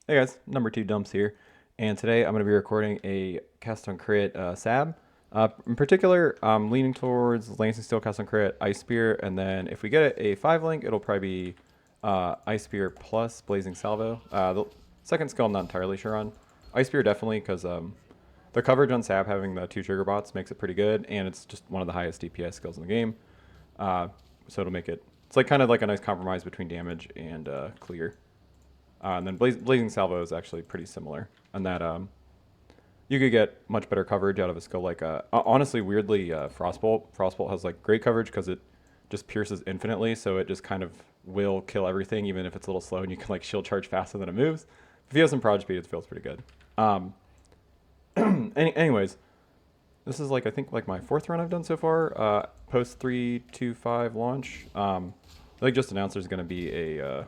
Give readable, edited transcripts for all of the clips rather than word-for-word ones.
Hey guys, number 2 Dumps here, and today I'm going to be recording a cast on crit Sab. In particular, I'm leaning towards Lancing Steel cast on crit, Ice Spear, and then if we get a 5 link, it'll probably be Ice Spear plus Blazing Salvo. The second skill I'm not entirely sure on. Ice Spear definitely, because the coverage on Sab having the 2 trigger bots makes it pretty good, and it's just one of the highest DPS skills in the game. So it'll make it, it's like kind of like a nice compromise between damage and clear. And then Blazing Salvo is actually pretty similar, and that you could get much better coverage out of a skill like honestly, weirdly, Frostbolt. Frostbolt has like great coverage because it just pierces infinitely, so it just kind of will kill everything, even if it's a little slow, and you can like shield charge faster than it moves. If you have some prod speed, it feels pretty good. Anyways, this is like I think like my 4th run I've done so far. Post 3.25 launch. Like just announced there's going to be a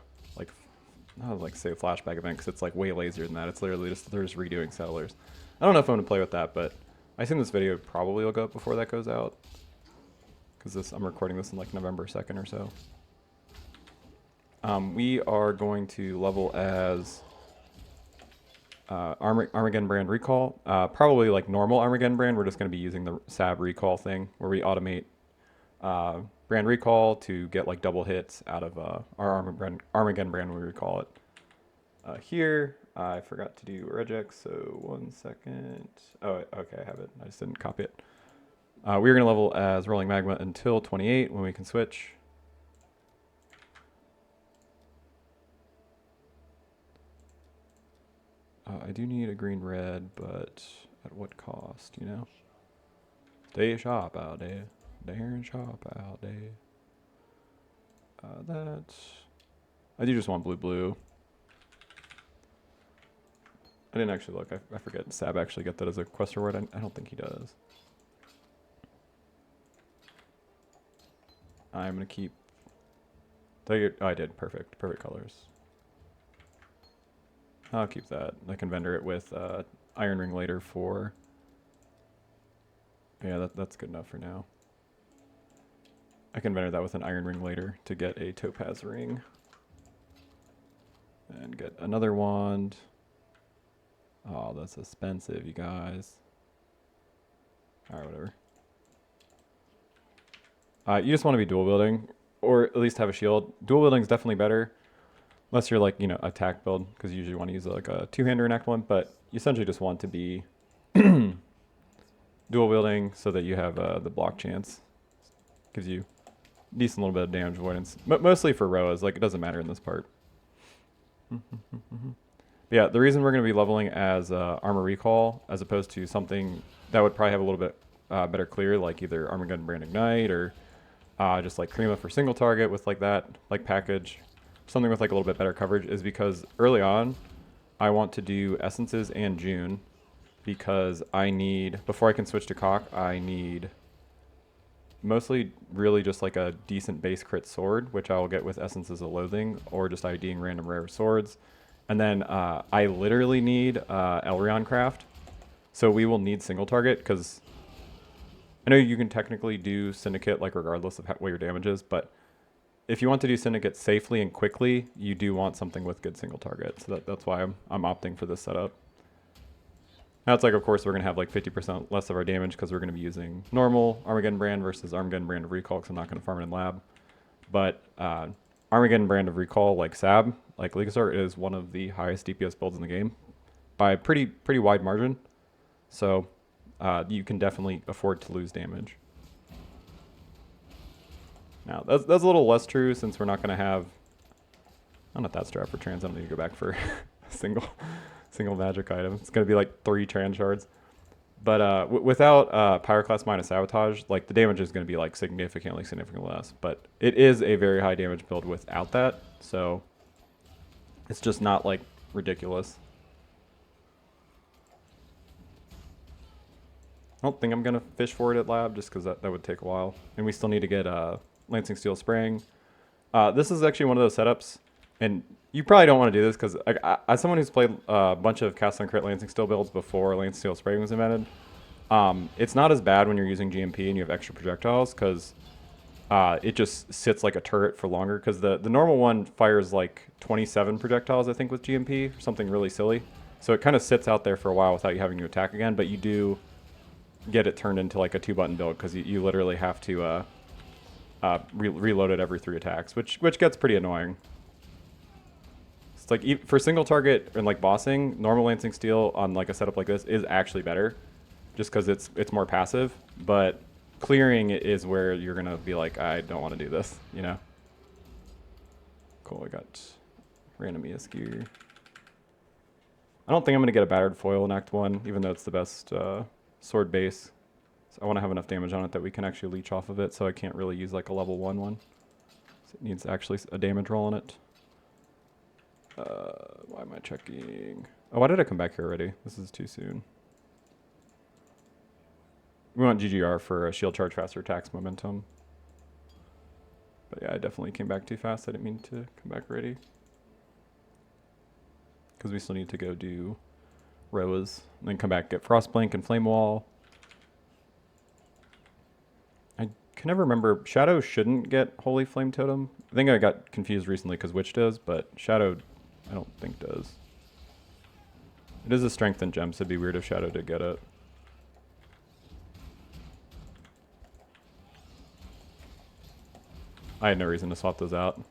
not like say a flashback event because it's like way lazier than that. It's literally just they're just redoing settlers. I don't know if I'm gonna play with that, but I assume this video probably will go up before that goes out because I'm recording this in like November 2nd or so. We are going to level as Armageddon brand recall. Probably like normal Armageddon brand. We're just going to be using the Sab recall thing where we automate brand recall to get like double hits out of our Armageddon brand when we recall it. Here, I forgot to do regex, so 1 second. Oh, okay, I have it. I just didn't copy it. We're going to level as Rolling Magma until 28 when we can switch. I do need a green-red, but at what cost, you know? Stay shop out there. Darren shop out there. I do just want blue. I didn't actually look. I forget. Does Sab actually get that as a quest reward? I don't think he does. I'm going to keep... Oh, I did. Perfect. Perfect colors. I'll keep that. I can vendor it with Iron Ring later for... Yeah, that's good enough for now. I can vendor that with an Iron Ring later to get a Topaz Ring. And get another wand. Oh, that's expensive, you guys. Alright, whatever. You just want to be dual wielding, or at least have a shield. Dual wielding is definitely better, unless you're like, you know, attack build, because you usually want to use like a 2-hander in Act 1, but you essentially just want to be dual wielding so that you have the block chance. Gives you decent little bit of damage avoidance, but mostly for Roas, like it doesn't matter in this part. Yeah, the reason we're going to be leveling as Armor Recall as opposed to something that would probably have a little bit better clear, like either Armageddon Brand Ignite or just like Krima for single target with like that, like package, something with like a little bit better coverage, is because early on I want to do Essences and June because I need, before I can switch to CoC, I need mostly really just like a decent base crit sword, which I will get with Essences of Loathing or just IDing random rare swords. And then I literally need Elreon craft. So we will need single target because I know you can technically do Syndicate like regardless of what your damage is, but if you want to do Syndicate safely and quickly, you do want something with good single target. So that's why I'm opting for this setup. Now it's like, of course, we're going to have like 50% less of our damage because we're going to be using normal Armageddon brand versus Armageddon brand of recall because I'm not going to farm it in lab. But Armageddon brand of recall like Sab, like Exarch, is one of the highest DPS builds in the game by a pretty wide margin. So you can definitely afford to lose damage. Now that's a little less true since we're not going to have... I'm not that strapped for trans. I don't need to go back for a single magic item. It's going to be like 3 trans shards. But without Pyroclast minus Sabotage, like the damage is going to be like significantly less. But it is a very high damage build without that, so it's just not like ridiculous. I don't think I'm going to fish for it at lab just because that would take a while. And we still need to get Lancing Steel spraying. This is actually one of those setups, and you probably don't want to do this because as someone who's played a bunch of cast on crit Lancing Steel builds before Lancing Steel spraying was invented, it's not as bad when you're using GMP and you have extra projectiles because it just sits like a turret for longer because the normal one fires like 27 projectiles, I think, with GMP, something really silly. So it kind of sits out there for a while without you having to attack again, but you do get it turned into like a 2-button build because you literally have to reload it every 3 attacks, which gets pretty annoying. It's like for single target and like bossing, normal Lancing Steel on like a setup like this is actually better, just because it's more passive. But clearing is where you're gonna be like, I don't want to do this, you know. Cool, I got random ES gear. I don't think I'm gonna get a Battered Foil in Act 1, even though it's the best sword base. So I want to have enough damage on it that we can actually leech off of it, so I can't really use like a level 1 one. So it needs actually a damage roll on it. Why am I checking? Oh, why did I come back here already? This is too soon. We want GGR for a shield charge, faster attacks, momentum. But yeah, I definitely came back too fast. I didn't mean to come back already. Because we still need to go do Roas, and then come back, get Frostblink and Flame Wall. I can never remember. Shadow shouldn't get Holy Flame Totem. I think I got confused recently because Witch does, but Shadow I don't think does. It is a strength and gem, so it'd be weird if Shadow did get it. I had no reason to swap those out.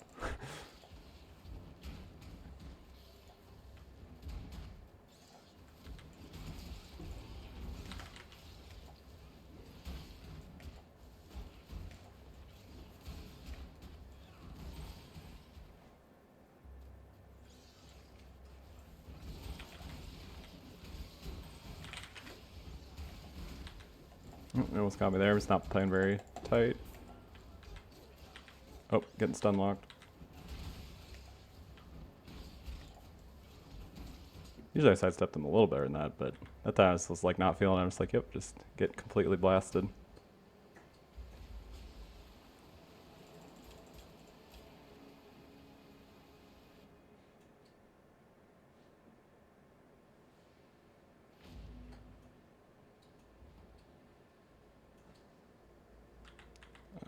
It almost got me there. It's not playing very tight. Oh, getting stun locked. Usually I sidestep them a little better than that, but that time I was just like not feeling it. I'm just like, yep, just get completely blasted.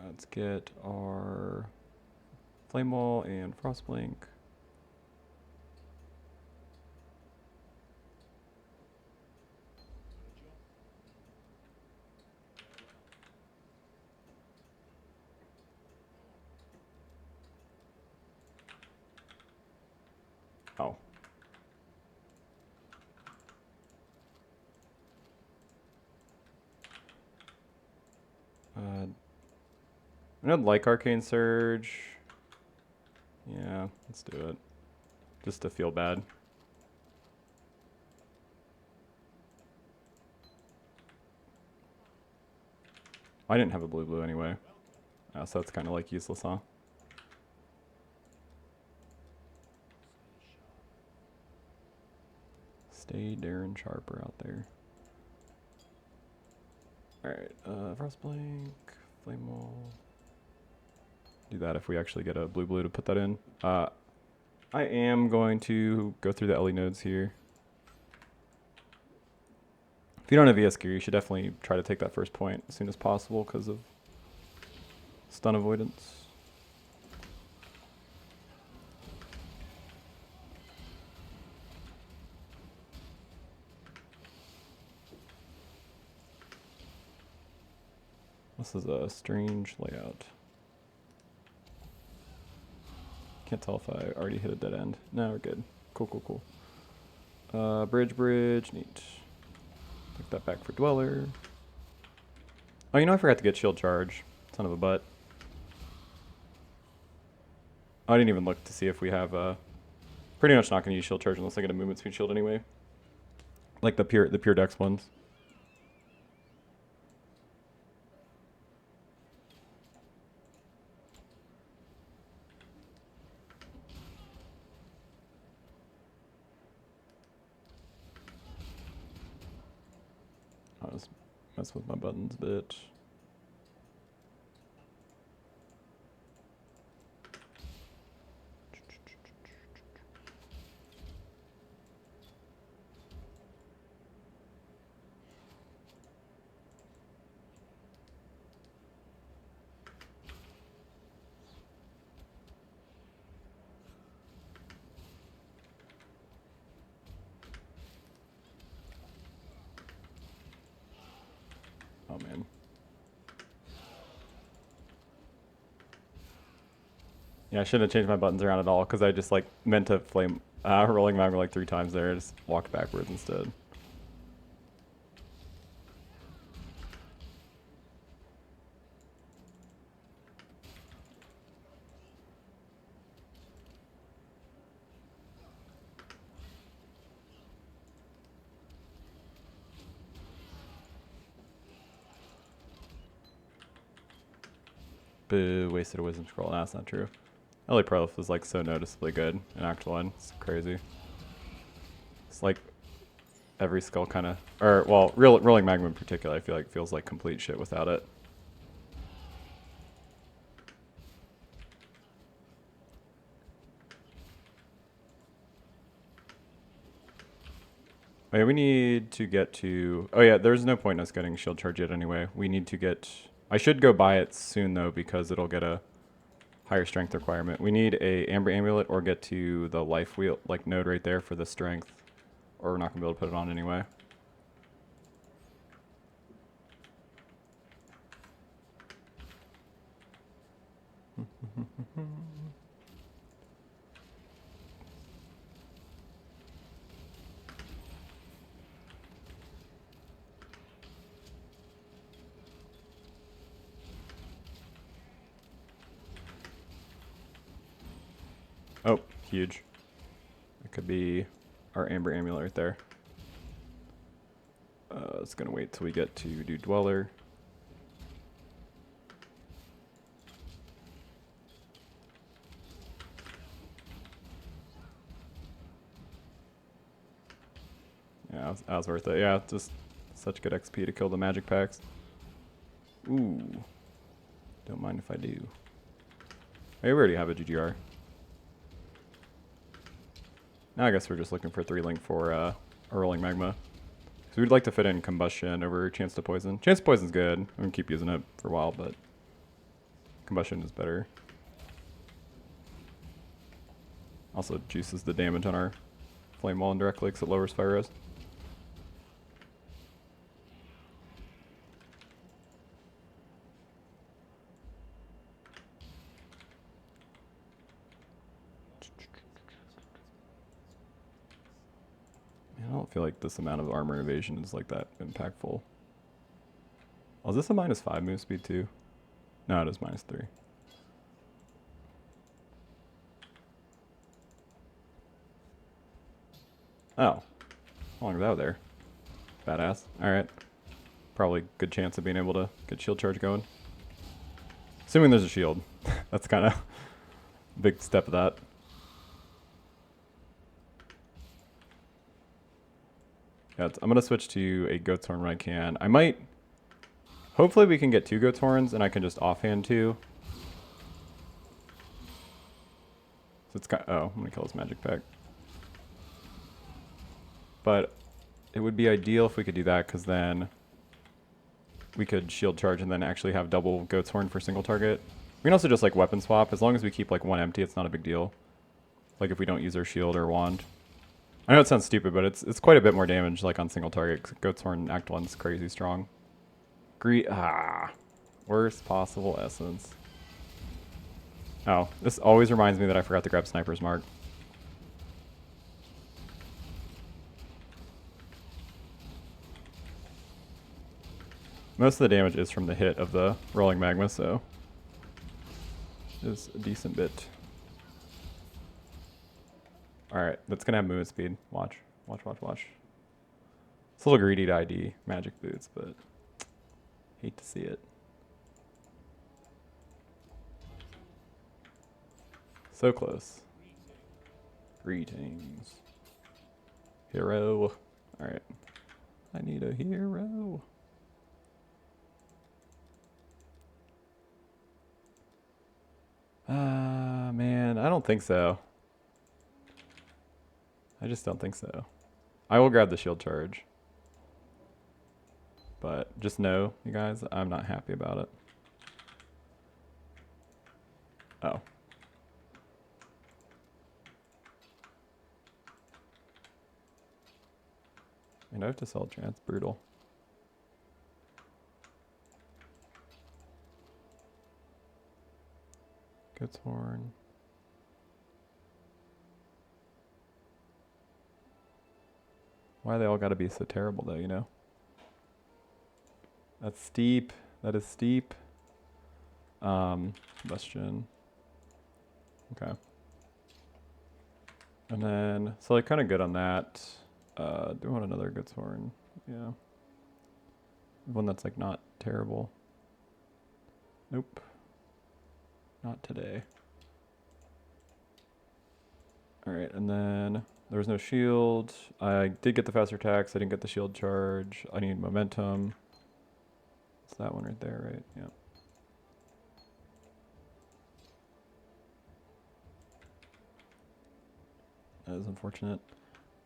Let's get our Flame Wall and Frostblink. Oh. I'd like Arcane Surge. Yeah, let's do it. Just to feel bad. I didn't have a blue anyway. So that's kind of like useless, huh? Stay Darren Sharper out there. Alright, Frostblink, Flame Wall. Do that if we actually get a blue to put that in. I am going to go through the LE nodes here. If you don't have ES gear, you should definitely try to take that first point as soon as possible because of stun avoidance. This is a strange layout. Can't tell if I already hit a dead end. No, we're good. Cool. Bridge, neat. Take that back for Dweller. Oh, you know, I forgot to get shield charge. Son of a butt. I didn't even look to see if we have pretty much not going to use shield charge unless I get a movement speed shield anyway. Like the pure dex ones. I'll just mess with my buttons a bit. Yeah, I shouldn't have changed my buttons around at all because I just like meant to flame rolling magma like 3 times there. I just walked backwards instead. Boo, wasted a wisdom scroll. Nah, that's not true. LA Prolif is like so noticeably good in Act 1. It's crazy. It's like every skill kind of, or well, rolling magma in particular, I feel like feels like complete shit without it. Oh yeah, we need to get to, oh yeah, there's no point in us getting shield charge yet anyway. We need to get, I should go buy it soon though because it'll get a higher strength requirement. We need a Amber Amulet or get to the life wheel like node right there for the strength, or we're not gonna be able to put it on anyway. Oh, huge. It could be our Amber Amulet right there. It's gonna wait till we get to do Dweller. Yeah, that was worth it. Yeah, just such good XP to kill the magic packs. Ooh. Don't mind if I do. Hey, we already have a GGR. Now I guess we're just looking for 3-link for a rolling magma. So we'd like to fit in combustion over chance to poison. Chance to poison's good. I'm gonna keep using it for a while, but combustion is better. Also juices the damage on our flame wall indirectly because it lowers fire res. I don't feel like this amount of armor evasion is like that impactful. Oh, is this a -5 move speed too? No, it is -3. Oh. How long is that there? Badass. Alright. Probably good chance of being able to get shield charge going. Assuming there's a shield. That's kind of a big step of that. Yeah, I'm going to switch to a goat's horn when I can. I might... Hopefully we can get 2 goat's horns and I can just offhand 2. So it's got... Oh, I'm going to kill this magic pack. But it would be ideal if we could do that because then we could shield charge and then actually have double goat's horn for single target. We can also just like weapon swap. As long as we keep like 1 empty, it's not a big deal. Like if we don't use our shield or wand. I know it sounds stupid, but it's quite a bit more damage like on single target. Goat's horn Act 1's crazy strong. Worst possible essence. Oh, this always reminds me that I forgot to grab Sniper's Mark. Most of the damage is from the hit of the rolling magma, so it's a decent bit. Alright, that's gonna have movement speed. Watch. Watch, watch, watch. It's a little greedy to ID magic boots, but hate to see it. So close. Greetings. Hero. Alright. I need a hero. Man, I don't think so. I just don't think so. I will grab the shield charge. But just know, you guys, I'm not happy about it. Oh. And I have to sell trans. Brutal. Goat's horn. Why they all gotta be so terrible though, you know? That's steep. That is steep. Combustion. Okay. And then, so like kind of good on that. Do we want another good horn? Yeah. One that's like not terrible. Nope. Not today. Alright, and then there was no shield. I did get the faster attacks. I didn't get the shield charge. I need momentum. It's that one right there, right? Yeah. That is unfortunate.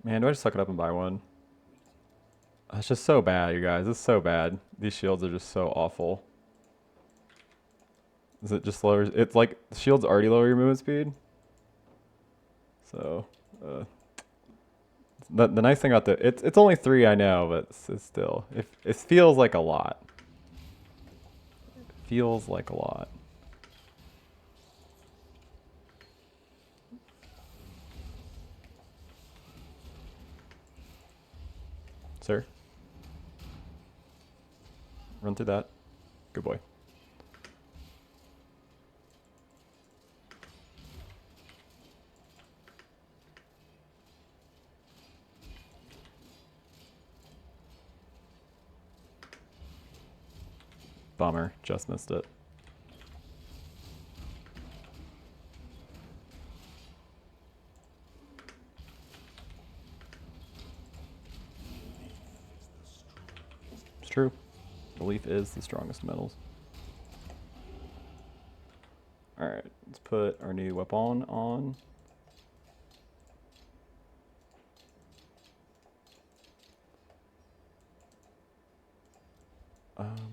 Man, do I just suck it up and buy one? It's just so bad, you guys. It's so bad. These shields are just so awful. Is it just lowers? It's like the shields already lower your movement speed. So, the nice thing about it's only 3, I know, but it's still it feels like a lot. It feels like a lot. Sir, run through that. Good boy. Bummer, just missed it. It's true. Belief is the strongest of metals. Alright, let's put our new weapon on.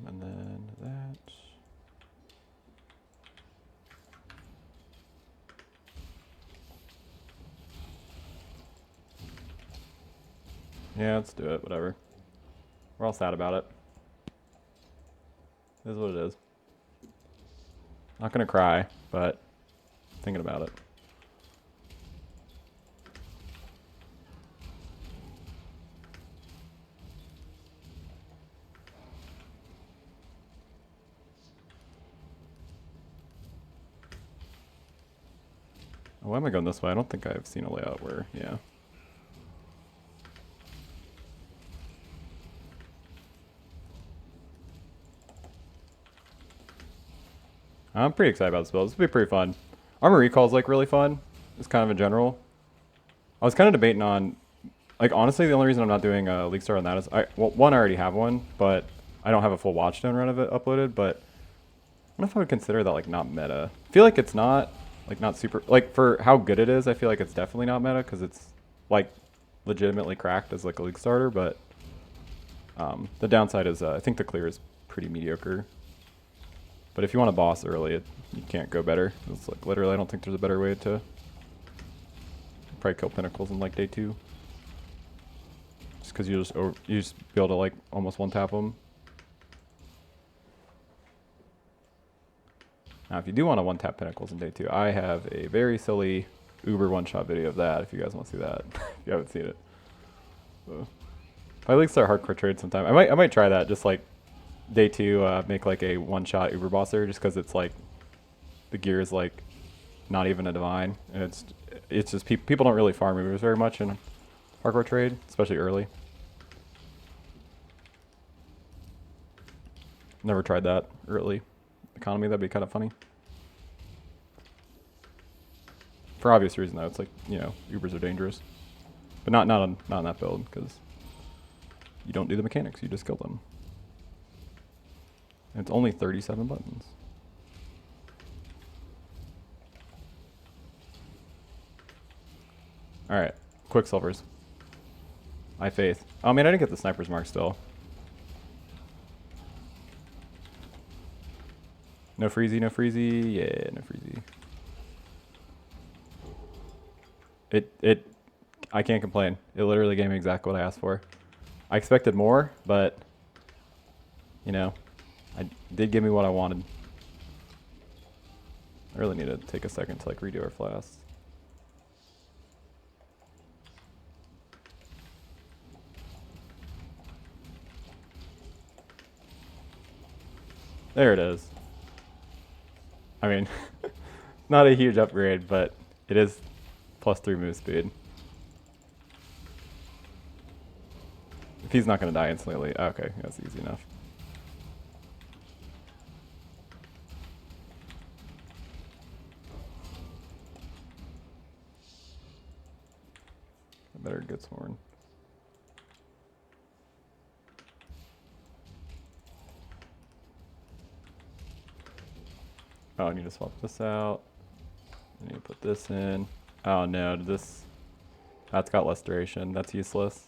And then that. Yeah, let's do it, whatever. We're all sad about it. It is what it is. Not gonna cry, but thinking about it. Oh, why am I going this way? I don't think I've seen a layout where, yeah. I'm pretty excited about this build. This will be pretty fun. Armor Recall is like really fun. It's kind of in general. I was kind of debating on, like honestly, the only reason I'm not doing a League Star on that is, well, one, I already have one, but I don't have a full Watchstone run of it uploaded, but I don't know if I would consider that like not meta. I feel like it's not, like not super, like for how good it is, I feel like it's definitely not meta because it's like legitimately cracked as like a League starter, but the downside is I think the clear is pretty mediocre. But if you want to boss early, you can't go better. It's like literally, I don't think there's a better way to probably kill pinnacles in like day 2. Just because you just be able to like almost one tap them. Now, if you do want to one tap pinnacles in day 2, I have a very silly Uber one-shot video of that. If you guys want to see that, if you haven't seen it. So, if I like start hardcore trade sometime, I might try that. Just like day 2, make like a one-shot Uber bosser, just because it's like the gear is like not even a divine, and it's just people don't really farm Ubers very much in hardcore trade, especially early. Never tried that early economy. That'd be kind of funny. For obvious reason though, it's like, you know, Ubers are dangerous, but not on that build because you don't do the mechanics, you just kill them. And it's only 37 buttons. All right, Quicksilvers. I faith. Oh man, I didn't get the sniper's mark still. No freezy, no freezy. Yeah, no freezy. I can't complain. It literally gave me exactly what I asked for. I expected more, but you know, it did give me what I wanted. I really need to take a second to like redo our flasks. There it is. I mean, not a huge upgrade, but it is +3 move speed. If he's not going to die instantly. Okay, that's easy enough. I better get horn. Oh, I need to swap this out. I need to put this in. Oh no, this... That's got less duration. That's useless.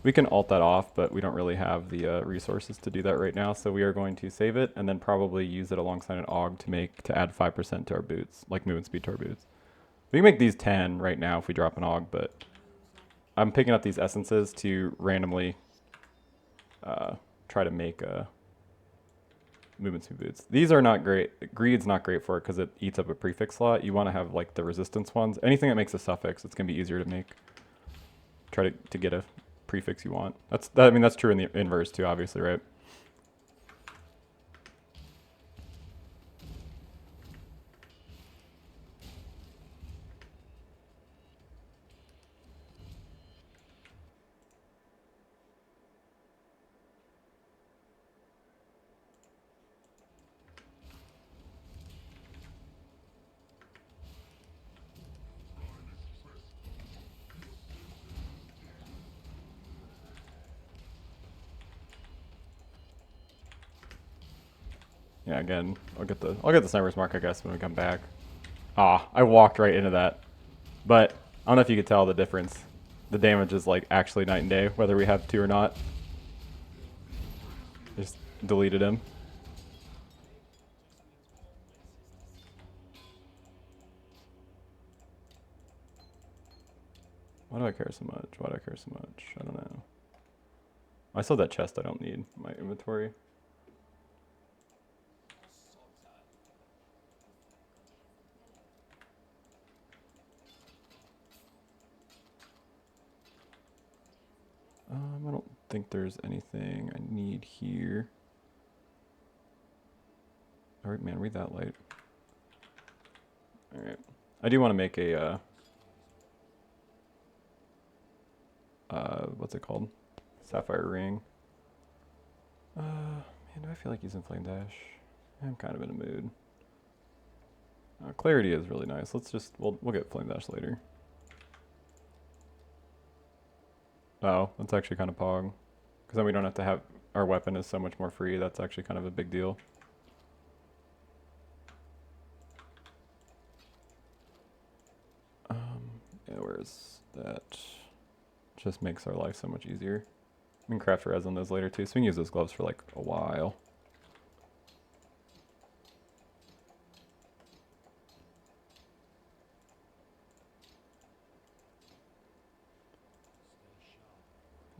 We can alt that off, but we don't really have the resources to do that right now, so we are going to save it and then probably use it alongside an AUG to add 5% to our boots, like movement speed to our boots. We can make these 10 right now if we drop an AUG, but I'm picking up these essences to randomly try to make movement speed boots. These are not great. Greed's not great for it because it eats up a prefix slot. You want to have like the resistance ones. Anything that makes a suffix, it's going to be easier to make. Try to get a prefix you want. I mean, that's true in the inverse too, obviously, right? Yeah, again, I'll get the sniper's mark, I guess, when we come back. Ah, I walked right into that. But I don't know if you could tell the difference. The damage is like actually night and day, whether we have 2 or not. Just deleted him. Why do I care so much? Why do I care so much? I don't know. I still have that chest I don't need in my inventory. I don't think there's anything I need here. Alright, man, read that light. Alright. I do want to make a, what's it called? Sapphire ring. Man, do I feel like using Flame Dash? I'm kind of in a mood. Clarity is really nice. We'll get Flame Dash later. Oh, that's actually kind of pog. Because then we don't have to have... Our weapon is so much more free. That's actually kind of a big deal. Yeah, where is that? Just makes our life so much easier. We can craft res on those later too, so we can use those gloves for like a while.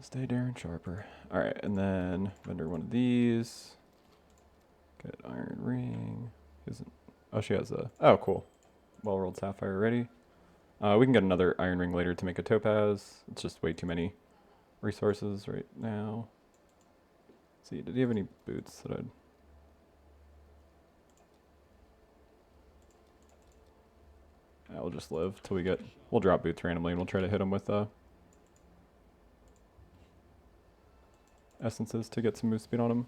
Stay daring sharper. Alright, and then vendor one of these. Get iron ring. Oh, she has a... Oh, cool. Well-rolled sapphire ready. We can get another iron ring later to make a topaz. It's just way too many resources right now. Let's see, did he have any boots that I'd... Yeah, we'll just live till we get... We'll drop boots randomly and we'll try to hit them with essences to get some move speed on them.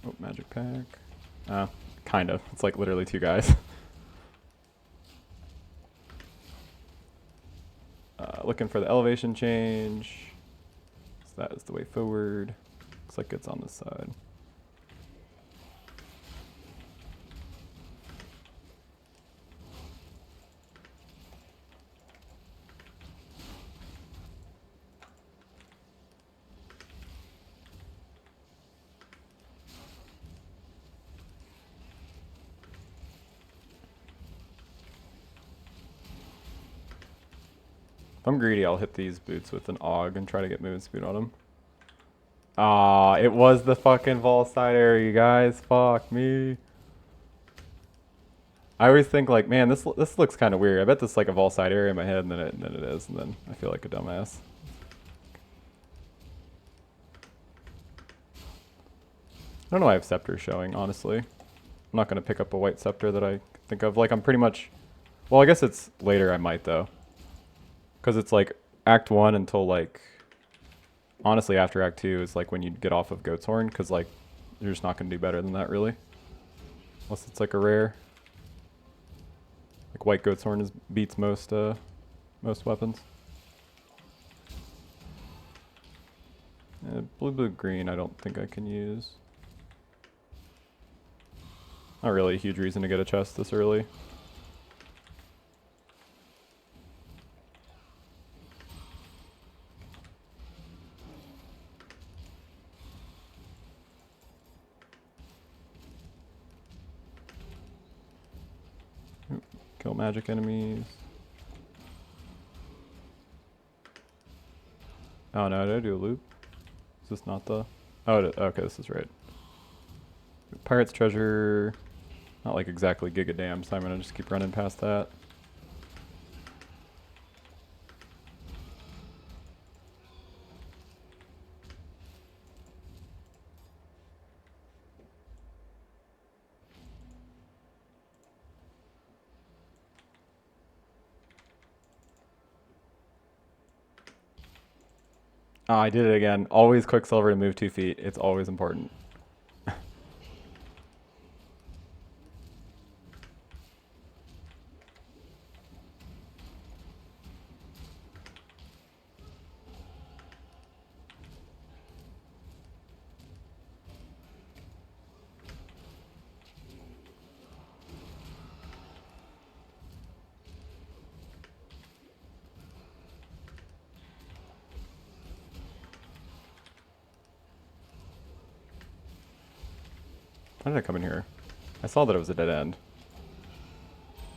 Oh, magic pack. Kind of. It's like literally 2 guys. Looking for the elevation change. So that is the way forward. Looks like it's on this side. If I'm greedy, I'll hit these boots with an AUG and try to get movement speed on them. Ah, it was the fucking Vol side area, you guys. Fuck me. I always think like, man, this looks kind of weird. I bet this is like a Vol side area in my head, and then it is, and then I feel like a dumbass. don't know why I have Scepter showing, honestly. I'm not going to pick up a white Scepter that I think of. Like, I'm pretty much... Well, I guess it's later I might, though. Because it's, like, Act 1 until, like... Honestly, after Act 2 is, like, when you get off of Goat's Horn. Because, like, you're just not going to do better than that, really. Unless it's, like, a rare. Like, white Goat's Horn beats most weapons. Blue, blue, green I don't think I can use. Not really a huge reason to get a chest this early. Oop, kill magic enemies. Oh no, did I do a loop? Is this not the... Oh, okay, this is right. Pirate's Treasure. Not like exactly giga damn, so I'm gonna just keep running past that. Oh, I did it again. Always Quicksilver to move 2 feet. It's always important. How did I come in here? I saw that it was a dead end.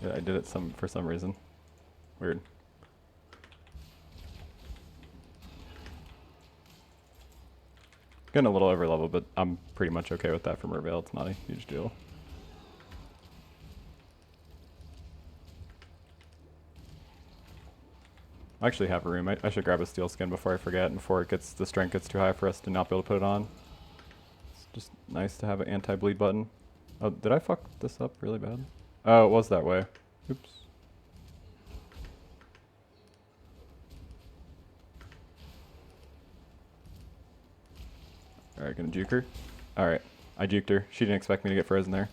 Yeah, I did it for some reason. Weird. Getting a little over level, but I'm pretty much okay with that for Merveil. It's not a huge deal. I actually have a room. I should grab a steel skin before I forget and before the strength gets too high for us to not be able to put it on. It's just nice to have an anti-bleed button. Oh, did I fuck this up really bad? Oh, it was that way. Oops. Alright, gonna juke her. Alright, I juked her. She didn't expect me to get frozen there.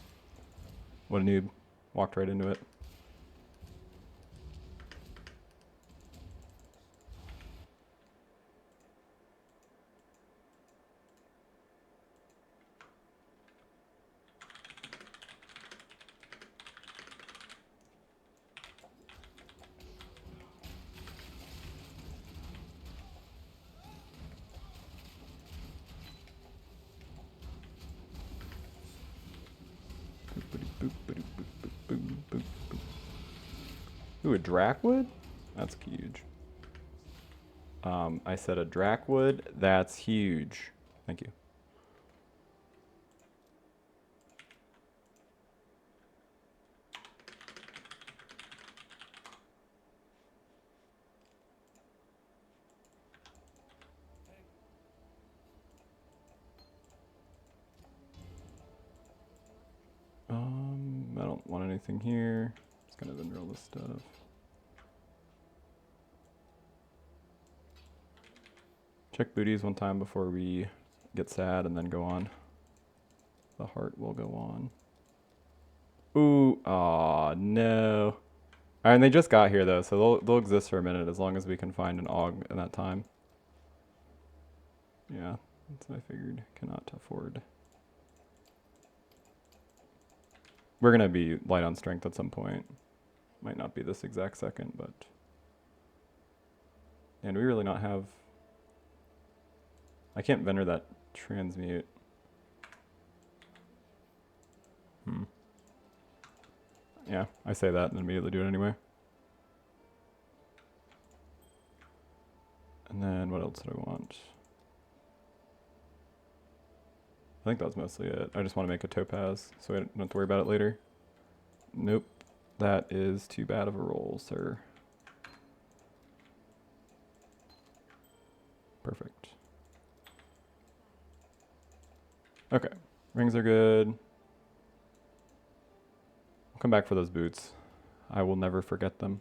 What a noob. Walked right into it. Ooh, a Drackwood? That's huge. I said a Drackwood. That's huge. Thank you. I don't want anything here. Just gonna unroll this stuff. Check booties one time before we get sad and then go on. The heart will go on. Ooh, aw, no. Alright, and they just got here though, so they'll exist for a minute as long as we can find an AUG in that time. Yeah, that's what I figured. Cannot afford. We're gonna be light on strength at some point. Might not be this exact second, but... And do we really not have... I can't vendor that transmute. Yeah, I say that and immediately do it anyway. And then what else did I want? I think that was mostly it. I just want to make a topaz so I don't have to worry about it later. Nope. That is too bad of a roll, sir. Perfect. Okay. Rings are good. I'll come back for those boots. I will never forget them.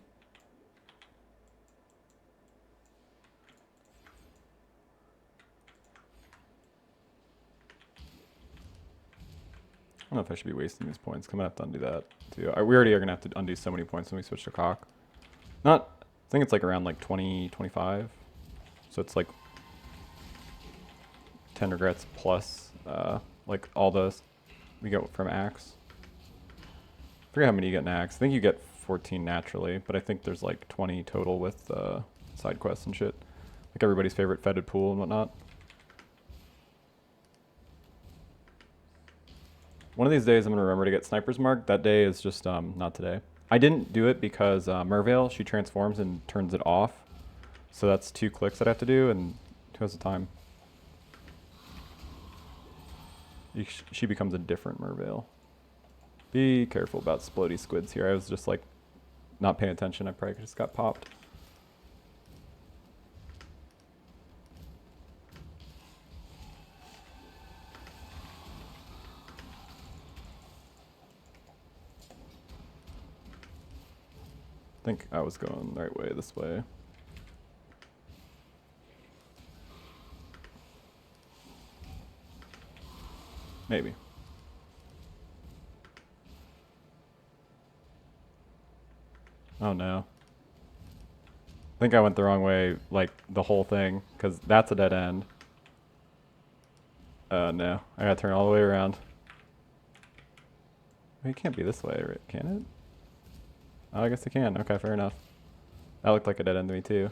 I don't know if I should be wasting these points. I'm going to have to undo that too. We already are going to have to undo so many points when we switch to CoC. I think it's like around like 20, 25. So it's like 10 regrets plus like all those we get from Axe. I forget how many you get in Axe. I think you get 14 naturally, but I think there's like 20 total with side quests and shit. Like everybody's favorite fetid pool and whatnot. One of these days I'm going to remember to get Sniper's Mark. That day is just not today. I didn't do it because Merveil, she transforms and turns it off. So that's 2 clicks that I have to do, and who has the time? She becomes a different Merveil. Be careful about splody squids here. I was just like not paying attention. I probably just got popped. I think I was going the right way, this way. Maybe. Oh no. I think I went the wrong way, like the whole thing, because that's a dead end. No. I gotta turn all the way around. Wait, it can't be this way, right? Can it? Oh, I guess it can. Okay, fair enough. That looked like a dead end to me too.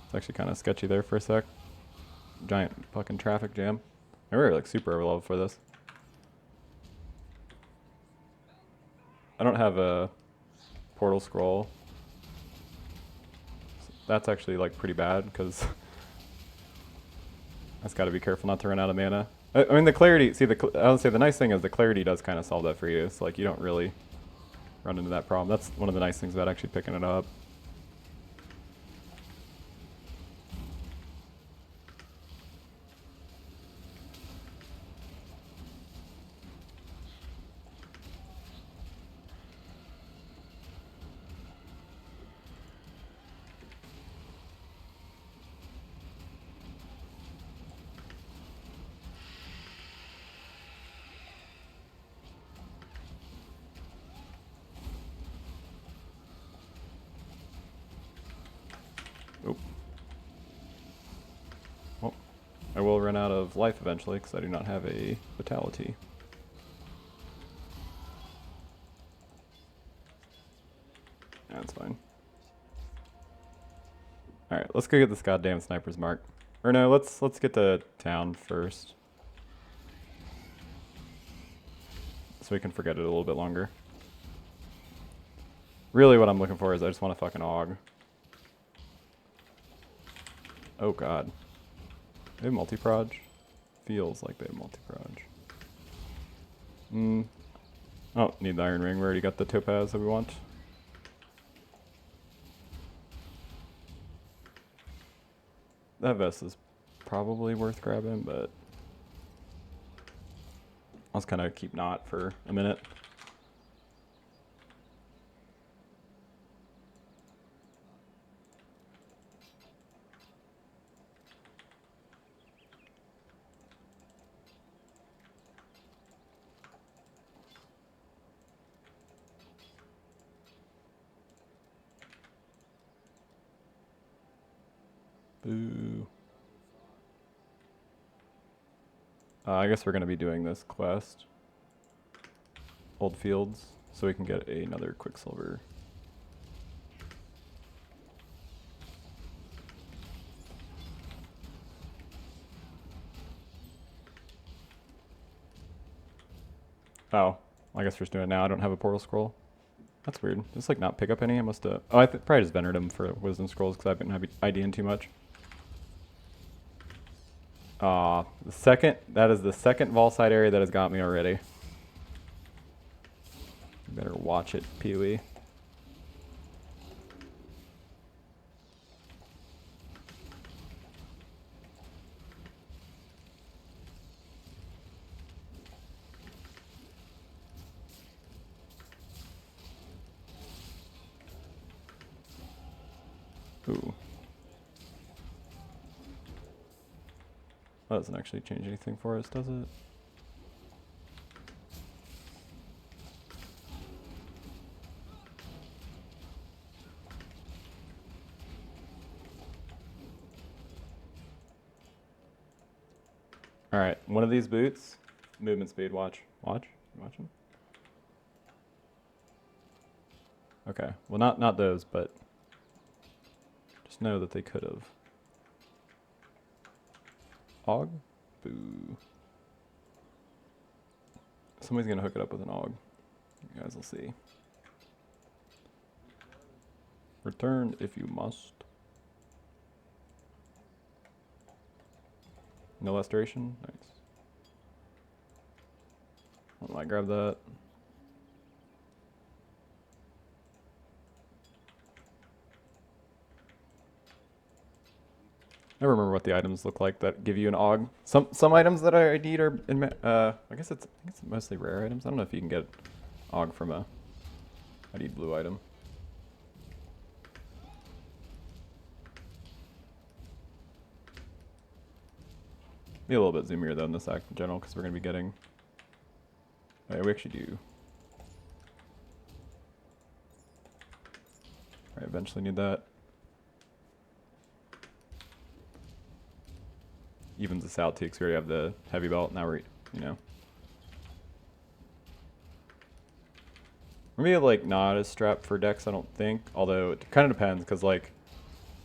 It's actually kind of sketchy there for a sec. Giant fucking traffic jam. I really like super overleveled for this. I don't have a portal scroll. That's actually like pretty bad because I just got to be careful not to run out of mana. I mean the clarity. See, I would say the nice thing is the clarity does kind of solve that for you. It's like you don't really run into that problem. That's one of the nice things about actually picking it up. Well, I will run out of life eventually because I do not have a vitality. That's fine. Alright, let's go get this goddamn Sniper's Mark. Or no, let's get to town first. So we can forget it a little bit longer. Really what I'm looking for is I just want to fucking AUG. Oh god. They have multi-proj? Feels like they have multi-proj. Oh, need the Iron Ring. We already got the topaz that we want. That vest is probably worth grabbing, but I'll just kind of keep not for a minute. Boo. I guess we're going to be doing this quest. Old Fields, so we can get another Quicksilver. Oh, I guess we're just doing it now. I don't have a portal scroll. That's weird. Just like not pick up any. I must have. Oh, I probably just vented him for wisdom scrolls because I've been IDing too much. That is the second Vol side area that has got me already. better watch it, PoE. Ooh. That doesn't actually change anything for us, does it? All right, one of these boots, movement speed, watch. Watch? You watching? Okay, well not those, but just know that they could have. Og? Boo. Somebody's gonna hook it up with an Og. You guys will see. Return if you must. No restoration? Nice. I might grab that. I remember what the items look like that give you an AUG. Some items that I need are in I guess it's mostly rare items. I don't know if you can get AUG from a I need blue item. Be a little bit zoomier though in this act in general because we're gonna be getting. Oh, yeah, we actually do. I eventually need that. Evens us out too because we already have the heavy belt. Now we're, you know. Maybe like not as strapped for decks, I don't think. Although it kind of depends because like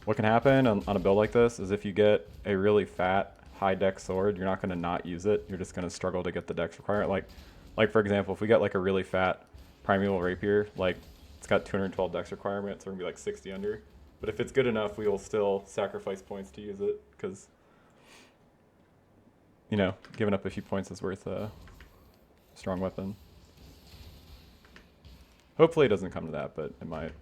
what can happen on a build like this is if you get a really fat high dex sword, you're not going to not use it. You're just going to struggle to get the dex requirement. Like for example, if we get like a really fat primeval rapier, like it's got 212 dex requirement, so we're going to be like 60 under. But if it's good enough, we will still sacrifice points to use it because, you know, giving up a few points is worth a strong weapon. Hopefully it doesn't come to that, but it might.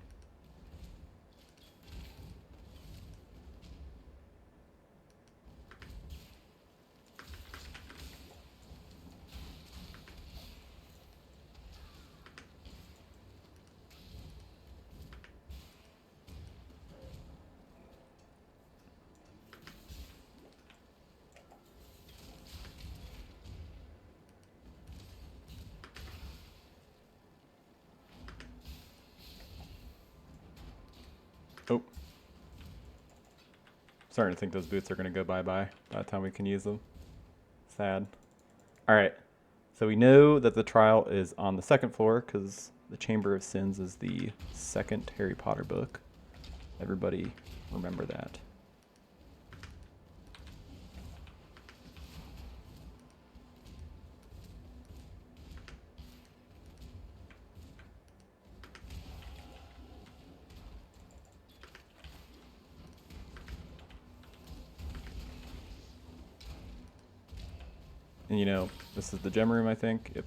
Oh. Starting to think those boots are going to go bye-bye by the time we can use them. Sad. Alright. So we know that the trial is on the second floor because the Chamber of Sins is the second Harry Potter book. Everybody remember that. And you know, this is the gem room, I think. Yep.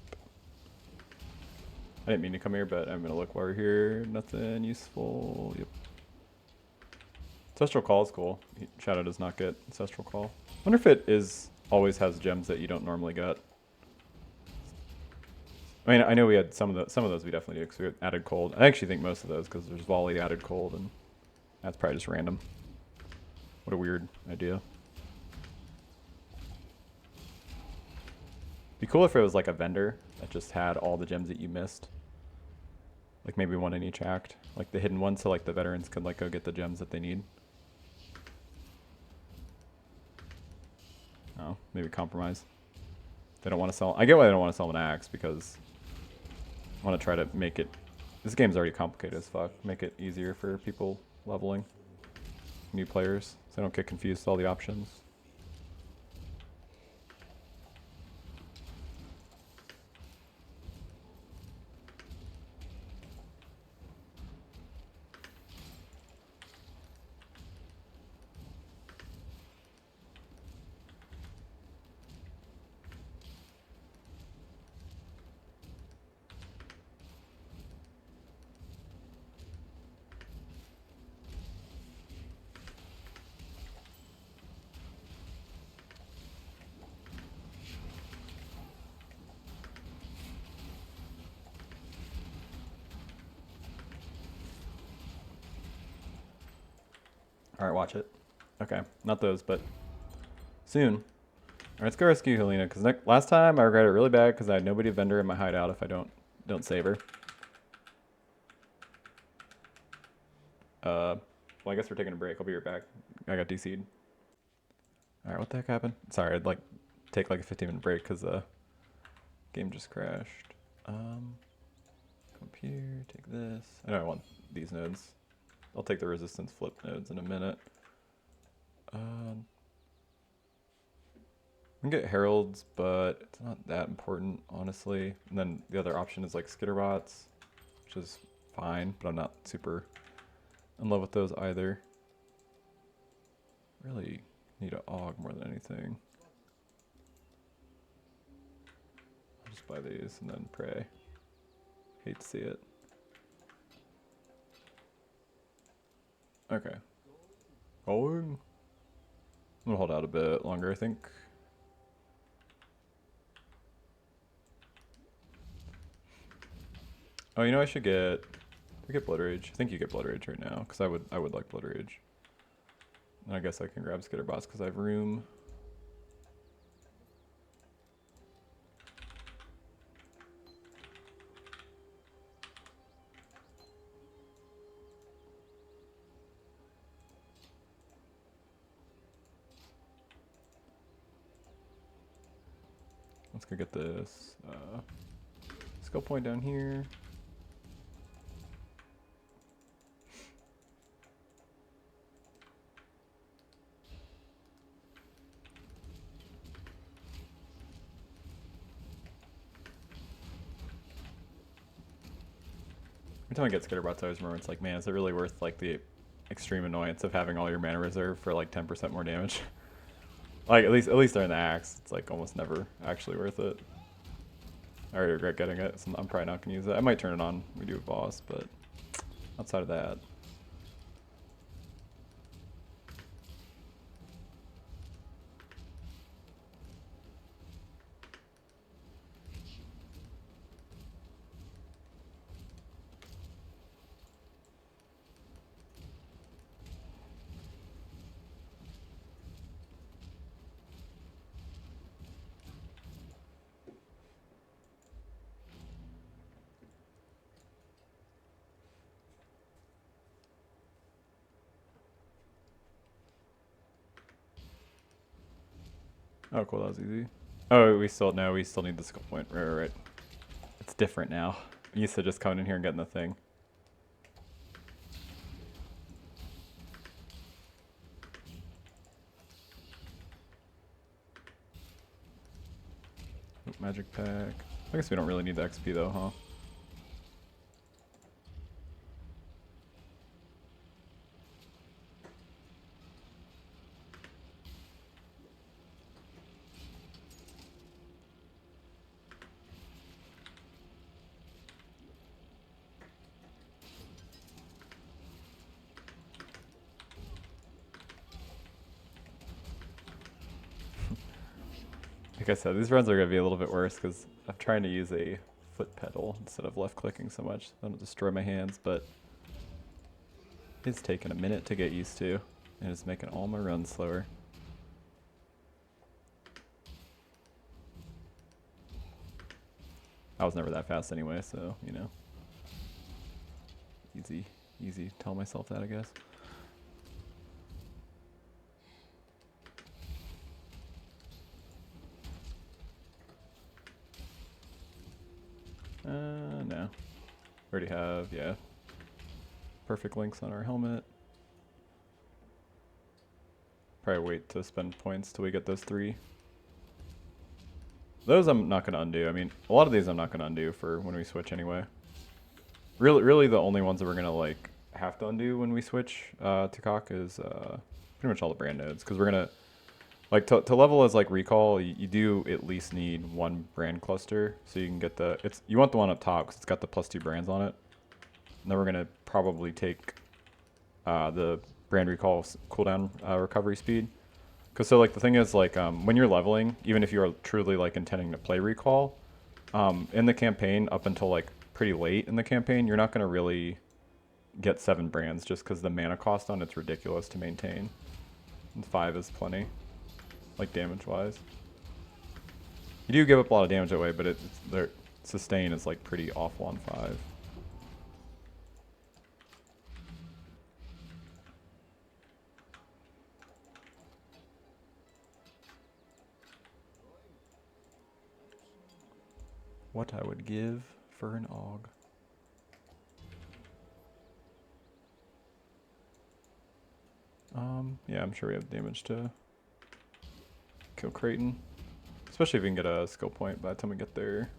I didn't mean to come here, but I'm gonna look while we're here. Nothing useful. Yep. Ancestral Call is cool. Shadow does not get Ancestral Call. Wonder if it always has gems that you don't normally get. I mean, I know we had some of those we definitely do because we added cold. I actually think most of those because there's volley added cold, and that's probably just random. What a weird idea. Be cool if it was like a vendor that just had all the gems that you missed. Like maybe one in each act. Like the hidden ones so like the veterans could like go get the gems that they need. Oh, maybe compromise. They don't want to sell. I get why they don't want to sell an axe because I want to try to make it. This game's already complicated as fuck. Make it easier for people leveling. New players so they don't get confused with all the options. All right, watch it. Okay, not those, but soon. All right, let's go rescue Helena, because last time I regret it really bad because I had nobody to vendor in my hideout if I don't save her. Well, I guess we're taking a break. I'll be right back. I got DC'd. All right, what the heck happened? Sorry, I'd like take like a 15-minute break because the game just crashed. Come up here, take this. I know I want these nodes. I'll take the resistance flip nodes in a minute. We can get heralds, but it's not that important, honestly. And then the other option is like skitterbots, which is fine, but I'm not super in love with those either. Really need a AUG more than anything. I'll just buy these and then pray. Hate to see it. Okay. Going. I'm gonna hold out a bit longer, I think. Oh, you know I should get. I get Blood Rage. I think you get Blood Rage right now, because I would like Blood Rage. And I guess I can grab skitterbots because I have room. Let's go get this skill point down here. Every time I get skitterbots, I always remember it's like, man, is it really worth like the extreme annoyance of having all your mana reserve for like 10% more damage? Like at least during the axe, it's like almost never actually worth it. I already regret getting it, so I'm probably not gonna use it. I might turn it on when we do a boss, but outside of that. Oh, cool, that was easy. Oh, we still need the skill point. Right. It's different now. I'm used to just coming in here and getting the thing. Oop, magic pack. I guess we don't really need the XP though, huh? Like I said, these runs are going to be a little bit worse because I'm trying to use a foot pedal instead of left clicking so much. I don't destroy my hands, but it's taken a minute to get used to, and it's making all my runs slower. I was never that fast anyway, so, you know. Easy tell myself that, I guess. No. Already have, yeah. Perfect links on our helmet. Probably wait to spend points till we get those 3. Those I'm not going to undo. I mean, a lot of these I'm not going to undo for when we switch anyway. Really the only ones that we're going to like have to undo when we switch to CoC is pretty much all the brand nodes, because we're going to like to level as like recall, you do at least need 1 brand cluster, so you can get the you want the one up top because it's got the +2 brands on it. And then we're gonna probably take the brand recall cooldown recovery speed, because so like the thing is like when you're leveling, even if you are truly like intending to play recall, in the campaign up until like pretty late in the campaign, you're not gonna really get 7 brands just because the mana cost on it's ridiculous to maintain. And 5 is plenty, like damage-wise. You do give up a lot of damage that way, but their sustain is like pretty awful on 5. What I would give for an AUG. Yeah, I'm sure we have damage to kill Creighton. Especially if we can get a skill point by the time we get there.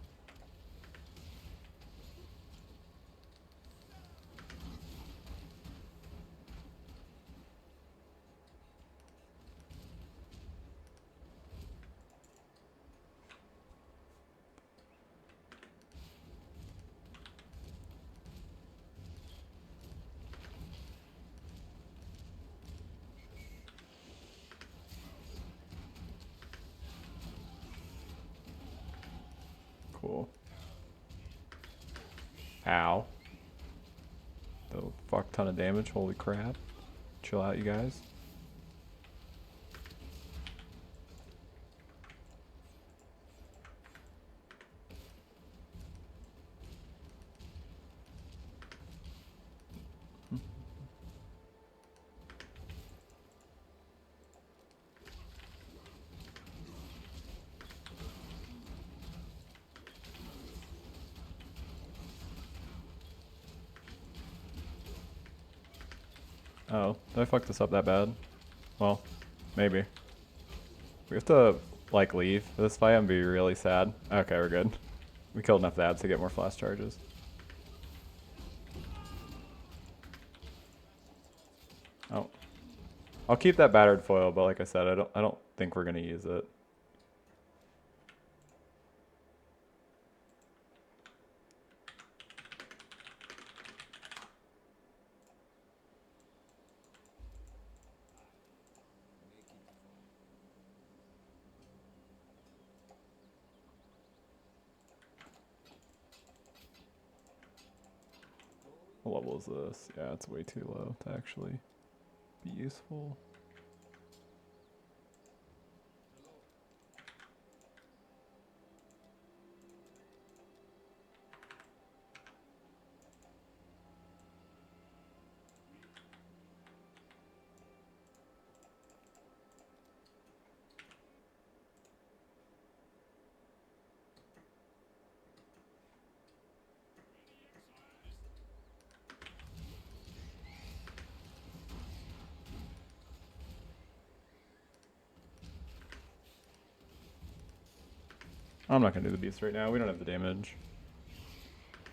Cool. Ow. The fuck ton of damage, holy crap. Chill out, you guys. Oh, did I fuck this up that bad? Well, maybe. We have to, like, leave this fight and be really sad. Okay, we're good. We killed enough ads to get more flash charges. Oh. I'll keep that battered foil, but like I said, I don't think we're gonna use it. What level is this? Yeah, it's way too low to actually be useful. I'm not gonna do the beast right now. We don't have the damage.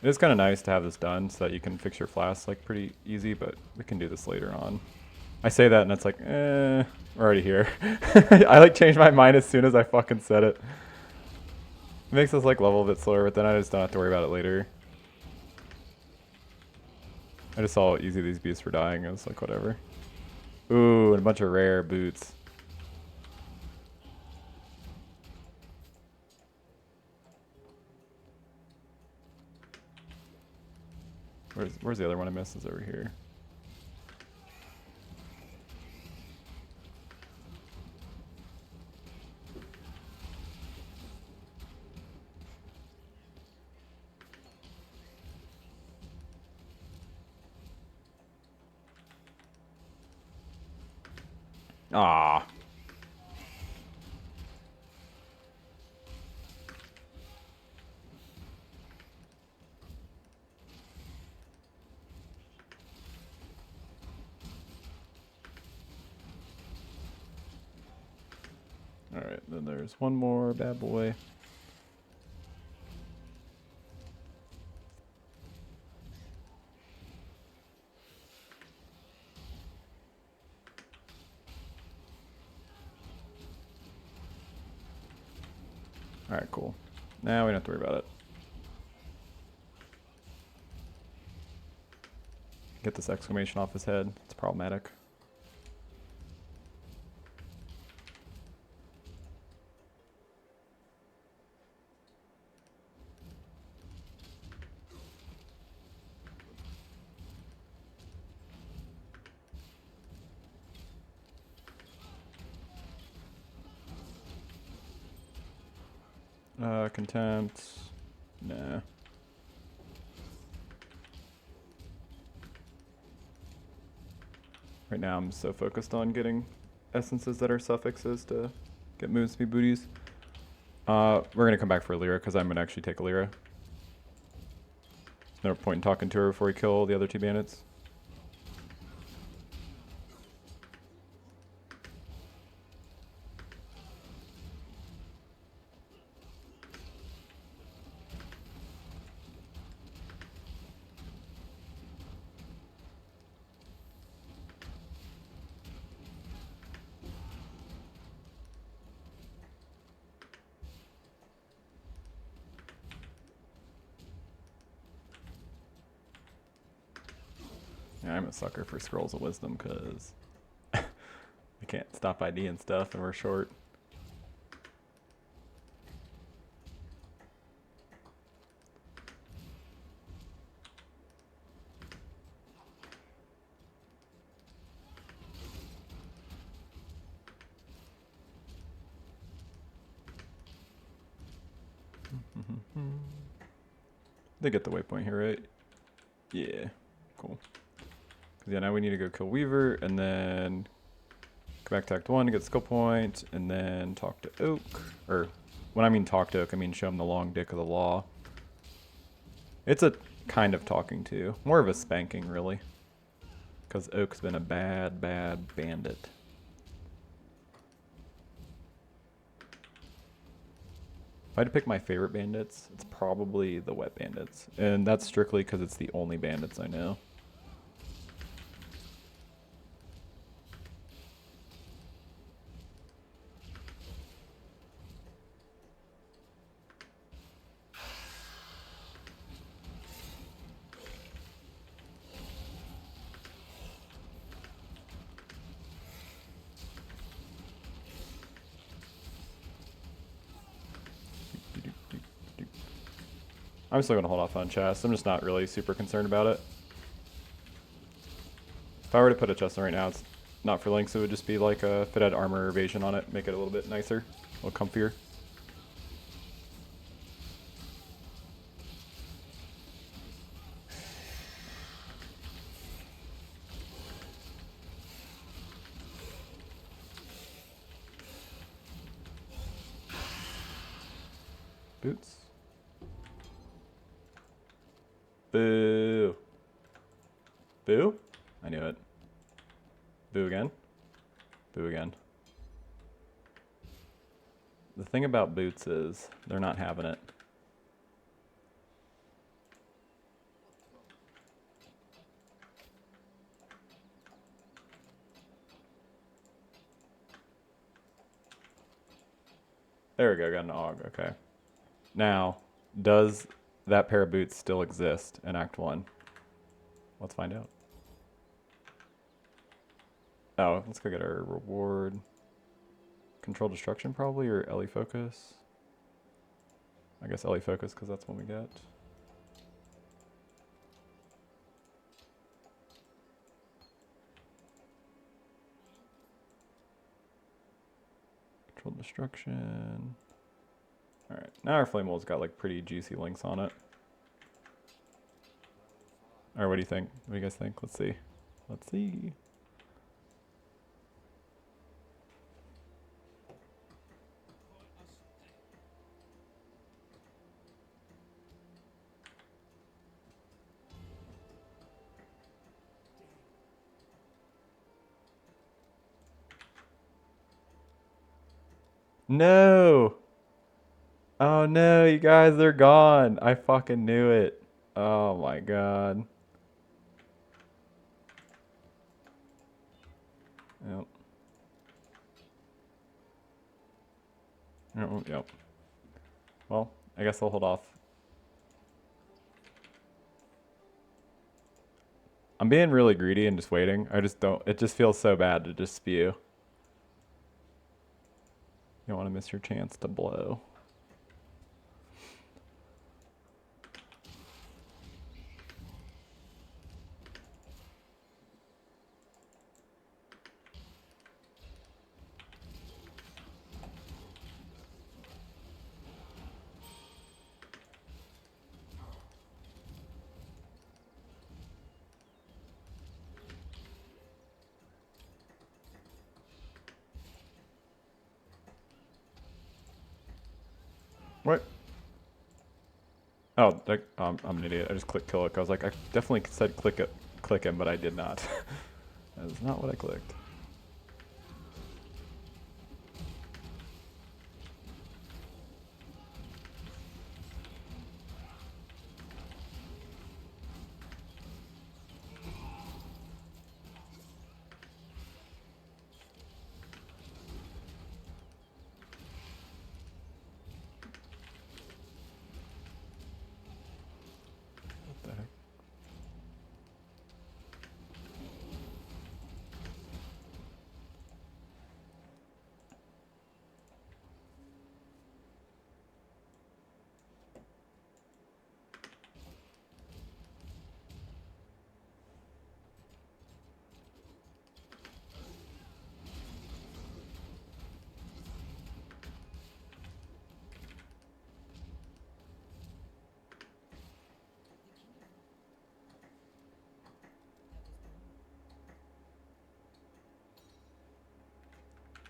It is kind of nice to have this done so that you can fix your flasks like pretty easy, but we can do this later on. I say that and it's like, we're already here. I like changed my mind as soon as I fucking said it. It makes us like level a bit slower, but then I just don't have to worry about it later. I just saw how easy these beasts were dying. It was like, whatever. Ooh, and a bunch of rare boots. Where's the other one I missed? Is over here. Ah. Alright, then there's one more bad boy. Alright, cool. Now we don't have to worry about it. Get this exclamation off his head. It's problematic. Contempt. Nah. Right now I'm so focused on getting essences that are suffixes to get move speed booties. We're gonna come back for a Lyra because I'm gonna actually take a Lyra. There's no point in talking to her before we kill the other two bandits. Yeah, I'm a sucker for Scrolls of Wisdom because we can't stop ID and stuff and we're short. They get the waypoint here, right? Yeah, cool. Yeah, now we need to go kill Weaver and then go back to Act 1 to get skill point and then talk to Oak. Or when I mean talk to Oak, I mean show him the long dick of the law. It's a kind of talking to. More of a spanking, really. Because Oak's been a bad, bad bandit. If I had to pick my favorite bandits, it's probably the wet bandits. And that's strictly because it's the only bandits I know. I'm still going to hold off on chest. I'm just not really super concerned about it. If I were to put a chest on right now, it's not for links. It would just be like if it had armor evasion on it, make it a little bit nicer, a little comfier. Boots. Boo. Boo? I knew it. Boo again? Boo again. The thing about boots is they're not having it. There we go, got an AUG, okay. Now, does that pair of boots still exist in Act 1? Let's find out. Oh, let's go get our reward. Control destruction probably, or LE focus. I guess LE focus because that's what we get. Control destruction. Alright, now our flame wall's got like pretty juicy links on it. Alright, what do you think? What do you guys think? Let's see. Let's see. No! Oh no, you guys are gone. I fucking knew it. Oh my god. Yep. Oh, yep. Well, I guess I'll hold off. I'm being really greedy and just waiting. I just don't, it just feels so bad to just spew. You don't want to miss your chance to blow. What? Oh, I'm an idiot. I just clicked kill it. I was like, I definitely said click him, but I did not. That is not what I clicked. What the heck?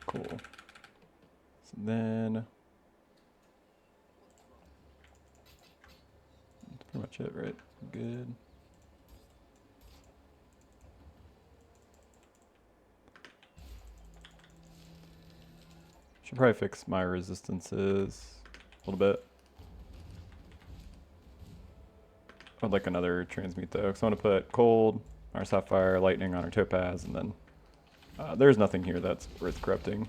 Cool. So then that's pretty much it, right? Good. Should probably fix my resistances a little bit. I'd like another transmute though, because I want to put cold, our sapphire, lightning on our topaz, and then there's nothing here that's worth corrupting.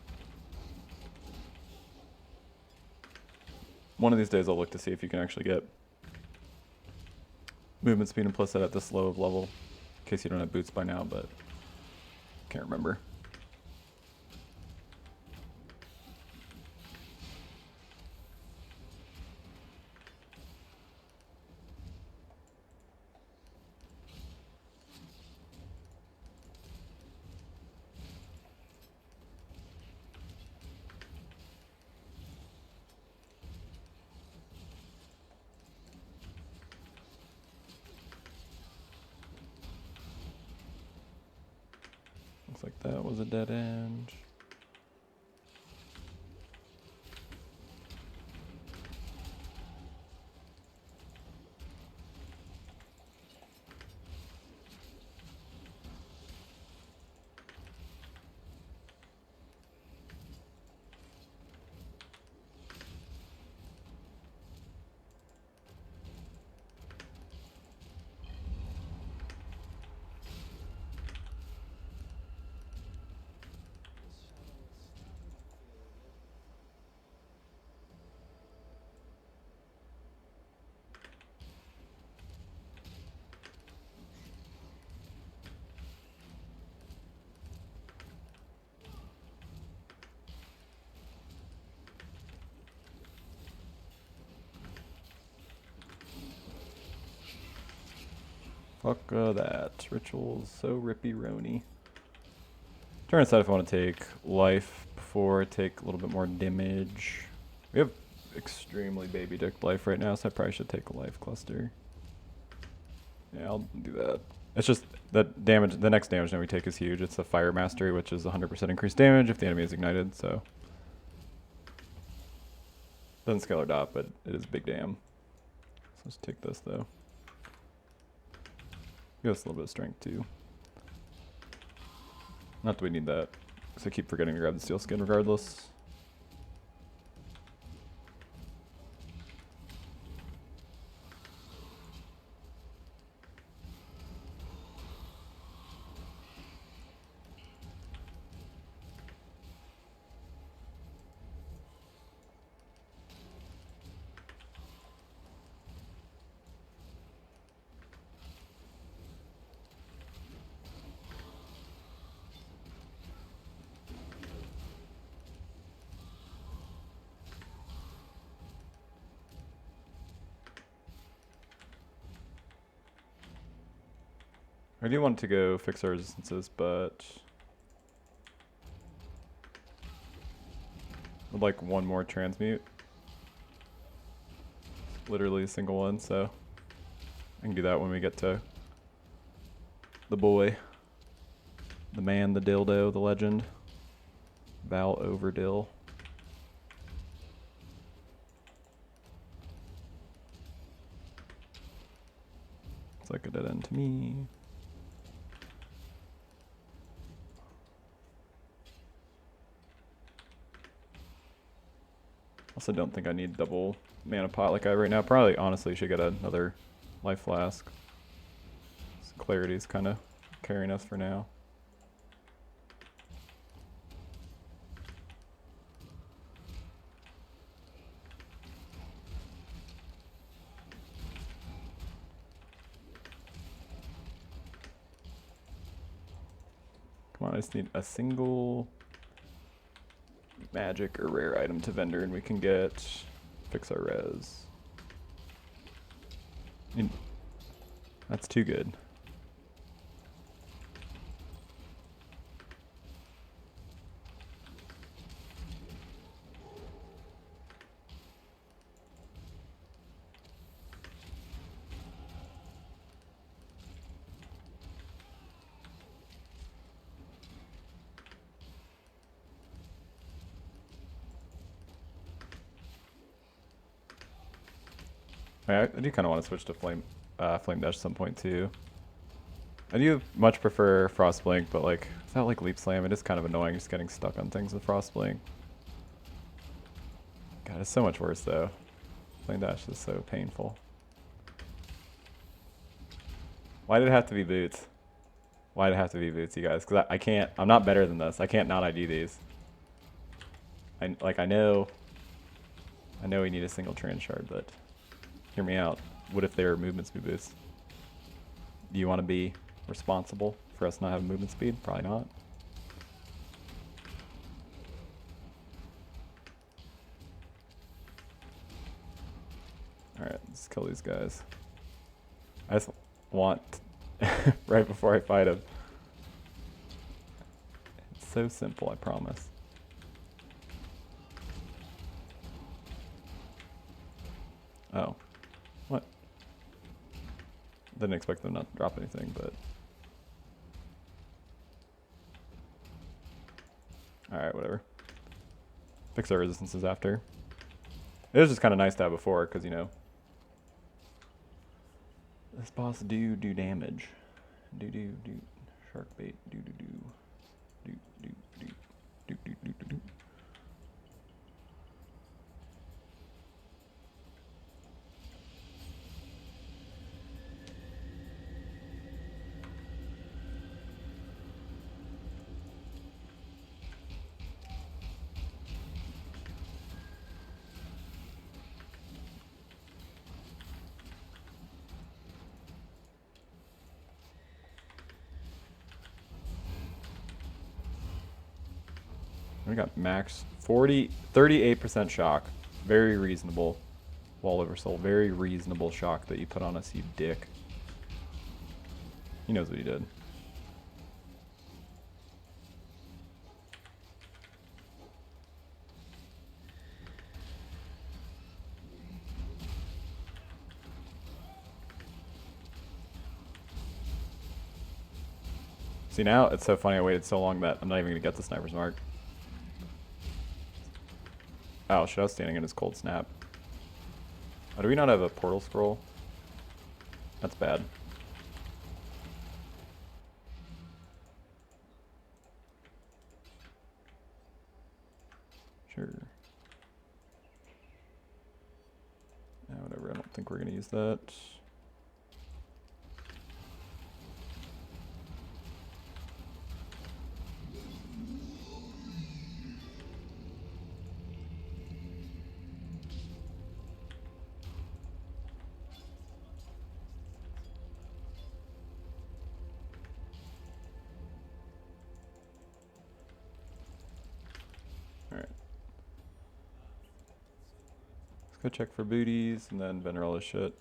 One of these days I'll look to see if you can actually get movement speed implicit at this low of level, in case you don't have boots by now, but can't remember. Looks like that was a dead end. Fuck that. Ritual's so rippy-rony. Trying to decide if I want to take life before I take a little bit more damage. We have extremely baby dick life right now, so I probably should take a life cluster. Yeah, I'll do that. It's just that damage, the next damage that we take is huge. It's a fire mastery, which is 100% increased damage if the enemy is ignited, so. Doesn't scale or dot, but it is big damn. So let's take this though. Give us a little bit of strength too. Not that we need that, because I keep forgetting to grab the steel skin regardless. I do want to go fix our resistances, but I'd like one more transmute. Literally a single one, so I can do that when we get to the boy. The man, the dildo, the legend. Val Overdill. like a dead end to me. Also don't think I need double mana pot like I have right now. Probably honestly should get another life flask. Clarity's kind of carrying us for now. Come on, I just need a single magic or rare item to vendor and we can fix our res. That's too good. I do kind of want to switch to flame dash at some point too. I do much prefer frost blink, but like without like leap slam, it is kind of annoying just getting stuck on things with frost blink. God, it's so much worse though. Flame dash is so painful. Why did it have to be boots? Why did it have to be boots, you guys? Because I can't. I'm not better than this. I can't not ID these. I know we need a single trans shard, but hear me out. What if their movement speed boost? Do you want to be responsible for us not having movement speed? Probably not. Alright, let's kill these guys. I just want, right before I fight him. It's so simple, I promise. Oh. What? Didn't expect them not to drop anything, but... Alright, whatever. Fix our resistances after. It was just kind of nice to have before, because, you know... This boss do damage. Do. Shark bait. Do. We got max 38% shock. Very reasonable. Wall over soul. Very reasonable shock that you put on us, you dick. He knows what he did. See, now it's so funny I waited so long that I'm not even going to get the sniper's mark. Oh shit, I was standing in his cold snap. Oh, do we not have a portal scroll? That's bad. Sure. Yeah, whatever, I don't think we're gonna use that. Alright. Let's go check for booties and then vendor all this shit.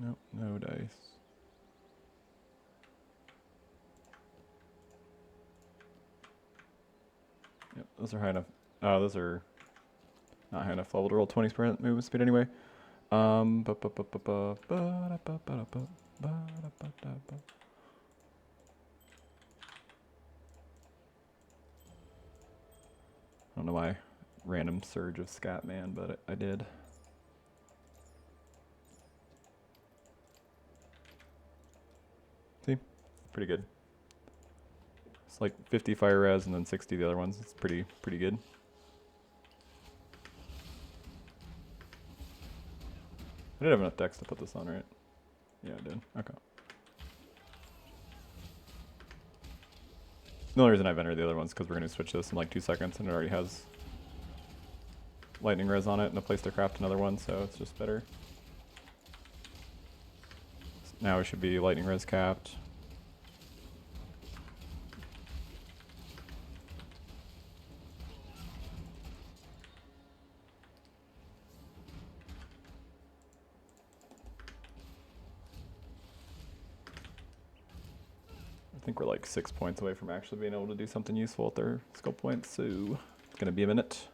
Nope, no dice. Yep, those are high enough. Oh, those are not high enough level to roll 20% movement speed anyway. don't know why random surge of Scat Man, but I did. See? Pretty good. It's like 50 fire res and then 60 the other ones. It's pretty good. I did have enough dex to put this on, right? Yeah, I did. Okay. The only reason I've entered the other ones is because we're going to switch this in like 2 seconds, and it already has lightning res on it and a place to craft another one, so it's just better. So now we should be lightning res capped. I think we're like 6 points away from actually being able to do something useful with their skill points, so it's going to be a minute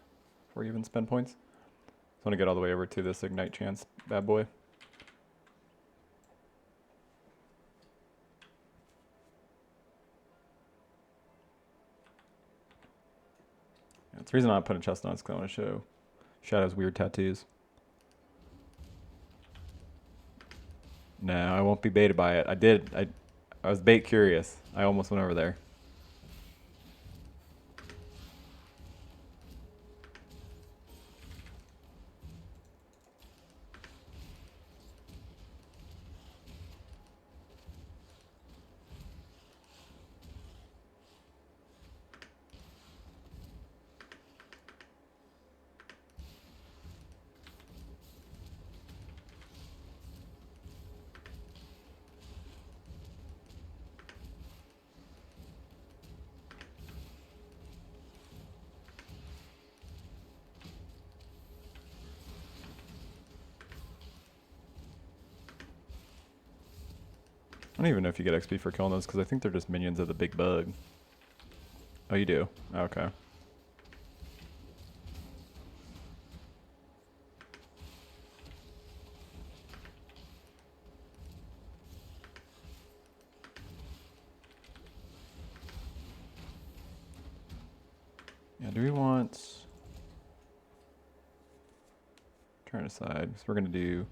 before we even spend points. So I want to get all the way over to this Ignite Chance bad boy. Yeah, it's the reason I'm not putting chest on is because I want to show Shadow's weird tattoos. No, I won't be baited by it. I was bait curious. I almost went over there. I don't even know if you get XP for killing those because I think they're just minions of the big bug. Oh, you do? Okay. Yeah, do we want... Trying to decide, because we're going to do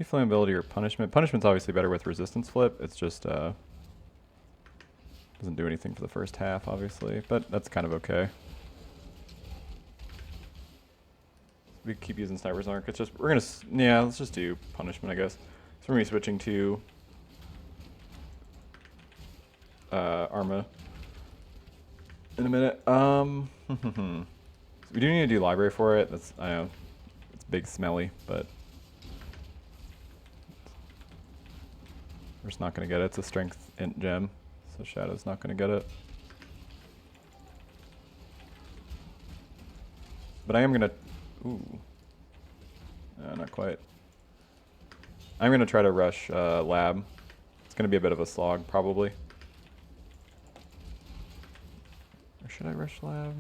flammability or punishment. Punishment's obviously better with resistance flip. It's just doesn't do anything for the first half, obviously, but that's kind of okay. We keep using Sniper's Arc. It's just yeah, let's just do punishment, I guess. So we're gonna be switching to Arma in a minute. So we do need to do library for it. That's, I know it's big smelly, but we're just not gonna get it. It's a strength int gem, so Shadow's not gonna get it. But I am gonna, ooh, not quite. I'm gonna try to rush lab. It's gonna be a bit of a slog, probably. Or should I rush lab?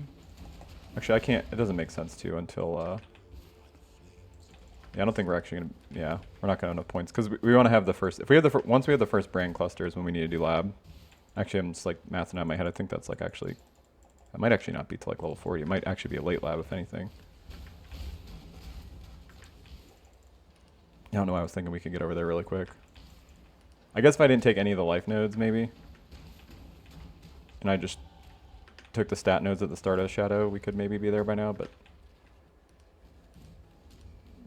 Actually, I can't. It doesn't make sense to until. Yeah, I don't think we're actually gonna. Yeah, we're not gonna have enough points because we want to have the first. If we have the once we have the first brand clusters, when we need to do lab. Actually, I'm just like mathing out in my head. I think that's like actually. That might actually not be till like level 40. It might actually be a late lab, if anything. I don't know why I was thinking we could get over there really quick. I guess if I didn't take any of the life nodes, maybe. And I just took the stat nodes at the start of Shadow, we could maybe be there by now, but...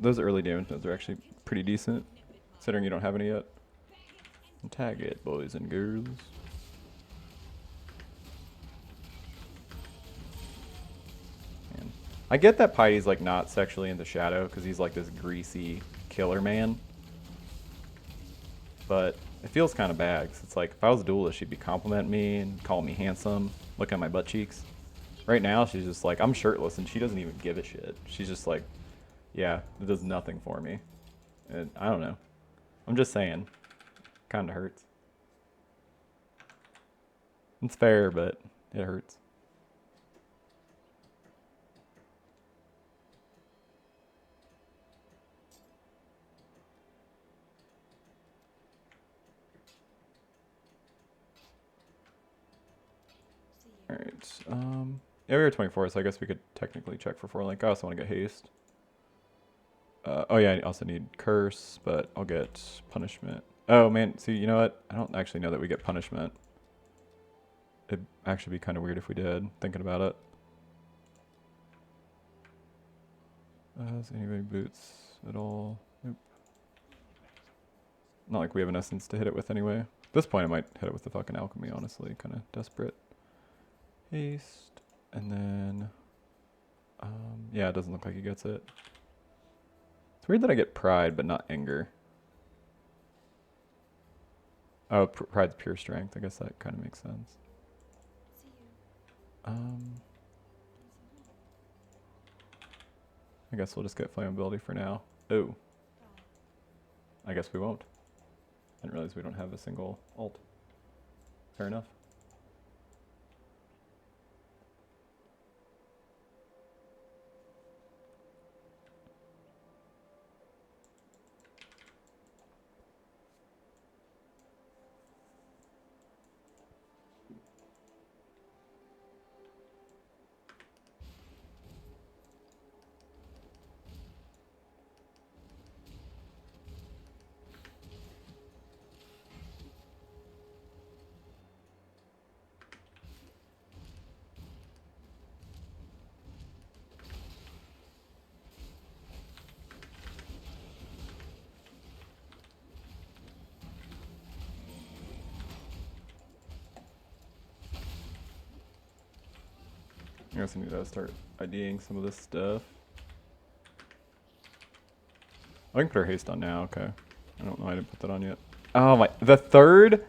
Those early damage nodes are actually pretty decent, considering you don't have any yet. And tag it, boys and girls. Man. I get that Pity's like not sexually into Shadow, because he's like this greasy killer man. But it feels kind of bad, 'cause it's like, if I was a duelist, she'd be complimenting me and calling me handsome, look at my butt cheeks. Right now, she's just like, I'm shirtless, and she doesn't even give a shit. She's just like, yeah, it does nothing for me. And I don't know. I'm just saying. Kind of hurts. It's fair, but it hurts. Alright, Yeah, we were 24, so I guess we could technically check for 4 link. I also want to get haste. Oh yeah, I also need curse, but I'll get punishment. Oh man, see, you know what? I don't actually know that we get punishment. It'd actually be kind of weird if we did, thinking about it. Is anybody boots at all? Nope. Not like we have an essence to hit it with anyway. At this point, I might hit it with the fucking alchemy, honestly. Kind of desperate. Haste. And then... yeah, it doesn't look like he gets it. It's weird that I get pride, but not anger. Oh, pride's pure strength. I guess that kind of makes sense. I guess we'll just get flammability for now. Oh. I guess we won't. I didn't realize we don't have a single ult. Fair enough. I guess I need to start IDing some of this stuff. I can put our haste on now, okay. I don't know, I didn't put that on yet. Oh my, the third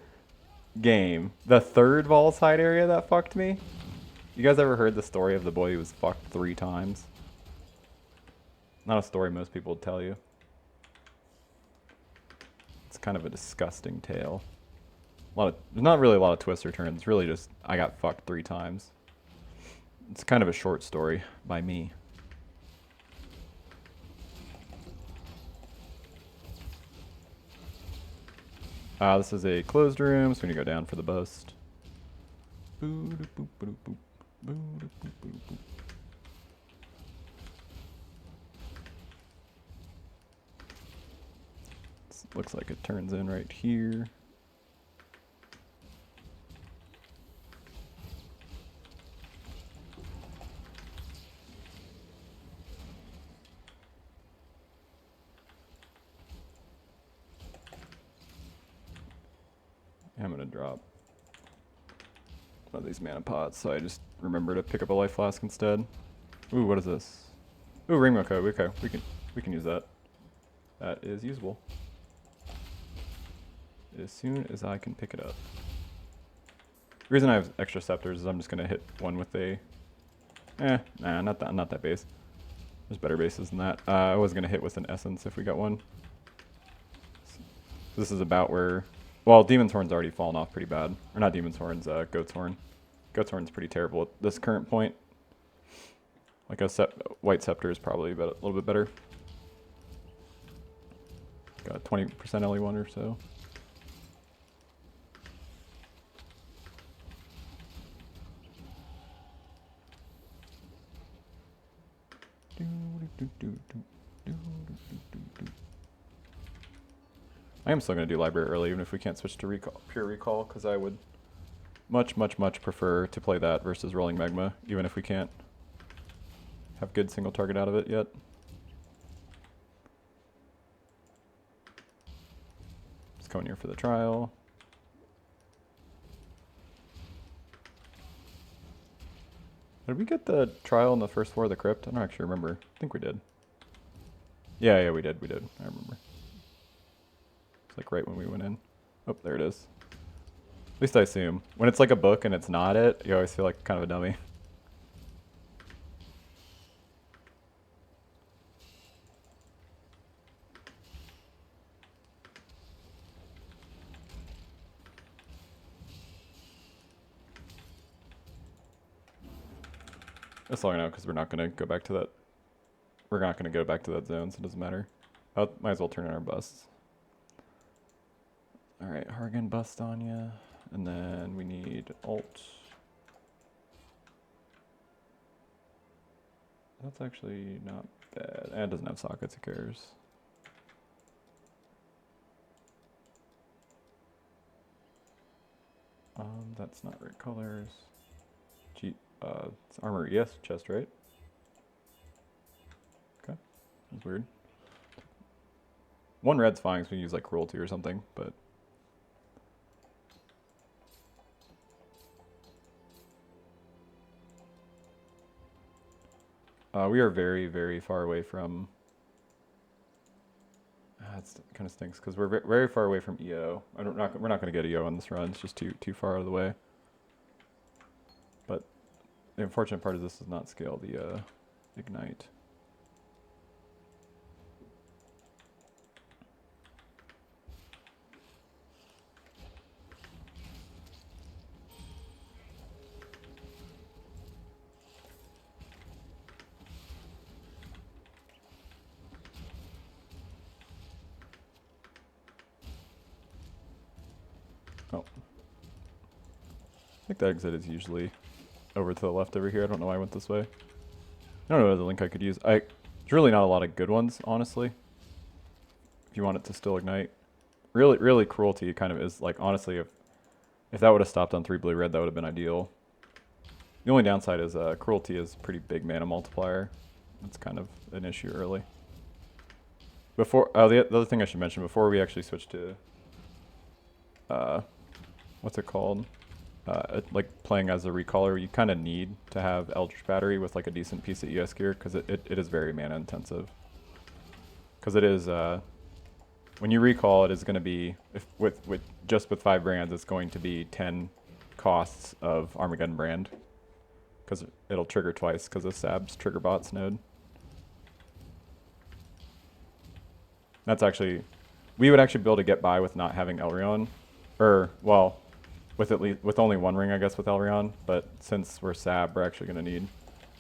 game, the third Vol side area that fucked me? You guys ever heard the story of the boy who was fucked 3 times? Not a story most people would tell you. It's kind of a disgusting tale. There's not really a lot of twists or turns, really just, I got fucked 3 times. It's kind of a short story by me. This is a closed room, so we need to go down for the bust. Looks like it turns in right here. I'm gonna drop one of these mana pots, so I just remember to pick up a life flask instead. Ooh, what is this? Ooh, rainbow code. Okay, we can use that. That is usable. As soon as I can pick it up. The reason I have extra scepters is I'm just gonna hit one with a. Nah, not that base. There's better bases than that. I was gonna hit with an essence if we got one. So this is about where. Well, Demon's Horn's already fallen off pretty bad. Or not Demon's Horn's, Goat's Horn. Goat's Horn's pretty terrible at this current point. Like a White Scepter is probably a little bit better. Got 20% LE1 or so. I am still going to do library early, even if we can't switch to pure recall, because I would much prefer to play that versus rolling magma, even if we can't have good single target out of it yet. Just going here for the trial. Did we get the trial in the first floor of the crypt? I don't actually remember. I think we did. Yeah, we did. I remember. It's like right when we went in. Oh, there it is. At least I assume. When it's like a book and it's not it, you always feel like kind of a dummy. That's all I know, because we're not going to go back to that. We're not going to go back to that zone, so it doesn't matter. Oh, might as well turn in our busts. Alright, Hargan bust on ya. And then we need ult. That's actually not bad. And it doesn't have sockets, who cares? That's not right colors. It's armor ES chest, right? Okay, that's weird. One red's fine because we can use like cruelty or something, but we are very, very far away from. That kind of stinks because we're very far away from EO. We're not going to get EO on this run. It's just too far out of the way. But the unfortunate part is this does not scale the ignite. Oh. I think the exit is usually over to the left over here. I don't know why I went this way. I don't know what other link I could use. There's really not a lot of good ones, honestly. If you want it to still ignite. Really cruelty kind of is like, honestly, if that would have stopped on 3 blue red, that would have been ideal. The only downside is cruelty is pretty big mana multiplier. That's kind of an issue early. Before, the other thing I should mention, before we actually switch to what's it called? Like playing as a recaller, you kind of need to have Eldritch Battery with like a decent piece of ES gear because it is very mana intensive. Because it is, when you recall, it is going to be, with 5 brands, it's going to be 10 costs of Armageddon brand. Because it'll trigger twice because of Sab's triggerbots node. That's actually, we would actually be able to get by with not having Elreon. Or, well, with only 1 ring, I guess, with Elreon. But since we're Sab, we're actually going to need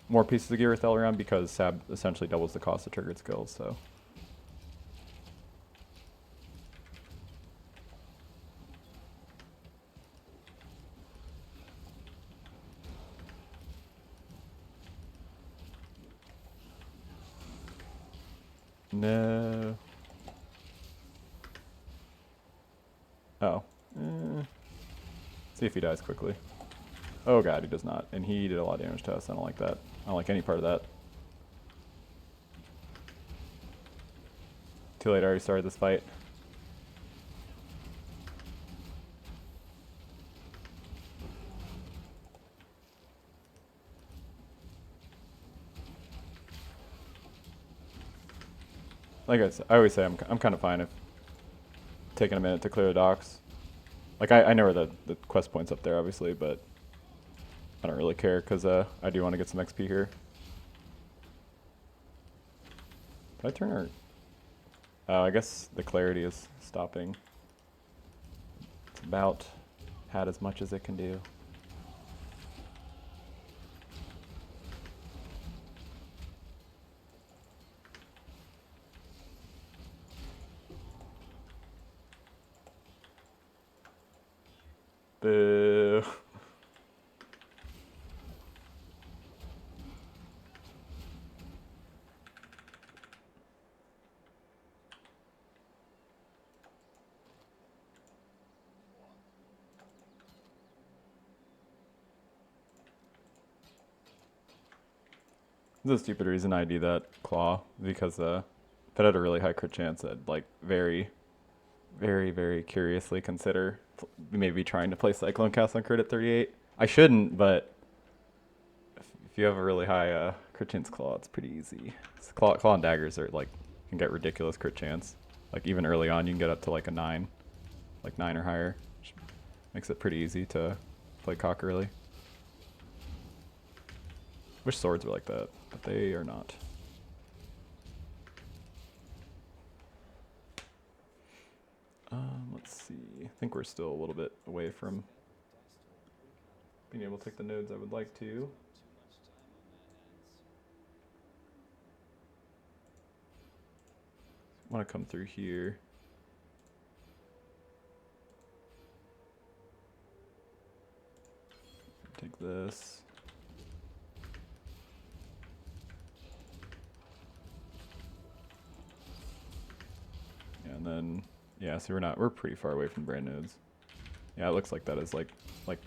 more pieces of gear with Elreon because Sab essentially doubles the cost of triggered skills. So. No. Oh. See if he dies quickly. Oh god, he does not. And he did a lot of damage to us. I don't like that. I don't like any part of that. Too late, I already started this fight. Like I always say, I'm kind of fine if taking a minute to clear the docks. Like I know where the quest point's up there, obviously, but I don't really care because I do want to get some XP here. Did I turn her? Oh, I guess the clarity is stopping. It's about had as much as it can do. Boo. This is a stupid reason I do that claw because if it had a really high crit chance, I'd like very curiously consider maybe trying to play Cyclone Cast on crit at 38. I shouldn't, but if you have a really high crit chance claw, it's pretty easy. So claw and daggers are like can get ridiculous crit chance. Like even early on, you can get up to like a 9, like 9 or higher, which makes it pretty easy to play CoC early. Wish swords were like that, but they are not. Let's see. I think we're still a little bit away from being able to take the nodes I would like to. I want to come through here. Take this. then yeah, so we're pretty far away from brand nodes. Yeah, it looks like that is like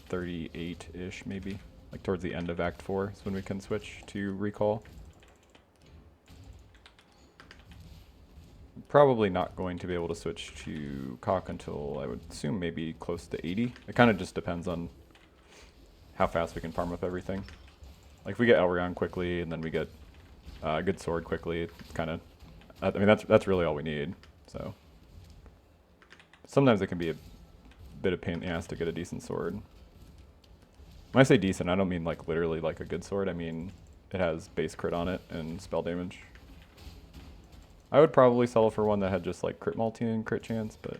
38-ish maybe. Like towards the end of Act 4 is when we can switch to recall. Probably not going to be able to switch to CoC until I would assume maybe close to 80. It kind of just depends on how fast we can farm up everything. Like if we get Elreon quickly and then we get a good sword quickly, it's kind of, I mean that's really all we need. So sometimes it can be a bit of pain in the ass to get a decent sword. When I say decent, I don't mean like literally like a good sword. I mean it has base crit on it and spell damage. I would probably sell for one that had just like crit multi and crit chance, but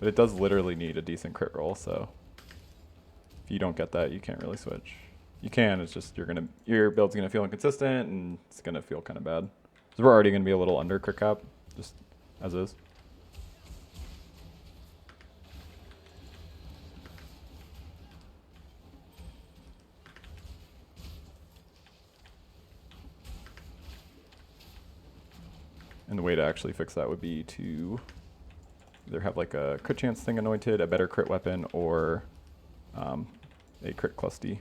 it does literally need a decent crit roll, so if you don't get that, you can't really switch. You can, it's just your build's gonna feel inconsistent and it's gonna feel kind of bad. So we're already gonna be a little under crit cap, just as is. And the way to actually fix that would be to either have like a crit chance thing anointed, a better crit weapon, or a crit clusty.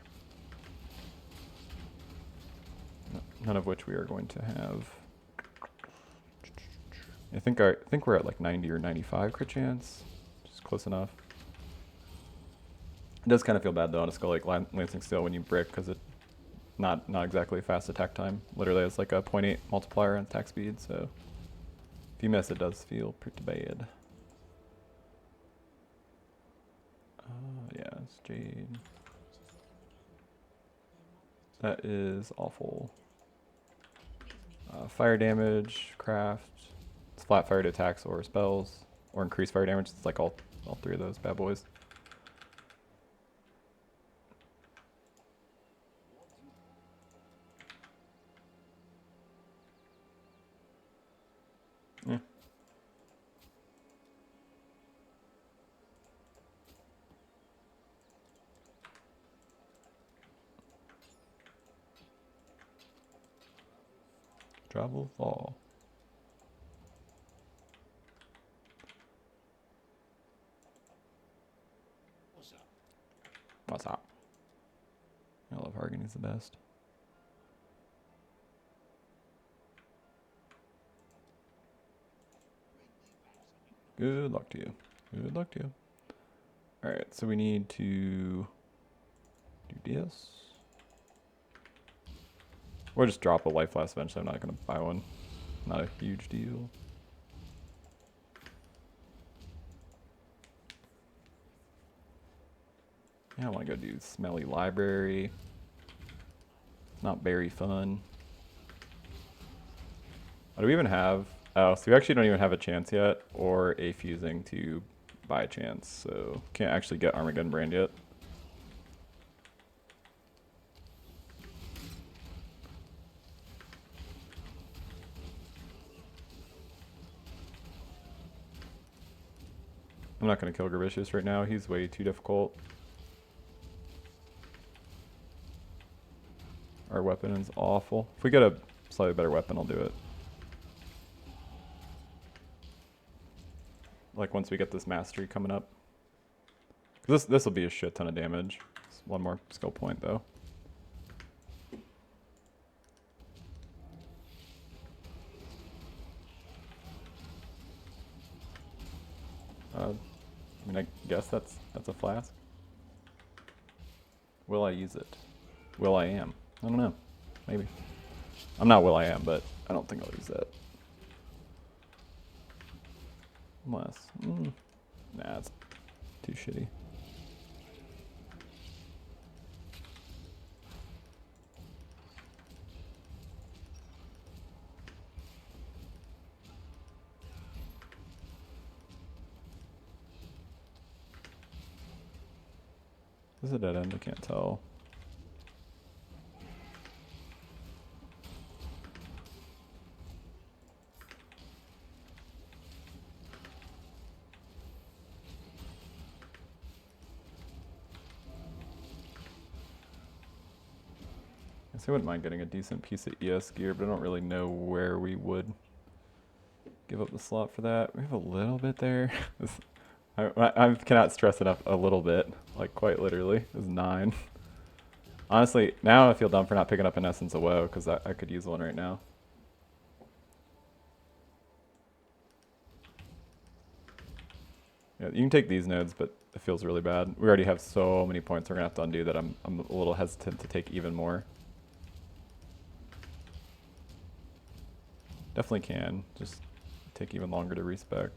None of which we are going to have. I think we're at like 90 or 95 crit chance, just close enough. It does kind of feel bad though on a skill like Lancing Steel when you brick, because it not exactly fast attack time. Literally it's like a 0.8 multiplier on attack speed, so if you miss it does feel pretty bad. Yeah, it's Jade. That is awful. Fire damage, craft. It's flat fire to attacks or spells, or increased fire damage. It's like all three of those bad boys. Yeah. Travel fall. What's up? I love Hargan, he's the best. Good luck to you. Good luck to you. Alright, so we need to do this. Or just drop a life last eventually. I'm not going to buy one. Not a huge deal. Yeah, I want to go do Smelly Library. It's not very fun. What do we even have? Oh, so we actually don't even have a chance yet, or a fusing to buy a chance. So can't actually get Armageddon brand yet. I'm not going to kill Gravicious right now. He's way too difficult. Our weapon is awful. If we get a slightly better weapon, I'll do it. Like once we get this mastery coming up. This will be a shit ton of damage. It's one more skill point though. I mean, I guess that's a flask. Will I use it? Will I am? I don't know. Maybe. I'm not Will I am, but I don't think I'll use that. Unless, nah, it's too shitty. This is a dead end, I can't tell. I wouldn't mind getting a decent piece of ES gear, but I don't really know where we would give up the slot for that. We have a little bit there. I cannot stress enough, a little bit, like quite literally, is 9. Honestly, now I feel dumb for not picking up an Essence of Woe, because I could use one right now. Yeah, you can take these nodes, but it feels really bad. We already have so many points we're going to have to undo that I'm a little hesitant to take even more. Definitely can, just take even longer to respec.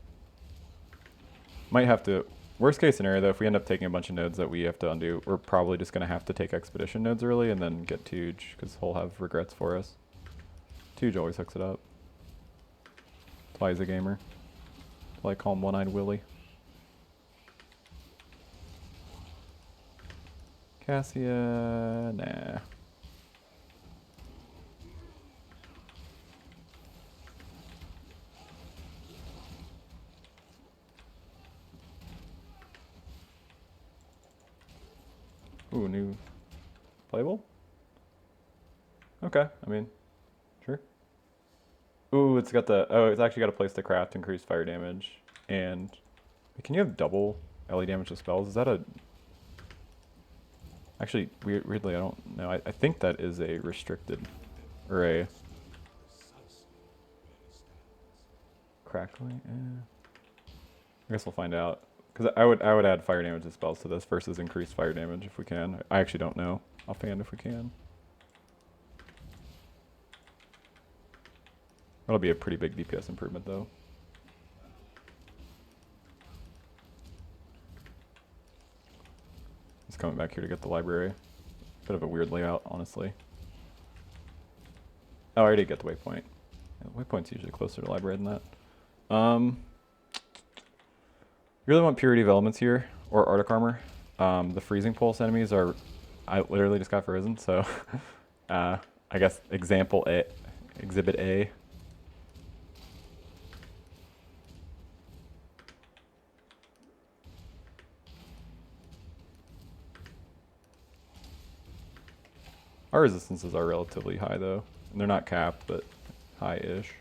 Might have to, worst case scenario though, if we end up taking a bunch of nodes that we have to undo, we're probably just going to have to take Expedition nodes early and then get Tooge, because he'll have regrets for us. Tooge always hooks it up. That's why he's a gamer. That's why I call him One-Eyed Willy. Cassia, nah. Ooh, new playable? Okay, I mean, sure. Ooh, it's got the, oh, it's actually got a place to craft increased fire damage. And, can you have double LE damage to spells? Is that a, actually, weirdly, I don't know. I think that is a restricted, or a crackling, I guess we'll find out. Because I would add fire damage to spells to this versus increased fire damage if we can. I actually don't know offhand if we can. That'll be a pretty big DPS improvement though. Just coming back here to get the library. Bit of a weird layout, honestly. Oh, I already get the waypoint. Yeah, the waypoint's usually closer to the library than that. You really want purity of elements here, or Arctic armor. The freezing pulse enemies are, I literally just got frozen, so I guess example A, exhibit A. Our resistances are relatively high though, and they're not capped, but high-ish.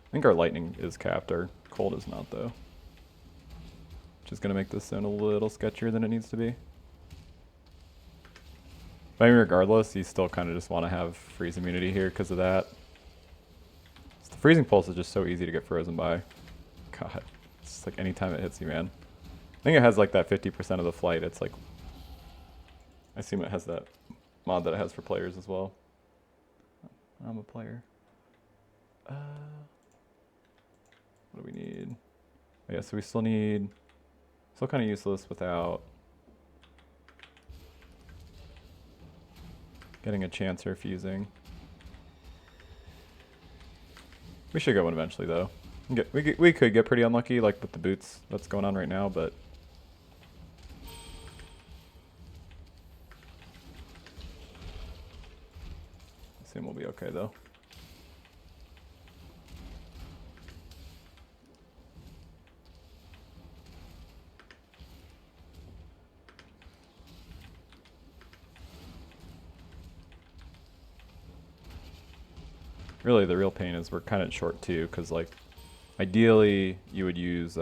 I think our lightning is capped, our cold is not though. Which is going to make this zone a little sketchier than it needs to be. But I mean, regardless, you still kind of just want to have freeze immunity here because of that. So the freezing pulse is just so easy to get frozen by. God, it's just like anytime it hits you, man. I think it has like that 50% of the flight. It's like, I assume it has that mod that it has for players as well. I'm a player. What do we need? Oh, yeah, so we still need, still kind of useless without getting a chance or fusing. We should get one eventually though. We could get pretty unlucky like with the boots that's going on right now, but I assume we'll be okay though. Really, the real pain is we're kind of short too, because like, ideally you would use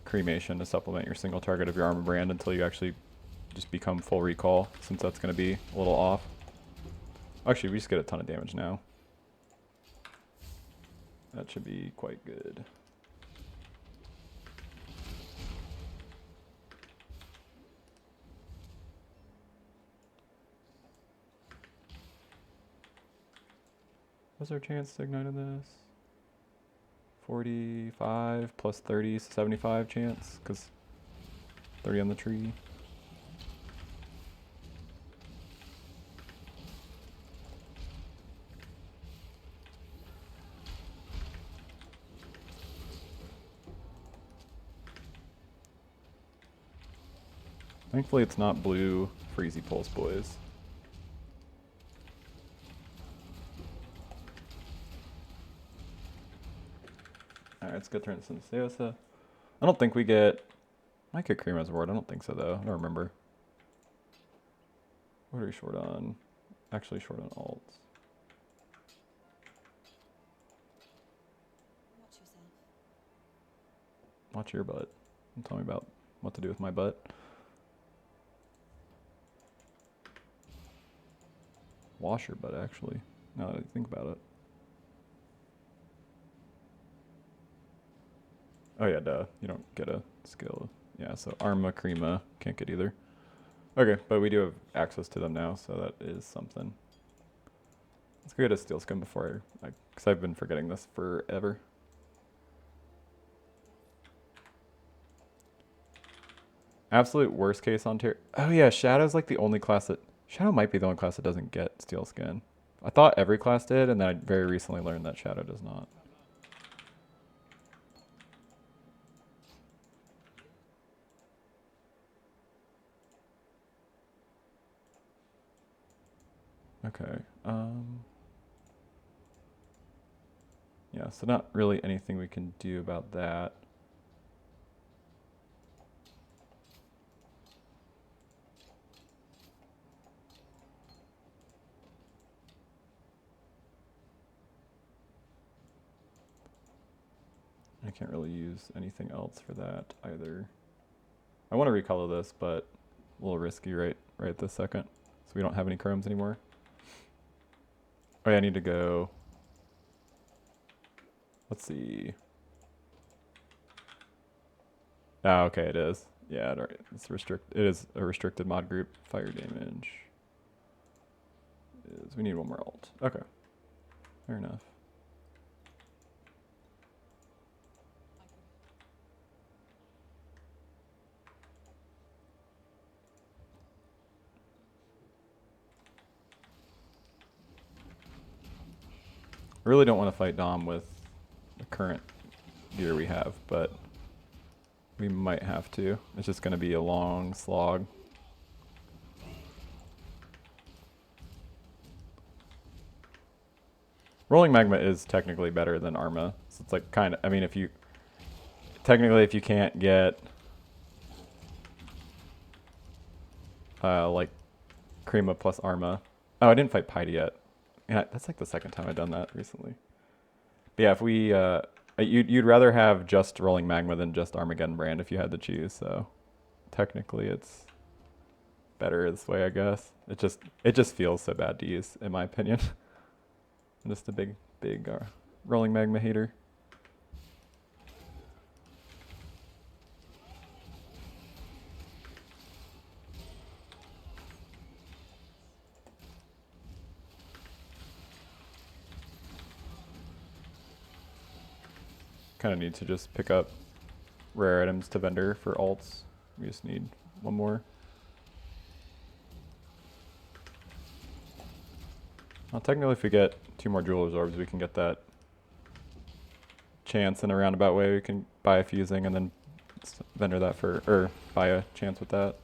cremation to supplement your single target of your armor brand until you actually just become full recall, since that's going to be a little off. Actually, we just get a ton of damage now. That should be quite good. What's our chance to ignite in this? 45 plus 30, so 75 chance, because 30 on the tree. Thankfully it's not blue freezy pulse, boys. Alright, let's go turn this into Seosa. I don't think we get... Might get Cream as a ward. I don't think so, though. I don't remember. What are we short on? actually short on alts. Watch yourself. Watch your butt. Don't tell me about what to do with my butt. Wash your butt, actually. Now that I think about it. Oh yeah, duh. You don't get a skill. Yeah, so Arma, Crema, can't get either. Okay, but we do have access to them now, so that is something. Let's go get a steel skin before because I've been forgetting this forever. Absolute worst case on tier. Oh yeah, Shadow's like the only class that... Shadow might be the only class that doesn't get steel skin. I thought every class did, and then I very recently learned that Shadow does not. Okay. Yeah, so not really anything we can do about that. I can't really use anything else for that either. I want to recolor this, but a little risky right this second. So we don't have any chromes anymore. Oh yeah, I need to go. Let's see. Ah, okay, it is. Yeah, it's it is a restricted mod group. Fire damage is, we need one more alt. Okay, fair enough. I really don't want to fight Dom with the current gear we have, but we might have to. It's just going to be a long slog. Rolling Magma is technically better than Arma. So it's like kind of, I mean, if you can't get like Crema plus Arma. Oh, I didn't fight Piety yet. Yeah, that's like the second time I've done that recently. But yeah, if we, you'd rather have just Rolling Magma than just Armageddon brand if you had to choose. So technically, it's better this way, I guess. It just feels so bad to use, in my opinion. I'm just a big Rolling Magma hater. Kind of need to just pick up rare items to vendor for alts. We just need one more. Well, technically if we get 2 more Jeweler's Orbs, we can get that chance in a roundabout way. We can buy a fusing and then vendor that for, or buy a chance with that.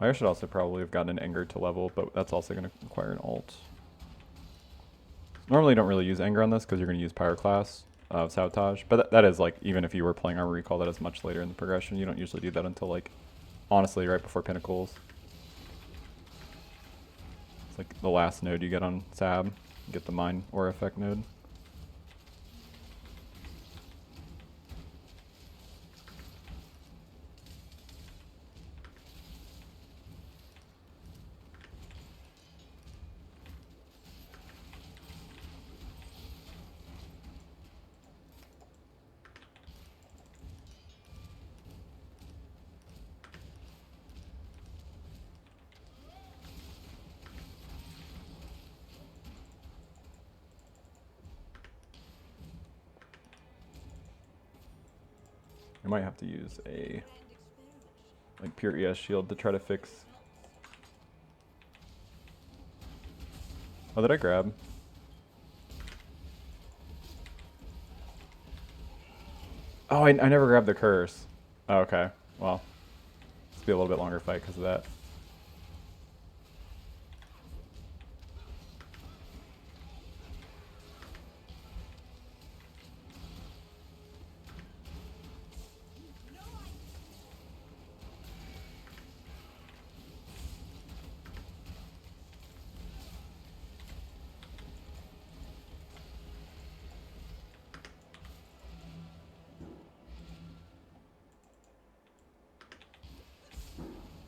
I should also probably have gotten an Anger to level, but that's also going to require an alt. Normally you don't really use Anger on this because you're going to use Pyroclast of Sabotage, but that is like, even if you were playing Armor Recall, that is much later in the progression. You don't usually do that until like, honestly, right before Pinnacles. It's like the last node you get on Sab. You get the Mine or Effect node. I might have to use a like pure ES shield to try to fix. Oh, did I grab? Oh, I never grabbed the curse. Oh, okay. Well, it's be a little bit longer fight because of that.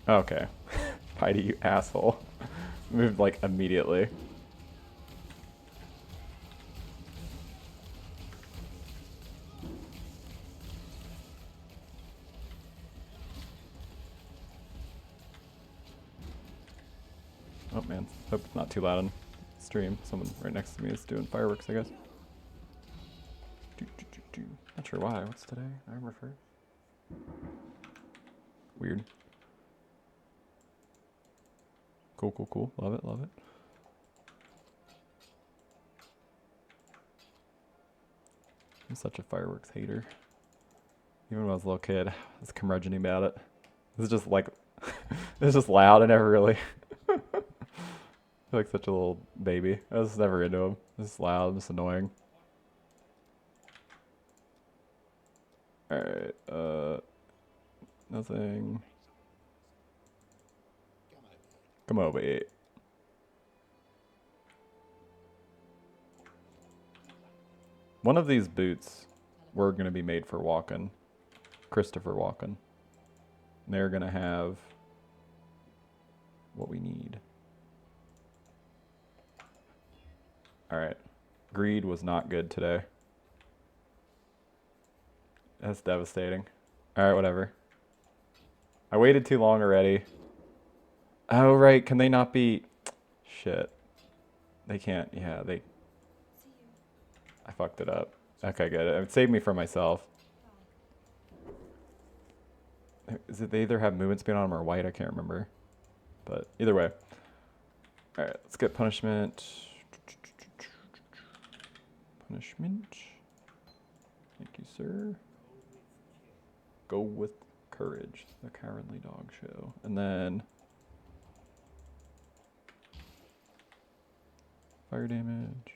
Okay. Heidi, you asshole. Moved like immediately. Oh man, hope it's not too loud on stream. Someone right next to me is doing fireworks, I guess. Not sure why. What's today? Arma first. Weird. Cool, cool, cool. Love it, love it. I'm such a fireworks hater. Even when I was a little kid, I was curmudgeon about it. It's just like, it's just loud. I never really. I feel like such a little baby. I was never into them. It's loud, it's annoying. Alright, nothing. Come over here. One of these boots were going to be made for Walken. Christopher Walken. They're going to have what we need. Alright. Greed was not good today. That's devastating. Alright, whatever. I waited too long already. Oh, right. Can they not be... Shit. They can't. Yeah, they... I fucked it up. Okay, good. It would save me from myself. Is it they either have movement speed on them or white? I can't remember. But either way. Alright, let's get punishment. Punishment. Thank you, sir. Go with courage. The Cowardly Dog Show. And then... Fire damage.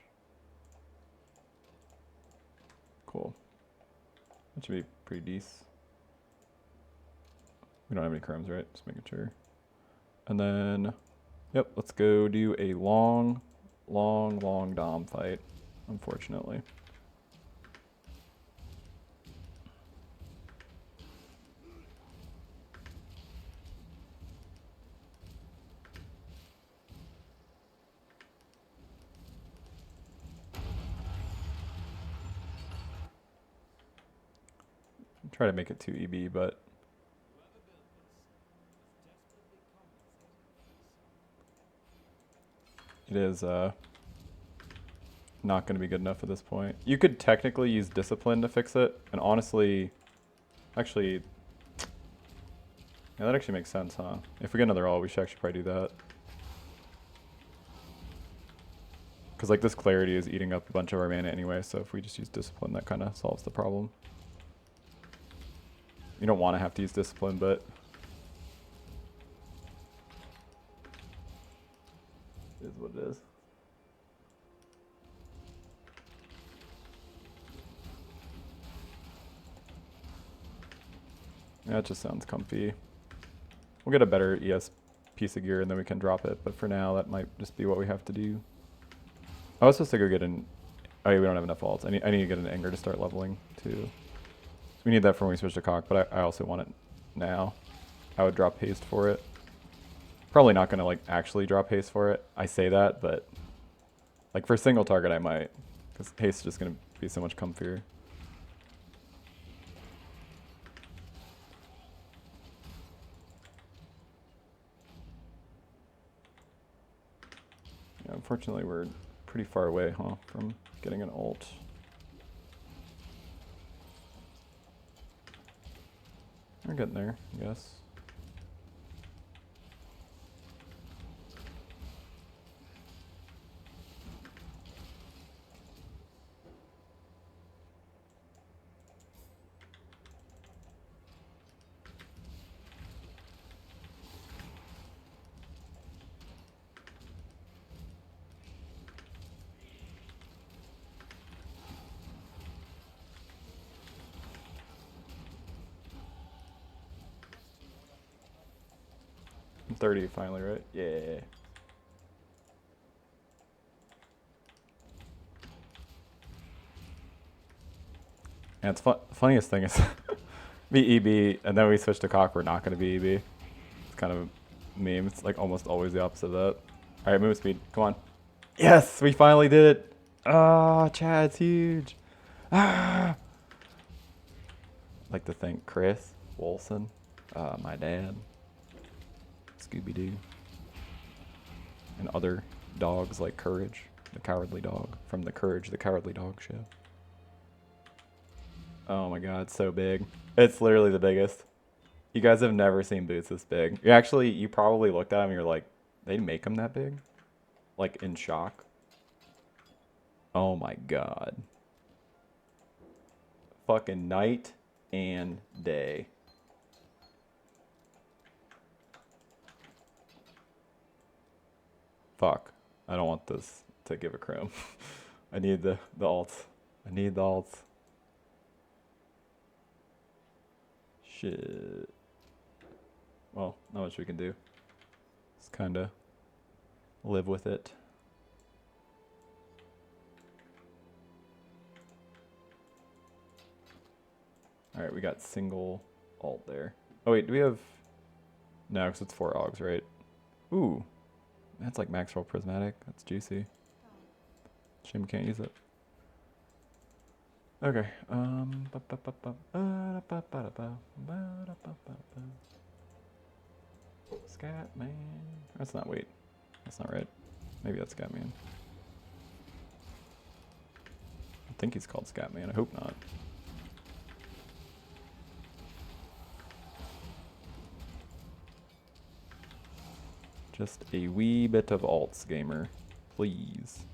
Cool. That should be pretty decent. We don't have any chromes, right? Just making sure. And then, yep, let's go do a long dom fight, unfortunately. Try to make it 2 EB, but it is not going to be good enough at this point. You could technically use discipline to fix it, and honestly, actually, yeah, that actually makes sense, huh? If we get another ult, we should actually probably do that. Because like this clarity is eating up a bunch of our mana anyway, so if we just use discipline, that kind of solves the problem. You don't want to have to use discipline, but it is what it is. Yeah, it just sounds comfy. We'll get a better ES piece of gear and then we can drop it, but for now that might just be what we have to do. I was supposed to go get an... Oh yeah, we don't have enough ults. I need to get an anger to start leveling too. We need that for when we switch to CoC, but I also want it now. I would drop haste for it. Probably not going to like actually drop haste for it. I say that, but like for single target I might. Because haste is just going to be so much comfier. Yeah, unfortunately we're pretty far away, huh, from getting an ult. We're getting there, I guess. 30 finally, right? Yeah. And it's funniest thing is be EB, and then we switch to CoC, we're not going to be EB. It's kind of a meme. It's like almost always the opposite of that. All right, movement speed. Come on. Yes, we finally did it. Oh, Chad's huge. Ah. I'd like to thank Chris Wilson, my dad, Scooby-Doo, and other dogs like Courage, the cowardly dog, from the Courage the Cowardly Dog show. Oh my god, it's so big. It's literally the biggest. You guys have never seen boots this big. You probably looked at them and you're like, they make them that big? Like in shock. Oh my god. Fucking night and day. Fuck. I don't want this to give a chrome. I need the alts. I need the alts. Shit. Well, not much we can do. Just kinda live with it. Alright, we got single alt there. Oh wait, do we have... No, because it's 4 augs, right? Ooh. That's like max roll prismatic. That's juicy. Shame we can't use it. Okay. Scatman. That's not, wait. That's not right. Maybe that's Scatman. I think he's called Scatman. I hope not. Just a wee bit of alts, gamer. Please.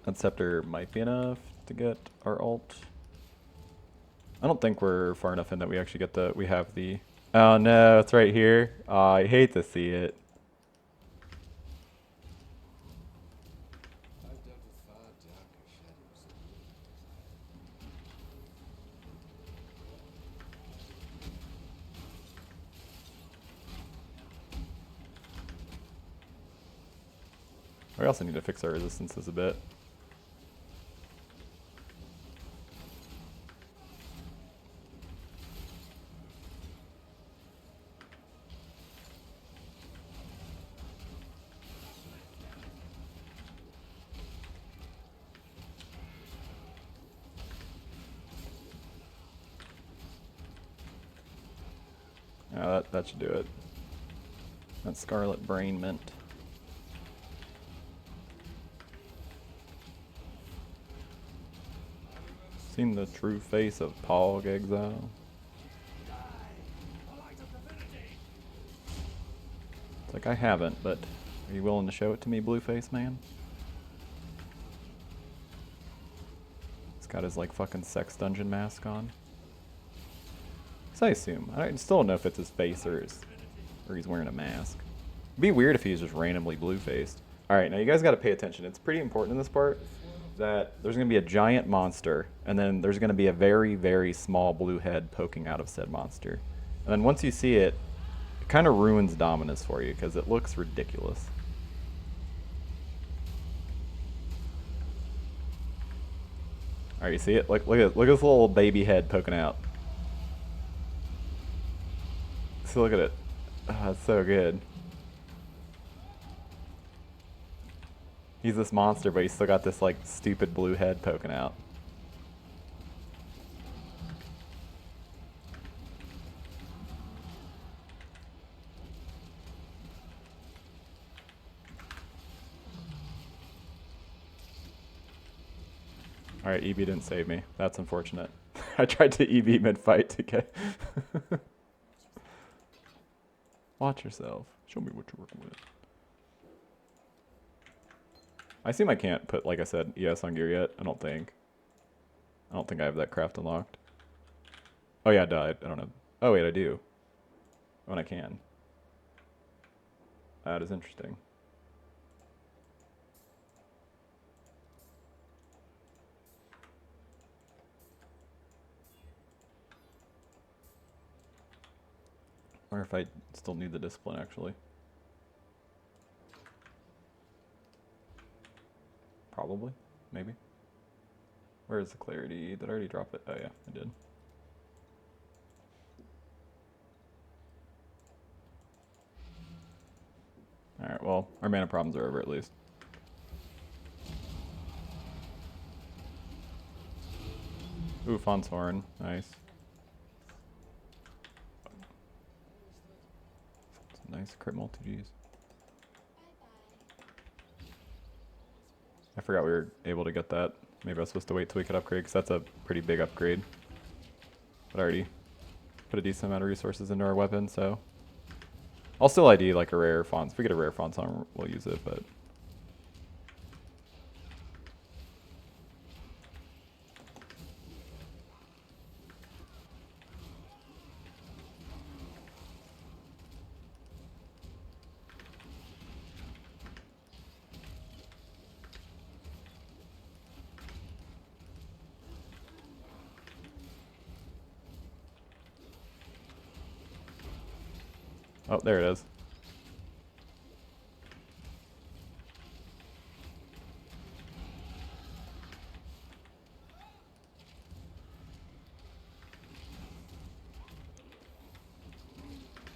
That scepter might be enough to get our alt. I don't think we're far enough in that we actually get the, we have the, oh no, it's right here. Oh, I hate to see it. We also need to fix our resistances a bit. Yeah, that should do it. That Scarlet Brain Mint. Seen the true face of PoB Exile? It's like I haven't, but are you willing to show it to me, Blueface man? He's got his like fucking sex dungeon mask on. So I assume. I still don't know if it's his face or he's wearing a mask. It'd be weird if he's just randomly blue-faced. Alright, now you guys gotta pay attention. It's pretty important in this part that there's gonna be a giant monster, and then there's gonna be a very, very small blue head poking out of said monster. And then once you see it, it kind of ruins Dominus for you, because it looks ridiculous. Alright, you see it? Look at this little baby head poking out. So look at it. Oh, it's so good. He's this monster, but he's still got this like stupid blue head poking out. Alright, EB didn't save me. That's unfortunate. I tried to EB mid-fight to get... Watch yourself. Show me what you're working with. I assume I can't put, like I said, ES on gear yet. I don't think I have that craft unlocked. Oh yeah, duh, I don't know. Oh wait, I do. When I can. That is interesting. I wonder if I still need the discipline actually. Probably, maybe. Where is the clarity? Did I already drop it? Oh yeah, I did. Alright, well, our mana problems are over at least. Ooh, Fawn's Horn. Nice. Nice crit multi-Gs. I forgot we were able to get that. Maybe I was supposed to wait till we could upgrade, because that's a pretty big upgrade. But I already put a decent amount of resources into our weapon, so... I'll still ID like a rare Fawn's. If we get a rare Fawn's Horn, we'll use it, but... Oh, there it is.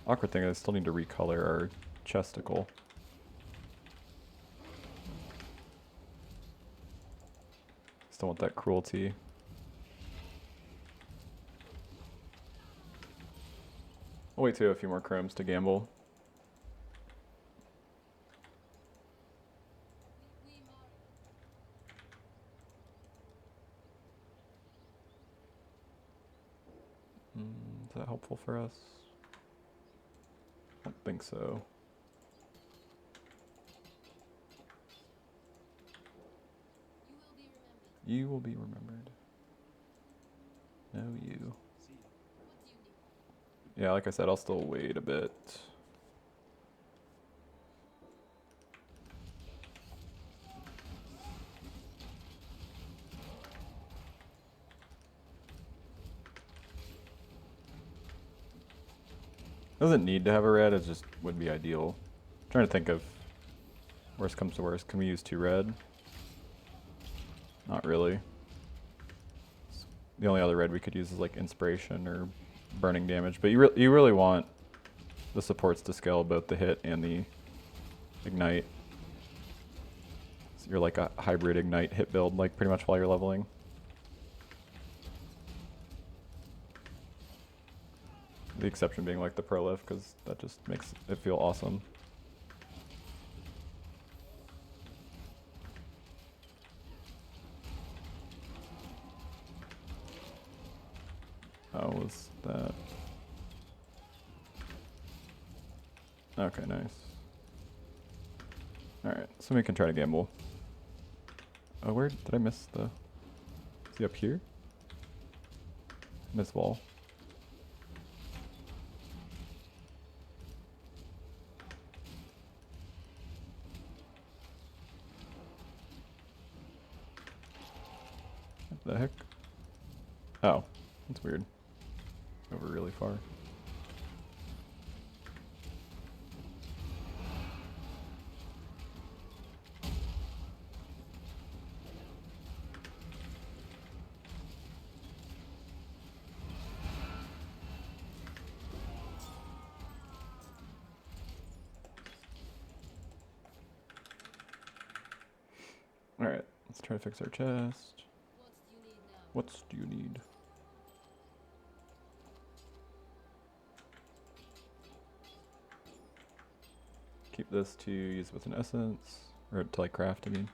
Awkward thing, I still need to recolor our chesticle. Still want that cruelty. I'll wait till a few more chromes to gamble. Is that helpful for us? I don't think so. You will be remembered. No, you. Yeah, like I said, I'll still wait a bit. Doesn't need to have a red, it just would be ideal. I'm trying to think of worst comes to worst. Can we use 2 red? Not really. The only other red we could use is like inspiration or burning damage, but you really want the supports to scale both the hit and the ignite. So you're like a hybrid ignite hit build, like pretty much while you're leveling. The exception being like the prolift, because that just makes it feel awesome. How was that? Okay, nice. Alright, somebody can try to gamble. Oh, where did I miss the... Is he up here? Miss wall. What the heck? Oh, that's weird. Over really far. Alright, let's try to fix our chest. What do you need? Keep this to use with an essence, or to like craft, I mean.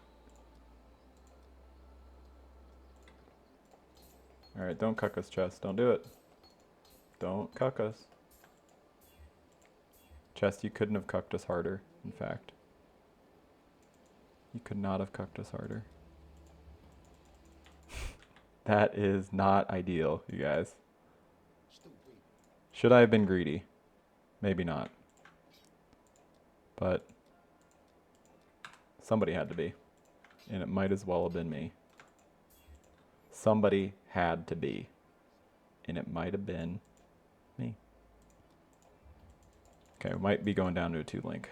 Alright, don't cuck us, chest. Don't do it. Don't cuck us. Chest, you couldn't have cucked us harder, in fact. You could not have cucked us harder. That is not ideal, you guys. Should I have been greedy? Maybe not. But somebody had to be. And it might as well have been me. Somebody had to be. And it might have been me. Okay, we might be going down to a 2-link.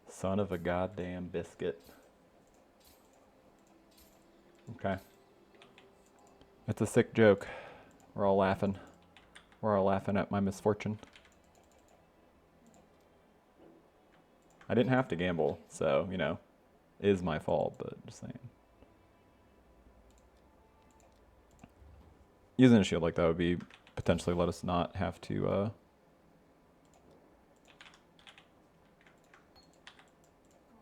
Son of a goddamn biscuit. Okay. It's a sick joke. We're all laughing. We're all laughing at my misfortune. I didn't have to gamble, so, you know, it is my fault, but just saying. Using a shield like that would be potentially let us not have to,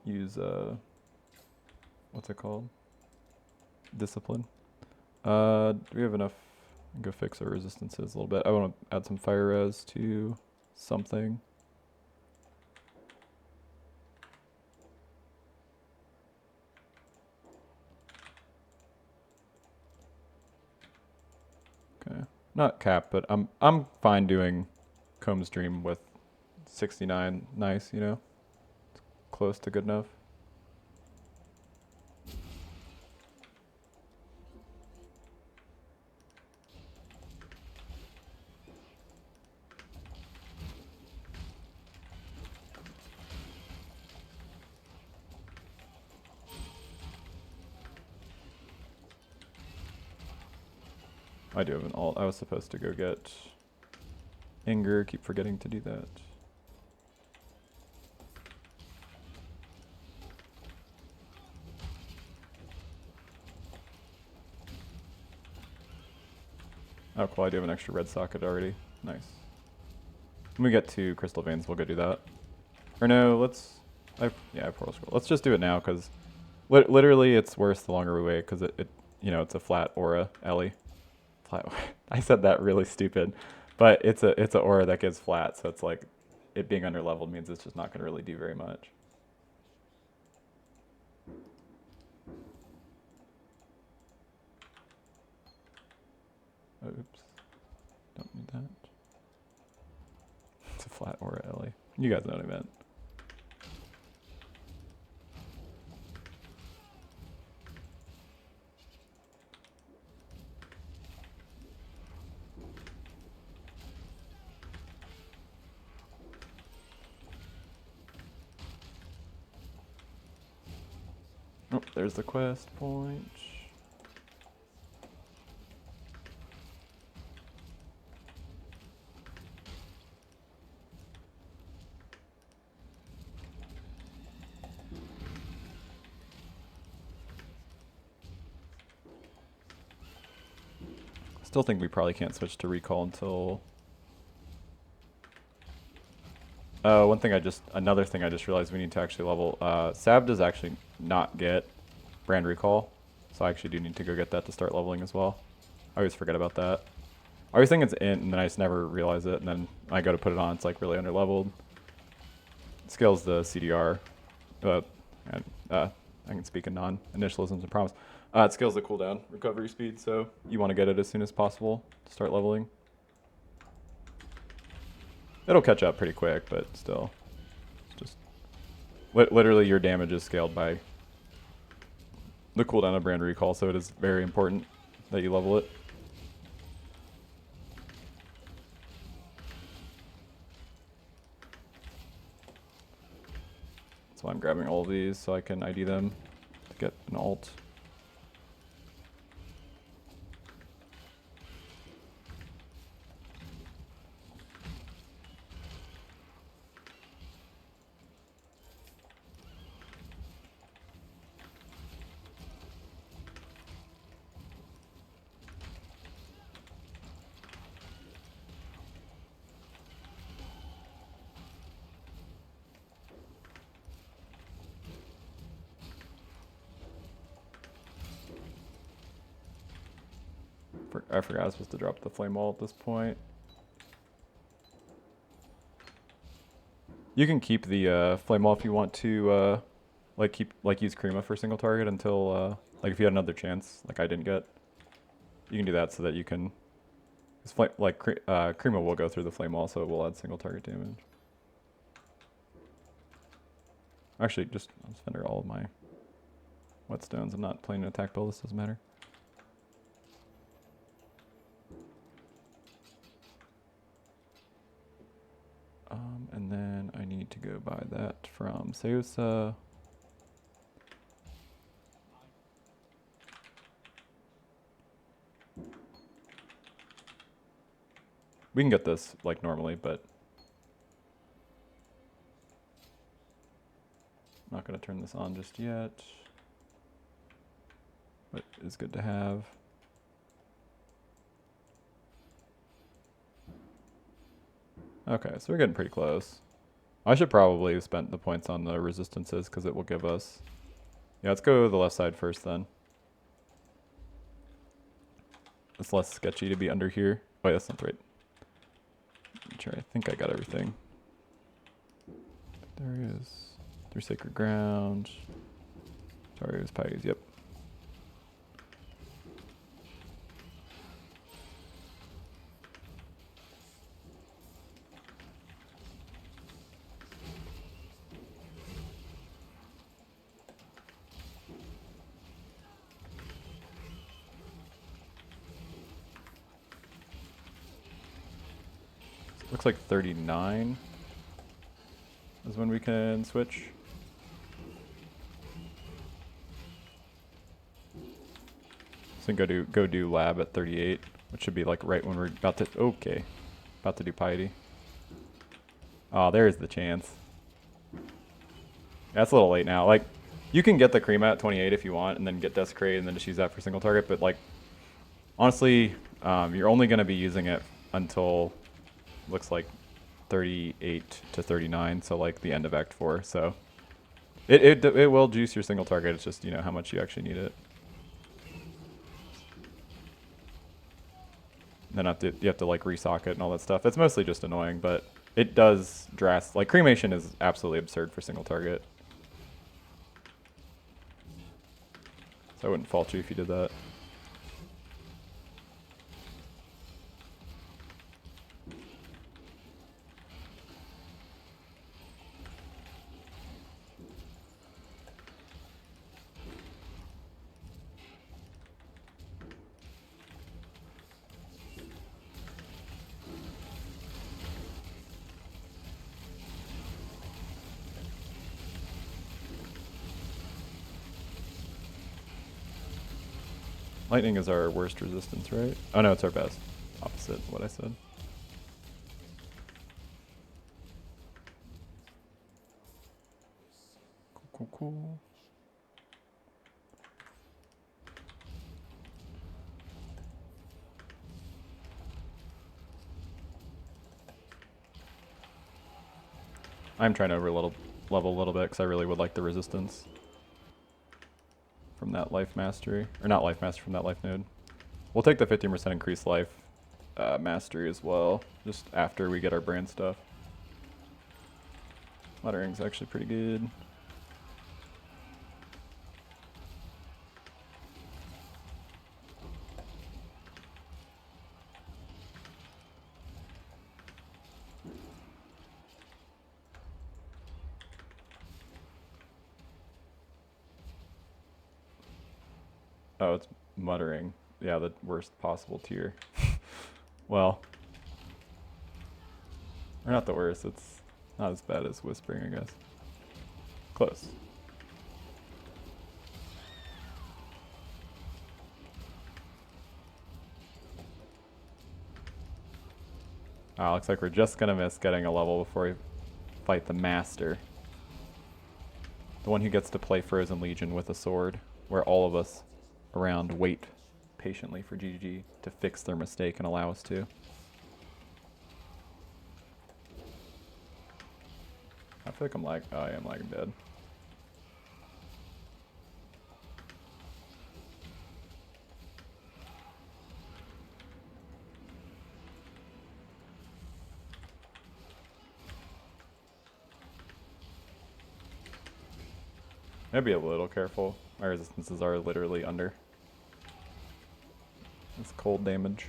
use, what's it called? Discipline. Do we have enough? Go fix our resistances a little bit. I want to add some fire res to something. Okay, not cap, but I'm fine doing Combs Dream with 69. Nice, you know, it's close to good enough. I do have an alt. I was supposed to go get Anger. Keep forgetting to do that. Oh, cool. I do have an extra red socket already. Nice. When we get to Crystal Veins, we'll go do that. Or no, let's... yeah, I have Portal Scroll. Let's just do it now, because literally it's worse the longer we wait, because you know, it's a flat aura, Ellie. I said that really stupid, but it's a aura that gives flat, so it's like it being under leveled means it's just not going to really do very much. Oops, don't need that. It's a flat aura, Ellie. You guys know what I meant. Oh, there's the quest point. Still think we probably can't switch to recall until... another thing I just realized we need to actually level. Sab does actually not get brand recall, so I actually do need to go get that to start leveling as well. I always forget about that. I always think it's in, and then I just never realize it, and then I go to put it on, it's like really under leveled. Scales the CDR, and I can speak in non-initialisms and promise. It scales the cooldown recovery speed, so you want to get it as soon as possible to start leveling. It'll catch up pretty quick, but still. It's just literally your damage is scaled by the cooldown of brand recall, so it is very important that you level it. So I'm grabbing all of these so I can ID them to get an alt. I forgot I was supposed to drop the flame wall at this point. You can keep the flame wall if you want to, use Krima for single target until, like if you had another chance, like I didn't get. You can do that so that you can, Krima will go through the flame wall, so it will add single target damage. Actually, I'll just vendor all of my whetstones. I'm not playing an attack build, this doesn't matter. And then I need to go buy that from Seusa. We can get this like normally, but I'm not going to turn this on just yet. But it's good to have. Okay, so we're getting pretty close. I should probably have spent the points on the resistances because it will give us... Yeah, let's go to the left side first then. It's less sketchy to be under here. Wait, that's not right. Sure, I think I got everything. There he is. Through Sacred Ground. Sorry, it was Piggies, yep. Looks like 39 is when we can switch. So go do lab at 38, which should be like right when we're about to do piety. Oh, there's the chance. That's a little late now. Like, you can get the cream at 28 if you want, and then get desecrate, and then just use that for single target. But like, honestly, you're only gonna be using it until looks like 38 to 39, so like the end of Act 4. So it will juice your single target. It's just, you know, how much you actually need it. Then you have to like resock it and all that stuff. It's mostly just annoying, but it does like cremation is absolutely absurd for single target. So I wouldn't fault you if you did that. Lightning is our worst resistance, right? Oh no, it's our best. Opposite what I said. Cool. I'm trying to level a little bit because I really would like the resistance from that life mastery, or not life mastery, from that life node. We'll take the 15% increased life mastery as well, just after we get our brand stuff. Muttering's actually pretty good. Oh, it's muttering. Yeah, the worst possible tier. Well, or not the worst. It's not as bad as whispering, I guess. Close. Looks like we're just gonna miss getting a level before we fight the Master. The one who gets to play Frozen Legion with a sword, where all of us around wait patiently for GG to fix their mistake and allow us to. I feel like I'm lagging. Oh, I am lagging dead. I'd be a little careful. My resistances are literally under. It's cold damage.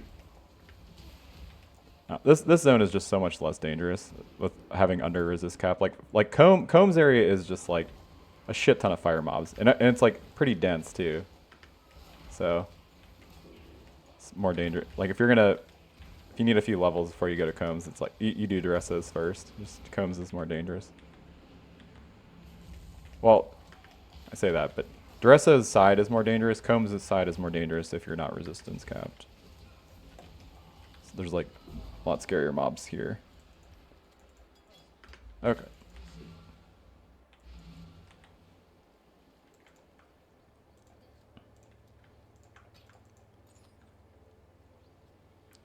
No, this zone is just so much less dangerous with having under resist cap. Like Comb's area is just like a shit ton of fire mobs, and it's like pretty dense too. So it's more dangerous. Like if you need a few levels before you go to Combs, it's like you do Duresses first. Just Combs is more dangerous. Well, I say that, but Duressa's side is more dangerous. Combs' side is more dangerous if you're not resistance capped. So there's like a lot scarier mobs here. Okay.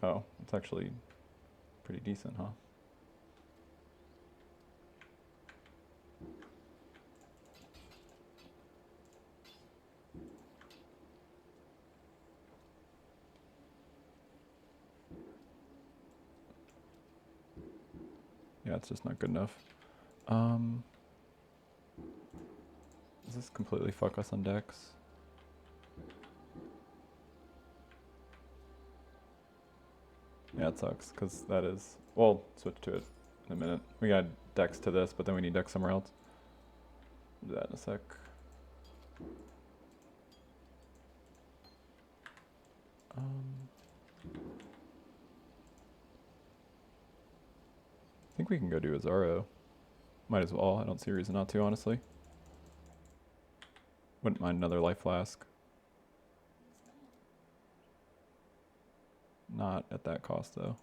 Oh, it's actually pretty decent, huh? Yeah, it's just not good enough. Does this completely fuck us on decks? Yeah, it sucks, because that is... We'll switch to it in a minute. We got decks to this, but then we need decks somewhere else. Do that in a sec. I think we can go do a Zaro. Might as well. I don't see a reason not to, honestly. Wouldn't mind another life flask. Not at that cost, though.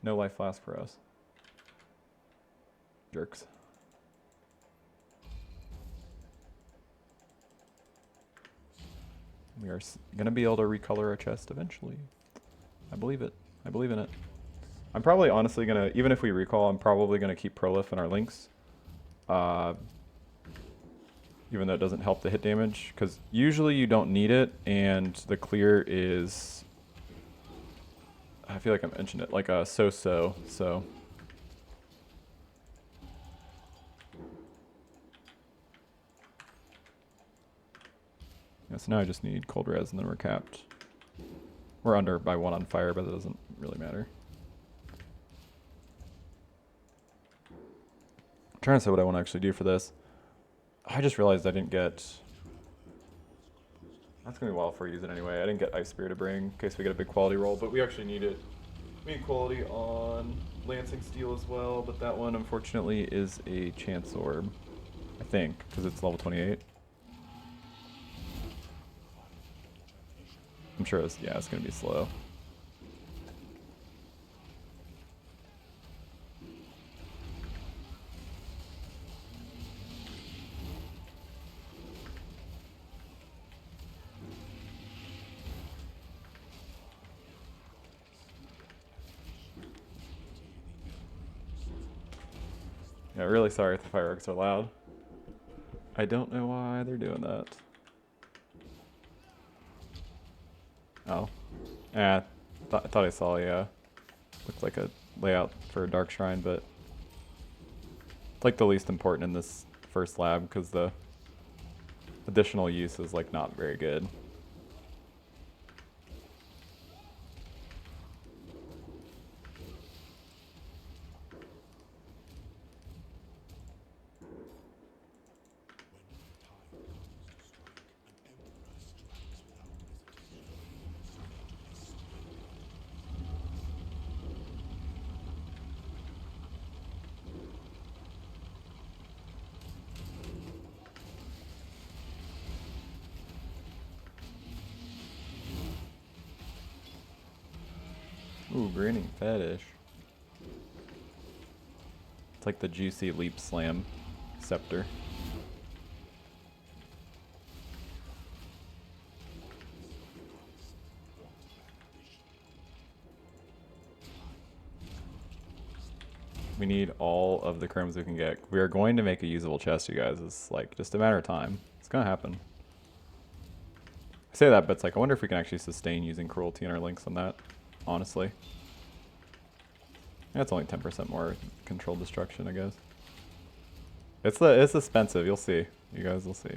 No life flask for us. Jerks. We are going to be able to recolor our chest eventually. I believe it. I believe in it. I'm probably honestly going to, even if we recall, I'm probably going to keep Prolif in our links. Even though it doesn't help the hit damage, because usually you don't need it, and the clear is... I feel like I mentioned it, like a so-so, so... Yeah, so now I just need cold res and then we're capped. We're under by 1 on fire, but it doesn't really matter. I'm trying to say what I want to actually do for this. I just realized I didn't get... That's going to be wild for use it anyway. I didn't get Ice Spear to bring in case we get a big quality roll, but we actually need it. We need quality on Lancing Steel as well, but that one unfortunately is a Chance Orb. I think, because it's level 28. I'm sure it's, yeah, it's going to be slow. Yeah, really sorry if the fireworks are loud. I don't know why they're doing that. Oh. Yeah, I thought I saw a, looked like a layout for a Dark Shrine, but it's like the least important in this first lab because the additional use is like not very good. Ooh, Grinning Fetish. It's like the juicy Leap Slam scepter. We need all of the chromes we can get. We are going to make a usable chest, you guys. It's like just a matter of time. It's gonna happen. I say that, but it's like I wonder if we can actually sustain using cruelty in our links on that. Honestly. That's only 10% more controlled destruction, I guess. It's expensive. You'll see. You guys will see.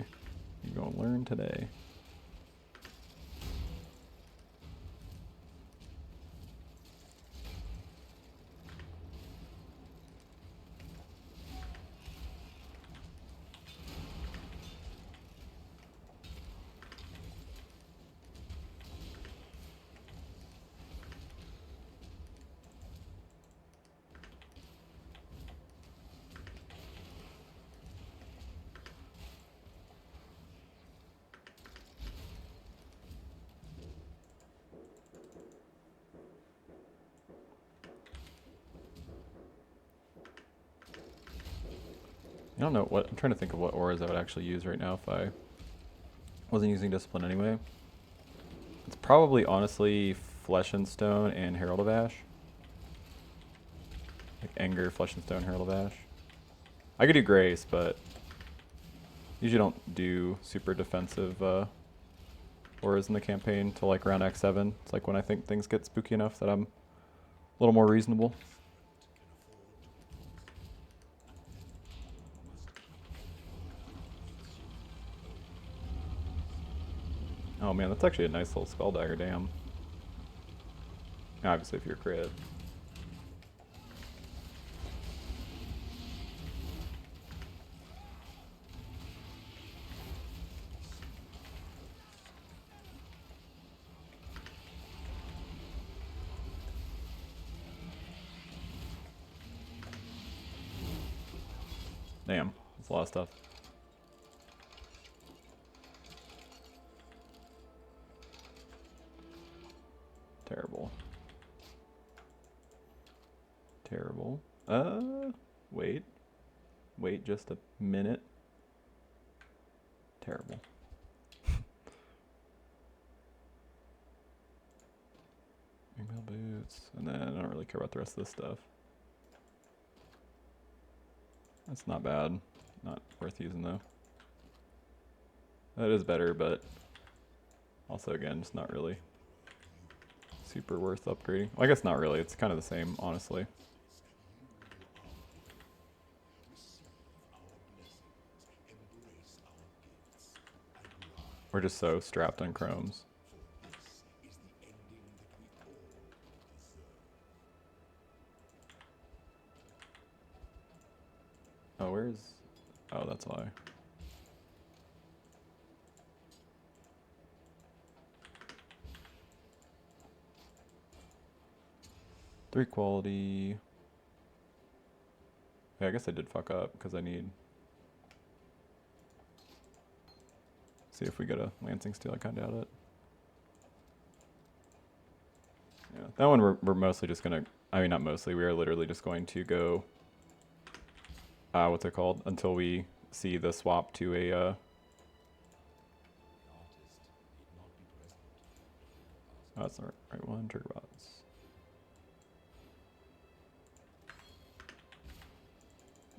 You're gonna learn today. I don't know what, I'm trying to think of what auras I would actually use right now if I wasn't using Discipline anyway. It's probably, honestly, Flesh and Stone and Herald of Ash. Like Anger, Flesh and Stone, Herald of Ash. I could do Grace, but usually don't do super defensive auras in the campaign till like around Act 7. It's like when I think things get spooky enough that I'm a little more reasonable. Oh man, that's actually a nice little Skull Dagger, damn. Obviously if you're crit. Damn, that's a lot of stuff. Terrible. Terrible. Wait. Wait just a minute. Terrible. Email boots. And then I don't really care about the rest of this stuff. That's not bad. Not worth using though. That is better, but also again, just not really super worth upgrading. Well, I guess not really. It's kind of the same, honestly. We're just so strapped on chromes. Oh, where's... Oh, that's why. Three quality. Yeah, I guess I did fuck up because I need... See if we get a Lancing Steel. I kind of doubt it. Yeah, that one we're mostly just gonna... I mean, not mostly. We are literally just going to go... what's it called? Until we see the swap to a... Oh, that's the right one. Triggerbots.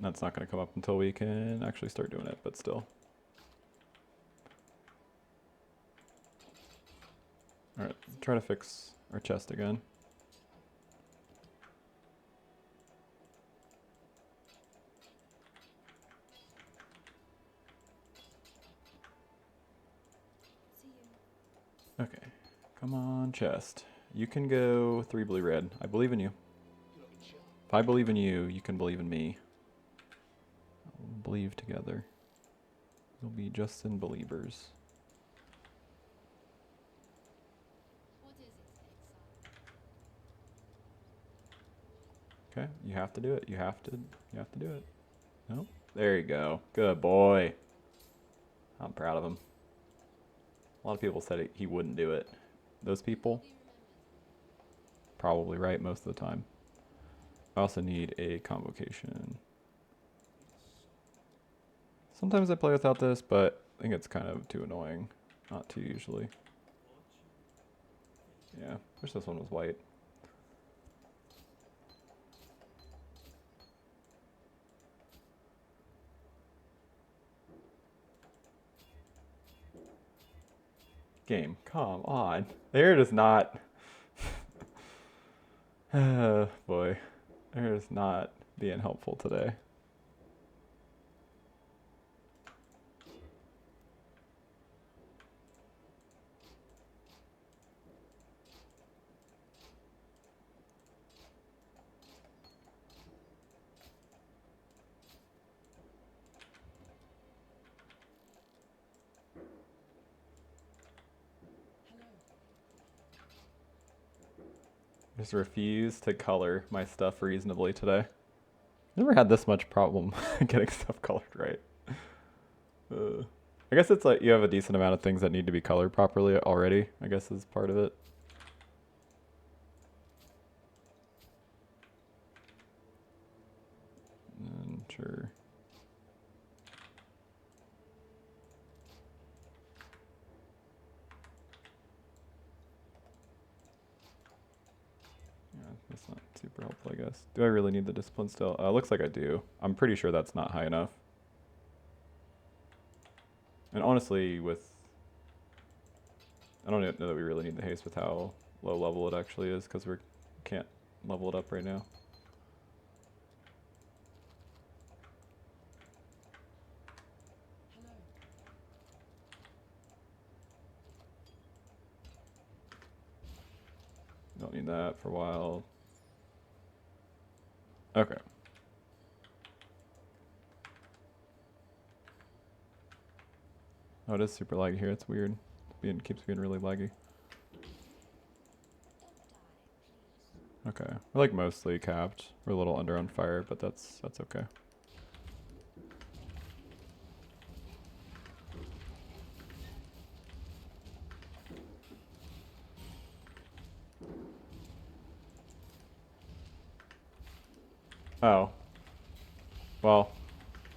That's not going to come up until we can actually start doing it, but still. Alright, try to fix our chest again. Okay, come on, chest. You can go 3 blue red. I believe in you. If I believe in you, you can believe in me. We'll believe together. We'll be just in believers. Okay, you have to do it. You have to do it. Nope. There you go. Good boy. I'm proud of him. A lot of people said he wouldn't do it. Those people, probably right most of the time. I also need a convocation. Sometimes I play without this, but I think it's kind of too annoying. Not too usually. Yeah, wish this one was white. Game, come on. There does not... Oh boy. There is not being helpful today. Just refuse to color my stuff reasonably today. Never had this much problem getting stuff colored right. I guess it's like you have a decent amount of things that need to be colored properly already, I guess is part of it. And sure. Yeah, that's not super helpful, I guess. Do I really need the discipline still? Looks like I do. I'm pretty sure that's not high enough. And honestly, I don't know that we really need the haste with how low level it actually is, because we can't level it up right now. Don't need that for a while. Okay. Oh, it is super laggy here. It's weird. Keeps being really laggy. Okay. We're like mostly capped. We're a little under on fire, but that's okay. Oh. Well,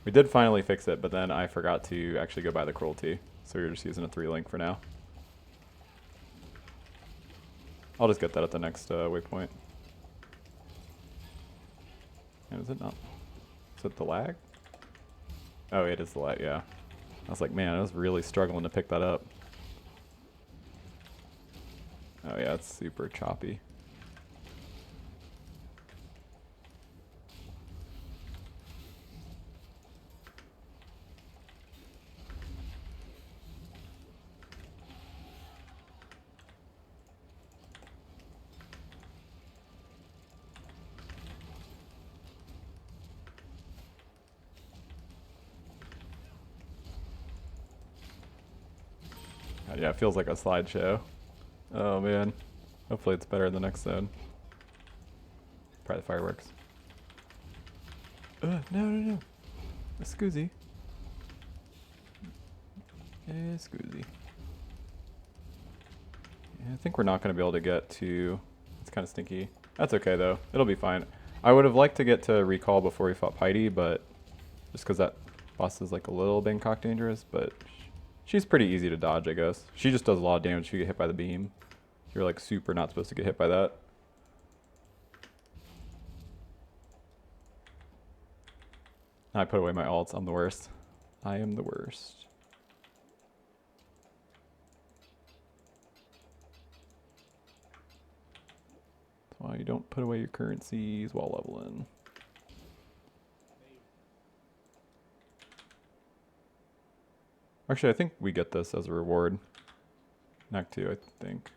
we did finally fix it, but then I forgot to actually go buy the cruelty. So we're just using a 3-link for now. I'll just get that at the next waypoint. And is it not? Is it the lag? Oh, it is the lag, yeah. I was like, man, I was really struggling to pick that up. Oh yeah, it's super choppy. Yeah, it feels like a slideshow. Oh man. Hopefully it's better in the next zone. Probably the fireworks. No. Scoozy. Scoozy. Yeah, I think we're not going to be able to get to... It's kind of stinky. That's okay though. It'll be fine. I would have liked to get to recall before we fought Piety, but... Just because that boss is like a little Bangkok dangerous, but... She's pretty easy to dodge, I guess. She just does a lot of damage if you get hit by the beam. You're like super not supposed to get hit by that. I put away my ults. I'm the worst. I am the worst. That's why you don't put away your currencies while leveling. Actually, I think we get this as a reward. Act 2, I think.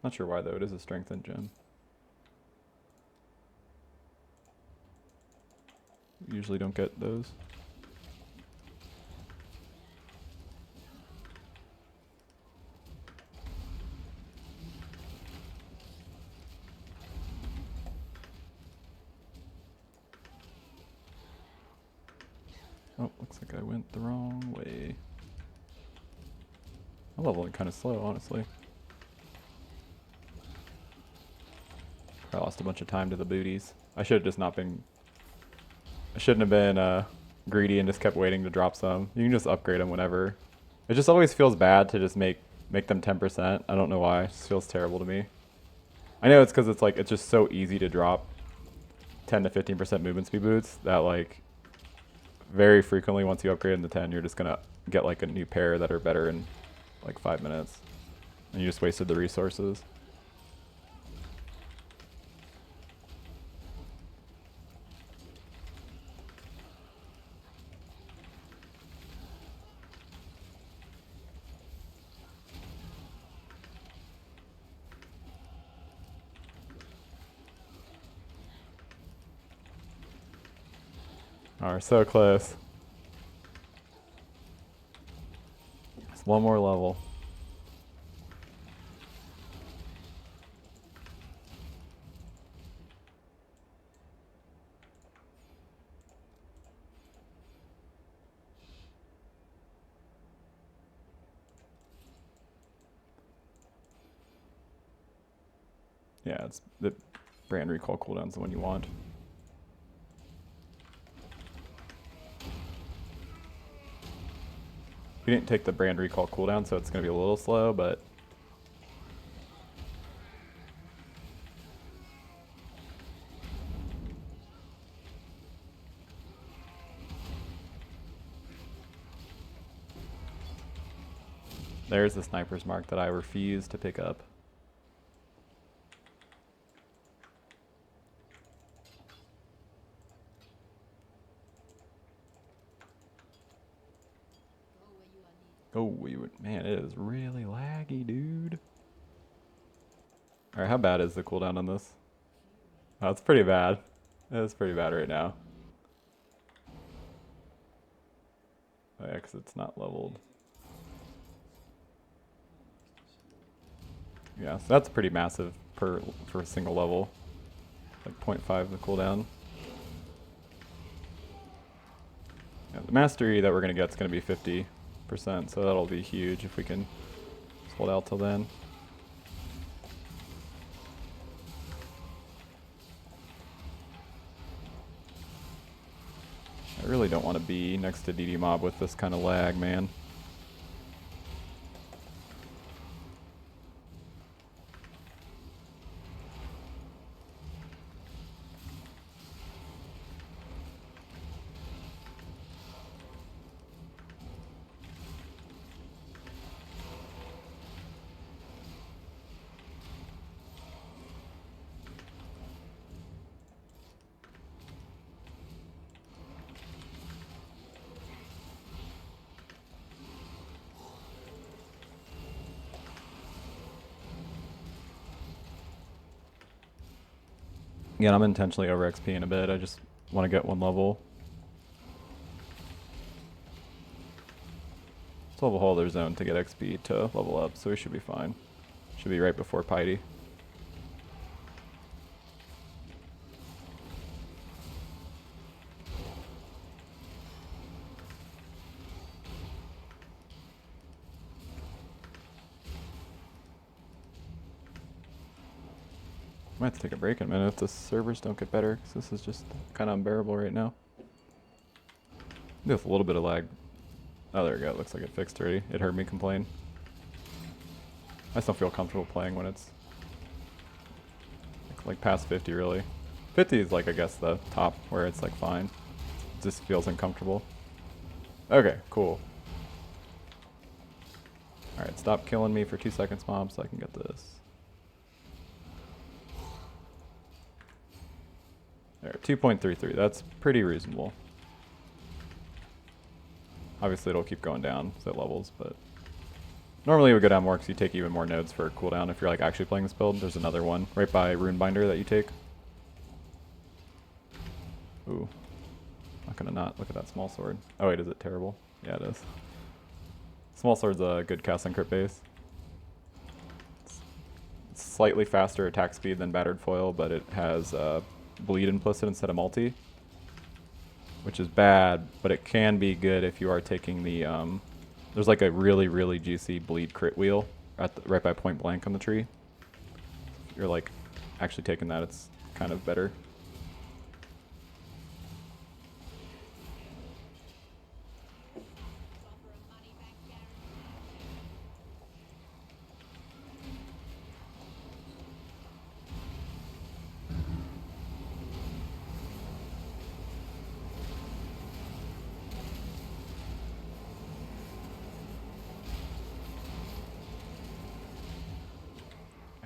Not sure why though, it is a strengthened gem. We usually don't get those. Oh, looks like I went the wrong way. I'm leveling kind of slow, honestly. I lost a bunch of time to the booties. I should have just not been... I shouldn't have been greedy and just kept waiting to drop some. You can just upgrade them whenever. It just always feels bad to just make them 10%. I don't know why. It just feels terrible to me. I know it's because it's like, it's just so easy to drop 10 to 15% movement speed boots that like very frequently once you upgrade into 10, you're just going to get like a new pair that are better in like 5 minutes. And you just wasted the resources. Alright, so close. Just one more level. Yeah, it's the brand recall cooldown's the one you want. We didn't take the brand recall cooldown, so it's going to be a little slow, but there's the sniper's mark that I refuse to pick up. Oh, man, it is really laggy, dude. Alright, how bad is the cooldown on this? Oh, it's pretty bad. It's pretty bad right now. Oh, yeah, because it's not leveled. Yeah, so that's pretty massive for a single level. Like 0.5 the cooldown. Yeah, the mastery that we're going to get is going to be 50%, so that'll be huge if we can hold out till then. I really don't want to be next to DD Mob with this kind of lag, man. Again, I'm intentionally over XPing a bit. I just want to get one level. Still have a whole other zone to get XP to level up, so we should be fine. Should be right before Piety. Might have to take a break in a minute if the servers don't get better, because this is just kind of unbearable right now. With a little bit of lag. Oh, there we go. It looks like it fixed already. It heard me complain. I still feel comfortable playing when it's like past 50, really. 50 is like, I guess, the top where it's like fine. It just feels uncomfortable. Okay, cool. Alright, stop killing me for 2 seconds, Mom, so I can get this. There, 2.33. That's pretty reasonable. Obviously, it'll keep going down as it levels, but normally it would go down more because you take even more nodes for cooldown if you're like actually playing this build. There's another one right by Rune Binder that you take. Ooh. Not gonna not look at that small sword. Oh wait, is it terrible? Yeah, it is. Small sword's a good cast on crit base. It's slightly faster attack speed than Battered Foil, but it has bleed implicit instead of multi, which is bad, but it can be good if you are taking the there's like a really, really juicy bleed crit wheel at right by point blank on the tree. If you're like actually taking that, it's kind of better.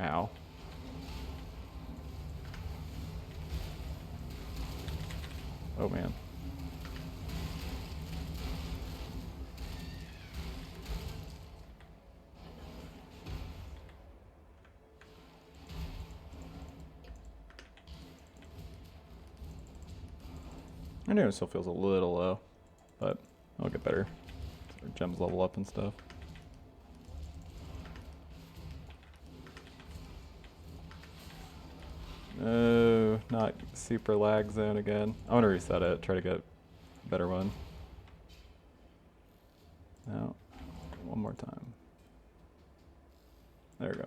Ow. Oh man. I know it still feels a little low, but it'll get better. Our gems level up and stuff. No, not super lag zone again. I want to reset it, try to get a better one. No, one more time. There we go.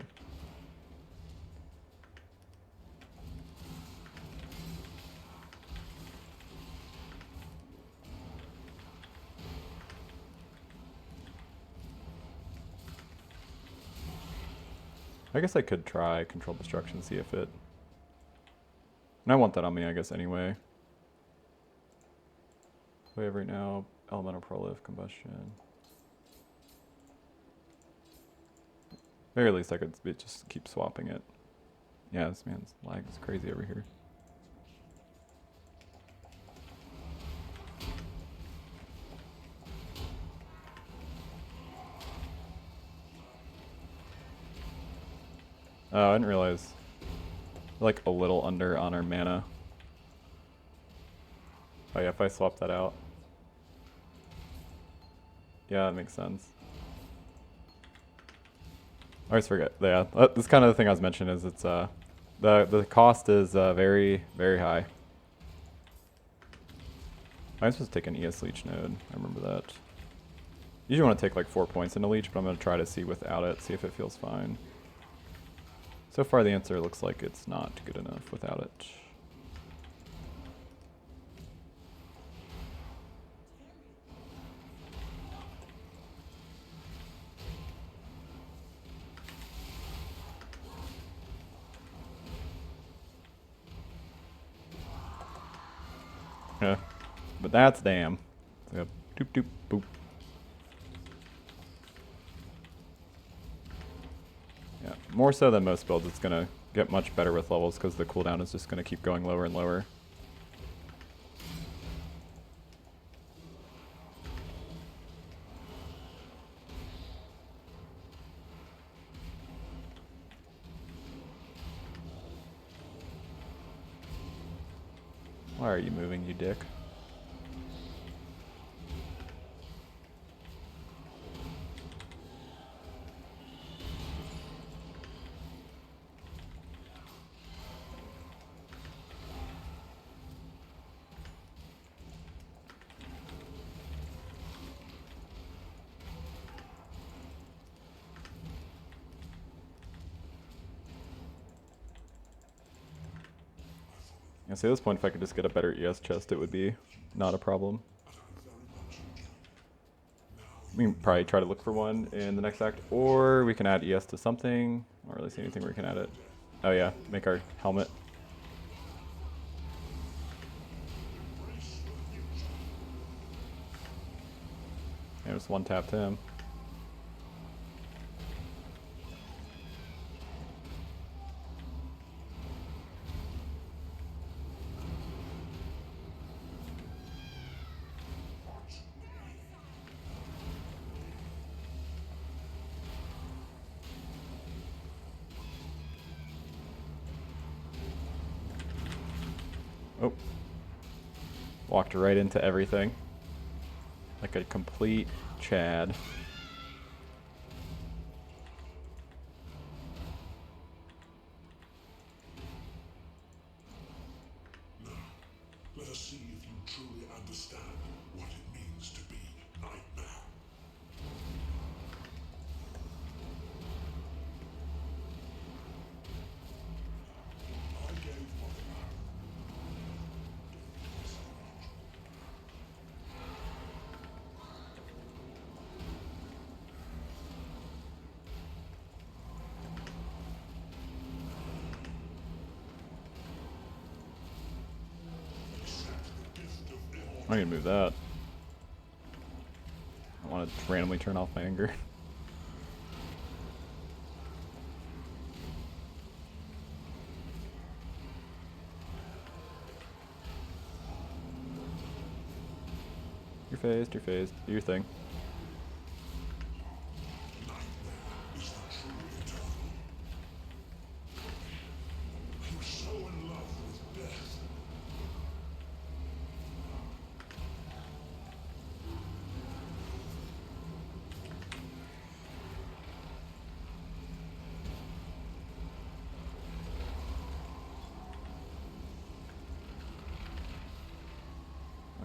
I guess I could try control destruction, see if it... And I want that on me, I guess, anyway. We have right now elemental prolif, combustion. Very least I could just keep swapping it. Yeah, this man's lag is crazy over here. Oh, I didn't realize. We're like a little under on our mana. Oh yeah, if I swap that out. Yeah, that makes sense. I always forget. Yeah, this kind of the thing I was mentioning is it's the cost is very high. I'm supposed to take an ES leech node. I remember that. Usually want to take like 4 points into leech, but I'm gonna try to see without it, see if it feels fine. So far the answer looks like it's not good enough without it. Yeah, but that's damn. It's like a doop doop boop. Yeah, more so than most builds, it's gonna get much better with levels because the cooldown is just gonna keep going lower and lower. Why are you moving, you dick? Yeah, see, at this point, if I could just get a better ES chest, it would be not a problem. We can probably try to look for one in the next act, or we can add ES to something. I don't really see anything where we can add it. Oh yeah, make our helmet. Yeah, just one tapped him. Oh. Walked right into everything. Like a complete Chad. Let us see if you truly understand what it means to be Nightmare. I gave Mother. I need to move that. I want to randomly turn off my anger. You're phased, you're phased. Do your thing.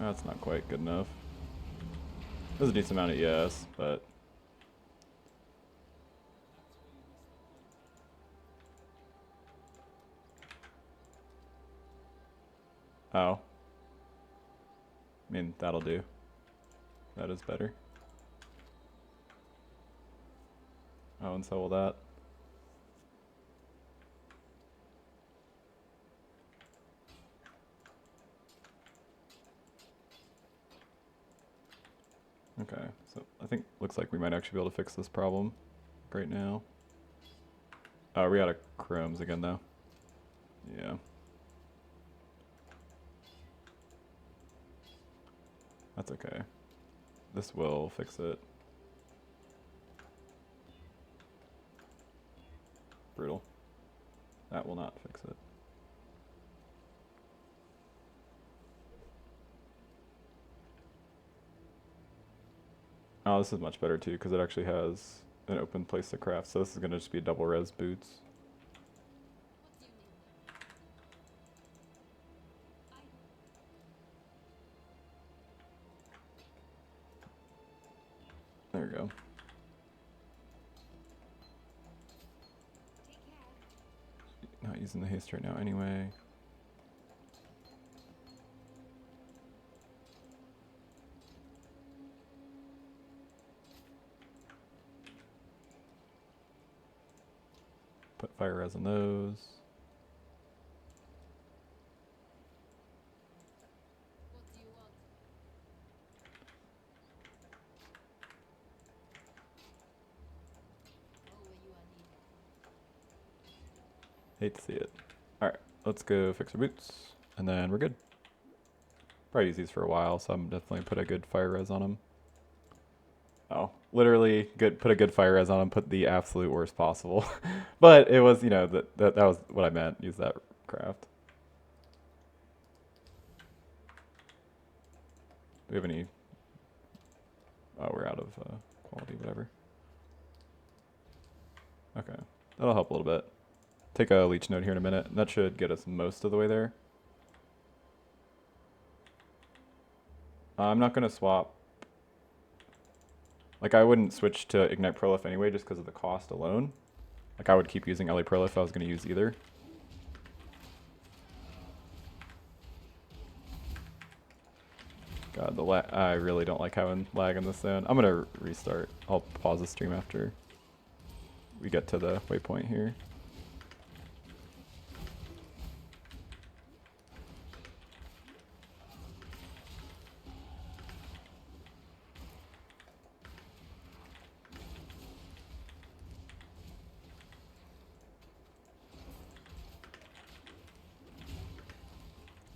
That's not quite good enough. There's a decent amount of ES, but... Oh. I mean, that'll do. That is better. Oh, and so will that. Okay, so I think looks like we might actually be able to fix this problem right now. Oh, we out of chromes again though. Yeah. That's okay. This will fix it. Brutal. That will not fix it. Oh, this is much better too because it actually has an open place to craft. So this is going to just be double res boots. There we go. Not using the haste right now anyway. Put fire res on those. Hate to see it. Alright, let's go fix our boots, and then we're good. Probably use these for a while, so I'm definitely put a good fire res on them. Oh, literally put a good fire res on them, put the absolute worst possible. But it was, you know, that was what I meant, use that craft. Do we have any... Oh, we're out of quality, whatever. Okay, that'll help a little bit. Take a leech node here in a minute. That should get us most of the way there. I'm not going to swap. Like, I wouldn't switch to Ignite Prolif anyway just because of the cost alone. Like, I would keep using LA Prolif if I was going to use either. God, the I really don't like having lag in this zone. I'm going to restart. I'll pause the stream after we get to the waypoint here.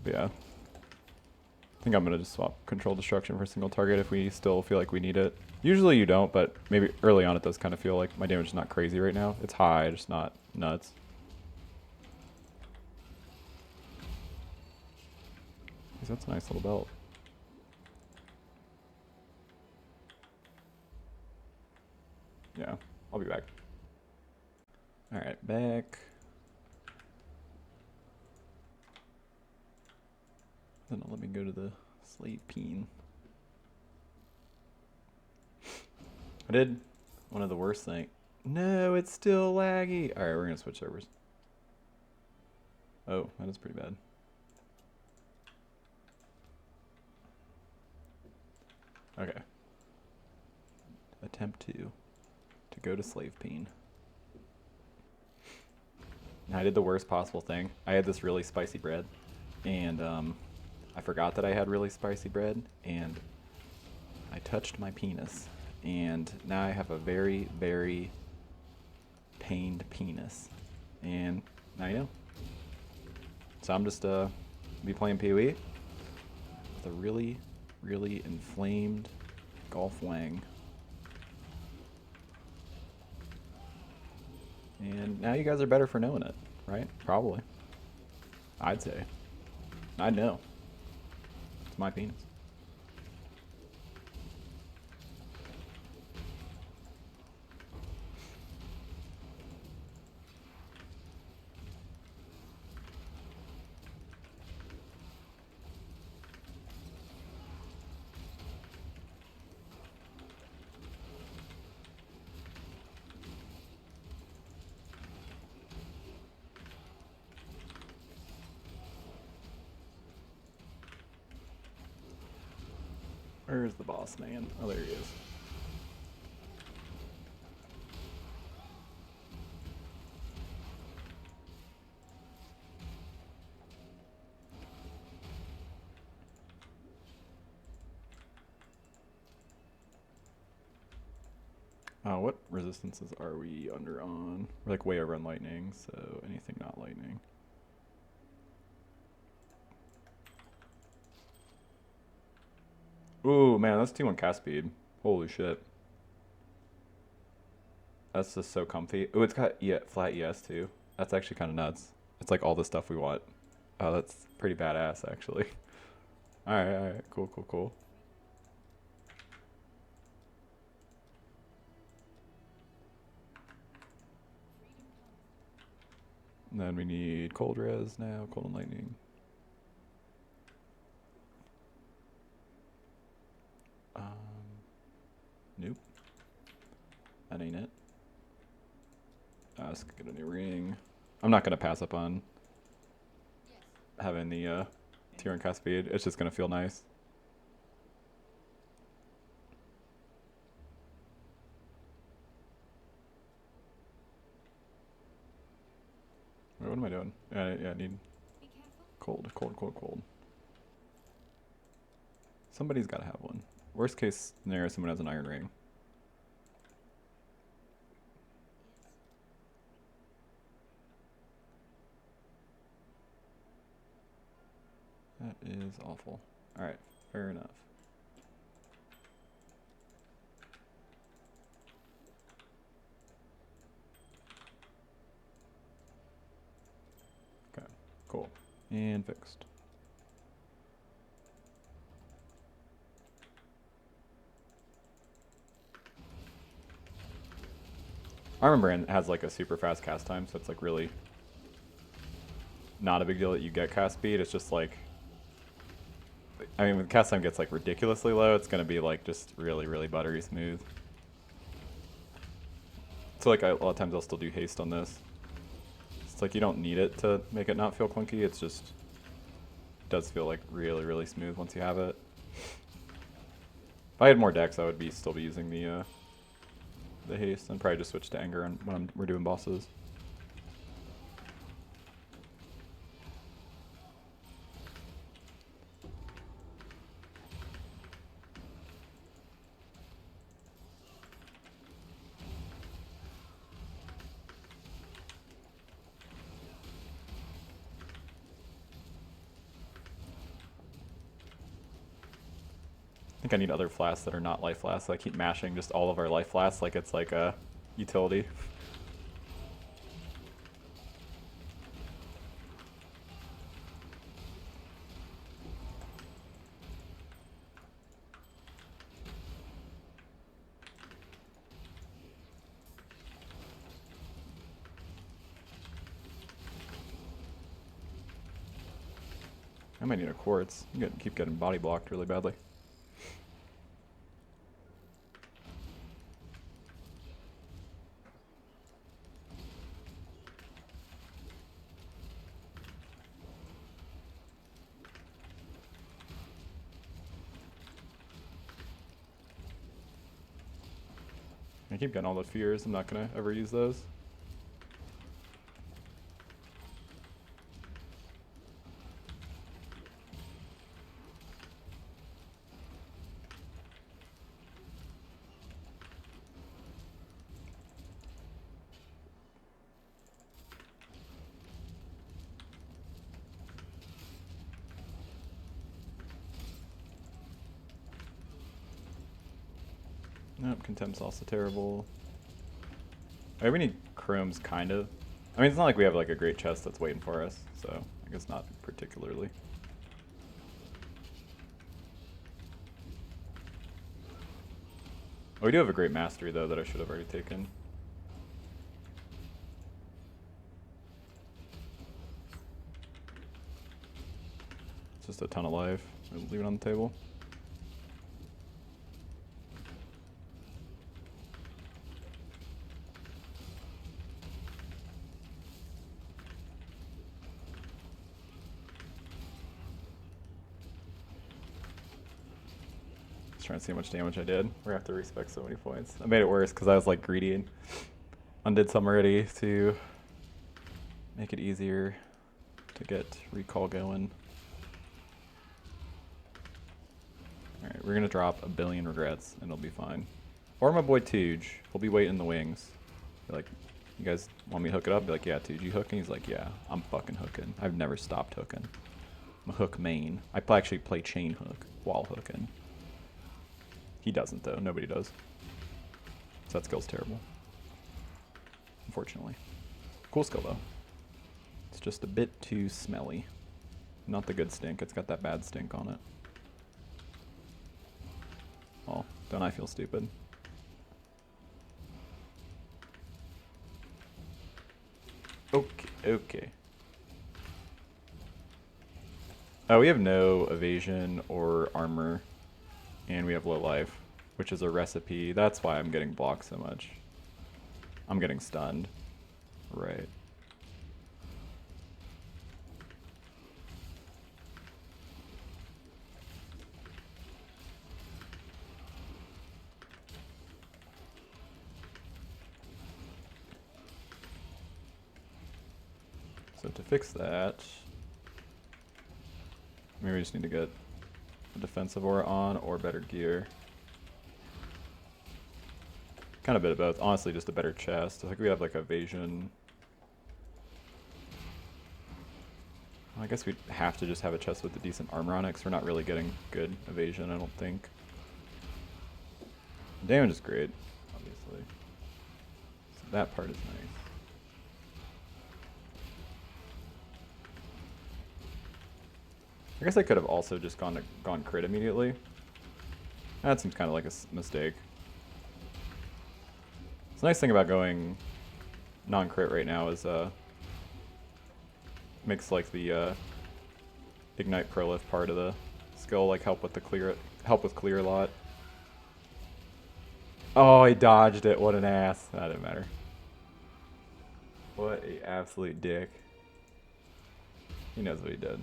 But yeah, I think I'm gonna just swap control destruction for single target if we still feel like we need it. Usually you don't, but maybe early on it does kind of feel like my damage is not crazy right now. It's high, just not nuts. That's a nice little belt. Yeah, I'll be back. Alright, back. Then let me go to the slave peen. I did one of the worst things. No, it's still laggy. Alright, we're gonna switch servers. Oh, that is pretty bad. Okay. Attempt to go to slave peen. And I did the worst possible thing. I had this really spicy bread, and I forgot that I had really spicy bread, and I touched my penis, and now I have a very, very pained penis, and now you know. So I'm just be playing PoE with a really, really inflamed golf wang. And now you guys are better for knowing it, right? Probably. I'd say. I'd know. It's my penis. Where's the boss man? Oh, there he is. What resistances are we under on? We're like way over on lightning, so anything not lightning. Ooh, man, that's T1 cast speed. Holy shit. That's just so comfy. Ooh, it's got flat ES too. That's actually kind of nuts. It's like all the stuff we want. Oh, that's pretty badass, actually. Alright, cool, cool, cool. And then we need cold res now, cold and lightning. Nope. That ain't it. Let's get a new ring. I'm not gonna pass up on having the tier and cast speed. It's just gonna feel nice. Wait, what am I doing? Yeah, I need cold, cold, cold, cold. Somebody's gotta have one. Worst case scenario, someone has an iron ring. That is awful. Alright, fair enough. Okay, cool. And fixed. Arma brand has like a super fast cast time, so it's like really not a big deal that you get cast speed. It's just like, I mean, when cast time gets like ridiculously low, it's gonna be like just really, really buttery smooth. So like a lot of times I'll still do haste on this. It's like you don't need it to make it not feel clunky. It's just it does feel like really, really smooth once you have it. If I had more decks, I would still be using the haste, and probably just switch to anger when we're doing bosses. I think I need other flasks that are not life flasks. I keep mashing just all of our life flasks like it's like a utility. I might need a quartz. I'm gonna keep getting body blocked really badly. I keep getting all the fears. I'm not gonna ever use those. Nope, Contempt's also terrible. Alright, we need chromes, kind of. I mean, it's not like we have like a great chest that's waiting for us, so I guess not particularly. Oh, we do have a great mastery though that I should have already taken. It's just a ton of life. I'll leave it on the table. Trying to see how much damage I did. We're gonna have to respec so many points. I made it worse because I was like greedy and undid some already to make it easier to get recall going. Alright, we're gonna drop a billion regrets and it'll be fine. Or my boy Tooge. He'll be waiting in the wings. Be like, you guys want me to hook it up? Be like, yeah, Tooge, you hooking? He's like, yeah, I'm fucking hooking. I've never stopped hooking. I'm a hook main. I actually play chain hook while hooking. He doesn't though. Nobody does. So that skill's terrible. Unfortunately. Cool skill though. It's just a bit too smelly. Not the good stink. It's got that bad stink on it. Oh, don't I feel stupid? Okay, okay. Oh, we have no evasion or armor, and we have low life, which is a recipe. That's why I'm getting blocked so much. I'm getting stunned. Right. So to fix that, maybe we just need to get a defensive aura on or better gear. Kind of a bit of both. Honestly, just a better chest. I think we have like evasion. I guess we'd have to just have a chest with a decent armor on it because we're not really getting good evasion, I don't think. Damage is great, obviously. So that part is nice. I guess I could have also just gone crit immediately. That seems kind of like a mistake. The nice thing about going non-crit right now is makes like the ignite prolif part of the skill like help with clear a lot. Oh, he dodged it. What an ass. That didn't matter. What a absolute dick. He knows what he did.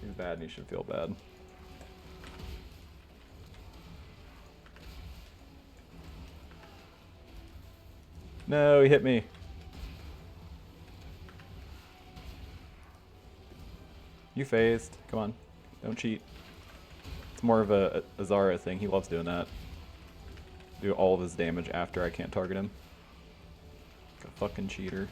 He's bad and he should feel bad. No, he hit me. You phased. Come on. Don't cheat. It's more of a Zara thing. He loves doing that. Do all of his damage after I can't target him. Like a fucking cheater.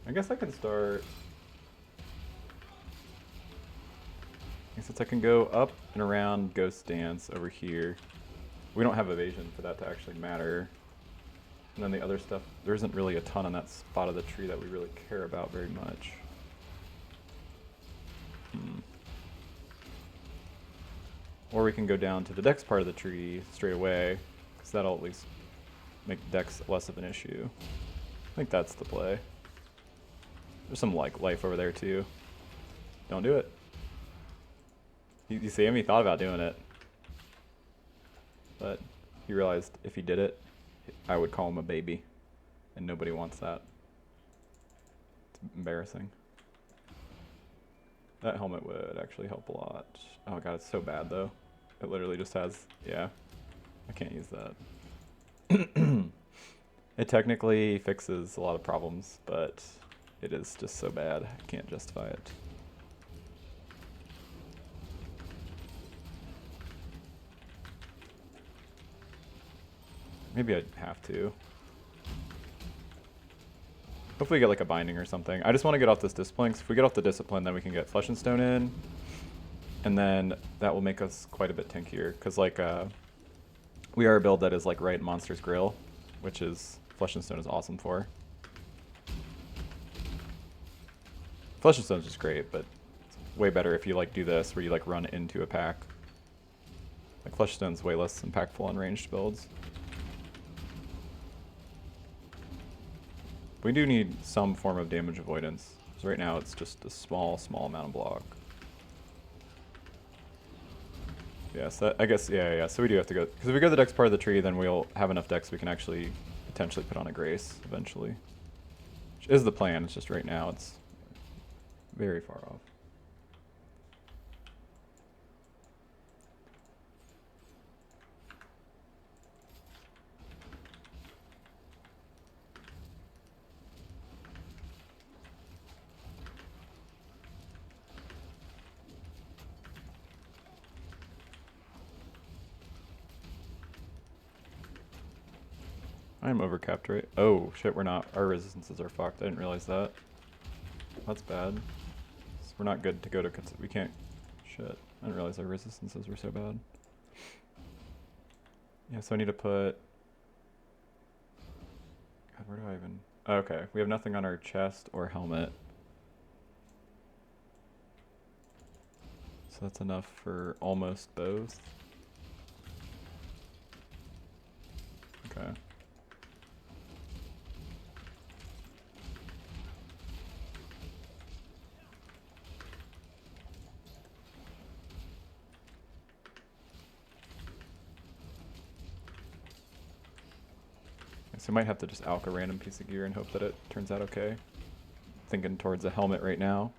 I guess I can start. Since I can go up and around Ghost Dance over here, we don't have evasion for that to actually matter. And then the other stuff, there isn't really a ton on that spot of the tree that we really care about very much. Or we can go down to the Dex part of the tree straight away, because that'll at least make Dex less of an issue. I think that's the play. There's some like life over there too. Don't do it. You see him? He thought about doing it. But he realized if he did it, I would call him a baby. And nobody wants that. It's embarrassing. That helmet would actually help a lot. Oh god, it's so bad though. It literally just has, yeah. I can't use that. It technically fixes a lot of problems, but it is just so bad, I can't justify it. Maybe I'd have to. Hopefully get like a binding or something. I just want to get off this discipline, because if we get off the discipline, then we can get Flesh and Stone in. And then that will make us quite a bit tankier, because like we are a build that is like right in Monster's Grill, which is Flesh and Stone is awesome for. Flesh and Stone is just great, but it's way better if you like do this, where you like run into a pack. Like Flesh and Stone's way less impactful on ranged builds. We do need some form of damage avoidance. So right now it's just a small amount of block. Yes, I guess, yeah. So we do have to go, because if we go to the dex part of the tree, then we'll have enough dex we can actually potentially put on a Grace eventually. Which is the plan, it's just right now it's very far off. I'm overcapped, right? Oh, shit, we're not. Our resistances are fucked. I didn't realize that. That's bad. So we're not good to go to... We can't... Shit. I didn't realize our resistances were so bad. Yeah, so I need to put... God, where do I even... Okay, we have nothing on our chest or helmet. So that's enough for almost both. Okay. So I might have to just alch a random piece of gear and hope that it turns out okay. Thinking towards a helmet right now.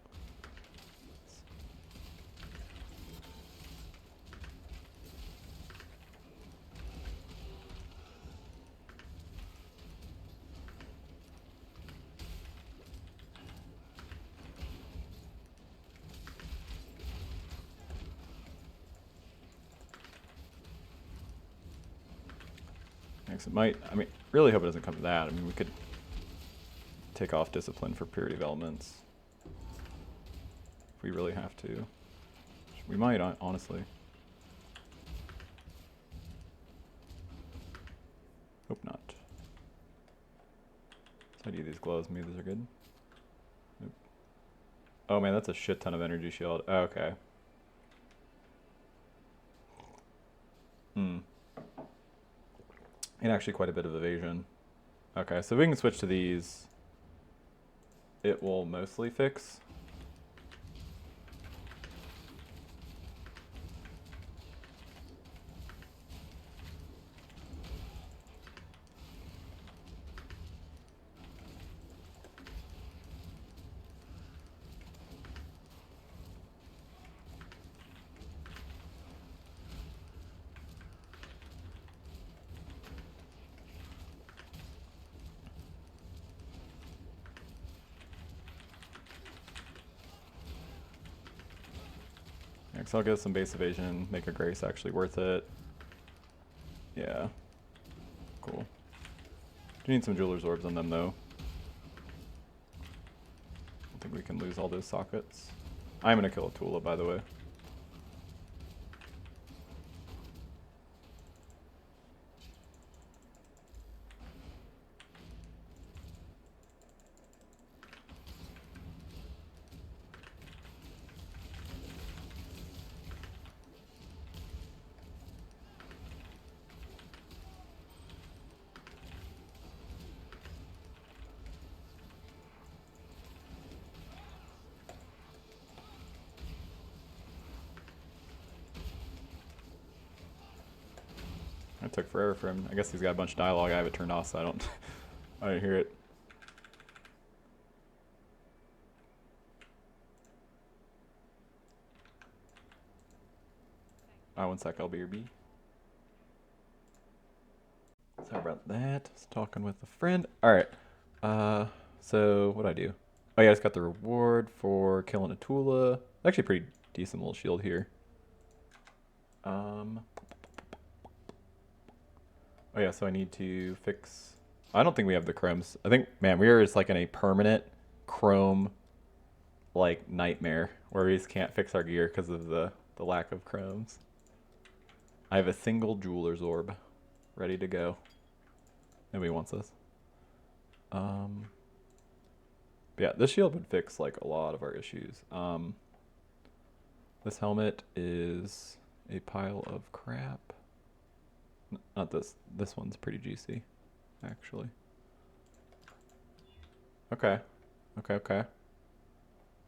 It might, I mean, really hope it doesn't come to that. I mean, we could take off discipline for purity of elements. If we really have to. We might, honestly. Hope not. So I do these gloves, maybe these are good. Nope. Oh man, that's a shit ton of energy shield. Oh, okay. And actually quite a bit of evasion. Okay, so we can switch to these. It will mostly fix. So I'll get some base evasion, make a grace actually worth it. Yeah. Cool. Do need some jeweler's orbs on them though. I think we can lose all those sockets. I'm gonna kill a Tula, by the way. It took forever for him. I guess he's got a bunch of dialogue. I have it turned off, so I don't I didn't hear it. One sec, I'll be your B. Sorry about that. I was talking with a friend. Alright. So what do I do? Oh yeah, I just got the reward for killing a Tula. Actually pretty decent little shield here. Oh yeah, so I need to fix... I don't think we have the chromes. I think, man, we are just like in a permanent chrome like nightmare where we just can't fix our gear because of the lack of chromes. I have a single jeweler's orb ready to go. Nobody wants this. Yeah, this shield would fix like a lot of our issues. This helmet is a pile of crap. Not this. This one's pretty juicy, actually. Okay. Okay.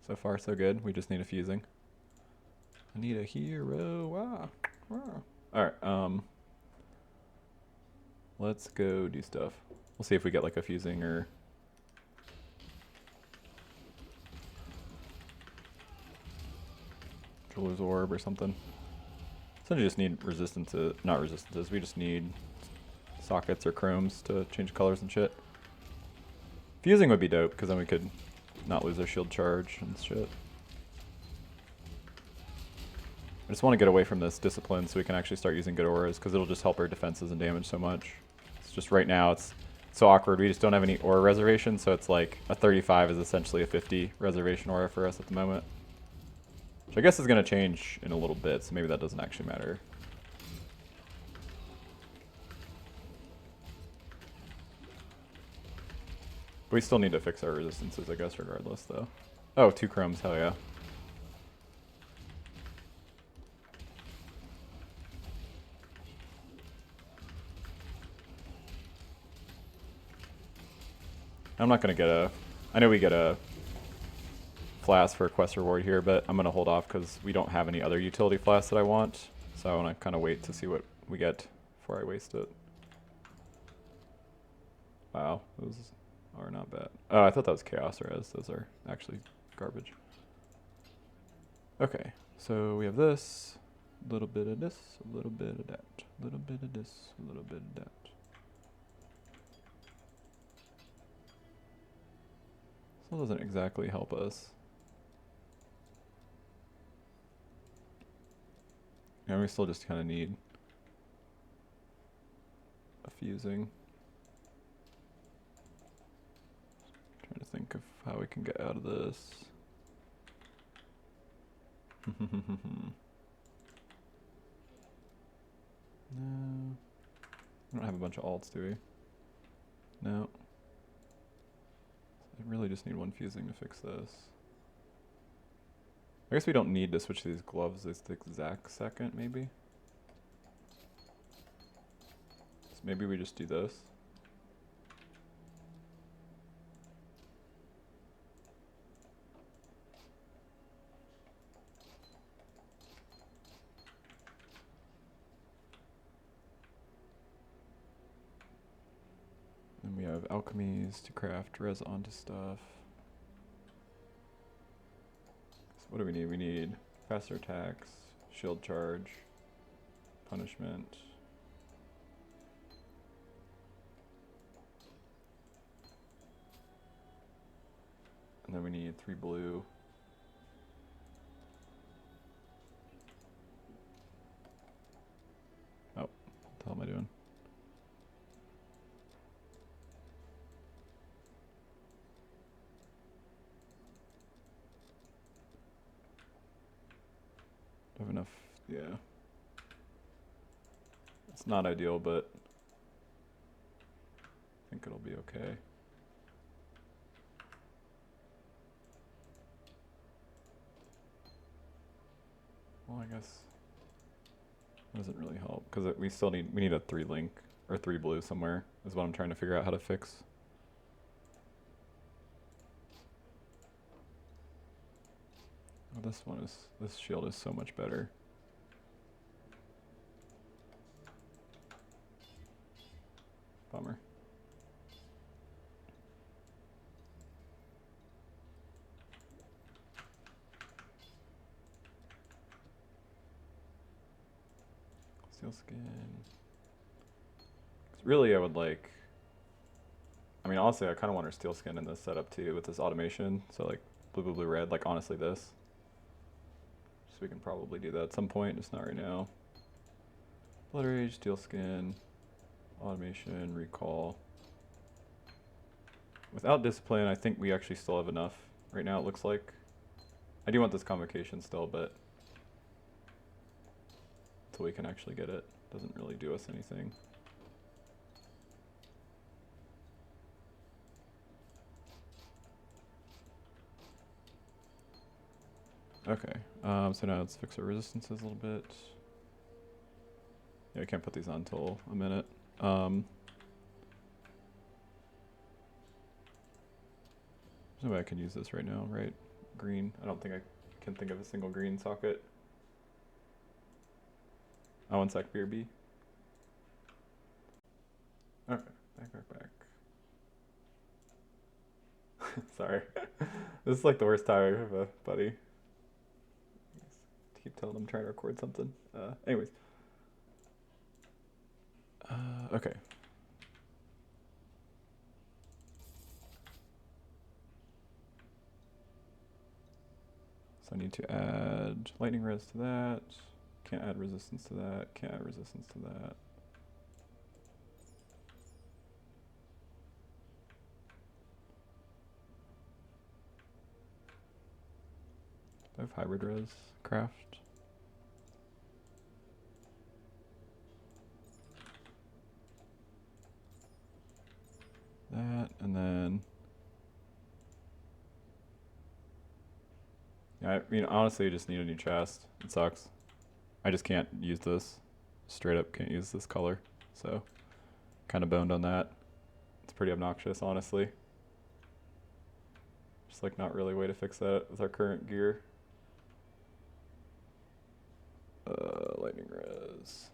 So far, so good. We just need a fusing. I need a hero. Alright, let's go do stuff. We'll see if we get like a fusing or Jeweler's Orb or something. Essentially just need resistances, not resistances, we just need sockets or chromes to change colors and shit. Fusing would be dope, because then we could not lose our shield charge and shit. I just want to get away from this discipline so we can actually start using good auras, because it'll just help our defenses and damage so much. It's just right now it's so awkward. We just don't have any aura reservation, so it's like a 35 is essentially a 50 reservation aura for us at the moment. Which I guess is going to change in a little bit, so maybe that doesn't actually matter. But we still need to fix our resistances, I guess, regardless, though. Oh, 2 chromes, hell yeah. I'm not going to get a... I know we get a flask for a quest reward here, but I'm going to hold off because we don't have any other utility flasks that I want. So I want to kind of wait to see what we get before I waste it. Wow, those are not bad. Oh, I thought that was Chaos Res. Those are actually garbage. Okay, so we have this, a little bit of this, a little bit of that, a little bit of this, a little bit of that. Still doesn't exactly help us. And we still just kind of need a fusing. Trying to think of how we can get out of this. No. We don't have a bunch of alts, do we? No. I really just need one fusing to fix this. I guess we don't need to switch these gloves this exact second, maybe? So maybe we just do this. Then we have alchemies to craft res onto stuff. So what do we need? We need faster attacks, shield charge, punishment. And then we need 3 blue. Oh, what the hell am I doing? Do I have enough? Yeah. It's not ideal, but I think it'll be okay. Well, I guess it doesn't really help because we still need a 3 link or 3 blue somewhere is what I'm trying to figure out how to fix. Oh, this shield is so much better. Bummer. Steel skin. 'Cause really, I would like. I mean, honestly, I kind of want our steel skin in this setup too with this automation. So like blue, blue, blue, red. Like honestly, this. So we can probably do that at some point, just not right now. Blood Rage, steel skin, automation, recall. Without discipline, I think we actually still have enough. Right now, it looks like. I do want this convocation still, but until we can actually get it, doesn't really do us anything. Okay, so now let's fix our resistances a little bit. Yeah, I can't put these on until a minute. There's no way I can use this right now, right? Green. I don't think I can think of a single green socket. Oh, 1 sec, BRB. Okay, back. Sorry. This is like the worst time ever, buddy. keep telling I'm trying to record something. Anyways. Okay. So I need to add lightning res to that. Can't add resistance to that. Can't add resistance to that. Do I have hybrid res craft? That, and then yeah, I mean, honestly, I just need a new chest. It sucks. I just can't use this. Straight up can't use this color. So, kind of boned on that. It's pretty obnoxious, honestly. Just like not really a way to fix that with our current gear. Lightning res.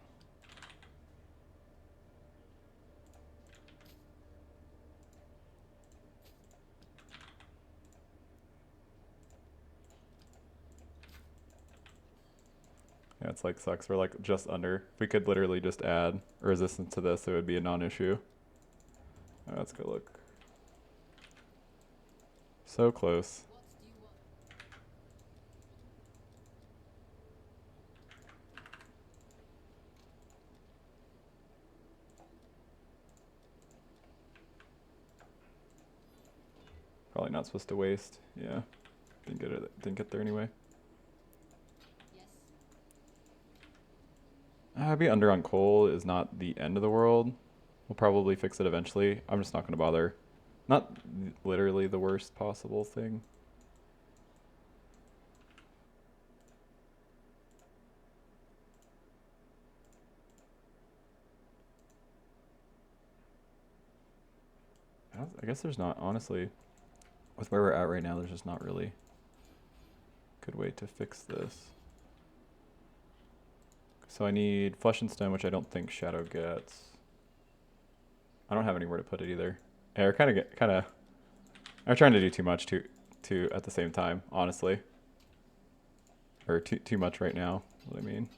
Yeah, it's like sucks. We're like just under. If we could literally just add resistance to this, it would be a non-issue. Oh, let's go look. So close. Probably not supposed to waste. Yeah, didn't get there anyway. Be under on coal is not the end of the world. We'll probably fix it eventually. I'm just not going to bother. Not literally the worst possible thing. I guess there's not, honestly, with where we're at right now, there's just not really a good way to fix this. So I need flesh and stone, which I don't think Shadow gets. I don't have anywhere to put it either. Yeah, we're I'm trying to do too much too at the same time, honestly. Or too much right now, what I mean.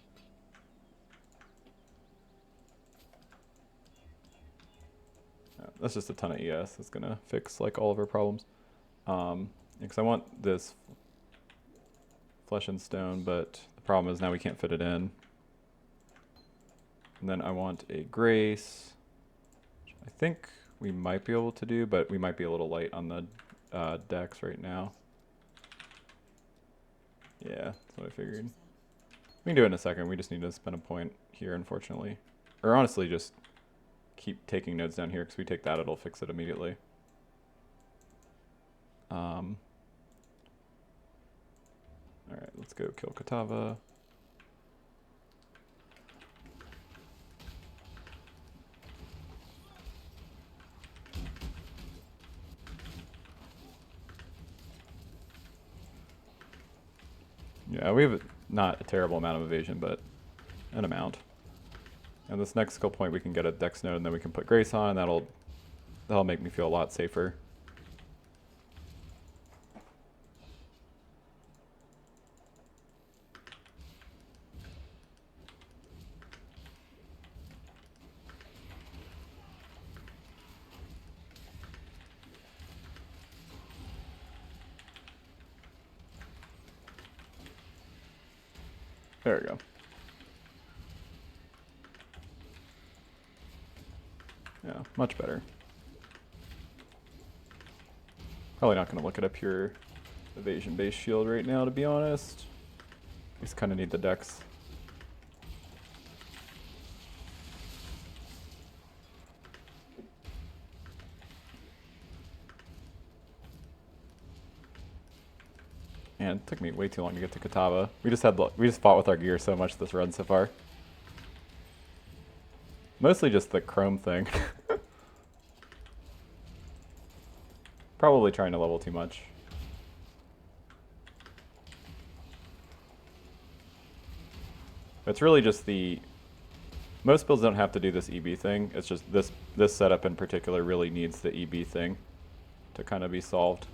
That's just a ton of ES. It's gonna fix like all of our problems. Because I want this flesh and stone, but the problem is now we can't fit it in. And then I want a grace, which I think we might be able to do, but we might be a little light on the decks right now. Yeah, that's what I figured. We can do it in a second. We just need to spend a point here, unfortunately. Or honestly, just keep taking nodes down here, because we take that, it'll fix it immediately. Alright, let's go kill Katava. Yeah, we have not a terrible amount of evasion, but an amount. And this next skill point we can get a dex node, and then we can put Grace on, and that'll make me feel a lot safer. There we go. Yeah, much better. Probably not going to look at a pure evasion-based shield right now, to be honest. We just kind of need the dex. And it took me way too long to get to Katava. We just fought with our gear so much this run so far. Mostly just the chrome thing. Probably trying to level too much. It's really just most builds don't have to do this EB thing. It's just this setup in particular really needs the EB thing to kind of be solved.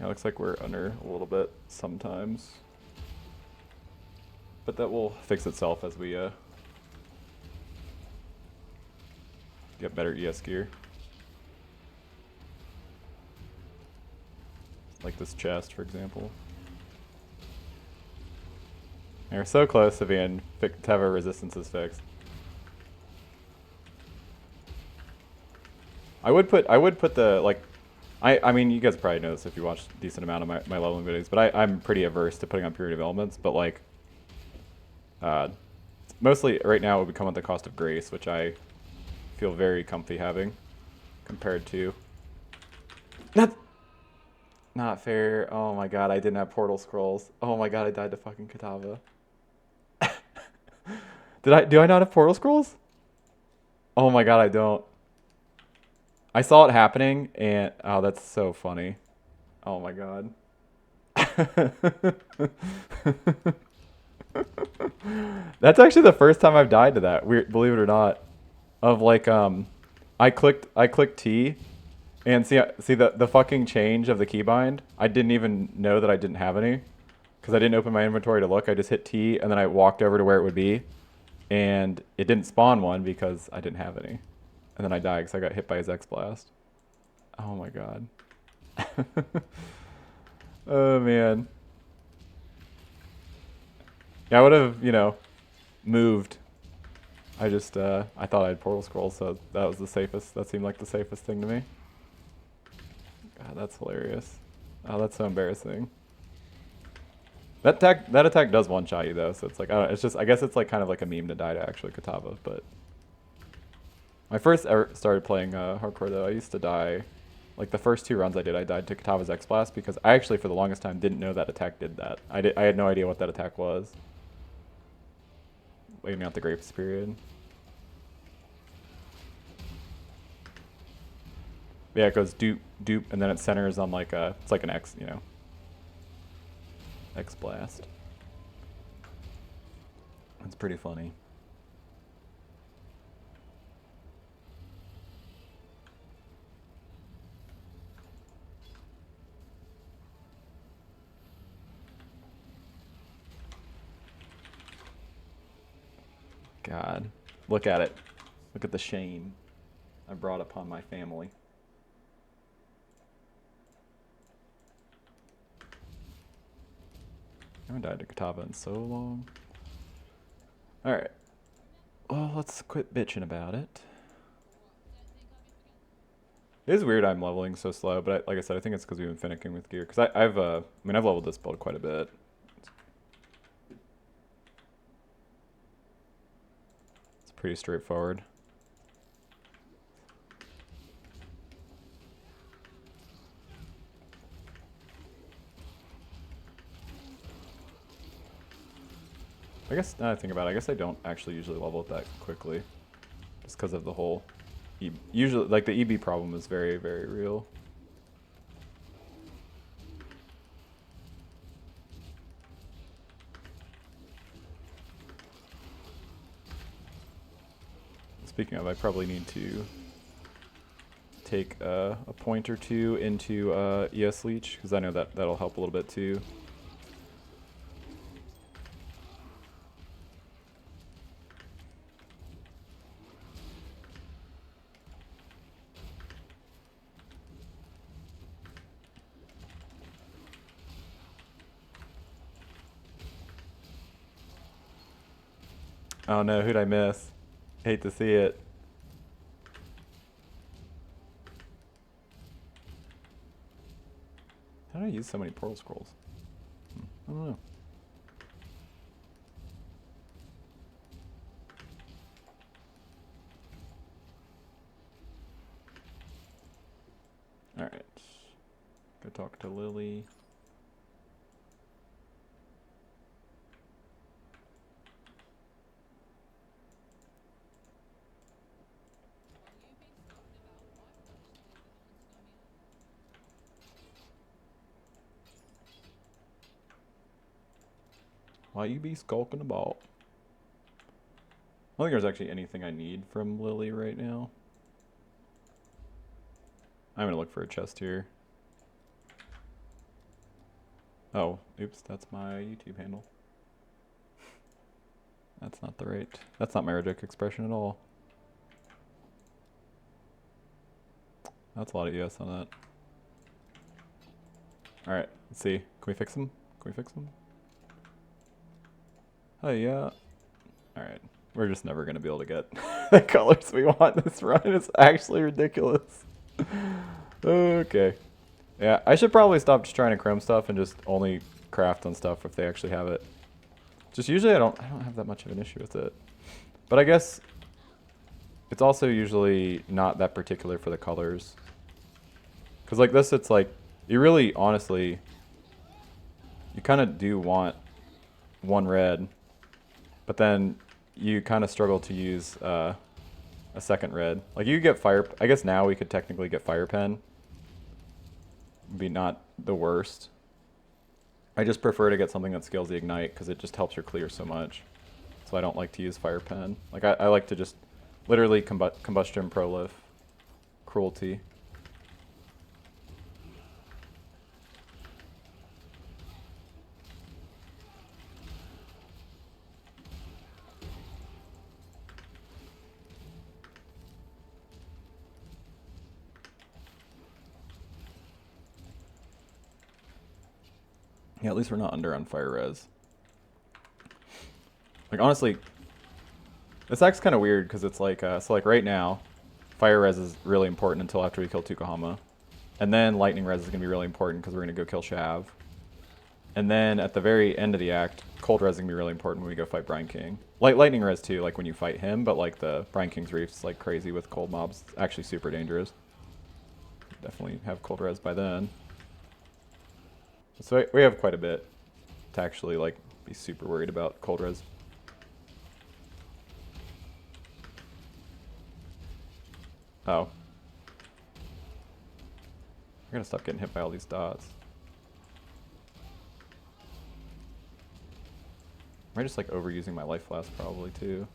looks like we're under a little bit sometimes. But that will fix itself as we get better ES gear. Like this chest, for example. And we're so close to being to have our resistances fixed. I would put the like I mean you guys probably know this if you watch a decent amount of my leveling videos, but I'm pretty averse to putting on period of elements, but like mostly right now it would become at the cost of grace, which I feel very comfy having compared to not fair. Oh my god, I didn't have portal scrolls. Oh my god, I died to fucking Katava. Do I not have portal scrolls? Oh my god, I don't. I saw it happening and oh, that's so funny. Oh my god. That's actually the first time I've died to that. Weird, believe it or not. Of like I clicked T and see the fucking change of the keybind. I didn't even know that I didn't have any because I didn't open my inventory to look. I just hit T and then I walked over to where it would be and it didn't spawn one because I didn't have any. And then I died because I got hit by his X-Blast. Oh my god. Oh man. Yeah, I would have, you know, moved. I just, I thought I had portal scrolls, so that was the safest. That seemed like the safest thing to me. God, that's hilarious. Oh, that's so embarrassing. That attack does one-shot you though, so it's like, I don't know, it's just, I guess it's like kind of like a meme to die to actually Katava, but. When I first ever started playing hardcore though, I used to die, like the first 2 runs I died to Katava's X-Blast because I actually for the longest time didn't know that attack did that. I had no idea what that attack was. Waiting out the Grapes period. Yeah, it goes dupe, dupe, and then it centers on like a, it's like an X, you know. X-Blast. It's pretty funny. God, look at it. Look at the shame I brought upon my family. I haven't died to Katava in so long. Alright. Well, let's quit bitching about it. It is weird I'm leveling so slow, but like I said, I think it's because we've been finicking with gear. Because I've leveled this build quite a bit. It's pretty straightforward. I guess now that I think about it, I guess I don't actually usually level it that quickly. Just because of the whole usually like the EB problem is very, very real. Speaking of, I probably need to take a point or 2 into ES Leech, because I know that'll help a little bit too. Oh no, who'd I miss? Hate to see it. How did I use so many portal scrolls? I don't know. Alright. Go talk to Lily. Why you be skulking about? I don't think there's actually anything I need from Lily right now. I'm gonna look for a chest here. Oh, oops, that's my YouTube handle. That's not the right. That's not my Reject expression at all. That's a lot of ES on that. Alright, let's see. Can we fix them? Can we fix them? Oh, yeah. Alright. We're just never going to be able to get the colors we want this run. It's actually ridiculous. Okay. Yeah, I should probably stop just trying to chrome stuff and just only craft on stuff if they actually have it. Just usually I don't have that much of an issue with it. But I guess it's also usually not that particular for the colors. Because like this, it's like, you really, honestly, you kind of do want one red, but then you kind of struggle to use a second red. Like you get fire, I guess now we could technically get fire pen. Be not the worst. I just prefer to get something that scales the ignite because it just helps your clear so much. So I don't like to use fire pen. Like I like to just literally combustion prolif cruelty. Yeah, at least we're not under on fire res. Like honestly, this act's kind of weird because it's like so like right now, fire res is really important until after we kill Tukohama, and then lightning res is gonna be really important because we're gonna go kill Shav, and then at the very end of the act, cold res is gonna be really important when we go fight Brine King. Like lightning res too, like when you fight him, but like the Brine King's Reef's like crazy with cold mobs. It's actually super dangerous. Definitely have cold res by then. So we have quite a bit to actually like be super worried about cold res. Oh. I gotta stop getting hit by all these dots. Am I just like overusing my life flask probably too?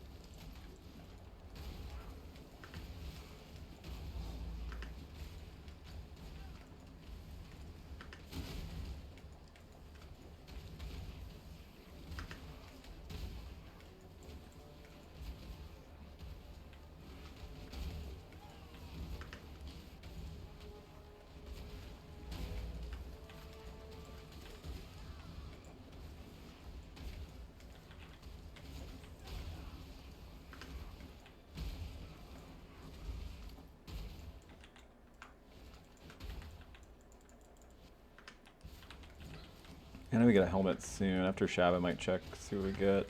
I know we get a helmet soon. After Shab, I might check, see what we get.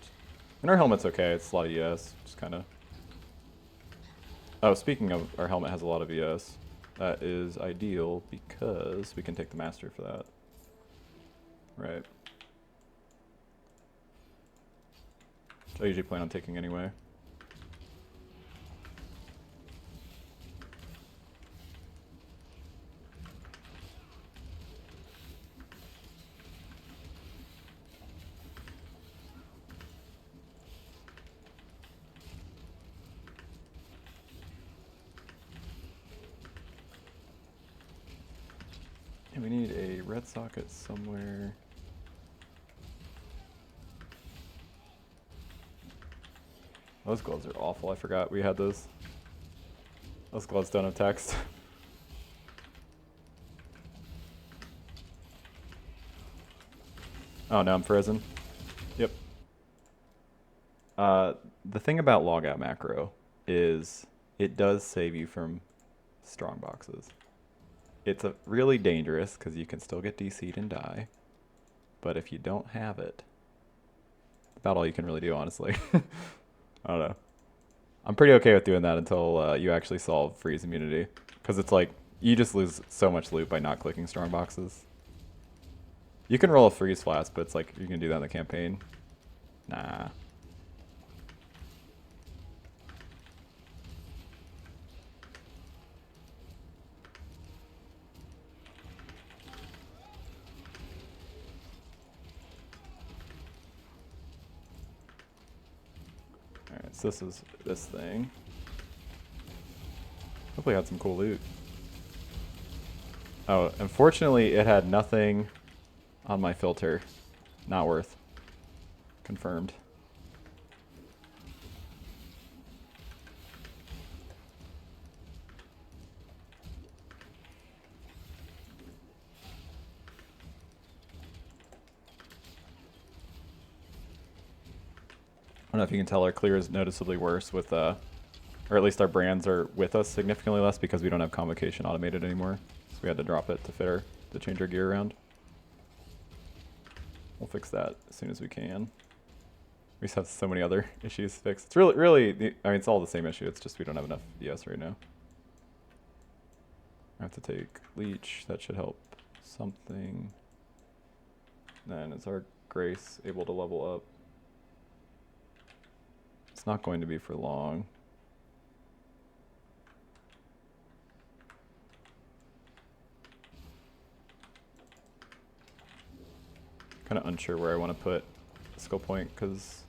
And our helmet's okay. It's a lot of ES. Just kind of... Oh, speaking of, our helmet has a lot of ES. That is ideal because we can take the master for that. Right. Which I usually plan on taking anyway. And we need a red socket somewhere. Those gloves are awful. I forgot we had those. Those gloves don't have text. Oh, now I'm frozen. Yep. The thing about logout macro is it does save you from strong boxes. It's really dangerous because you can still get DC'd and die. But if you don't have it, about all you can really do, honestly. I don't know. I'm pretty okay with doing that until you actually solve freeze immunity. Because it's like, you just lose so much loot by not clicking strong boxes. You can roll a freeze flask, but it's like, you can do that in the campaign. Nah. Alright, so this is this thing. Hopefully it had some cool loot. Oh, unfortunately it had nothing on my filter. Not worth. Confirmed. I don't know if you can tell our clear is noticeably worse with, or at least our brands are with us significantly less because we don't have convocation automated anymore. So we had to drop it to fit our, to change our gear around. We'll fix that as soon as we can. We just have so many other issues fixed. It's really, I mean, it's all the same issue. It's just we don't have enough DS right now. I have to take leech. That should help something. Then is our grace able to level up? It's not going to be for long. Kind of unsure where I want to put skill point because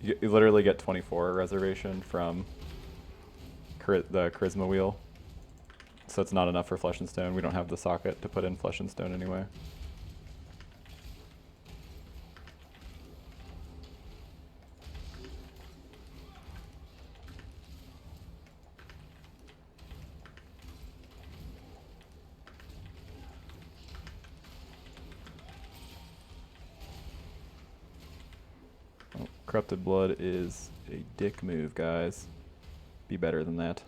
you literally get 24 reservation from the charisma wheel, so it's not enough for flesh and stone. We don't have the socket to put in flesh and stone anyway. Corrupted blood is a dick move, guys. Be better than that.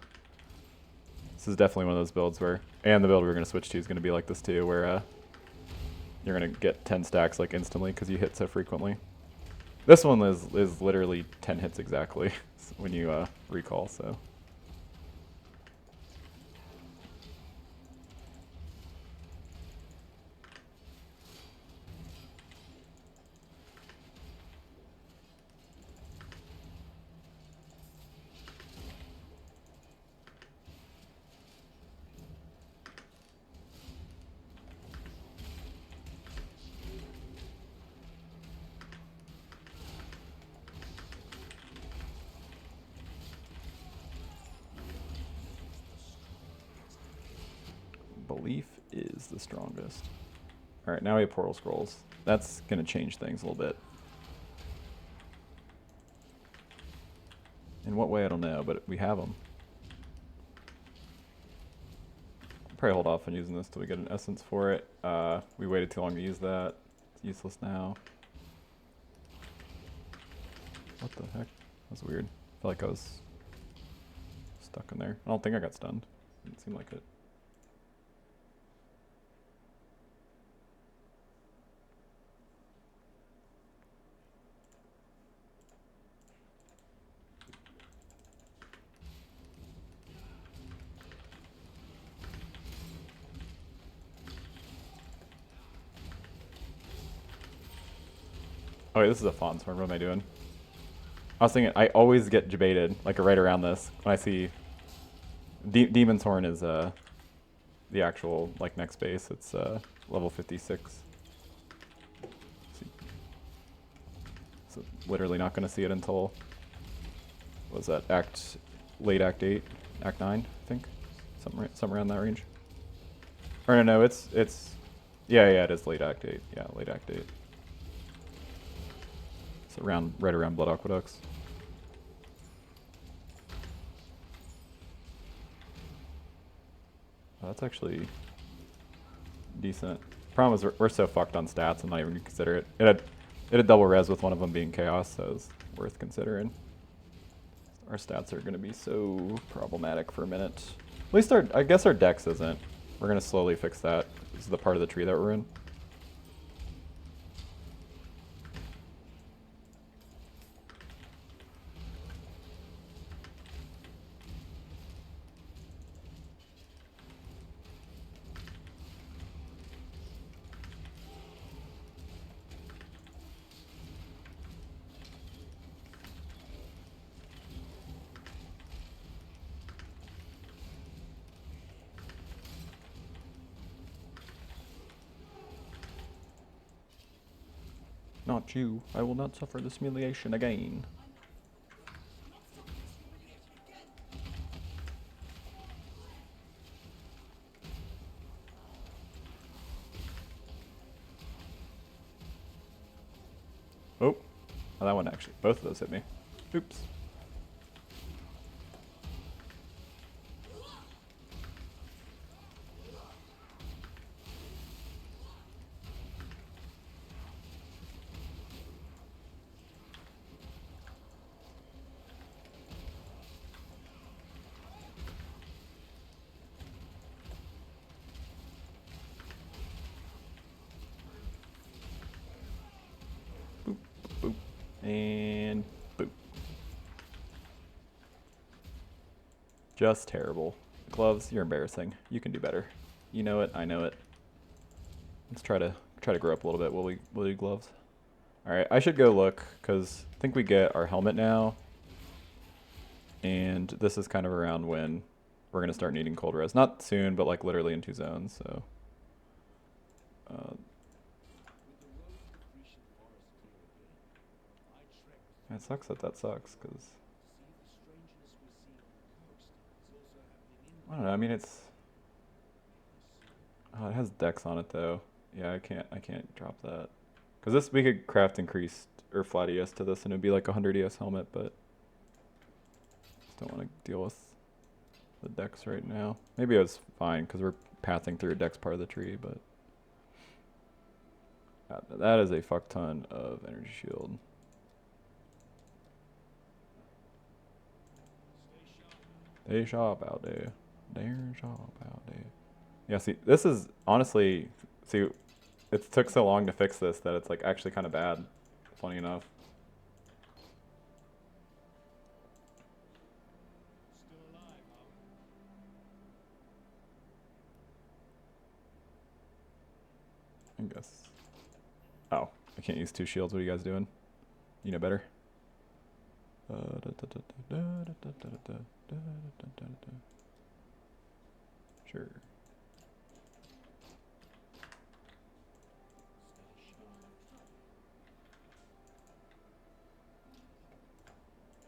This is definitely one of those builds where, and the build we're going to switch to is going to be like this too, where you're going to get 10 stacks like instantly because you hit so frequently. This one is literally 10 hits exactly when you recall, so. Belief is the strongest. Alright, now we have portal scrolls. That's going to change things a little bit. In what way, I don't know, but we have them. Probably hold off on using this till we get an essence for it. We waited too long to use that. It's useless now. What the heck? That was weird. I feel like I was stuck in there. I don't think I got stunned. Didn't seem like it. Oh wait, this is a fawn swarm. What am I doing? I was thinking, I always get debated, like right around this, when I see Demon's Horn is the actual like next base. It's level 56. So literally not going to see it until, what was that, late Act 8, Act 9, I think, something around that range. Or no, it's yeah, it is late Act 8. Yeah, late Act 8. It's right around Blood Aqueducts. Oh, that's actually decent. Problem is we're so fucked on stats, I'm not even gonna consider it. It had double res with one of them being chaos, so it's worth considering. Our stats are gonna be so problematic for a minute. At least I guess our dex isn't. We're gonna slowly fix that. This is the part of the tree that we're in. Not you. I will not suffer this humiliation again. Oh, that one actually. Both of those hit me. Oops. Boop. And boop. Just terrible. Gloves, you're embarrassing. You can do better. You know it, I know it. Let's try to grow up a little bit. Will we gloves? Alright, I should go look, because I think we get our helmet now. And this is kind of around when we're going to start needing cold res. Not soon, but like literally in 2 zones, so. It sucks that sucks, because I don't know, I mean it's, oh, it has dex on it though. Yeah, I can't drop that. Because this, we could craft increased or flat ES to this and it'd be like a 100 ES helmet, but just don't want to deal with the dex right now. Maybe it was fine because we're pathing through a dex part of the tree, but that is a fuck ton of energy shield. Stay sharp out there. They're sharp out there. Yeah, see, this is honestly, see, it took so long to fix this that it's like actually kind of bad, funny enough. I guess. Oh, I can't use 2 shields. What are you guys doing? You know better. Sure.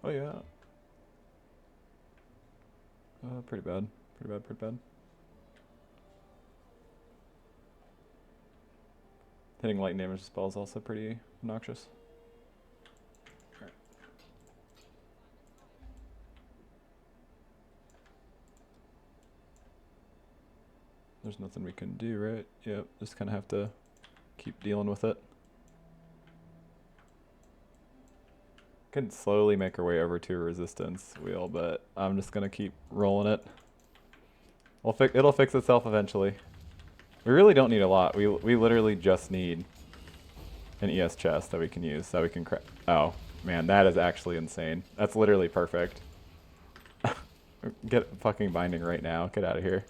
Oh yeah. Pretty bad. Pretty bad. Hitting light damage spell is also pretty obnoxious. Alright. There's nothing we can do, right? Yep, just kind of have to keep dealing with it. Could slowly make our way over to a resistance wheel, but I'm just gonna keep rolling it. It'll fix itself eventually. We really don't need a lot. We literally just need an ES chest that we can use, that we can oh man, that is actually insane. That's literally perfect. Get fucking binding right now. Get out of here.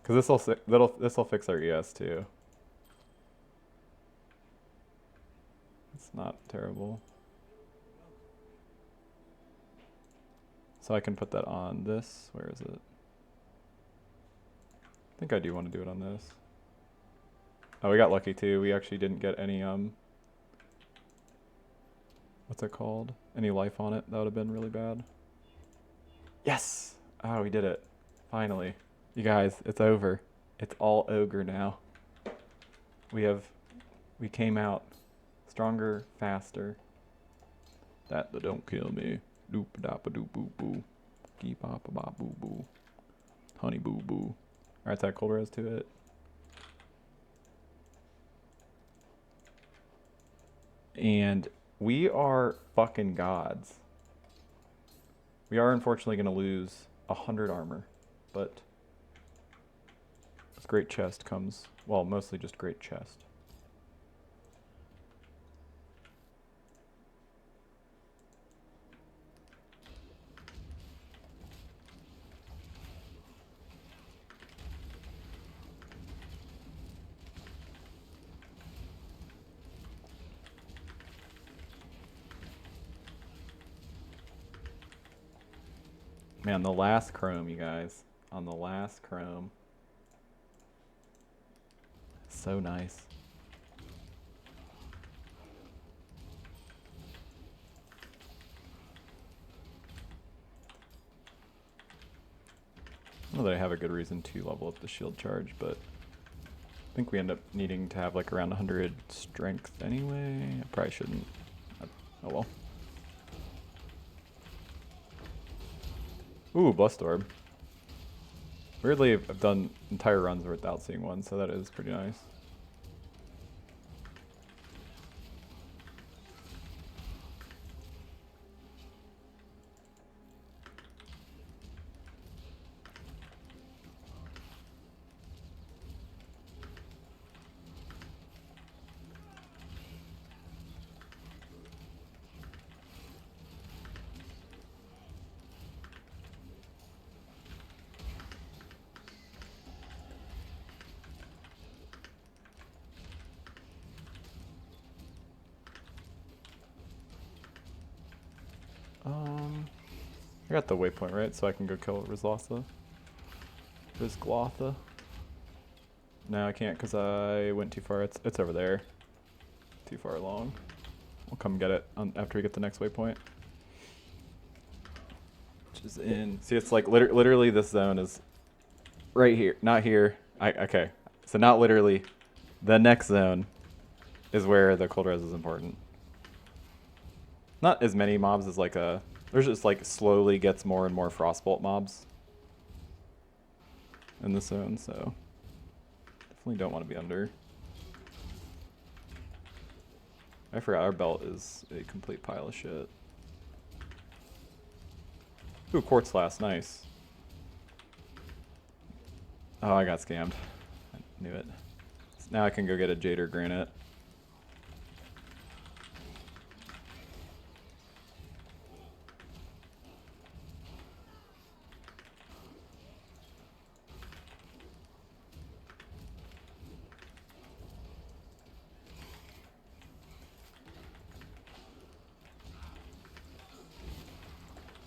Cause this'll fix our ES too. It's not terrible. So I can put that on this. Where is it? I think I do want to do it on this. Oh, we got lucky too. We actually didn't get any, what's it called? Any life on it. That would have been really bad. Yes! Oh, we did it. Finally. You guys, it's over. It's all ogre now. We came out stronger, faster. That don't kill me. Doop da ba doop boo boo. Keep ba ba boo boo. Honey boo boo. Alright, that cold res to it. And we are fucking gods. We are unfortunately going to lose 100 armor, but with great chest comes, well, mostly just great chest. Man, the last chrome, you guys. On the last chrome. So nice. I don't know that I have a good reason to level up the shield charge, but I think we end up needing to have like around 100 strength anyway. I probably shouldn't. Oh well. Ooh, Blust Orb. Weirdly, I've done entire runs without seeing one, so that is pretty nice. I got the waypoint right, so I can go kill Rizlotha. Rizglotha. No, I can't because I went too far. It's over there. Too far along. We'll come get it after we get the next waypoint. Which is in... See, it's like literally this zone is right here. Not here. Okay. So not literally. The next zone is where the cold res is important. Not as many mobs as like a... There's just like slowly gets more and more frostbolt mobs in this zone, so definitely don't want to be under. I forgot our belt is a complete pile of shit. Ooh, Quartz Lass, nice. Oh, I got scammed. I knew it. So now I can go get a Jade or Granite.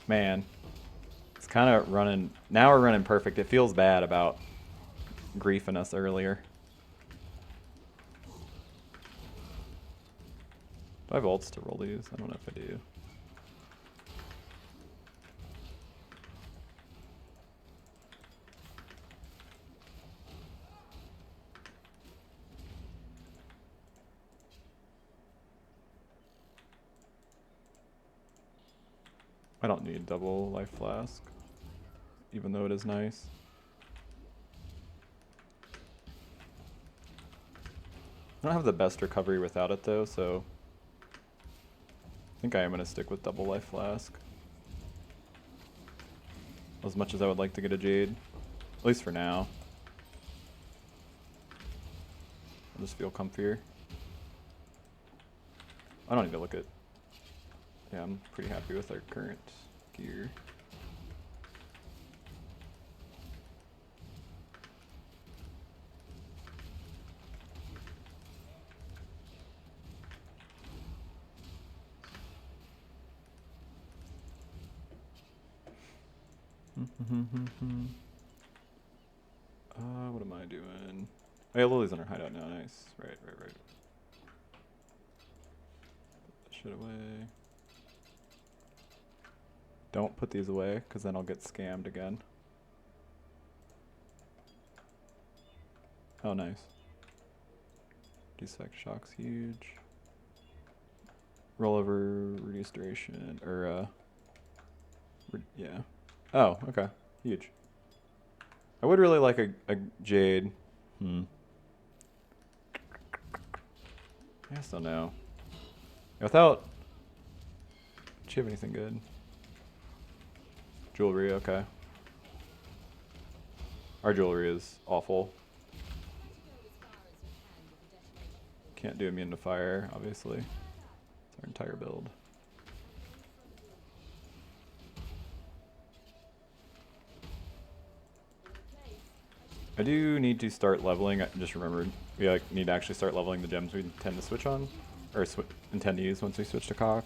Man, it's kind of running. Now we're running perfect. It feels bad about griefing us earlier. Do I have ults to roll these? I don't know if I do. I don't need double life flask, even though it is nice. I don't have the best recovery without it though, so I think I am going to stick with double life flask. As much as I would like to get a Jade, at least for now. I just feel comfier. I don't need to look at... Yeah, I'm pretty happy with our current gear. What am I doing? Oh yeah, Lily's in her hideout now, nice. Right. Put that shit away. Don't put these away, because then I'll get scammed again. Oh, nice. Defect shock's huge. Rollover, reduce duration, or, yeah. Oh, okay. Huge. I would really like a Jade. I just don't know. Without... Do you have anything good? Jewelry, okay. Our jewelry is awful. Can't do immune to fire, obviously. It's our entire build. I do need to start leveling. I just remembered we need to actually start leveling the gems we intend to switch on, or intend to use once we switch to CoC.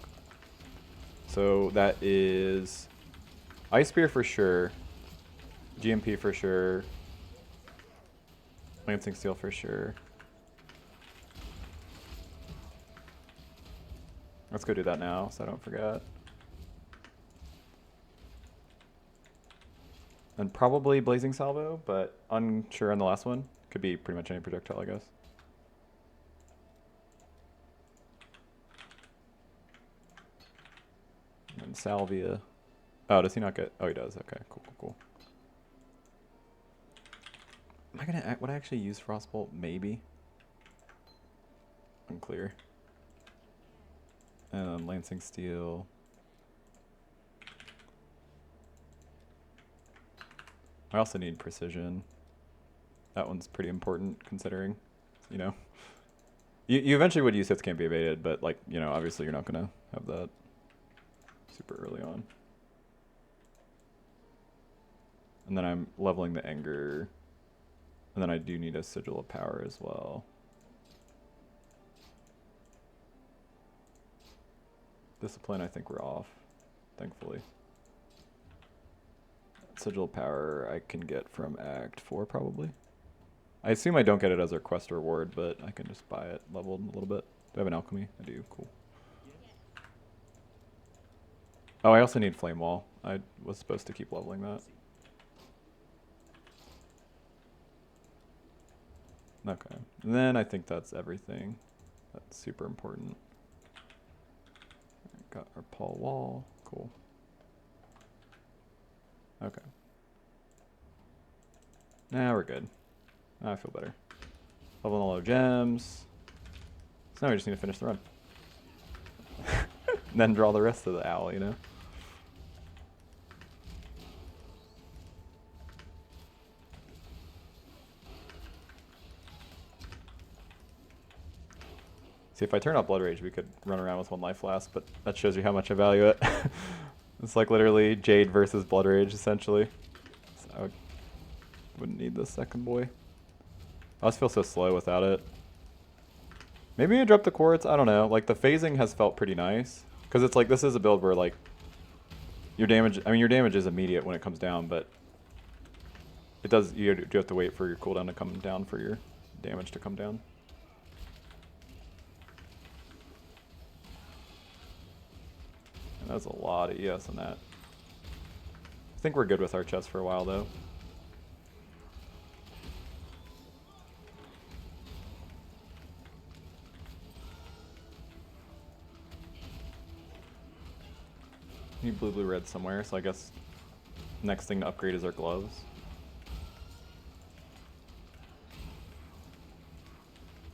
So that is Ice Spear for sure, GMP for sure, Lancing Steel for sure. Let's go do that now so I don't forget. And probably Blazing Salvo, but unsure on the last one. Could be pretty much any projectile, I guess. salvia. Oh, does he not get? Oh, he does. Okay, cool, cool, cool. Am I gonna? Would I actually use Frostbolt? Maybe. Unclear. And Lancing Steel. I also need Precision. That one's pretty important considering, you know. You eventually would use hits can't be evaded, but like, you know, obviously you're not gonna have that super early on. And then I'm leveling the Anger. And then I do need a Sigil of Power as well. Discipline, I think we're off, thankfully. Sigil of Power I can get from Act 4 probably. I assume I don't get it as a quest reward, but I can just buy it leveled a little bit. Do I have an alchemy? I do, cool. Oh, I also need Flame Wall. I was supposed to keep leveling that. Okay, and then I think that's everything. That's super important. Got our Paul Wall, cool. Okay. Now we're good. I feel better. Leveling all our gems. So now we just need to finish the run. And then draw the rest of the owl, you know? See, if I turn off Blood Rage, we could run around with 1 life last, but that shows you how much I value it. It's like literally Jade versus Blood Rage, essentially. So I wouldn't need the second boy. I just feel so slow without it. Maybe I drop the quartz, I don't know. Like, the phasing has felt pretty nice. Because it's like, this is a build where, like, your damage, I mean, your damage is immediate when it comes down, but it does, you do have to wait for your cooldown to come down for your damage to come down. And that's a lot of ES on that. I think we're good with our chest for a while, though. Need blue, blue, red somewhere, so I guess next thing to upgrade is our gloves.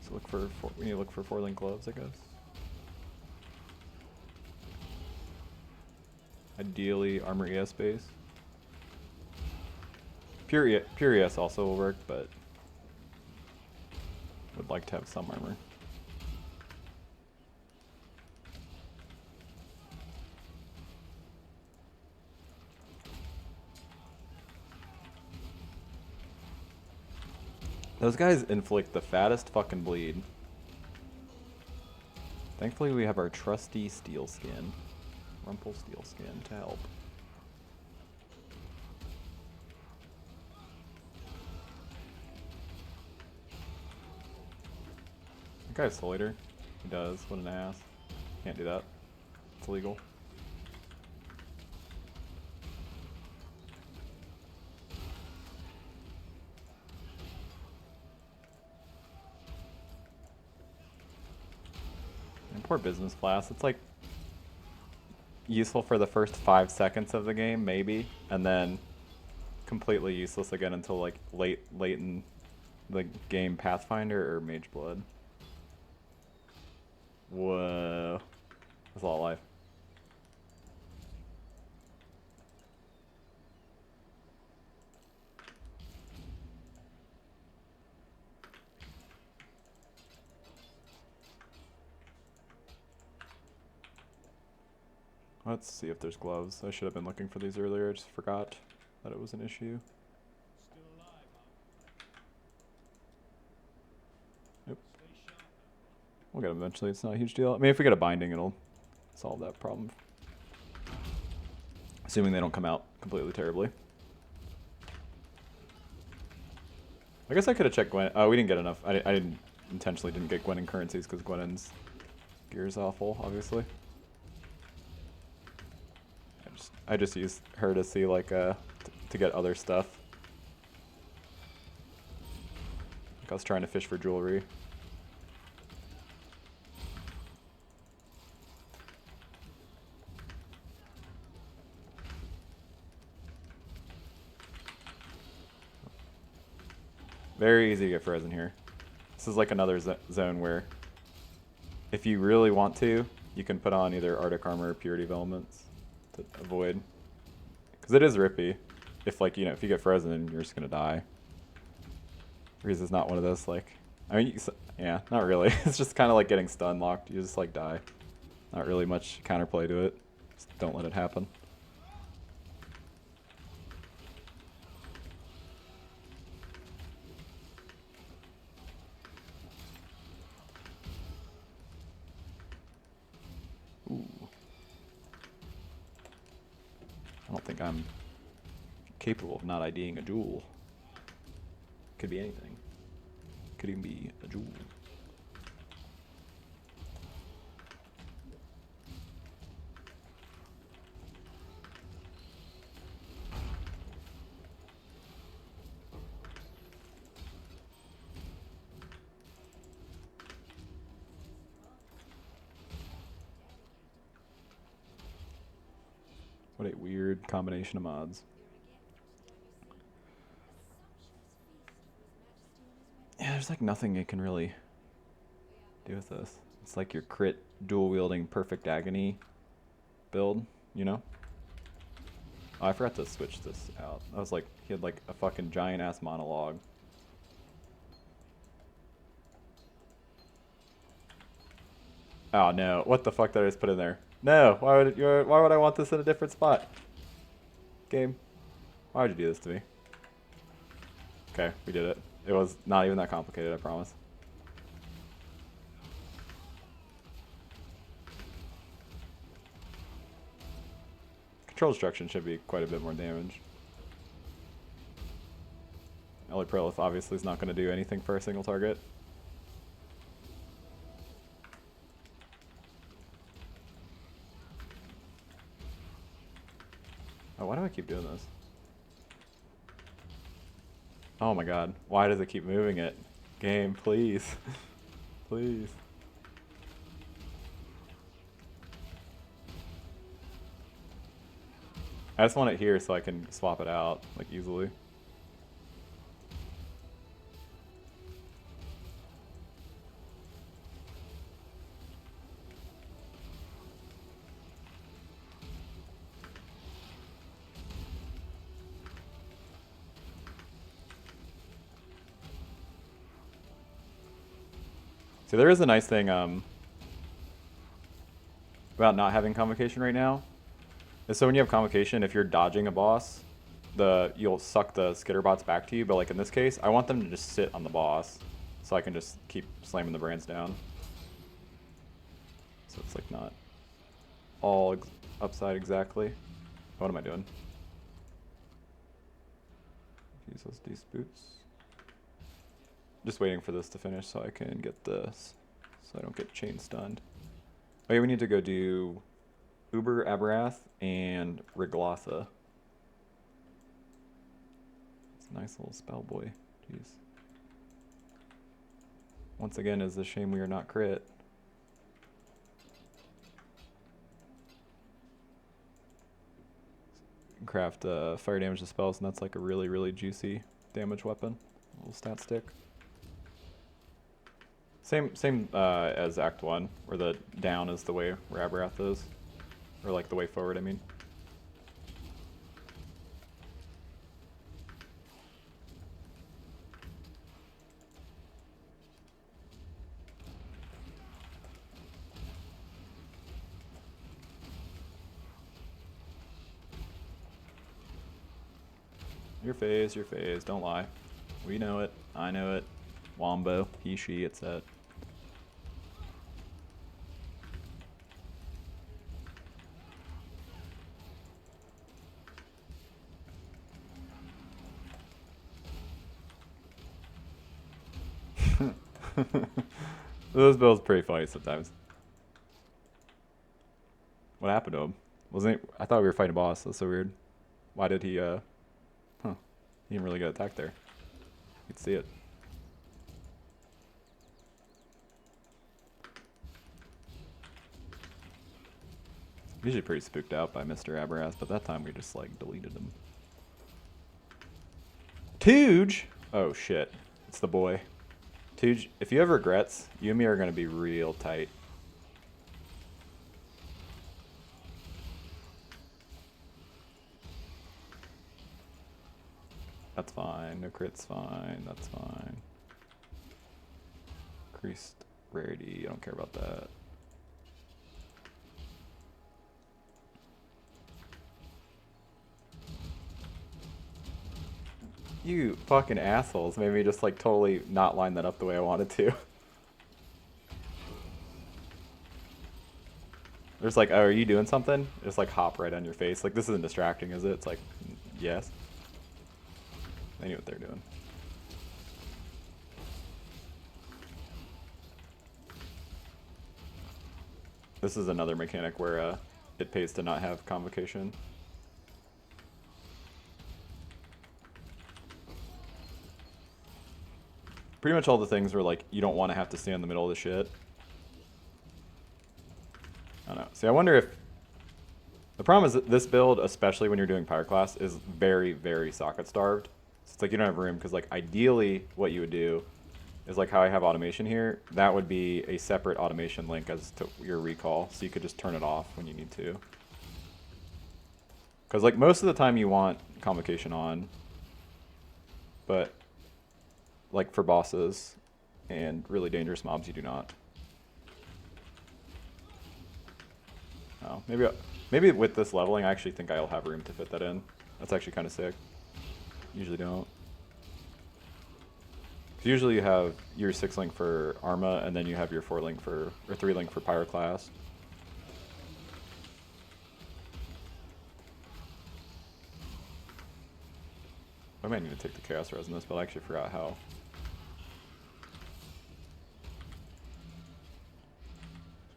So look for we need to look for 4-link gloves, I guess. Ideally, armor ES base. Pure ES also will work, but would like to have some armor. Those guys inflict the fattest fucking bleed. Thankfully we have our trusty steel skin. Rumple steel skin to help. That guy's Soul Eater. He does. What an ass. Can't do that. It's illegal. Poor business class. It's like useful for the first 5 seconds of the game, maybe, and then completely useless again until like late in the game. Pathfinder or Mage Blood. Whoa, that's a lot of life. Let's see if there's gloves. I should have been looking for these earlier. I just forgot that it was an issue. Yep. We'll get them eventually. It's not a huge deal. I mean, if we get a binding, it'll solve that problem. Assuming they don't come out completely terribly. I guess I could have checked Gwen. Oh, we didn't get enough. I didn't intentionally didn't get Gwen in currencies because Gwen's gear is awful, obviously. I just used her to see like to get other stuff. Like I was trying to fish for jewelry. Very easy to get frozen here. This is like another zone where if you really want to, you can put on either Arctic Armor or Purity of Elements to avoid. Because it is rippy. If like, you know, if you get frozen, then you're just going to die. Freeze is not one of those, like, I mean, yeah, not really. It's just kind of like getting stun locked. You just like die. Not really much counterplay to it. Just don't let it happen. Ooh. I don't think I'm capable of not IDing a jewel. Could be anything. Could even be a jewel. What a weird combination of mods. Yeah, there's like nothing you can really do with this. It's like your crit dual wielding perfect agony build, you know? Oh, I forgot to switch this out. I was like, he had like a fucking giant ass monologue. Oh no, what the fuck did I just put in there? No, why would I want this in a different spot? Game, why would you do this to me? Okay, we did it. It was not even that complicated, I promise. Control destruction should be quite a bit more damage. Ellie Prolith obviously is not going to do anything for a single target. Oh, why do I keep doing this? Oh my god. Why does it keep moving it? Game, please. Please. I just want it here so I can swap it out, like, easily. So there is a nice thing about not having convocation right now. And so when you have convocation, if you're dodging a boss, you'll suck the skitterbots back to you. But like in this case, I want them to just sit on the boss, so I can just keep slamming the brands down. So it's like not all upside exactly. What am I doing? Use those D-spoots. Just waiting for this to finish so I can get this, so I don't get chain stunned. Oh yeah, we need to go do Uber Aberrath and Riglossa. It's a nice little spell boy. Jeez. Once again, it's a shame we are not crit. Craft fire damage to spells, and that's like a really, really juicy damage weapon. A little stat stick. Same as Act 1, where the down is the way where Aberrath is. Or like the way forward, I mean. Your phase, don't lie. We know it, I know it. Wombo, he, she, it's it. Those builds pretty funny sometimes. What happened to him? Wasn't he, I thought we were fighting a boss. That's so weird. Why did he He didn't really get attacked there. You could see it. Usually pretty spooked out by Mr. Aberrath, but that time we just like deleted him. Tooge! Oh shit. It's the boy. Tooge, if you have regrets, you and me are going to be real tight. That's fine. No crit's fine. That's fine. Increased rarity. I don't care about that. You fucking assholes made me just like totally not line that up the way I wanted to. There's like, oh, are you doing something? Just like hop right on your face. Like, this isn't distracting, is it? It's like, yes. They knew what they're doing. This is another mechanic where it pays to not have convocation. Pretty much all the things where like you don't want to have to stay in the middle of the shit. I don't know. See, I wonder if the problem is that this build, especially when you're doing Pyroclast, is very, very socket starved. So it's like you don't have room because like ideally what you would do is like how I have automation here. That would be a separate automation link as to your recall, so you could just turn it off when you need to. Because like most of the time you want convocation on, but like for bosses and really dangerous mobs, you do not. Oh, maybe with this leveling, I actually think I'll have room to fit that in. That's actually kind of sick. Usually don't. Usually you have your 6 link for Arma, and then you have your 4 link for, or 3 link for Pyroclast. I might need to take the Chaos Res in this, but I actually forgot how.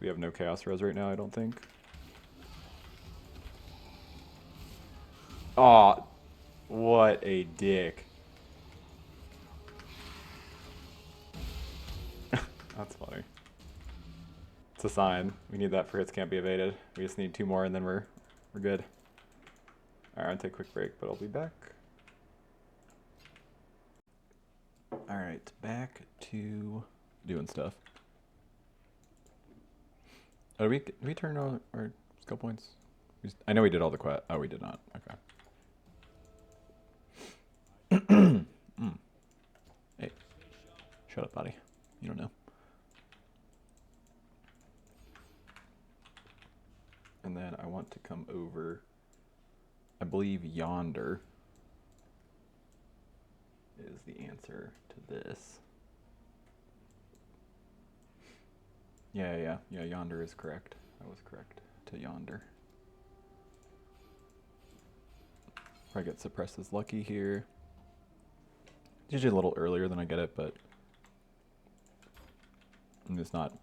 We have no Chaos Res right now, I don't think. Aw, what a dick. That's funny. It's a sign. We need that for hits can't be evaded. We just need 2 more and then we're good. Alright, I'll take a quick break, but I'll be back. Alright, back to doing stuff. Oh, did we turn on our skill points? I know we did all the quest. Oh, we did not. Okay. Hey, shut up, buddy. You don't know. And then I want to come over, I believe yonder is the answer to this. Yeah, yonder is correct. I was correct to yonder. I get suppressed as lucky here. It's usually a little earlier than I get it, but it's not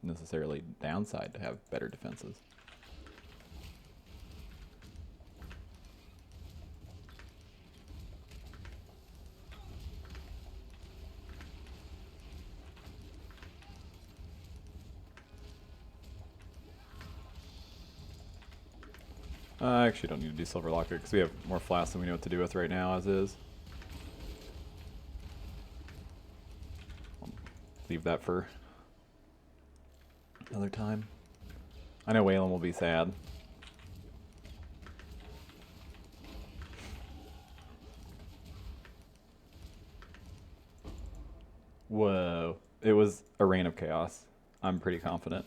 necessarily downside to have better defenses. I actually don't need to do Silver Locket because we have more flasks than we know what to do with right now as is. I'll leave that for another time. I know Waylon will be sad. Whoa. It was a Reign of Chaos. I'm pretty confident.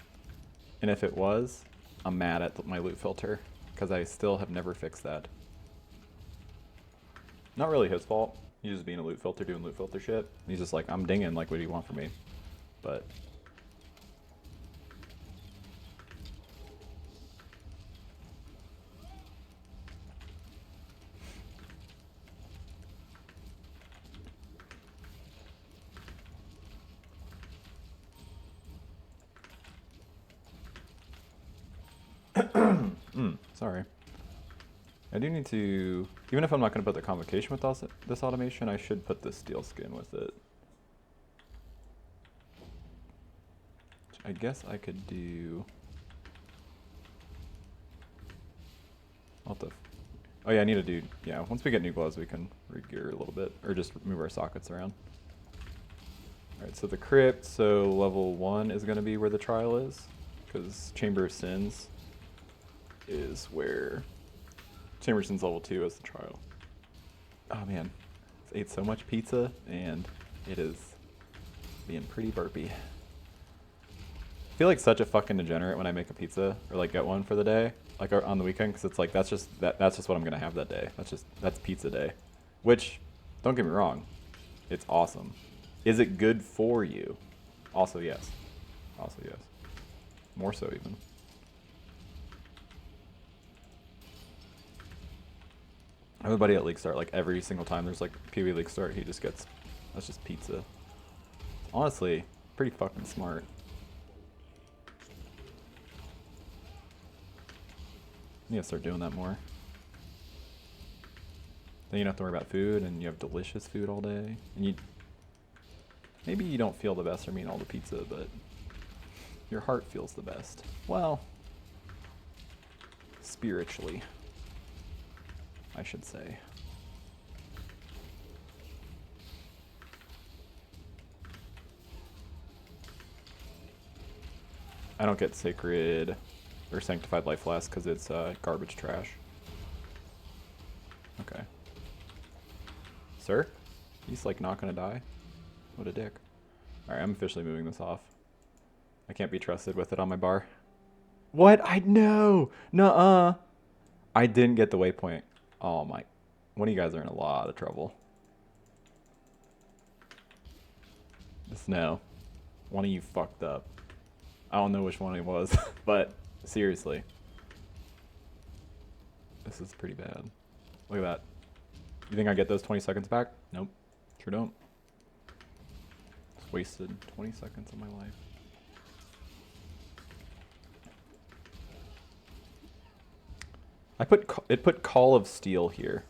And if it was, I'm mad at my loot filter because I still have never fixed that. Not really his fault. He's just being a loot filter, doing loot filter shit. He's just like, I'm dinging, like, what do you want from me? But sorry. I do need to, even if I'm not going to put the convocation with this automation, I should put the steel skin with it. Which I guess I could do. I'll have to, oh yeah, I need to do, yeah, once we get new gloves we can re-gear a little bit, or just move our sockets around. Alright, so the crypt, so level 1 is going to be where the trial is. Because Chamber of Sins is where... Chamber of Sins level 2 is the trial. Oh man, I ate so much pizza and it is being pretty burpy. I feel like such a fucking degenerate when I make a pizza or like get one for the day, like on the weekend, because it's like that's just what I'm gonna have that day. That's pizza day, which don't get me wrong, it's awesome. Is it good for you? Also yes, more so even. I have a buddy at League Start, like every single time there's like PoB League Start, he just gets, that's just pizza. Honestly, pretty fucking smart. You gotta start doing that more. Then you don't have to worry about food, and you have delicious food all day. And maybe you don't feel the best from eating all the pizza, but your heart feels the best. Well, spiritually, I should say. I don't get sacred or sanctified life flask because it's garbage trash. Okay. Sir? He's like not gonna die? What a dick. Alright, I'm officially moving this off. I can't be trusted with it on my bar. What? I know! Nuh-uh! I didn't get the waypoint. Oh my. One of you guys are in a lot of trouble. Just know. One of you fucked up. I don't know which one it was, but seriously. This is pretty bad. Look at that. You think I get those 20 seconds back? Nope. Sure don't. Just wasted 20 seconds of my life. It put Call of Steel here.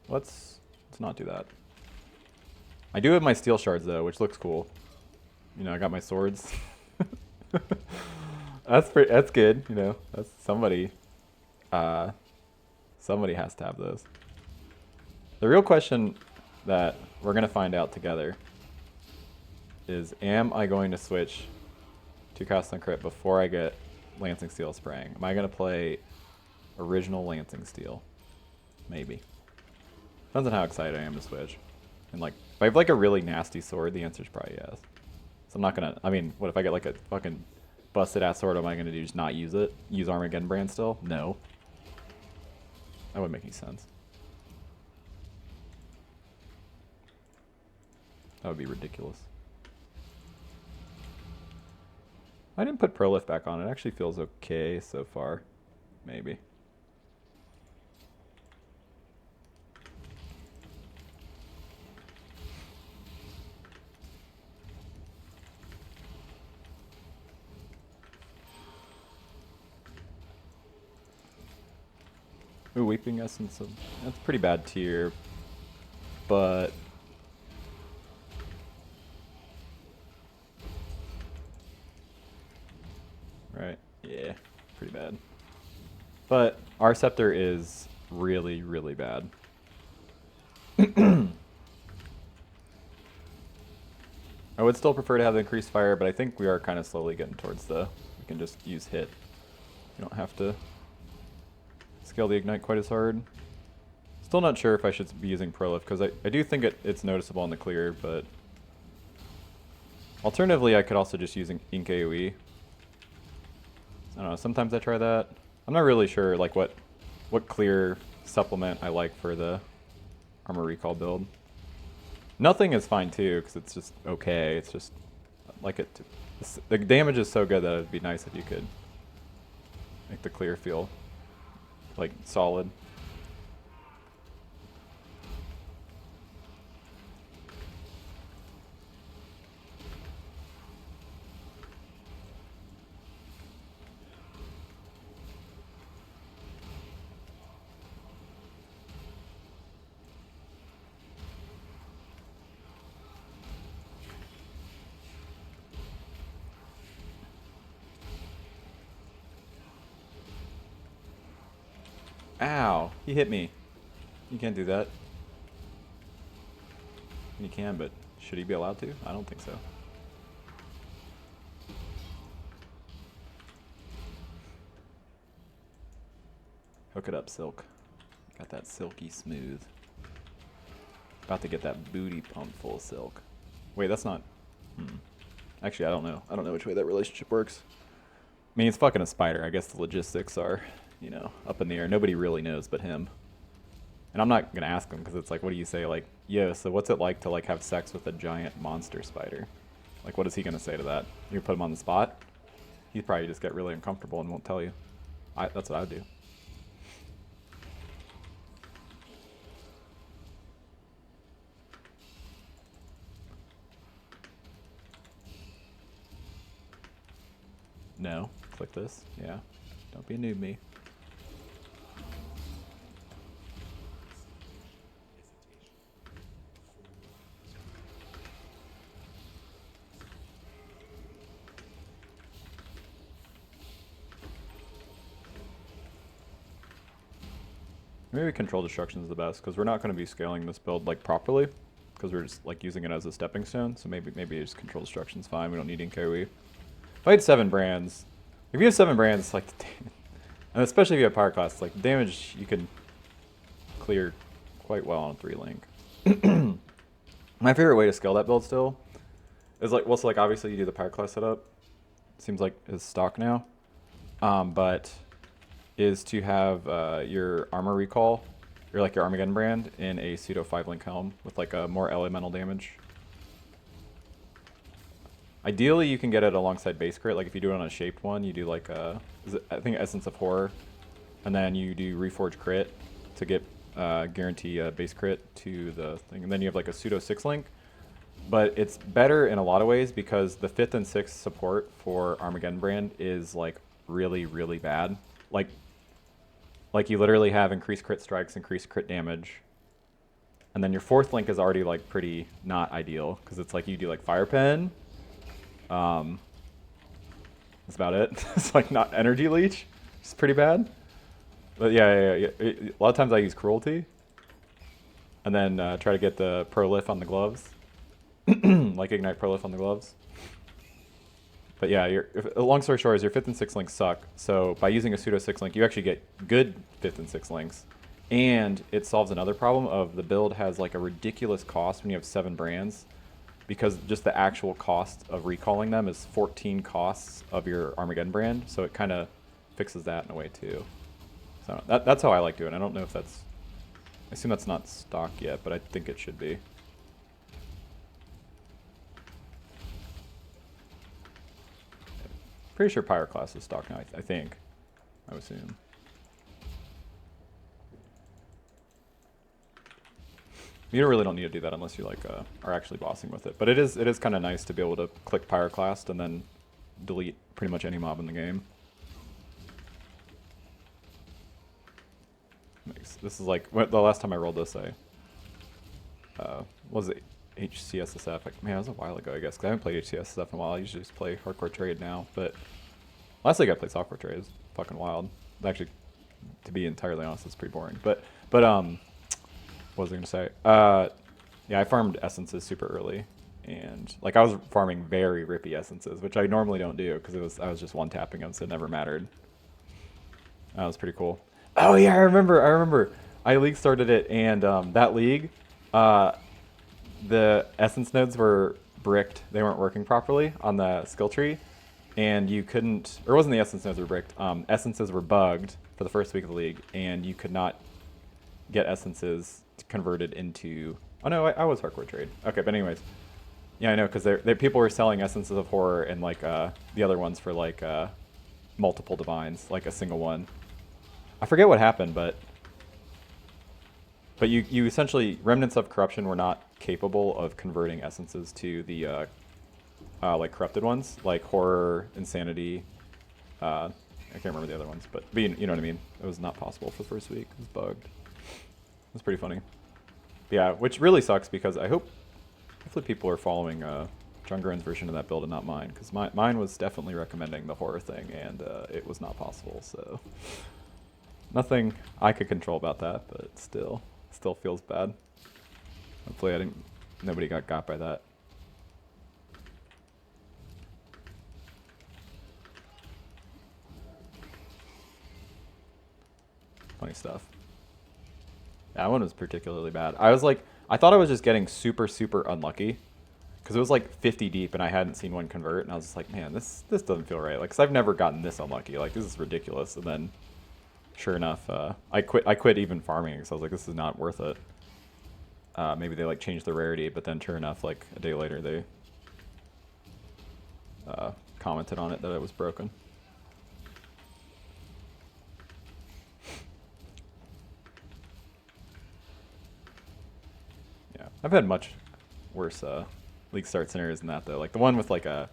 Let's not do that. I do have my steel shards though, which looks cool. You know, I got my swords. That's good, you know. That's somebody has to have those. The real question that we're gonna find out together is, am I going to switch to Cast and Crit before I get Lancing Steel spraying? Am I gonna play original Lancing Steel? Maybe. Depends on how excited I am to switch. And like, if I have like a really nasty sword, the answer is probably yes. So I'm not gonna, I mean, what if I get like a fucking busted ass sword, am I gonna do just not use it? Use Armageddon brand still? No. That wouldn't make any sense. That would be ridiculous. I didn't put Prolift back on. It actually feels okay so far. Maybe. Ooh, Weeping Essence. That's a pretty bad tier, but right, yeah, pretty bad. But our Scepter is really, really bad. I would still prefer to have the increased fire, but I think we are kind of slowly getting towards we can just use hit. You don't have to scale the ignite quite as hard. Still not sure if I should be using Prolift, because I do think it's noticeable in the clear, but alternatively I could also just use Ink AoE. I don't know, sometimes I try that. I'm not really sure like what clear supplement I like for the Armor Recall build. Nothing is fine too, because it's just okay. It's just like the damage is so good that it'd be nice if you could make the clear feel like solid. Ow, he hit me. You can't do that. You can, but should he be allowed to? I don't think so. Hook it up, Silk. Got that silky smooth. About to get that booty pump full of silk. Wait, that's not... Actually, I don't know. I don't know which way that relationship works. I mean, it's fucking a spider. I guess the logistics are, you know, up in the air. Nobody really knows but him. And I'm not going to ask him because it's like, what do you say? Like, yo, so what's it like to, like, have sex with a giant monster spider? Like, what is he going to say to that? You put him on the spot? He'd probably just get really uncomfortable and won't tell you. That's what I would do. No. Click this. Yeah. Don't be a noob me. Maybe control destruction is the best because we're not going to be scaling this build like properly because we're just like using it as a stepping stone. So maybe just control destruction is fine. We don't need NKOE. If I had 7 brands, if you have 7 brands, like, and especially if you have power class, like damage you can clear quite well on a 3-link. My favorite way to scale that build still is like, well, so like obviously you do the power class setup. Seems like is stock now, but is to have your armor recall, or like your Armageddon brand in a pseudo 5-link helm with like a more elemental damage. Ideally, you can get it alongside base crit. Like if you do it on a shaped one, you do like I think Essence of Horror, and then you do Reforge crit to get guarantee base crit to the thing, and then you have like a pseudo 6-link. But it's better in a lot of ways because the 5th and 6th support for Armageddon brand is like really, really bad. Like you literally have increased crit strikes, increased crit damage. And then your 4th link is already like pretty not ideal because it's like you do like Fire Pen. That's about it. It's like not Energy Leech. It's pretty bad. But yeah. A lot of times I use Cruelty. And then try to get the Prolif on the gloves. Like Ignite Prolif on the gloves. But yeah, long story short is your 5th and 6th links suck. So by using a pseudo 6-link, you actually get good 5th and 6th links. And it solves another problem of the build has like a ridiculous cost when you have 7 brands. Because just the actual cost of recalling them is 14 costs of your Armageddon brand. So it kind of fixes that in a way too. So that's how I like doing it. I don't know if that's... I assume that's not stock yet, but I think it should be. Pretty sure Pyro class is stock now, I think. I would assume. You really don't need to do that unless you like are actually bossing with it. But it is kind of nice to be able to click Pyroclast and then delete pretty much any mob in the game. This is like the last time I rolled this. What was it? HCSSF. Like, man, it was a while ago, I guess. 'Cause I haven't played HCSSF in a while. I usually just play hardcore trade now. But last week I played software trade. It was fucking wild. Actually, to be entirely honest, it's pretty boring. But what was I gonna say? Yeah, I farmed essences super early, and like I was farming very rippy essences, which I normally don't do because I was just one tapping them, so it never mattered. That was pretty cool. Oh yeah, I remember. I league started it, and that league, the essence nodes were bricked. They weren't working properly on the skill tree, and you couldn't. Or it wasn't the essence nodes were bricked. Essences were bugged for the first week of the league, and you could not get essences converted into... Oh no, I was hardcore trade. Okay, but anyways. Yeah, I know, because people were selling Essences of Horror and like the other ones for like multiple divines, like a single one. I forget what happened, but you essentially... Remnants of Corruption were not capable of converting essences to the like corrupted ones, like Horror, Insanity. I can't remember the other ones, but you know what I mean. It was not possible for the first week. It was bugged. It was pretty funny. Yeah, which really sucks because hopefully people are following John Gruren's version of that build and not mine, because mine was definitely recommending the horror thing, and it was not possible. So nothing I could control about that, but still feels bad. Hopefully nobody got by that. Funny stuff. That one was particularly bad. I was like, I thought I was just getting super, super unlucky. Because it was like 50 deep and I hadn't seen one convert. And I was just like, man, this doesn't feel right. Like, because I've never gotten this unlucky. Like, this is ridiculous. And then, sure enough, I quit even farming because I was like, this is not worth it. Maybe they like changed the rarity. But then, sure enough, like a day later, they commented on it that it was broken. Yeah, I've had much worse league start scenarios than that though. Like the one with like the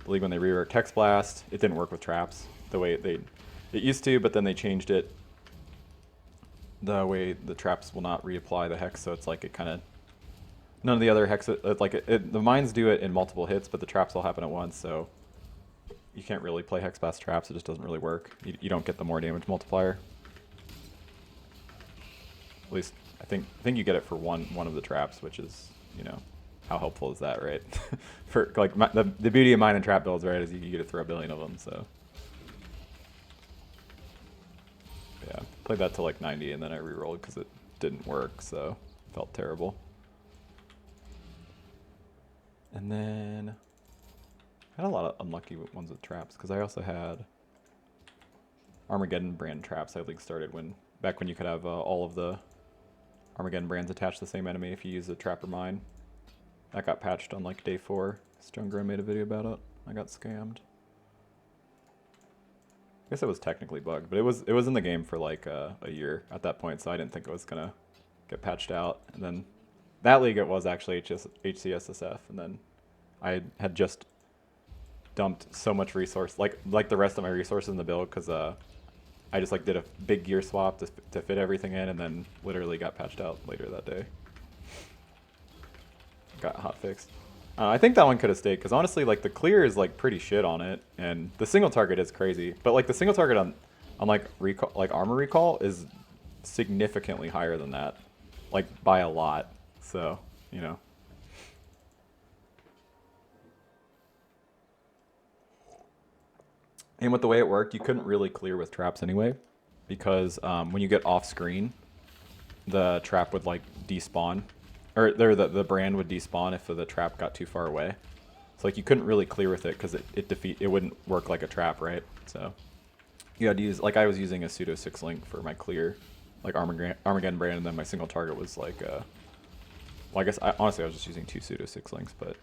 league when they reworked Hex Blast, it didn't work with traps the way it used to, but then they changed it the way the traps will not reapply the hex, so it's like it kind of none of the other hex the mines do it in multiple hits, but the traps all happen at once, so you can't really play Hex Blast traps. It just doesn't really work. You don't get the more damage multiplier. At least I think you get it for one of the traps, which is, you know, how helpful is that, right? For like the beauty of mine and trap builds, right, is you get to throw a billion of them. So yeah, played that to like 90 and then I re-rolled because it didn't work, so felt terrible. And then I had a lot of unlucky ones with traps because I also had Armageddon brand traps I league started back when you could have all of the Armageddon brands attached to the same enemy if you use a trap or mine. That got patched on like day 4. Stronger made a video about it. I got scammed. I guess it was technically bugged, but it was in the game for like a year at that point, so I didn't think it was gonna get patched out. And then that league it was actually HCSSF, and then I had just dumped so much resource, like the rest of my resources in the build, because I just like did a big gear swap to fit everything in, and then literally got patched out later that day. Got hot fixed. I think that one could have stayed because honestly, like the clear is like pretty shit on it, and the single target is crazy. But like the single target on like recall, like armor recall, is significantly higher than that, like by a lot. So you know. And with the way it worked, you couldn't really clear with traps anyway, because when you get off screen, the trap would like despawn. Or the brand would despawn if the trap got too far away. So like you couldn't really clear with it because it wouldn't work like a trap, right? So you had to use, like I was using a pseudo 6-link for my clear, like Armageddon brand, and then my single target was like, well I guess honestly I was just using 2 pseudo 6-links, but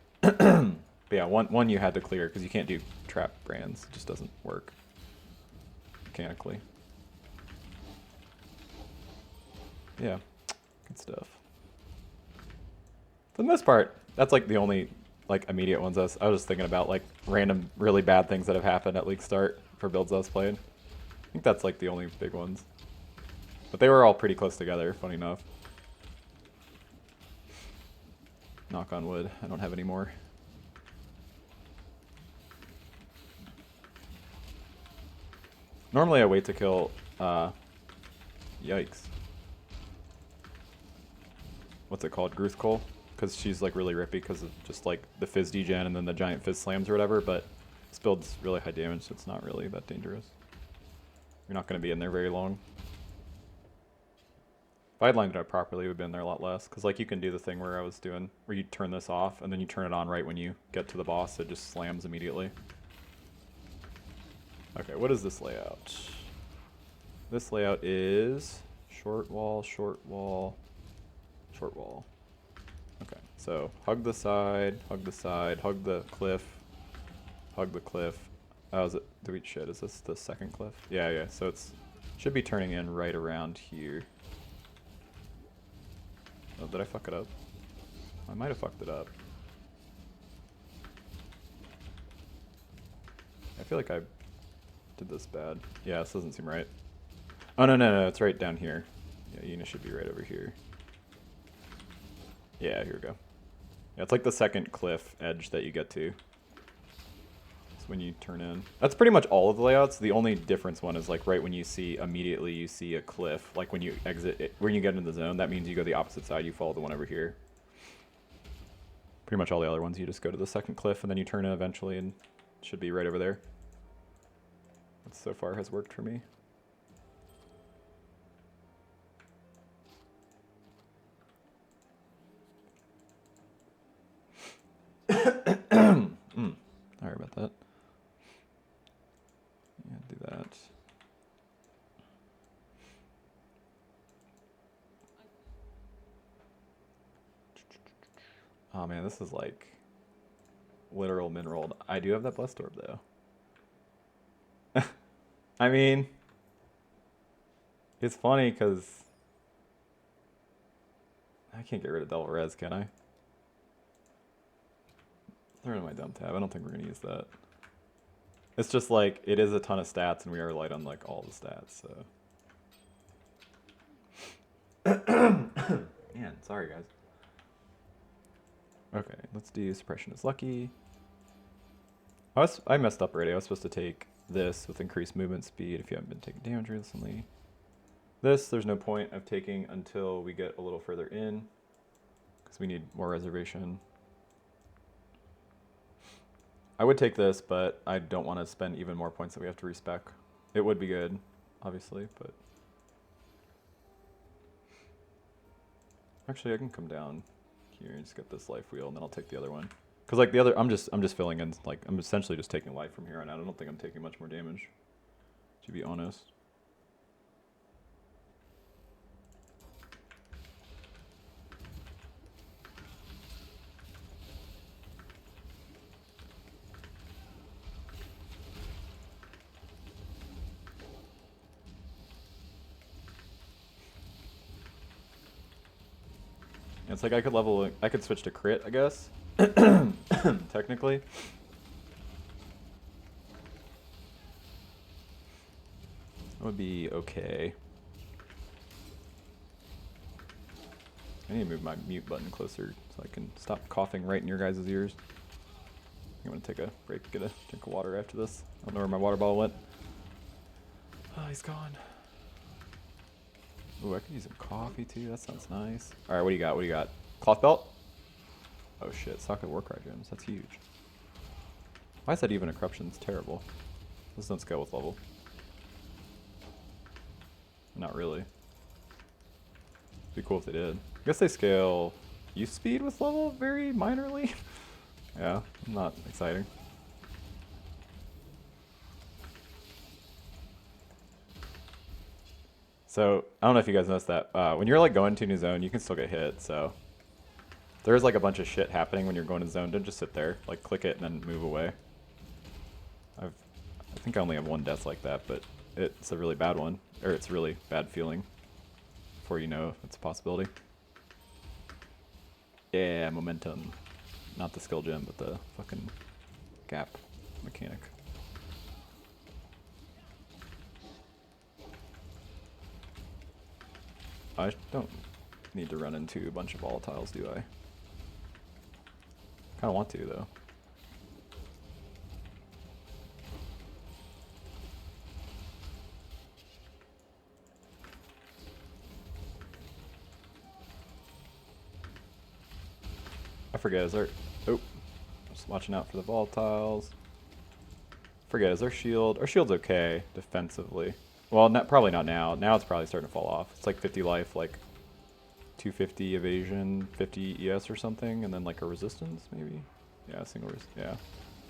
but yeah, one you had to clear because you can't do trap brands. It just doesn't work mechanically. Yeah, good stuff. For the most part, that's like the only like immediate ones I was just thinking about, like random really bad things that have happened at league start for builds I was playing. I think that's like the only big ones. But they were all pretty close together, funny enough. Knock on wood, I don't have any more. Normally I wait to kill, yikes. What's it called? Gruthcole? Because she's like really rippy because of just like the fizz degen and then the giant fizz slams or whatever, but this build's really high damage, so it's not really that dangerous. You're not going to be in there very long. If I had lined it up properly, it would have been there a lot less, because like you can do the thing where I was doing, where you turn this off and then you turn it on right when you get to the boss, it just slams immediately. Okay, what is this layout? This layout is short wall, short wall, short wall. Okay, so hug the side, hug the side, hug the cliff, hug the cliff. Oh, is it? Do we shit? Is this the second cliff? Yeah, yeah. So it's should be turning in right around here. Oh, did I fuck it up? I might have fucked it up. I feel like I did this bad. Yeah, this doesn't seem right. Oh no, it's right down here. Yeah, Una should be right over here. Yeah, here we go. Yeah, it's like the second cliff edge that you get to. It's when you turn in. That's pretty much all of the layouts. The only difference one is like right when you see immediately you see a cliff. Like when you exit it, when you get into the zone, that means you go the opposite side. You follow the one over here. Pretty much all the other ones, you just go to the second cliff and then you turn in eventually, and it should be right over there. That so far has worked for me. Oh man, this is like literal min rolled. I do have that blessed orb though. I mean, it's funny because I can't get rid of double res, can I? Throw it in my dump tab. I don't think we're gonna use that. It's just like it is a ton of stats, and we are light on like all the stats. So, man, sorry guys. Okay, let's do suppression is lucky. I messed up already. I was supposed to take this with increased movement speed if you haven't been taking damage recently. This, there's no point of taking until we get a little further in, because we need more reservation. I would take this, but I don't want to spend even more points that we have to respec. It would be good, obviously, but... Actually, I can come down here and just get this life wheel, and then I'll take the other one. Because like the other, I'm just filling in, like I'm essentially just taking life from here on out. I don't think I'm taking much more damage, to be honest. It's like I could switch to crit, I guess. Technically. That would be okay. I need to move my mute button closer so I can stop coughing right in your guys' ears. I'm gonna take a break, get a drink of water after this. I don't know where my water bottle went. Oh, he's gone. Ooh, I could use some coffee too. That sounds nice. All right, what do you got? What do you got? Cloth belt? Oh shit, socket Warcry gems. That's huge. Why is that even a corruption? It's terrible. This doesn't scale with level. Not really. Be cool if they did. I guess they scale use speed with level very minorly. Yeah, not exciting. So, I don't know if you guys noticed that. When you're like going to a new zone, you can still get hit, so. There's like a bunch of shit happening when you're going to zone. Don't just sit there. Like click it and then move away. I think I only have one death like that, but it's a really bad one. Or it's a really bad feeling. Before you know it's a possibility. Yeah, momentum. Not the skill gem, but the fucking gap mechanic. I don't need to run into a bunch of volatiles, do I? Kind of want to, though. I forget, is there... Oh, just watching out for the volatiles. Forget, is our shield... Our shield's okay, defensively. Well, probably not now. Now it's probably starting to fall off. It's like 50 life, like 250 evasion, 50 ES or something, and then like a resistance, maybe? Yeah, single yeah.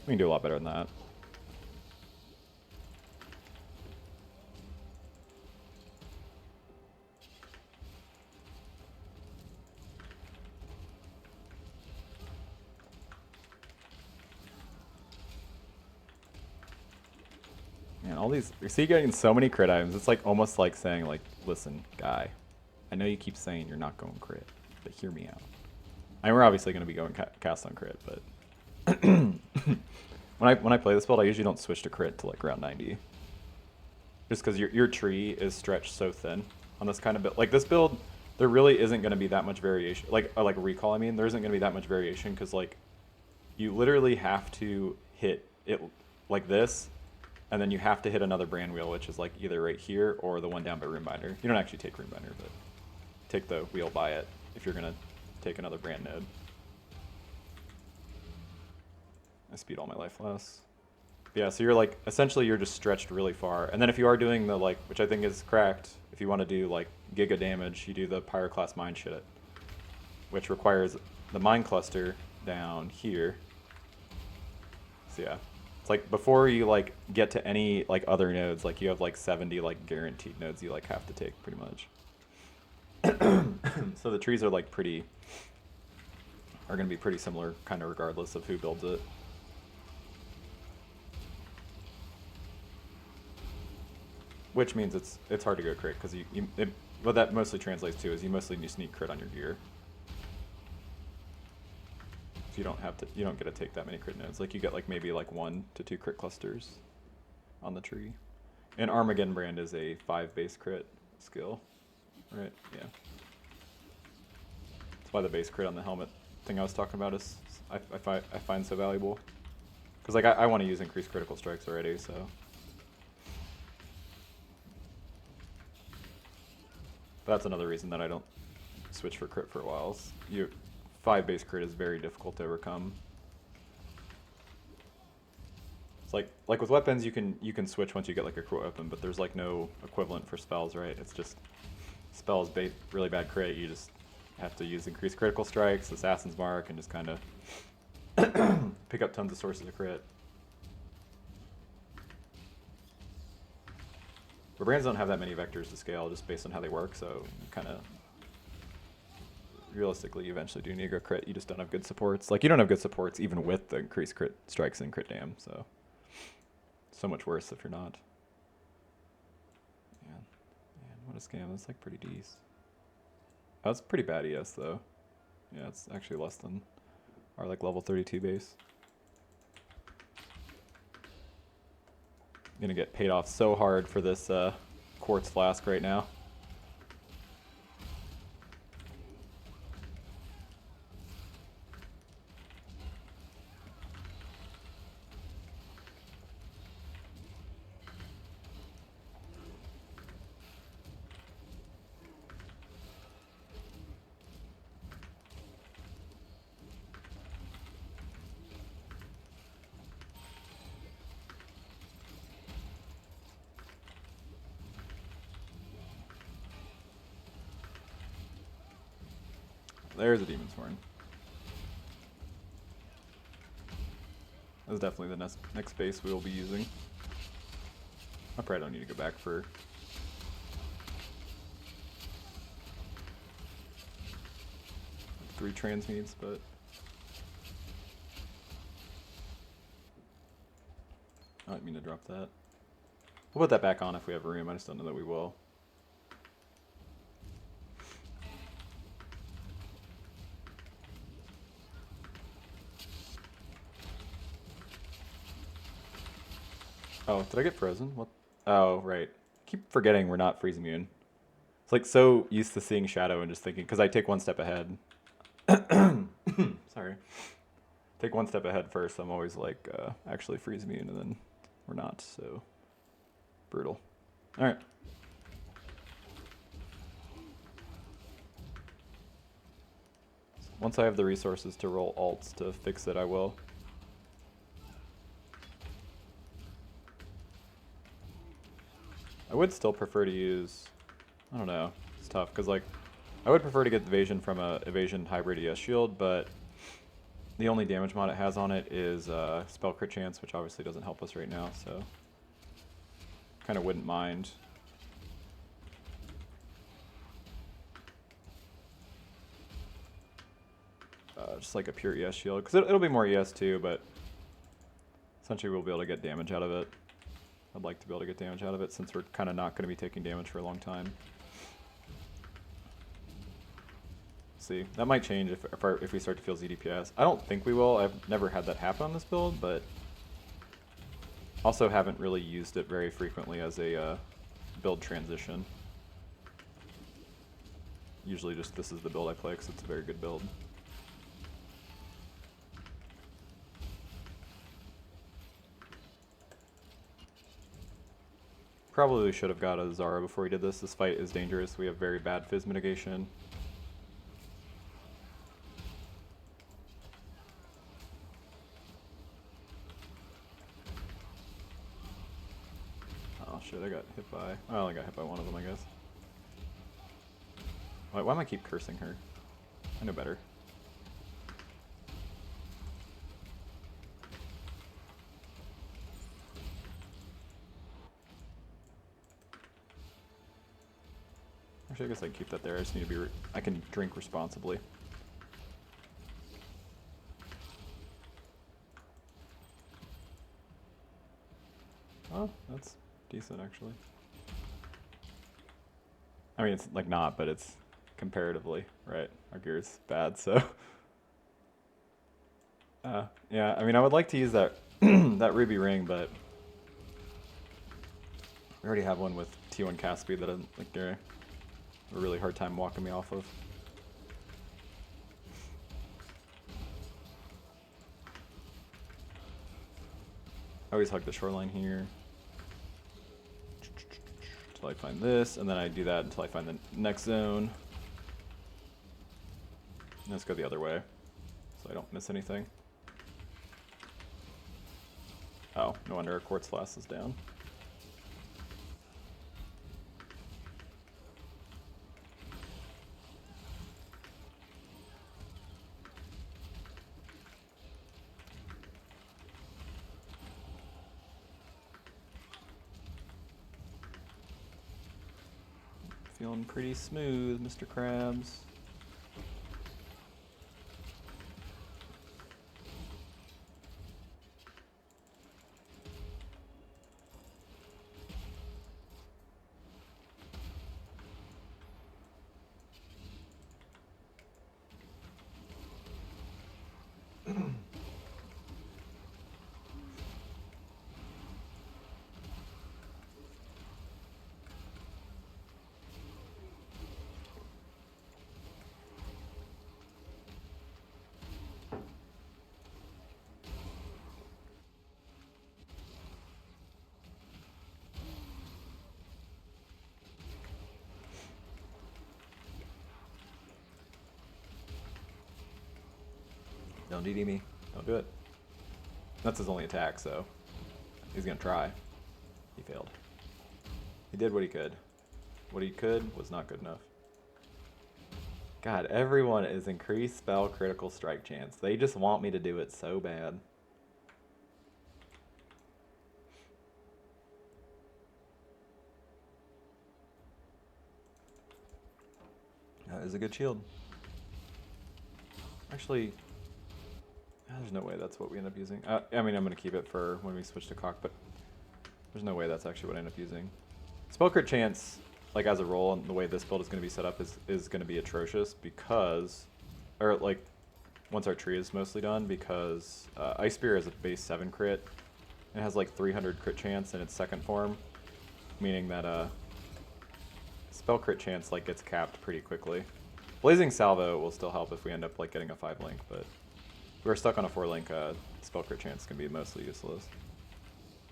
We can do a lot better than that. Man, all these, you see getting so many crit items, it's like almost like saying like, listen, guy, I know you keep saying you're not going crit, but hear me out. I mean, we're obviously going to be going cast on crit, but when I play this build, I usually don't switch to crit to like round 90. Just because your tree is stretched so thin on this kind of build. Like this build, there really isn't going to be that much variation. Like recall, I mean, there isn't going to be that much variation because like you literally have to hit it like this, and then you have to hit another brand wheel, which is like either right here or the one down by Roombinder. You don't actually take Roombinder, but take the wheel by it if you're going to take another brand node. I speed all my life less. Yeah, so you're like, essentially you're just stretched really far. And then if you are doing the like, which I think is cracked, if you want to do like giga damage, you do the Pyroclast Mine shit, which requires the mine cluster down here. So yeah, it's like before you like get to any like other nodes, like you have like 70 like guaranteed nodes you like have to take pretty much. So the trees are like pretty are going to be pretty similar, kind of regardless of who builds it. Which means it's hard to go crit, because what that mostly translates to is you mostly just need crit on your gear. So you don't get to take that many crit nodes. Like you get like maybe like 1 to 2 crit clusters on the tree. And Armageddon brand is a 5 base crit skill, right? Yeah. That's why the base crit on the helmet thing I was talking about is I find so valuable. Because like I want to use increased critical strikes already, so. But that's another reason that I don't switch for crit for a while. 5 base crit is very difficult to overcome. It's like with weapons, you can switch once you get like a crit weapon, but there's like no equivalent for spells, right? It's just spells really bad crit. You just have to use increased critical strikes, Assassin's Mark, and just kind of pick up tons of sources of crit. But brands don't have that many vectors to scale just based on how they work, so kind of realistically you eventually do need to go crit. You just don't have good supports. Like you don't have good supports even with the increased crit strikes and crit dam, so much worse if you're not. Man, what a scam. That's like pretty decent. That's pretty bad ES though. Yeah, it's actually less than our like level 32 base. Gonna get paid off so hard for this quartz flask right now. There's a Demon's Horn. That's definitely the next base we will be using. I probably don't need to go back for... three transmutes, but... I didn't mean to drop that. We'll put that back on if we have room, I just don't know that we will. Oh, did I get frozen? What? Oh, right. Keep forgetting we're not freeze immune. It's like so used to seeing shadow and just thinking, because I take one step ahead. Sorry. Take one step ahead first. I'm always like actually freeze immune, and then we're not. So brutal. All right. Once I have the resources to roll alts to fix it, I will. I would still prefer to use, I don't know, it's tough, because like, I would prefer to get evasion from a evasion hybrid ES shield, but the only damage mod it has on it is spell crit chance, which obviously doesn't help us right now, so kind of wouldn't mind. Just like a pure ES shield, because it'll be more ES too, but essentially we'll be able to get damage out of it. I'd like to be able to get damage out of it since we're kind of not going to be taking damage for a long time. See, that might change if we start to feel ZDPS. I don't think we will. I've never had that happen on this build, but also haven't really used it very frequently as a build transition. Usually just this is the build I play because it's a very good build. Probably should have got a Zara before we did this. This fight is dangerous. We have very bad fizz mitigation. Oh shit, I got hit by... I only got hit by one of them, I guess. Why am I keep cursing her? I know better. Actually, I guess I can keep that there. I just need to be... I can drink responsibly. Oh, that's decent actually. I mean, it's like not, but it's comparatively, right? Our gear's bad, so. Yeah, I mean, I would like to use that that ruby ring, but we already have one with T1 cast speed that I like a really hard time walking me off of. I always hug the shoreline here until I find this, and then I do that until I find the next zone. And let's go the other way, so I don't miss anything. Oh, no wonder our quartz flask is down. Feeling pretty smooth, Mr. Krabs. Don't DD me. Don't do it. That's his only attack, so he's gonna try. He failed. He did what he could. What he could was not good enough. God, everyone is increased spell critical strike chance. They just want me to do it so bad. That is a good shield. Actually, there's no way that's what we end up using. I mean, I'm going to keep it for when we switch to CoC, but there's no way that's actually what I end up using. Spell crit chance, like as a roll, and the way this build is going to be set up is going to be atrocious because, or like, once our tree is mostly done, because Ice Spear is a base 7 crit. It has like 300 crit chance in its second form, meaning that spell crit chance like gets capped pretty quickly. Blazing Salvo will still help if we end up like getting a 5 link, but if we're stuck on a 4 link, spell crit chance can be mostly useless.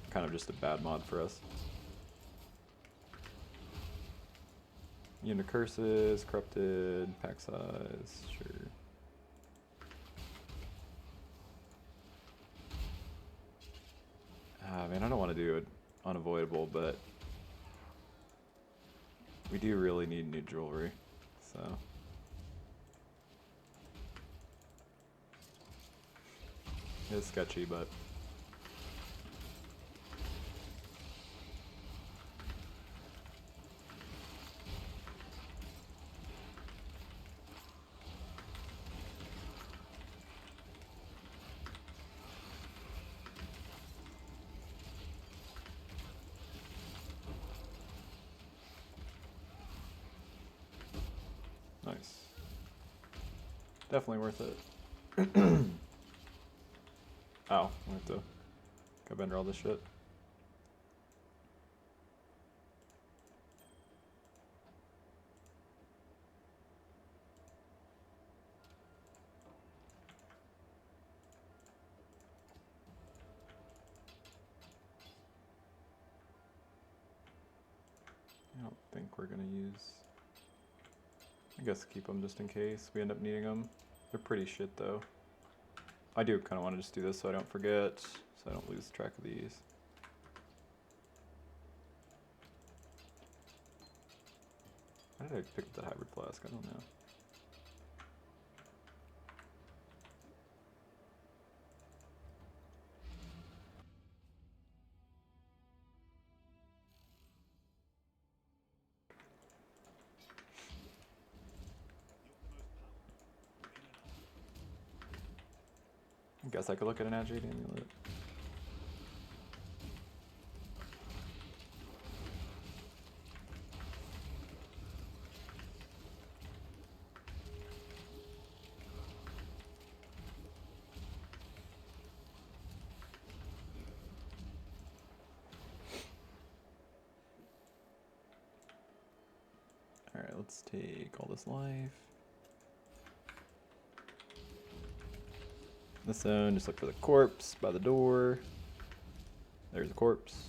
Kind of just a bad mod for us. Unit curses, corrupted, pack size, sure. Man, I don't want to do it unavoidable, but we do really need new jewelry, so. It's sketchy, but. Nice. Definitely worth it. Oh, we have to go bender all this shit. I don't think we're gonna use. I guess keep them just in case we end up needing them. They're pretty shit though. I do kind of want to just do this so I don't forget, so I don't lose track of these. How did I pick up the hybrid flask? I don't know. I guess I could look at an agitated amulet. let's take all this life. This zone, just look for the corpse by the door. There's a corpse.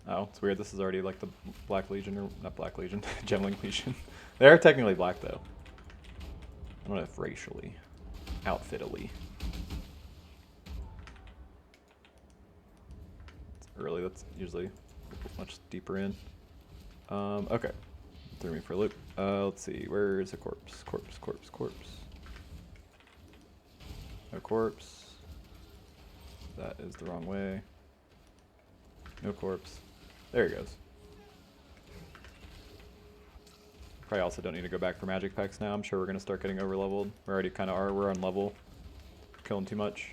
Oh, it's weird. This is already like the Black Legion, or not Black Legion, Gemling Legion. They are technically black though. I don't know if racially, outfitally. It's early. That's usually much deeper in. Okay, threw me for a loop. Let's see. Where's the corpse? Corpse. Corpse. Corpse. No corpse. That is the wrong way. No corpse. There he goes. Probably also don't need to go back for magic packs now. I'm sure we're going to start getting over leveled. We already kind of are. We're on level. Killing too much.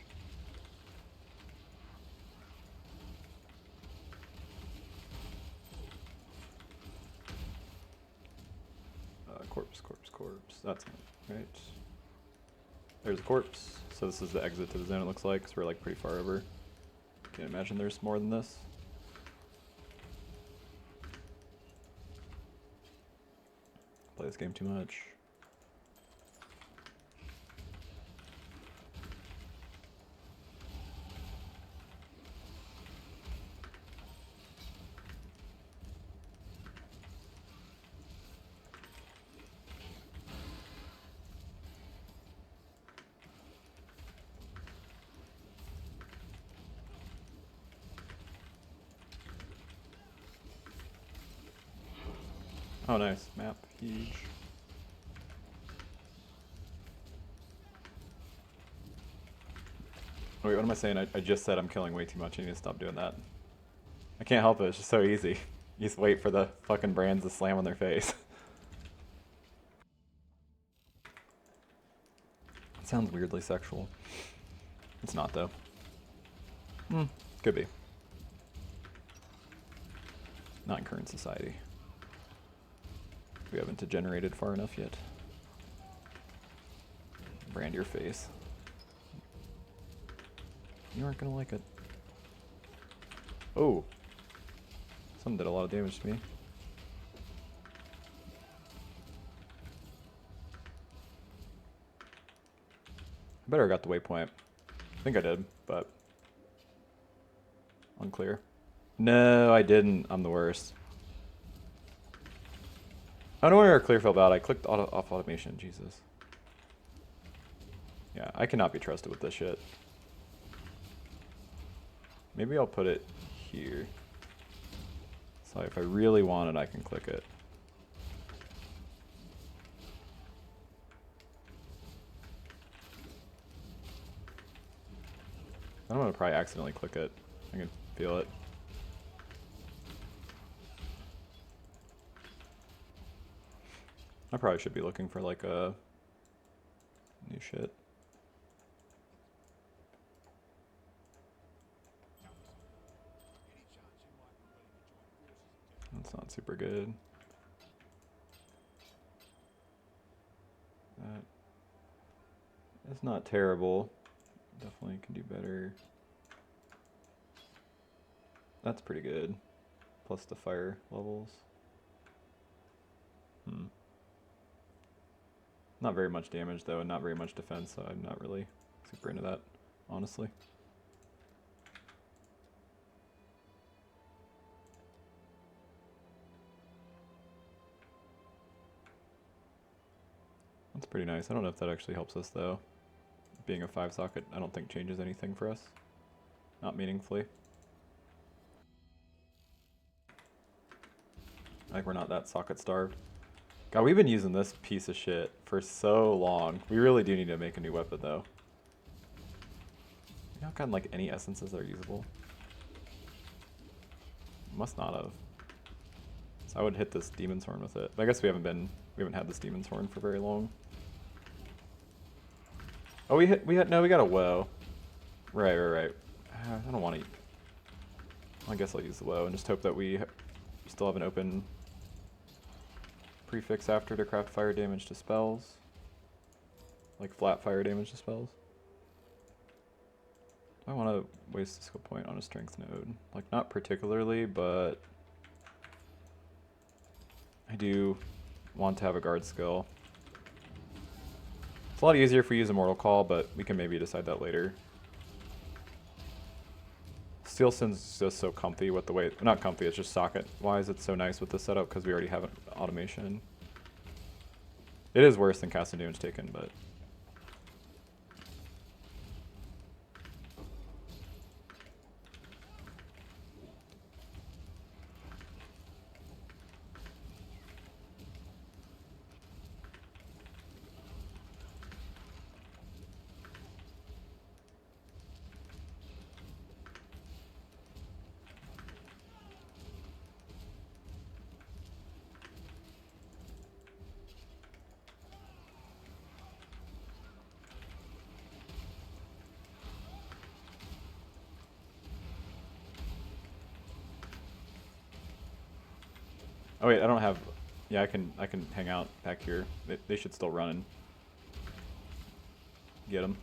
Corpse, corpse, corpse. That's not right. There's a corpse. So this is the exit to the zone, it looks like, because we're like pretty far over. Can't imagine there's more than this. Play this game too much. Oh, nice. Map. Huge. Wait, what am I saying? I just said I'm killing way too much. I need to stop doing that. I can't help it. It's just so easy. You just wait for the fucking brands to slam on their face. It sounds weirdly sexual. It's not, though. Could be. Not in current society. We haven't degenerated far enough yet. Brand your face. You aren't gonna like it. Oh! Something did a lot of damage to me. I better got the waypoint. I think I did, but unclear. No, I didn't. I'm the worst. I don't know where our clear fell out. I clicked off automation. Jesus. Yeah, I cannot be trusted with this shit. Maybe I'll put it here. So if I really want it, I can click it. I'm gonna probably accidentally click it. I can feel it. I probably should be looking for like a new shit. That's not super good. That is not terrible. Definitely can do better. That's pretty good. Plus the fire levels. Not very much damage though, and not very much defense, so I'm not really super into that, honestly. That's pretty nice. I don't know if that actually helps us though. Being a 5 socket, I don't think changes anything for us. Not meaningfully. Like we're not that socket starved. God, we've been using this piece of shit for so long. We really do need to make a new weapon though. You not gotten like any essences that are usable? Must not have. So I would hit this demon's horn with it. But I guess we haven't had this demon's horn for very long. Oh, we got a woe. Right. I don't want to. I guess I'll use the woe and just hope that we still have an open prefix after to craft fire damage to spells. Like flat fire damage to spells. I want to waste a skill point on a strength node. Like, not particularly, but I do want to have a guard skill. It's a lot easier if we use Immortal Call, but we can maybe decide that later. Steel Sin's just so comfy with the way, not comfy, it's just socket-wise, it's so nice with the setup because we already have an automation. It is worse than casting damage taken, but oh wait, I don't have. Yeah, I can hang out back here. They should still run and get them.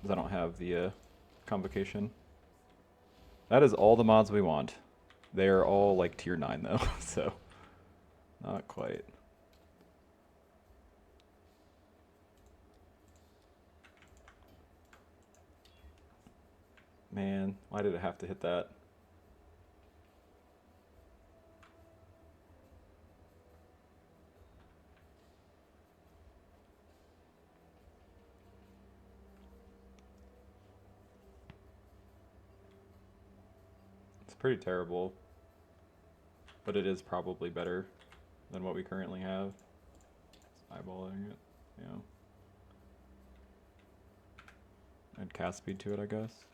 Because I don't have the convocation. That is all the mods we want. They are all like tier 9 though, so not quite. Man, why did it have to hit that? It's pretty terrible, but it is probably better than what we currently have. Just eyeballing it, yeah. Add cast speed to it, I guess.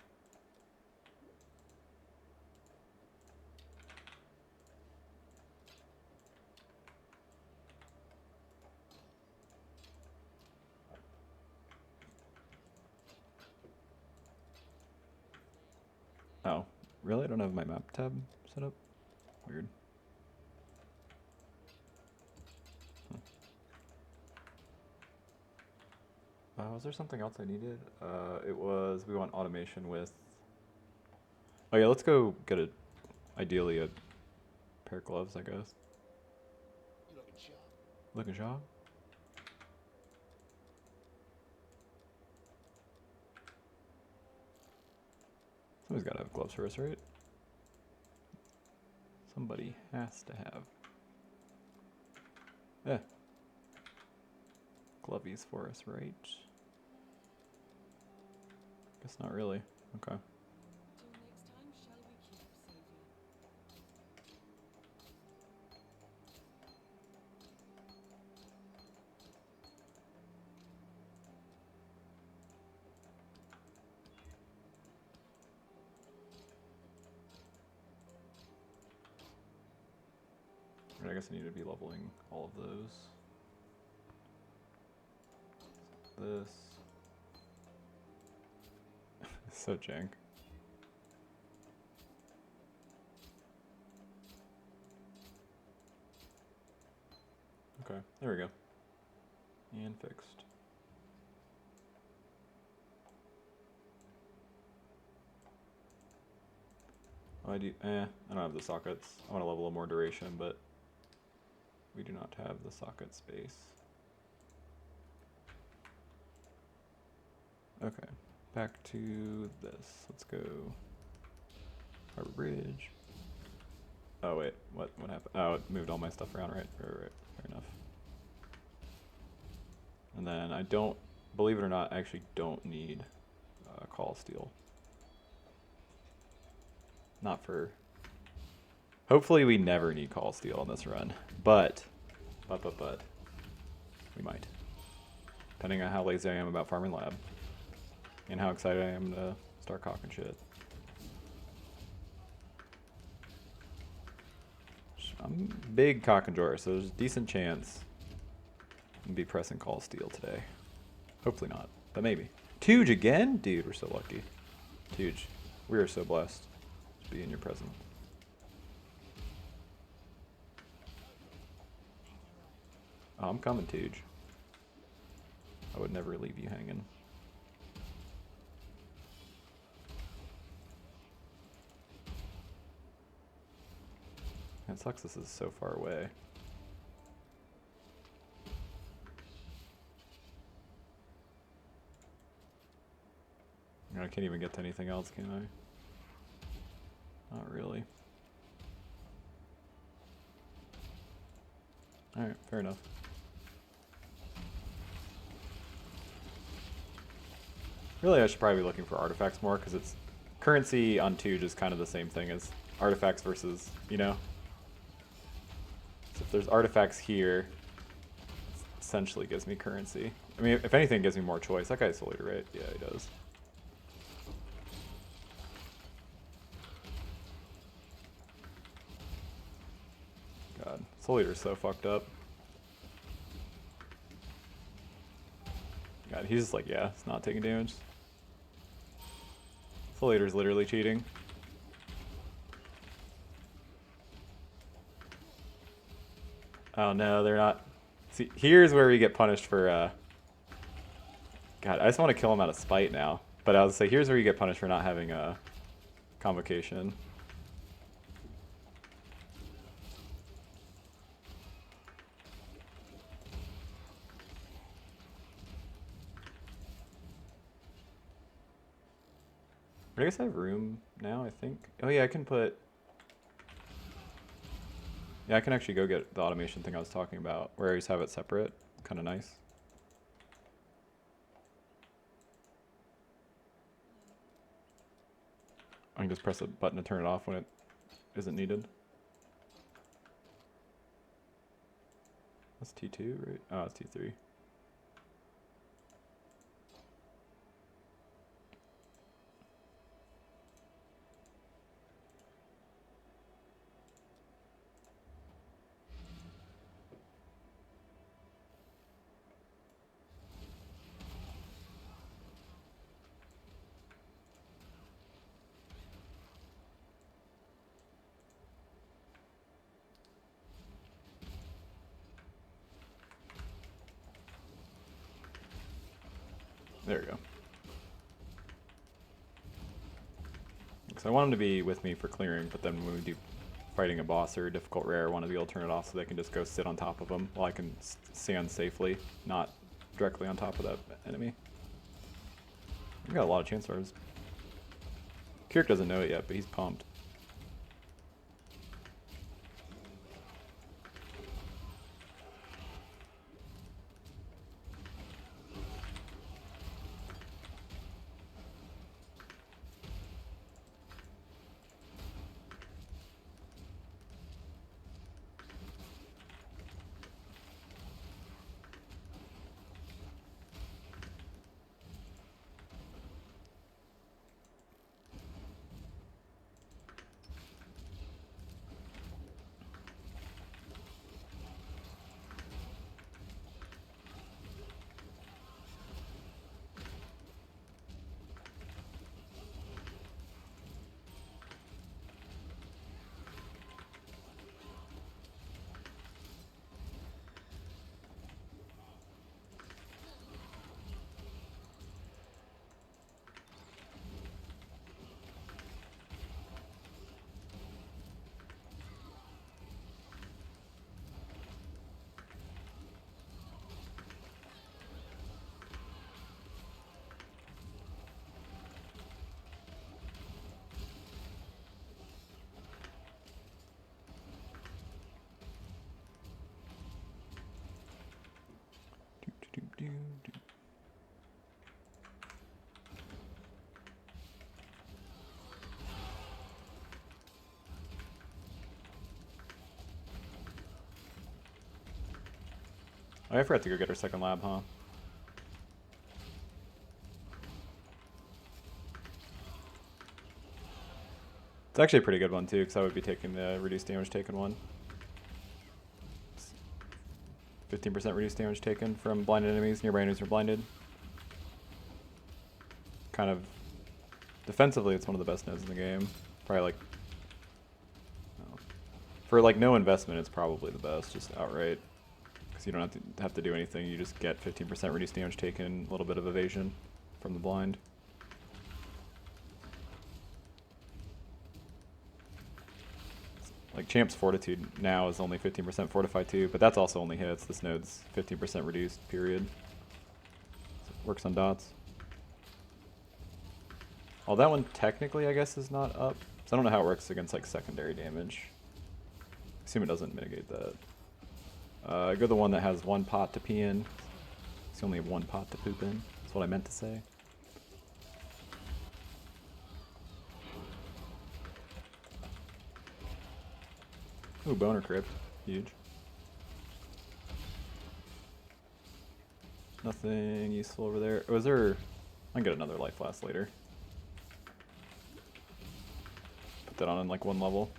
Oh, really? I don't have my map tab set up? Weird. Was there something else I needed? It was, we want automation with... Oh yeah, let's go get ideally a pair of gloves, I guess. You looking sharp. Looking sharp? Somebody's gotta have gloves for us, right? Somebody has to have. Yeah. Glovies for us, right? Guess not really. Okay. Till next time, shall we keep, Savior? I guess I need to be leveling all of those. This. So jank. Okay, there we go. And fixed. Oh, I don't have the sockets. I want to level up more duration, but we do not have the socket space. Okay, back to this. Let's go. Harbor Bridge. Oh wait, what happened? Oh, it moved all my stuff around, right? Right. Fair enough. And then I don't, believe it or not, I actually don't need Call Steel. Not for. Hopefully we never need Call Steel on this run, but we might. Depending on how lazy I am about farming lab. And how excited I am to start cocking shit. I'm big cock enjoyer, so there's a decent chance I'm be pressing Call Steel today. Hopefully not, but maybe. Tooge again? Dude, we're so lucky. Tooge, we are so blessed to be in your presence. Oh, I'm coming, Tooge. I would never leave you hanging. It sucks this is so far away. I can't even get to anything else, can I? Not really. Alright, fair enough. Really, I should probably be looking for artifacts more, because it's currency on 2 just kind of the same thing as artifacts versus, you know? So if there's artifacts here, it essentially gives me currency. I mean, if anything, it gives me more choice. That guy's Soul Eater, right? Yeah, he does. God, Soul Eater's so fucked up. God, he's just like, yeah, it's not taking damage. Soul Eater's literally cheating. Oh no, they're not. See, here's where we get punished for, God, I just want to kill him out of spite now. But I was say, here's where you get punished for not having a convocation. I guess I have room now, I think. Oh yeah, I can put... Yeah, I can actually go get the automation thing I was talking about, where I just have it separate. Kind of nice. I can just press a button to turn it off when it isn't needed. That's T2, right? Oh, it's T3. There we go. Because I want them to be with me for clearing, but then when we do fighting a boss or a difficult rare, I want to be able to turn it off so they can just go sit on top of them while I can stand safely, not directly on top of that enemy. We got a lot of chance stars. Kirk doesn't know it yet, but he's pumped. Oh, I forgot to go get our second lab, huh? It's actually a pretty good one too, because I would be taking the reduced damage taken one. 15% reduced damage taken from blinded enemies. Nearby enemies are blinded. Kind of defensively, it's one of the best nodes in the game. Probably like, for like no investment, it's probably the best, just outright. because you don't have to do anything. You just get 15% reduced damage taken, a little bit of evasion from the blind. Like Champ's Fortitude now is only 15% Fortify too, but that's also only hits. This node's 15% reduced, period. So it works on dots. Oh, that one technically I guess is not up. So I don't know how it works against like secondary damage. Assume it doesn't mitigate that. Go the one that has one pot to pee in. It's only one pot to poop in. That's what I meant to say. Ooh, boner crypt. Huge. Nothing useful over there. Was there... I can get another life blast later. Put that on in like one level.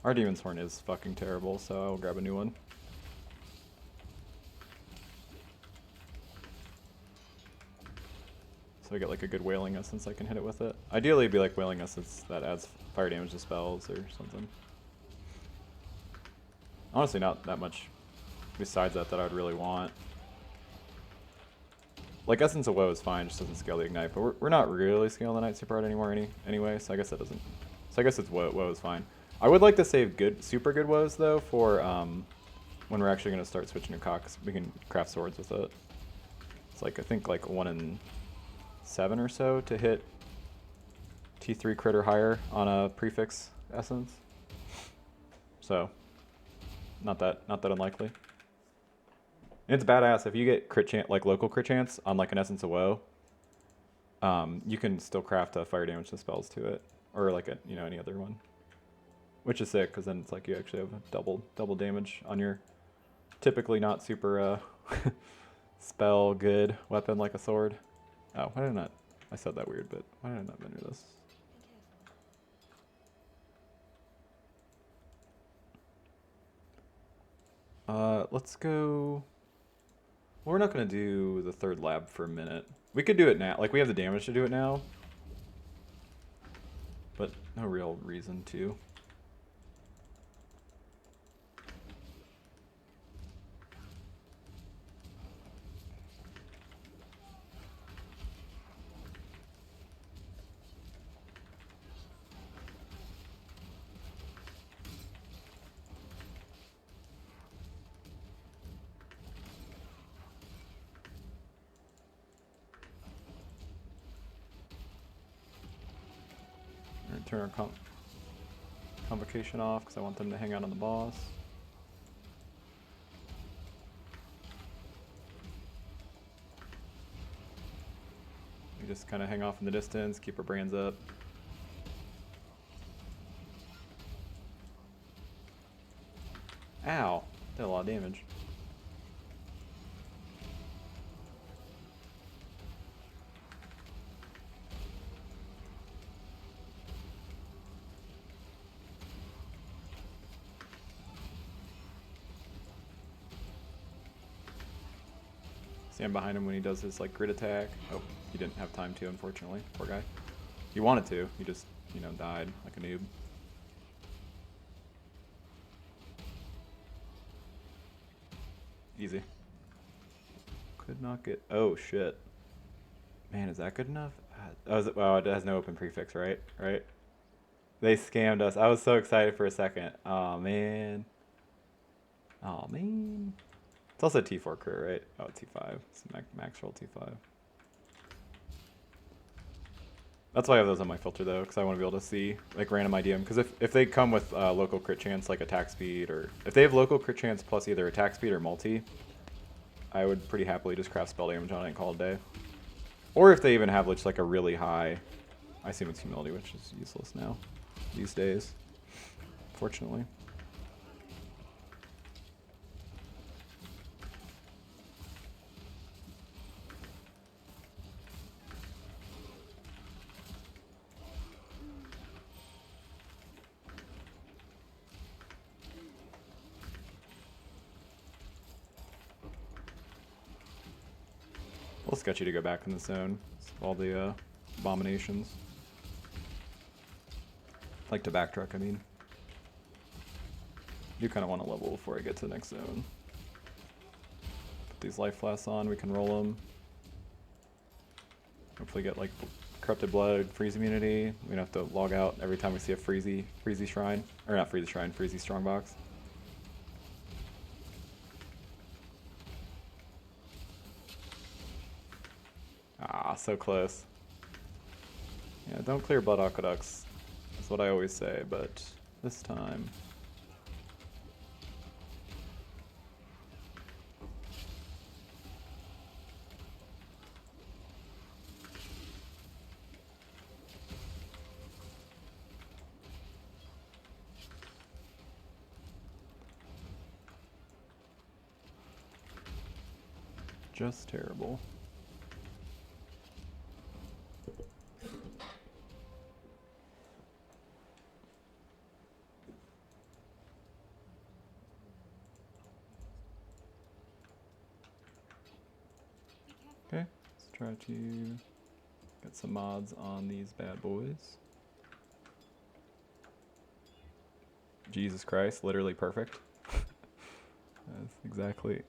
Our Demon's Horn is fucking terrible, so I'll grab a new one. So I get like a good Wailing Essence I can hit it with it. Ideally it'd be like Wailing Essence that adds fire damage to spells or something. Honestly not that much besides that I would really want. Like Essence of Woe is fine, just doesn't scale the Ignite, but we're not really scaling the Night Super hard anymore anyway, so I guess that doesn't... So I guess it's Woe is fine. I would like to save super good Woes though for when we're actually going to start switching to CoC, 'cause we can craft swords with it. It's like, I think like 1 in 7 or so to hit T3 crit or higher on a prefix essence. So not that unlikely. And it's badass if you get crit chance, like local crit chance on like an Essence of Woe. You can still craft fire damage to spells to it, or like a any other one, which is sick because then it's like you actually have double damage on your typically not super spell good weapon like a sword. Oh, why did I not? I said that weird, but why did I not vendor this? Let's go... Well, we're not going to do the third lab for a minute. We could do it now. Like, we have the damage to do it now. But no real reason to. Turn our convocation off because I want them to hang out on the boss. We just kind of hang off in the distance, keep our brands up. Ow, did a lot of damage. Stand behind him when he does his like grid attack. Oh, he didn't have time to, unfortunately. Poor guy. He wanted to. He just, died like a noob. Easy. Could not get... Oh, shit. Man, is that good enough? Well, it has no open prefix, right? Right? They scammed us. I was so excited for a second. Oh, man. Oh, man. It's also T4 crit, right? Oh, T5. It's max roll T5. That's why I have those on my filter, though, because I want to be able to see, like, random IDM. Because if they come with local crit chance, like attack speed, or if they have local crit chance plus either attack speed or multi, I would pretty happily just craft spell damage on it and call it a day. Or if they even have just, like, a really high... I assume it's humility, which is useless now, these days, fortunately. A little sketchy to go back in the zone. All the abominations. Like to backtrack, I mean. do kind of want to level before I get to the next zone. Put these life flasks on, we can roll them. Hopefully get like corrupted blood, freeze immunity. We don't have to log out every time we see a freezy shrine. Or not freezy shrine, freezy strongbox. Ah, so close. Yeah, don't clear blood aqueducts. That's what I always say, but this time. Just terrible. Okay, let's try to get some mods on these bad boys. Jesus Christ, literally perfect. That's exactly.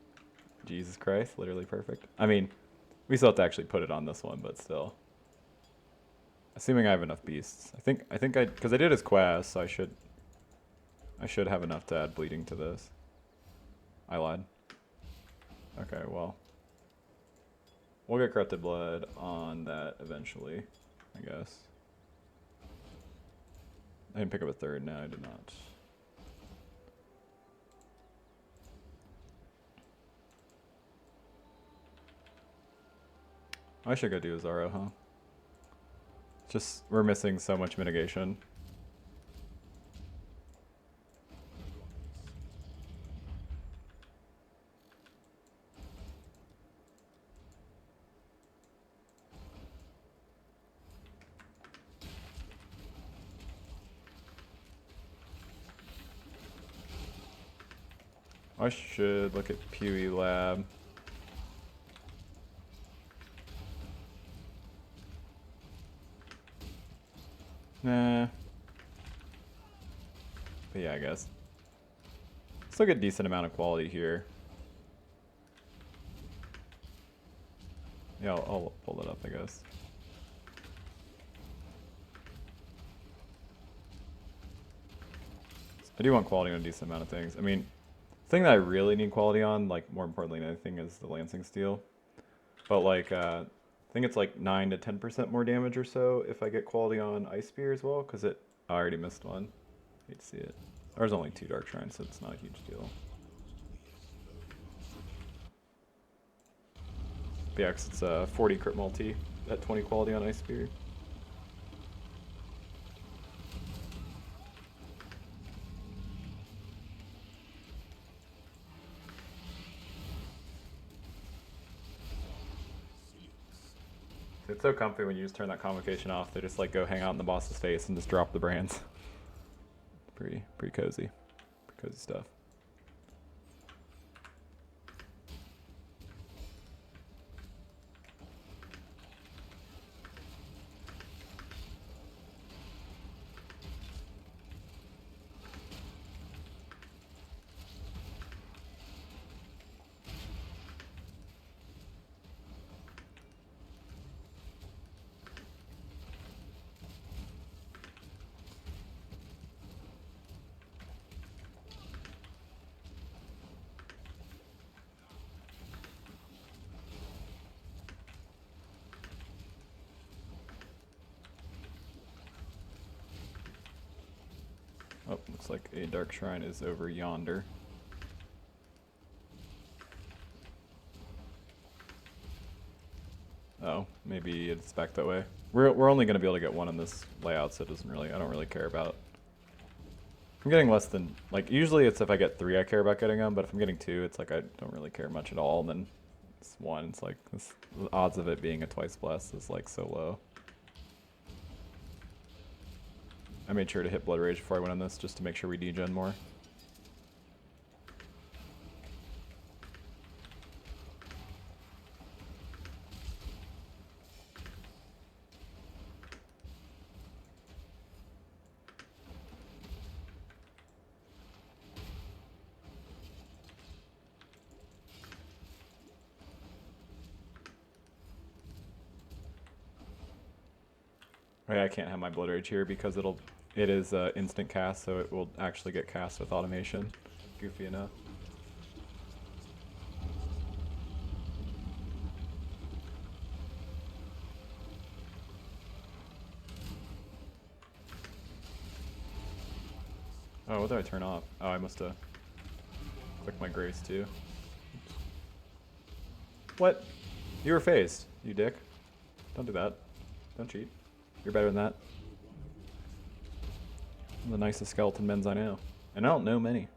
Jesus Christ, literally perfect. I mean, we still have to actually put it on this one, but still. Assuming I have enough beasts. I think because I did his quest, so I should have enough to add bleeding to this. I lied. Okay, well. We'll get corrupted blood on that eventually, I guess. I didn't pick up a third, no I did not. I should go do a Zaro, huh? Just, we're missing so much mitigation. I should look at PoB Lab. Nah. But yeah, I guess. Still get a decent amount of quality here. Yeah, I'll pull it up, I guess. I do want quality on a decent amount of things. I mean, the thing that I really need quality on, like more importantly than anything, is the Lancing Steel. But like, I think it's like 9 to 10% more damage or so if I get quality on Ice Spear as well, because I already missed one. Hate to see it. There's only 2 Dark Shrines, so it's not a huge deal. But yeah, 'cause it's 40 crit multi at 20 quality on Ice Spear. It's so comfy when you just turn that convocation off. They just like go hang out in the boss's face and just drop the brands. Pretty cozy. Pretty cozy stuff. Oh, looks like a Dark Shrine is over yonder. Oh, maybe it's back that way. We're only gonna be able to get one in this layout, so it doesn't really, I don't really care about. If I'm getting less than, like, usually it's if I get 3 I care about getting them, but if I'm getting 2, it's like I don't really care much at all, and then it's 1, it's like, the odds of it being a twice blessed is like so low. I made sure to hit Blood Rage before I went on this, just to make sure we degen more. Oh yeah, I can't have my Blood Rage here because it is instant cast, so it will actually get cast with automation. Goofy enough. Oh, what did I turn off? Oh, I must have clicked my grace too. What? You were phased, you dick. Don't do that. Don't cheat. You're better than that. I'm the nicest skeleton men's I know. And I don't know many.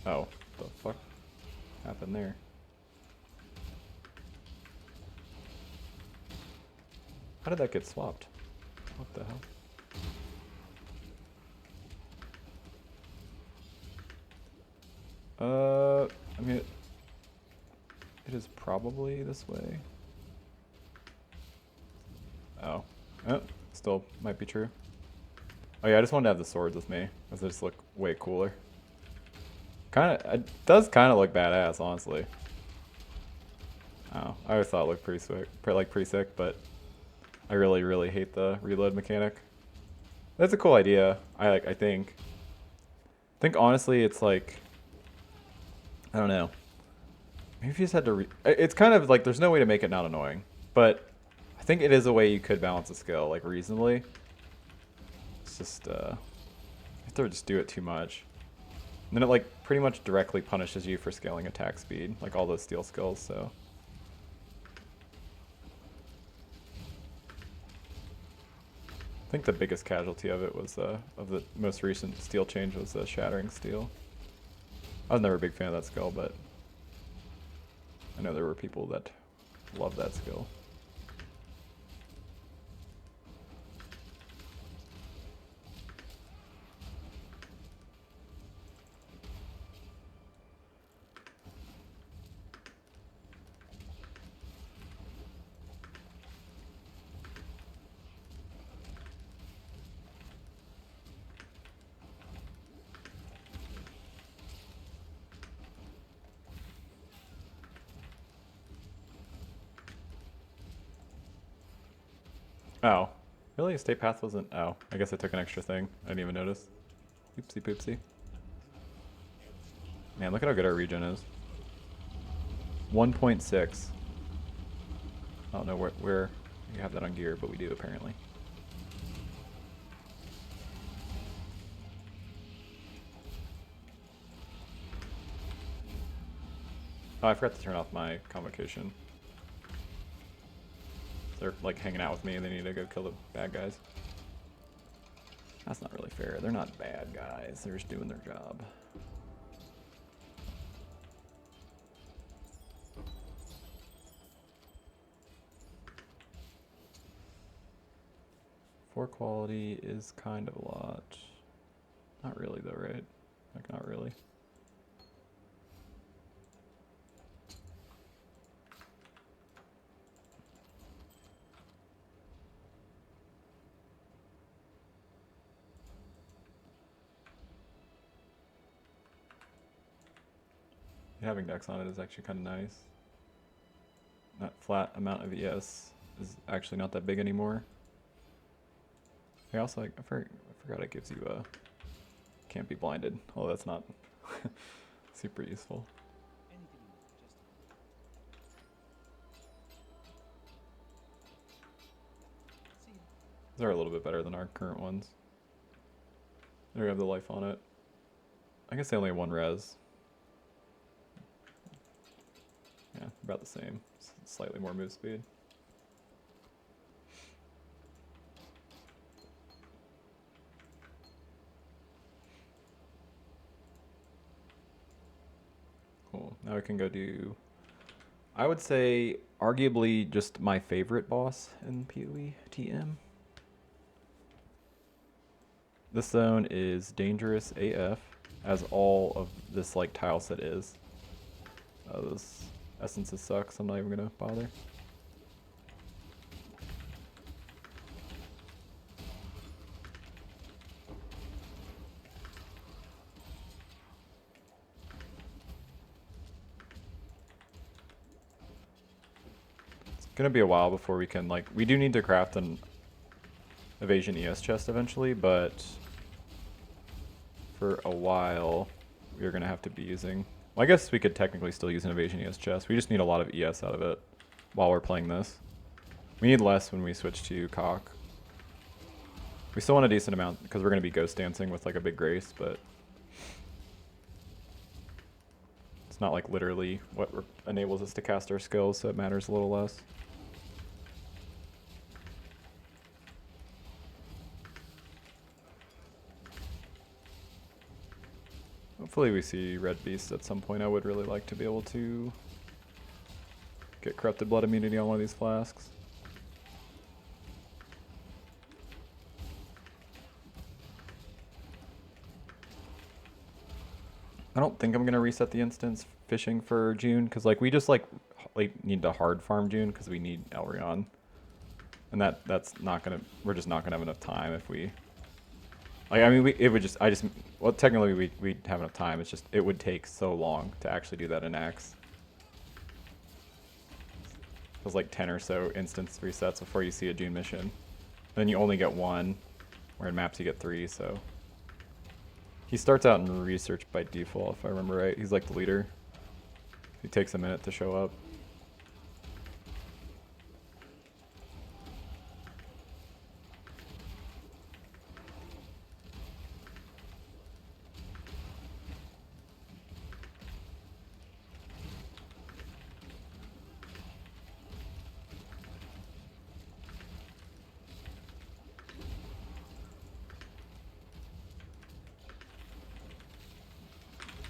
Oh, the fuck happened there? How did that get swapped? What the hell? I mean, it is probably this way. Oh. Oh, still might be true. Oh yeah, I just wanted to have the swords with me, because they just look way cooler. It does kind of look badass, honestly. Oh, I always thought it looked pretty sick, pretty sick, but I really, really hate the reload mechanic. That's a cool idea. I think honestly, it's like, I don't know. Maybe if you just had to it's kind of like there's no way to make it not annoying, but I think it is a way you could balance a skill like reasonably. It's just you have to just do it too much. And then it like pretty much directly punishes you for scaling attack speed, like all those steel skills, so. I think the biggest casualty of it was of the most recent steel change was shattering steel. I was never a big fan of that skill, but I know there were people that loved that skill. Oh, really? Estate path wasn't? Oh, I guess I took an extra thing. I didn't even notice. Oopsie poopsie. Man, look at how good our regen is. 1.6. I don't know where you have that on gear, but we do apparently. Oh, I forgot to turn off my convocation. They're like hanging out with me and they need to go kill the bad guys. That's not really fair. They're not bad guys. They're just doing their job. Four quality is kind of a lot. Not really though, right? Like not really. Having Dex on it is actually kind of nice. That flat amount of ES is actually not that big anymore. I also I forgot it gives you a can't be blinded, although that's not super useful. These are a little bit better than our current ones. There we have the life on it. I guess they only have one res. Yeah, about the same. Slightly more move speed. Cool. Now we can go do, I would say, arguably just my favorite boss in PoE TM. This zone is dangerous AF, as all of this like tile set is. Those essences suck, so I'm not even gonna bother. gonna be a while before we can, like, we do need to craft an evasion ES chest eventually, but for a while we're gonna have to be using, well, I guess we could technically still use an evasion ES chest. We just need a lot of ES out of it while we're playing this. We need less when we switch to CoC. We still want a decent amount because we're gonna be ghost dancing with like a big grace, but it's not like literally what enables us to cast our skills, so it matters a little less. Hopefully we see Red Beast at some point. I would really like to be able to get Corrupted Blood immunity on one of these flasks. I don't think I'm going to reset the instance fishing for June, because like we just like need to hard farm June because we need Elreon. And that's not going to, we're just not going to have enough time if we, like, I mean, it would just, well, technically we'd have enough time. It's just, it would take so long to actually do that in Axe. It was like 10 or so instance resets before you see a June mission. And then you only get one, where in maps you get 3, so. He starts out in research by default, if I remember right. He's like the leader. He takes a minute to show up.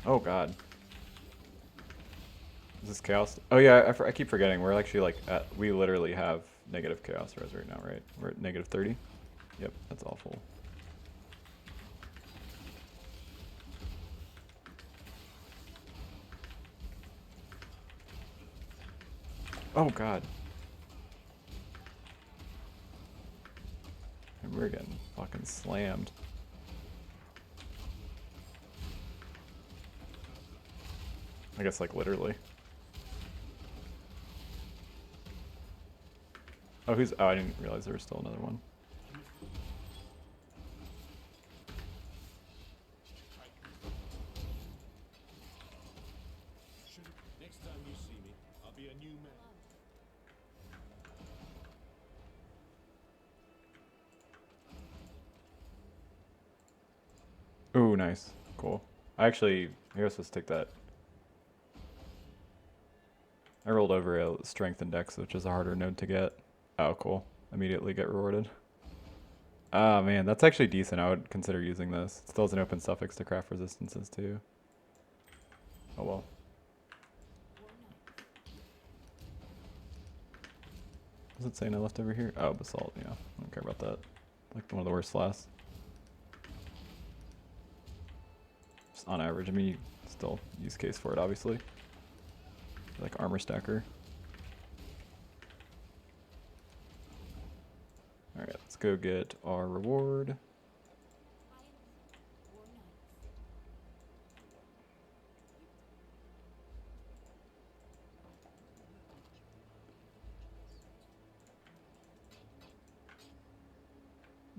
Oh god. Is this chaos? Oh yeah, I keep forgetting. We're actually like we literally have negative chaos res right now, right? We're at negative 30. Yep, that's awful. Oh god. And we're getting fucking slammed. I guess like literally. Oh, oh, I didn't realize there was still another one. Next time you see me, I'll be a new man. Ooh, nice. Cool. I was supposed to take that. I rolled over a strength index, which is a harder node to get. Oh, cool. Immediately get rewarded. Ah, man, that's actually decent. I would consider using this. It still has an open suffix to craft resistances, too. Oh, well. What was it saying I left over here? Oh, basalt, yeah. I don't care about that. Like one of the worst flasks. Just on average, I mean, you still use case for it, obviously. Like armor stacker. Alright, let's go get our reward.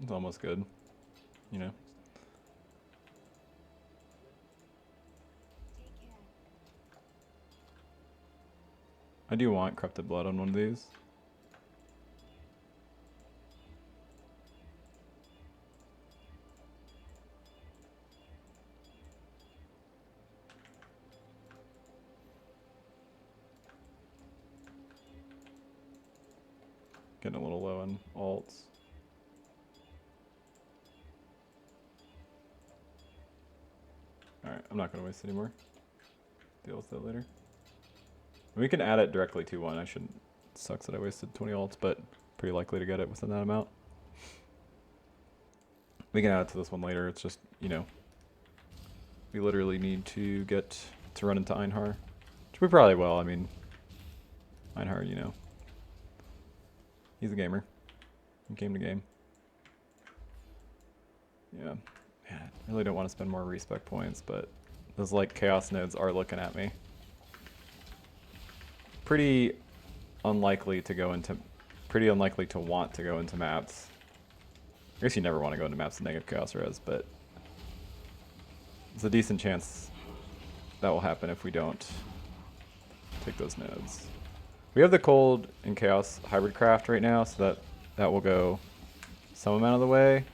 It's almost good, you know. I do want Corrupted Blood on one of these. Getting a little low on alts. Alright, I'm not going to waste any more. Deal with that later. We can add it directly to one. I shouldn't. Sucks that I wasted 20 alts, but pretty likely to get it within that amount. We can add it to this one later. It's just, you know, we literally need to get to run into Einhar. Which we probably will. I mean, Einhar, you know, he's a gamer. Game to game. Yeah. Man, I really don't want to spend more respec points, but those like chaos nodes are looking at me. Pretty unlikely to go into, pretty unlikely to want to go into maps. I guess you never want to go into maps with negative chaos res, but there's a decent chance that will happen if we don't take those nodes. We have the cold and chaos hybrid craft right now, so that will go some amount of the way.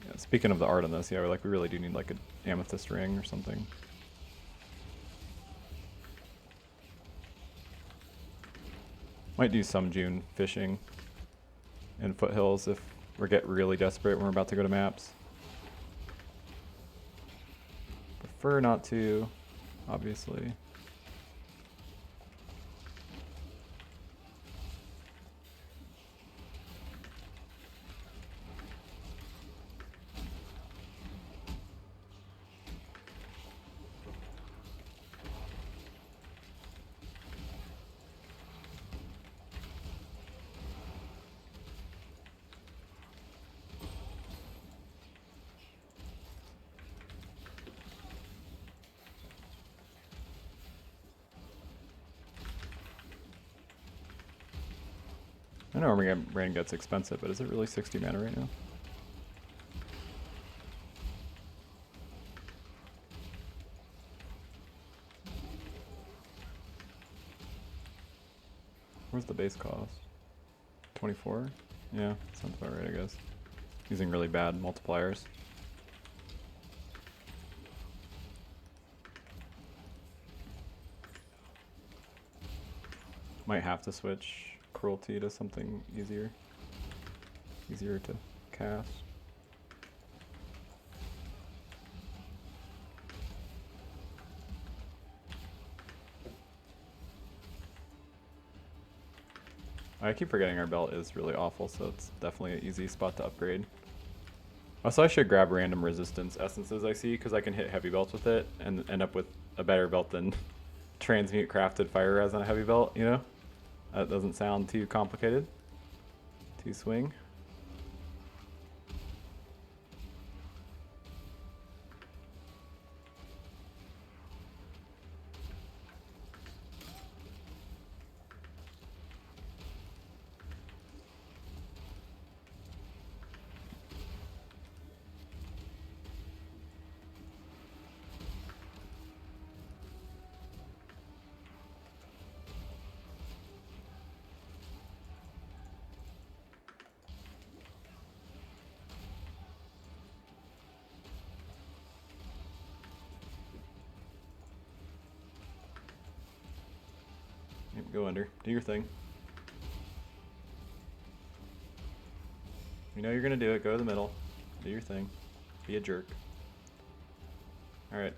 Yeah, speaking of the art on this, yeah, we really do need like an amethyst ring or something. Might do some June fishing in foothills if we get really desperate when we're about to go to maps. Prefer not to, obviously. I know Armageddon gets expensive, but is it really 60 mana right now? Where's the base cost? 24? Yeah, sounds about right, I guess. Using really bad multipliers. Might have to switch cruelty to something easier to cast. I keep forgetting our belt is really awful, so it's definitely an easy spot to upgrade. Also, I should grab random resistance essences I see, because I can hit heavy belts with it and end up with a better belt than transmute crafted fire res on a heavy belt, you know? That doesn't sound too complicated. Too swing. Go under. Do your thing. You know you're gonna do it. Go to the middle. Do your thing. Be a jerk. Alright.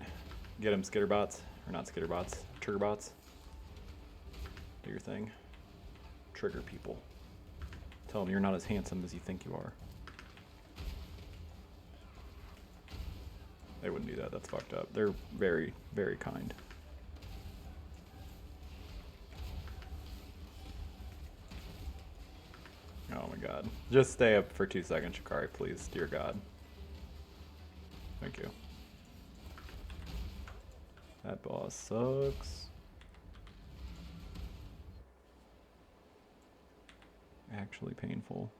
Get him, skitterbots. Or not skitterbots. Triggerbots. Do your thing. Trigger people. Tell them you're not as handsome as you think you are. They wouldn't do that. That's fucked up. They're very, very kind. Oh my god. Just stay up for 2 seconds, Shikari, please. Dear God. Thank you. That boss sucks. Actually painful.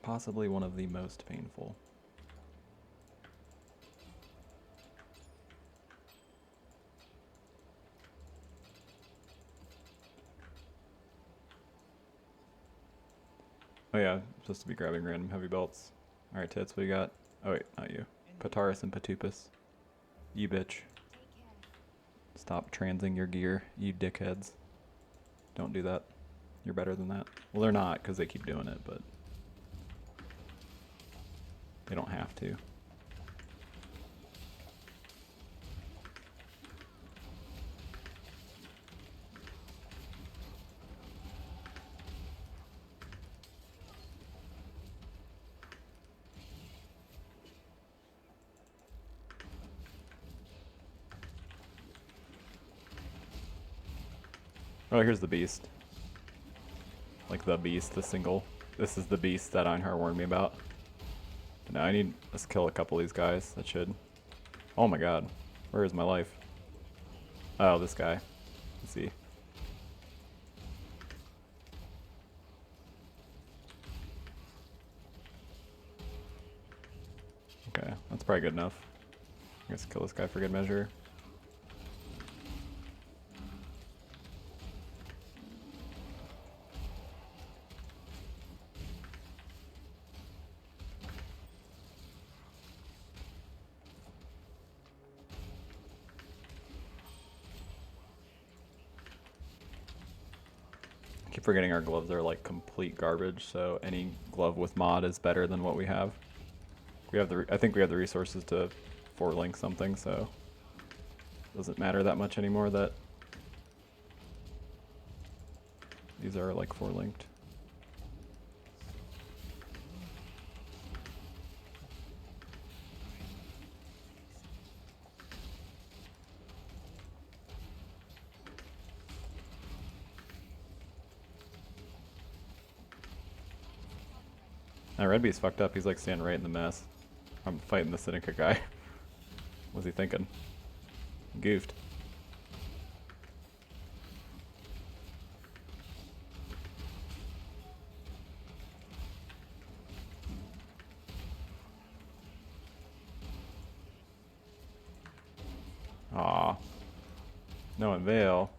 Possibly one of the most painful. Oh yeah, supposed to be grabbing random heavy belts. Alright, Tits, what you got? Oh wait, not you. Pataris and Patupus. You bitch. Stop transing your gear, you dickheads. Don't do that. You're better than that. Well, they're not, because they keep doing it, but they don't have to. Oh, here's the beast. Like the beast, the single. This is the beast that Einhar warned me about. Now I need us to kill a couple of these guys. That should. Oh my god. Where is my life? Oh, this guy. Let's see. Okay, that's probably good enough. I guess kill this guy for good measure. I keep forgetting our gloves are like complete garbage, so any glove with mod is better than what we have. We have I think we have the resources to 4-link something, so it doesn't matter that much anymore that these are like 4-linked. Now Red Bee's fucked up. He's like standing right in the mess. I'm fighting the Seneca guy. What's he thinking? Goofed. Aw. No unveil.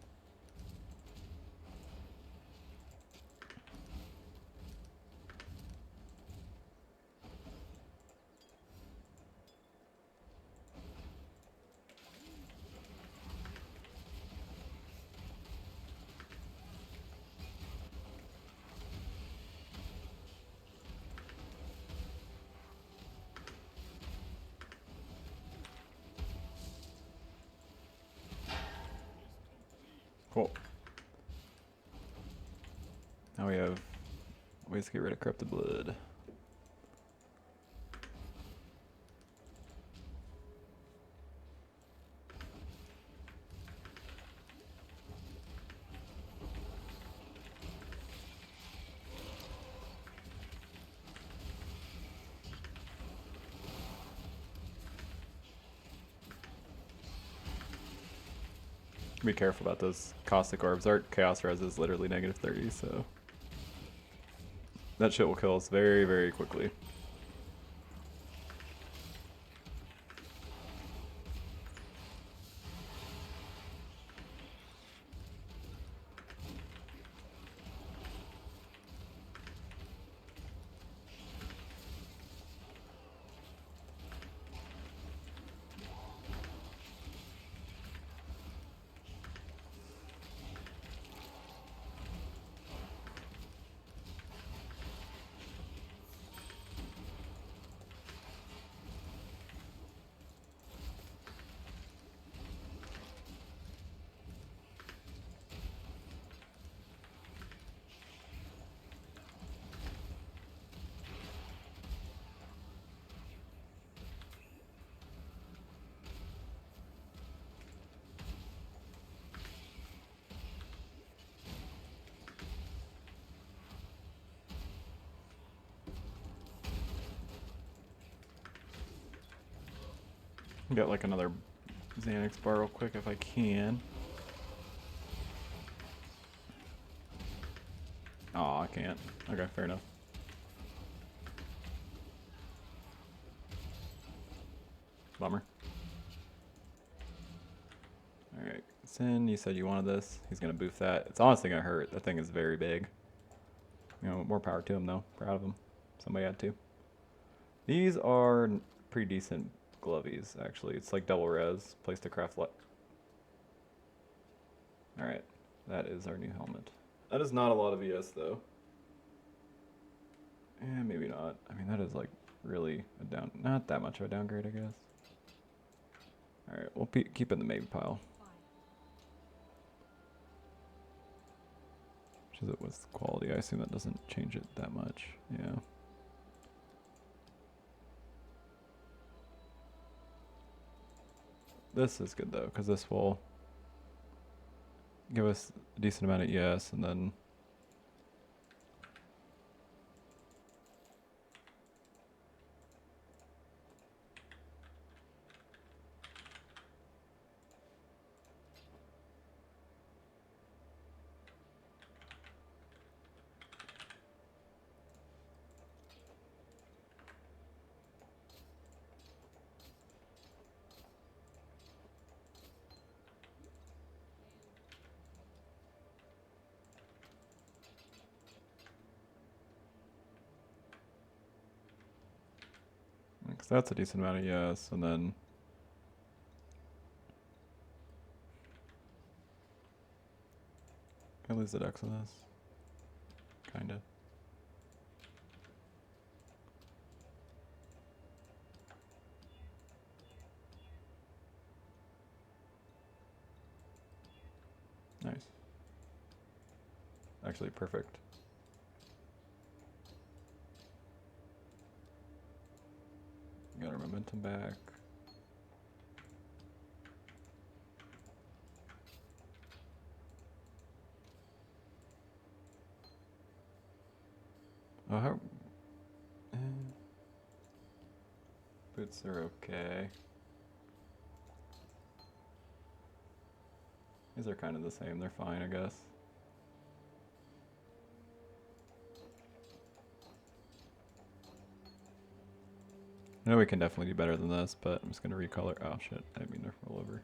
Cool. Now we have ways to get rid of corrupted blood. Be careful about those caustic orbs. Our chaos res is literally -30, so that shit will kill us very, very quickly. Get like another Xanax bar real quick if I can. Oh, I can't. Okay, fair enough. Bummer. Alright, Sin, you said you wanted this. He's gonna boof that. It's honestly gonna hurt. That thing is very big. You know, more power to him though. Proud of him. Somebody had to. These are pretty decent glovies, actually. It's like double res, place to craft. Alright, that is our new helmet. That is not a lot of ES though. Eh, maybe not. I mean, that is like really a not that much of a downgrade, I guess. Alright, we'll keep it in the maybe pile. Which is it with quality? I assume that doesn't change it that much. Yeah. This is good though, because this will give us a decent amount of ES, and then 'Cause that's a decent amount of yes, and then can I lose the dex on this? Kinda. Nice. Actually, perfect. Got our momentum back. Oh, how? eh. Boots are okay. These are kind of the same. They're fine, I guess. I know we can definitely do better than this, but I'm just going to recolor. Oh, shit. I didn't mean to roll over.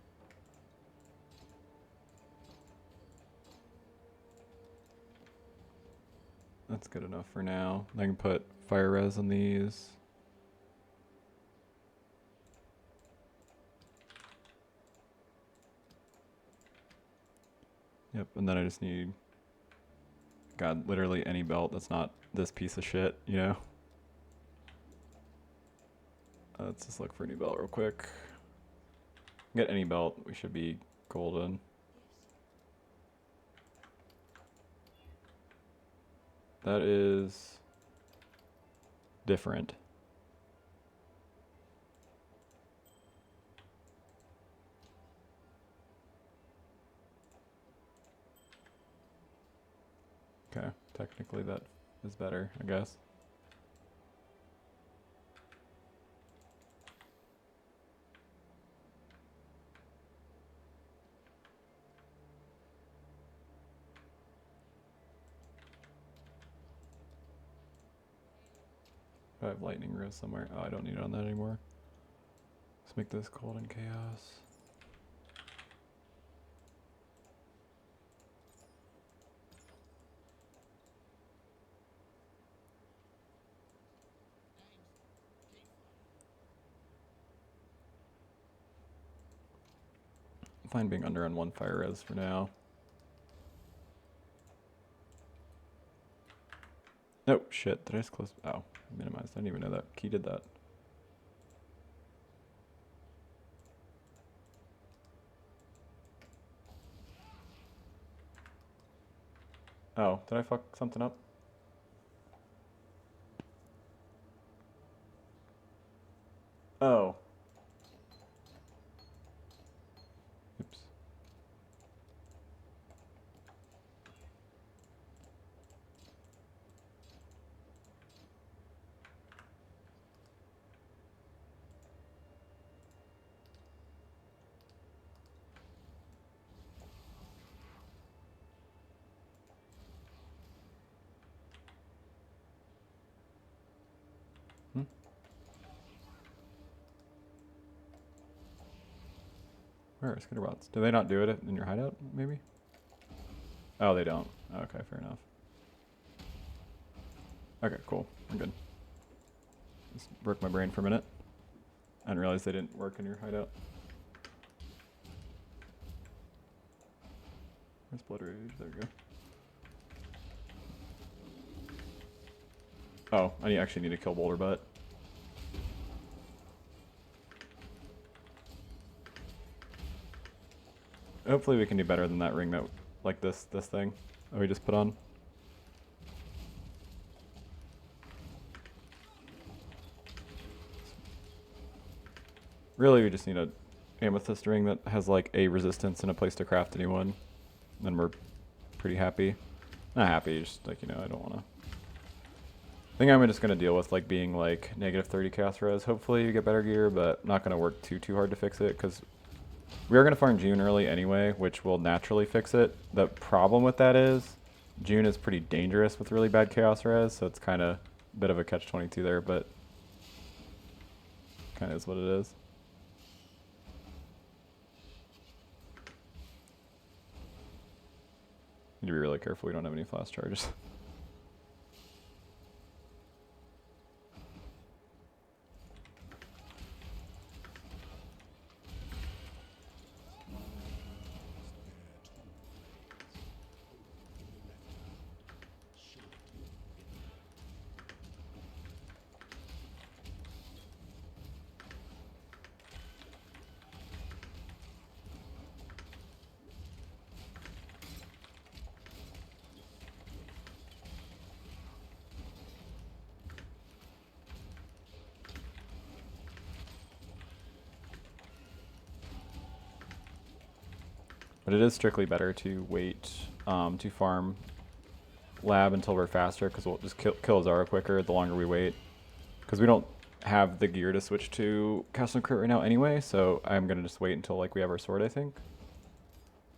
That's good enough for now. I can put fire res on these. Yep, and then I just need, God, literally any belt that's not this piece of shit, you know? Let's just look for a new belt real quick. Get any belt, we should be golden. That is different. Okay, technically that is better, I guess. I have lightning res somewhere. Oh, I don't need it on that anymore. Let's make this cold and chaos. I'm fine being under on one fire res for now. No, shit, did I just close? Oh, minimized. I didn't even know that key did that. Oh, did I fuck something up? Oh. Oops. Hmm? Where are scooterbots? Do they not do it in your hideout, maybe? Oh, they don't. Okay, fair enough. Okay, cool. I'm good. Just broke my brain for a minute. I didn't realize they didn't work in your hideout. Where's Blood Rage? There we go. Oh, I actually need to kill Boulder Butt. Hopefully we can do better than that ring that, like this thing that we just put on. Really, we just need a amethyst ring that has like a resistance and a place to craft a new one. Then we're pretty happy. Not happy, just like, you know, I don't want to. I think I'm just going to deal with like being like negative 30 cast res. Hopefully you get better gear, but not going to work too hard to fix it because we are going to farm June early anyway, which will naturally fix it. The problem with that is June is pretty dangerous with really bad chaos res, so it's kind of a bit of a catch-22 there, but kind of is what it is. Need to be really careful we don't have any flash charges. But it is strictly better to wait to farm lab until we're faster, because we'll just kill Zara quicker the longer we wait. Because we don't have the gear to switch to Castle and Crit right now anyway, so I'm going to just wait until like we have our sword, I think.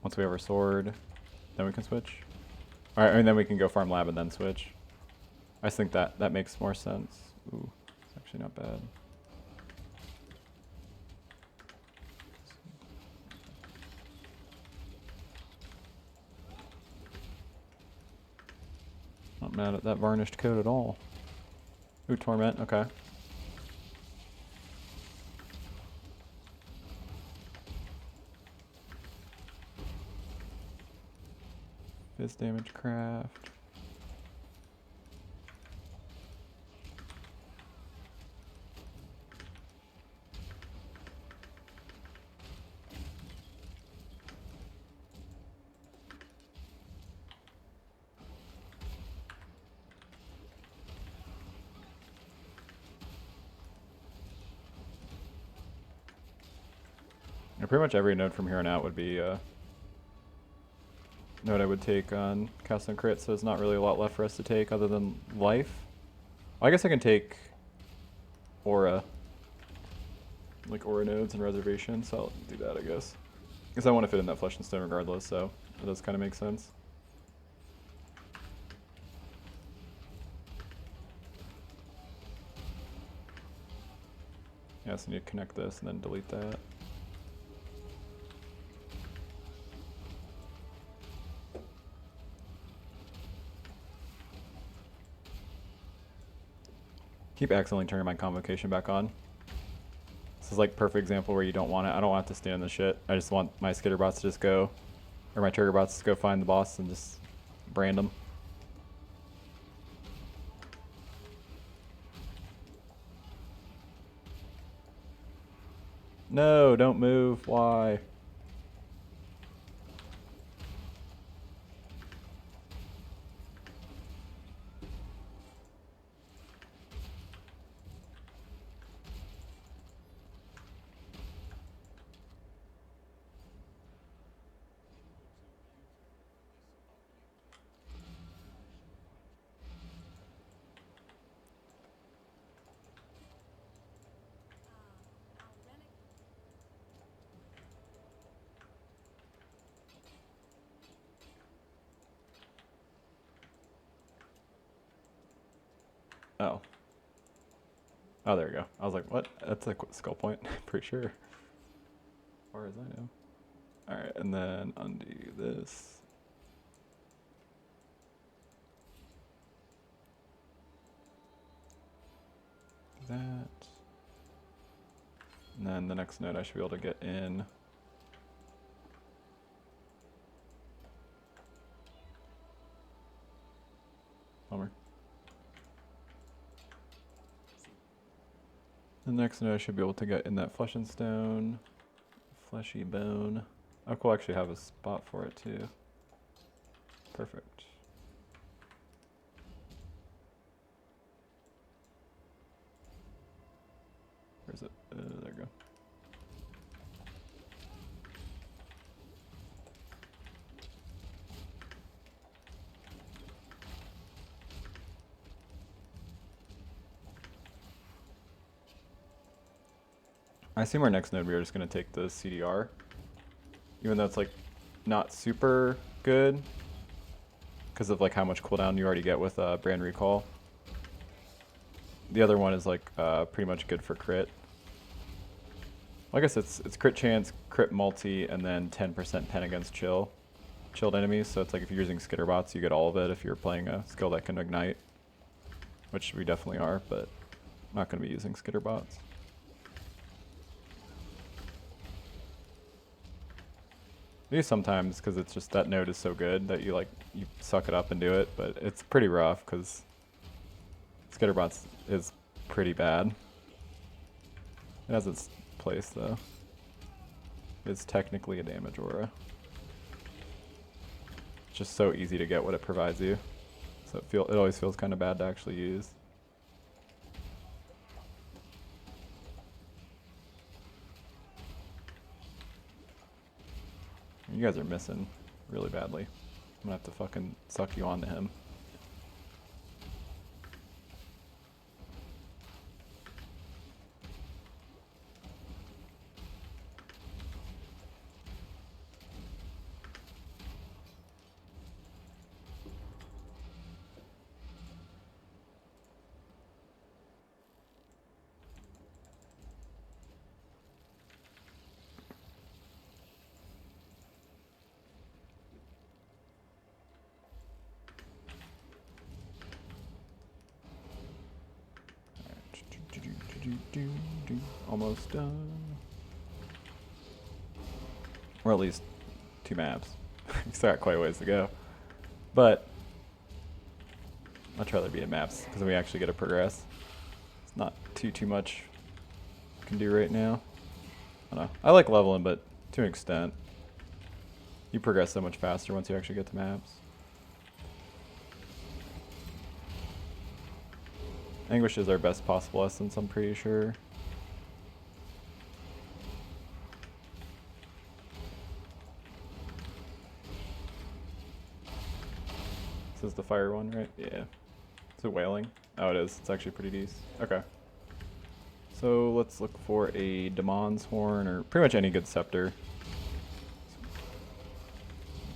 Once we have our sword, then we can switch. Alright, and then we can go farm lab and then switch. I just think that makes more sense. Ooh, it's actually not bad. Not mad at that varnished coat at all. Ooh, Torment, okay. Fizz damage craft. Yeah, pretty much every node from here on out would be node I would take on Castle and Crit, so there's not really a lot left for us to take other than life. Well, I guess I can take aura. Like aura nodes and reservation, so I'll do that, I guess. Because I want to fit in that flesh and stone regardless, so it does kind of make sense. Yeah, so I need to connect this and then delete that. Keep accidentally turning my convocation back on. This is like perfect example where you don't want it. I don't want to stand the shit. I just want my skitterbots to just go, or my triggerbots to go find the boss and just brand them. No, don't move. Why? Oh. Oh, there we go. I was like, what? That's a skull point. Pretty sure. As far as I know. Alright, and then undo this. That. And then the next node I should be able to get in. Bummer. The next node I should be able to get in that flesh and stone, fleshy bone. Oh, cool, I actually have a spot for it too. Perfect. Where is it? There we go. I assume our next node we are just going to take the CDR. Even though it's like not super good because of like how much cooldown you already get with brand recall. The other one is like pretty much good for crit. Well, I guess it's crit chance, crit multi, and then 10% pen against chilled enemies. So it's like if you're using skitterbots, you get all of it if you're playing a skill that can ignite, which we definitely are, but not going to be using skitterbots. Maybe sometimes because it's just that node is so good that you suck it up and do it, but it's pretty rough because skitterbots is pretty bad. It has its place though. It's technically a damage aura. It's just so easy to get what it provides you, so it always feels kind of bad to actually use. You guys are missing really badly. I'm gonna have to fucking suck you onto him. Almost done. Or at least 2 maps. We still got quite a ways to go. But much rather be in maps because then we actually get to progress. It's not too much I can do right now. I don't know. I like leveling, but to an extent. You progress so much faster once you actually get to maps. Anguish is our best possible essence, I'm pretty sure. This is the fire one, right? Yeah. Is it whaling? Oh, it is. It's actually pretty decent. Okay. So let's look for a Demon's Horn or pretty much any good scepter.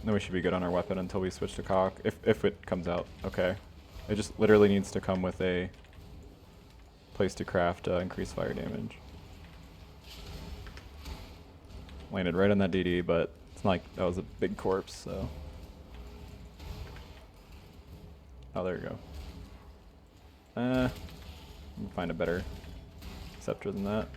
Then we should be good on our weapon until we switch to CoC, if it comes out. Okay. It just literally needs to come with a place to craft increased fire damage. Landed right on that DD, but it's not like that was a big corpse, so. Oh, there you go. We can find a better scepter than that.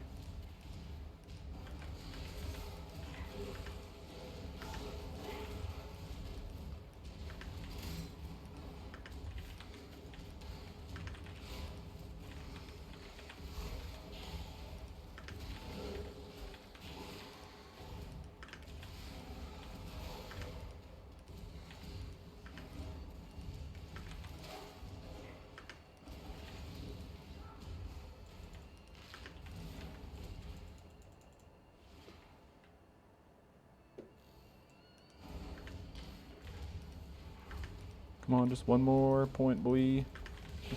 Come on, just one more point, boy.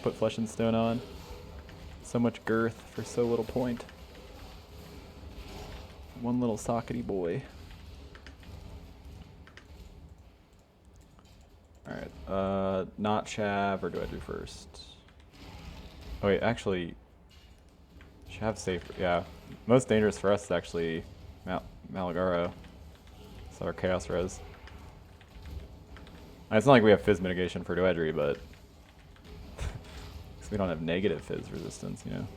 Put Flesh and Stone on. So much girth for so little point. One little sockety boy. Alright, not Chav, or do I do first? Oh wait, actually, Chav safe, yeah. Most dangerous for us is actually Malagaro. It's our Chaos Res. It's not like we have Fizz mitigation for Doedry, but we don't have negative Fizz resistance, you know?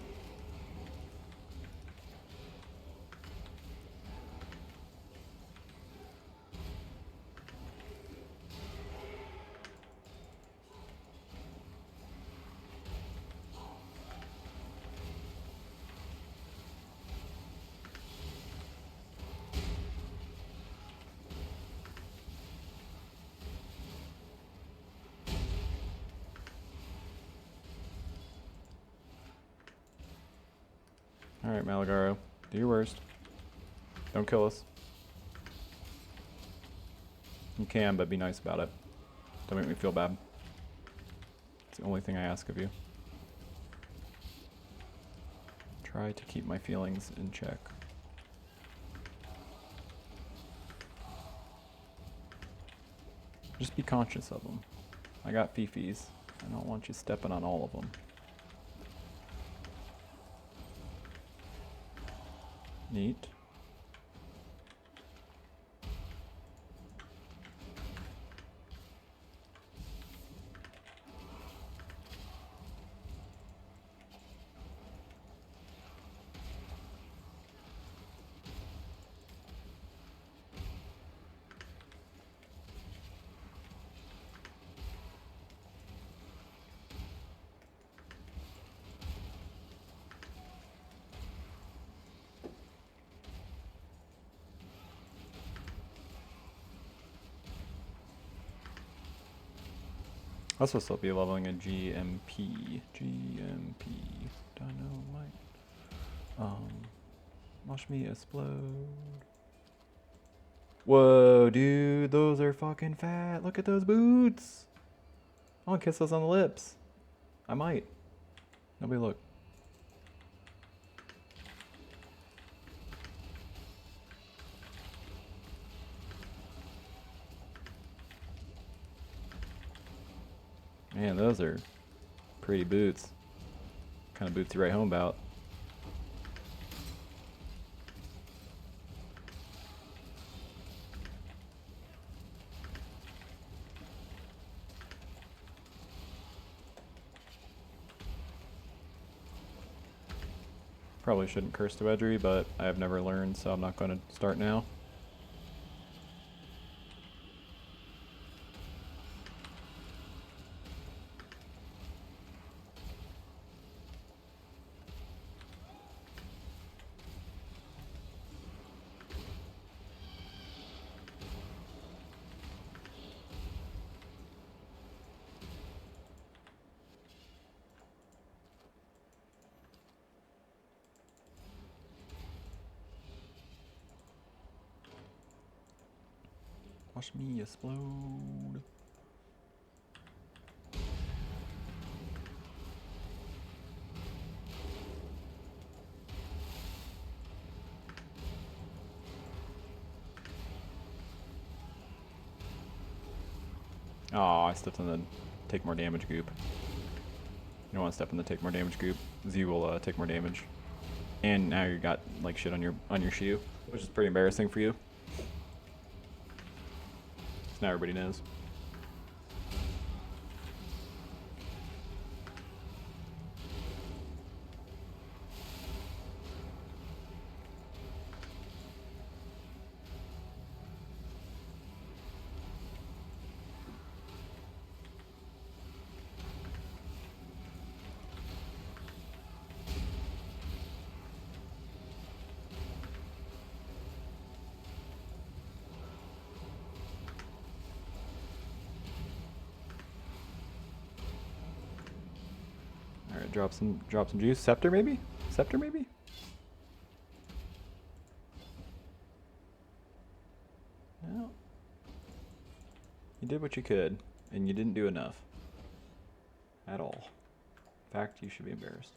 Alright, Malagaro, do your worst. Don't kill us. You can, but be nice about it. Don't make me feel bad. It's the only thing I ask of you. Try to keep my feelings in check. Just be conscious of them. I got Fifis. I don't want you stepping on all of them. Neat. I'll also still be leveling a GMP. Dynamite. Watch me explode. Whoa, dude, those are fucking fat. Look at those boots. I want to kiss those on the lips. I might. Nobody look. Man, those are pretty boots. Kind of boots you write home about. Probably shouldn't curse to Edgery, but I have never learned, so I'm not going to start now. Watch me explode. Oh, I stepped in the take more damage goop. You don't want to step in the take more damage goop. Z will take more damage. And now you got like shit on your shoe, which is pretty embarrassing for you. Now everybody knows. Alright, drop some juice. Scepter maybe? Scepter maybe? No. You did what you could, and you didn't do enough. At all. In fact, you should be embarrassed.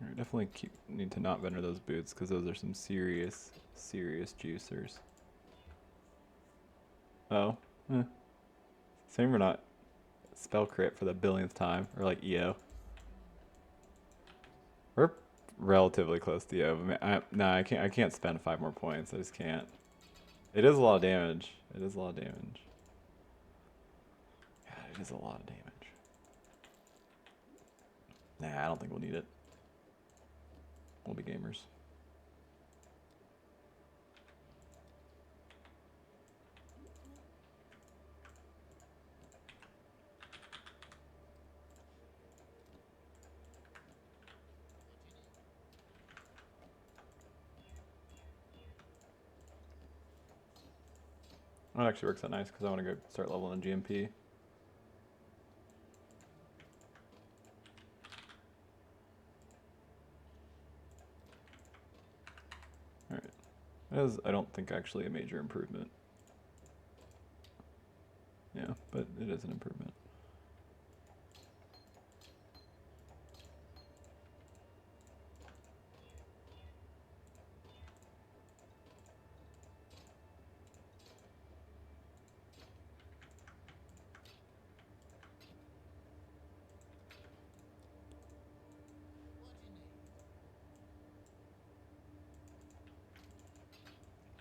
Alright, definitely need to not vendor those boots, because those are some serious juicers. Oh. Same or not. Spell crit for the billionth time, or like EO. We're relatively close to EO. No, I can't spend 5 more points. I just can't. It is a lot of damage. It is a lot of damage. God, it is a lot of damage. Nah, I don't think we'll need it. We'll be gamers. That actually works out nice because I want to go start leveling in GMP. Alright. That is, I don't think, actually a major improvement. Yeah, but it is an improvement.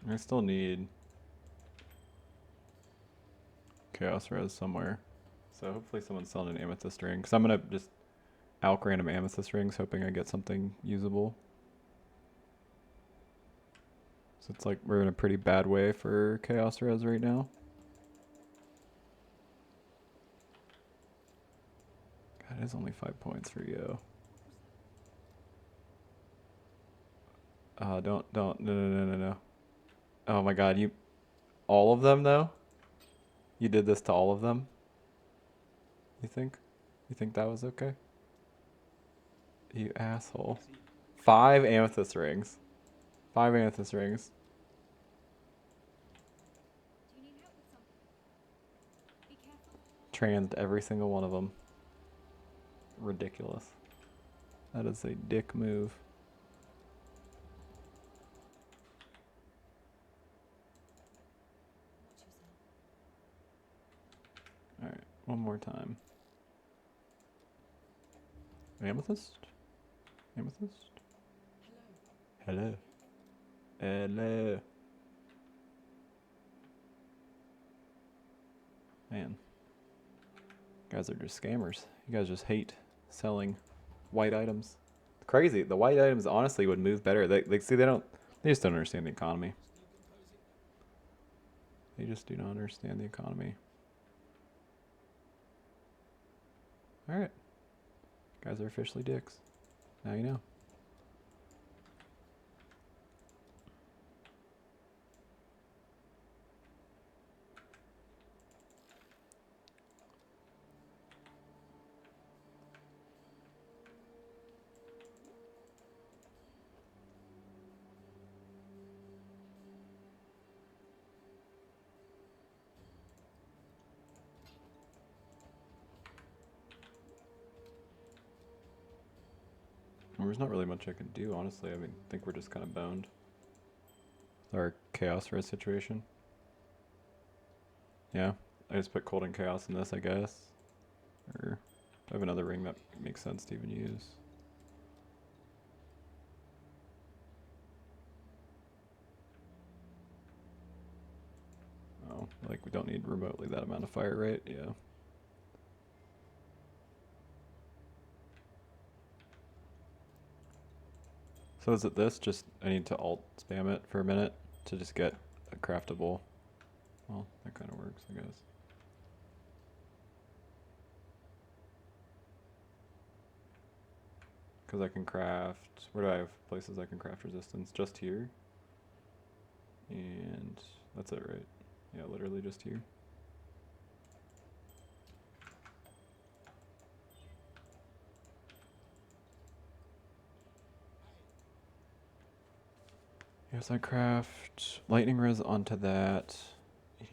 I still need Chaos Res somewhere. So hopefully someone's selling an Amethyst ring. Because I'm going to just alch random Amethyst rings hoping I get something usable. So it's like we're in a pretty bad way for Chaos Res right now. God, it is only 5 points for Yo. No. Oh my god, all of them though? You did this to all of them? You think? You think that was okay? You asshole. 5 amethyst rings. 5 amethyst rings. Do you need help with something? Be careful. Trans every single one of them. Ridiculous. That is a dick move. Watch yourself. Alright, one more time. Amethyst? Amethyst? Hello. Hello. Hello. Man. Guys are just scammers. You guys just hate selling white items. Crazy. The white items honestly would move better. They see they just don't understand the economy. They just do not understand the economy. Alright. Guys are officially dicks. Now you know. There's not really much I can do, honestly. I mean, I think we're just kind of boned. Our chaos res situation. Yeah, I just put cold and chaos in this, I guess. Or I have another ring that makes sense to even use. Oh, like we don't need remotely that amount of fire rate, yeah. So is it this? Just, I need to alt spam it for a minute to just get a craftable. Well, that kind of works, I guess. Because I can craft, where do I have places I can craft resistance? Just here. And that's it, right? Yeah, literally just here. Yes, I craft lightning res onto that. So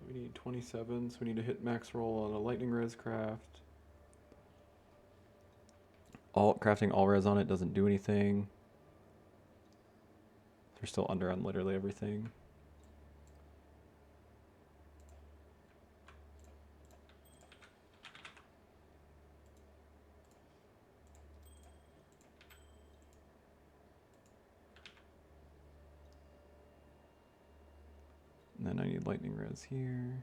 we need 27, so we need to hit max roll on a lightning res craft. Crafting all res on it doesn't do anything. They're still under on literally everything. And then I need lightning res here.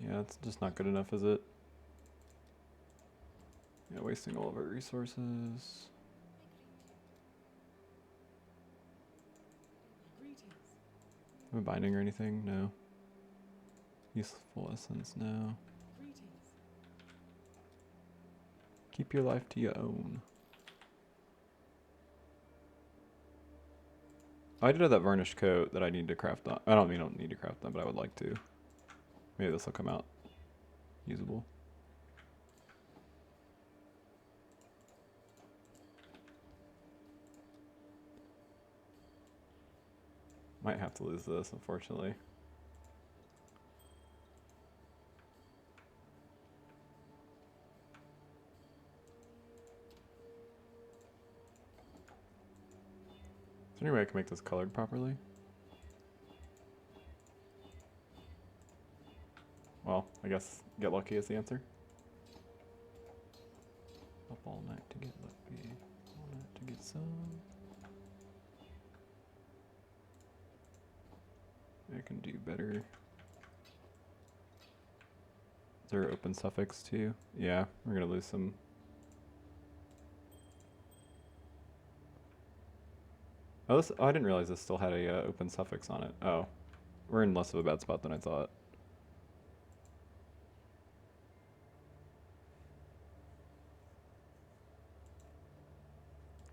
Yeah, it's just not good enough, is it? Yeah, wasting all of our resources. Greetings. Am I binding or anything? No. Useful essence, no. Greetings. Keep your life to your own. I did have that varnished coat that I need to craft on. I don't need to craft them, but I would like to. Maybe this will come out usable. Might have to lose this, unfortunately. Is there any way I can make this colored properly? Well, I guess get lucky is the answer. Up all night to get lucky, all night to get some. I can do better. Is there open suffix too? Yeah, we're gonna lose some. Oh, I didn't realize this still had a open suffix on it. Oh, we're in less of a bad spot than I thought.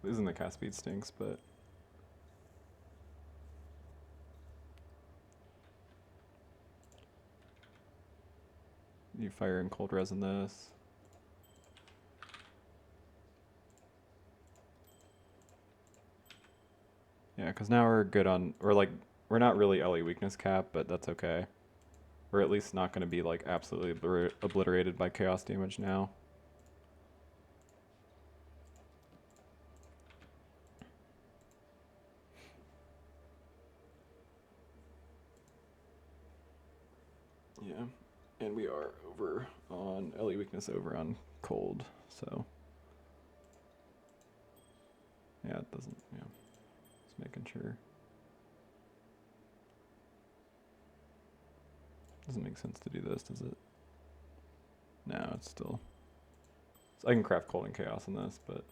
Losing the cast speed stinks, but You fire and cold resin this. Yeah, because now we're good on, we're not really LE weakness cap, but that's okay. We're at least not going to be like absolutely obliterated by chaos damage now. Yeah, and we are over on LE weakness over on cold, so yeah, it doesn't, yeah, just making sure. Doesn't make sense to do this, does it? No, it's still, so I can craft cold and chaos in this, but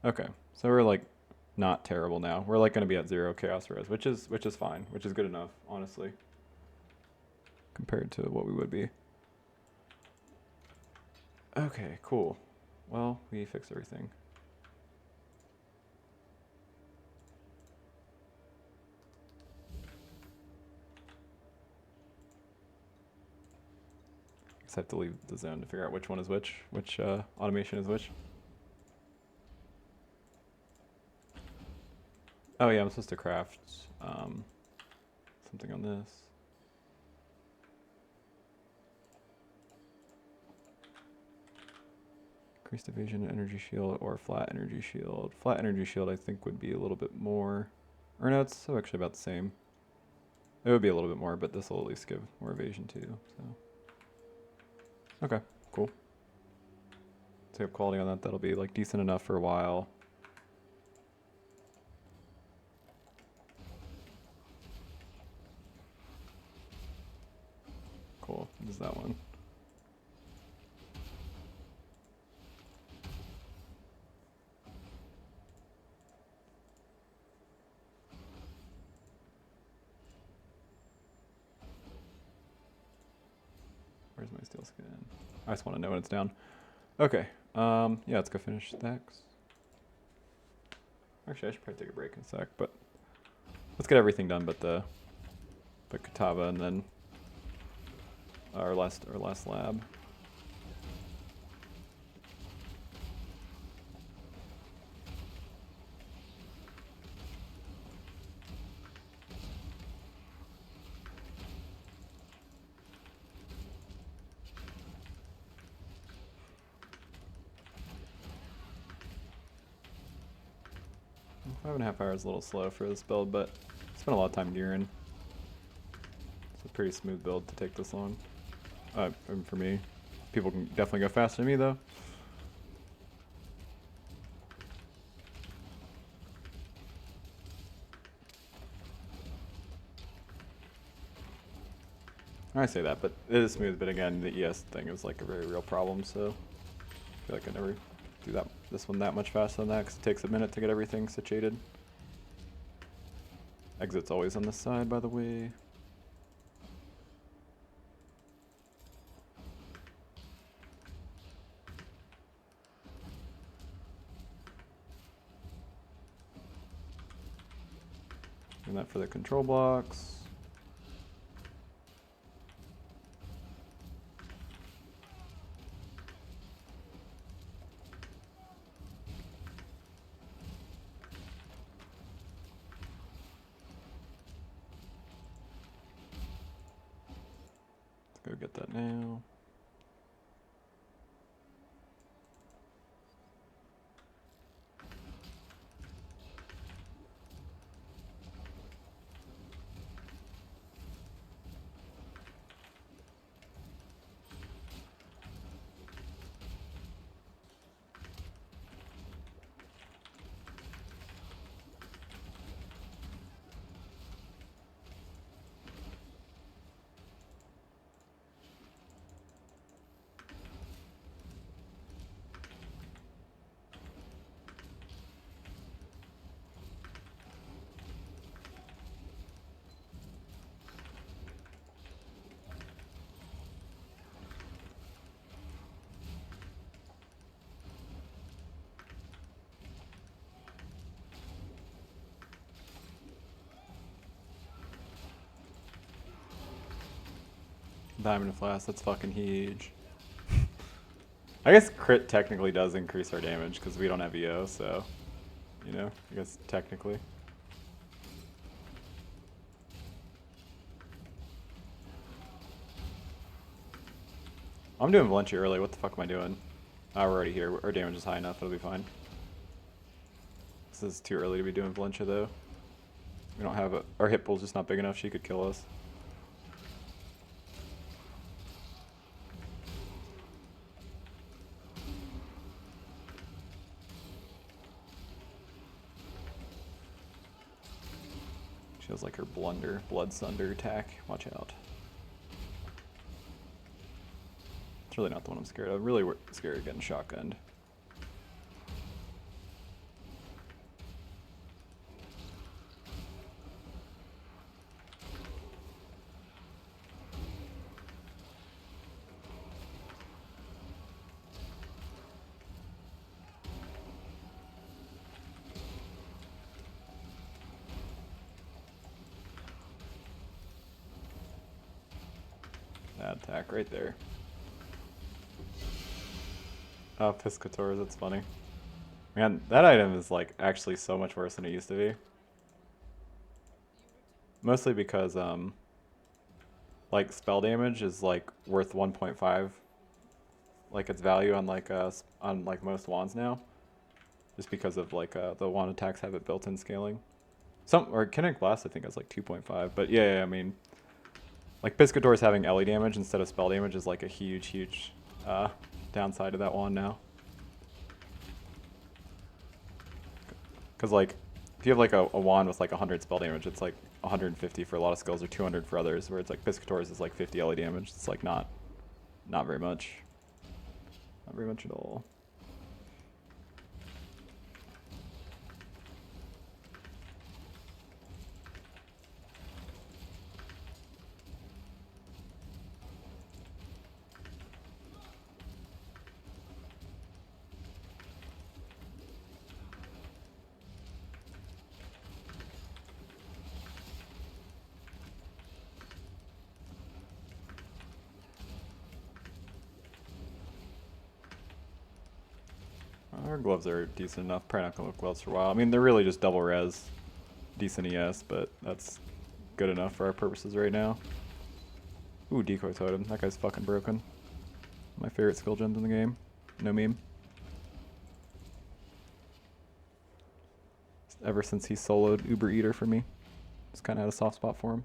okay, so we're like not terrible now. We're like going to be at 0 chaos res, which is fine, which is good enough, honestly, compared to what we would be. Okay, cool. Well, we fixed everything. I guess I have to leave the zone to figure out which one is which automation is which. Oh yeah, I'm supposed to craft something on this. Increased evasion, energy shield, or flat energy shield. Flat energy shield I think would be a little bit more, or no, it's actually about the same. It would be a little bit more, but this will at least give more evasion too, so. Okay, cool. So we have quality on that, that'll be like decent enough for a while. Cool, what is that one? Where's my steel skin? I just want to know when it's down. Okay, yeah, let's go finish stacks. Actually, I should probably take a break in a sec, but let's get everything done but the Katava and then our last lab. Well, 5.5 hours is a little slow for this build, but I spent a lot of time gearing. It's a pretty smooth build to take this long. For me. People can definitely go faster than me though. I say that, but it is smooth, but again, the ES thing is like a very real problem, so I feel like I never do this one that much faster than that because it takes a minute to get everything situated. Exit's always on this side, by the way. And that for the control blocks. Let's go get that now. Diamond Flask, that's fucking huge. I guess crit technically does increase our damage because we don't have EO, so, you know, I guess technically. I'm doing Valencia early, what the fuck am I doing? Oh, we're already here, our damage is high enough, it'll be fine. This is too early to be doing Valencia though. We don't have our hit pool's just not big enough, she could kill us. She has like her blood sunder attack. Watch out. It's really not the one I'm scared of. I'm really scared of getting shotgunned. That attack right there. Oh, Piscators, that's funny. Man, that item is like actually so much worse than it used to be. Mostly because like spell damage is like worth 1.5, like its value on like most wands now, just because of like the wand attacks have it built-in scaling. Or Kinetic Blast I think has like 2.5, but yeah, I mean, like Piscators having Ellie damage instead of spell damage is like a huge downside of that wand now. Because like, if you have like a wand with like 100 spell damage, it's like 150 for a lot of skills or 200 for others, where it's like Piscators is like 50 Ellie damage. It's like not very much. Not very much at all. Our gloves are decent enough. Probably not gonna look gloves for a while. I mean, they're really just double res, decent ES, but that's good enough for our purposes right now. Ooh, decoy totem. That guy's fucking broken. My favorite skill gems in the game. No meme. Ever since he soloed Uber Eater for me, just kind of had a soft spot for him.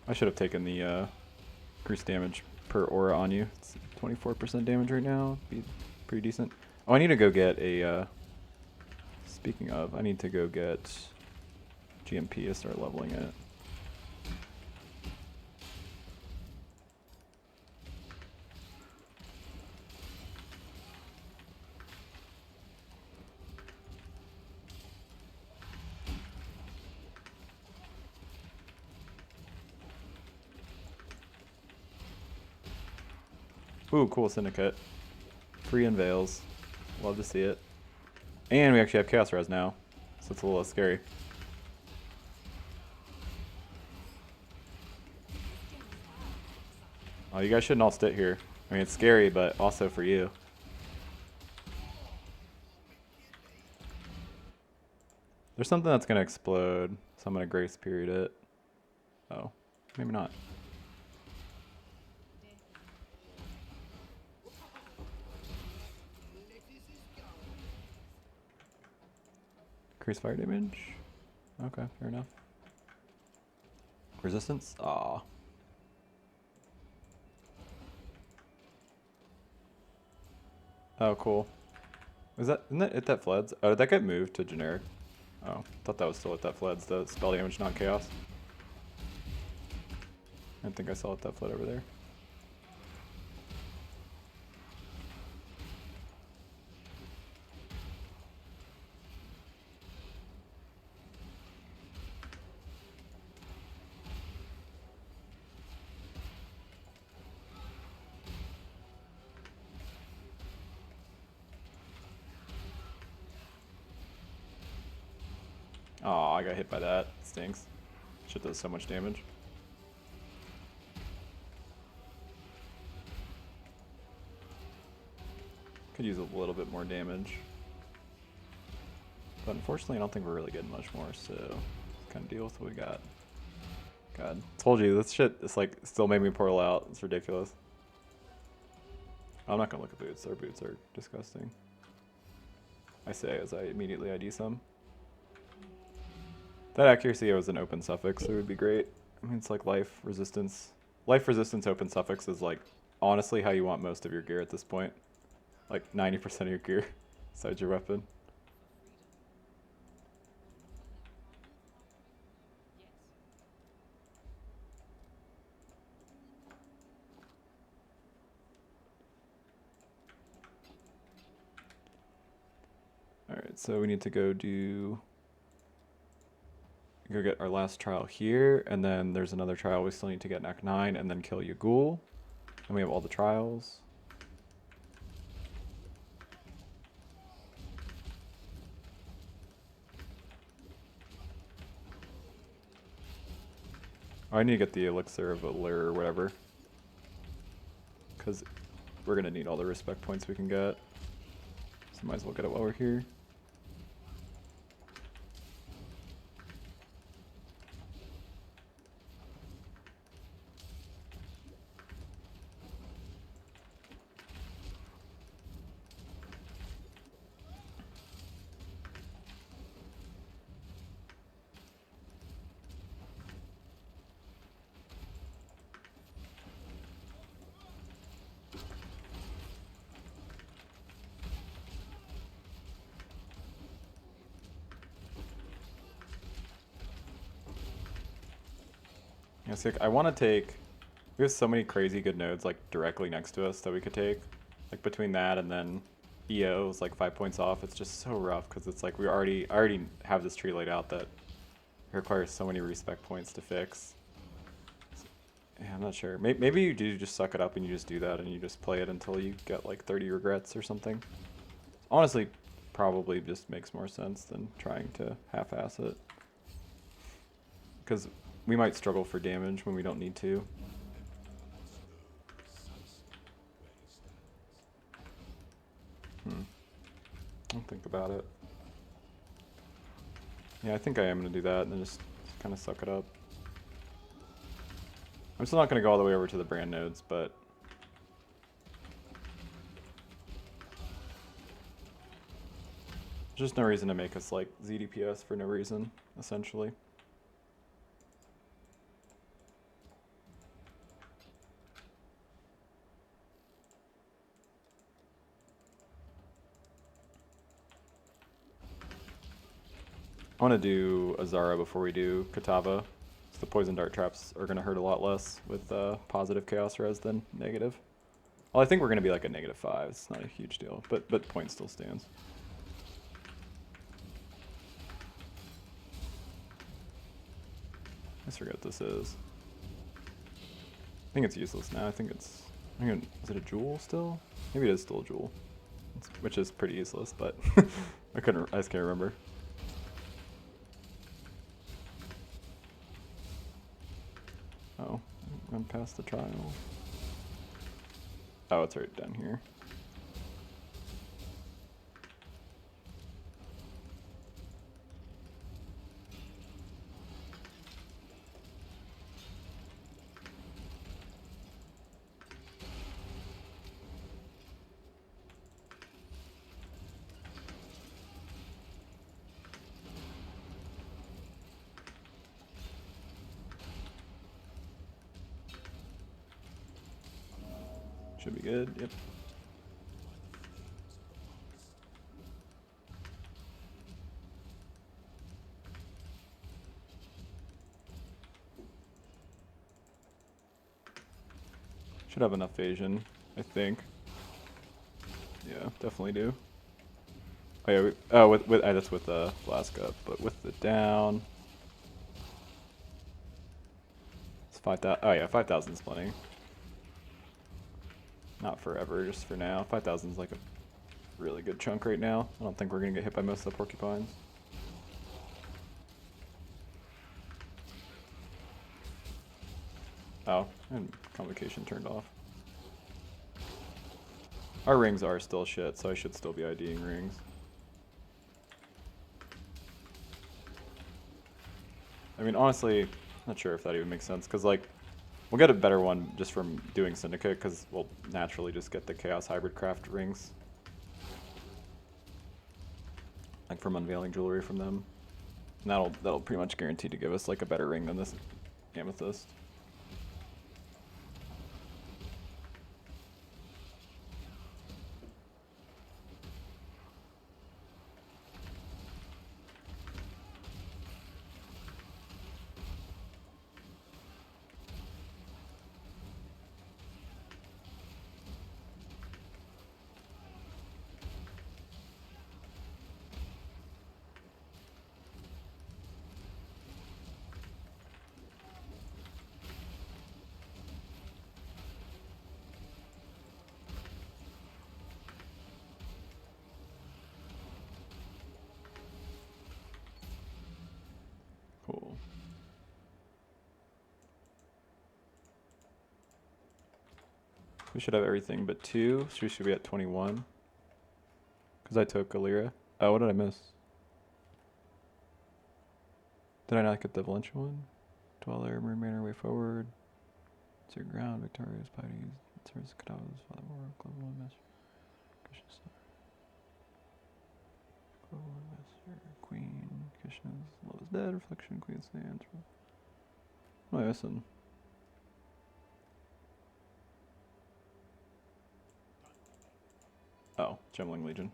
I should have taken the increased damage per aura on you. It's 24% damage right now. Be pretty decent. Oh, I need to go get a. Speaking of, I need to go get GMP to start leveling it. Ooh, cool syndicate. Free unveils. Love to see it. And we actually have chaos res now, so it's a little less scary. Oh, you guys shouldn't all sit here. I mean, it's scary, but also for you. There's something that's gonna explode, so I'm gonna grace period it. Oh, maybe not. Increase fire damage. Okay, fair enough. Resistance? Aw. Oh, cool. Isn't that it that floods? Oh, did that get moved to generic? Oh, I thought that was still at that floods, the spell damage, not chaos. I think I saw it that flood over there. I got hit by that. Stinks. Shit does so much damage. Could use a little bit more damage. But unfortunately, I don't think we're really getting much more, so kind of deal with what we got. God, told you, this shit is like still made me portal out. It's ridiculous. I'm not gonna look at boots. Our boots are disgusting. I say as I immediately ID some. That accuracy was an open suffix, so it would be great. I mean, it's like life resistance. Life resistance open suffix is like honestly how you want most of your gear at this point. Like 90% of your gear besides your weapon. Alright, so we need to go get our last trial here, and then there's another trial we still need to get in Act 9, and then kill Yagul. And we have all the trials. Oh, I need to get the elixir of allure or whatever. Because we're going to need all the respect points we can get. So might as well get it while we're here. Yeah, so I want to take. We have so many crazy good nodes like directly next to us that we could take. Like between that and then EO is like 5 points off. It's just so rough because it's like I already have this tree laid out that requires so many respect points to fix. Yeah, I'm not sure. Maybe you do just suck it up and you just do that and you just play it until you get like 30 regrets or something. Honestly, probably just makes more sense than trying to half-ass it. Because we might struggle for damage when we don't need to. I'll think about it. Yeah, I think I am going to do that and then just kind of suck it up. I'm still not going to go all the way over to the brand nodes, but there's just no reason to make us like ZDPS for no reason, essentially. I want to do Azara before we do Katava. So the poison dart traps are going to hurt a lot less with positive chaos res than negative. Well, I think we're going to be like a -5. It's not a huge deal, but point still stands. I forget what this is. I think it's useless now. Is it a jewel still? Maybe it is still a jewel, which is pretty useless, but I just can't remember. Oh, run past the trial. Oh, it's right down here. Should be good, yep. Should have enough Asian, I think. Yeah, definitely do. Oh yeah, that's with the flask up, but with the down. It's 5,000. Oh yeah, 5,000 is plenty. Not forever, just for now. 5,000 is like a really good chunk right now. I don't think we're gonna get hit by most of the porcupines. Oh, and convocation turned off. Our rings are still shit, so I should still be IDing rings. I mean, honestly, not sure if that even makes sense, because, like, we'll get a better one just from doing Syndicate, because we'll naturally just get the Chaos Hybrid Craft rings. Like, from unveiling jewelry from them. And that'll pretty much guarantee to give us, like, a better ring than this Amethyst. Cool. We should have everything but 2, so we should be at 21. Because I took a Lyra. Oh, what did I miss? Did I not get the Valencia one? Dweller, Merman, way forward. To your ground, victorious, Pisces, service, Cadavers, Father War, Global Master, Krishna's Global Master, Queen, Krishna's Love is Dead, Reflection, Queen stands. What am I missing? Oh, Gemling Legion.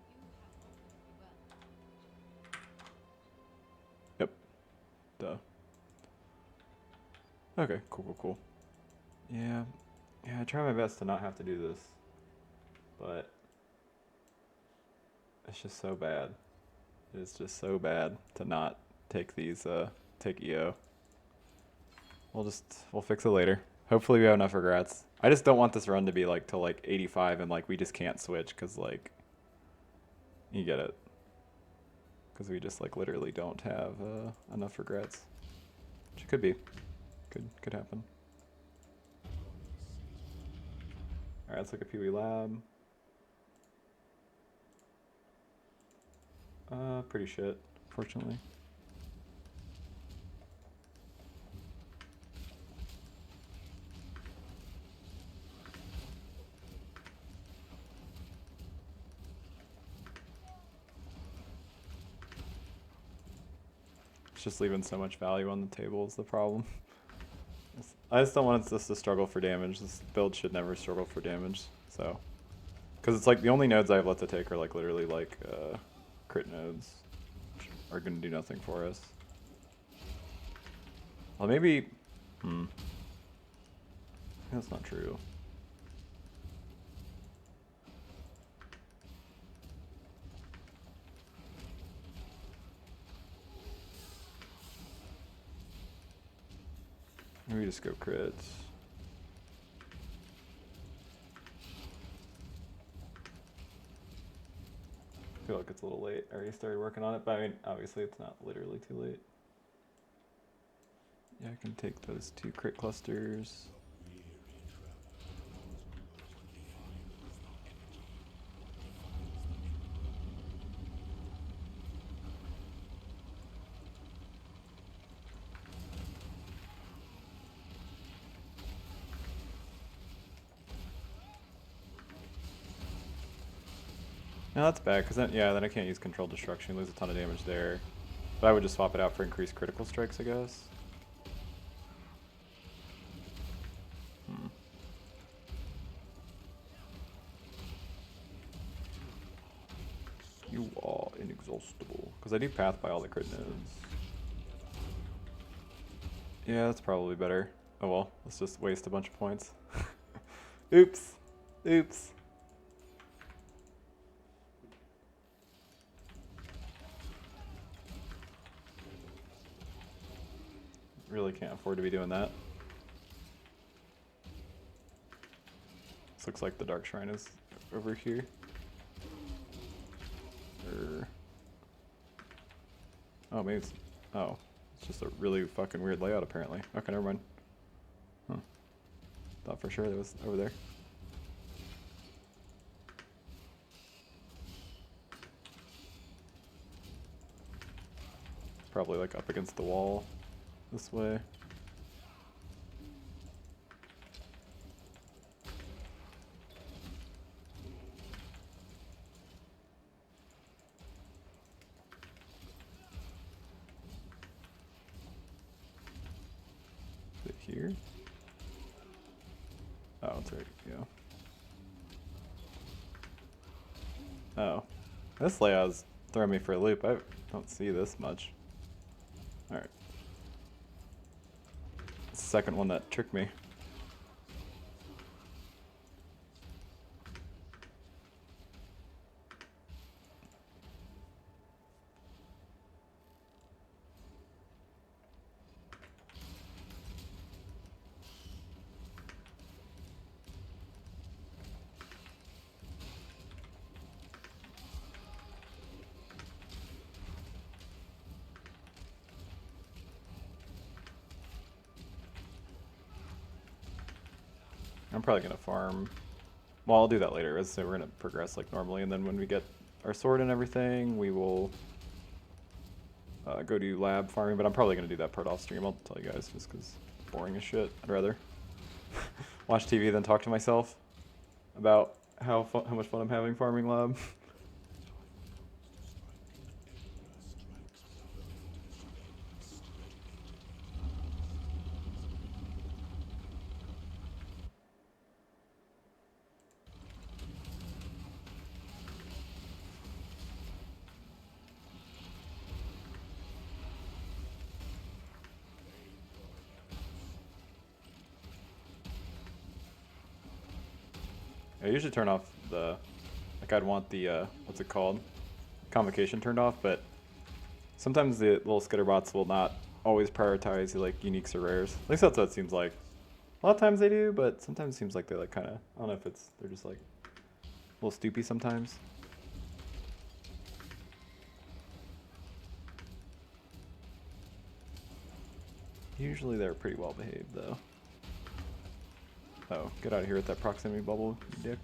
Yep. Duh. Okay, cool. Yeah, I try my best to not have to do this, but it's just so bad. It's just so bad to not take these, take EO. We'll fix it later. Hopefully we have enough regrets. I just don't want this run to be like till like 85 and like we just can't switch because like, you get it. Because we just like literally don't have enough regrets. Which it could be. Could happen. Alright, let's look at PoB Lab. Pretty shit, fortunately. It's just leaving so much value on the table is the problem. I just don't want this to struggle for damage. This build should never struggle for damage, so. Because it's like the only nodes I have left to take are like literally like crit nodes, which are going to do nothing for us. Well, maybe, that's not true. Maybe just go crits. I feel like it's a little late. I already started working on it, but I mean, obviously it's not literally too late. Yeah, I can take those 2 crit clusters. No, that's bad, because then, yeah, then I can't use controlled destruction, lose a ton of damage there. But I would just swap it out for increased critical strikes, I guess. You are inexhaustible. Because I do path by all the crit nodes. Yeah, that's probably better. Oh well, let's just waste a bunch of points. Oops. Oops. Really can't afford to be doing that. This looks like the Dark Shrine is over here. Oh, maybe it's just a really fucking weird layout apparently. Okay, never mind. Huh. Thought for sure it was over there. Probably like up against the wall this way. Is it here? Oh, it's right, yeah. Oh. This layout's throwing me for a loop. I don't see this much. Alright. Second one that tricked me. I'm probably gonna farm. Well, I'll do that later. So we're gonna progress like normally, and then when we get our sword and everything, we will go do lab farming. But I'm probably gonna do that part off stream. I'll tell you guys just because it's boring as shit. I'd rather watch TV than talk to myself about how much fun I'm having farming lab. I usually turn off the, like I'd want the, what's it called? Convocation turned off, but sometimes the little skitterbots will not always prioritize like uniques or rares. At least that's what it seems like. A lot of times they do, but sometimes it seems like they like kind of, I don't know if it's, they're just like a little stoopy sometimes. Usually they're pretty well behaved though. Oh, get out of here with that proximity bubble, you dick.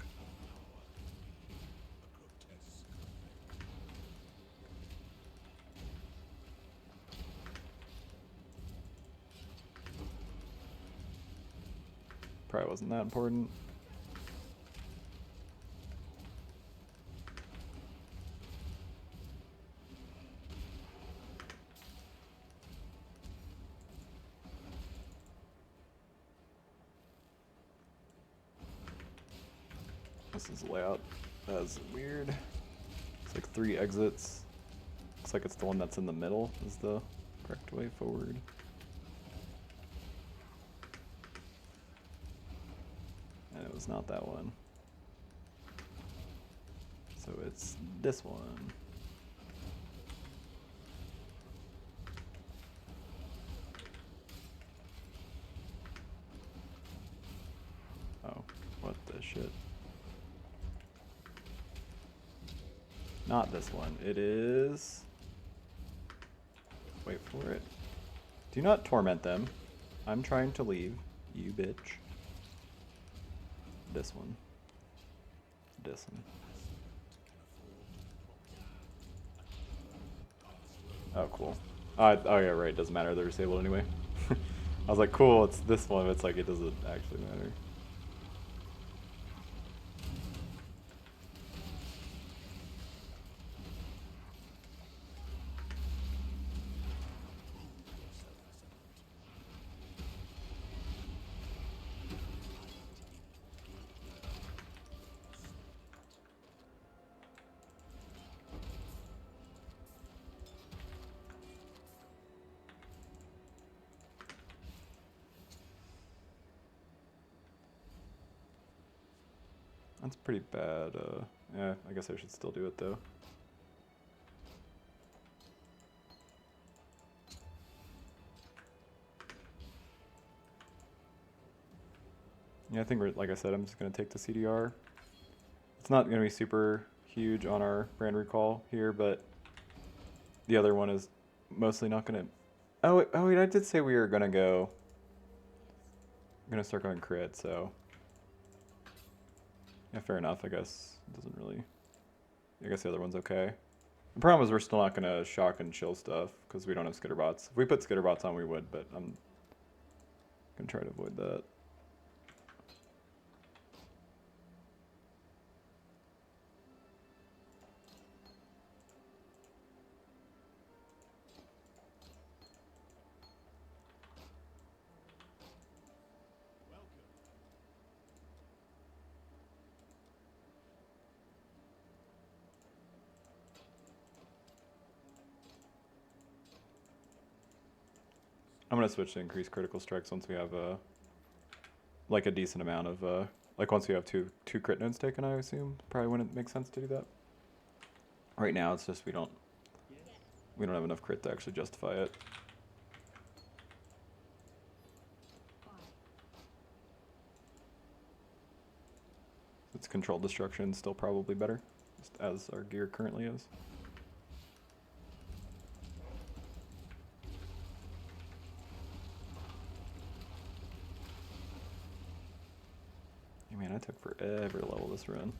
Probably wasn't that important. This is layout. That's weird. It's like 3 exits. Looks like it's the one that's in the middle is the correct way forward. And it was not that one. So it's this one. Oh, what the shit. Not this one. It is... Wait for it. Do not torment them. I'm trying to leave, you bitch. This one. This one. Oh, cool. Oh yeah, right. Doesn't matter. They're disabled anyway. I was like, cool, it's this one. But it's like, it doesn't actually matter. That's pretty bad. Yeah, I guess I should still do it though. Yeah, I think we're, like I said, I'm just gonna take the CDR. It's not gonna be super huge on our brand recall here, but the other one is mostly not gonna. Oh wait, I did say we were gonna go. I'm gonna start going crit, so yeah, fair enough. I guess it doesn't really. I guess the other one's okay. The problem is we're still not gonna shock and chill stuff because we don't have skitterbots. If we put skitterbots on, we would, but I'm gonna try to avoid that. I'm gonna switch to increase critical strikes once we have like a decent amount of like once we have two crit nodes taken. I assume probably when it makes sense to do that. Right now it's just we don't have enough crit to actually justify it. It's controlled destruction, still probably better, just as our gear currently is. Man, I took forever to level this run.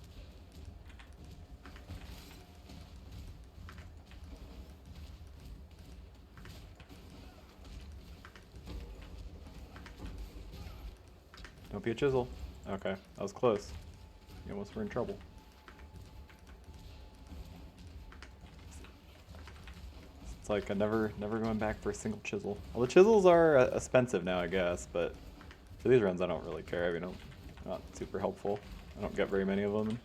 Don't be a chisel. Okay, that was close. You almost were in trouble. It's like I never going back for a single chisel. Well, the chisels are expensive now, I guess, but for these runs I don't really care. I mean, not super helpful. I don't get very many of them.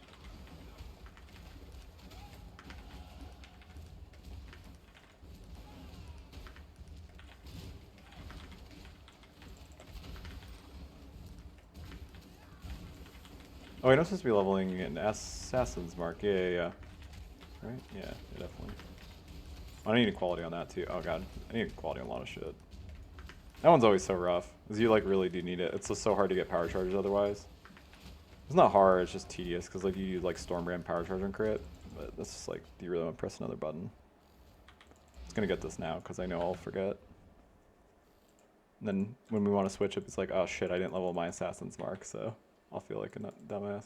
Oh, I'm supposed to be leveling an Assassin's Mark. Yeah. Right? Yeah, definitely. I need equality on that too. Oh god, I need equality on a lot of shit. That one's always so rough, because you like really do need it. It's just so hard to get power charges otherwise. It's not hard, it's just tedious, because like you use like Stormbrand power charge and crit, but that's just like, do you really want to press another button? It's gonna get this now, because I know I'll forget. And then when we want to switch it, it's like, oh shit, I didn't level my Assassin's Mark, so I'll feel like a dumbass.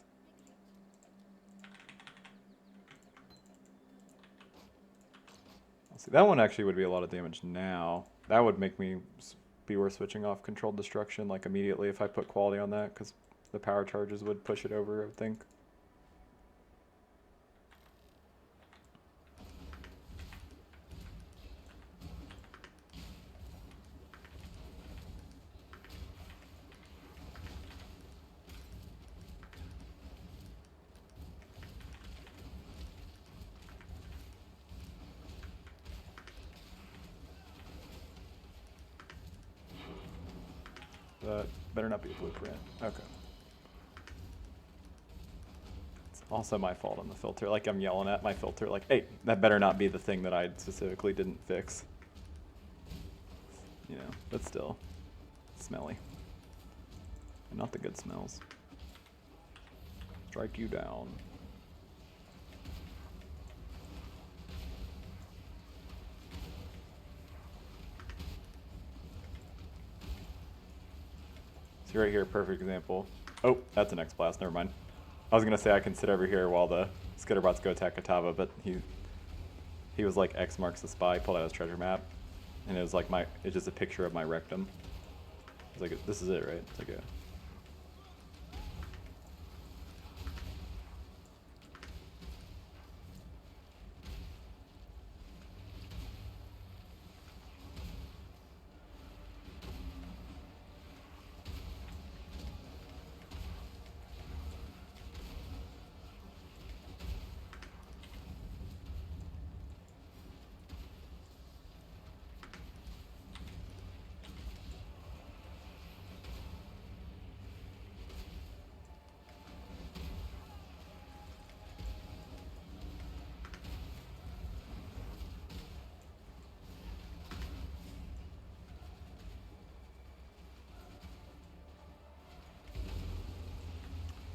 See, that one actually would be a lot of damage now. That would make me be worth switching off controlled destruction like immediately if I put quality on that, because the power charges would push it over, I would think. That better not be a blueprint. Okay. It's also my fault on the filter. Like, I'm yelling at my filter, like, hey, that better not be the thing that I specifically didn't fix. You know, but still, smelly. And not the good smells. Strike you down. See right here, perfect example. Oh, that's an X-Blast, never mind. I was gonna say I can sit over here while the skitterbots go attack Katava, but he was like X marks the spy, pulled out his treasure map, and it was like it's just a picture of my rectum. It's like, this is it, right? It's like a...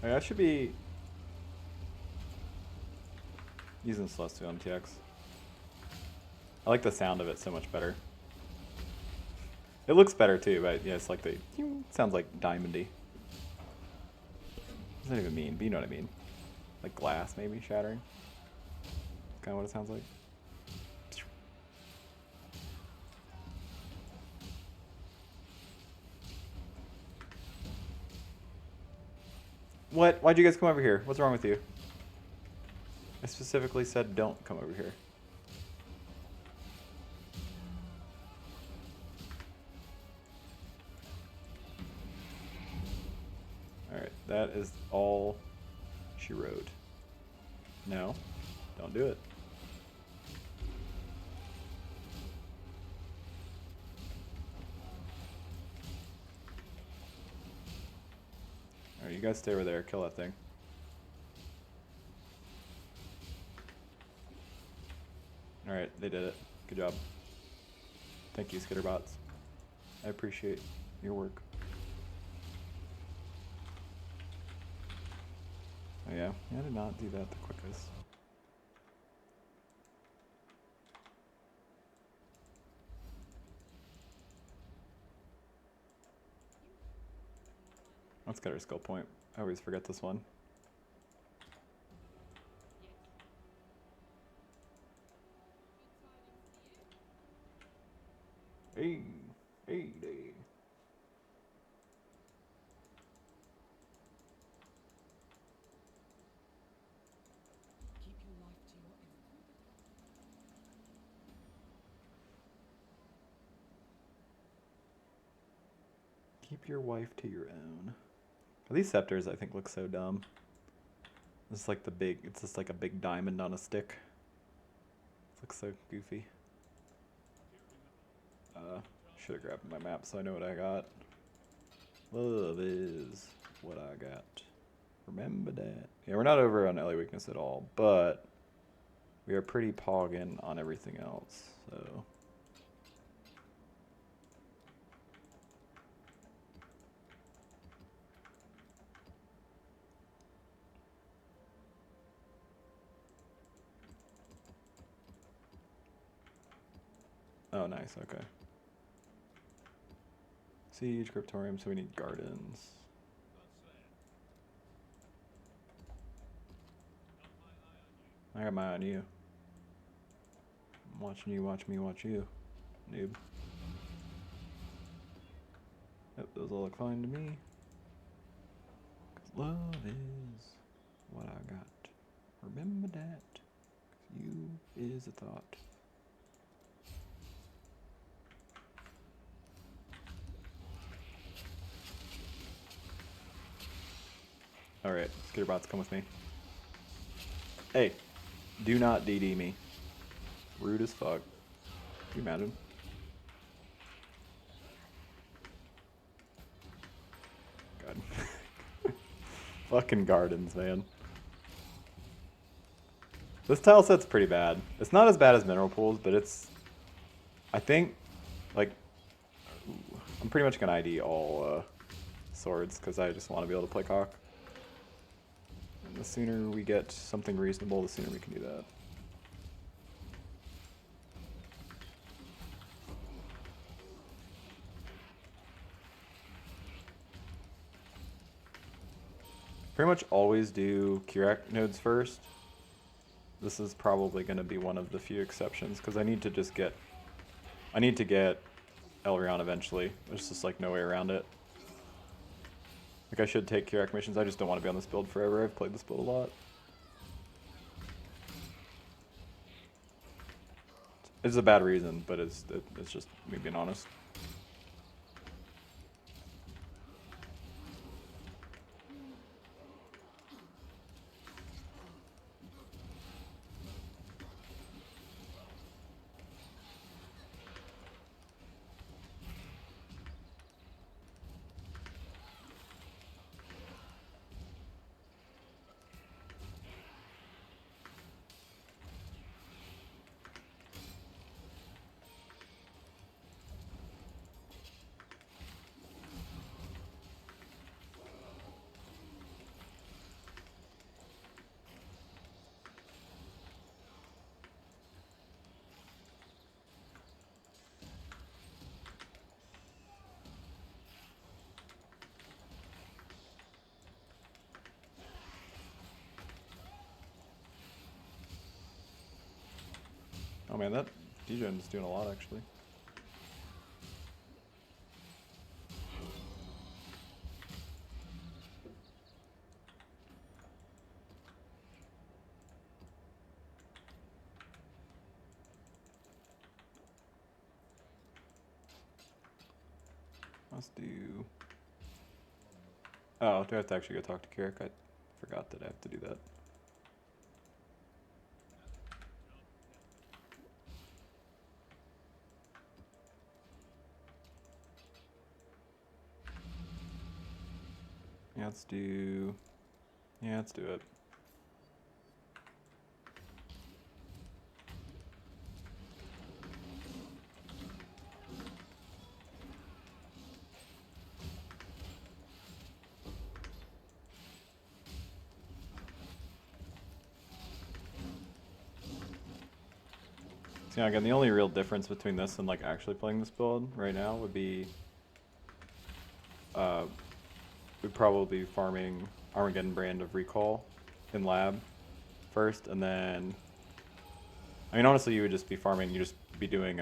I should be using Celestial MTX. I like the sound of it so much better. It looks better too, but yeah, it's like the sounds like diamondy. What does that even mean? But you know what I mean. Like glass maybe shattering. Kind of what it sounds like. What? Why'd you guys come over here? What's wrong with you? I specifically said don't come over here. Alright, that is all she wrote. No, don't do it. Alright, you guys stay over there, kill that thing. Alright, they did it. Good job. Thank you, skitterbots. I appreciate your work. Oh yeah, I did not do that the quickest. Let's get our skill point. I always forget this one. Hey, hey, hey. Keep your wife to your own. These scepters I think look so dumb. It's like the big, it's just like a big diamond on a stick. It looks so goofy. Should have grabbed my map so I know what I got. Love is what I got. Remember that. Yeah, we're not over on LA weakness at all, but we are pretty pogging on everything else, so. Oh, nice, okay. Siege, Cryptorium, so we need gardens. I got my eye on you. I'm watching you, watch me, watch you, noob. Yep, those all look fine to me. 'Cause love is what I got. Remember that. 'Cause you is a thought. Alright, skitterbots, come with me. Hey, do not DD me. Rude as fuck. Can you imagine? God. Fucking gardens, man. This tile set's pretty bad. It's not as bad as mineral pools, but it's... I think, like... I'm pretty much gonna ID all swords, because I just want to be able to play CoC. And the sooner we get something reasonable, the sooner we can do that. Pretty much always do Curec nodes first. This is probably going to be one of the few exceptions, because I need to just get... I need to get Elreon eventually. There's just like no way around it. Like I should take Curec missions, I just don't want to be on this build forever. I've played this build a lot. It's a bad reason, but it's just me being honest. Oh man, that Degen is doing a lot actually. Let's do. Oh, do I have to actually go talk to Kirik? I forgot that I have to do that. Yeah, let's do. Yeah, let's do it. So yeah, again, the only real difference between this and like actually playing this build right now would be we'd probably be farming Armageddon brand of recall in lab first, and then I mean honestly you would just be farming, you just be doing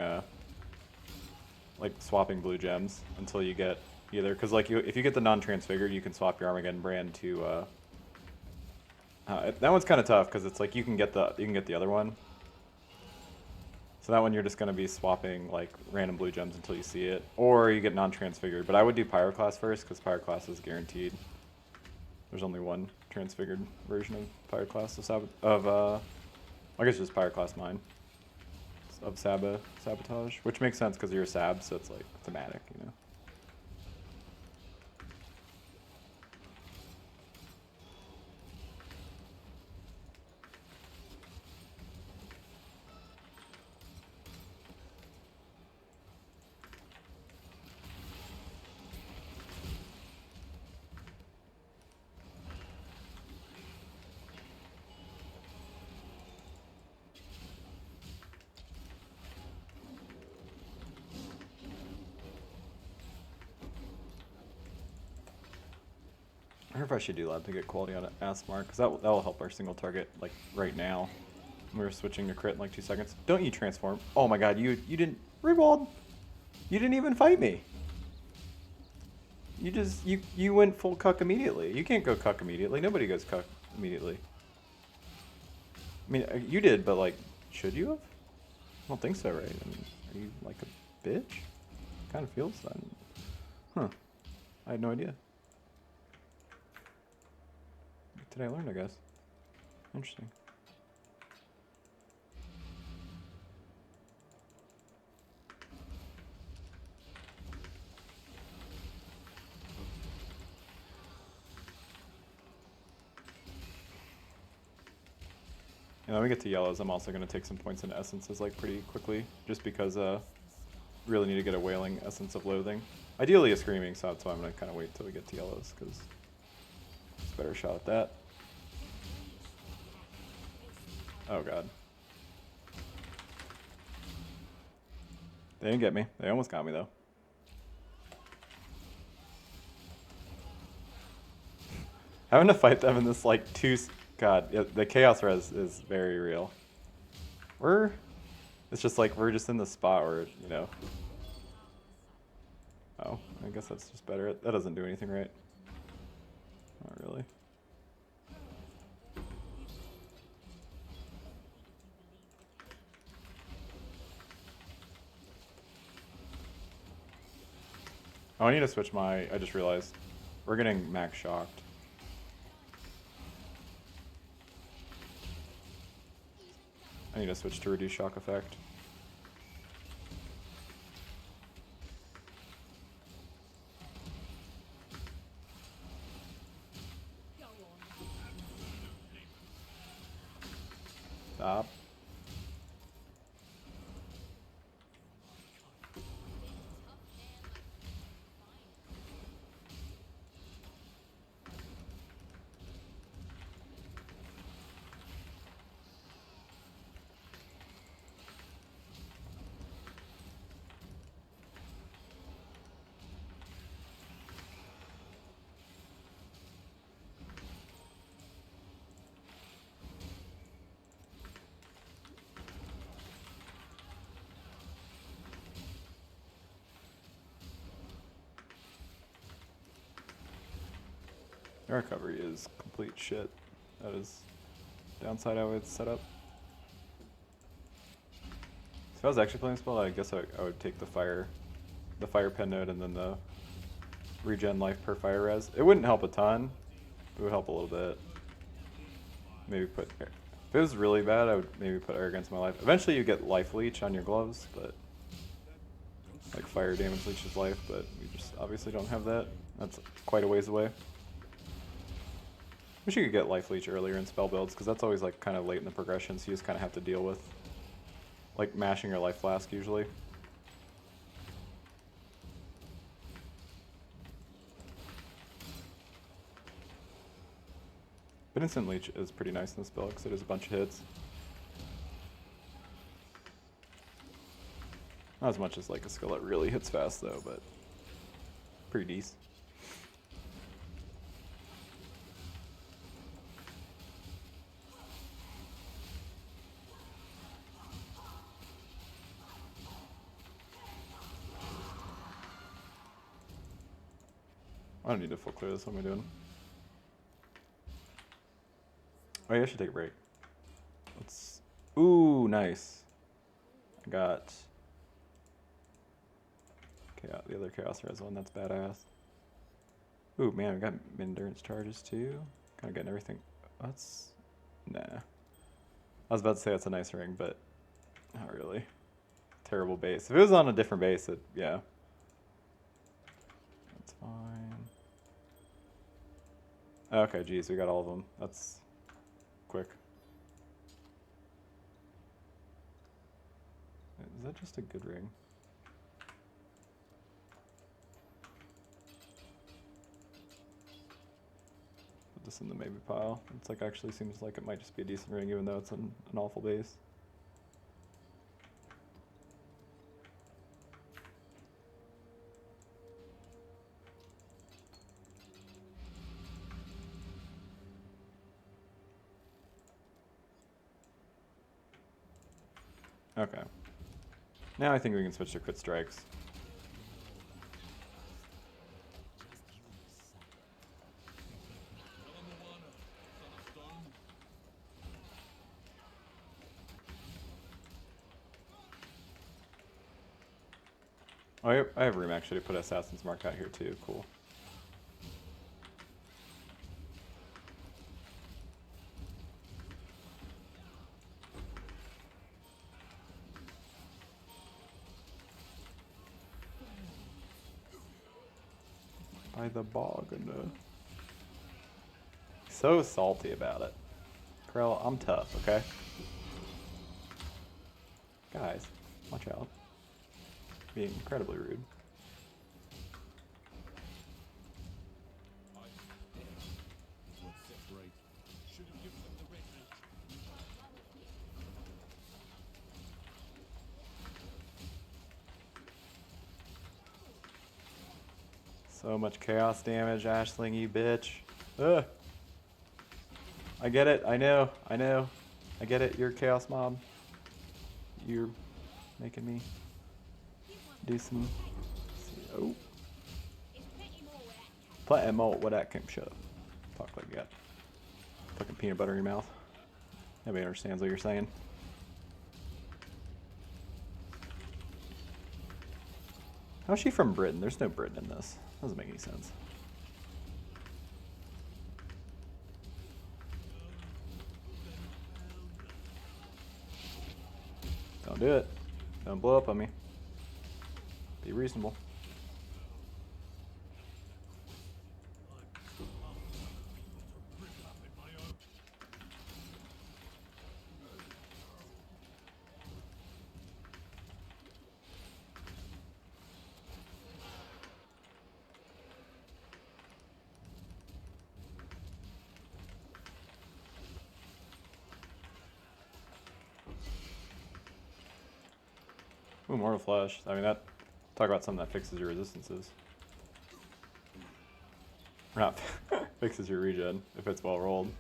like swapping blue gems until you get either, because like if you get the non-transfigured you can swap your Armageddon brand to that one's kind of tough because it's like you can get the other one. So that one you're just going to be swapping like random blue gems until you see it. Or you get non-transfigured. But I would do Pyroclast first because Pyroclast is guaranteed. There's only one transfigured version of Pyroclast I guess just Pyroclast 9 of Sabotage. Which makes sense because you're a Sab, so it's like thematic, you know. I wonder if I should do lab to get quality on Asmar, because that will help our single target like right now. We're switching to crit in like 2 seconds. Don't you transform? Oh my god, you didn't rewald. You didn't even fight me. You just you went full cuck immediately. You can't go cuck immediately. Nobody goes cuck immediately. I mean, you did, but like, should you have? I don't think so, right? I mean, are you like a bitch? Kind of feels that. Huh. I had no idea. Today I learned, I guess. Interesting. And when we get to yellows, I'm also going to take some points into essences like pretty quickly, just because really need to get a wailing essence of loathing. Ideally a screaming, so that's why I'm going to kind of wait till we get to yellows, because it's a better shot at that. Oh god. They didn't get me. They almost got me though. Having to fight them in this like God, yeah, the chaos res is very real. It's just like we're just in the spot where, you know. Oh, I guess that's just better. That doesn't do anything, right? Not really. Oh, I need to switch I just realized. We're getting max shocked. I need to switch to reduce shock effect. Stop. Their recovery is complete shit. That is downside I would set up. If I was actually playing spell, I guess I would take the fire pen node and then the regen life per fire res. It wouldn't help a ton. It would help a little bit. Maybe put, if it was really bad, I would maybe put air against my life. Eventually you get life leech on your gloves, but like fire damage leeches life, but we just obviously don't have that. That's quite a ways away. Wish you could get life leech earlier in spell builds, because that's always like kind of late in the progression, so you just kind of have to deal with like mashing your life flask usually. But instant leech is pretty nice in this spell because it is a bunch of hits. Not as much as like a skill that really hits fast though, but pretty decent. I don't need to full clear this. What am I doing? Oh yeah, I should take a break. Let's. Ooh, nice. I got. Chaos, the other Chaos Res one. That's badass. Ooh, man, we got endurance charges too. Kind of getting everything. That's. Nah. I was about to say that's a nice ring, but not really. Terrible base. If it was on a different base, yeah. That's fine. Okay, geez, we got all of them. That's quick. Is that just a good ring? Put this in the maybe pile. It's like actually seems like it might just be a decent ring, even though it's an awful base. Okay. Now I think we can switch to crit strikes. Oh, I have room actually to put Assassin's Mark out here too. Cool. By the Bogana. So salty about it. Krell, I'm tough, okay? Guys, watch out. Being incredibly rude. So much chaos damage, Ashling, you bitch. Ugh. I get it, I know. I get it, you're a chaos mob. You're making me do some. Oh. Plenty more where that came. Shut up. Talk like you got fucking peanut butter in your mouth. Nobody understands what you're saying. How's she from Britain? There's no Britain in this. Doesn't make any sense. Don't do it. Don't blow up on me. Be reasonable. Ooh, Mortal Flash. I mean, that. Talk about something that fixes your resistances. Or not fixes your regen if it's well rolled.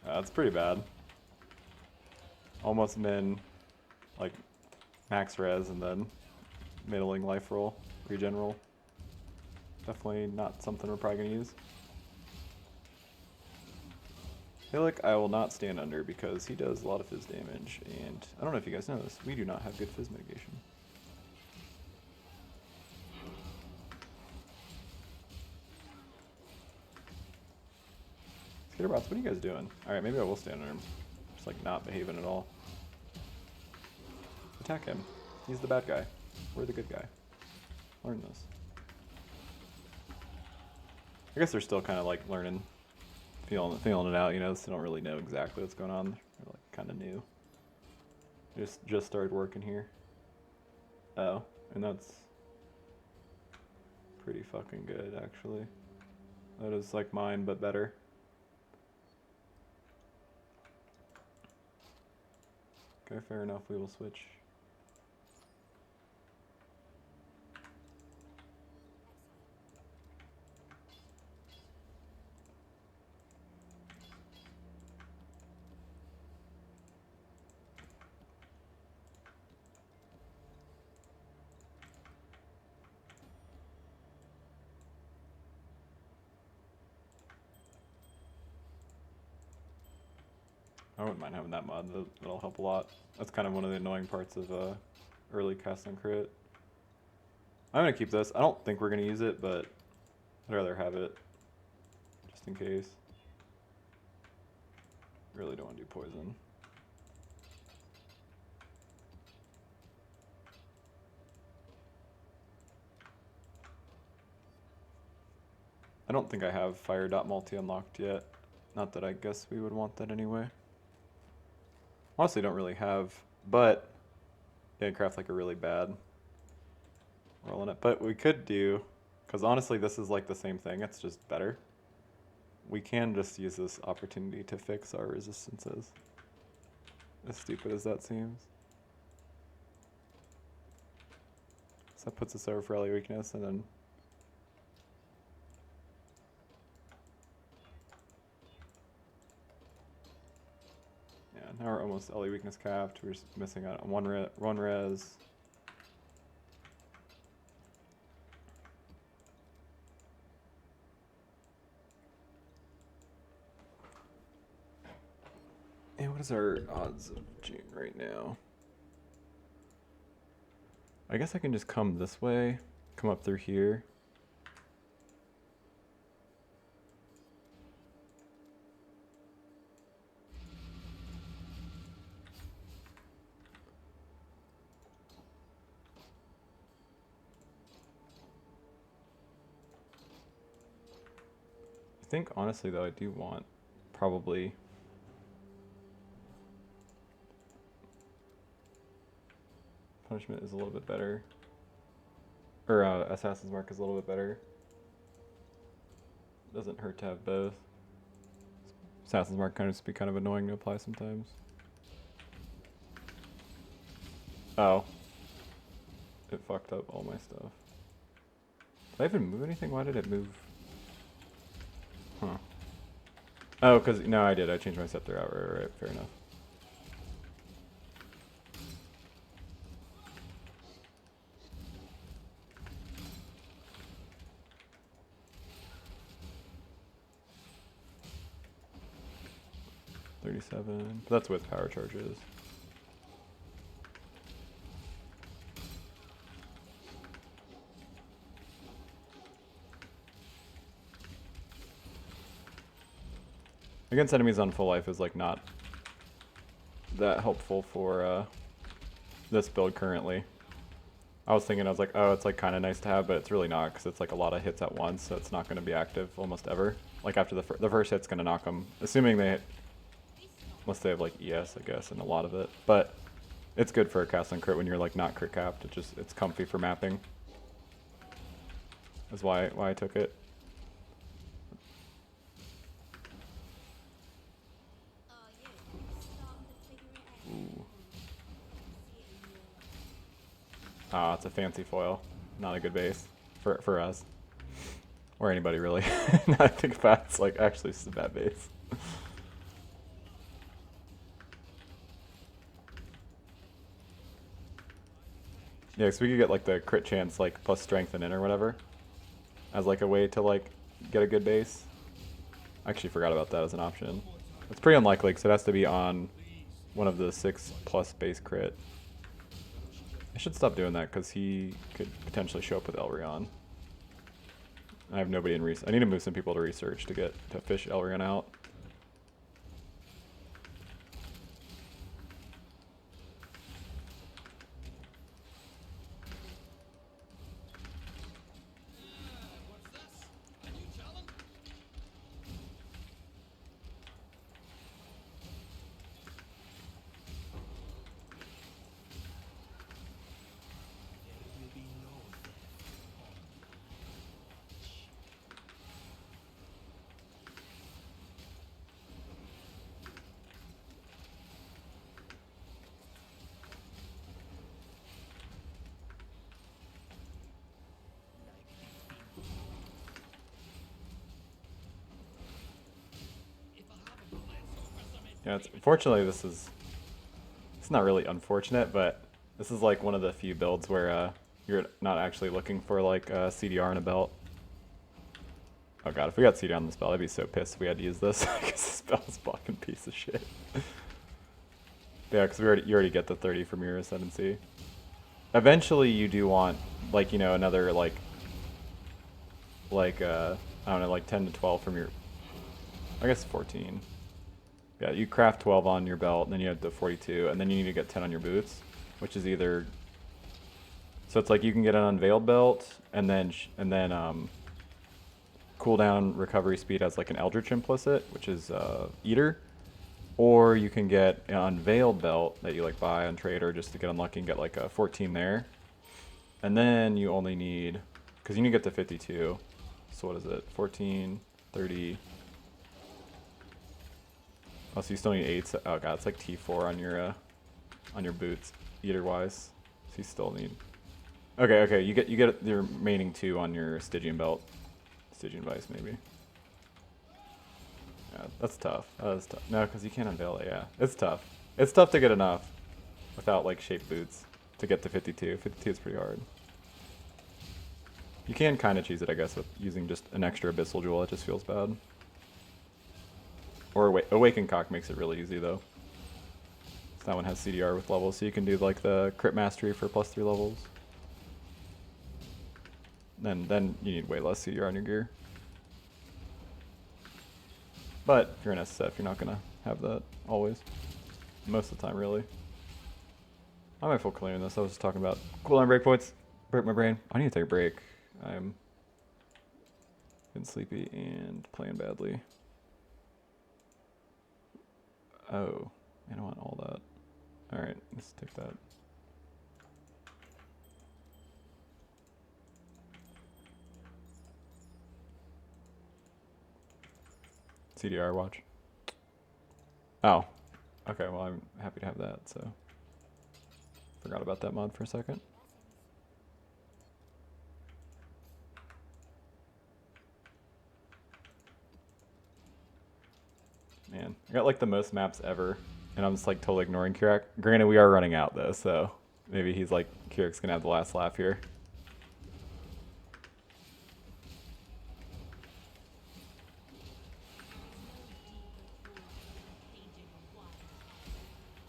That's pretty bad. Almost min, like max res, and then middling life roll, regen roll. Definitely not something we're probably gonna use. I feel like I will not stand under because he does a lot of fizz damage, and I don't know if you guys know this, we do not have good fizz mitigation. Skitterbots, what are you guys doing? Alright, maybe I will stand under him. Just like not behaving at all. Attack him. He's the bad guy. We're the good guy. Learn this. I guess they're still kind of like learning. Feeling it out, you know, so they don't really know exactly what's going on. They're like kind of new. Just started working here. Oh, and that's pretty fucking good actually. That is like mine but better. Okay, fair enough, we will switch. I wouldn't mind having that mod, that'll help a lot. That's kind of one of the annoying parts of early cast on crit. I'm gonna keep this. I don't think we're gonna use it, but I'd rather have it, just in case. Really don't want to do poison. I don't think I have fire dot multi unlocked yet. Not that I guess we would want that anyway. Honestly, don't really have, but yeah, craft like a really bad roll in it. But we could do, because honestly, this is like the same thing. It's just better. We can just use this opportunity to fix our resistances. As stupid as that seems. So that puts us over for LA weakness, and then now we're almost LA weakness capped. We're just missing out on one res. And what is our odds of June right now? I guess I can just come this way, come up through here. I think honestly though I do want probably punishment is a little bit better, or assassin's mark is a little bit better. Doesn't hurt to have both. Assassin's mark kind of be kind of annoying to apply sometimes. Oh, it fucked up all my stuff. Did I even move anything? Why did it move? Huh. Oh, because, no, I did. I changed my scepter out. Right. Fair enough. $37. But that's with power charges. Against enemies on full life is like not that helpful for this build currently. I was like, oh, it's like kind of nice to have, but it's really not, because it's like a lot of hits at once, so it's not going to be active almost ever. Like after the first hit's going to knock them, assuming they hit, unless they have like ES, I guess, and a lot of it. But it's good for a cast on crit when you're like not crit capped. It's comfy for mapping. That's why I took it. Ah, it's a fancy foil. Not a good base for us. Or anybody really. Now I think about it, it's like actually it's a bad base. Yeah, so we could get like the crit chance like plus strength and in or whatever. as like a way to like get a good base. I actually forgot about that as an option. It's pretty unlikely because it has to be on one of the 6+ base crit. I should stop doing that because he could potentially show up with Elreon. I have nobody in research. I need to move some people to research to get to fish Elreon out. Yeah, unfortunately it's not really unfortunate, but this is like one of the few builds where you're not actually looking for like CDR in a belt. Oh god, if we got CDR on this belt, I'd be so pissed if we had to use this because this belt is a fucking piece of shit. Yeah, because you already get the 30 from your Ascendancy. Eventually, you do want like another like I don't know, like 10 to 12 from your. I guess 14. Yeah, you craft 12 on your belt, and then you have the 42, and then you need to get 10 on your boots, which is either. So it's like you can get an unveiled belt, and then cooldown recovery speed has like an Eldritch implicit, which is Eater, or you can get an unveiled belt that you like buy on Trader just to get unlucky and get like a 14 there, and then you only need, because you need to get to 52. So what is it? 14, 30. Oh, so you still need 8. Oh god, it's like T4 on your boots, Eater wise. So you still need. Okay, you get the remaining 2 on your Stygian belt, Stygian Vice maybe. Yeah, that's tough. That is tough. No, because you can't unveil it. Yeah, it's tough. It's tough to get enough without like shaped boots to get to 52. 52 is pretty hard. You can kind of cheese it, I guess, with using just an extra Abyssal Jewel. It just feels bad. Or Awakened CoC makes it really easy, though. So that one has CDR with levels, so you can do like the crit mastery for +3 levels. Then you need way less CDR on your gear. But if you're an SSF, you're not going to have that always. Most of the time, really. I might feel clear in this. I was just talking about cooldown breakpoints. Break my brain. I need to take a break. I'm getting sleepy and playing badly. Oh, I don't want all that. Alright, let's take that. CDR watch. Oh. Okay, well I'm happy to have that, so. Forgot about that mod for a second. Man, I got like the most maps ever, and I'm just like totally ignoring Kirak. Granted, we are running out though, so maybe he's like, Kirak's gonna have the last laugh here.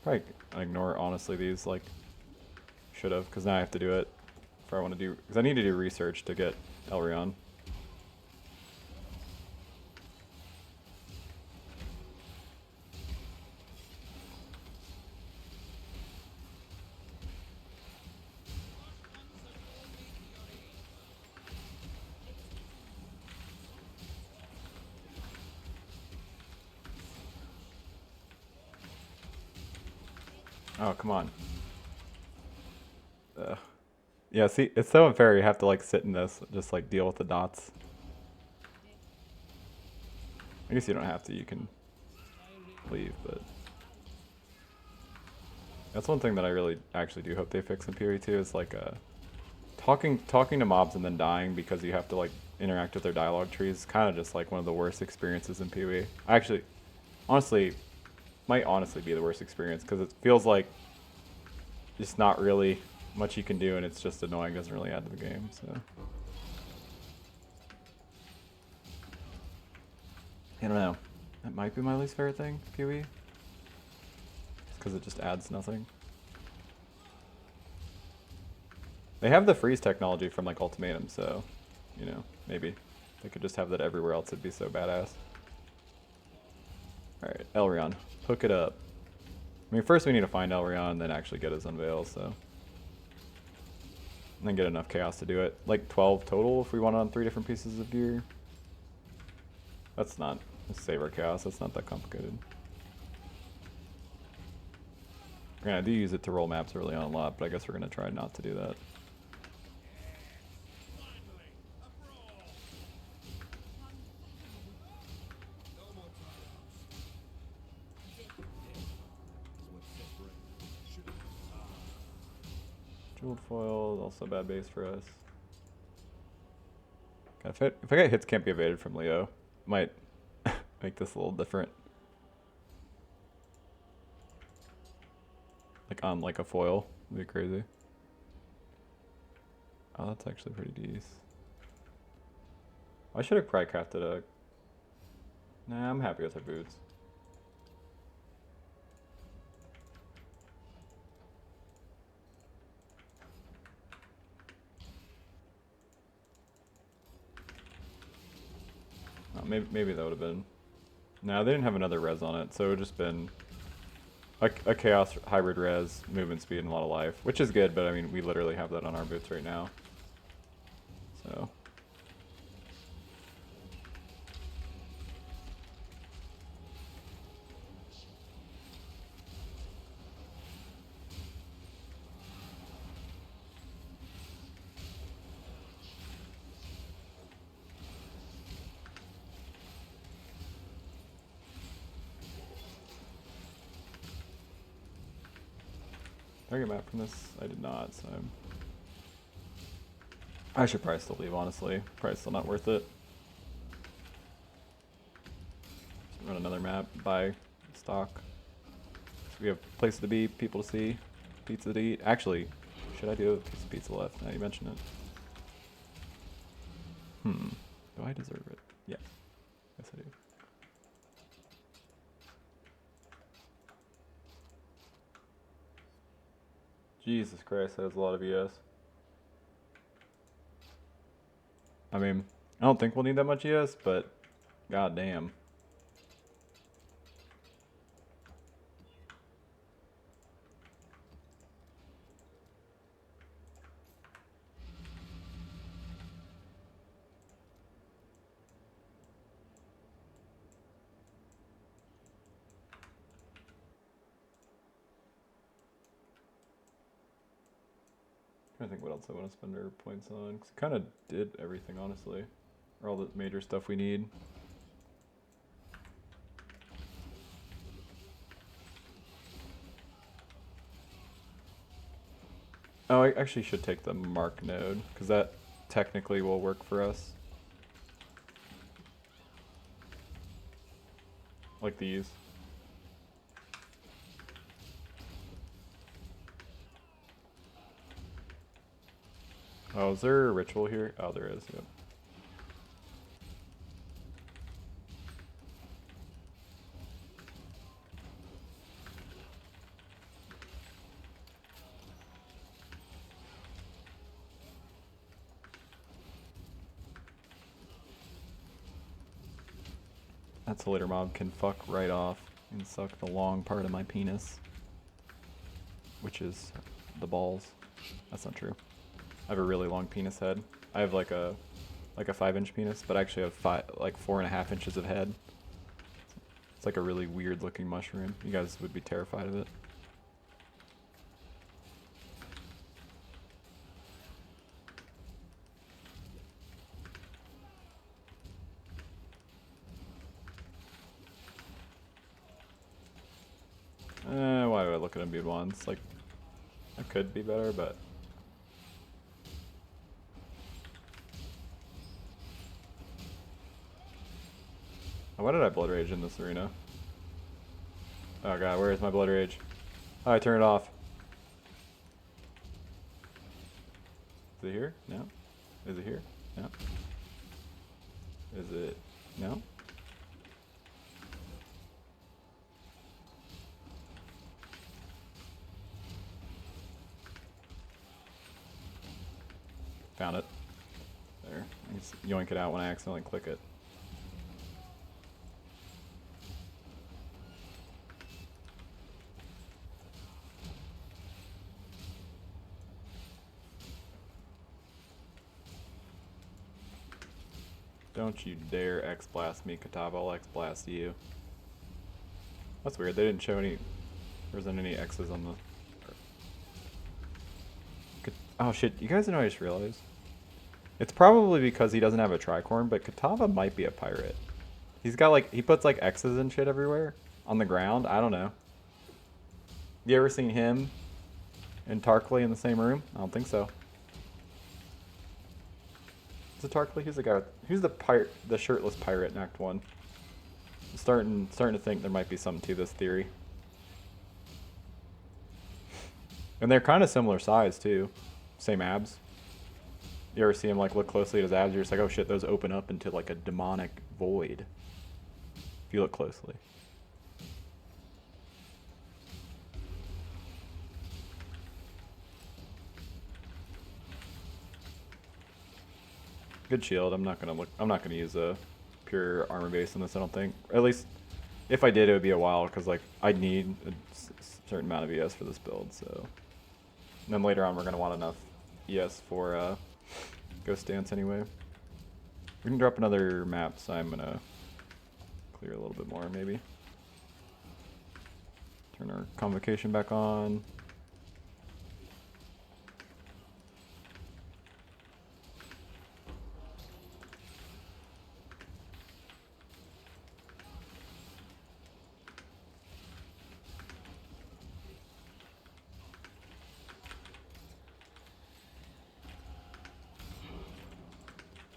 Probably ignore honestly these, like, should have, because now I have to do it if I want to do, because I need to do research to get Elreon. Oh, come on. Yeah, see, it's so unfair. You have to like sit in this, just like deal with the dots. I guess you don't have to. You can leave, but that's one thing that I really actually do hope they fix in PoE 2 is like talking to mobs and then dying because you have to like interact with their dialogue trees. Kind of just like one of the worst experiences in PoE. Actually, honestly, might honestly be the worst experience because it feels like just not really much you can do and it's just annoying, doesn't really add to the game. So I don't know. That might be my least favorite thing, PoE. Just because it just adds nothing. They have the freeze technology from like Ultimatum, so, you know, maybe they could just have that everywhere else. It'd be so badass. Alright, Elreon. Hook it up. I mean, first we need to find Elreon and then actually get his unveil, so. And then get enough chaos to do it. Like 12 total if we want on 3 different pieces of gear. That's not, let's save our chaos, that's not that complicated. Granted, I do use it to roll maps early on a lot, but I guess we're going to try not to do that. Jeweled foil is also a bad base for us. If I get hits can't be evaded from Leo, might make this a little different. Like on like a foil, would be crazy. Oh, that's actually pretty decent. I should have probably crafted a. Nah, I'm happy with our boots. Oh, maybe that would have been. No, they didn't have another res on it, so it would just been a chaos hybrid res, movement speed, and a lot of life, which is good. But I mean, we literally have that on our boots right now. So. Target map from this? I did not, so I should probably still leave, honestly. Probably still not worth it. Just run another map, buy stock. So we have places to be, people to see, pizza to eat. Actually, should I do a piece of pizza left now you mention it? Do I deserve it? Yeah. Yes, I do. Jesus Christ, that was a lot of ES. I mean, I don't think we'll need that much ES, but goddamn. I think what else I want to spend our points on, because I kind of did everything, honestly. Or all the major stuff we need. Oh, I actually should take the mark node, because that technically will work for us. Like these. Oh, is there a ritual here? Oh, there is, yep. That's a later mob can fuck right off and suck the long part of my penis. Which is the balls. That's not true. I have a really long penis head. I have like a 5-inch penis, but I actually have 4.5 inches of head. It's like a really weird looking mushroom. You guys would be terrified of it. Why do I look at imbued ones? Like, I could be better, but why did I blood rage in this arena? Oh god, where is my blood rage? Oh, I turned it off. Is it here? No. Is it here? No. Is it? No. found it. There. Just yoink it out when I accidentally click it. Don't you dare X-blast me, Katava. I'll X-blast you. That's weird. They didn't show any... There wasn't any X's on the... Oh shit, you guys know what I just realized? It's probably because he doesn't have a tricorn, but Katava might be a pirate. He's got like... He puts like X's and shit everywhere. On the ground. I don't know. You ever seen him and Tarkley in the same room? I don't think so. Is it Tarkley? Who's the guy? Who's the pirate? The shirtless pirate in Act 1? I'm starting to think there might be something to this theory. And they're kind of similar size too. Same abs. You ever see him like look closely at his abs? You're just like, oh shit, those open up into like a demonic void. If you look closely. Good shield. I'm not gonna use a pure armor base in this. I don't think. At least, if I did, it would be a while because like I'd need a certain amount of ES for this build. So, and then later on, we're gonna want enough ES for Ghost Dance anyway. We can drop another map, so I'm gonna clear a little bit more maybe. Turn our convocation back on.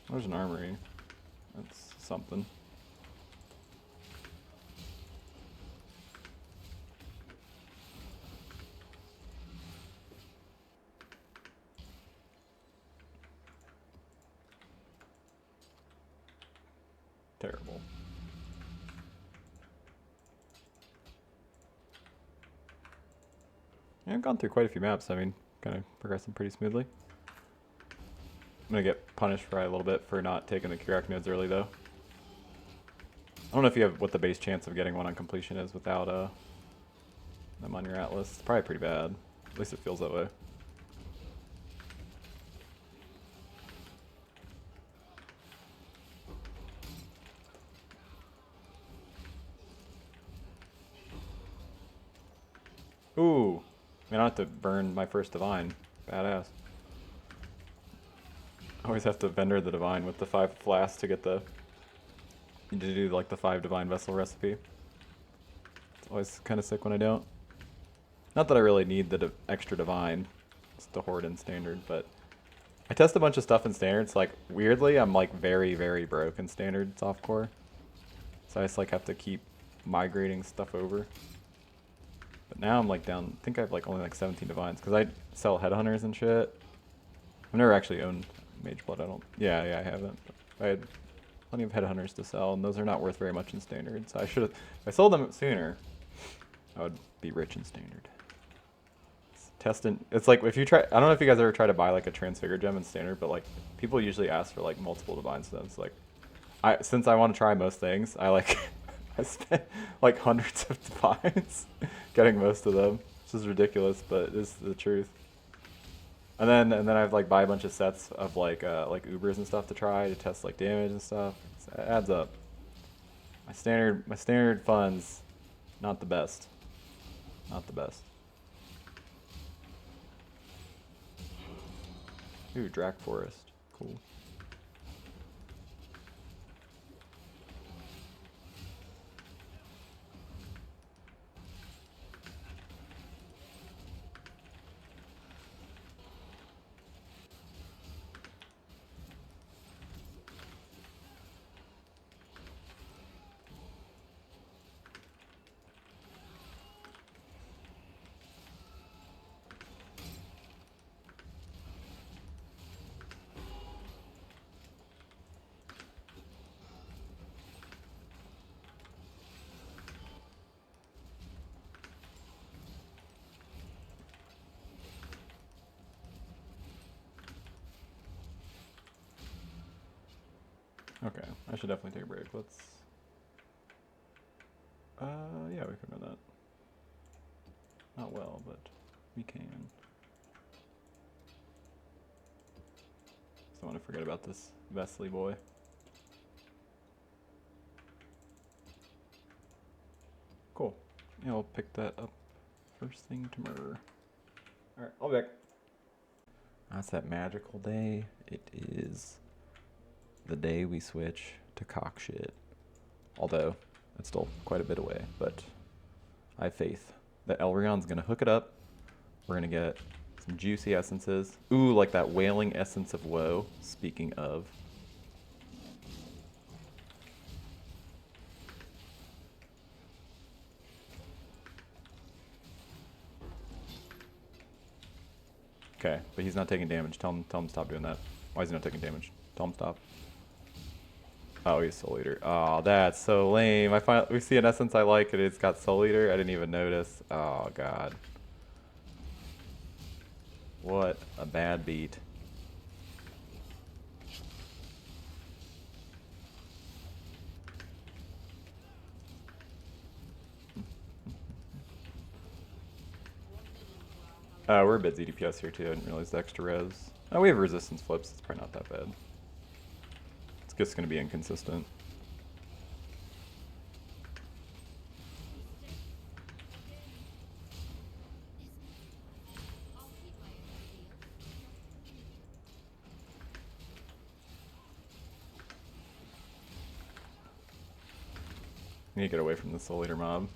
There's an armory. That's something. Terrible. Yeah, I've gone through quite a few maps. I mean, kind of progressing pretty smoothly. I'm gonna get punished for a little bit for not taking the Kurak nodes early though. I don't know if you have what the base chance of getting one on completion is without them on your atlas. It's probably pretty bad. At least it feels that way. Ooh, man, I don't have to burn my first divine. Badass. Always have to vendor the divine with the 5 flasks to get the to do like the 5 divine vessel recipe. It's always kind of sick when I don't. Not that I really need the extra divine. It's the horde in standard, but I test a bunch of stuff in standards. Like weirdly, I'm like very broke in standard softcore, so I just like have to keep migrating stuff over. But now I'm like down. I think I have like only like 17 divines because I sell headhunters and shit. I've never actually owned Mage Blood. I don't. Yeah, I haven't. I had plenty of headhunters to sell, and those are not worth very much in standard. So I should have. If I sold them sooner, I would be rich in standard. Testing. It's like if you try. I don't know if you guys ever try to buy like a transfigure gem in standard, but like people usually ask for like multiple divines. So it's like, since I want to try most things, I like I spent like hundreds of divines getting most of them. This is ridiculous, but it's the truth. And then I've like buy a bunch of sets of like Ubers and stuff to try to test like damage and stuff. It adds up. My standard funds, not the best. Not the best. Ooh, Drac Forest. Cool. Okay, I should definitely take a break. Let's. Yeah, we can run that. Not well, but we can. Just don't want to forget about this Vesley boy. Cool. Yeah, I'll pick that up first thing tomorrow. Alright, I'll be back. That's that magical day. It is the day we switch to CoC shit. Although, it's still quite a bit away, but I have faith that Elreon's gonna hook it up. We're gonna get some juicy essences. Ooh, like that wailing essence of woe, speaking of. Okay, but he's not taking damage. Tell him to stop doing that. Why is he not taking damage? Tell him stop. Oh, he's Soul Eater. Oh, that's so lame. We see an essence I like and it's got Soul Eater. I didn't even notice. Oh god. What a bad beat. We're a bit ZDPS here too. I didn't realize the extra res. Oh, we have resistance flips. It's probably not that bad. It's just going to be inconsistent. I need to get away from the Soul Eater mob.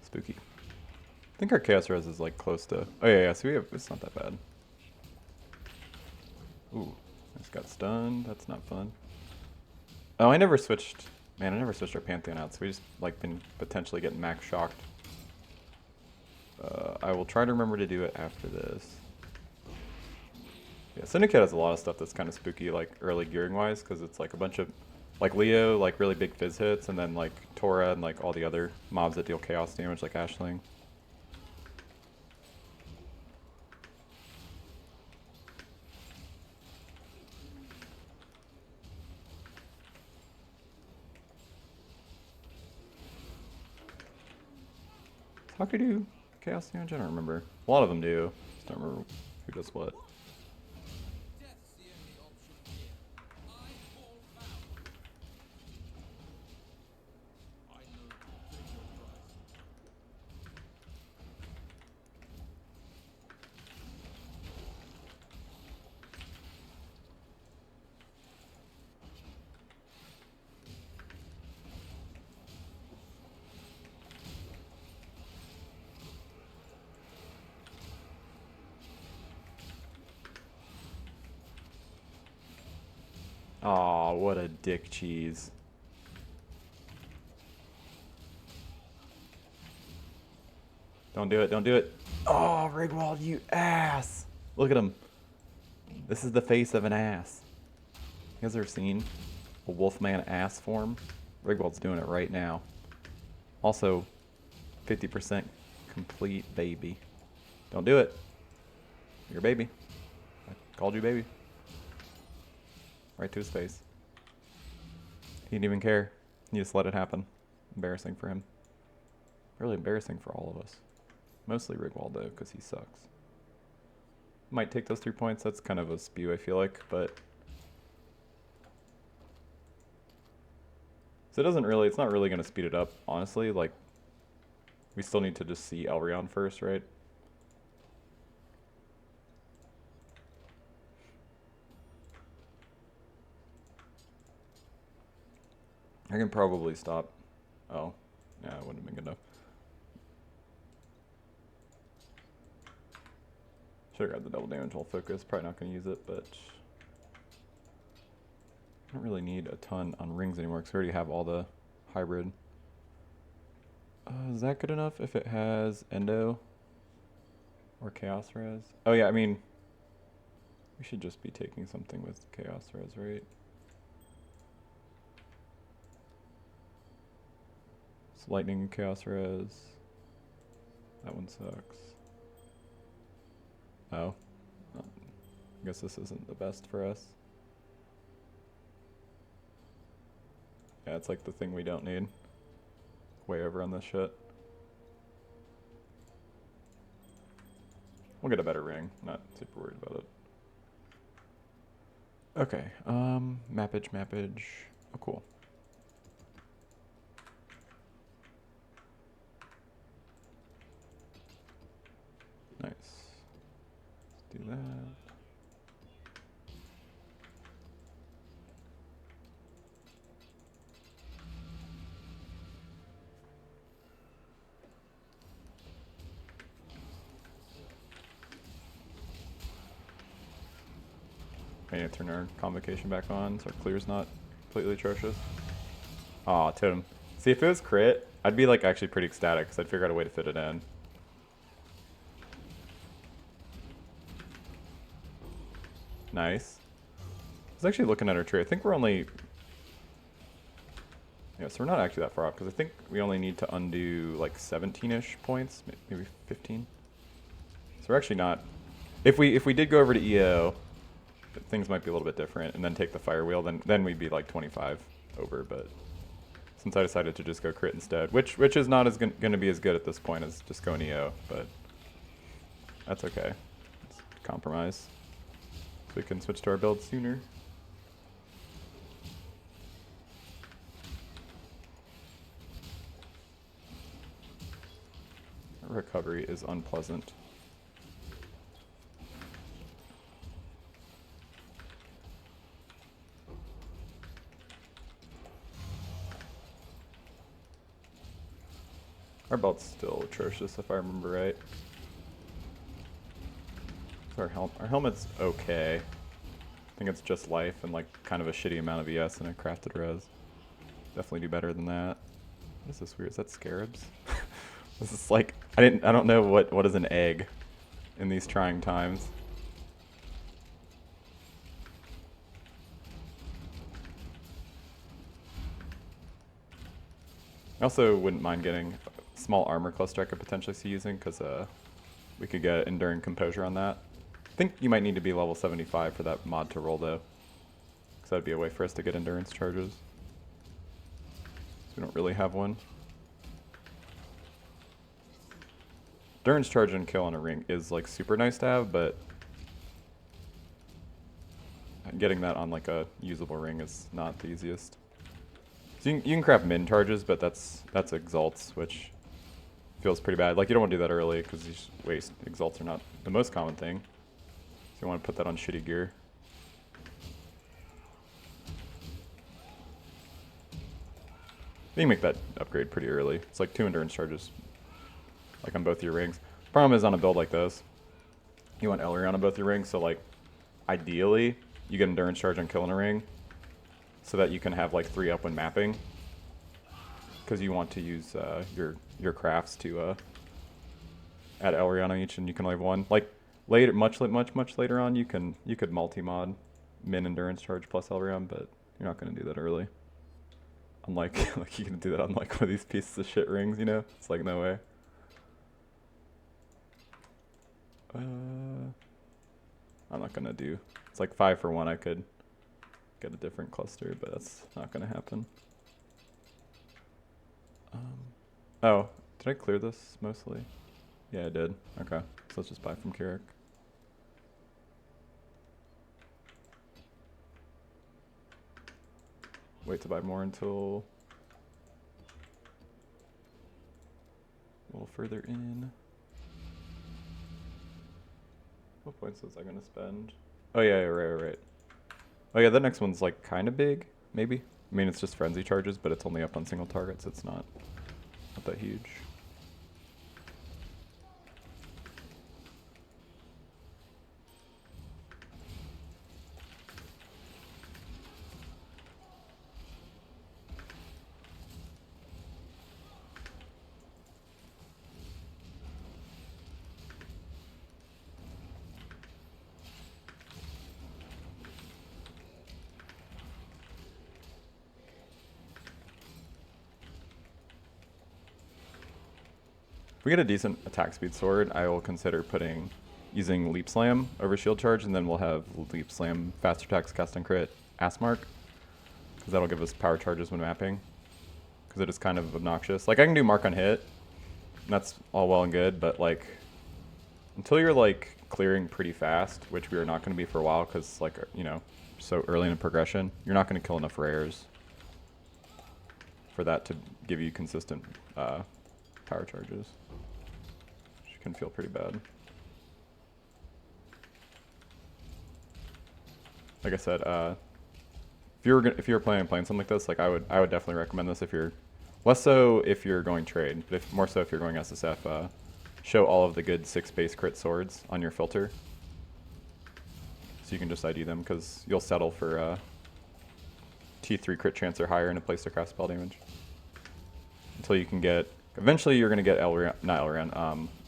Spooky. I think our Chaos Res is like close to. Oh yeah, so it's not that bad. Ooh, I just got stunned. That's not fun. Oh, I never switched. Man, I never switched our Pantheon out, so we just like been potentially getting max shocked. I will try to remember to do it after this. Yeah, Syndicate has a lot of stuff that's kind of spooky, like early gearing wise, because it's like a bunch of like Leo, like really big fizz hits, and then like Tora and like all the other mobs that deal chaos damage, like Ashling. How could you chaos damage? I don't remember. A lot of them do. Just don't remember who does what. Aw, what a dick cheese. Don't do it, don't do it. Oh, Rigwald, you ass. Look at him. This is the face of an ass. You guys ever seen a Wolfman ass form? Rigwald's doing it right now. Also, 50% complete baby. Don't do it. You're a baby. I called you baby. Right to his face. He didn't even care. He just let it happen. Embarrassing for him. Really embarrassing for all of us. Mostly Rigwald though, because he sucks. Might take those 3 points. That's kind of a spew, I feel like, but so it doesn't really. It's not really going to speed it up, honestly. Like, we still need to just see Elreon first, right? I can probably stop. Oh, yeah, it wouldn't have been good enough. Should have grabbed the double damage while focus. Probably not going to use it, but I don't really need a ton on rings anymore because we already have all the hybrid. Is that good enough if it has endo or chaos res? Oh yeah, I mean, we should just be taking something with chaos res, right? It's lightning chaos res. That one sucks. Oh. I guess this isn't the best for us. Yeah, it's like the thing we don't need. Way over on this shit. We'll get a better ring. Not super worried about it. Okay. Mappage. Oh, cool. Nice. Let's do that. I need to turn our convocation back on so our clear's not completely atrocious. Aw, totem. See, if it was crit, I'd be like actually pretty ecstatic because I'd figure out a way to fit it in. Nice. I was actually looking at our tree. I think we're only... Yeah, so we're not actually that far off because I think we only need to undo like 17-ish points, maybe 15. So we're actually not... If we did go over to EO, things might be a little bit different, and then take the fire wheel, then we'd be like 25 over, but since I decided to just go crit instead, which is not as going to be as good at this point as just going EO, but that's okay. It's a compromise. So we can switch to our build sooner. Recovery is unpleasant. Our belt's still atrocious if I remember right. So our helmet's okay. I think it's just life and like kind of a shitty amount of ES and a crafted res. Definitely do better than that. What is this weird? Is that scarabs? This is like I don't know what is an egg in these trying times. I also wouldn't mind getting a small armor cluster I could potentially see using because we could get enduring composure on that. I think you might need to be level 75 for that mod to roll though, because that'd be a way for us to get endurance charges. So we don't really have one. Endurance charge and kill on a ring is like super nice to have, but getting that on like a usable ring is not the easiest. So you can craft min charges, but that's exalts, which feels pretty bad. Like you don't want to do that early because you just waste. Exalts are not the most common thing, so you want to put that on shitty gear. You can make that upgrade pretty early. It's like 2 endurance charges, like on both your rings. Problem is on a build like this, you want Elreon on both your rings, so like ideally you get endurance charge on killing a ring so that you can have like 3 up when mapping, because you want to use your crafts to add Elreon on each, and you can only have 1. Like later, much later on, you could multi-mod min endurance charge plus Elreon, but you're not going to do that early. Unlike like you can do that on like one of these pieces of shit rings, you know? It's like no way. I'm not gonna do. It's like 5 for 1. I could get a different cluster, but that's not gonna happen. Oh, did I clear this mostly? Yeah, I did. Okay, so let's just buy from Kirik. Wait to buy more until a little further in. What points was I gonna spend? Oh yeah, right. Oh yeah, the next one's like kind of big, maybe. I mean, it's just frenzy charges, but it's only up on single targets. It's not that huge. If we get a decent attack speed sword, I will consider using Leap Slam over Shield Charge, and then we'll have Leap Slam, Fast Attacks, Cast and Crit, Ass Mark, because that'll give us power charges when mapping, because it is kind of obnoxious. Like, I can do Mark on Hit, and that's all well and good, but like, until you're like clearing pretty fast, which we are not going to be for a while, because like, you know, so early in the progression, you're not going to kill enough rares for that to give you consistent power charges, which can feel pretty bad. Like I said, if you were planning on playing something like this, like I would definitely recommend this if you're less so if you're going trade, but more so if you're going SSF. Show all of the good 6 base crit swords on your filter, so you can just ID them, because you'll settle for T3 crit chance or higher in a place to craft spell damage until you can get. Eventually, you're gonna get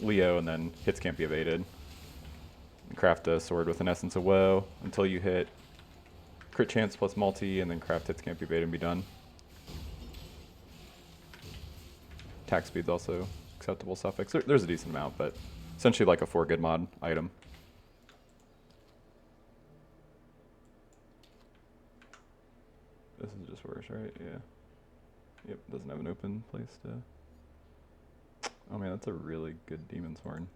Leo, and then hits can't be evaded. And craft a sword with an Essence of Woe until you hit crit chance plus multi, and then craft hits can't be evaded and be done. Attack speed's also acceptable suffix. There's a decent amount, but essentially like a 4 good mod item. This is just worse, right? Yeah. Yep, doesn't have an open place to. Oh man, that's a really good Demon's Horn.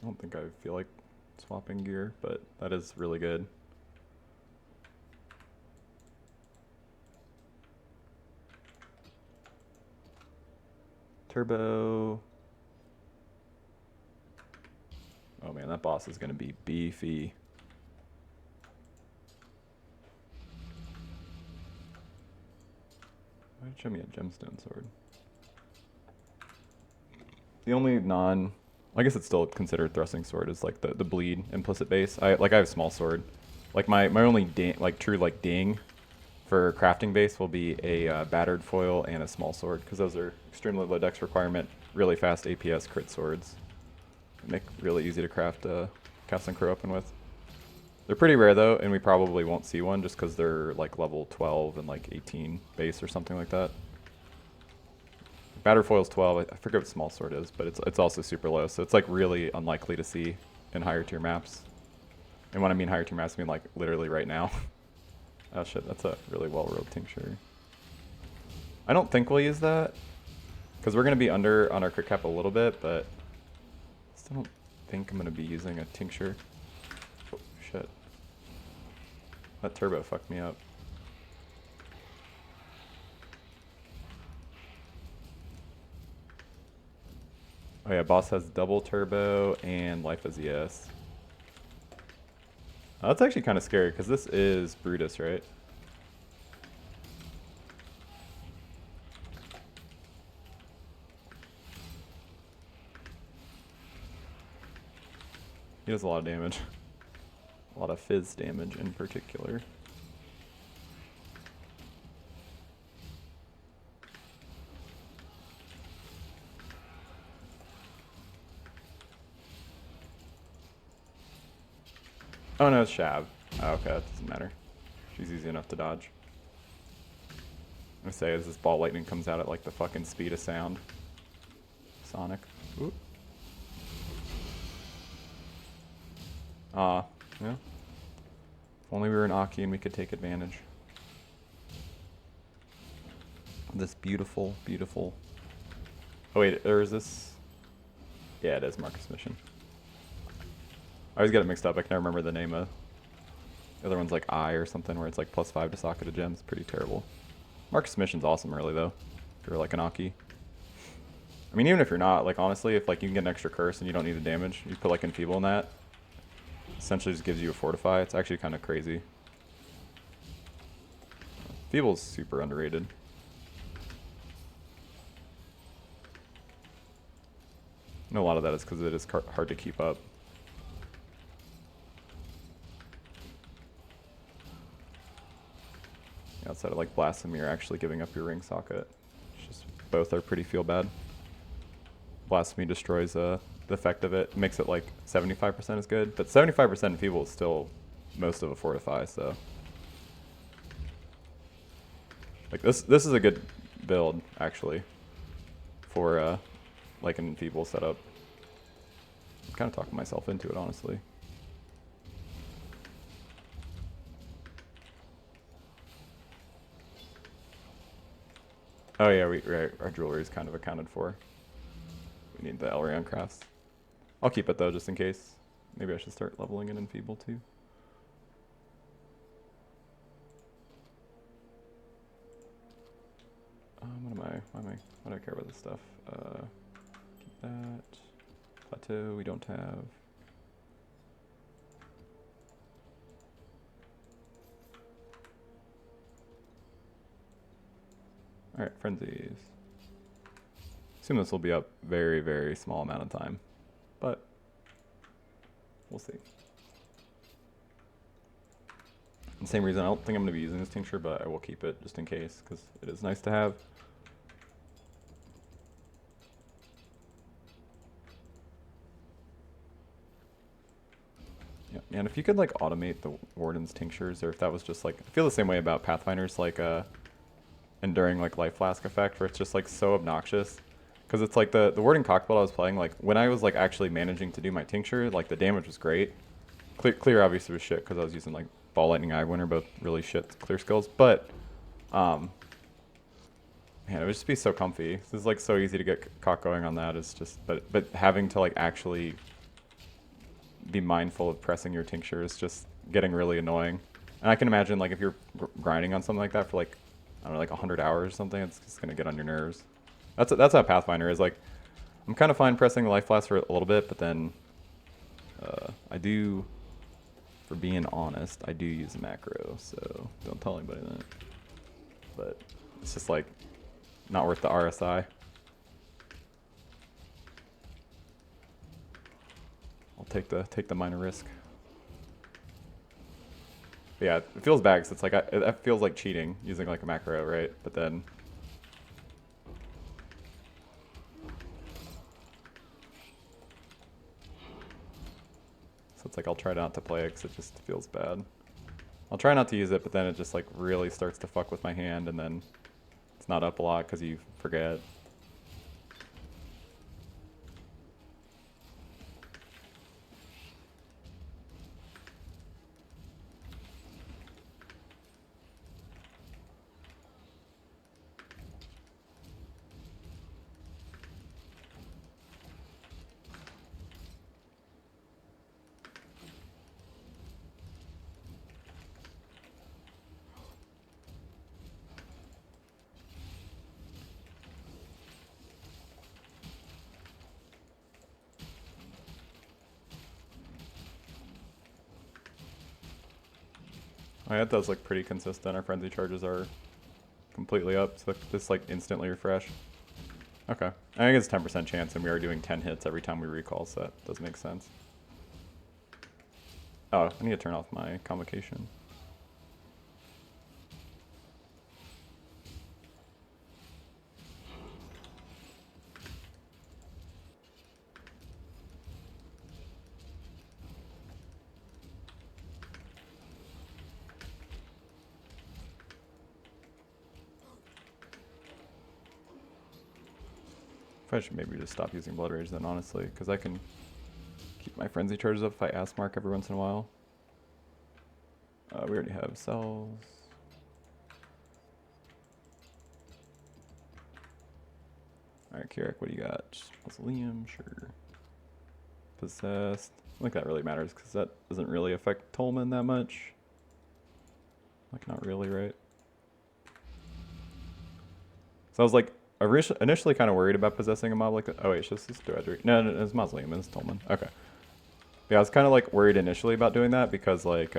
I don't think I feel like swapping gear, but that is really good. Turbo. Oh man, that boss is gonna be beefy. Why did it show me a gemstone sword? The only I guess it's still considered thrusting sword is like the bleed implicit base. I have a small sword. Like my only true ding for crafting base will be a battered foil and a small sword, because those are extremely low dex requirement, really fast APS crit swords. They make really easy to craft cast and crow open with. They're pretty rare though, and we probably won't see one just because they're like level 12 and like 18 base or something like that. Battered Foil's 12. I forget what small sword is, but it's also super low, so it's like really unlikely to see in higher tier maps. And when I mean higher tier maps, I mean like literally right now. Oh shit, that's a really well rolled tincture. I don't think we'll use that, because we're gonna be under on our crit cap a little bit, but I still don't think I'm gonna be using a tincture. Oh shit. That turbo fucked me up. Oh yeah, boss has double turbo and life as ES. Oh, that's actually kind of scary, because this is Brutus, right? He does a lot of damage. A lot of fizz damage in particular. Oh no, it's Shav. Oh, okay, that doesn't matter. She's easy enough to dodge. I say as this ball lightning comes out at like the fucking speed of sound. Sonic. Ooh. Yeah. If only we were an Aki and we could take advantage of this beautiful, beautiful. Oh wait, or is this? Yeah, it is Marcus Mission. I always get it mixed up. I can never remember the name of. The other one's like I or something, where it's like +5 to socket of gems. Pretty terrible. Marcus Mission's awesome early though, if you're like an Aki. I mean, even if you're not, like honestly, if like you can get an extra curse and you don't need the damage, you put like Enfeeble in that. Essentially just gives you a Fortify. It's actually kind of crazy. Feeble's super underrated. I know a lot of that is because it is hard to keep up. Outside of like Blasphemy or actually giving up your ring socket. It's just both are pretty feel bad. Blasphemy destroys the effect of it. Makes it like 75% is good, but 75% enfeeble is still most of a fortify. So like this is a good build actually for like an enfeeble setup. I'm kind of talking myself into it honestly. Oh yeah, right, our jewelry is kind of accounted for. We need the Elreon crafts. I'll keep it though, just in case. Maybe I should start leveling in enfeeble too. Why do I care about this stuff? Keep that. Plateau, we don't have. Alright, frenzies. Assume this will be up very, very small amount of time, but we'll see. And same reason, I don't think I'm going to be using this tincture, but I will keep it just in case, because it is nice to have. Yeah, and if you could like automate the Warden's tinctures, or if that was just like, I feel the same way about Pathfinder's like enduring like life flask effect, where it's just like so obnoxious. Because it's like the Warden cockpit I was playing, like when I was like actually managing to do my tincture, like the damage was great. Clear obviously was shit because I was using like Ball, Lightning, Eye Winner, both really shit clear skills. But man, it would just be so comfy. This is like so easy to get CoC going on that. It's just but having to like actually be mindful of pressing your tincture is just getting really annoying. And I can imagine like if you're grinding on something like that for like I don't know like 100 hours or something, it's just gonna get on your nerves. That's how Pathfinder is. Like, I'm kind of fine pressing the life flask for a little bit, but then I do, for being honest, I do use a macro, so don't tell anybody that. But it's just like not worth the RSI. I'll take the minor risk. But yeah, it feels bad because it's like it feels like cheating using like a macro, right? But then. So it's like I'll try not to play it because it just feels bad. I'll try not to use it, but then it just like really starts to fuck with my hand, and then it's not up a lot because you forget. Oh, yeah, that does look pretty consistent. Our frenzy charges are completely up, so just like instantly refresh. Okay, I think it's 10% chance, and we are doing 10 hits every time we recall, so that does make sense. Oh, I need to turn off my convocation. I should maybe just stop using Blood Rage then, honestly, because I can keep my frenzy charges up if I ass mark every once in a while. We already have cells. Alright, Kirak, what do you got? Mausoleum, sure. Possessed. I don't think that really matters because that doesn't really affect Tolman that much. Like, not really, right? So I was like, initially kind of worried about possessing a mob like that. Oh wait, it's just Dredric. No, it's Mausoleum, it's Tolman. Okay. Yeah, I was kind of like worried initially about doing that because like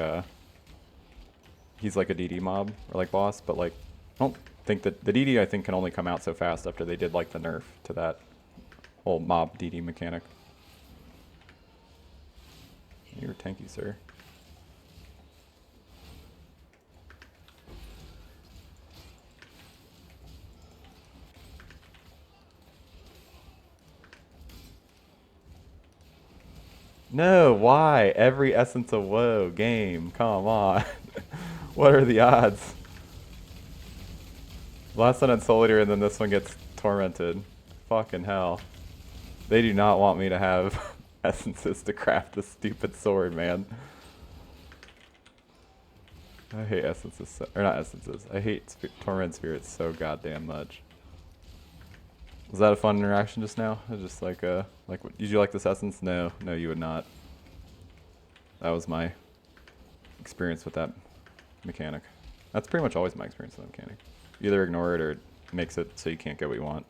he's like a DD mob or like boss, but like I don't think that the DD I think can only come out so fast after they did like the nerf to that whole mob DD mechanic. You're tanky, sir. No, why? Every Essence of Woe game. Come on. What are the odds? Last one had Soul Eater and then this one gets Tormented. Fucking hell. They do not want me to have essences to craft this stupid sword, man. I hate essences, or not essences. I hate Torment Spirits so goddamn much. Was that a fun interaction just now? I was just like, did you like this essence? No, no, you would not. That was my experience with that mechanic. That's pretty much always my experience with that mechanic. You either ignore it or it makes it so you can't get what you want,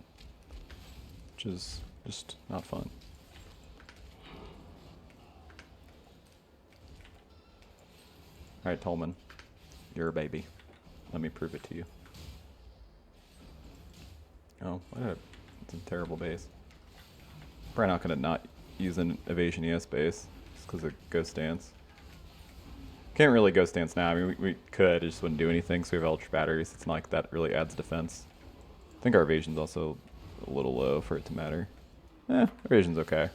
which is just not fun. All right, Tolman, you're a baby. Let me prove it to you. Oh, it's a terrible base. Probably not gonna not use an evasion ES base just because of Ghost Dance. Can't really Ghost Dance now. I mean, we could, it just wouldn't do anything. So we have Ultra Batteries. It's not like that really adds defense. I think our evasion's also a little low for it to matter. Evasion's okay.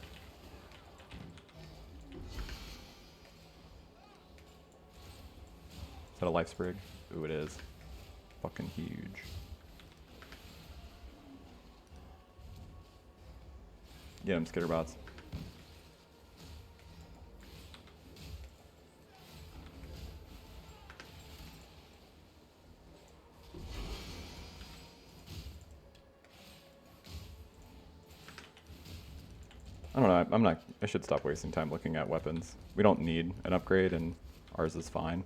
Is that a life sprig? Ooh, it is. Fucking huge. Get him, skitterbots. I don't know, I should stop wasting time looking at weapons. We don't need an upgrade and ours is fine.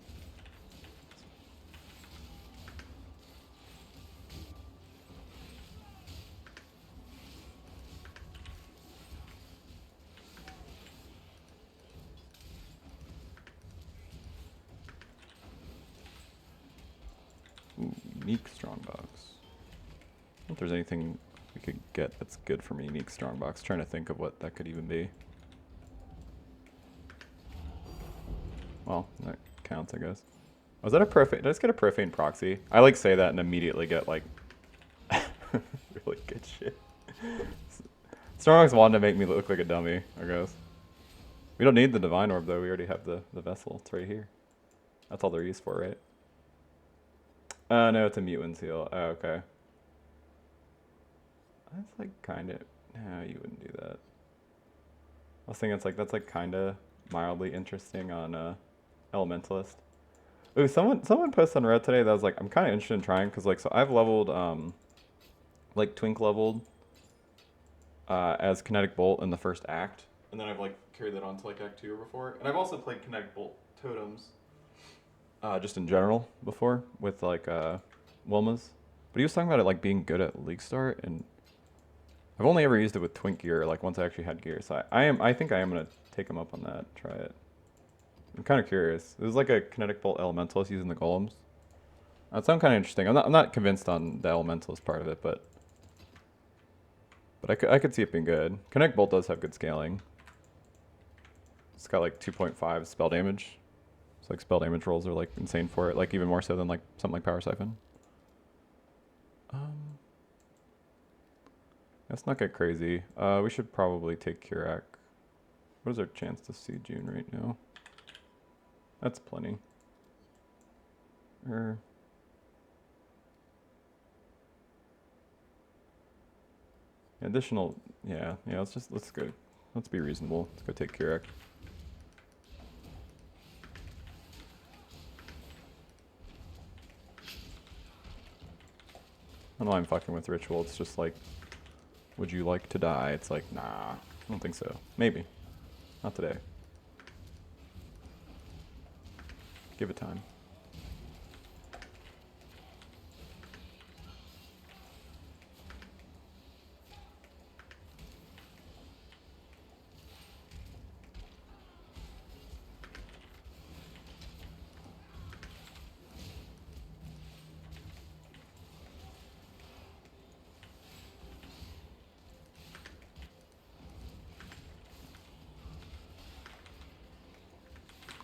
Ooh, unique strongbox. I don't know if there's anything we could get that's good from a unique strongbox. Trying to think of what that could even be. Well, that counts, I guess. Was that a profane? Did I just get a profane proxy? I like say that and immediately get like really good shit. Strongbox wanted to make me look like a dummy, I guess. We don't need the divine orb though. We already have the vessel. It's right here. That's all they're used for, right? No, it's a mutant seal. Oh, okay. That's like kind of. No, you wouldn't do that. I was thinking it's like that's like kind of mildly interesting on Elementalist. Ooh, someone posted on Reddit today that was like I'm kind of interested in trying because like so I've leveled like Twink leveled as Kinetic Bolt in the first act, and then I've like carried that on to like Act 2 or before, and I've also played Kinetic Bolt totems just in general before with like Wilma's. But he was talking about it like being good at League Start, and I've only ever used it with Twink gear, like once I actually had gear. So I think I am gonna take him up on that, try it. I'm kind of curious. It was like a Kinetic Bolt Elementalist using the golems. That sounds kind of interesting. I'm not convinced on the Elementalist part of it, but I could see it being good. Kinetic Bolt does have good scaling. It's got like 2.5 spell damage. So like spell damage rolls are like insane for it, like even more so than like something like Power Siphon. Let's not get crazy. We should probably take Kirak. What is our chance to see June right now? That's plenty. Additional, yeah. Let's go. Let's be reasonable. Let's go take Kirak. I don't know why I'm fucking with Ritual. It's just like, would you like to die? It's like, nah, I don't think so. Maybe. Not today. Give it time.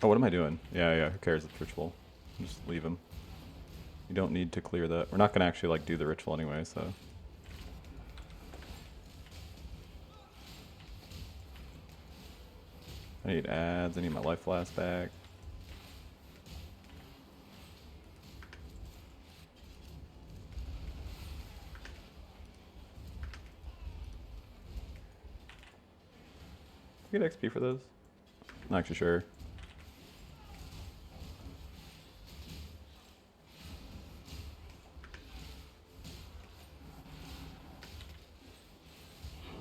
Oh, what am I doing? Yeah, who cares? It's ritual. Just leave him. You don't need to clear that. We're not going to actually like do the ritual anyway, so. I need ads. I need my life flask back. Do we get XP for those? Not actually sure.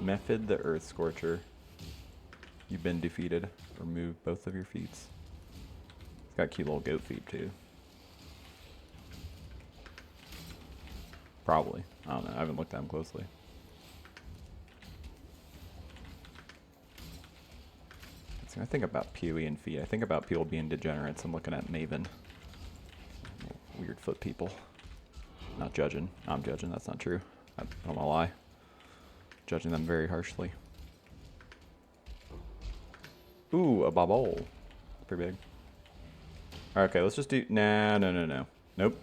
Method the Earth Scorcher. You've been defeated. Remove both of your feet. It's got cute little goat feet too. Probably. I don't know. I haven't looked at them closely. See, I think about PoE and feet. I think about people being degenerates. I'm looking at Maven. Weird foot people. Not judging. I'm judging. That's not true. I don't want to lie. Judging them very harshly. Ooh, a bobble. Pretty big. Alright, okay, let's just do... Nah, no. Nope.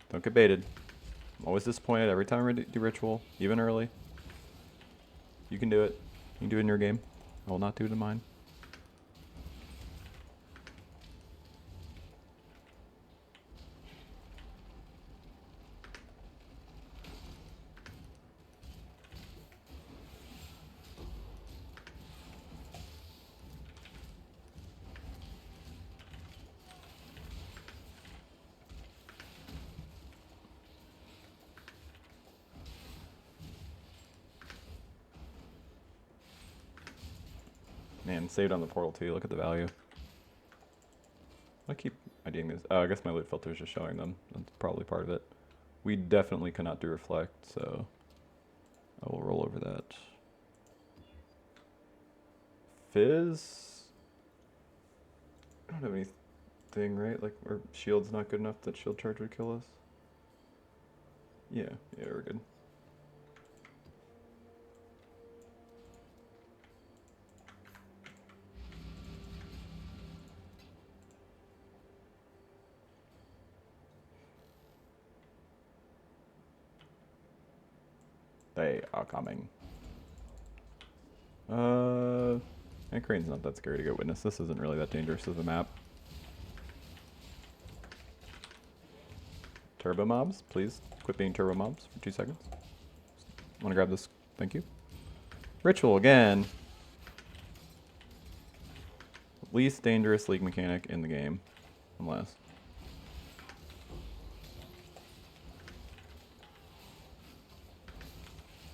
Don't get baited. I'm always disappointed every time I do ritual, even early. You can do it. You can do it in your game. I will not do it in mine. Man, saved on the portal too. Look at the value. I keep IDing these. Oh, I guess my loot filter is just showing them. That's probably part of it. We definitely cannot do reflect, so I will roll over that. Fizz? I don't have anything, right? Like, our shield's not good enough that shield charge would kill us? Yeah, we're good. They are coming. And Crane's not that scary to get witness. This isn't really that dangerous as a map. Turbo mobs, please. Quit being turbo mobs for 2 seconds. Want to grab this? Thank you. Ritual again. Least dangerous league mechanic in the game. Unless.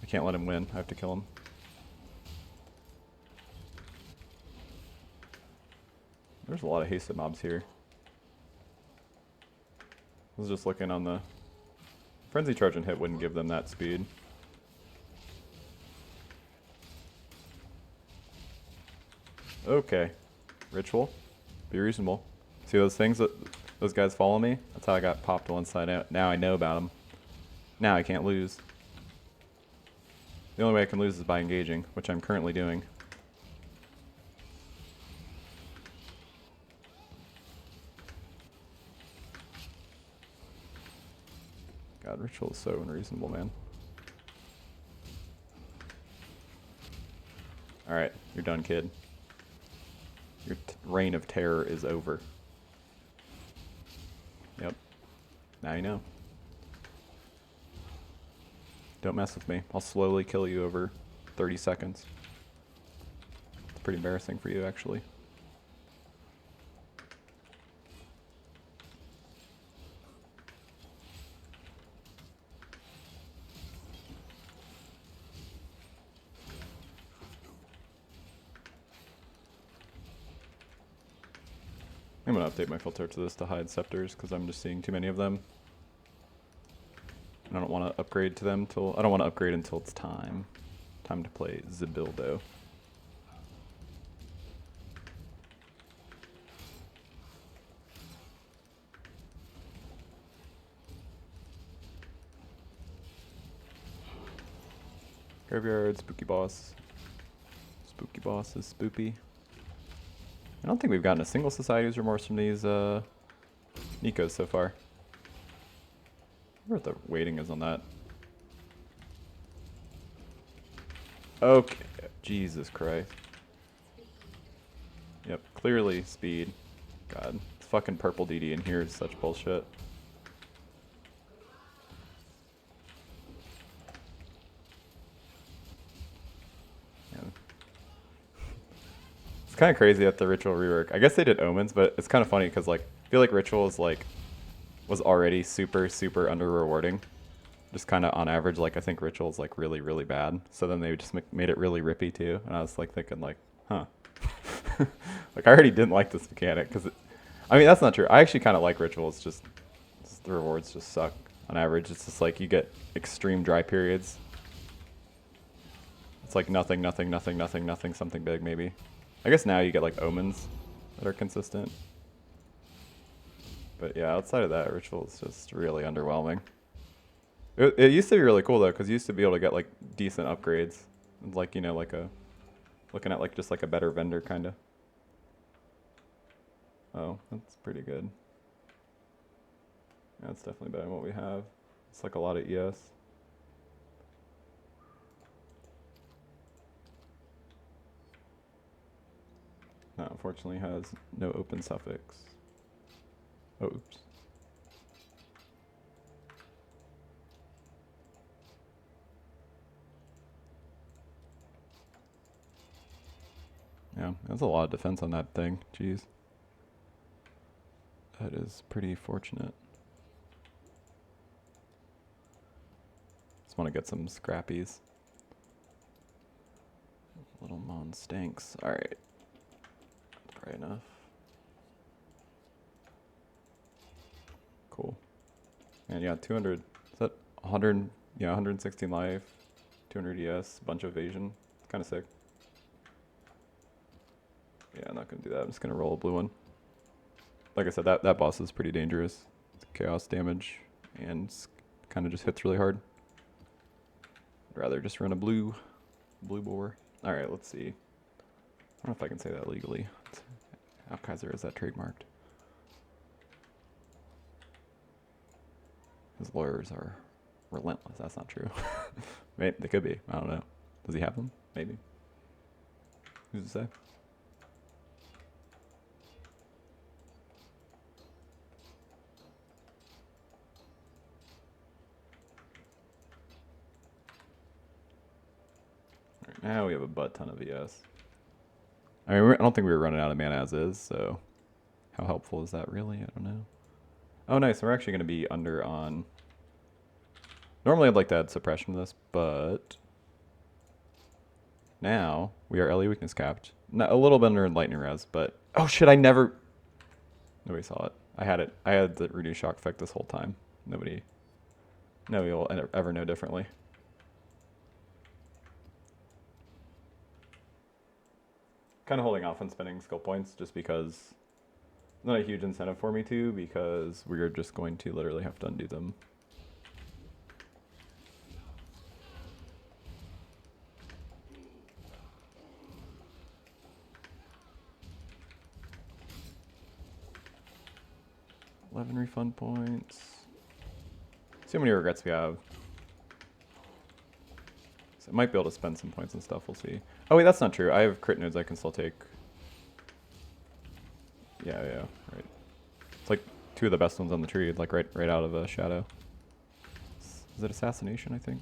I can't let him win. I have to kill him. There's a lot of hasted mobs here. I was just looking on the... Frenzy Charge and hit wouldn't give them that speed. Okay. Ritual. Be reasonable. See those things that those guys follow me? That's how I got popped one side out. Now I know about them. Now I can't lose. The only way I can lose is by engaging, which I'm currently doing. God, Ritual is so unreasonable, man. Alright, you're done, kid. Your reign of terror is over. Yep. Now you know. Don't mess with me. I'll slowly kill you over 30 seconds. It's pretty embarrassing for you, actually. I'm going to update my filter to this to hide scepters because I'm just seeing too many of them. I don't want to upgrade to them till... I don't want to upgrade until it's time. Time to play Zabildo. Graveyard, Spooky Boss. Spooky Boss is spoopy. I don't think we've gotten a single Society's Remorse from these Nikos so far. I wonder what the weighting is on that. Okay. Jesus Christ. Clearly speed. God, this fucking purple DD in here is such bullshit. Yeah. It's kind of crazy at the ritual rework. I guess they did omens, but it's kind of funny because like I feel like ritual is like was already super under rewarding. Just kind of on average, like I think ritual is like really bad. So then they just made it really rippy too, and I was like thinking like, huh. Like I already didn't like this mechanic because, I mean that's not true. I actually kind of like ritual. It's just the rewards just suck on average. It's just like you get extreme dry periods. It's like nothing, something big maybe. I guess now you get like omens that are consistent. But yeah, outside of that, ritual is just really underwhelming. It used to be really cool though, because you used to be able to get like decent upgrades, like you know, like looking at like just like a better vendor kind of. Oh, that's pretty good. Yeah, it's definitely better than what we have. It's like a lot of ES. No, unfortunately has no open suffix. Oh, oops. Yeah, that's a lot of defense on that thing. Jeez. That is pretty fortunate. Just want to get some scrappies. Little mon stinks. Alright. That's probably enough. Cool. And yeah, 200. Is that 100? Yeah, 116 life, 200 ES, bunch of evasion. It's kind of sick. Yeah, I'm not going to do that. I'm just going to roll a blue one. Like I said, that boss is pretty dangerous. It's chaos damage and kind of just hits really hard. I'd rather just run a blue boar. All right, let's see. I don't know if I can say that legally. Alkaiser, is that trademarked? His lawyers are relentless. That's not true. Maybe, they could be. I don't know. Does he have them? Maybe. Who's to say? Right, now we have a butt ton of ES. I mean, I don't think we were running out of mana as is, so how helpful is that really? I don't know. Oh, nice. We're actually going to be under on... Normally I'd like to add suppression to this, but... Now, we are LE weakness capped. Not, a little bit under lightning res, but... Oh shit, I never... Nobody saw it. I had it. I had the reduced shock effect this whole time. Nobody will ever know differently. Kind of holding off on spending skill points just because... Not a huge incentive for me to, because we're just going to literally have to undo them. Refund points. See how many regrets we have. So I might be able to spend some points and stuff. We'll see. Oh wait, that's not true. I have crit nodes I can still take. Yeah, right. It's like two of the best ones on the tree, like right out of a shadow. Is it assassination? I think.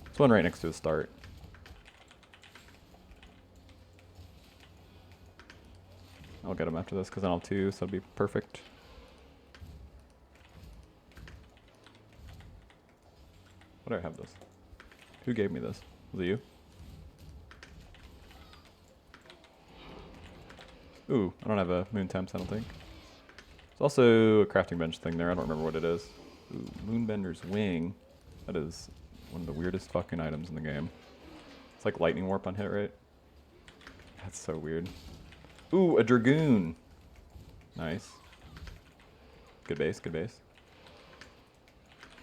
It's one right next to a start. I'll get him after this because then I'll have two, so it'll be perfect. Why do I have this? Who gave me this? Was it you? Ooh, I don't have a moon temps, I don't think. There's also a crafting bench thing there. I don't remember what it is. Ooh, Moonbender's Wing. That is one of the weirdest fucking items in the game. It's like lightning warp on hit, right? That's so weird. Ooh, a Dragoon. Nice. Good base, good base.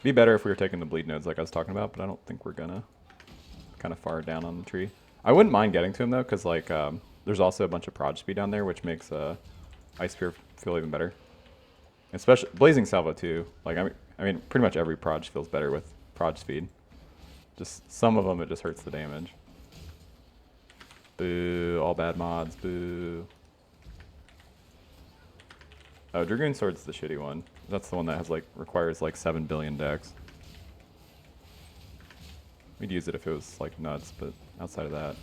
Be better if we were taking the bleed nodes like I was talking about, but I don't think we're gonna. Kind of far down on the tree. I wouldn't mind getting to him though, because like there's also a bunch of prod speed down there, which makes Ice Spear feel even better. Especially Blazing Salvo too. Like I mean, pretty much every prod feels better with prod speed. Just some of them it just hurts the damage. Boo! All bad mods. Boo! Oh, Dragoon Sword's the shitty one. That's the one that has like requires like 7 billion decks. We'd use it if it was like nuts, but outside of that.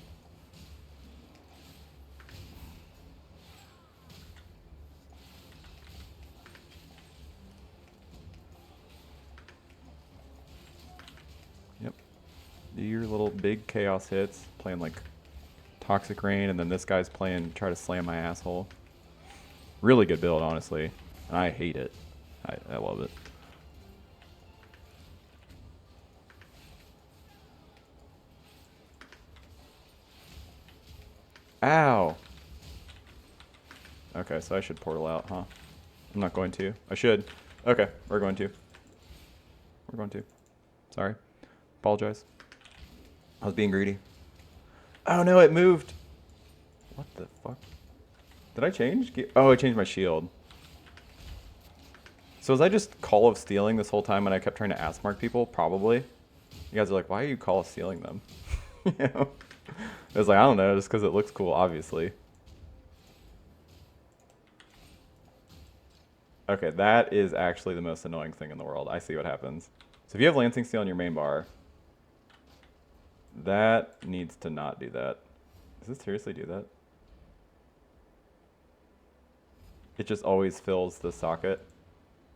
Yep. Do your little big chaos hits, playing like Toxic Rain, and then this guy's playing try to slam my asshole. Really good build, honestly. And I hate it. I love it. Ow! Okay, so I should portal out, huh? I'm not going to. I should. Okay, we're going to. We're going to. Sorry. Apologize. I was being greedy. Oh no, it moved! What the fuck? Did I change? Oh, I changed my shield. So was I just Call of Stealing this whole time when I kept trying to ass mark people? Probably. You guys are like, why are you Call of Stealing them? You know? I was like, I don't know, just because it looks cool, obviously. Okay, that is actually the most annoying thing in the world. I see what happens. So if you have Lancing Steel on your main bar, that needs to not do that. Does it seriously do that? It just always fills the socket.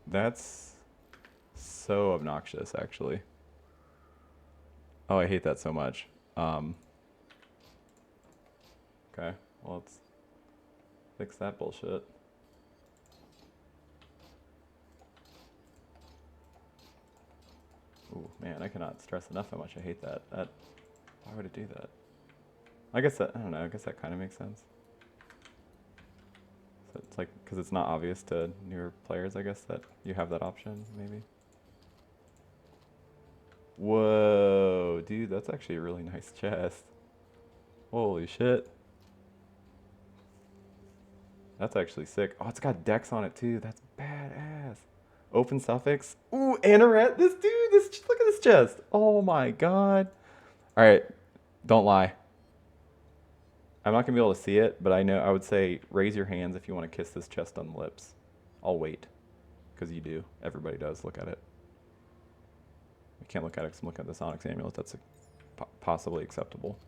That's so obnoxious, actually. Oh, I hate that so much. Okay, well, let's fix that bullshit. Ooh, man, I cannot stress enough how much I hate that. Why would it do that? I guess that, I don't know, I guess that kind of makes sense. So it's like, because it's not obvious to newer players, I guess, that you have that option, maybe. Whoa, dude, that's actually a really nice chest. Holy shit. That's actually sick. Oh, it's got decks on it too. That's badass. Open suffix. Ooh, Anaret. This dude, look at this chest. Oh my god. All right, don't lie. I'm not gonna be able to see it, but I would say raise your hands if you want to kiss this chest on the lips. I'll wait, because you do. Everybody does. Look at it. I can't look at it because I'm looking at this Onyx Amulet. That's possibly acceptable.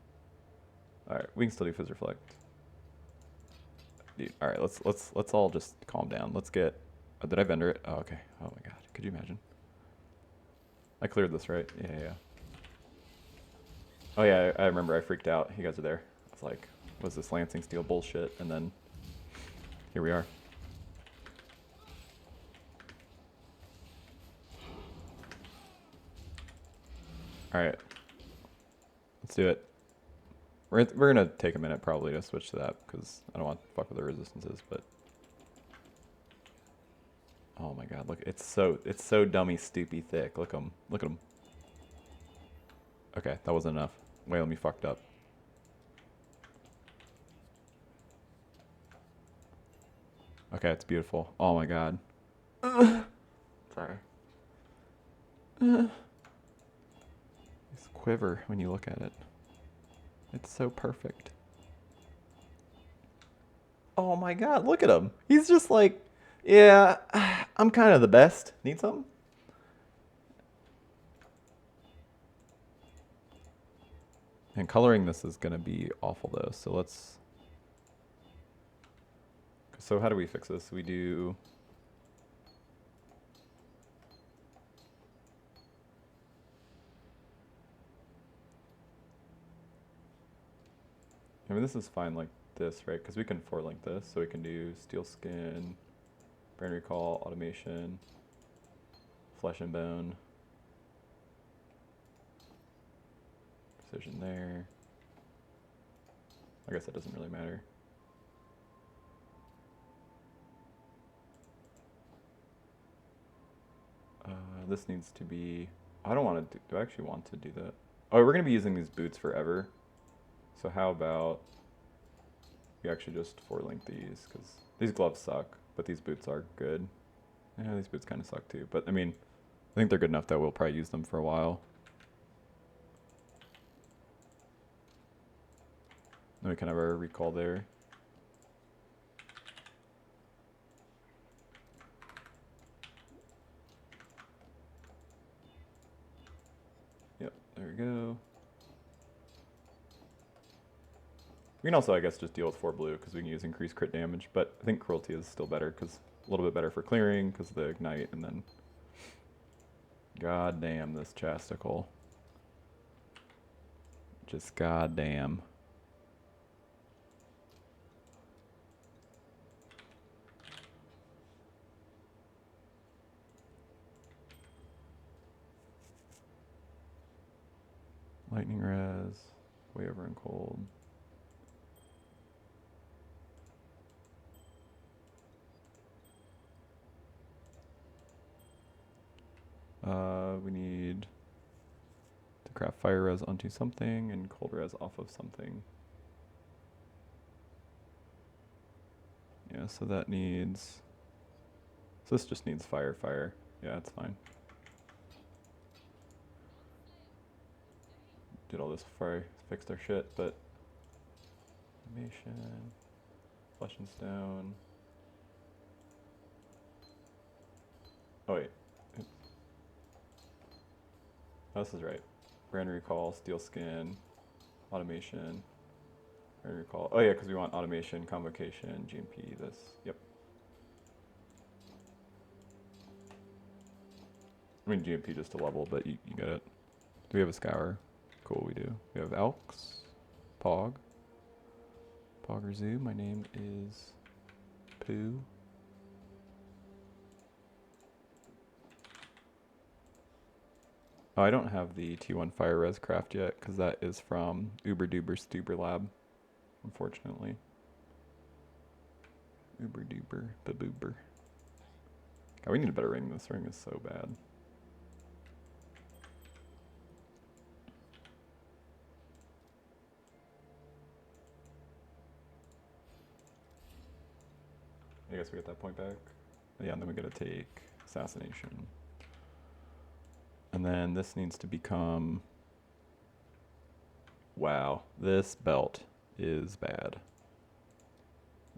All right, we can still do Fizz Reflect. Dude, all right, let's all just calm down. Let's get. Oh, did I vendor it? Oh, okay. Oh my god, could you imagine? I cleared this, right? Yeah. Oh yeah, I remember. I freaked out. You guys are there. I was like, "What's this Lancing Steel bullshit?" And then here we are. All right, let's do it. We're gonna take a minute probably to switch to that because I don't want to fuck with the resistances, but oh my god, look, it's so dummy stoopy thick. Look at them. Okay, that wasn't enough. Whale me fucked up. Okay, it's beautiful. Oh my god. Sorry. It's quiver when you look at it. It's so perfect. Oh my god, look at him. He's just like, yeah, I'm kind of the best. Need something? And coloring this is going to be awful though, so let's... So how do we fix this? We do... I mean, this is fine like this, right? Because we can four-link this, so we can do Steel Skin, Brain Recall, Automation, Flesh and Bone, Precision there. I guess that doesn't really matter. This needs to be... I don't want to do I actually want to do that? Oh, we're going to be using these boots forever. So how about we actually just four-link these, because these gloves suck, but these boots are good. Yeah, these boots kind of suck too, but I mean, I think they're good enough that we'll probably use them for a while. Then we can have our recall there. We can also, I guess, just deal with 4 blue because we can use increased crit damage, but I think cruelty is still better because a little bit better for clearing because of the ignite, and then god damn this chasticle. Just god damn. Lightning res, way over in cold. We need to craft fire res onto something and cold res off of something. Yeah, so that needs, so this just needs fire. Yeah, it's fine. Did all this before I fixed our shit, but animation, flesh and stone. Oh wait. Oh, this is right. Brand recall, steel skin, automation, brand recall. Oh yeah, because we want automation, convocation, GMP, this. Yep. I mean GMP just a level, but you get it. Do we have a scour? Cool, we do. We have Elks, Pog, Pog or Zoo. My name is Pooh. Oh, I don't have the T1 Fire Res craft yet because that is from Uber Duber Stuber Lab, unfortunately. Uber Duber Baboober. God, we need a better ring. This ring is so bad. I guess we get that point back. Yeah, and then we gotta take assassination. And then this needs to become, wow, this belt is bad.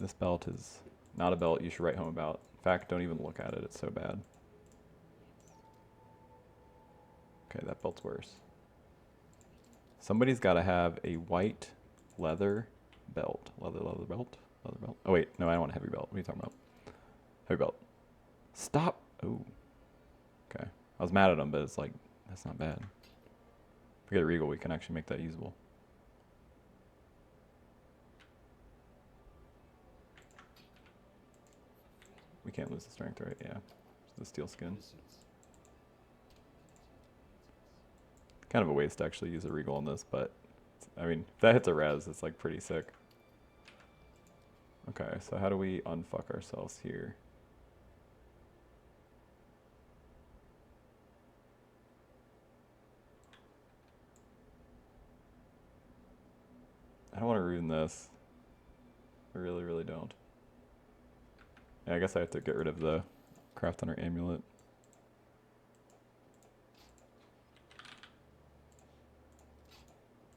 This belt is not a belt you should write home about. In fact, don't even look at it, it's so bad. Okay, that belt's worse. Somebody's gotta have a white leather belt. Leather belt? Leather belt. Oh wait, no, I don't want a heavy belt. What are you talking about? Heavy belt. Stop! Oh. Okay. I was mad at him, but it's like, that's not bad. If we get a regal, we can actually make that usable. We can't lose the strength, right? Yeah. The steel skin. Kind of a waste to actually use a regal on this, but I mean, if that hits a res, it's like pretty sick. Okay, so how do we unfuck ourselves here? I don't want to ruin this. I really, really don't. Yeah, I guess I have to get rid of the craft on our amulet.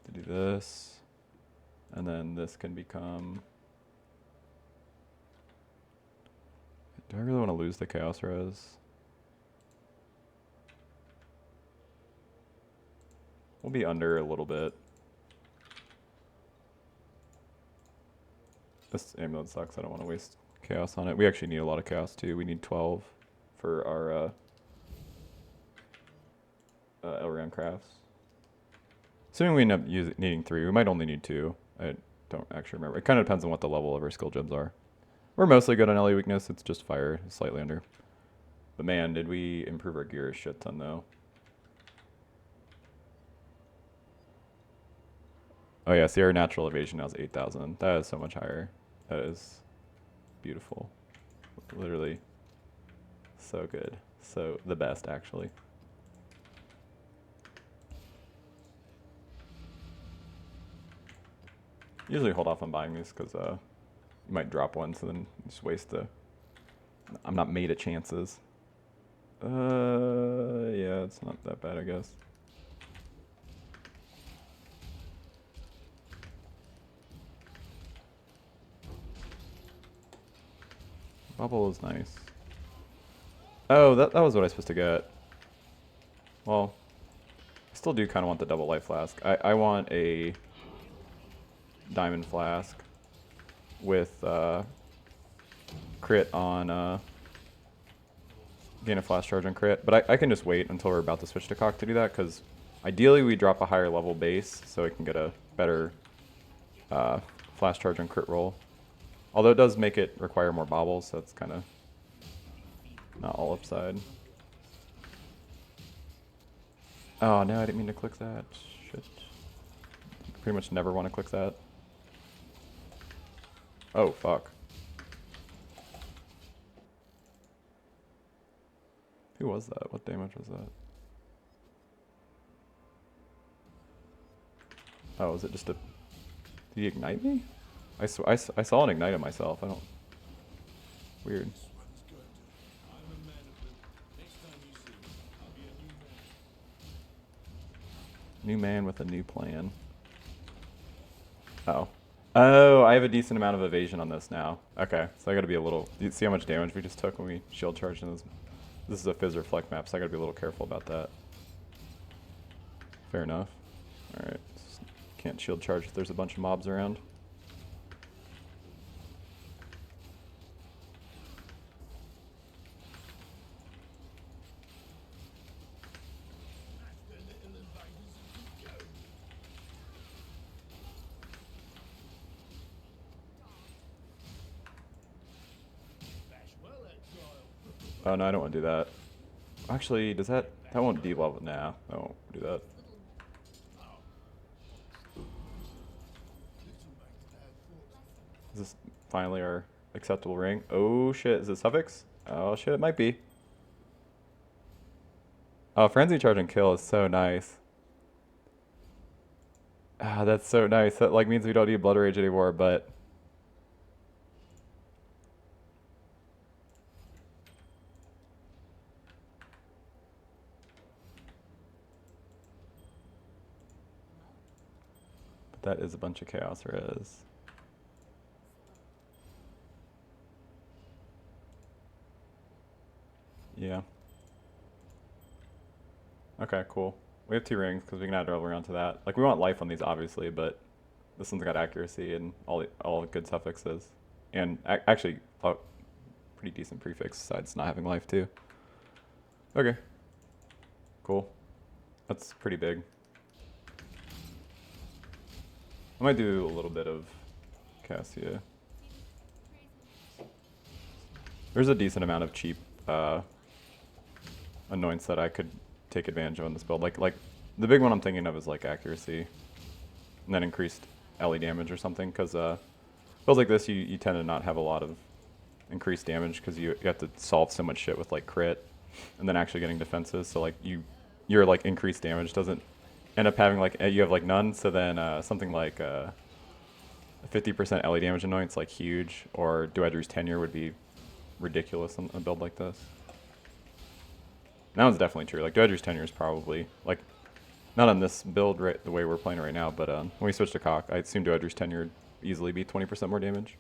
To do this. And then this can become... Do I really want to lose the chaos res? We'll be under a little bit. This amulet sucks. I don't want to waste chaos on it. We actually need a lot of chaos too. We need 12 for our Elreon crafts. Assuming we end up needing 3, we might only need 2. I don't actually remember. It kind of depends on what the level of our skill gems are. We're mostly good on LE weakness. It's just fire, slightly under. But man, did we improve our gear a shit ton though. Oh yeah, see our natural evasion now is 8,000. That is so much higher. That is beautiful. Literally so good. So the best actually. Usually hold off on buying these because you might drop one, so then you just waste the... I'm not made of chances. Yeah, it's not that bad, I guess. Bubble is nice. Oh, that was what I was supposed to get. Well, I still do kind of want the double life flask. I want a Diamond Flask with crit on gain a flash charge on crit. But I can just wait until we're about to switch to CoC to do that, because ideally we drop a higher level base so we can get a better flash charge on crit roll. Although it does make it require more bobbles, so it's kind of not all upside. Oh no, I didn't mean to click that. Shit. Pretty much never want to click that. Oh, fuck. Who was that? What damage was that? Oh, is it just a... Did he ignite me? I saw an ignite on myself. I don't... Weird. New man with a new plan. Oh. Oh, I have a decent amount of evasion on this now. Okay, so I gotta be a little... You see how much damage we just took when we shield charged in this? This is a Fizz Reflect map, so I gotta be a little careful about that. Fair enough. Alright. Can't shield charge if there's a bunch of mobs around. Oh no, I don't want to do that. Actually, does that won't de-level? Nah, I won't do that. Is this finally our acceptable ring? Oh shit, is it suffix? Oh shit, it might be. Oh, frenzy charge and kill is so nice. Ah, that's so nice. That like means we don't need blood rage anymore, but that is a bunch of chaos res. Yeah. Okay, cool. We have 2 rings because we can add Elreon to that. Like we want life on these obviously, but this one's got accuracy and all good suffixes, and actually pretty decent prefix besides not having life too. Okay. Cool. That's pretty big. I might do a little bit of Cassia. There's a decent amount of cheap annoyance that I could take advantage of in this build. Like the big one I'm thinking of is like accuracy, and then increased LE damage or something. Because builds like this, you tend to not have a lot of increased damage because you have to solve so much shit with like crit, and then actually getting defenses. So like your like increased damage doesn't end up having like you have like none. So then something like 50% LE damage annoyance like huge, or Duedru's tenure would be ridiculous on a build like this. That one's definitely true. Like Duedru's tenure is probably like not on this build right the way we're playing right now, but when we switch to CoC, I assume Duedru's tenure would easily be 20% more damage,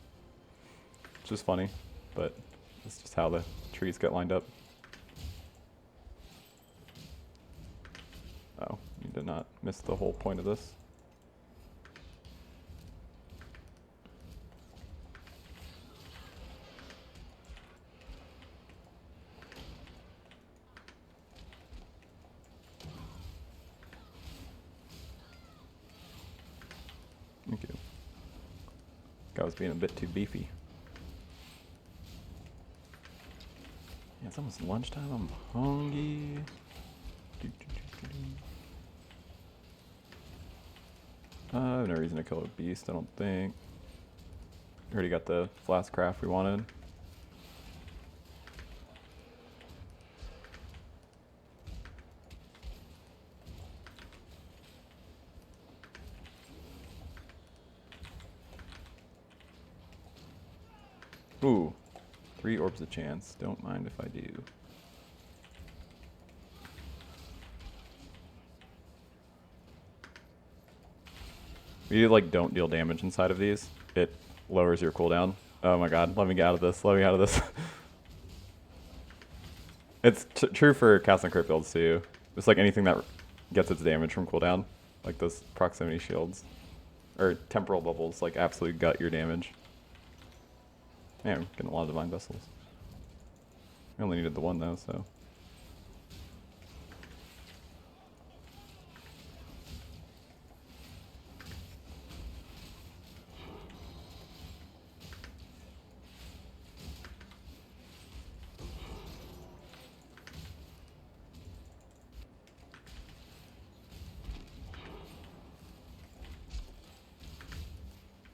which is funny, but it's just how the trees get lined up. Oh, you did not miss the whole point of this. Thank you. Guy was being a bit too beefy. Yeah, it's almost lunchtime. I'm hungry. I have no reason to kill a beast, I don't think. Already got the flask craft we wanted. Ooh, 3 orbs of chance. Don't mind if I do. You like don't deal damage inside of these. It lowers your cooldown. Oh my god, let me get out of this. Let me get out of this. It's true for cast and crit builds too. It's like anything that gets its damage from cooldown, like those proximity shields. or temporal bubbles, like absolutely gut your damage. Yeah, I'm getting a lot of divine vessels. I only needed the one though, so.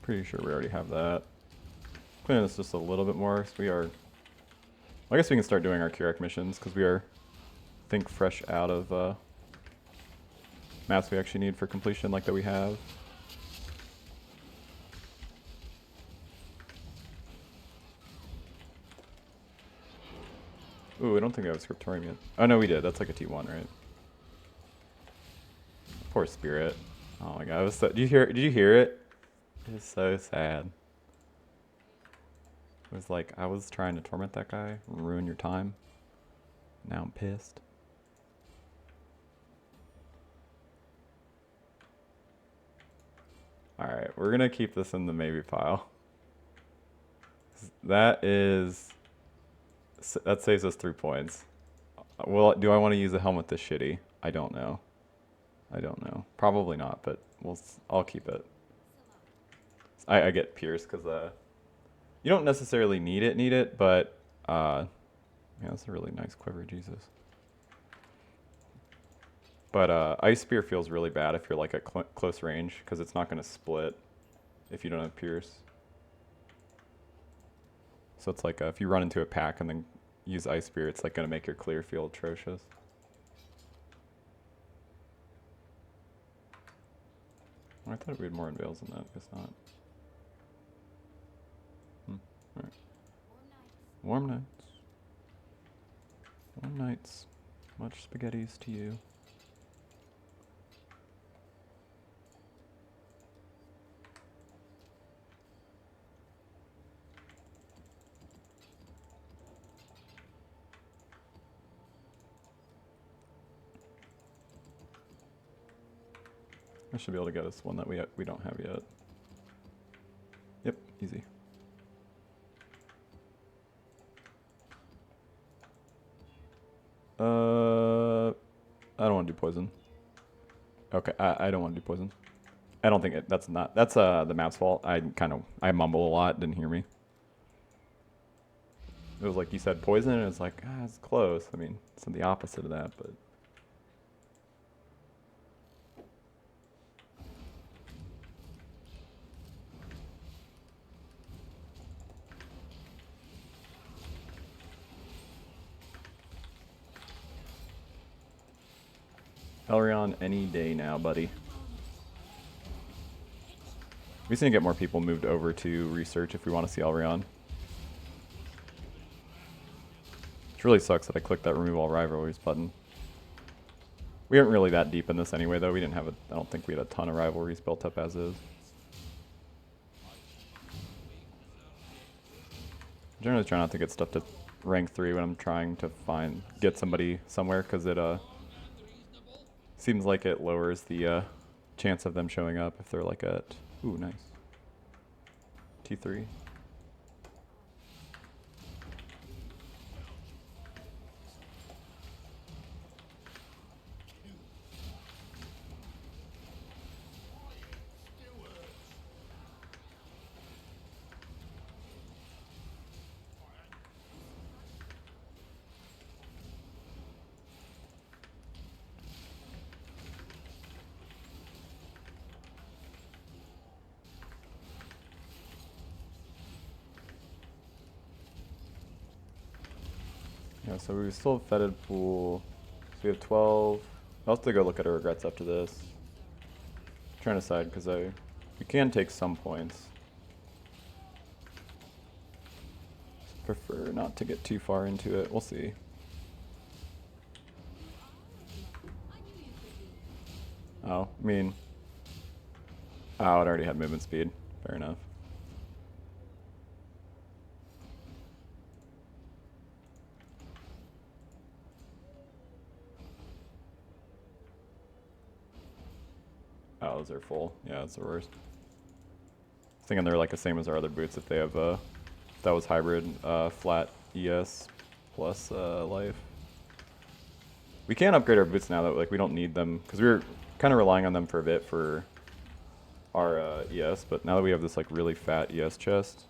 Pretty sure we already have that. Cleaning this just a little bit more, so we are... I guess we can start doing our Curec missions, because we are, I think, fresh out of maps we actually need for completion, like that we have. Ooh, I don't think I have a Scriptorium yet. Oh no, we did. That's like a T1, right? Poor Spirit. Oh my god, it was so, did you hear it? It was so sad. It was like, I was trying to torment that guy, ruin your time. Now I'm pissed. Alright, we're gonna keep this in the maybe pile. That saves us 3 points. Well, do I want to use a helmet this shitty? I don't know. I don't know. Probably not, but I'll keep it. I get pierced because you don't necessarily need it, but yeah, that's a really nice quiver, Jesus. But Ice Spear feels really bad if you're like at close range because it's not going to split if you don't have pierce. So it's like if you run into a pack and then use Ice Spear, it's like going to make your clear feel atrocious. I thought we had more unveils than that. Guess not. Alright. Warm nights. Warm nights. Much spaghettis to you. I should be able to get us one that we don't have yet. Yep, easy. I don't want to do poison. Okay, I don't want to do poison. I don't think that's the map's fault. I mumble a lot, didn't hear me. It was like you said poison, and it's like, it's close. I mean, it's the opposite of that, but. Elreon any day now, buddy. We just need to get more people moved over to research if we want to see Elreon. Which really sucks that I clicked that remove all rivalries button. We aren't really that deep in this anyway, though. I don't think we had a ton of rivalries built up as is. Generally try not to get stuff to rank 3 when I'm trying to get somebody somewhere, because it seems like it lowers the chance of them showing up if they're like at, ooh, nice, T3. Yeah, so we still have fetid pool. So we have 12. I'll have to go look at our regrets after this. I'm trying to decide because we can take some points. Prefer not to get too far into it. We'll see. Oh, I mean, it already had movement speed. Fair enough. Oh, those are full. Yeah, that's the worst. Thinking they're like the same as our other boots if they have if that was hybrid flat ES plus life. We can upgrade our boots now that like we don't need them because we were kind of relying on them for a bit for our ES, but now that we have this like really fat ES chest,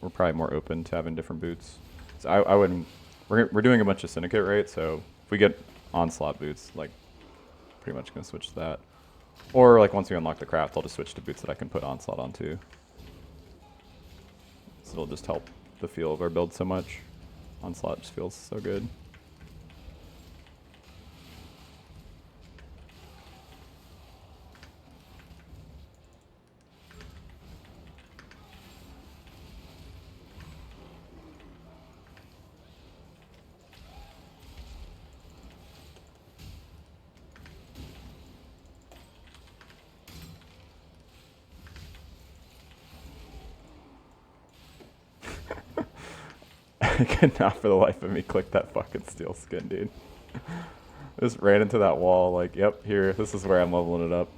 we're probably more open to having different boots. So I wouldn't. We're doing a bunch of Syndicate, right? So if we get Onslaught boots, like pretty much gonna switch to that. Or like once we unlock the craft, I'll just switch to boots that I can put Onslaught onto. So it'll just help the feel of our build so much. Onslaught just feels so good. I could not for the life of me click that fucking steel skin, dude. Just ran into that wall like, yep, here, this is where I'm leveling it up.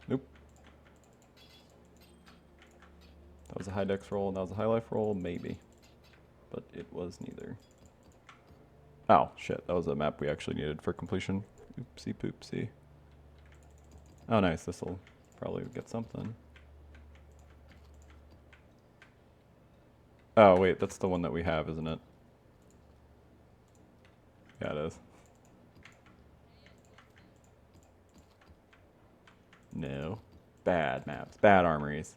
Nope. That was a high dex roll, and that was a high life roll, maybe. But it was neither. Oh, shit, that was a map we actually needed for completion. Oopsie poopsie. Oh, nice, this'll probably get something. Oh, wait, that's the one that we have, isn't it? Yeah, it is. No. Bad maps. Bad armories.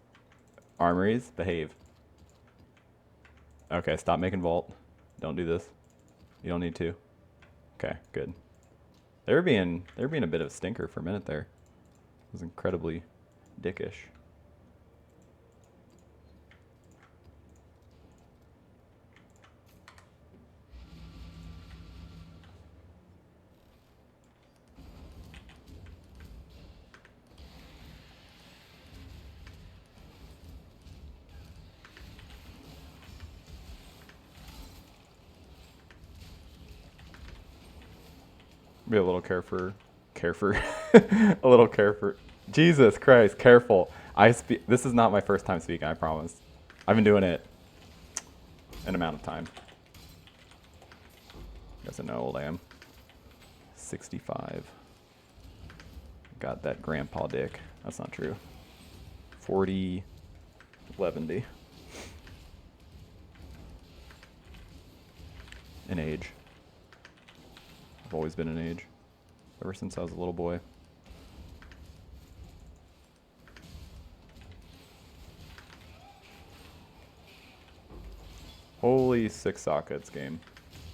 Armories, behave. Okay, stop making vault. Don't do this. You don't need to. Okay, good. They were being a bit of a stinker for a minute there. It was incredibly dickish. Be a little careful, a little careful. Jesus Christ, careful. This is not my first time speaking, I promise. I've been doing it an amount of time. Guess I know how old I am. 65. Got that grandpa dick. That's not true. 40, 11. An age. I've always been an age. Ever since I was a little boy. Holy 6 sockets game.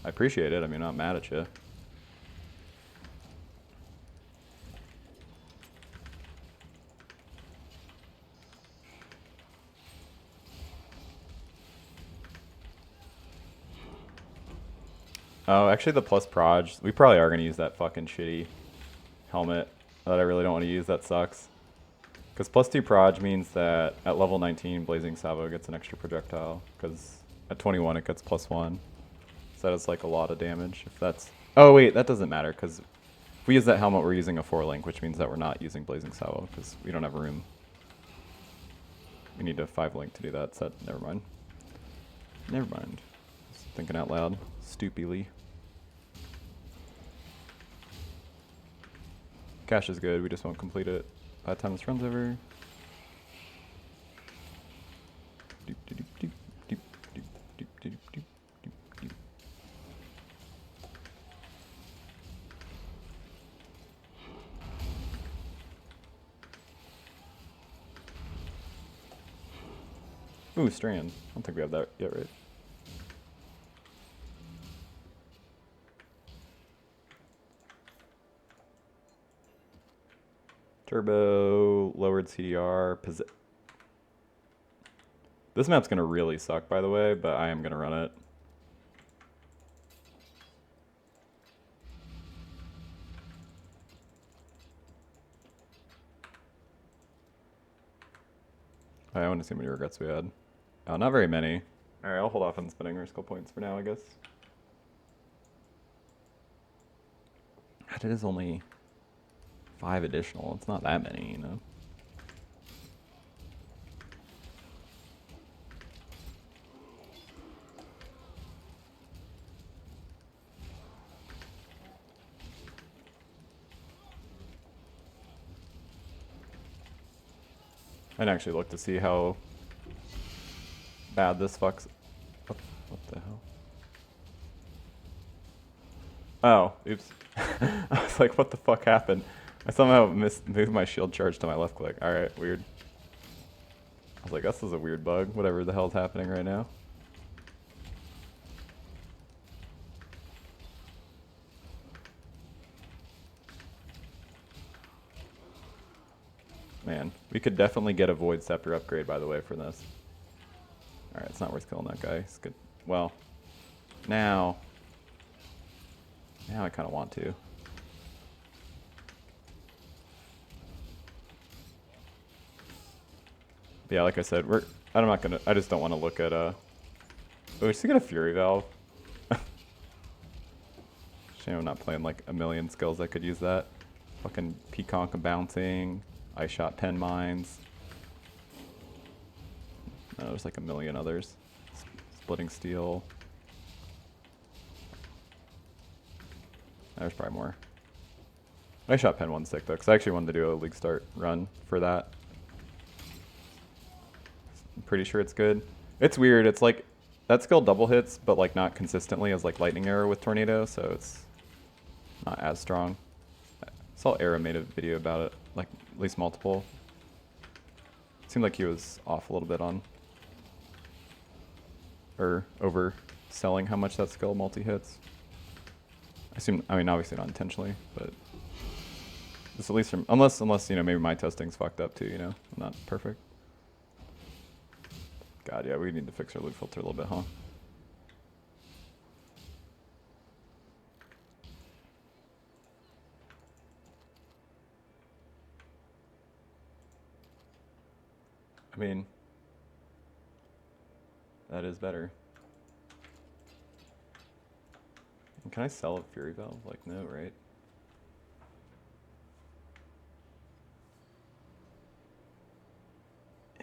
I appreciate it. I mean, I'm not mad at you. Oh, actually the plus proj, we probably are going to use that fucking shitty helmet that I really don't want to use. That sucks. Because plus 2 proj means that at level 19, Blazing Sabo gets an extra projectile. Because at 21, it gets +1. So that is like a lot of damage. If that's... Oh, wait, that doesn't matter. Because if we use that helmet, we're using a 4-link, which means that we're not using Blazing Sabo. Because we don't have room. We need a 5-link to do that. So never mind. Never mind. Just thinking out loud. Stupidly. Cash is good, we just won't complete it by the time this runs over. Ooh, Strand. I don't think we have that yet, right? Turbo, lowered CDR. This map's gonna really suck, by the way, but I am gonna run it. I want to see how many regrets we had. Not very many. Alright, I'll hold off on spending our skill points for now, I guess. God, it is only 5 additional. It's not that many, you know. I didn't actually look to see how bad this fucks. What the hell? Oh, oops. I was like, what the fuck happened? I somehow moved my shield charge to my left click. Alright, weird. I was like, this is a weird bug. Whatever the hell's happening right now. Man, we could definitely get a Void Scepter upgrade, by the way, for this. Alright, it's not worth killing that guy. It's good. Well, now I kind of want to. Yeah, like I said, I just don't want to look at, oh, we should get a Fury Valve. Shame I'm not playing like a million skills that could use that. Fucking Peaconk and bouncing, Ice Shot, Pen Mines. No, there's like a million others. Splitting Steel. There's probably more. Ice Shot Pen 1's sick though, because I actually wanted to do a League Start run for that. I'm pretty sure it's good. It's weird, it's like, that skill double hits, but like not consistently as like Lightning Arrow with Tornado, so it's not as strong. I saw Arrow made a video about it, like at least multiple. It seemed like he was off a little bit on, or overselling how much that skill multi-hits. I mean, obviously not intentionally, but it's at least from, unless, you know, maybe my testing's fucked up too, you know? I'm not perfect. God, yeah, we need to fix our loot filter a little bit, huh? I mean, that is better. Can I sell a Fury Valve? Like, no, right?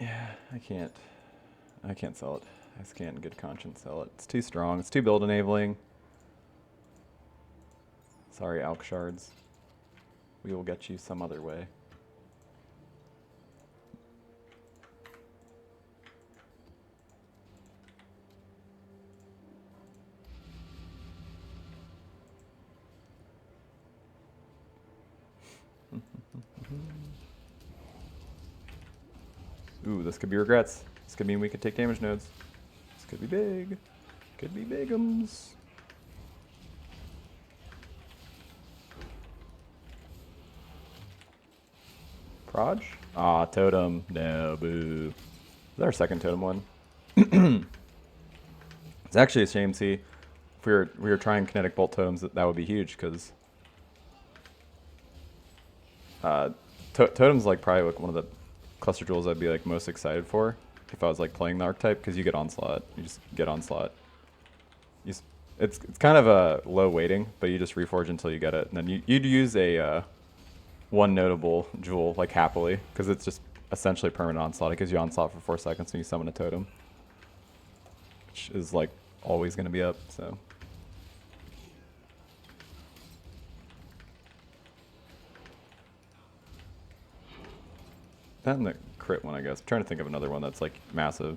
Yeah, I can't sell it. I just can't in good conscience sell it. It's too strong. It's too build enabling. Sorry, Alk Shards. We will get you some other way. Ooh, this could be regrets. This could mean we could take damage nodes. This could be big. Could be bigums. Proj? Ah, totem. No, boo. Is that our second totem one? It's actually a shame, see. If we were trying kinetic bolt totems, that would be huge, because totem's like probably like one of the cluster jewels I'd be like most excited for if I was like playing the archetype, because you get onslaught. You just get onslaught. It's kind of a low weighting, but you just reforge until you get it, and then you'd use a one notable jewel like happily, because it's just essentially permanent onslaught. It gives you onslaught for 4 seconds when you summon a totem, which is like always going to be up. So that and the crit one, I guess. I'm trying to think of another one that's like massive.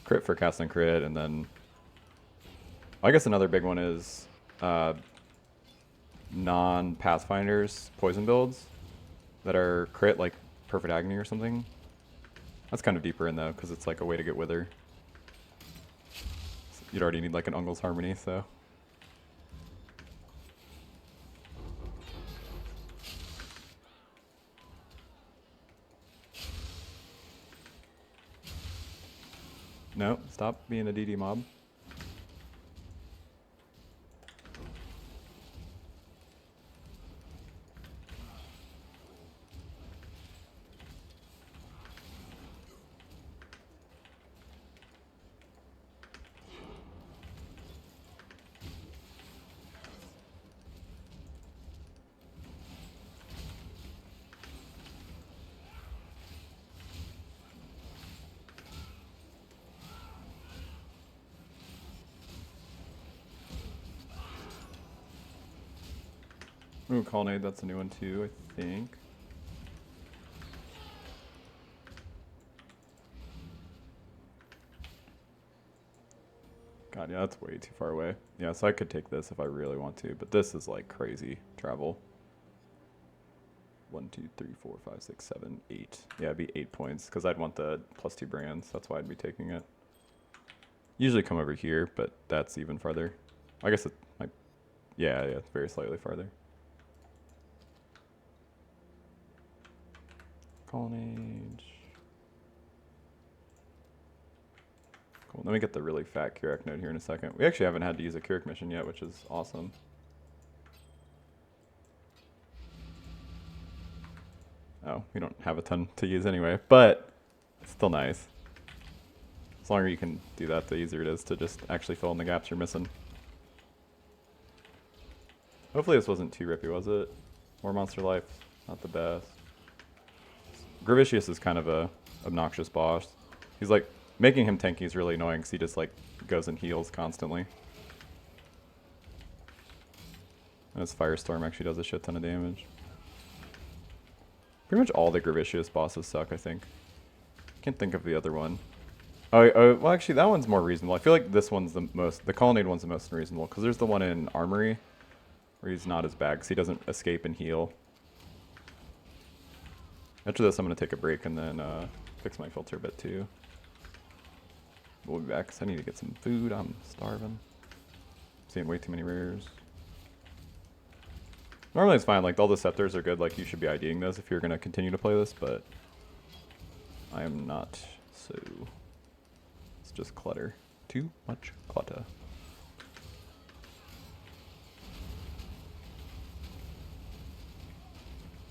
Crit for casting crit, and then I guess another big one is non-Pathfinders poison builds that are crit, like Perfect Agony or something. That's kind of deeper in though, because it's like a way to get Wither. You'd already need like an Ungle's Harmony, so. No, stop being a DD mob. Ooh, Colonnade, that's a new one too, I think. God, yeah, that's way too far away. Yeah, so I could take this if I really want to, but this is like crazy travel. 1, 2, 3, 4, 5, 6, 7, 8. Yeah, it'd be 8 points because I'd want the +2 brands. That's why I'd be taking it. Usually come over here, but that's even farther. I guess it might. Yeah, it's very slightly farther. Colonnade. Cool. Let me get the really fat Keurig node here in a second. We actually haven't had to use a Keurig mission yet, which is awesome. Oh, we don't have a ton to use anyway, but it's still nice. The longer you can do that, the easier it is to just actually fill in the gaps you're missing. Hopefully this wasn't too rippy, was it? More Monster Life, not the best. Gravicious is kind of a obnoxious boss. He's like, making him tanky is really annoying because he just like goes and heals constantly. And his Firestorm actually does a shit ton of damage. Pretty much all the Gravicious bosses suck, I think. Can't think of the other one. Oh, well actually that one's more reasonable. I feel like this one's the most, the Colonnade one's the most unreasonable because there's the one in Armory where he's not as bad because he doesn't escape and heal. After this, I'm going to take a break and then fix my filter bit too. We'll be back because I need to get some food. I'm starving. Seeing way too many rares. Normally it's fine. Like all the scepters are good. Like you should be IDing those if you're going to continue to play this, but I am not. So it's just clutter. Too much clutter.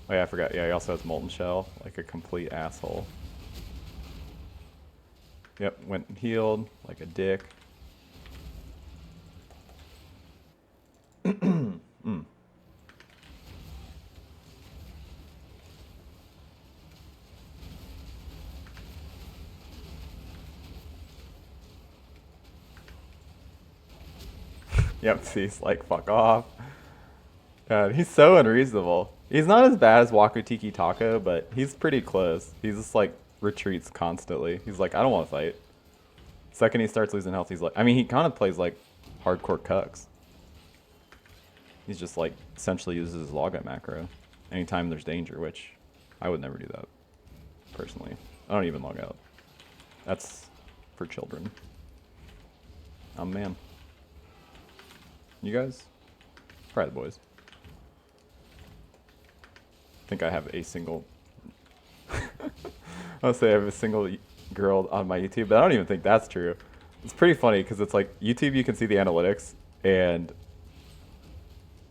Oh yeah, I forgot. Yeah, he also has Molten Shell, like a complete asshole. Yep, went and healed, like a dick. Yep, see, he's like, fuck off. God, he's so unreasonable. He's not as bad as Wakutiki Taco, but he's pretty close. He's just like retreats constantly. He's like, I don't want to fight. Second he starts losing health, he's like, I mean, he kind of plays like hardcore cucks. He's just like essentially uses his logout macro anytime there's danger, which I would never do that personally. I don't even log out. That's for children. I'm a man. You guys? Probably the boys. I think I have a single I'll say I have a single girl on my YouTube, but I don't even think that's true. It's pretty funny because it's like YouTube, you can see the analytics, and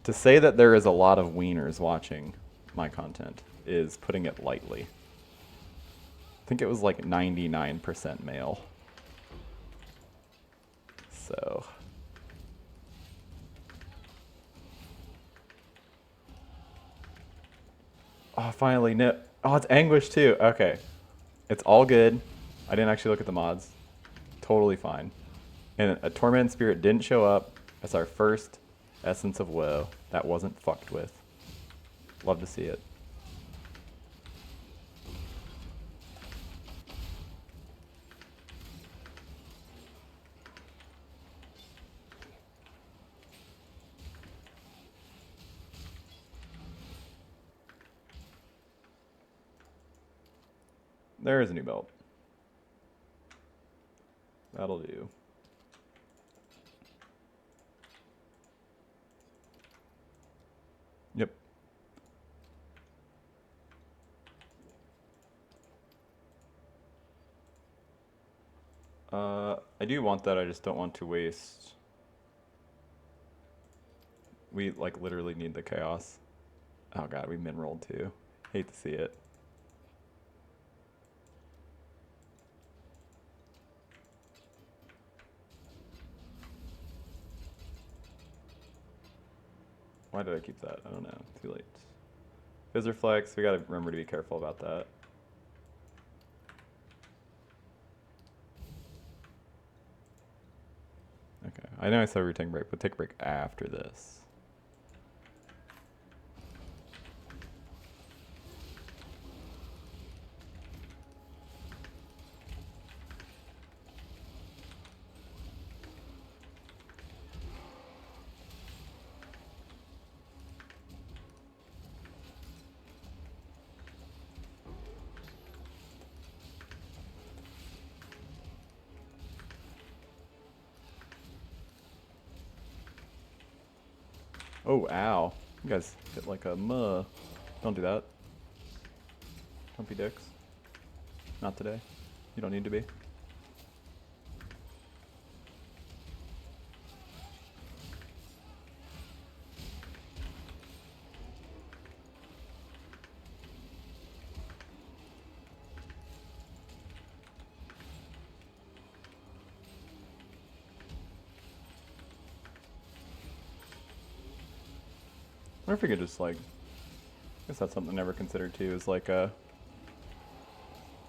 to say that there is a lot of wieners watching my content is putting it lightly. I think it was like 99% male. So oh, finally, no. Oh, it's Anguish too. Okay. It's all good. I didn't actually look at the mods. Totally fine. And a Torment Spirit didn't show up. That's our first Essence of Woe. That wasn't fucked with. Love to see it. There is a new belt. That'll do. Yep. I do want that, I just don't want to waste. We like literally need the chaos. Oh god, we min rolled too. Hate to see it. Why did I keep that? I don't know. Too late. Fizzer flex, we gotta remember to be careful about that. Okay, I know I said we were taking a break, but take a break after this. Oh, ow. You guys hit like a muh. Don't do that. Don't be dicks. Not today. You don't need to be. I wonder if we could just like, I guess that's something I never considered too, is like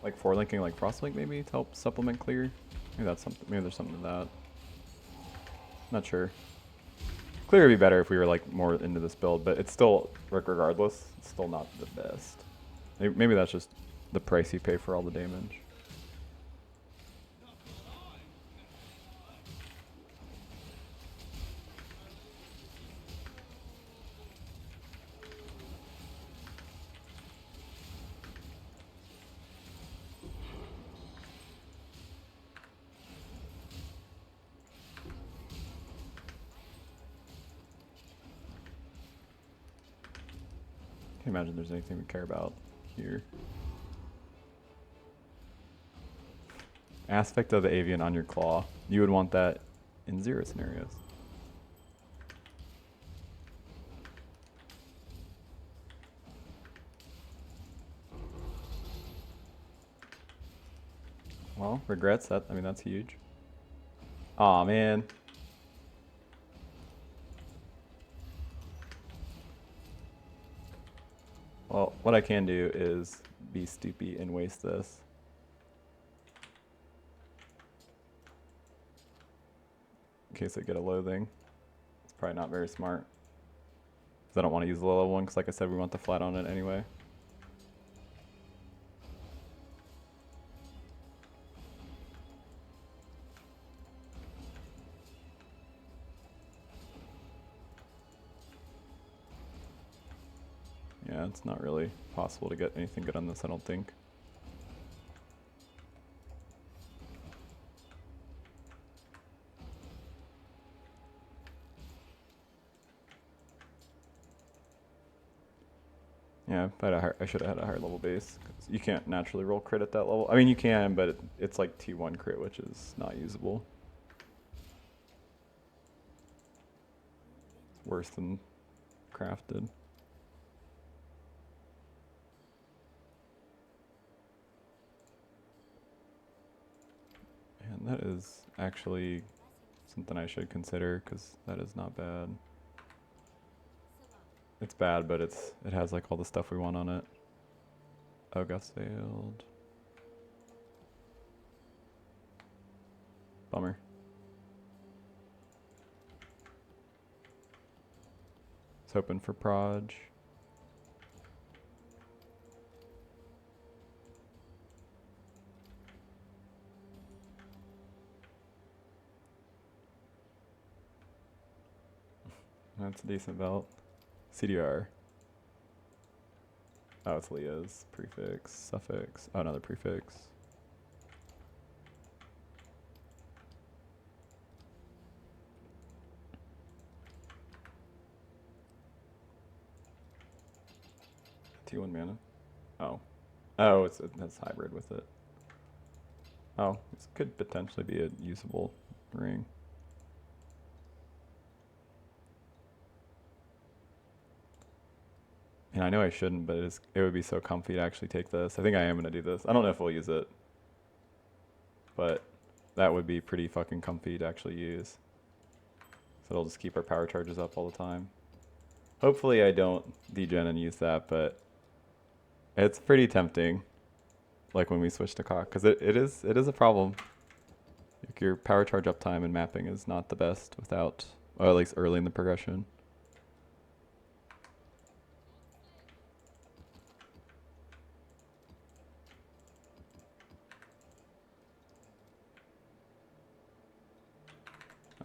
like four linking like Frostlink maybe to help supplement clear. Maybe that's something, maybe there's something to that. Not sure. Clear would be better if we were like more into this build, but it's still, regardless, it's still not the best. Maybe that's just the price you pay for all the damage. Can't imagine there's anything we care about here. Aspect of the avian on your claw. You would want that in 0 scenarios. Well, regrets that. I mean, that's huge. Aw, man. Well, what I can do is be stupid and waste this. In case I get a loathing. It's probably not very smart. Because I don't want to use the low level one, because like I said, we want the flat on it anyway. Yeah, it's not really possible to get anything good on this, I don't think. Yeah, but I should have had a higher level base. 'Cause you can't naturally roll crit at that level. I mean, you can, but it's like T1 crit, which is not usable. It's worse than crafted. And that is actually something I should consider, because that is not bad. It's bad, but it has like all the stuff we want on it. Oh, Gus failed. Bummer. I was hoping for Proj. That's a decent belt. CDR. Oh, it's Leah's. Prefix. Suffix. Oh, another prefix. T1 mana. Oh. Oh, that's hybrid with it. Oh, this could potentially be a usable ring. And I know I shouldn't, but it would be so comfy to actually take this. I think I am going to do this. I don't know if we'll use it, but that would be pretty fucking comfy to actually use. So it'll just keep our power charges up all the time. Hopefully I don't degen and use that, but it's pretty tempting. Like when we switch to CoC, because it is a problem. Like your power charge uptime and mapping is not the best without, or at least early in the progression.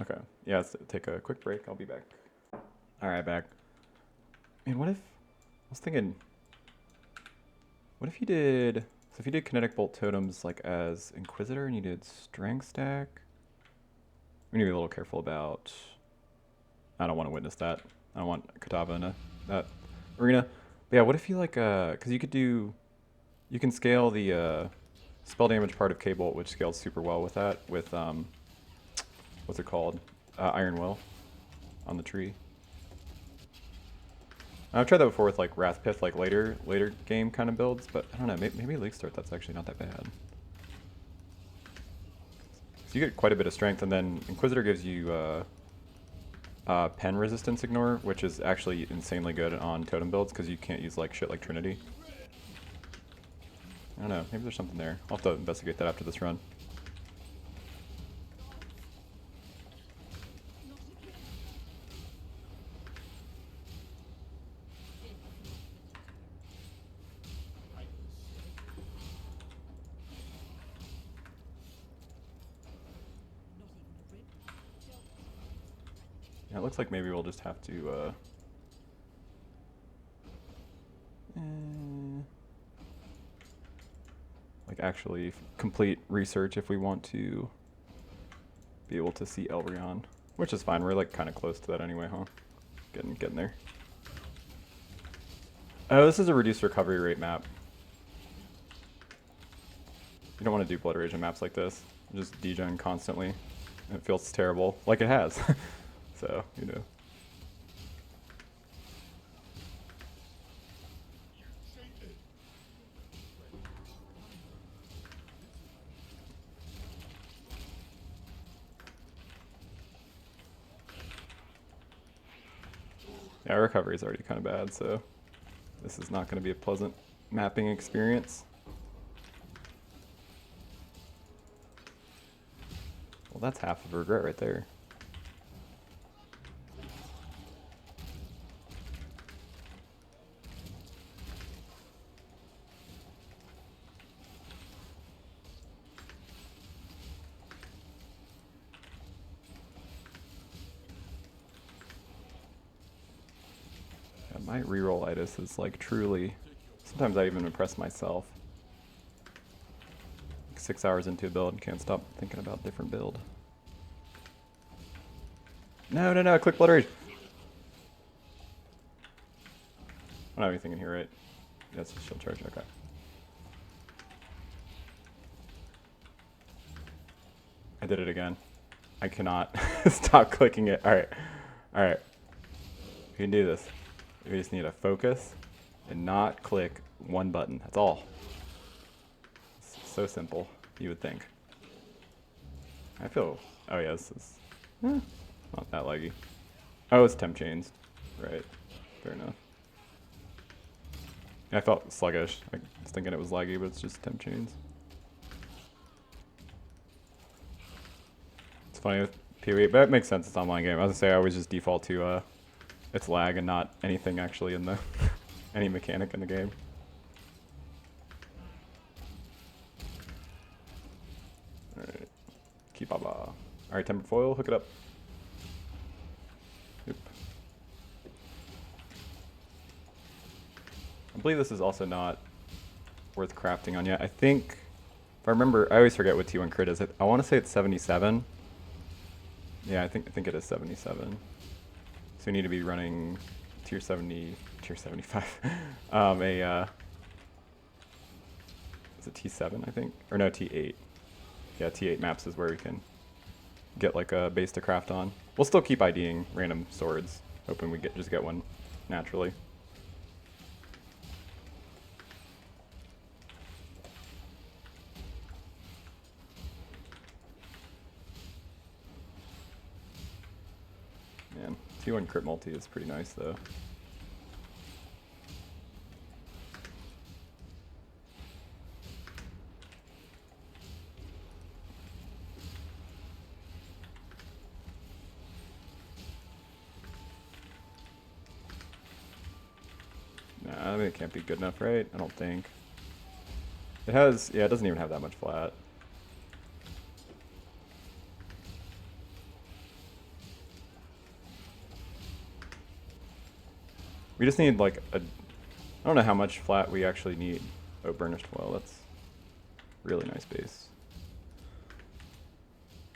Okay, yeah, let's take a quick break. I'll be back. All right, back. Man, what if, I was thinking, what if you did, so if you did kinetic bolt totems like as Inquisitor and you did strength stack, we need to be a little careful about, I don't want to witness that. I don't want Katava in that arena. But yeah, what if you like, because you could do, you can scale the spell damage part of K-Bolt, which scales super well with that, with, what's it called? Iron Will on the tree. I've tried that before with like Wrath Pith, like later game kind of builds, but I don't know, maybe League Start that's actually not that bad. So you get quite a bit of strength, and then Inquisitor gives you pen resistance ignore, which is actually insanely good on totem builds because you can't use like shit like Trinity. I don't know, maybe there's something there. I'll have to investigate that after this run. Yeah, it looks like maybe we'll just have to like actually complete research if we want to be able to see Elreon, which is fine. We're like kind of close to that anyway, huh? Getting there. Oh, this is a reduced recovery rate map. You don't want to do Blood Rage in maps like this. Just degen constantly. It feels terrible, like it has. So, you know. Yeah, our recovery is already kind of bad, so this is not going to be a pleasant mapping experience. Well, that's half of regret right there. My reroll-itis is like truly, sometimes I even impress myself. Like 6 hours into a build and can't stop thinking about different build. No, I clicked Blood Rage. I don't have anything in here, right? That's just shield charge, okay. I did it again. I cannot stop clicking it. Alright. We can do this. We just need to focus and not click one button. That's all. It's so simple, you would think. I feel, oh yeah, this is not that laggy. Oh, it's temp chains. Right, fair enough. Yeah, I felt sluggish. I was thinking it was laggy, but it's just temp chains. It's funny with PoE, but it makes sense, it's an online game. I was gonna say I always just default to it's lag and not anything actually in the any mechanic in the game. Alright. Keep baba. Alright, temper foil, hook it up. Yep. I believe this is also not worth crafting on yet. I think, if I remember, I always forget what T1 crit is. I want to say it's 77. Yeah, I think it is 77. So we need to be running tier 70, tier 75. Is it T7, I think? Or no, T8. yeah, T8 maps is where we can get like a base to craft on. We'll still keep IDing random swords, hoping we just get one naturally. Man, T1 crit multi is pretty nice though. Nah, I mean, it can't be good enough, right? I don't think. It has, yeah, it doesn't even have that much flat. We just need like a, I don't know how much flat we actually need. Oh, burnished foil, that's really nice base.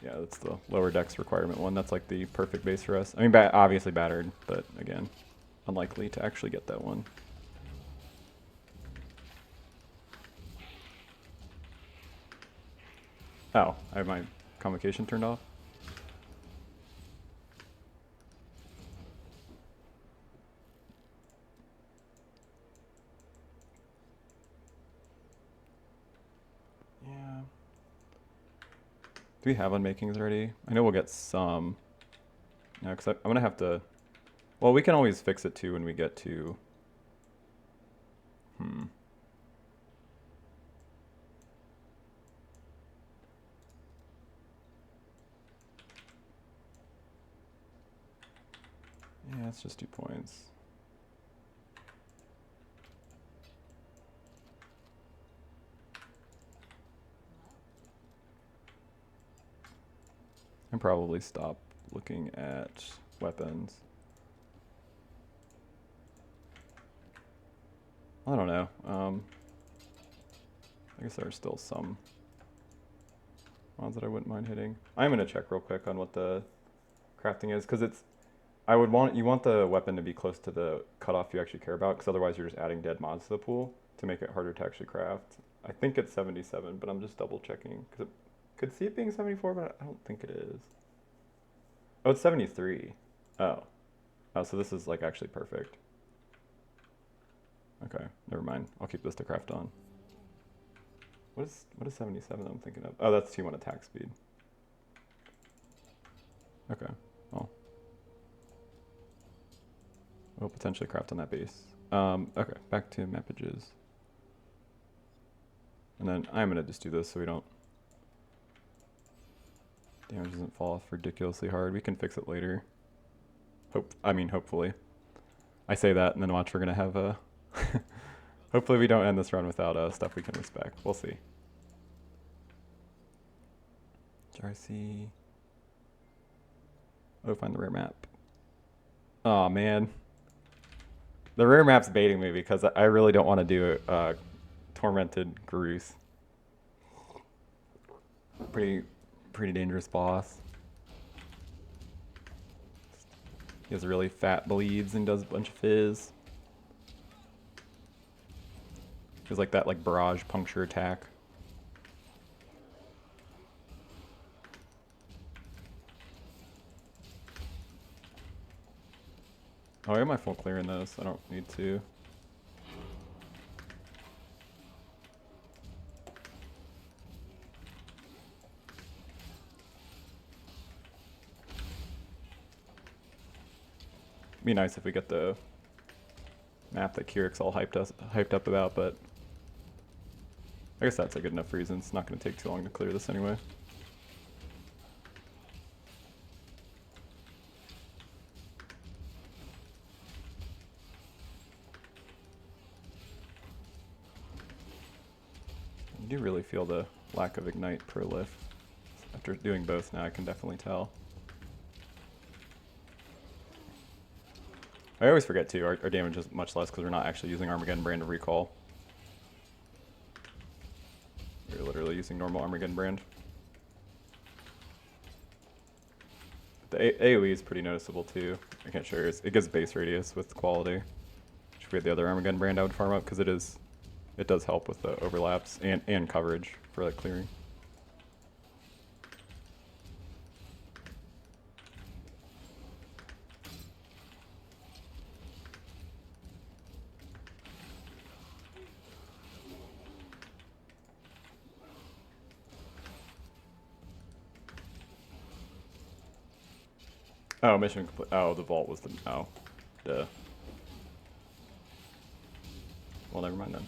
Yeah, that's the lower dex requirement one. That's like the perfect base for us. I mean, obviously battered, but again, unlikely to actually get that one. Oh, I have my convocation turned off. Yeah. Do we have unmakings already? I know we'll get some. No, because I'm going to have to... Well, we can always fix it too when we get to... Yeah, it's just 2 points. And probably stop looking at weapons. I don't know. I guess there are still some ones that I wouldn't mind hitting. I'm gonna check real quick on what the crafting is, because it's. You want the weapon to be close to the cutoff you actually care about, because otherwise you're just adding dead mods to the pool to make it harder to actually craft. I think it's 77, but I'm just double checking because could see it being 74, but I don't think it is. Oh, it's 73. Oh, so this is like actually perfect. Okay, never mind. I'll keep this to craft on. What is 77 I'm thinking of? Oh, that's T1 attack speed. Okay, well. We'll potentially craft on that base. Okay, back to mapages. And then I'm gonna just do this so we don't... Damage doesn't fall off ridiculously hard. We can fix it later. Hopefully. I say that and then watch, we're gonna have a... Hopefully we don't end this run without stuff we can respec. We'll see. JRC. Oh, find the rare map. Oh man. The rare map's baiting me because I really don't want to do Tormented Garuth. Pretty dangerous boss. He has really fat bleeds and does a bunch of fizz. Feels like that barrage puncture attack. Oh, I got my full clear in those. I don't need to. Be nice if we get the map that Kirik's all hyped up about, but I guess that's a good enough reason. It's not going to take too long to clear this anyway. I do really feel the lack of ignite per lift. After doing both now, I can definitely tell. I always forget too, our damage is much less because we're not actually using Armageddon brand of recall. We're literally using normal Armageddon brand. The AoE is pretty noticeable too. I can't show you. It gives base radius with quality. If we had the other Armageddon brand, I would farm up because it does help with the overlaps and coverage for clearing. Oh, mission complete. Oh, the vault was the. Oh, duh. Well, never mind then.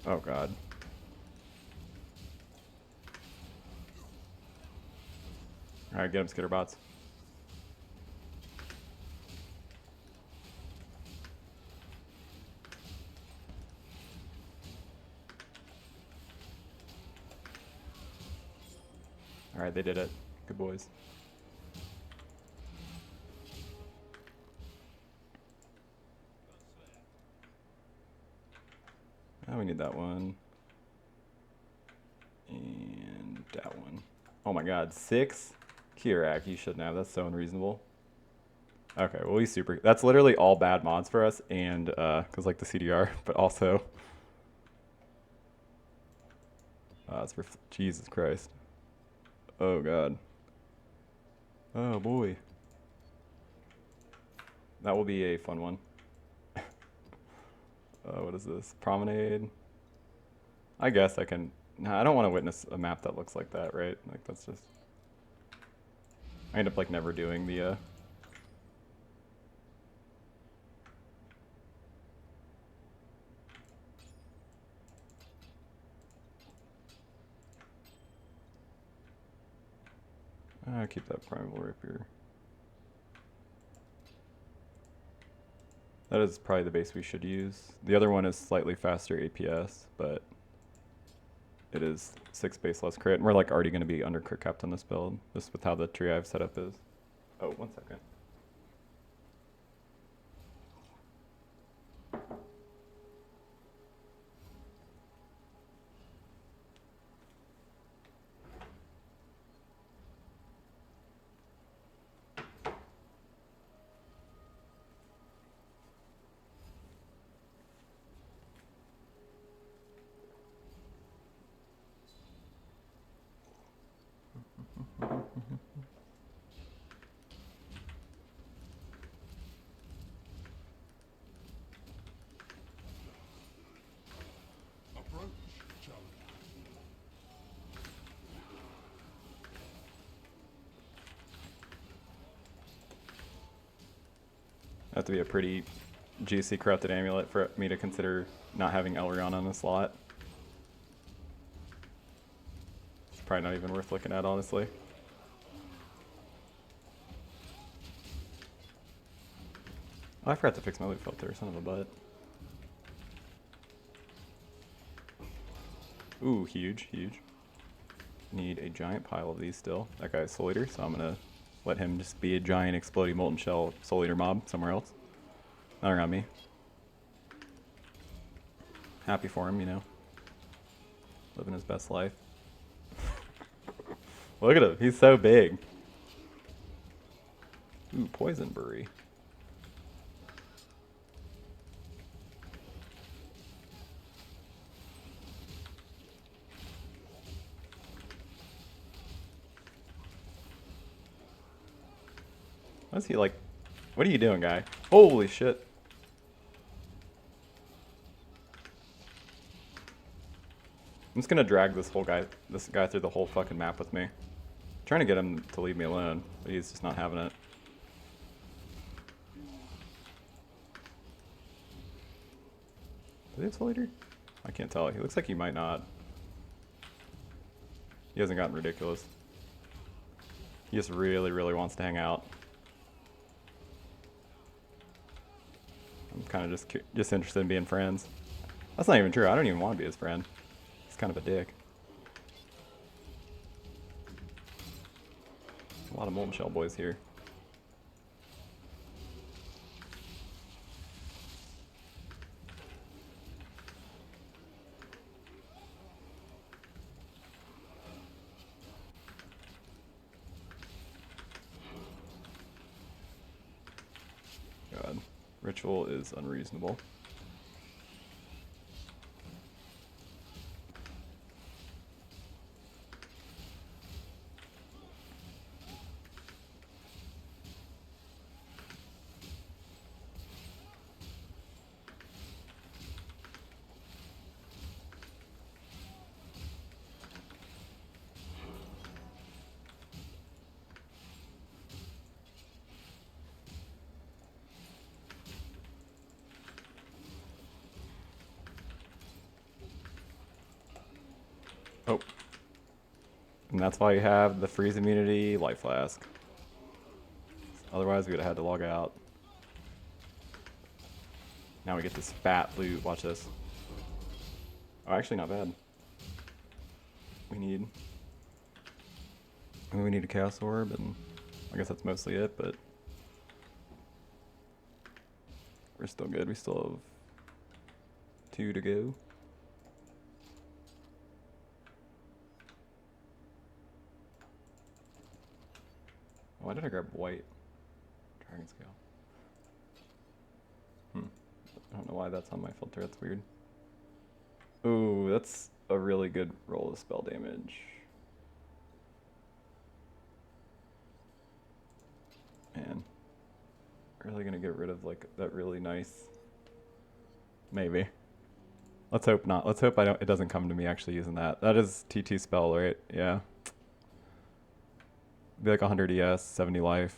Oh god. Alright, get him, skitterbots. Alright, they did it. Good boys. Now we need that one. And that one. Oh my god, 6? Kirak, you shouldn't have. That's so unreasonable. Okay, well, he's super. That's literally all bad mods for us, and, because, like, the CDR, but also. It's for. Jesus Christ. Oh god. Oh boy. That will be a fun one. What is this? Promenade? I guess I can. Nah, I don't want to witness a map that looks like that, right? Like, that's just. I end up, like, never doing the, keep that primal rapier. That is probably the base we should use. The other one is slightly faster APS, but it is 6 base less crit. And we're like already going to be under crit capped on this build, just with how the tree I've set up is. Oh, 1 second. Approach, challenge. Have to be a pretty juicy corrupted amulet for me to consider not having Elreon on the slot. It's probably not even worth looking at, honestly. Oh, I forgot to fix my loot filter, son of a butt. Ooh, huge, huge. Need a giant pile of these still. That guy's Soul Eater, so I'm gonna let him just be a giant exploding molten shell Soul Eater mob somewhere else. Not around me. Happy for him, you know. Living his best life. Look at him, he's so big. Ooh, Poison Bury. What's he like? What are you doing, guy? Holy shit. I'm just gonna drag this guy through the whole fucking map with me. I'm trying to get him to leave me alone, but he's just not having it. Does he have Soul Eater? I can't tell. He looks like he might not. He hasn't gotten ridiculous. He just really, really wants to hang out. I'm kind of just interested in being friends. That's not even true. I don't even want to be his friend. He's kind of a dick. A lot of molten shell boys here. God, ritual is unreasonable. And that's why you have the freeze immunity life flask. Otherwise, we would have had to log out. Now we get this fat loot. Watch this. Oh, actually not bad. We need a chaos orb, and I guess that's mostly it, but we're still good. We still have 2 to go. Why did I grab white dragon scale? I don't know why that's on my filter. That's weird. Ooh, that's a really good roll of spell damage. Man, really gonna get rid of like that really nice. Maybe. Let's hope not. Let's hope it doesn't come to me actually using that. That is TT spell, right? Yeah. Be like 100 ES, 70 life.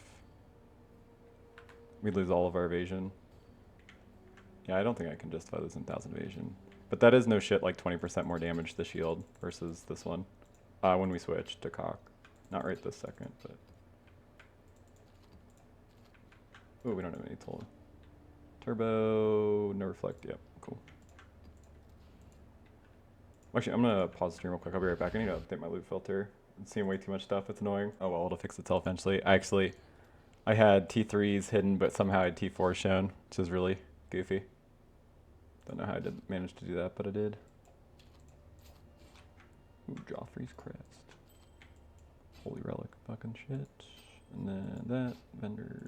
We'd lose all of our evasion. Yeah, I don't think I can justify losing 1000 evasion. But that is no shit like 20% more damage to the shield versus this one. When we switch to CoC. Not right this second, but... Ooh, we don't have any tool. Turbo, no reflect, yep, cool. Actually, I'm gonna pause the stream real quick. I'll be right back. I need to update my loot filter. I'm seeing way too much stuff. It's annoying. Oh well, it'll fix itself eventually. I had T3s hidden, but somehow I had T4s shown, which is really goofy. Don't know how I did manage to do that, but I did. Ooh, Joffrey's crest. Holy relic fucking shit. And then that. Vendor.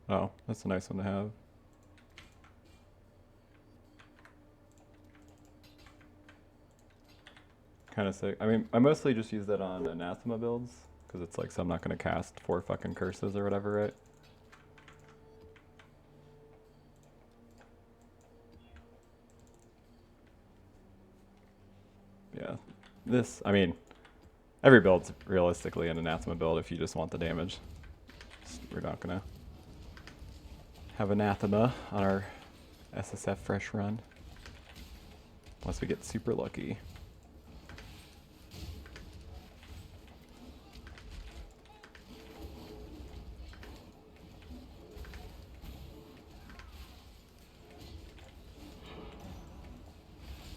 Oh, that's a nice one to have. Kind of sick. I mean, I mostly just use that on anathema builds, because it's like, so I'm not going to cast 4 fucking curses or whatever, right? Yeah. This, I mean, every build's realistically an anathema build if you just want the damage. We're not going to have anathema on our SSF fresh run. Unless we get super lucky.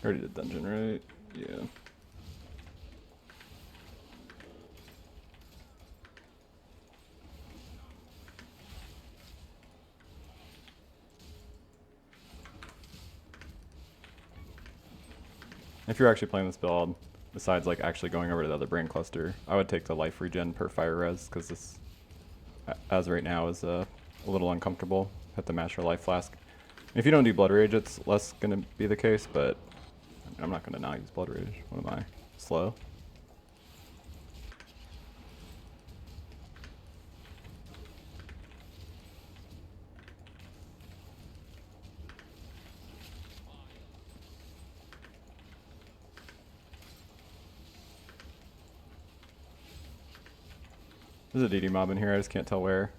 Already did dungeon, right? Yeah. If you're actually playing this build, besides like actually going over to the other brain cluster, I would take the life regen per fire res, because this, as of right now, is a little uncomfortable. Have to mash your life flask. If you don't do blood rage, it's less going to be the case, but I mean, I'm not going to not use blood rage. What am I? Slow? There's a DD mob in here, I just can't tell where.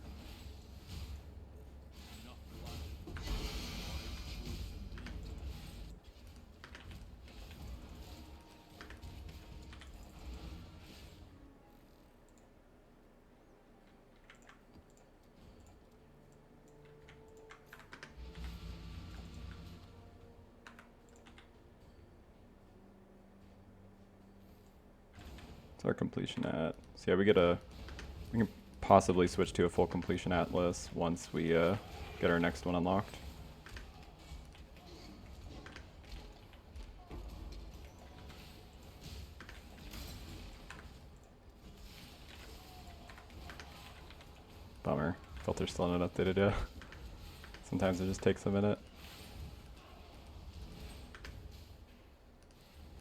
What's our completion at? So yeah, we can possibly switch to a full completion atlas once we get our next one unlocked. Bummer. Filter's still not updated yet. Sometimes it just takes a minute.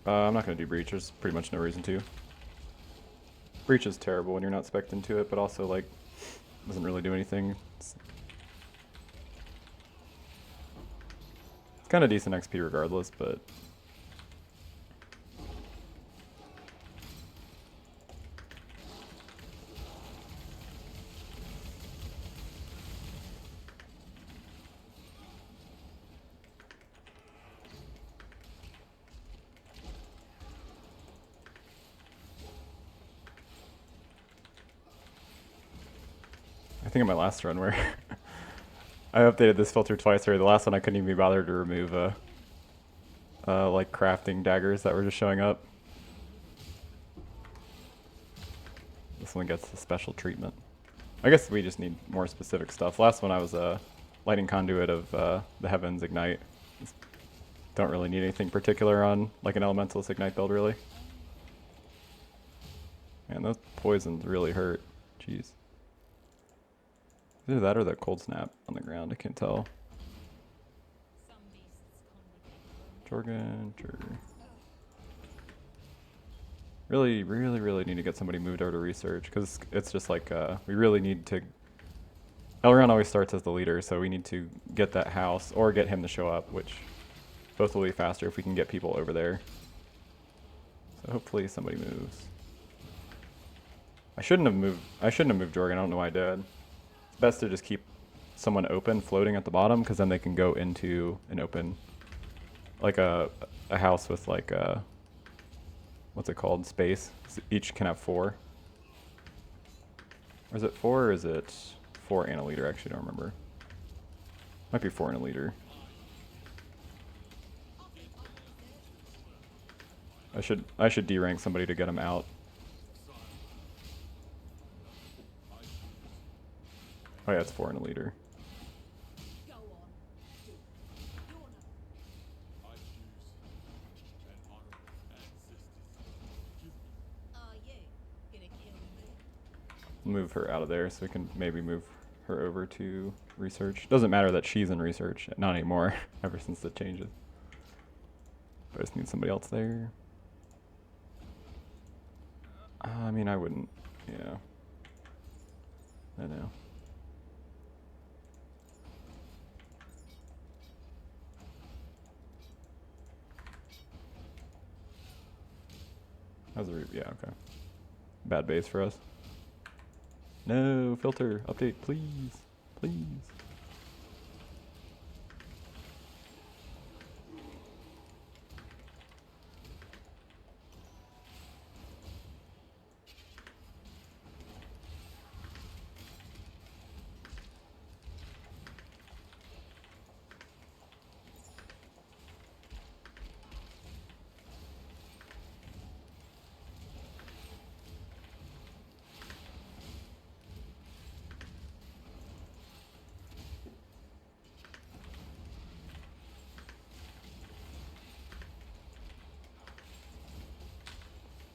I'm not going to do breach. There's pretty much no reason to. Breach is terrible when you're not spec'd into it, but also like doesn't really do anything. It's kind of decent XP regardless, but I think in my last run where I updated this filter twice already. The last one I couldn't even be bothered to remove like crafting daggers that were just showing up. This one gets the special treatment. I guess we just need more specific stuff. Last one I was a lightning conduit of the heavens ignite. Just don't really need anything particular on like an elementalist ignite build really. Man, those poisons really hurt. Jeez. Either that or that cold snap on the ground. I can't tell. Jorgen, sure. Really need to get somebody moved over to research because it's just like we really need to. Elreon always starts as the leader, so we need to get that house or get him to show up, which both will be faster if we can get people over there. So hopefully somebody moves. I shouldn't have moved Jorgen. I don't know why I did. It's best to just keep someone open, floating at the bottom, because then they can go into an open, like a house with like a, what's it called, space. So each can have 4. Or is it 4 or is it 4 and a leader? Actually, I don't remember. Might be 4 and a leader. I should D-rank somebody to get him out. Oh yeah, it's 4 and a leader. Go on. Do it. You're not. Are you gonna kill me? Move her out of there so we can maybe move her over to research. Doesn't matter that she's in research, not anymore, ever since the changes. But I just need somebody else there. I mean, I wouldn't, yeah. I know. How's the yeah, okay. Bad base for us. No, filter, update, please. Please.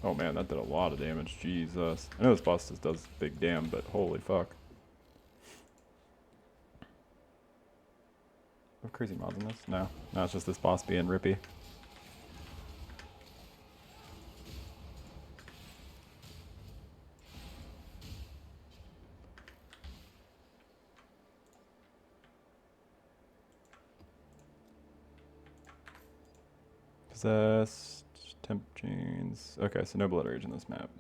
Oh man, that did a lot of damage. Jesus. I know this boss just does big damn, but holy fuck. Have crazy mods in this? No. No, it's just this boss being rippy. Possessed. Temp chains. Okay, so no blood rage in this map.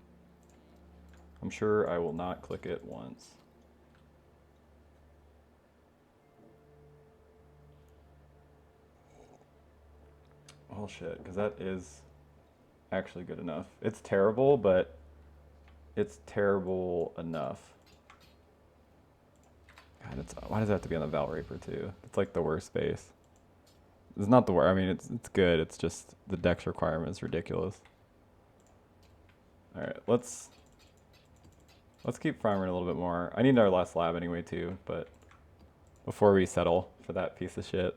I'm sure I will not click it once. Oh shit, because that is actually good enough. It's terrible, but it's terrible enough. God, it's, why does it have to be on the Val Raper too? It's like the worst base. It's not the worst. I mean, it's good. It's just the dex requirement is ridiculous. All right, let's keep farming a little bit more. I need our last lab anyway too, but before we settle for that piece of shit,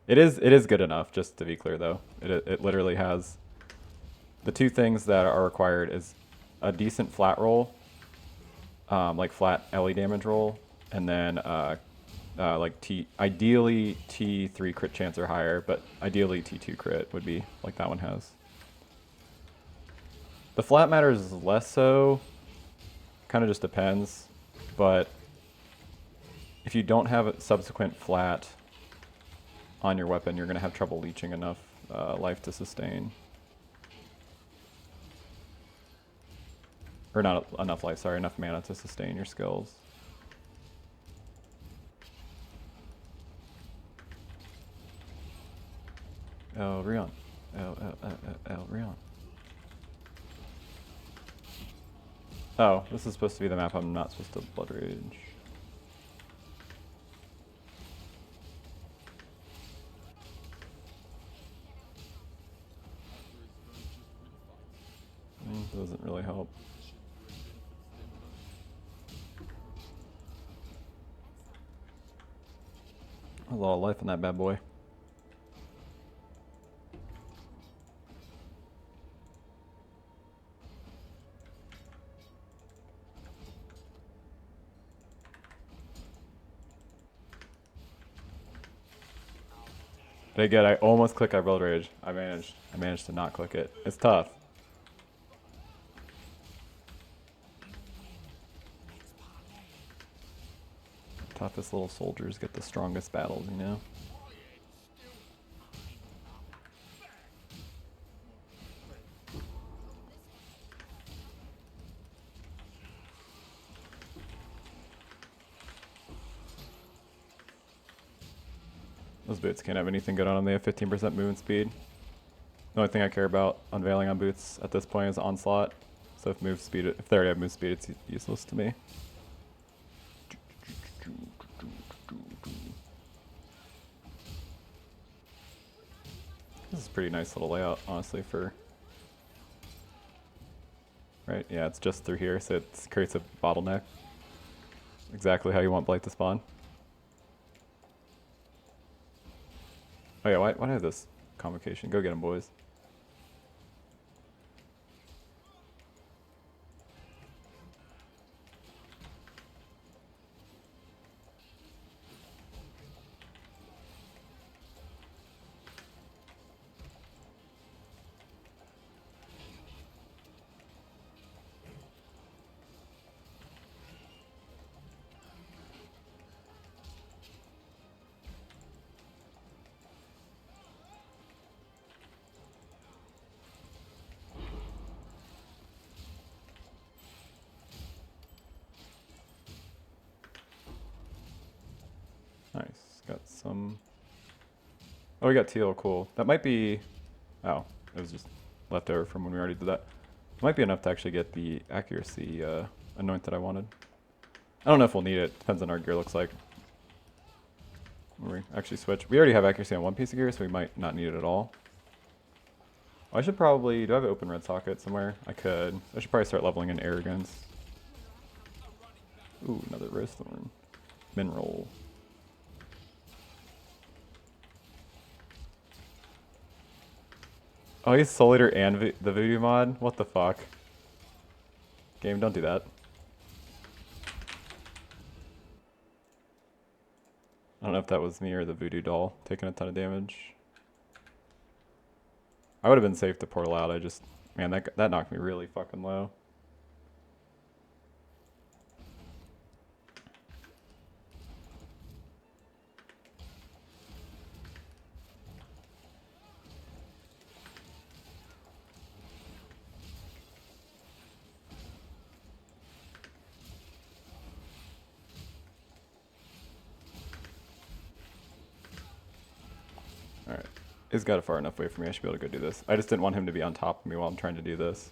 it is good enough. Just to be clear though, it literally has the 2 things that are required is a decent flat roll, like flat LE damage roll, and then like ideally T3 crit chance or higher, but ideally T2 crit would be like that one has. The flat matters less so, kind of just depends, but if you don't have a subsequent flat on your weapon, you're going to have trouble leeching enough life to sustain. Or not enough life, sorry, enough mana to sustain your skills. Elreon. Elreon. Oh, this is supposed to be the map I'm not supposed to blood rage. Doesn't really help. A lot of life in that bad boy. But again, I almost click I blood rage. I managed to not click it. It's tough. Toughest little soldiers get the strongest battles, you know? Those boots can't have anything good on them. They have 15% movement speed. The only thing I care about unveiling on boots at this point is onslaught. So if move speed, if they already have move speed, it's useless to me. This is a pretty nice little layout, honestly, for... Right, yeah, it's just through here, so it creates a bottleneck. Exactly how you want Blight to spawn. Oh yeah, why do I have this convocation? Go get him, boys. Nice. Got some... Oh, we got teal. Cool. That might be... Oh, it was just left over from when we already did that. Might be enough to actually get the accuracy anoint that I wanted. I don't know if we'll need it. Depends on our gear looks like. When we actually switch. We already have accuracy on one piece of gear, so we might not need it at all. I should probably... Do I have an open red socket somewhere? I could. I should probably start leveling in arrogance. Ooh, another rose thorn. Mineral. Oh, he's Soul Eater and the Voodoo mod? What the fuck? Game, don't do that. I don't know if that was me or the Voodoo doll taking a ton of damage. I would have been safe to portal out. I just... Man, that knocked me really fucking low. Alright. He's got it far enough away from me. I should be able to go do this. I just didn't want him to be on top of me while I'm trying to do this.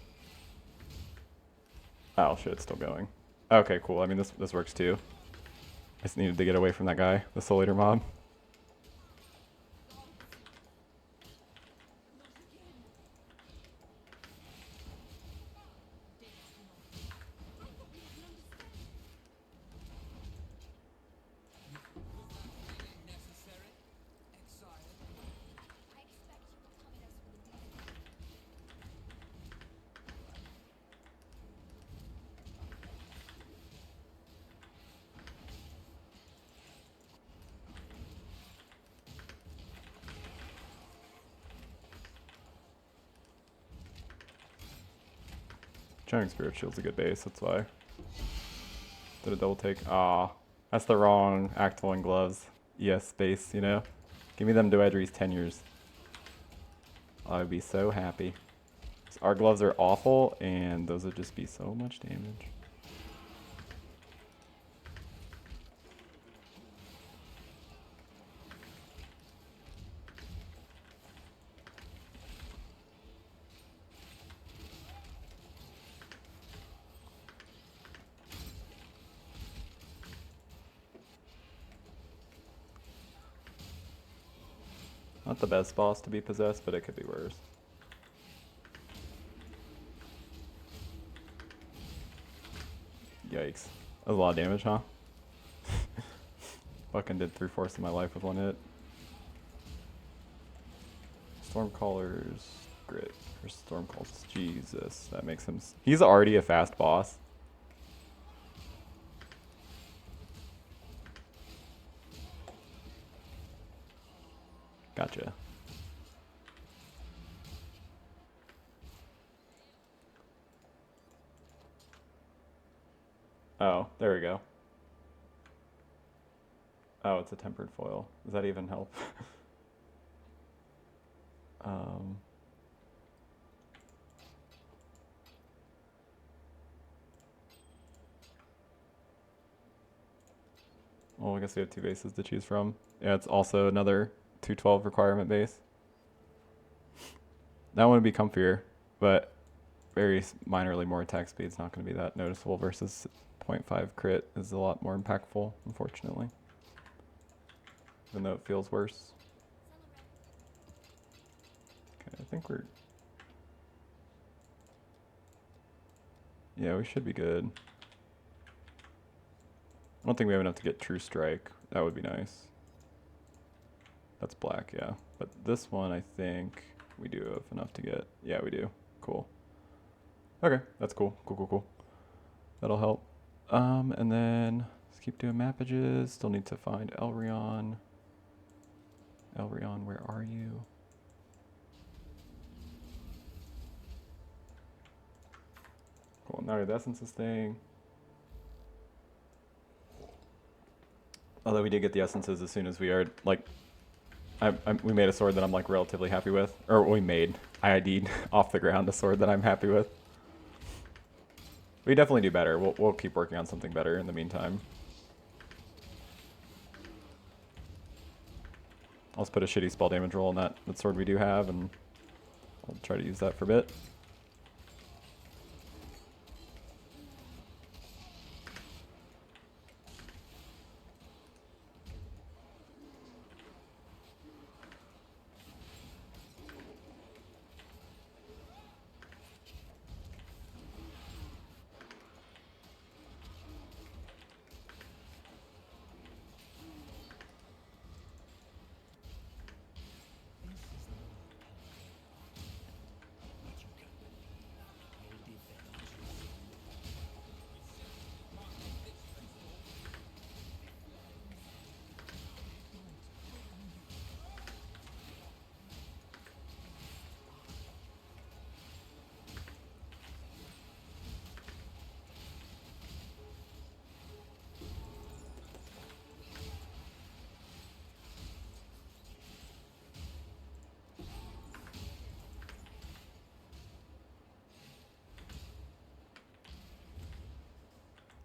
Oh shit, it's still going. Okay, cool. I mean, this works too. I just needed to get away from that guy, the Soul Eater mob. Charming Spirit Shield's a good base, that's why. Did a double take. Ah, that's the wrong Act 1 gloves. ES base, you know? Give me them Doedri's tenures. I would be so happy. Our gloves are awful, and those would just be so much damage. Not the best boss to be possessed, but it could be worse. Yikes. That was a lot of damage, huh? Fucking did 3/4 of my life with one hit. Stormcallers, grit for Stormcalls. Jesus, that makes him. He's already a fast boss. Gotcha. Oh, there we go. Oh, it's a tempered foil. Does that even help? Well, I guess we have 2 bases to choose from. Yeah, it's also another 212 requirement base. That one would be comfier, but very minorly more attack speed is not going to be that noticeable versus 0.5 crit is a lot more impactful, unfortunately. Even though it feels worse. Okay, I think we're... Yeah, we should be good. I don't think we have enough to get True Strike. That would be nice. That's black, yeah. But this one, I think we do have enough to get. Yeah, we do. Cool. Okay, that's cool. Cool. That'll help. And then let's keep doing mappages. Still need to find Elreon. Elreon, where are you? Cool, now the essence is staying. Although we did get the essences as soon as we are, like, we made a sword that I'm, like, relatively happy with. Or we made, I ID'd off the ground a sword that I'm happy with. We definitely do better. We'll keep working on something better in the meantime. I'll just put a shitty spell damage roll on that sword we do have, and I'll try to use that for a bit.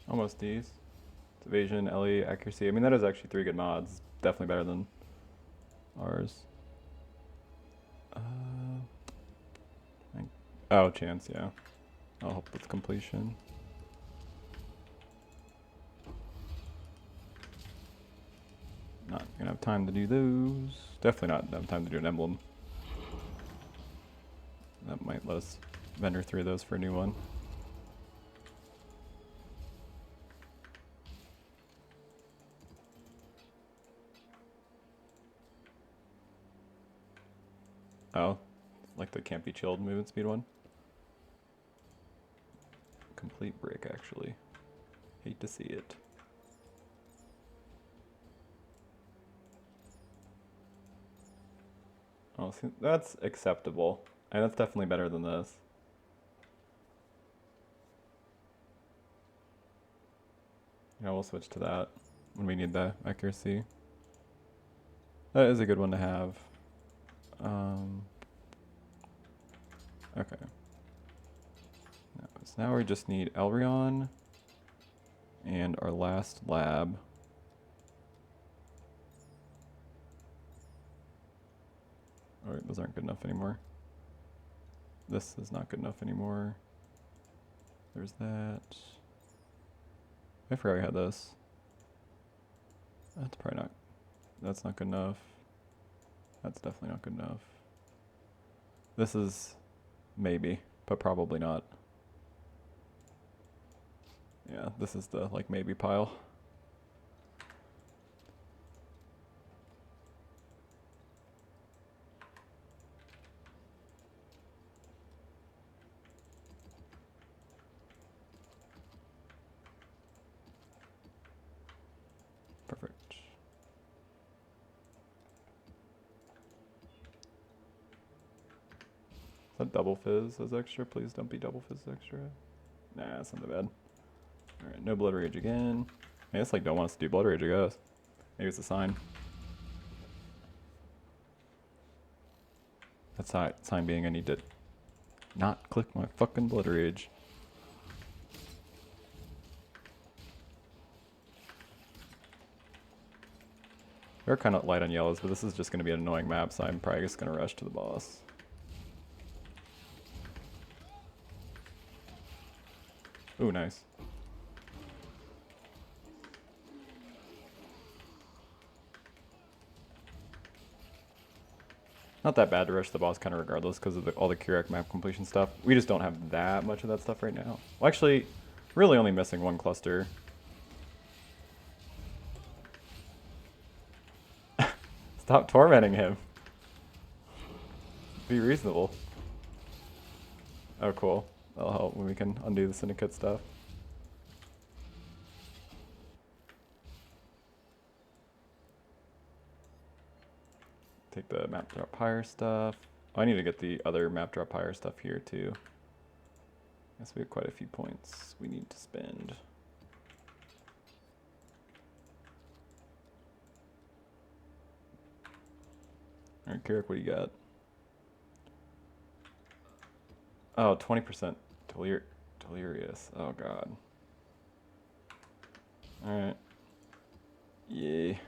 Almost D's. It's evasion, LE, accuracy. I mean, that is actually 3 good mods. Definitely better than ours. Oh, chance, yeah. I'll help with completion. Not gonna have time to do those. Definitely not have time to do an emblem. That might let us vendor through those for a new one. Oh, like the can't be chilled movement speed one. Complete brick, actually. Hate to see it. Oh, see, that's acceptable. And that's definitely better than this. Yeah, we'll switch to that when we need the accuracy. That is a good one to have. Okay. So now we just need Elreon and our last lab. Alright, those aren't good enough anymore. This is not good enough anymore. There's that. I forgot we had this. That's probably not. That's not good enough. That's definitely not good enough. This is maybe, but probably not. Yeah, this is the like maybe pile. Perfect. Is that double fizz as extra? Please don't be double fizz extra. Nah, that's not that bad. Alright, no blood rage again. I guess like don't want us to do blood rage, I guess. Maybe it's a sign. That sign being I need to not click my fucking blood rage. We're kind of light on yellows, but this is just going to be an annoying map, so I'm probably just going to rush to the boss. Ooh, nice. Not that bad to rush the boss kind of regardless because of all the Kurek map completion stuff. We just don't have that much of that stuff right now. Well, actually, really only missing one cluster. Stop tormenting him. Be reasonable. Oh, cool. That'll help when we can undo the syndicate stuff. Take the map drop higher stuff. Oh, I need to get the other map drop higher stuff here too. Guess we have quite a few points we need to spend. Alright, Kirik, what do you got? Oh, 20% delirious. Oh god. Alright. Yay.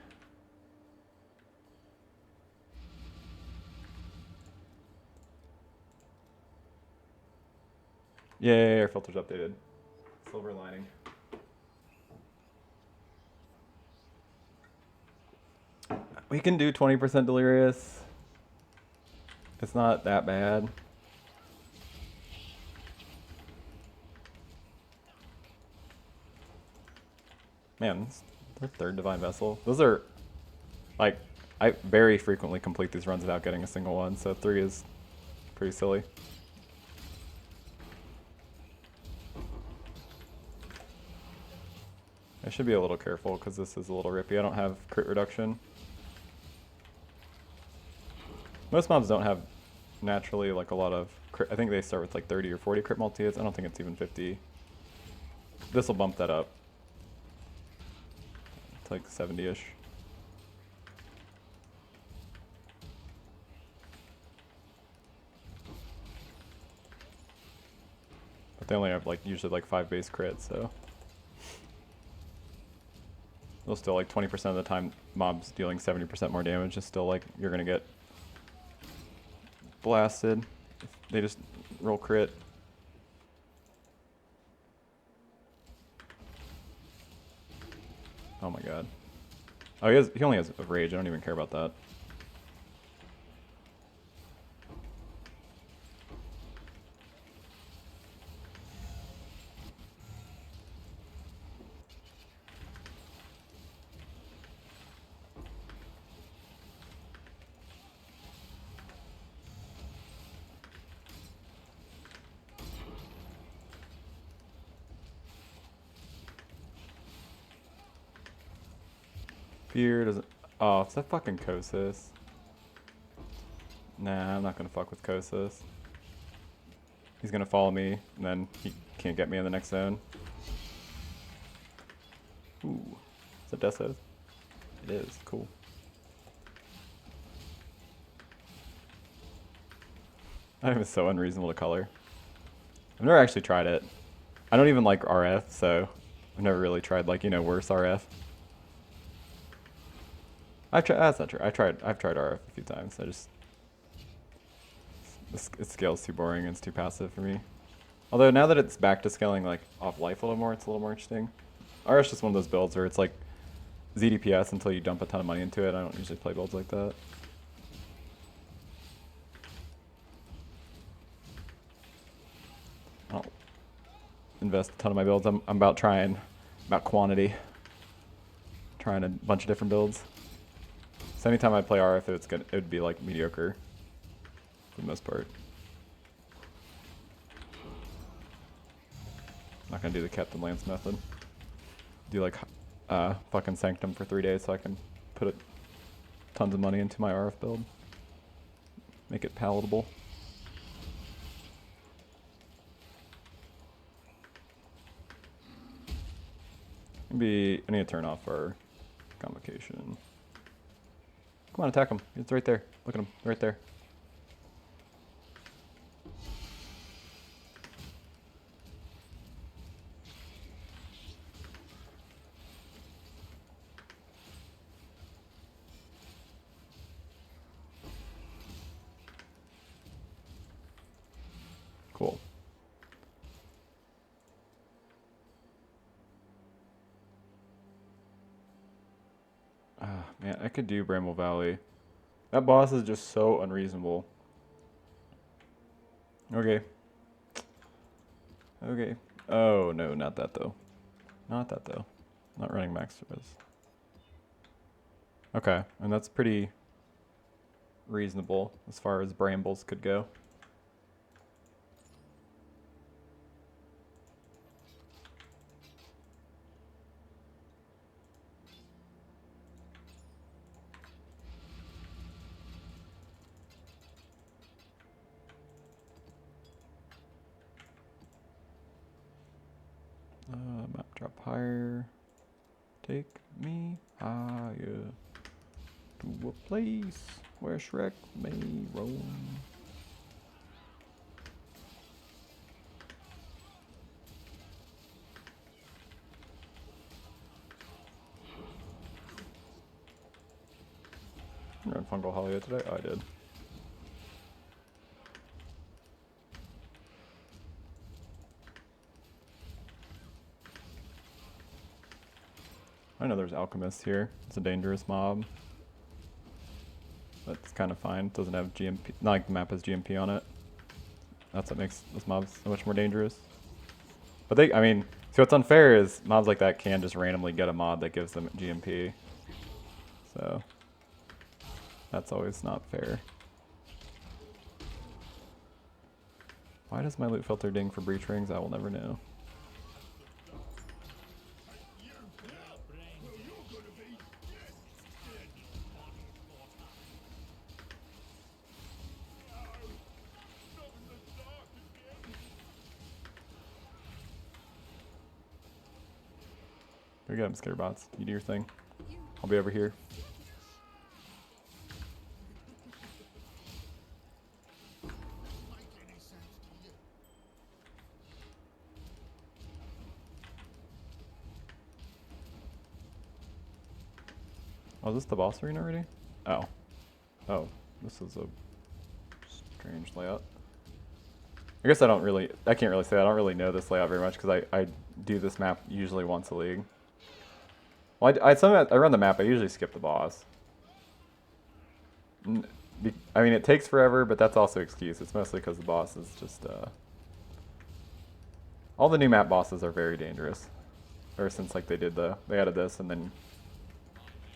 Yay, air filter's updated. Silver lining. We can do 20% delirious. It's not that bad. Man, it's our third divine vessel. Those are like I very frequently complete these runs without getting a single one, so 3 is pretty silly. I should be a little careful because this is a little rippy. I don't have crit reduction. Most mobs don't have naturally like a lot of crit. I think they start with like 30 or 40 crit multi-hits. I don't think it's even 50. This will bump that up. It's like 70-ish. But they only have like usually like 5 base crits, so. They'll still like 20% of the time mobs dealing 70% more damage is still like you're gonna get blasted if they just roll crit. Oh my god. Oh, he only has a rage. I don't even care about that. Fear doesn't. Oh, it's that fucking Kosis. Nah, I'm not gonna fuck with Kosis. He's gonna follow me, and then he can't get me in the next zone. Ooh. Is that Desos? It is. Cool. That item is so unreasonable to color. I've never actually tried it. I don't even like RF, so I've never really tried like, you know, worse RF. That's not true. I've tried RF a few times. It scales too boring and it's too passive for me. Although now that it's back to scaling like off life a little more, it's a little more interesting. RF's just one of those builds where it's like ZDPS until you dump a ton of money into it. I don't usually play builds like that. invest a ton of my builds. I'm about quantity. Trying a bunch of different builds. So anytime I play RF, it would be like mediocre for the most part. Not gonna do the Captain Lance method. Do like fucking Sanctum for 3 days so I can put tons of money into my RF build. Make it palatable. Maybe I need to turn off our convocation. Come on, attack him. It's right there. Look at him. Right there. Cool. Man, I could do Bramble Valley. That boss is just so unreasonable. Okay. Okay. Oh, no, not that though. Not that though. Not running max service. Okay, and that's pretty reasonable as far as brambles could go. Map drop higher. Take me higher to a place where Shrek may roam. I ran Fungal Holio today? Oh, I did. I know there's alchemists here. It's a dangerous mob. That's kind of fine. It doesn't have GMP. Not like the map has GMP on it. That's what makes those mobs so much more dangerous. But I mean, see what's unfair is mobs like that can just randomly get a mod that gives them GMP. So that's always not fair. Why does my loot filter ding for breach rings? I will never know. We got him, scatterbots. You do your thing. I'll be over here. Oh, is this the boss arena already? Oh. Oh, this is a strange layout. I guess I can't really say I don't really know this layout very much because I do this map usually once a league. Well, I run the map. I usually skip the boss. I mean, it takes forever, but that's also excuse. It's mostly because the boss is just... all the new map bosses are very dangerous. Ever since like they added this, and then...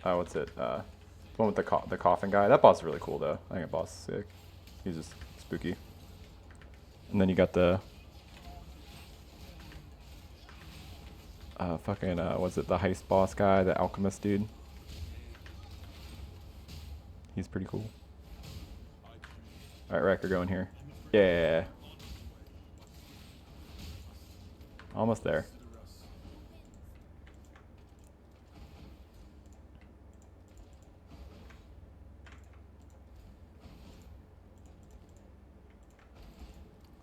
what's it? The one with the coffin guy. That boss is really cool, though. I think that boss is sick. He's just spooky. And then you got the... was it the heist boss guy, the alchemist dude? He's pretty cool. Alright, Wrecker going here. Yeah. Almost there.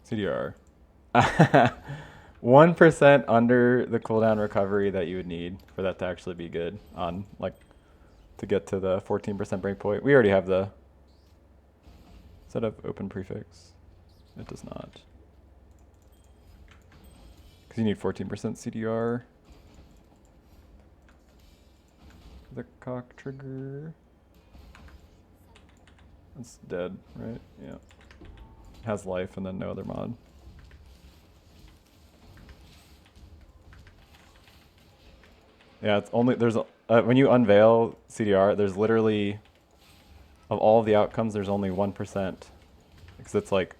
CDR. 1% under the cooldown recovery that you would need for that to actually be good on, like, to get to the 14% breakpoint. We already have the set up open prefix. It does not. Because you need 14% CDR. The CoC trigger. It's dead, right? Yeah. Has life and then no other mod. Yeah, it's only there's when you unveil CDR, there's literally of all of the outcomes, there's only 1% because it's like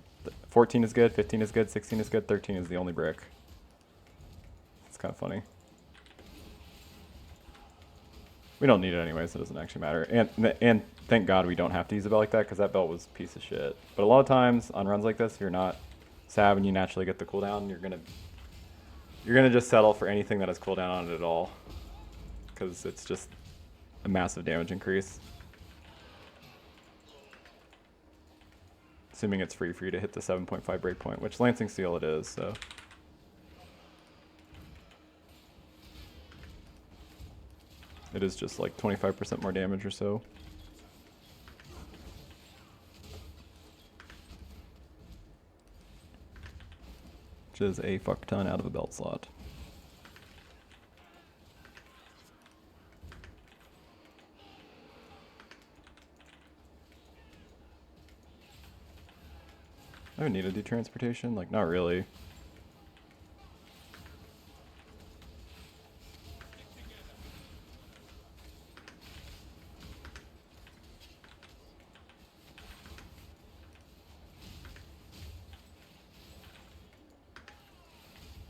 14 is good, 15 is good, 16 is good, 13 is the only brick. It's kind of funny. We don't need it anyway, so it doesn't actually matter. And thank God we don't have to use a belt like that because that belt was a piece of shit. But a lot of times on runs like this, if you're not Sab and you naturally get the cooldown, you're gonna just settle for anything that has cooldown on it at all because it's just a massive damage increase. Assuming it's free for you to hit the 7.5 breakpoint, which Lancing Steel it is, so. It is just like 25% more damage or so. Which is a fuck ton out of a belt slot. I don't need to do transportation, like not really.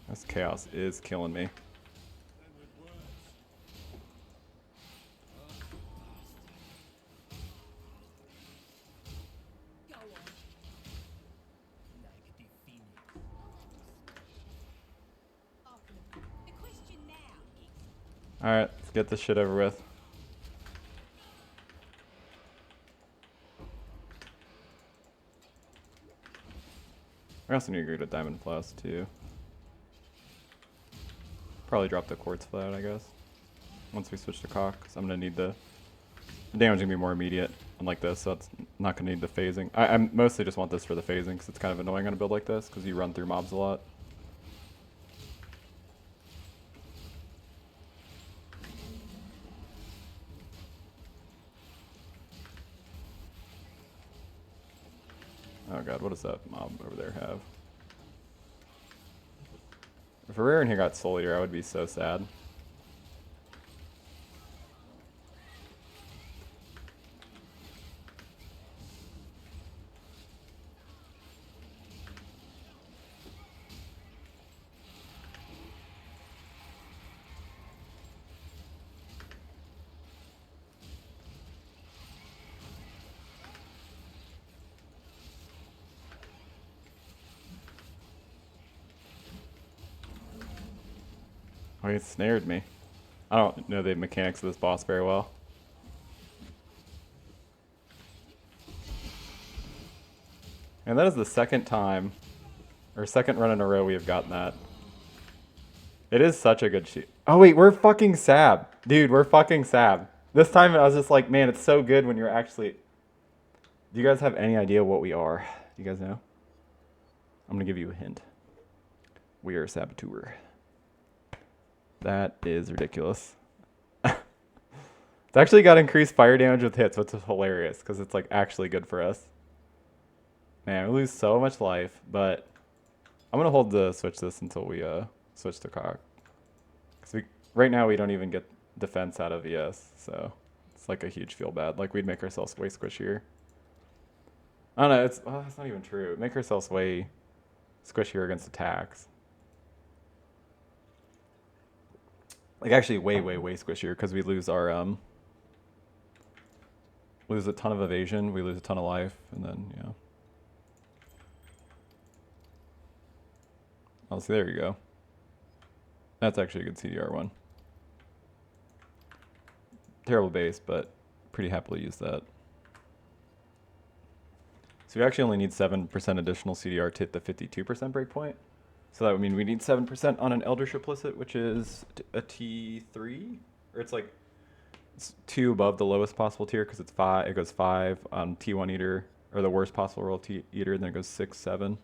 This chaos is killing me. Alright, let's get this shit over with. I also need to go to Diamond Plus too. Probably drop the quartz for that, I guess. Once we switch to CoC, because I'm going to need the damage going to be more immediate, unlike this, so it's not going to need the phasing. I mostly just want this for the phasing, because it's kind of annoying on a build like this, because you run through mobs a lot. Oh god, what does that mob over there have? If a rare in here got Soul Eater, I would be so sad. Oh, he snared me. I don't know the mechanics of this boss very well. And that is the second time, or second run in a row we have gotten that. It is such a good sheet. Oh wait, we're fucking Sab. Dude, we're fucking Sab. This time I was just like, man, it's so good when you're actually... Do you guys have any idea what we are? Do you guys know? I'm gonna give you a hint. We are Saboteur. That is ridiculous. It's actually got increased fire damage with hits, which is hilarious, because it's like actually good for us. Man, we lose so much life, but I'm gonna hold the switch this until we switch to CoC. Because right now we don't even get defense out of ES, so it's like a huge feel bad. Like we'd make ourselves way squishier. I don't know, it's that's not even true. Make ourselves way squishier against attacks. Like actually way squishier because we lose our lose a ton of evasion, we lose a ton of life, and then yeah. Oh, see, there you go. That's actually a good CDR one. Terrible base, but pretty happily use that. So we actually only need 7% additional CDR to hit the 52% breakpoint. So that would mean we need 7% on an Eldritch Implicit, which is a T3, or it's like it's 2 above the lowest possible tier because it's 5. It goes 5 on T1 Eater, or the worst possible roll Eater, and then it goes 6, 7.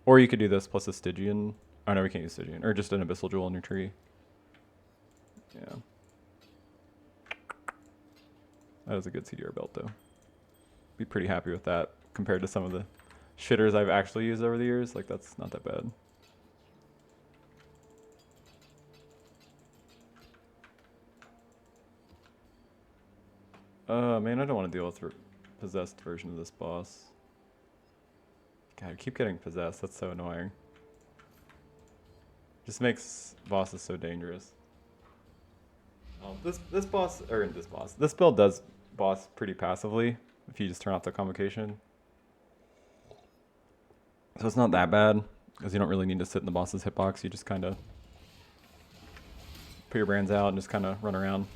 Or you could do this plus a Stygian. Oh no, we can't use Stygian, or just an Abyssal Jewel in your tree. Yeah, that is a good CDR belt though. Be pretty happy with that compared to some of the shitters I've actually used over the years. Like that's not that bad. Man, I don't want to deal with possessed version of this boss. God, I keep getting possessed. That's so annoying. Just makes bosses so dangerous. This build does boss pretty passively if you just turn off the convocation. So it's not that bad because you don't really need to sit in the boss's hitbox. You just kind of put your brands out and just kind of run around.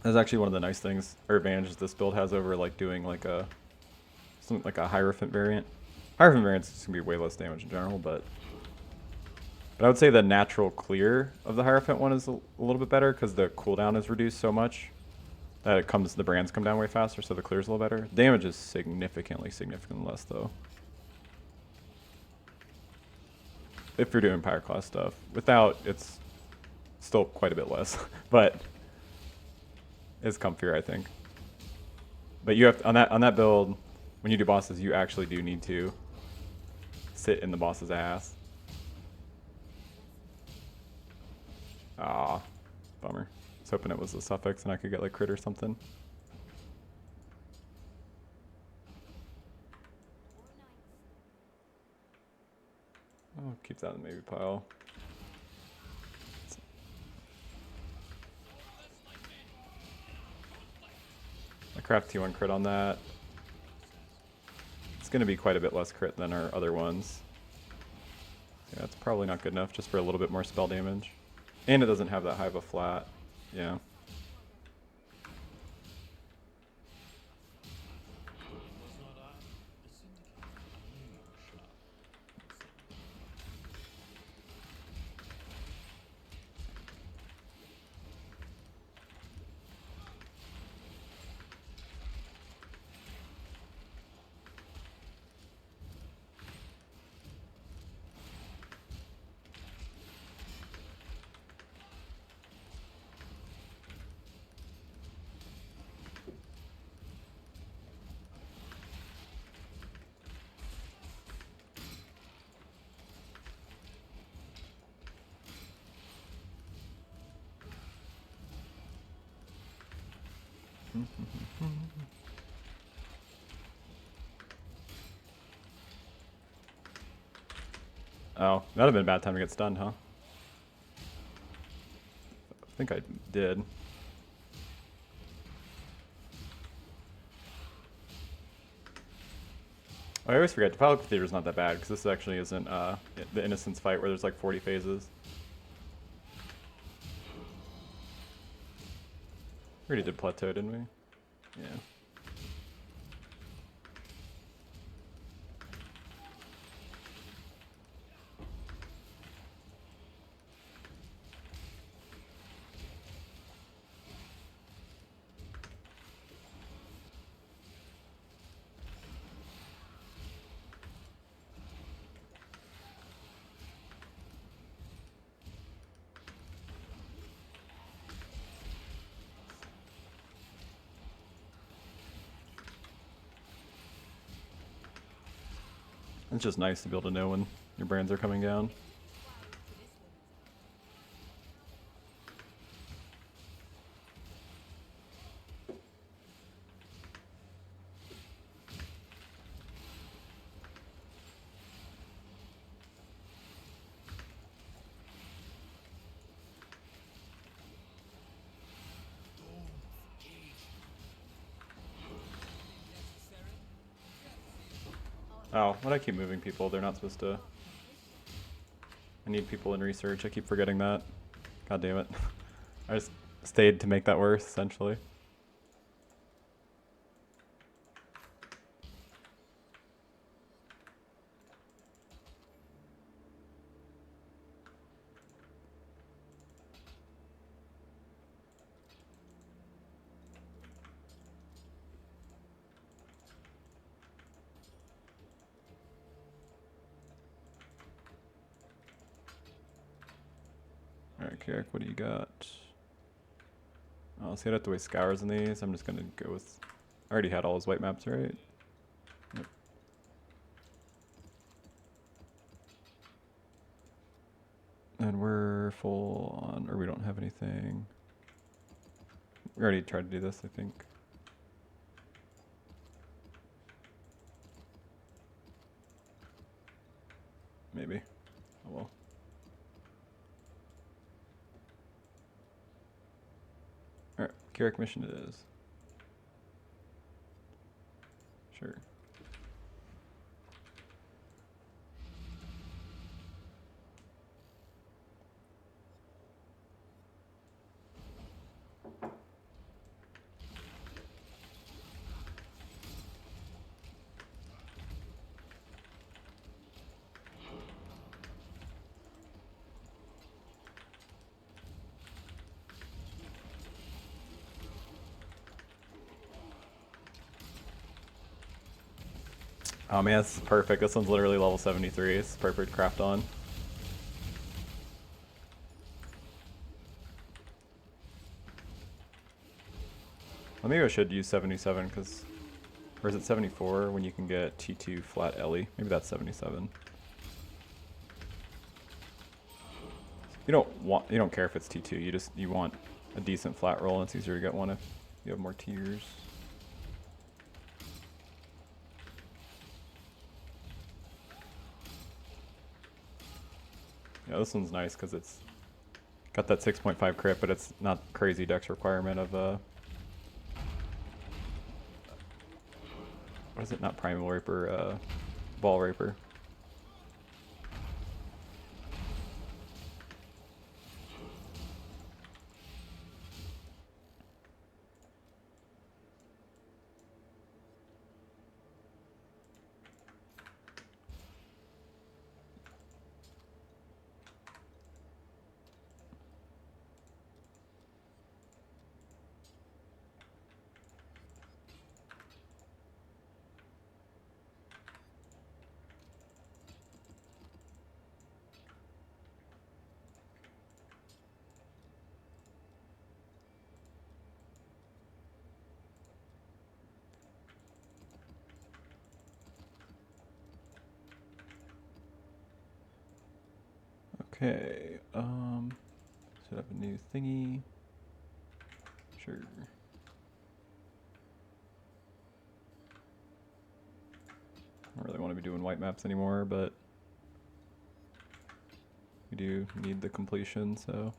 That's actually one of the nice things or advantages this build has over like doing like a something like a Hierophant variant. Hierophant variant's just gonna be way less damage in general, but I would say the natural clear of the Hierophant one is a little bit better because the cooldown is reduced so much that the brands come down way faster, so the clear is a little better. Damage is significantly less though. If you're doing Pyroclast stuff. Without, it's still quite a bit less, but it's comfier, I think. But you have to, on that build, when you do bosses, you actually do need to sit in the boss's ass. Ah, bummer. I was hoping it was a suffix and I could get like crit or something. Oh, keep that in the maybe pile. I craft T1 crit on that. It's going to be quite a bit less crit than our other ones. Yeah, it's probably not good enough just for a little bit more spell damage. And it doesn't have that high of a flat. Yeah. Oh, that'd have been a bad time to get stunned, huh? I think I did. I always forget, Defile Cathedral is not that bad, because this actually isn't the Innocence fight where there's like 40 phases. We already did Plateau, didn't we? Yeah. It's just nice to be able to know when your brands are coming down. Oh, why do I keep moving people? They're not supposed to. I need people in research. I keep forgetting that. God damn it. I just stayed to make that worse, essentially. Alright, Kirik, what do you got? Oh, see, I'd have to waste scours in these. I'm just gonna go with... I already had all his white maps, right? Yep. And we're full on, or we don't have anything. We already tried to do this, I think. Maybe. Oh well. Alright, Carrick mission it is. Sure. Oh man, this is perfect. This one's literally level 73. It's perfect craft on. Well, maybe I should use 77 because, or is it 74 when you can get T2 flat Ellie? Maybe that's 77. You don't care if it's T2. You want a decent flat roll, and it's easier to get one if you have more tiers. Yeah, this one's nice because it's got that 6.5 crit, but it's not crazy dex requirement of what is it? Not Primal Raper, Ball Raper. Okay, should have a new thingy. Sure. I don't really want to be doing white maps anymore, but we do need the completion, so.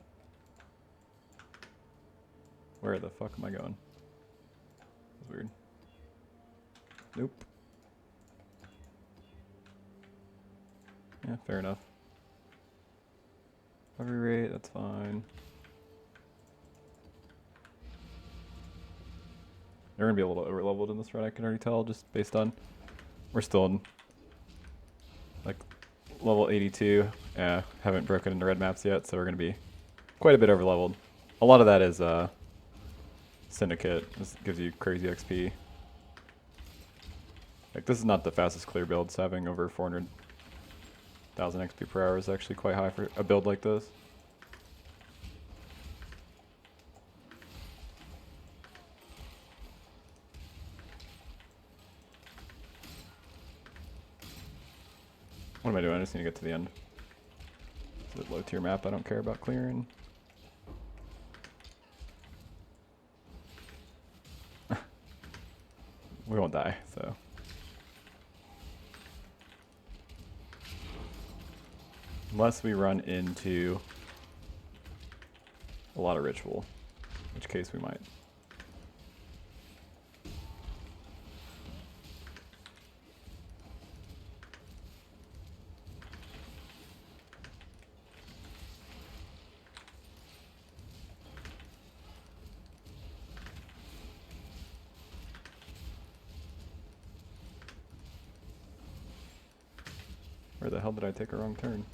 Where the fuck am I going? That's weird. Nope. Yeah, fair enough. Recovery rate, that's fine. They're gonna be a little over leveled in this run, I can already tell, just based on we're still in like level 82. Yeah, haven't broken into red maps yet, so we're gonna be quite a bit over leveled. A lot of that is Syndicate. This gives you crazy XP. Like this is not the fastest clear build, so having over 400,000 XP per hour is actually quite high for a build like this. What am I doing? I just need to get to the end. It's a low tier map I don't care about clearing. We won't die, so. Unless we run into a lot of ritual, in which case we might. Where the hell did I take a wrong turn?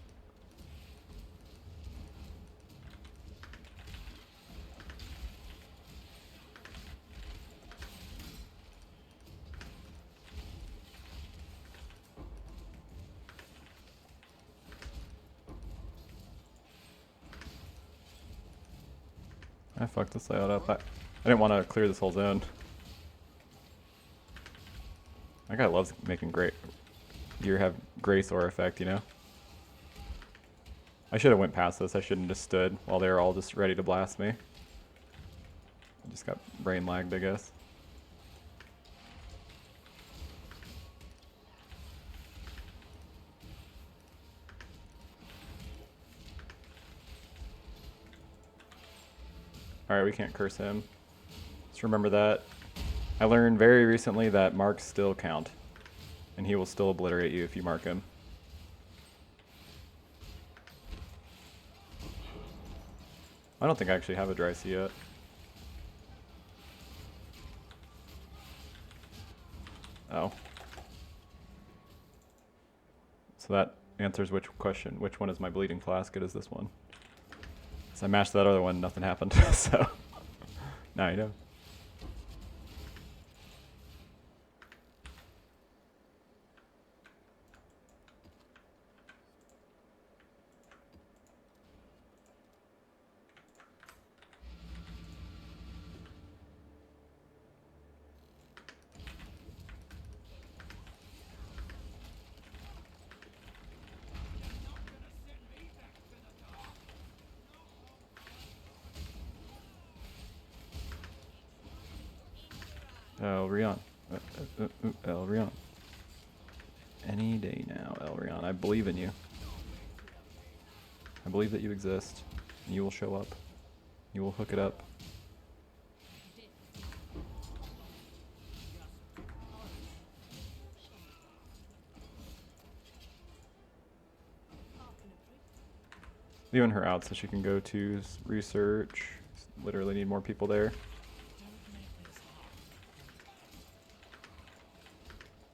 I fucked this layout up. I didn't want to clear this whole zone. That guy loves making great gear have grace or effect, you know? I should have went past this. I shouldn't have stood while they were all just ready to blast me. I just got brain lagged, I guess. Alright, we can't curse him. Just remember that. I learned very recently that marks still count. And he will still obliterate you if you mark him. I don't think I actually have a dry sea yet. Oh. So that answers which question. Which one is my bleeding flask? It is this one. So I mashed that other one, nothing happened. So now you know. Elreon. Elreon. Any day now, Elreon. I believe in you. I believe that you exist. And you will show up. You will hook it up. Leaving her out so she can go to research. Literally need more people there.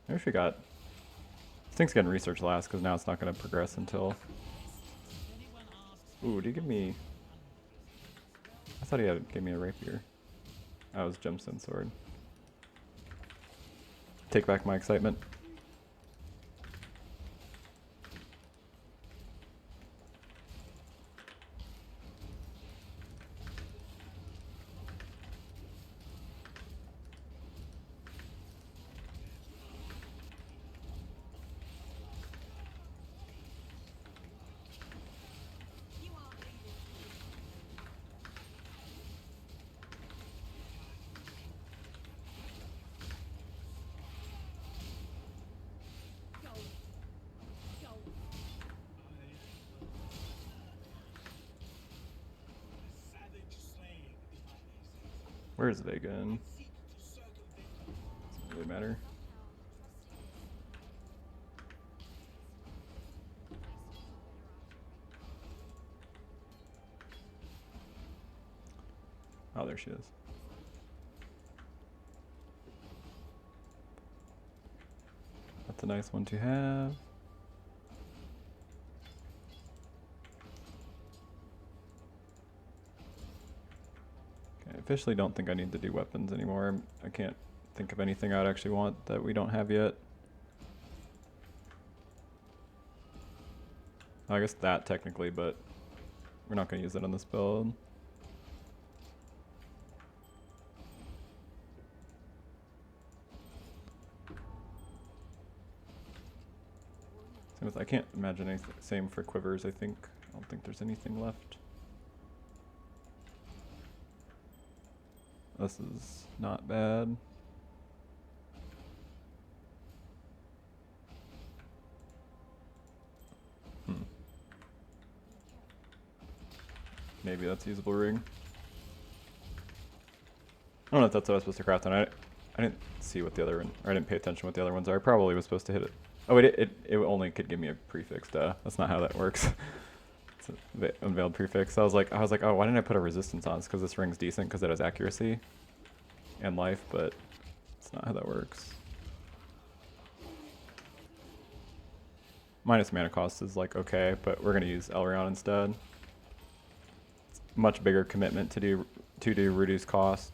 I wish we got... This thing's getting research last because now it's not going to progress until... Ooh, did he give me... I thought he gave me a rapier. That was Gemstone Sword. Take back my excitement. Where's Vega? Doesn't really matter. Oh, there she is. That's a nice one to have. Okay, I officially don't think I need to do weapons anymore. I can't think of anything I'd actually want that we don't have yet. I guess that technically, but we're not going to use it on this build. I can't imagine anything. Same for quivers, I think. I don't think there's anything left. This is not bad. Maybe that's usable ring. I don't know if that's what I was supposed to craft on. I didn't see what the other one, or I didn't pay attention what the other ones are. I probably was supposed to hit it. Oh, it only could give me a prefix. Duh. That's not how that works. It's an unveiled prefix. I was like, oh, why didn't I put a resistance on? It's because this ring's decent because it has accuracy and life, but it's not how that works. Minus mana cost is like okay, but we're gonna use Elreon instead. It's much bigger commitment to do reduce cost.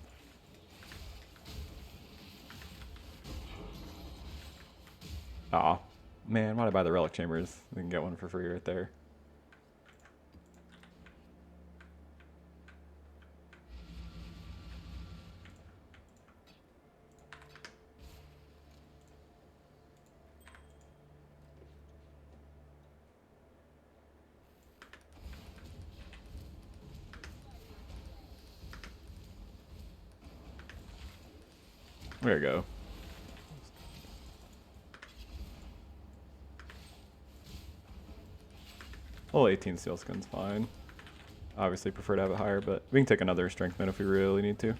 Aw, man, why'd I buy the relic chambers? We can get one for free right there. There you go. Well, 18 steel skin's fine. Obviously prefer to have it higher, but we can take another strength min if we really need to.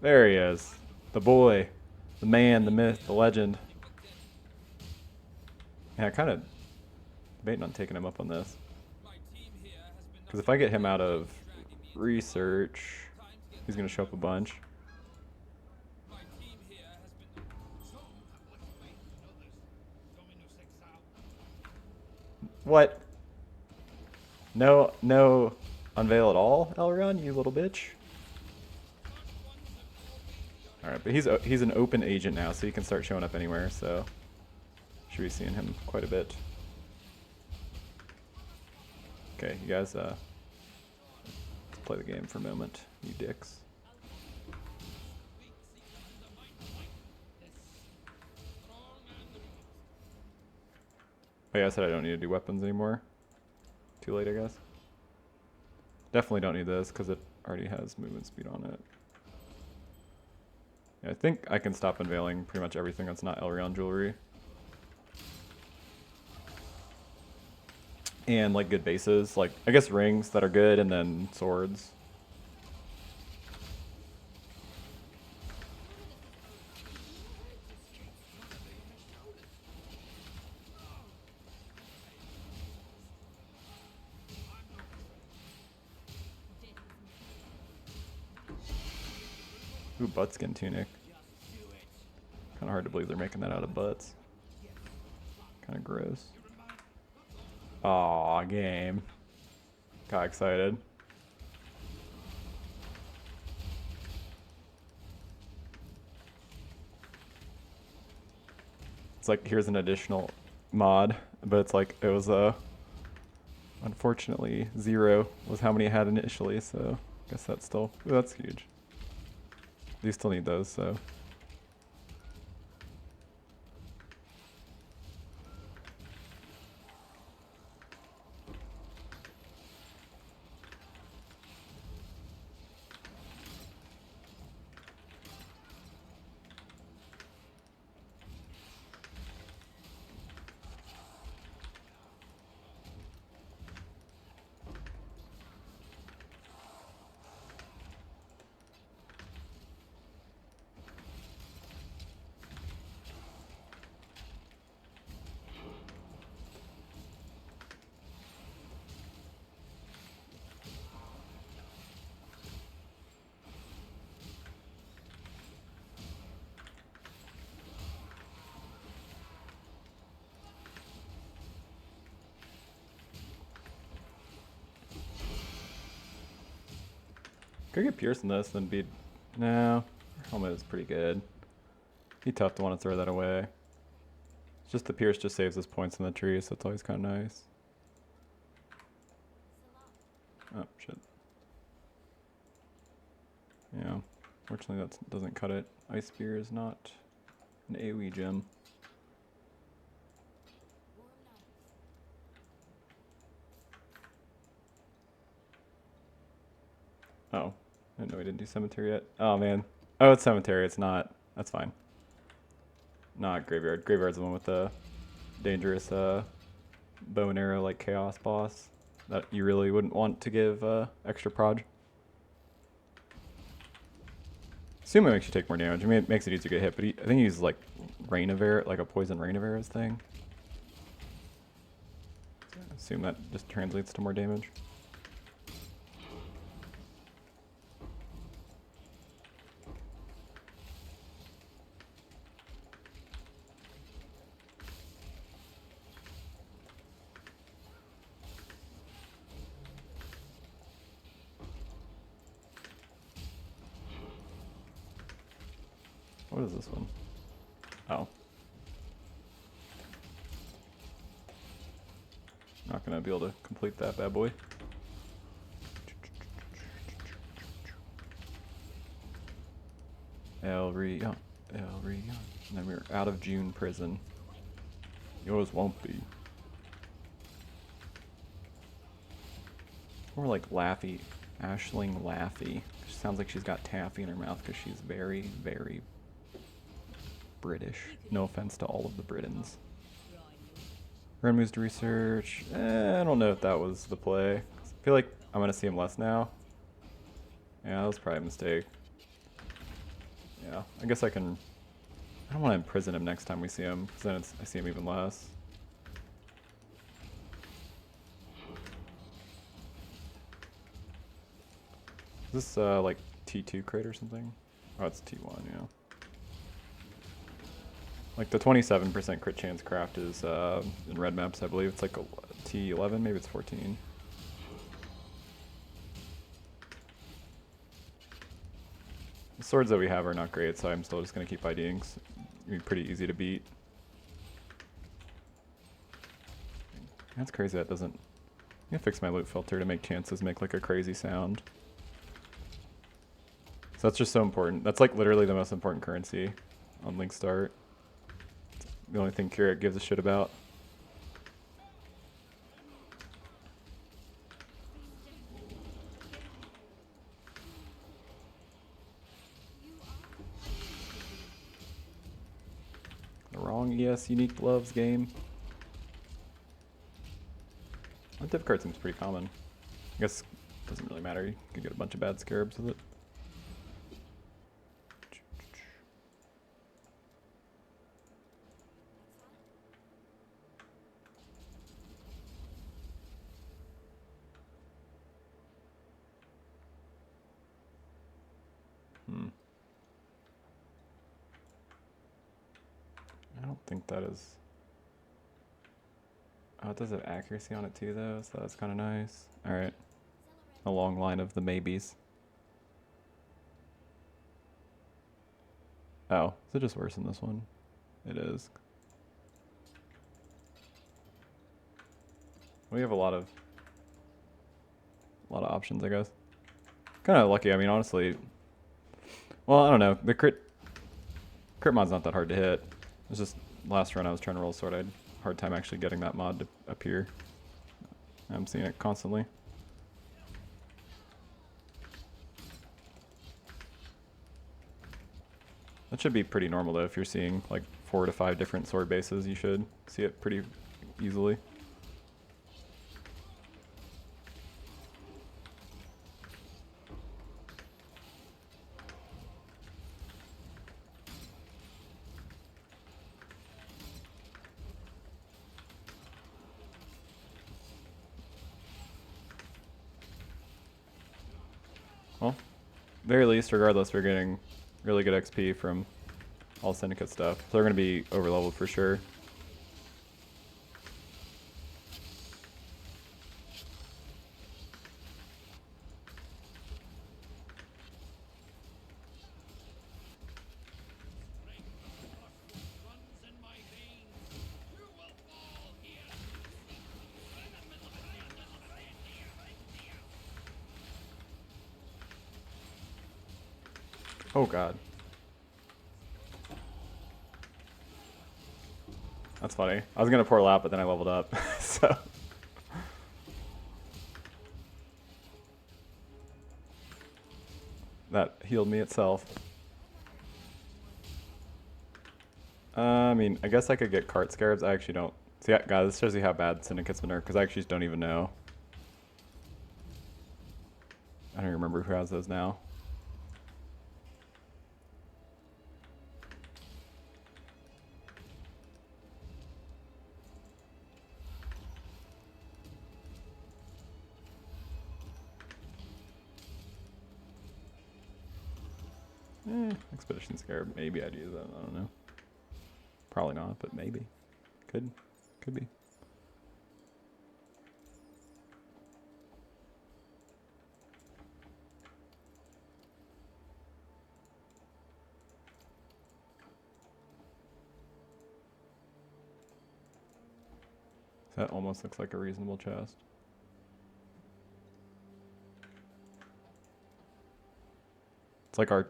There he is. The boy. The man, the myth, the legend. Yeah, I kind of debating on taking him up on this. Because if I get him out of research, he's going to show up a bunch. What? No unveil at all, Elreon, you little bitch. Alright, but he's an open agent now, so he can start showing up anywhere, so should be seeing him quite a bit. Okay, you guys, let's play the game for a moment, you dicks. Oh yeah, I said I don't need to do weapons anymore. Too late, I guess. Definitely don't need this, because it already has movement speed on it. Yeah, I think I can stop unveiling pretty much everything that's not Elreon jewelry. And like good bases, like I guess rings that are good, and then swords. Ooh, buttskin tunic. Kind of hard to believe they're making that out of butts. Kind of gross. Aw, game. Got excited. It's like, here's an additional mod, but it's like, it was unfortunately 0 was how many it had initially, so I guess that's still, ooh, that's huge. You still need those, so. Could get Pierce in this, then be... No. Helmet is pretty good. Be tough to want to throw that away. It's just the Pierce just saves us points in the tree, so it's always kind of nice. Oh, shit. Yeah. Fortunately, that doesn't cut it. Ice Spear is not an AoE gem. Oh. I didn't know we didn't do Cemetery yet. Oh, man. Oh, it's Cemetery. It's not. That's fine. Not Graveyard. Graveyard's the one with the dangerous bow and arrow like Chaos boss that you really wouldn't want to give extra prod. Assume it makes you take more damage. I mean, it makes it easier to get hit, but I think he uses like Rain of Arrow, like a poison Rain of Arrows thing. So I assume that just translates to more damage. What is this one? Oh. Not gonna be able to complete that bad boy. Elreon. And then we're out of June prison. Yours won't be. More like Laffy. Ashling Laffy. She sounds like she's got taffy in her mouth because she's very, very British. No offense to all of the Britons. Ren moves to research. I don't know if that was the play. I feel like I'm going to see him less now. Yeah, that was probably a mistake. Yeah, I guess I can... I don't want to imprison him next time we see him, because then I see him even less. Is this like T2 crate or something? Oh, it's T1, yeah. Like the 27% crit chance craft is in red maps, I believe. It's like a T11, maybe it's 14. The swords that we have are not great, so I'm still just going to keep IDing. It's gonna be pretty easy to beat. That's crazy that doesn't... I'm going to fix my loot filter to make chances make like a crazy sound. So that's just so important. That's like literally the most important currency on Link Start. It's the only thing Curate gives a shit about. The wrong ES unique gloves game. That div card seems pretty common. I guess it doesn't really matter. You can get a bunch of bad scarabs with it. I don't think that is... Oh, it does have accuracy on it too though, so that's kind of nice. Alright. A long line of the maybes. Oh, is it just worse than this one? It is. We have a lot of options, I guess. Kind of lucky, I mean, honestly. Well, I don't know. The crit mod's not that hard to hit. It's just last run I was trying to roll sword. I had a hard time actually getting that mod to appear. I'm seeing it constantly. That should be pretty normal though. If you're seeing like 4 to 5 different sword bases, you should see it pretty easily. Well, very least, regardless, we're getting really good XP from all Syndicate stuff. So they're going to be overleveled for sure. Oh god. That's funny. I was gonna portal out, but then I leveled up, so. That healed me itself. I mean, I guess I could get cart scarabs. I actually don't. See, guys, this shows you how bad Syndicate's been nerfed, because I actually just don't even know. I don't remember who has those now. Expedition Scarab, maybe I'd use that, I don't know. Probably not, but maybe. Could be. That almost looks like a reasonable chest.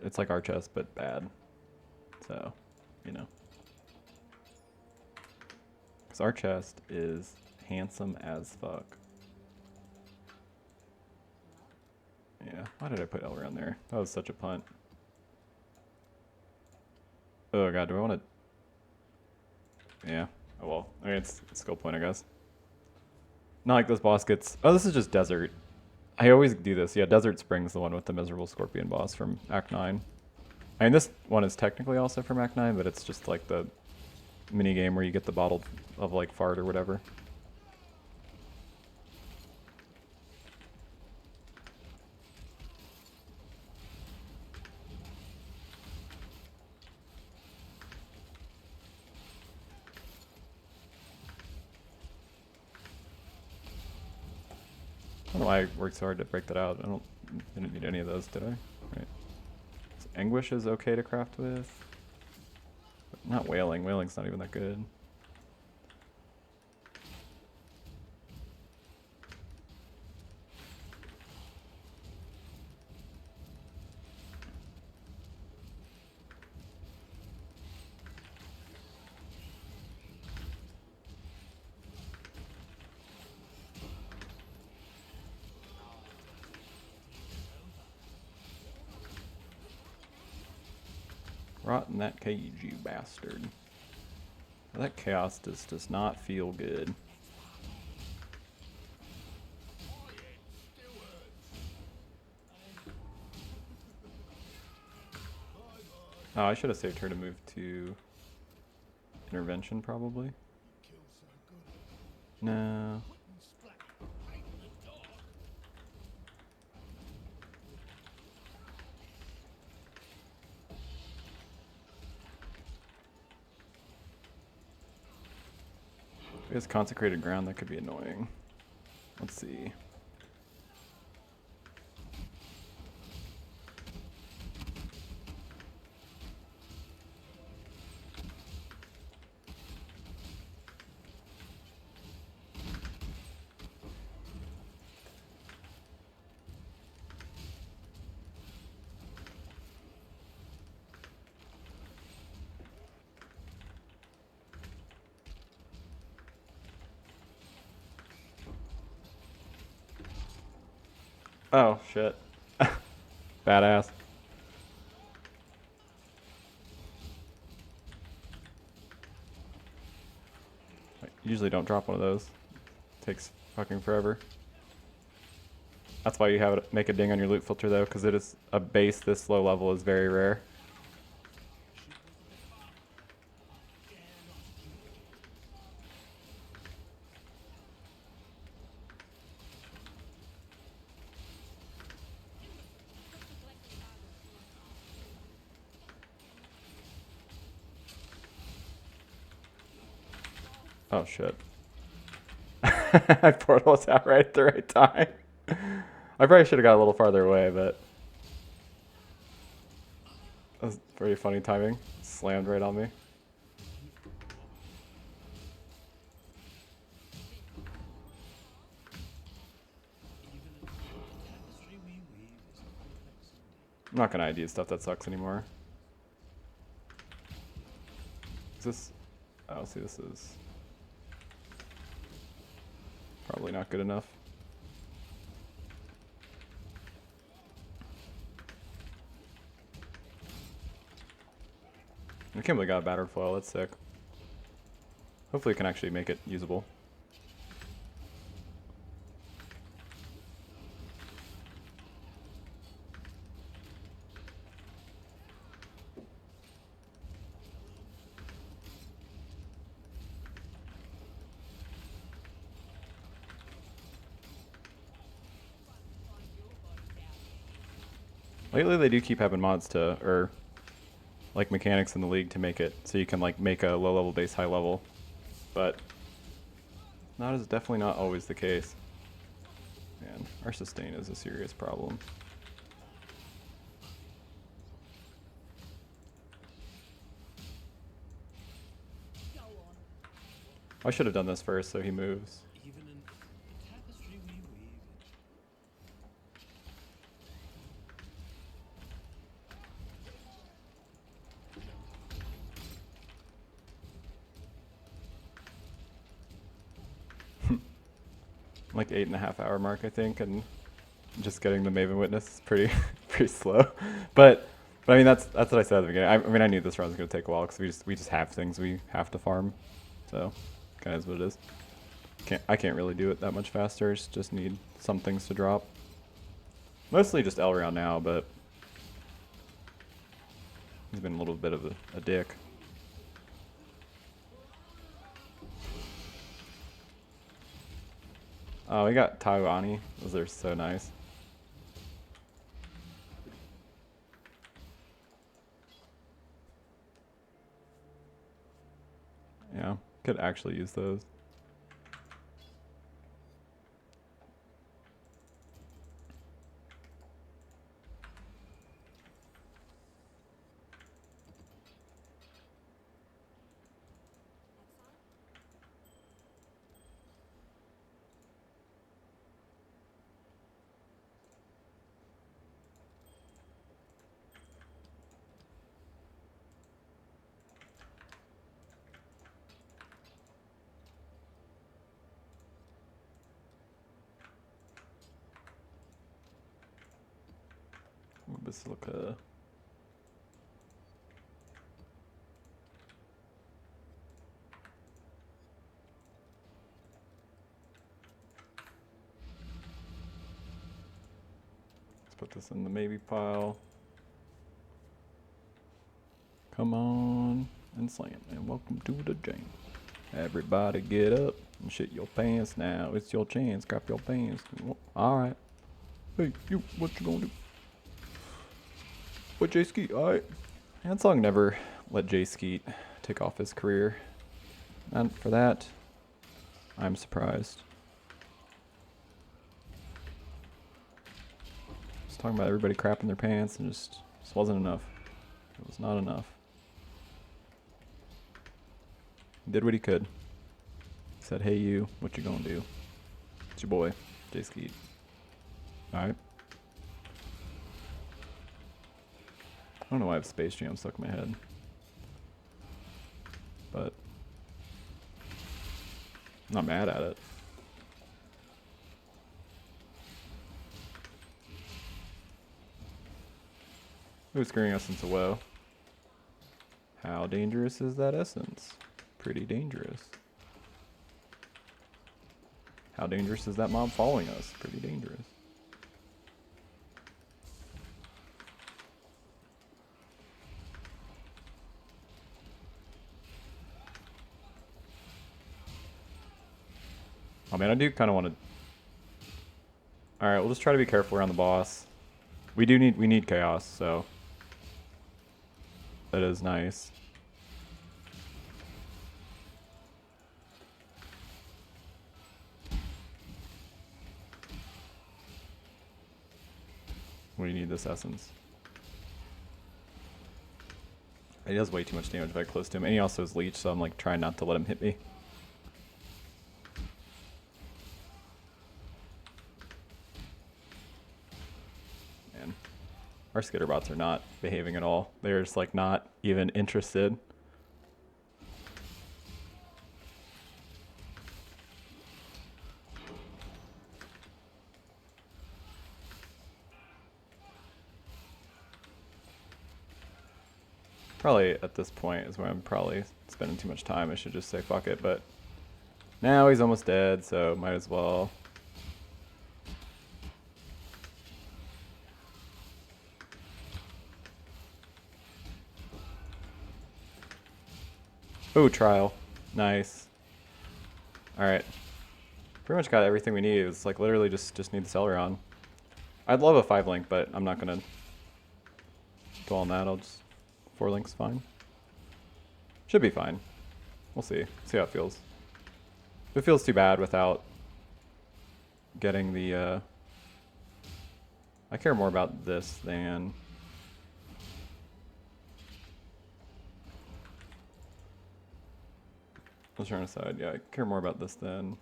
It's like our chest, but bad. So, you know. Because our chest is handsome as fuck. Why did I put Elreon there? That was such a punt. Oh god, do I want to... Yeah. Oh well. I mean, it's a skill point, I guess. Not like this boss gets... Oh, this is just Desert. I always do this. Yeah, Desert Spring's the one with the miserable scorpion boss from Act 9. I mean, this one is technically also from Act 9, but it's just like the mini game where you get the bottle of like fart or whatever. I don't know why I worked so hard to break that out. Didn't need any of those, did I? Right. So Anguish is okay to craft with. But not Wailing. Wailing's not even that good. Rot in that cage, you bastard. That chaos does not feel good. Oh, I should have saved her to move to intervention, probably. No. I guess consecrated ground, that could be annoying. Let's see. Oh, shit. Badass. I usually don't drop one of those. Takes fucking forever. That's why you have it make a ding on your loot filter though, because it is a base this low level is very rare. Oh shit. I portaled out right at the right time. I probably should have got a little farther away, but that was pretty funny timing. Slammed right on me. I'm not gonna ID stuff that sucks anymore. Is this... Oh, see, this is probably not good enough. I can't believe I got a battered foil, that's sick. Hopefully it can actually make it usable. Lately they do keep having mods to, or like mechanics in the league to make it so you can like make a low level base high level, but that is definitely not always the case. Man, our sustain is a serious problem. I should have done this first so he moves. Even in the tapestry we weave. Like 8.5 hour mark, I think, and just getting the Maven Witness is pretty pretty slow. But I mean that's what I said at the beginning. I mean I knew this run was gonna take a while because we just have things we have to farm. So kind of is what it is. I can't really do it that much faster. Just need some things to drop. Mostly just Elreon now, but he's been a little bit of a dick. Oh, we got Taiwani. Those are so nice. Yeah, could actually use those. Basilica. Let's put this in the maybe pile. Come on and slam, and welcome to the jam. Everybody get up and shit your pants now. It's your chance. Grab your pants. All right. Hey, you, what you gonna do? What, Jay Skeet? All right. Hansong never let Jay Skeet take off his career. And for that, I'm surprised. Just talking about everybody crapping their pants and just wasn't enough. It was not enough. He did what he could. He said, hey you, what you gonna do? It's your boy, Jay Skeet. Alright. I don't know why I have Space Jam stuck in my head. But I'm not mad at it. Who's screwing Essence of Woe? How dangerous is that Essence? Pretty dangerous. How dangerous is that mob following us? Pretty dangerous. Oh man, I do kind of want to... Alright, we'll just try to be careful around the boss. We need chaos, so... That is nice. We need this essence. He does way too much damage very close to him, and he also is leech, so I'm like trying not to let him hit me. Man, our skitterbots are not behaving at all. They're just like not even interested. Probably at this point is where I'm probably spending too much time. I should just say fuck it, but now he's almost dead, so might as well. Ooh, trial. Nice. Alright. Pretty much got everything we need. It's like literally just need the Elreon. I'd love a 5-link, but I'm not gonna dwell on that. I'll just 4-link's fine. Should be fine. We'll see. See how it feels. If it feels too bad without getting the I care more about this than let's turn aside. Yeah, I care more about this than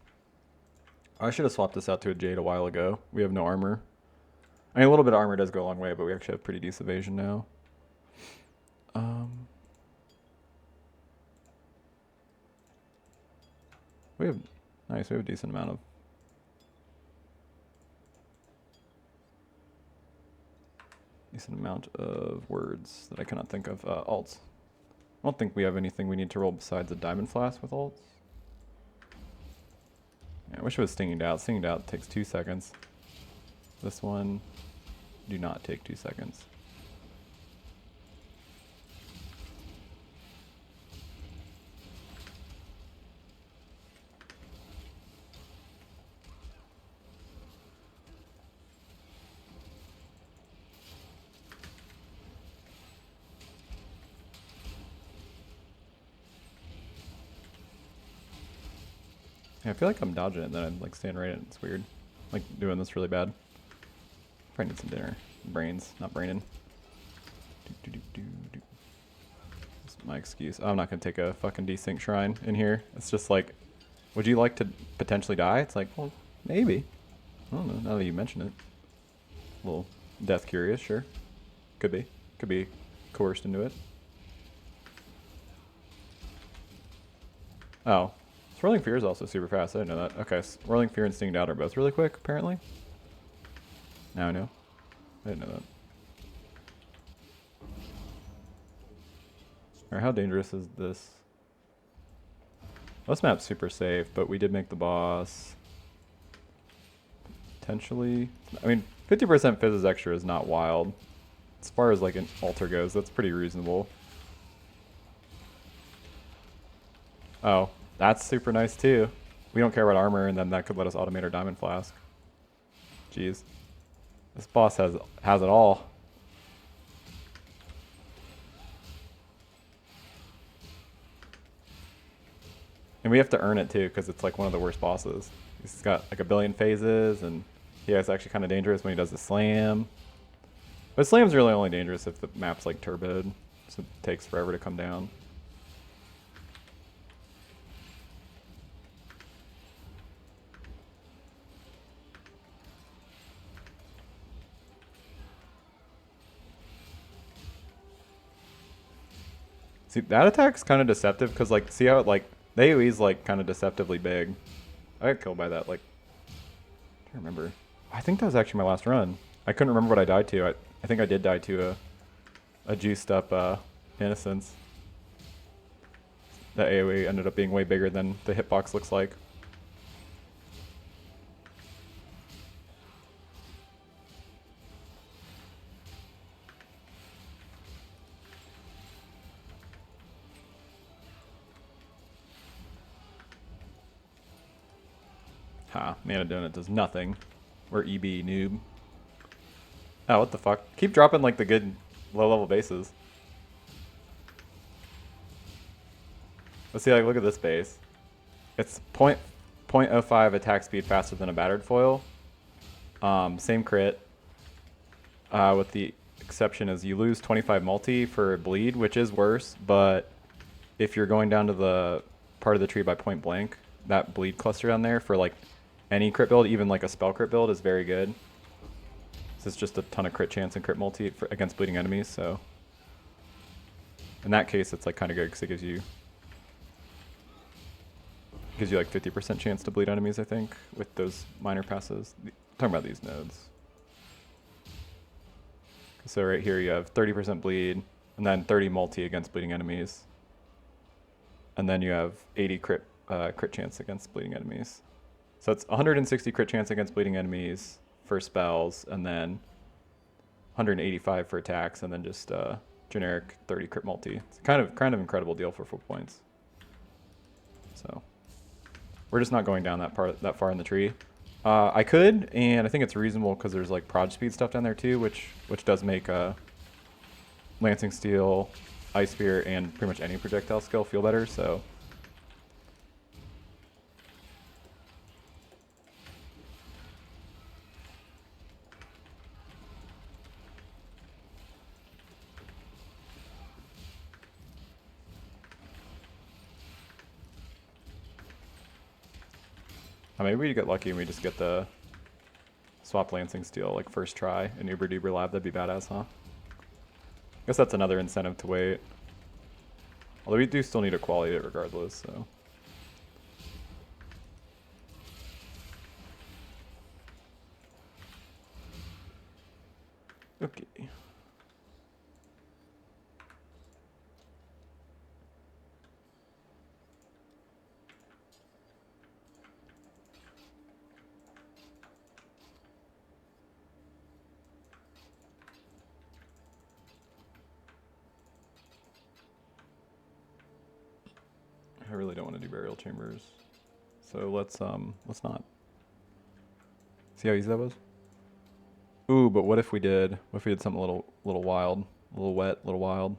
I should have swapped this out to a Jade a while ago. We have no armor. I mean, a little bit of armor does go a long way, but we actually have pretty decent evasion now. We have nice. We have a decent amount of. decent amount of words that I cannot think of. Alts. I don't think we have anything we need to roll besides a diamond flask with alts. Yeah, I wish it was stinging out. Stinging out takes 2 seconds. This one do not take 2 seconds. Yeah, I feel like I'm dodging it and then I'm like staying right in it. It's weird. Like doing this really bad. Probably need some dinner. Brains, not braining. That's my excuse. I'm not gonna take a fucking desync shrine in here. It's just like, would you like to potentially die? It's like, well, maybe. I don't know, now that you mention it. A little death curious, sure. Could be. Could be coerced into it. Oh. Swirling Fear is also super fast. I didn't know that. Okay, Swirling Fear and Stinged Out are both really quick, apparently. Now I know. I didn't know that. Alright, how dangerous is this? This map's super safe, but we did make the boss. Potentially. I mean, 50% Fizz's extra is not wild. As far as like an altar goes, that's pretty reasonable. Oh. That's super nice too. We don't care about armor, and then that could let us automate our diamond flask. Jeez. This boss has it all. And we have to earn it too, because it's like one of the worst bosses. He's got like a billion phases, and yeah, it's actually kind of dangerous when he does the slam. But slam's really only dangerous if the map's like turboed, so it takes forever to come down. See, that attack's kind of deceptive because, like, see how it, like, the AoE's, like, kind of deceptively big. I got killed by that, like, I don't remember. I think that was actually my last run. I couldn't remember what I died to. I think I did die to a juiced up Innocence. The AoE ended up being way bigger than the hitbox looks like. Ha, Mana Donut does nothing. We're EB noob. Oh, what the fuck? Keep dropping like the good low-level bases. Let's see, like, look at this base. It's 0.05 attack speed faster than a Battered Foil. Same crit. With the exception is you lose 25 multi for bleed, which is worse, but if you're going down to the part of the tree by point blank, that bleed cluster down there for like any crit build, even like a spell crit build, is very good. This is just a ton of crit chance and crit multi against bleeding enemies, so in that case it's like kind of good because it gives you like 50% chance to bleed enemies, I think, with those minor passes. Talking about these nodes. So right here you have 30% bleed, and then 30 multi against bleeding enemies. And then you have 80 crit chance against bleeding enemies. So it's 160 crit chance against bleeding enemies for spells, and then 185 for attacks, and then just generic 30 crit multi. It's kind of incredible deal for full points. So we're just not going down that far in the tree. I could, and I think it's reasonable because there's like prod speed stuff down there too, which does make Lancing Steel, Ice Spear, and pretty much any projectile skill feel better. So maybe we get lucky and we just get the swap Lancing Steel like first try in Uber Duber Lab. That'd be badass, huh? I guess that's another incentive to wait. Although we do still need to quality it regardless, so. Okay. I really don't want to do burial chambers. So let's not. See how easy that was? Ooh, but what if we did something a little wild, a little wet, a little wild?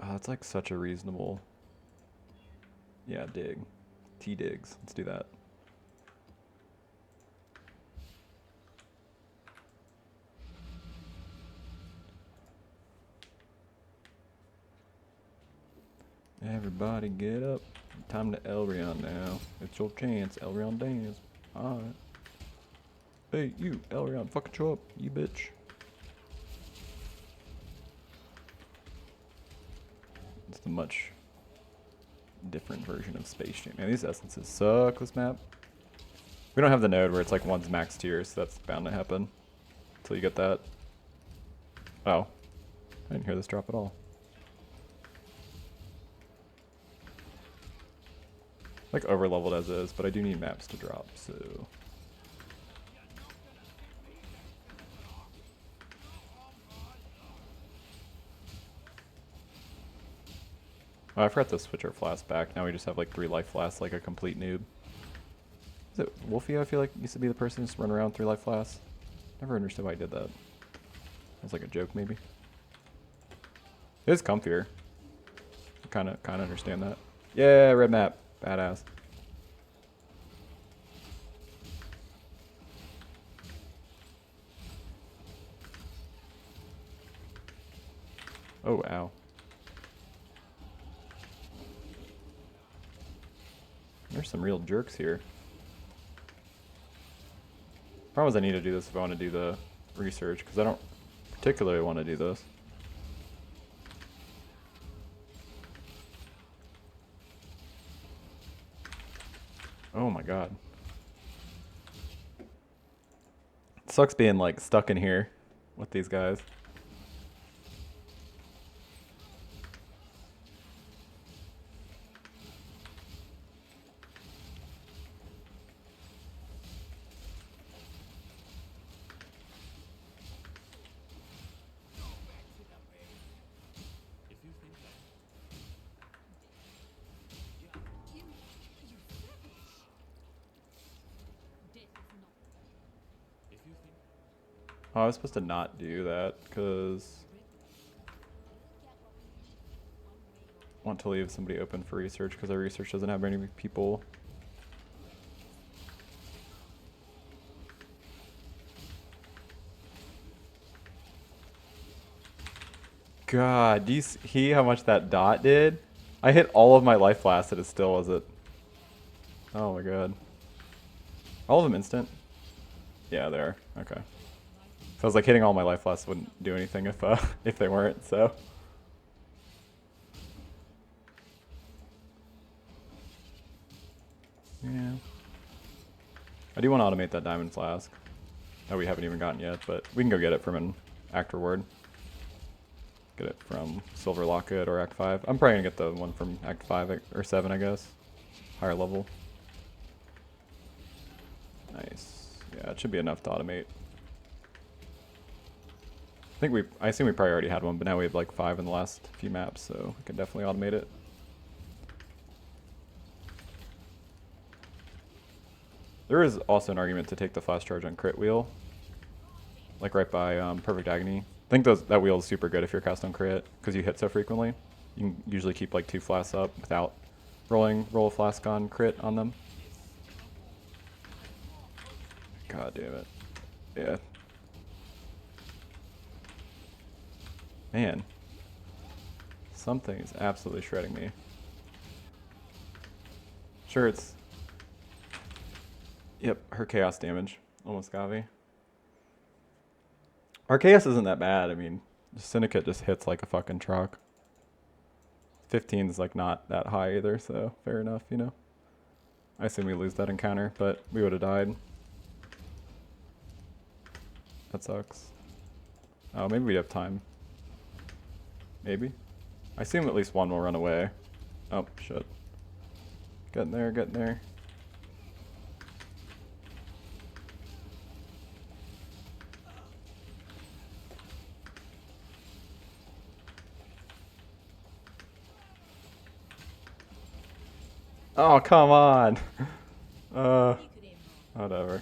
That's like such a reasonable. Yeah, dig. T-digs. Let's do that. Everybody get up. Time to Elreon now. It's your chance. Elreon dance. Alright. Hey, you, Elreon, fucking show up, you bitch. It's the much different version of Space Jam. Man, these essences suck, this map. We don't have the node where it's like one's max tier, so that's bound to happen. Until you get that. Oh. I didn't hear this drop at all. Like over leveled as is, but I do need maps to drop, so. Oh, I forgot to switch our flask back. Now we just have like 3 life flasks like a complete noob. Is it Wolfie? I feel like used to be the person who just run around with 3 life flasks. Never understood why I did that. It was like a joke maybe. It is comfier. Kinda understand that. Yeah, red map. Badass. Oh, ow. There's some real jerks here. Problem is I need to do this if I want to do the research, because I don't particularly want to do this. Oh my god. It sucks being like stuck in here with these guys. If you think that, Kim, you savage. Death is not. if you think Oh, I was supposed to not do that because I want to leave somebody open for research because our research doesn't have very many people. God, do you see how much that dot did? I hit all of my life flasks and it still wasn't. Oh my god. All of them instant? Yeah, they are. Okay. So I was like hitting all my life flasks wouldn't do anything if if they weren't, so. Yeah. I do want to automate that diamond flask that we haven't even gotten yet, but we can go get it from an act reward. Get it from Silver Locket or Act 5. I'm probably gonna get the one from Act 5 or 7, I guess. Higher level. Nice. Yeah, it should be enough to automate. I assume we probably already had one, but now we have like 5 in the last few maps, so we can definitely automate it. There is also an argument to take the flash charge on crit wheel. Like right by Perfect Agony. I think that wheel is super good if you're cast on crit, because you hit so frequently. You can usually keep like 2 flasks up without roll a flask on crit on them. God damn it. Yeah. Man. Something is absolutely shredding me. Sure, it's... Yep, her chaos damage. Almost got me. Our chaos isn't that bad. I mean, Syndicate just hits like a fucking truck. 15 is like not that high either, so fair enough, you know. I assume we lose that encounter, but we would have died. That sucks. Oh, maybe we have time. Maybe. I assume at least one will run away. Oh, shit. Getting there, getting there. Oh, come on. He could aim wrong. Whatever.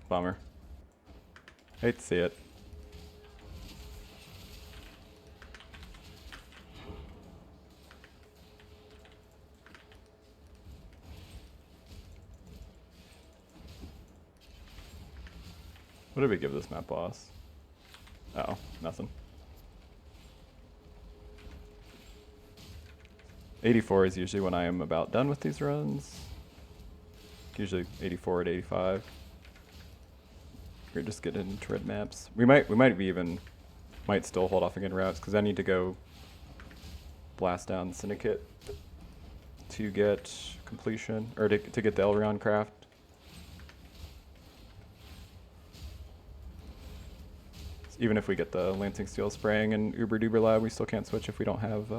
Death's Bummer. Hate to see it. What did we give this map boss? Oh, nothing. 84 is usually when I am about done with these runs. Usually 84 to 85. We're just getting into red maps. We might might still hold off again routes because I need to go blast down Syndicate to get completion or to get the Elreon craft. Even if we get the Lancing Steel spraying and Uber Duber Lab, we still can't switch if we don't have,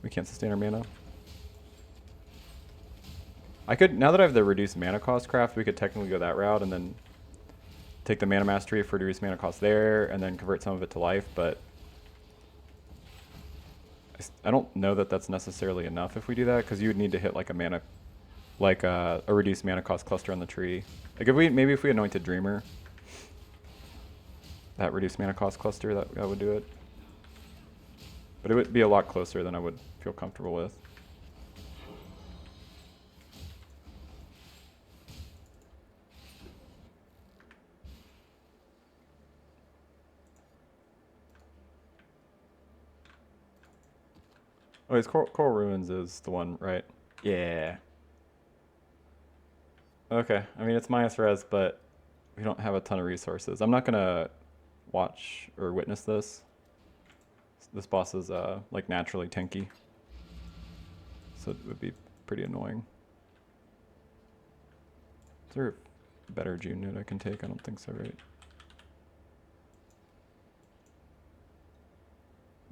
we can't sustain our mana. I could, now that I have the reduced mana cost craft, we could technically go that route and then take the mana mastery for reduced mana cost there and then convert some of it to life, but I don't know that that's necessarily enough if we do that because you would need to hit like a mana, like a reduced mana cost cluster on the tree. Like if we, maybe if we anointed Dreamer, that reduced mana cost cluster, that would do it. But it would be a lot closer than I would feel comfortable with. Oh, his Coral Ruins is the one, right? Yeah. Okay, I mean it's minus res, but we don't have a ton of resources. I'm not gonna watch or witness this. This boss is like naturally tanky, so it would be pretty annoying. Is there a better June node I can take? I don't think so, right?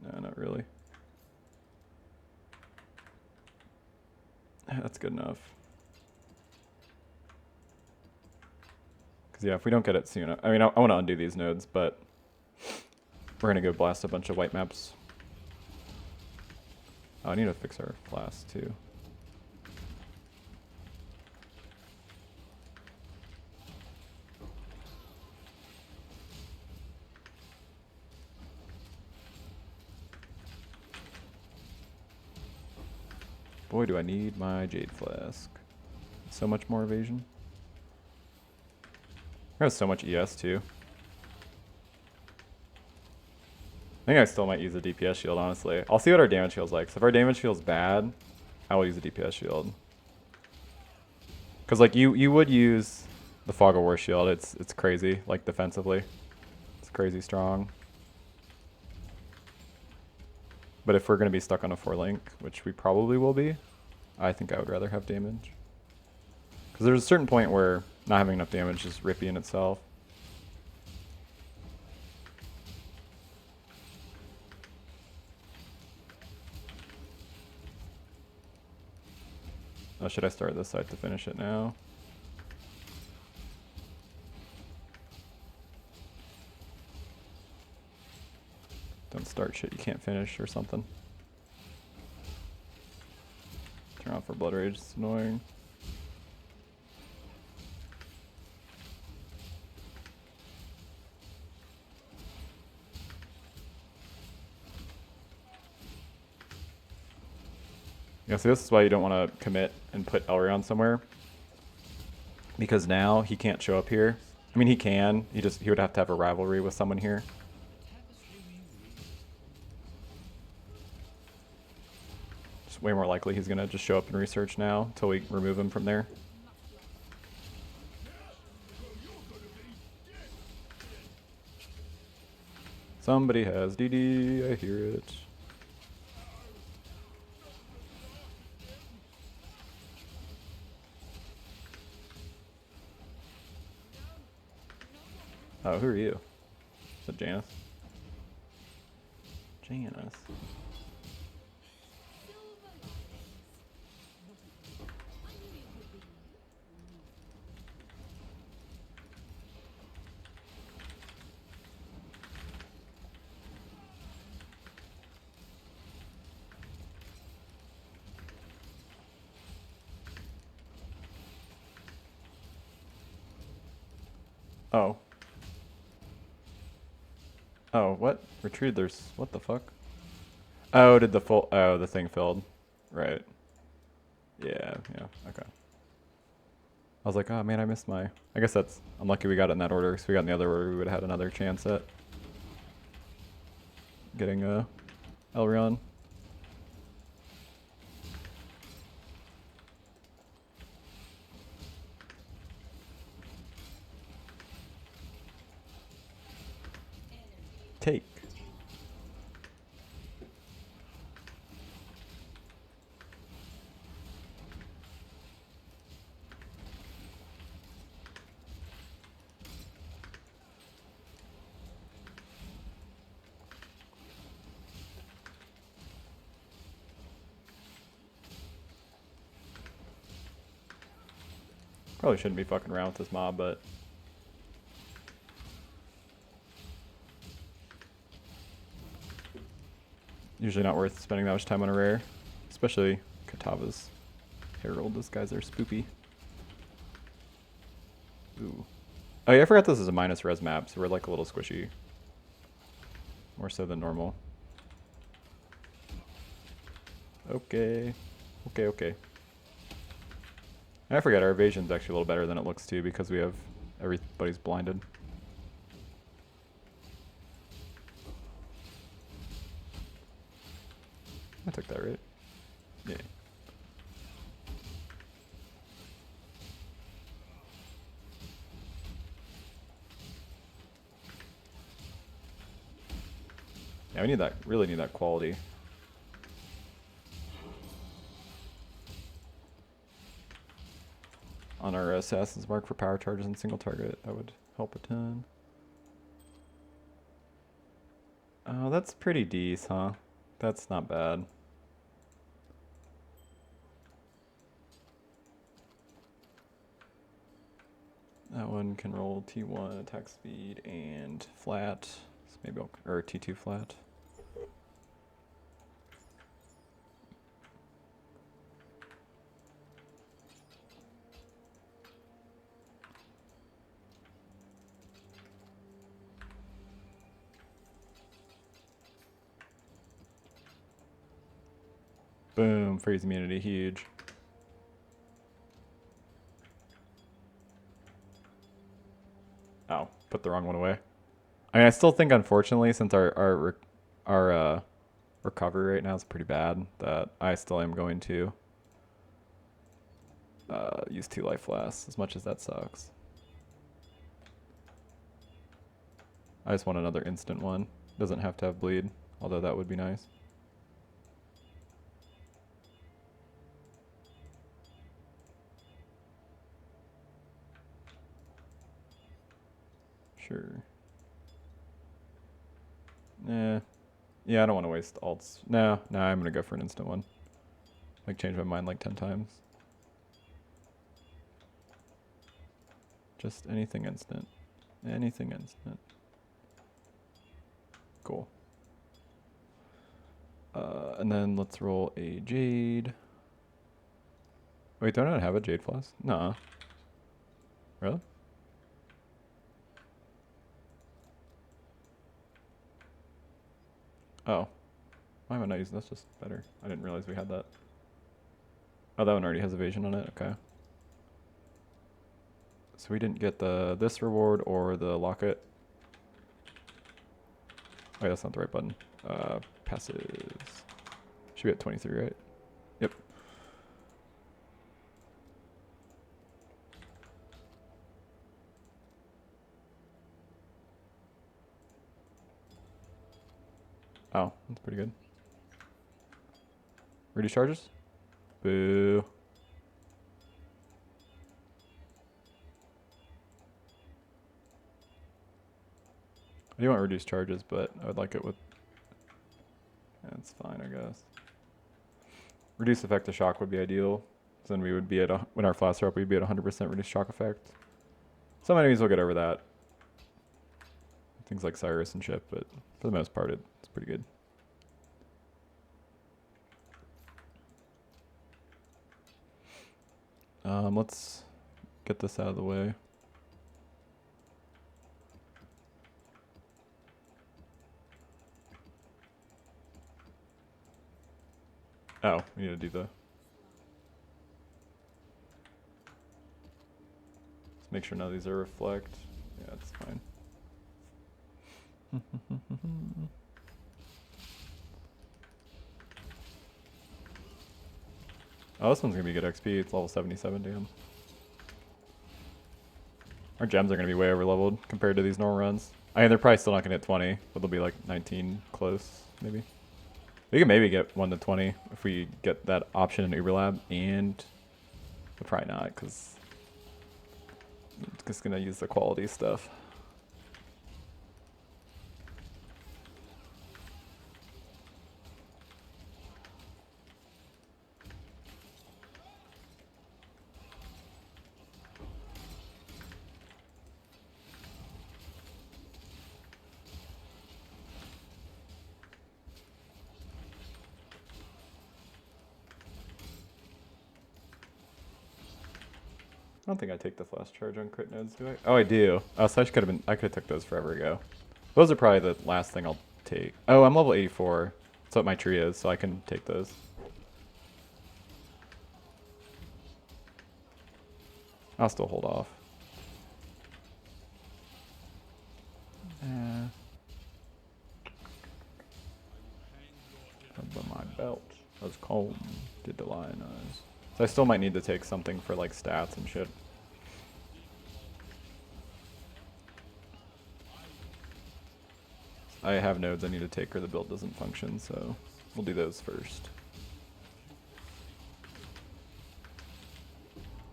No, not really. That's good enough. Because yeah, if we don't get it soon, I mean, I want to undo these nodes, but we're going to go blast a bunch of white maps. Oh, I need to fix our blast too. Boy, do I need my Jade Flask. So much more evasion. There's so much ES too. I think I still might use a DPS shield, honestly. I'll see what our damage shield's like. So if our damage shield's bad, I will use a DPS shield. Because like you would use the Fog of War shield. It's crazy, like defensively. It's crazy strong. But if we're going to be stuck on a 4-link, which we probably will be, I think I would rather have damage. Because there's a certain point where not having enough damage is rippy in itself. Oh, should I start this side to finish it now? Don't start shit you can't finish or something. Turn off our Blood Rage, it's annoying. Yeah, so this is why you don't want to commit and put Elreon somewhere. Because now he can't show up here. I mean, he can. He would have to have a rivalry with someone here. It's way more likely he's going to just show up in research now until we remove him from there. Somebody has DD, I hear it. Oh, who are you? Is it Janice? Janice. Oh. Oh, what? Retreat, there's... What the fuck? Oh, did the full... Oh, the thing filled. Right. Yeah, yeah, okay. I was like, oh man, I missed my... I guess that's... I'm lucky we got it in that order, because we got in the other order, we would have had another chance at getting Elreon. Take. Probably shouldn't be fucking around with this mob, but... Usually not worth spending that much time on a rare. Especially Katava's Herald. Those guys are spoopy. Ooh. Oh yeah, I forgot this is a minus res map, so we're like a little squishy. More so than normal. Okay. Okay, okay. I forget our evasion's actually a little better than it looks too, because we have everybody's blinded. I took that right. Yeah. Yeah, we need that, really need that quality. On our Assassin's Mark for power charges and single target, that would help a ton. Oh, that's pretty decent, huh? That's not bad. That one can roll T1 attack speed and flat. So maybe I'll, or T2 flat. Boom, freeze immunity, huge. Oh, put the wrong one away. I mean, I still think, unfortunately, since our recovery right now is pretty bad, that I still am going to use 2 life flasks, as much as that sucks. I just want another instant one. Doesn't have to have bleed, although that would be nice. Sure. Yeah, I don't want to waste alts. No, I'm gonna go for an instant one. Like, change my mind like 10 times. Just anything instant. Anything instant. Cool. And then let's roll a Jade. Wait, don't I have a Jade Flask? Nah. Really? Oh. Why am I not using this? Just better. I didn't realize we had that. Oh, that one already has evasion on it. Okay. So we didn't get this reward or the locket. Wait, that's not the right button. Passives. Should be at 23, right? Yep. Oh, that's pretty good. Reduce charges? Boo. I do want reduced charges, but I would like it with... That's fine, I guess. Reduced effect of shock would be ideal. So then we would be at, when our flasks are up, we'd be at 100% reduced shock effect. Some enemies will get over that. Things like Cyrus and shit, but for the most part, it's pretty good. Let's get this out of the way. Oh, we need to do the. Let's make sure none of these are reflect. Yeah, it's fine. Oh, this one's gonna be good XP. It's level 77, damn. Our gems are gonna be way over leveled compared to these normal runs. I mean, they're probably still not gonna hit 20, but they'll be like 19 close, maybe. We can maybe get 1 to 20 if we get that option in Uberlab, and but probably not because I'm just gonna use the quality stuff. I don't think I take the flash charge on crit nodes, do I? Oh, I do. Oh, so I could have took those forever ago. Those are probably the last thing I'll take. Oh, I'm level 84. That's what my tree is, so I can take those. I'll still hold off. Under my belt. I was cold. Did the lion eyes. So I still might need to take something for like stats and shit. I have nodes I need to take or the build doesn't function, so we'll do those first.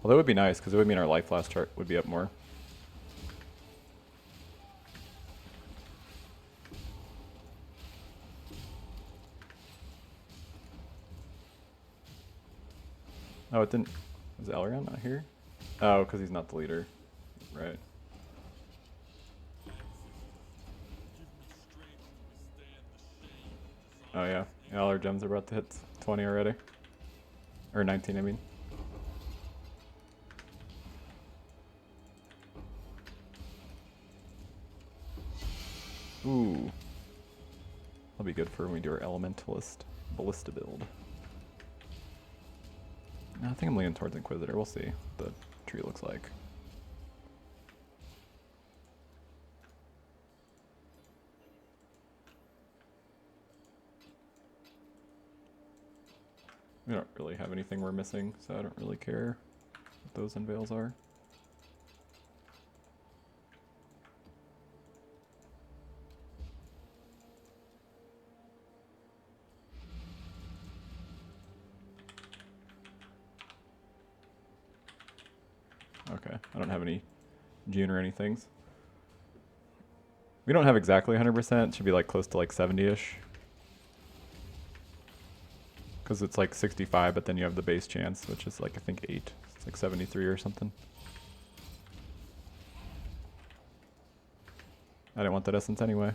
Well, that would be nice because it would mean our life flash chart would be up more. Oh, it didn't. Is Elreon not here? Oh, because he's not the leader. Right. Oh, yeah. Yeah, all our gems are about to hit 20 already. Or 19, I mean. Ooh. That'll be good for when we do our elementalist ballista build. I think I'm leaning towards Inquisitor. We'll see what the tree looks like. We don't really have anything we're missing, so I don't really care what those unveils are. Okay, I don't have any June or anything. We don't have exactly 100%. It should be like close to like 70-ish. Because it's like 65, but then you have the base chance, which is like, I think 8. It's like 73 or something. I didn't want that essence anyway.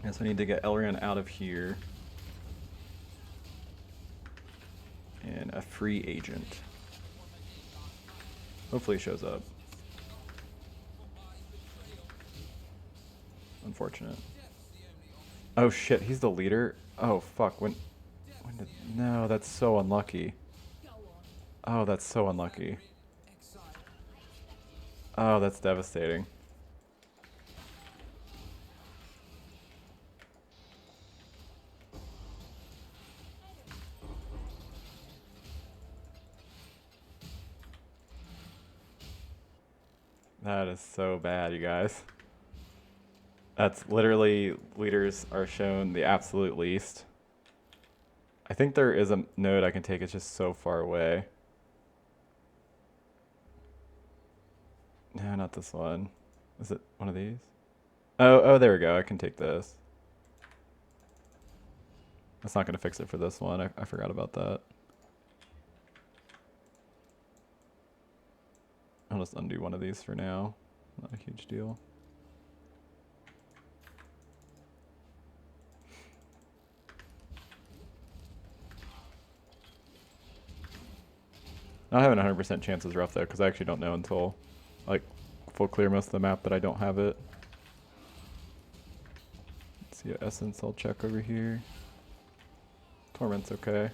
Guess I need to get Elreon out of here. And a free agent. Hopefully he shows up. Unfortunate. Oh shit, he's the leader? Oh fuck, when did, no, that's so unlucky. Oh, that's so unlucky. Oh, that's devastating. That is so bad, you guys. That's literally, leaders are shown the absolute least. I think there is a node I can take, it's just so far away. No, not this one. Is it one of these? Oh, there we go, I can take this. That's not gonna fix it for this one, I forgot about that. I'll just undo one of these for now. Not a huge deal. Not having 100% chance is rough though, because I actually don't know until like full clear most of the map that I don't have it. Let's see, essence I'll check over here. Torment's okay.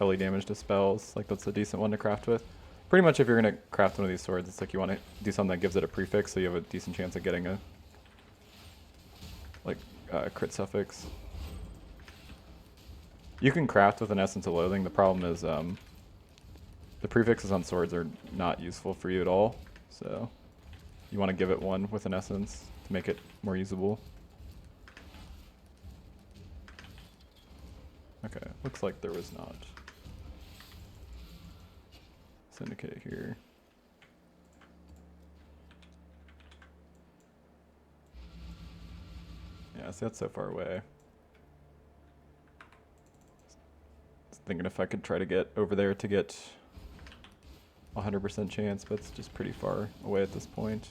LE damage to spells, like that's a decent one to craft with. Pretty much if you're gonna craft one of these swords, it's like you want to do something that gives it a prefix, so you have a decent chance of getting a like crit suffix. You can craft with an Essence of Loathing. The problem is the prefixes on swords are not useful for you at all. So you want to give it one with an Essence to make it more usable. Okay, looks like there was not Syndicate here. Yeah, see, that's so far away. Thinking if I could try to get over there to get 100% chance, but it's just pretty far away at this point.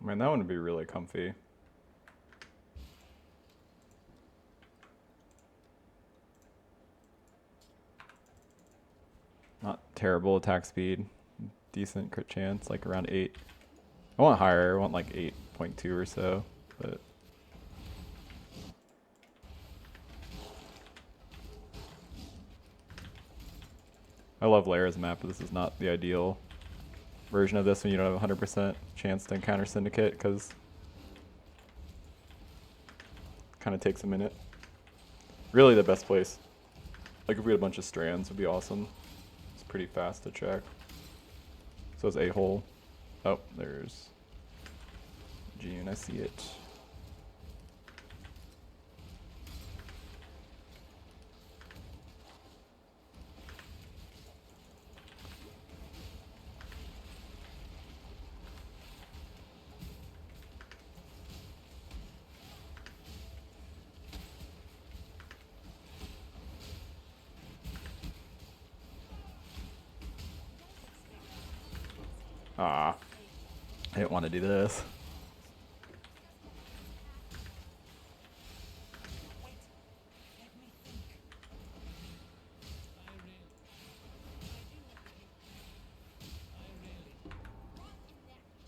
Man, that one would be really comfy. Not terrible attack speed. Decent crit chance, like around 8. I want higher, I want like 8.2 or so, but... I love Lara's map, but this is not the ideal version of this when you don't have a 100% chance to encounter Syndicate, because it kind of takes a minute. Really the best place, like if we had a bunch of strands, would be awesome. It's pretty fast to check. So is A-hole. Oh, there's June, I see it. Ah, I didn't want to do this.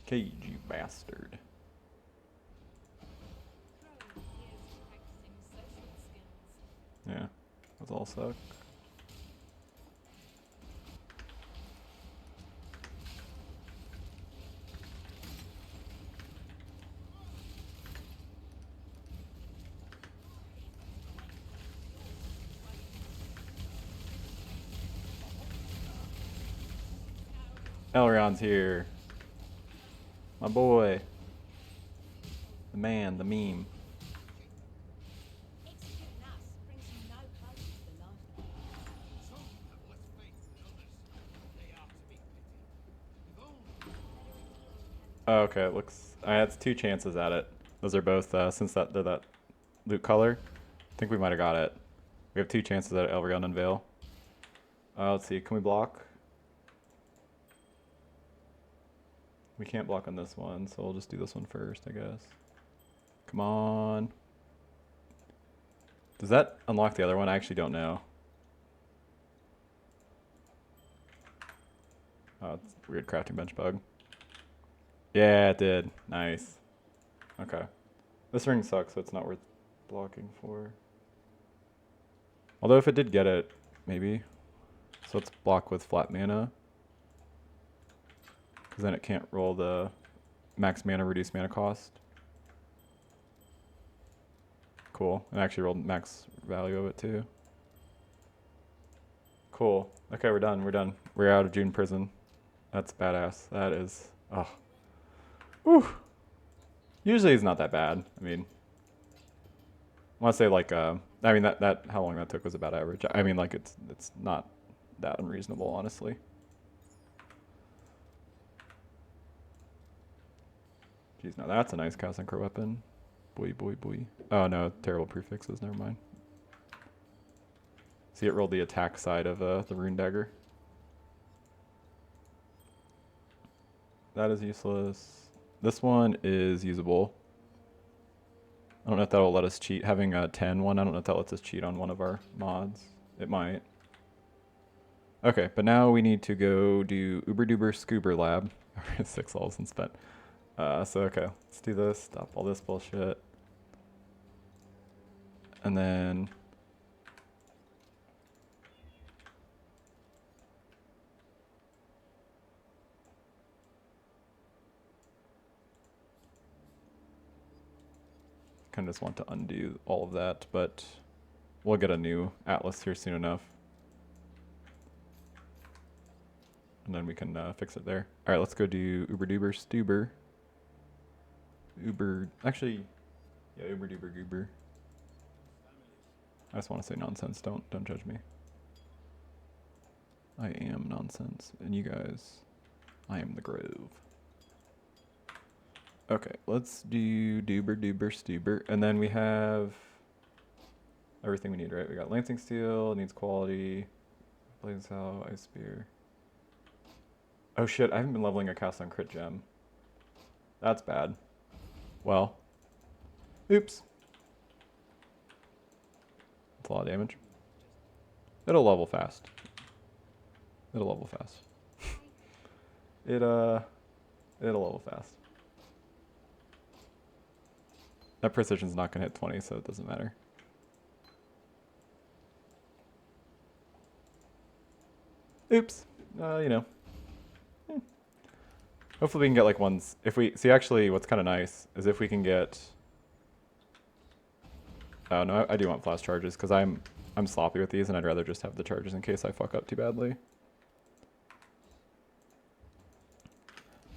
Cage, you bastard. Yeah, those all suck. Elreon's here. My boy. The man, the meme. Oh, okay, it looks... I had 2 chances at it. Those are both, since they're that loot color, I think we might have got it. We have 2 chances at Elreon unveil. Let's see, can we block? We can't block on this one, so we'll just do this one first, I guess. Come on. Does that unlock the other one? I actually don't know. Oh, it's a weird crafting bench bug. Yeah, it did. Nice. Okay. This ring sucks, so it's not worth blocking for. Although if it did get it, maybe. So let's block with flat mana. Because then it can't roll the max mana, reduce mana cost. Cool. And actually rolled max value of it too. Cool. Okay, we're done. We're done. We're out of June prison. That's badass. That is. Oh. Whew. Usually it's not that bad. I mean, I want to say like I mean that how long that took was about average. I mean like it's not that unreasonable, honestly. Jeez, now that's a nice cast anchor weapon. Boy, boy, boy. Oh no, terrible prefixes. Never mind. See, it rolled the attack side of the rune dagger. That is useless. This one is usable. I don't know if that'll let us cheat. Having a 10 one, I don't know if that lets us cheat on one of our mods. It might. Okay, but now we need to go do Uber Duber Scuba Lab. 6 levels and spent. So okay, let's do this. Stop all this bullshit. And then kind of just want to undo all of that, but we'll get a new atlas here soon enough. And then we can fix it there. All right, let's go do Uber Duber Stuber. Uber, actually, yeah, Uber Duber Goober. I just want to say nonsense. Don't judge me. I am nonsense, and you guys, I am the Grove. Okay, let's do Duber Duber Stuber, and then we have everything we need, right? We got Lancing Steel, needs quality, Blazing Salve, Ice Spear. Oh shit, I haven't been leveling a cast on crit gem. That's bad. Well, oops. That's a lot of damage. It'll level fast. It'll level fast. It'll level fast. That precision's not gonna hit 20, so it doesn't matter. Oops. You know. Hopefully we can get like ones. If we see, actually, what's kind of nice is if we can get. Oh no, I do want flash charges because I'm sloppy with these, and I'd rather just have the charges in case I fuck up too badly.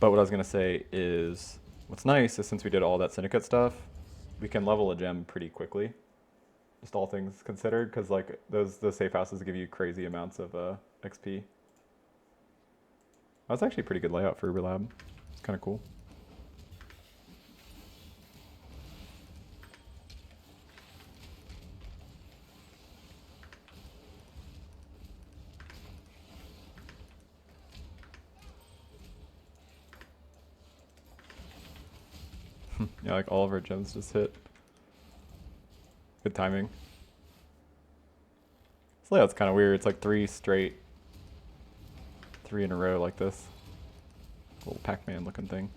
But what I was gonna say is, what's nice is since we did all that syndicate stuff, we can level a gem pretty quickly. Just all things considered, because like those safe houses give you crazy amounts of XP. That's actually a pretty good layout for Uber Lab. It's kind of cool. Yeah, like all of our gems just hit. Good timing. This layout's kind of weird. It's like 3 in a row like this. Little Pac-Man looking thing.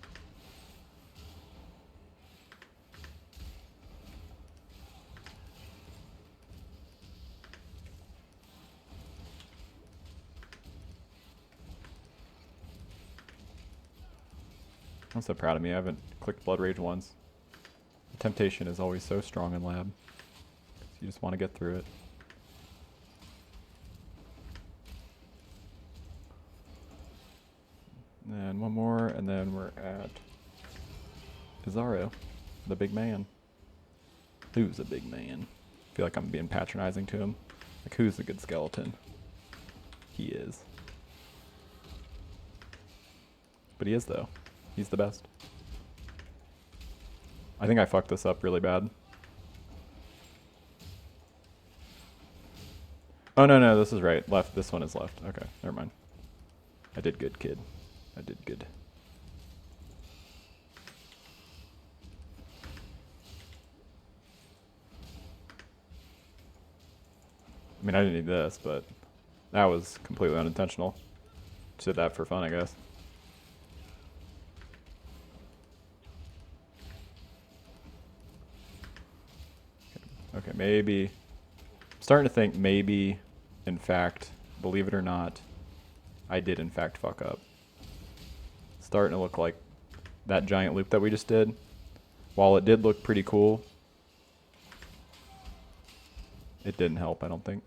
I'm so proud of me. I haven't clicked Blood Rage once. The temptation is always so strong in lab. You just want to get through it. And one more, and then we're at Izaro, the big man. Who's a big man? I feel like I'm being patronizing to him. Like, who's a good skeleton? He is. But he is, though. He's the best. I think I fucked this up really bad. Oh, no, this is right. Left. This one is left. Okay, never mind. I did good, kid. I did good. I mean, I didn't need this, but that was completely unintentional. Just did that for fun, I guess. Okay, maybe. I'm starting to think maybe, in fact, believe it or not, I did in fact fuck up. Starting to look like that giant loop that we just did. While it did look pretty cool, it didn't help, I don't think.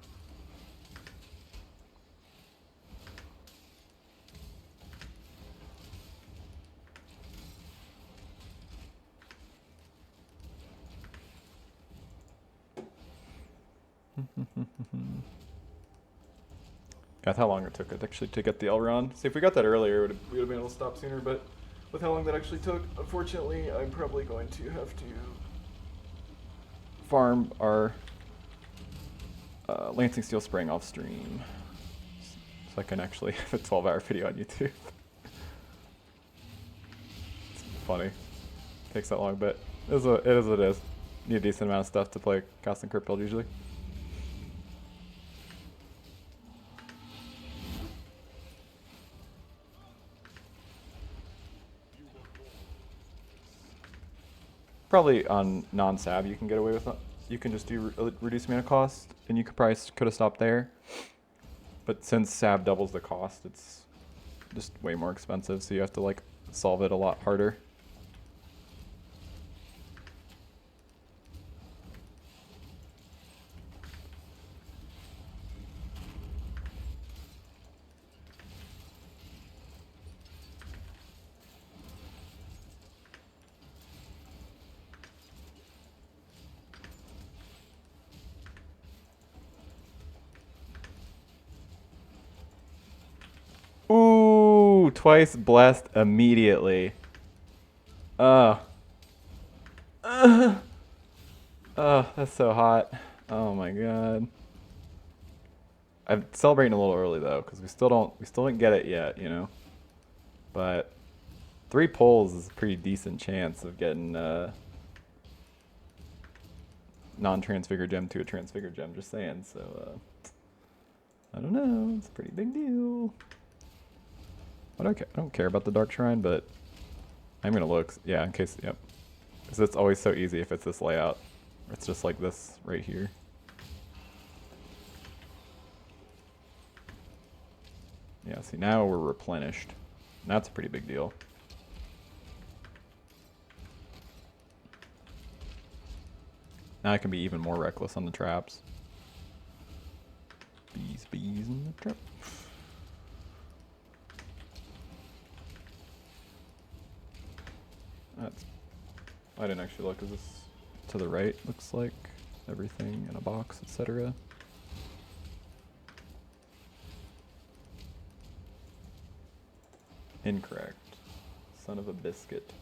That's how long it took actually to get the Elreon. See, if we got that earlier, we would have been able to stop sooner, but with how long that actually took, unfortunately, I'm probably going to have to farm our Lancing Steel Spring off stream. So I can actually have a 12-hour video on YouTube. It's funny. Takes that long, but it is what it is. Need a decent amount of stuff to play Cast and Crypt build usually. Probably on non-sab you can get away with it. You can just do reduce mana cost, and you could probably could have stopped there. But since sab doubles the cost, it's just way more expensive, so you have to like solve it a lot harder. Ooh, twice blessed immediately. Oh, that's so hot. Oh my god. I'm celebrating a little early though, because we still didn't get it yet, you know. But 3 pulls is a pretty decent chance of getting non-transfigure gem to a transfigure gem. Just saying. So I don't know. It's a pretty big deal. I don't care about the Dark Shrine, but I'm gonna look. Yeah, in case. Yep. Because it's always so easy if it's this layout. It's just like this right here. Yeah. See, now we're replenished. And that's a pretty big deal. Now I can be even more reckless on the traps. Bees in the trap. I didn't actually look. Is this to the right? Looks like everything in a box, etc. Incorrect. Son of a biscuit.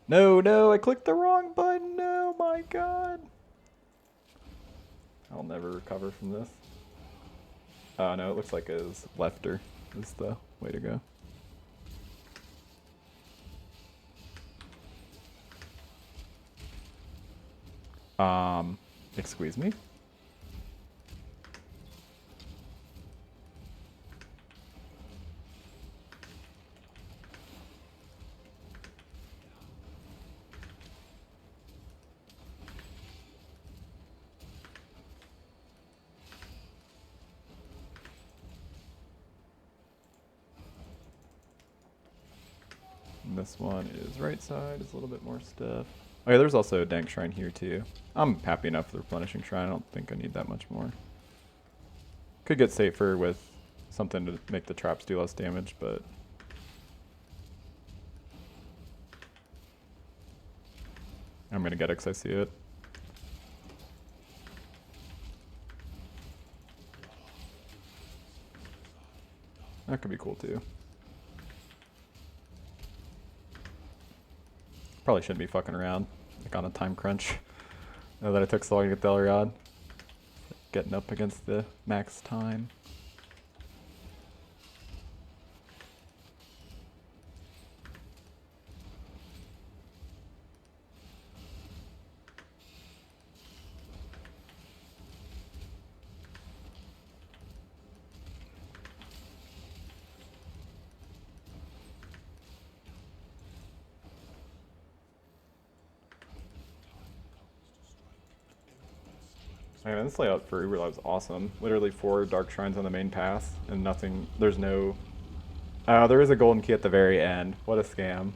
No, I clicked the wrong button. No, my god. I'll never recover from this. Oh no, it looks like his lefter is the way to go. Excuse me? And this one is right side, is a little bit more stuff. Oh yeah, there's also a dank shrine here too. I'm happy enough with the replenishing shrine. I don't think I need that much more. Could get safer with something to make the traps do less damage, but I'm gonna get it because I see it. That could be cool too. Probably shouldn't be fucking around, like on a time crunch. Now that it took so long to get the Elreon. Getting up against the max time. Man, this layout for Uber was awesome. Literally 4 dark shrines on the main path and nothing. There's no. There is a golden key at the very end. What a scam!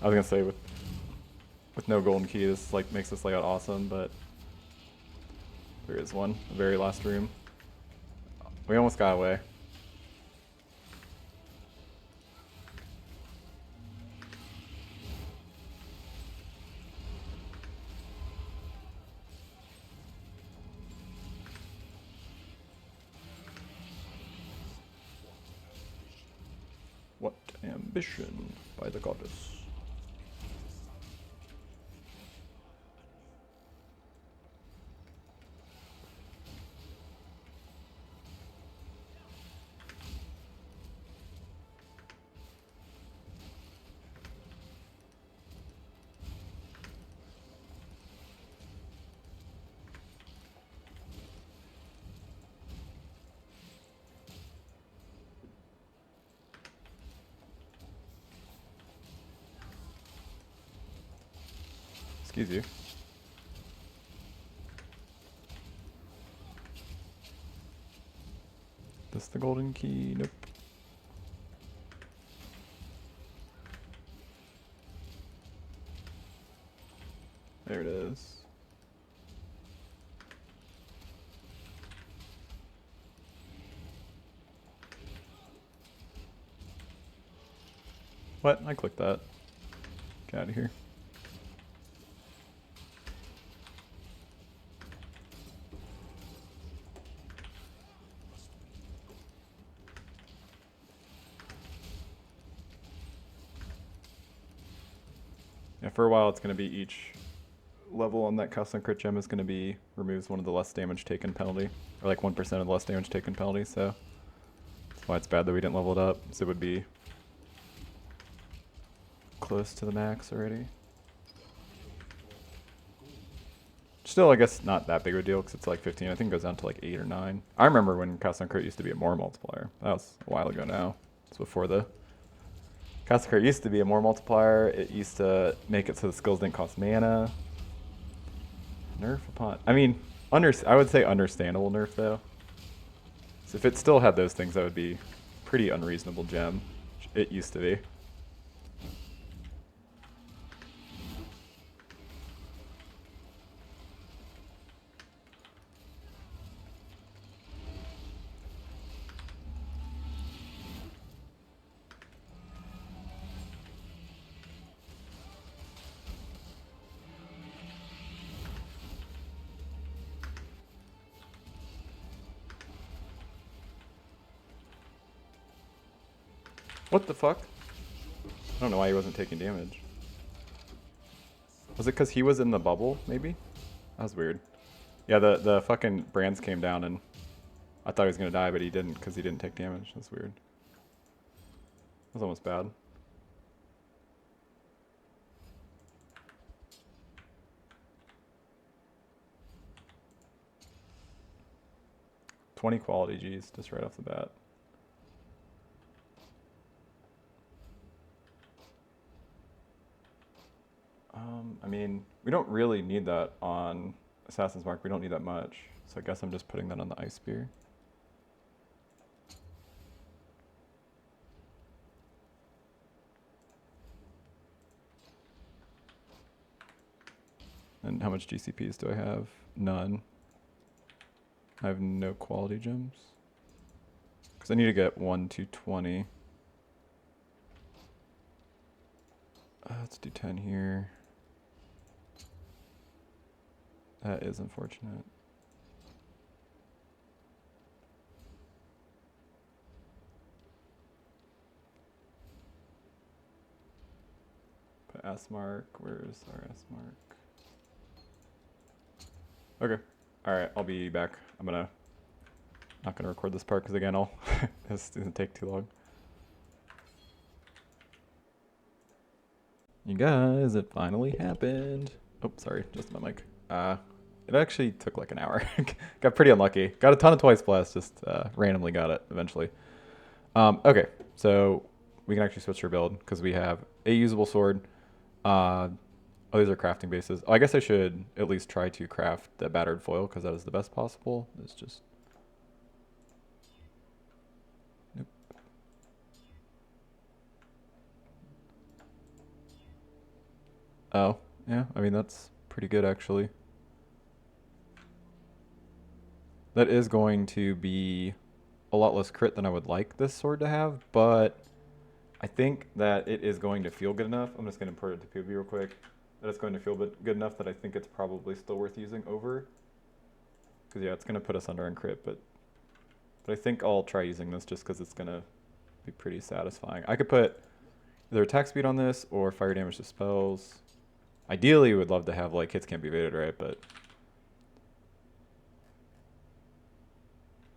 I was gonna say with no golden key, this like makes this layout awesome, but there is one. The very last room. We almost got away. ambition by the goddess. Excuse you. This the golden key? Nope. There it is. What? I clicked that. Get out of here. Yeah, for a while it's going to be each level on that custom crit gem is going to be removes one of the less damage taken penalty, or like 1% of the less damage taken penalty, so that's why it's bad that we didn't level it up, so it would be close to the max already. Still, I guess not that big of a deal because it's like 15. I think it goes down to like 8 or 9. I remember when custom crit used to be a more multiplier. That was a while ago now. It's before the custom crit used to be a more multiplier. It used to make it so the skills didn't cost mana. Nerf upon, I mean, I would say understandable nerf though. So if it still had those things, that would be pretty unreasonable gem. It used to be. What the fuck? I don't know why he wasn't taking damage. Was it because he was in the bubble, maybe? That was weird. Yeah, the fucking brands came down and I thought he was going to die, but he didn't because he didn't take damage. That's weird. That was almost bad. $20 quality Gs just right off the bat. I mean, we don't really need that on Assassin's Mark. We don't need that much. So I guess I'm just putting that on the Ice Spear. And how much GCPs do I have? None. I have no quality gems. Because I need to get 1 to 20. Let's do 10 here. That is unfortunate. Put S mark. Where's our S mark? Okay. Alright, I'll be back. I'm not gonna record this part because again, this doesn't take too long. You guys, it finally happened. Oh, sorry, just my mic. It actually took like an hour. Got pretty unlucky. Got a ton of Twice Blast, just randomly got it eventually. Okay, so we can actually switch our build because we have a usable sword. Oh, these are crafting bases. Oh, I guess I should at least try to craft the Battered Foil because that is the best possible. It's just... Nope. Oh, yeah, I mean, that's pretty good actually. That is going to be a lot less crit than I would like this sword to have, but I think that it is going to feel good enough. I'm just going to put it to PoB real quick. That it's going to feel good enough that I think it's probably still worth using over. Because yeah, it's going to put us under on crit, but I think I'll try using this just because it's going to be pretty satisfying. I could put either attack speed on this or fire damage to spells. Ideally, we would love to have like hits can't be evaded, right? But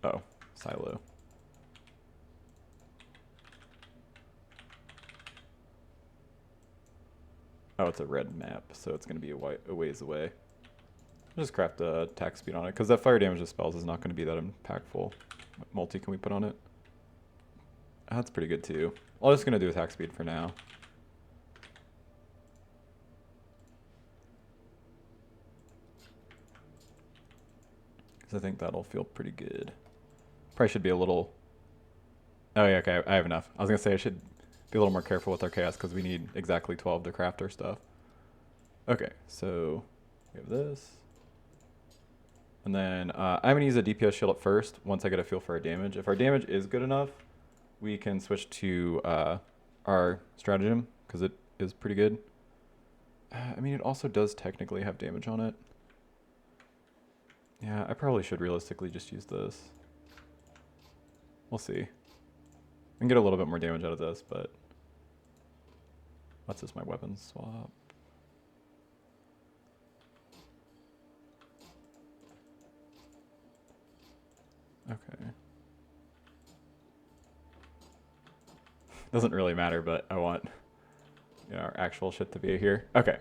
oh, silo. Oh, it's a red map, so it's going to be a ways away. Just craft attack speed on it, because that fire damage to spells is not going to be that impactful. What multi can we put on it? That's pretty good too. I'm just going to do attack speed for now. Because I think that'll feel pretty good. Probably should be a little... Oh yeah, okay, I have enough. I was going to say I should be a little more careful with our chaos because we need exactly 12 to craft our stuff. Okay, so we have this. And then I'm going to use a DPS shield at first once I get a feel for our damage. If our damage is good enough, we can switch to our stratagem because it is pretty good. I mean, it also does technically have damage on it. Yeah, I probably should realistically just use this. We'll see. I can get a little bit more damage out of this, but... What's this, my weapon swap? Okay. Doesn't really matter, but I want our actual shit to be here. Okay.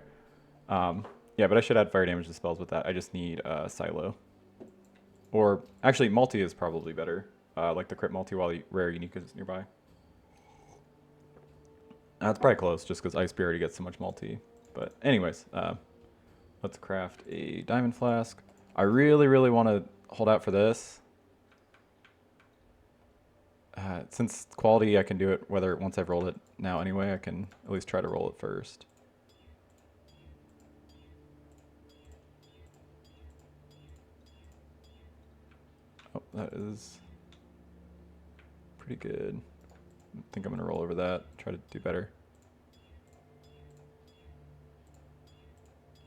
Yeah, but I should add fire damage to spells with that. I just need silo. Or, actually, multi is probably better. Like the crit multi while rare unique is nearby. That's probably close, just because Ice Spear already gets so much multi. But anyways, let's craft a diamond flask. I really, really want to hold out for this. Since quality, I can do it whether once I've rolled it now anyway. I can at least try to roll it first. Oh, that is pretty good. I think I'm going to roll over that, try to do better.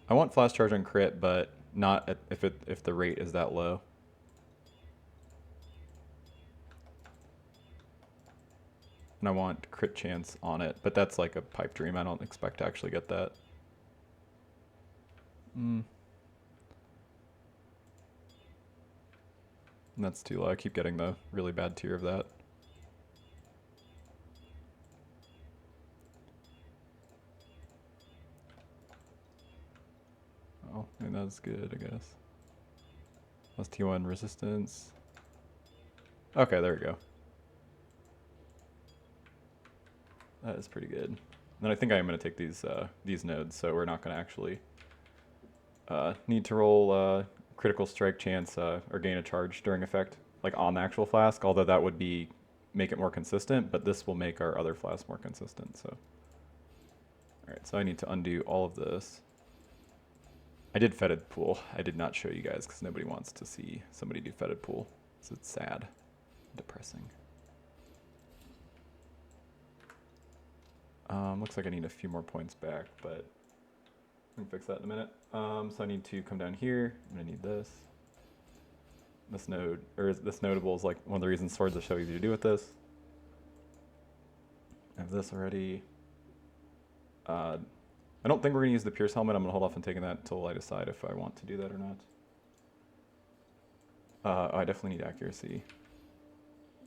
I want flash charge on crit, but not at, if the rate is that low. And I want crit chance on it, but that's like a pipe dream. I don't expect to actually get that. And that's too low. I keep getting the really bad tier of that. Oh, I mean, that's good, I guess. Plus T1 resistance. Okay, there we go. That is pretty good. And then I think I am going to take these nodes, so we're not going to actually need to roll critical strike chance or gain a charge during effect, like on the actual flask, although that would be make it more consistent, but this will make our other flasks more consistent. So, alright, so I need to undo all of this. I did fetid pool. I did not show you guys because nobody wants to see somebody do fetid pool. So it's sad, depressing. Looks like I need a few more points back, but we can fix that in a minute. So I need to come down here. I'm gonna need this. This node, or this notable is like one of the reasons swords are so easy to do with this. I have this already. I don't think we're gonna use the Pierce helmet. I'm gonna hold off on taking that until I decide if I want to do that or not. I definitely need accuracy.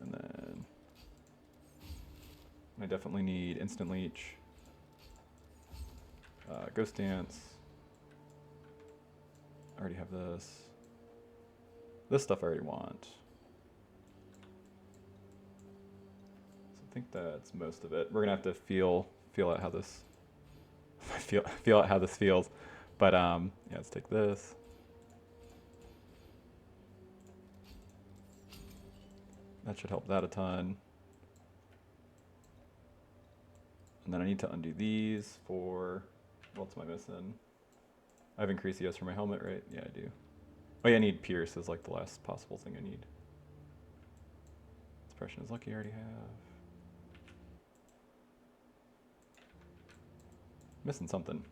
And then I definitely need instant leech. Ghost dance. I already have this. This stuff I already want. So I think that's most of it. We're gonna have to feel out how this feel out how this feels. But yeah, let's take this. That should help that a ton. And then I need to undo these for, what else am I missing? I have increased ES for my helmet, right? Yeah, I do. Oh yeah, I need Pierce as like the last possible thing I need. Suppression is lucky, I already have. Missing something.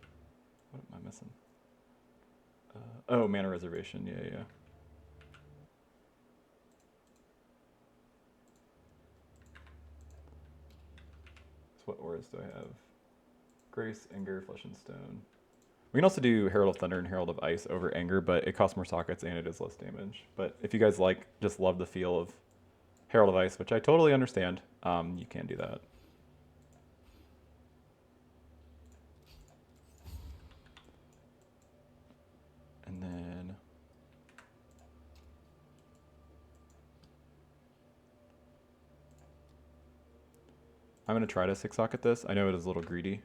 What am I missing? Oh, mana reservation, yeah. what auras do I have? Grace, Anger, Flesh and Stone. We can also do Herald of Thunder and Herald of Ice over Anger, but it costs more sockets and it is less damage. But if you guys just love the feel of Herald of Ice, which I totally understand, you can do that. And then I'm going to try to 6-socket this. I know it is a little greedy.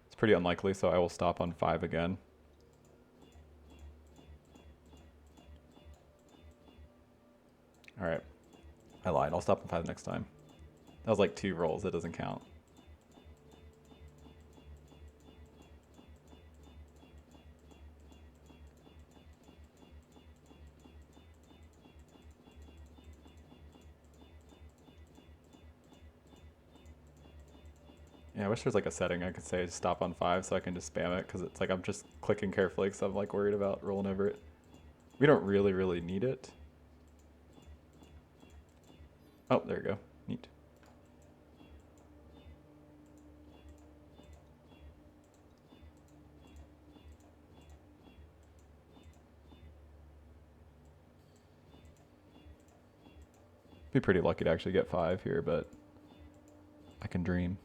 It's pretty unlikely, so I will stop on 5 again. Alright. I lied. I'll stop on 5 next time. That was like 2 rolls. That doesn't count. Yeah, I wish there's like a setting I could say stop on 5 so I can just spam it, because it's like I'm just clicking carefully because I'm like worried about rolling over it. We don't really need it. Oh, there you go. Neat. Be pretty lucky to actually get 5 here, but I can dream.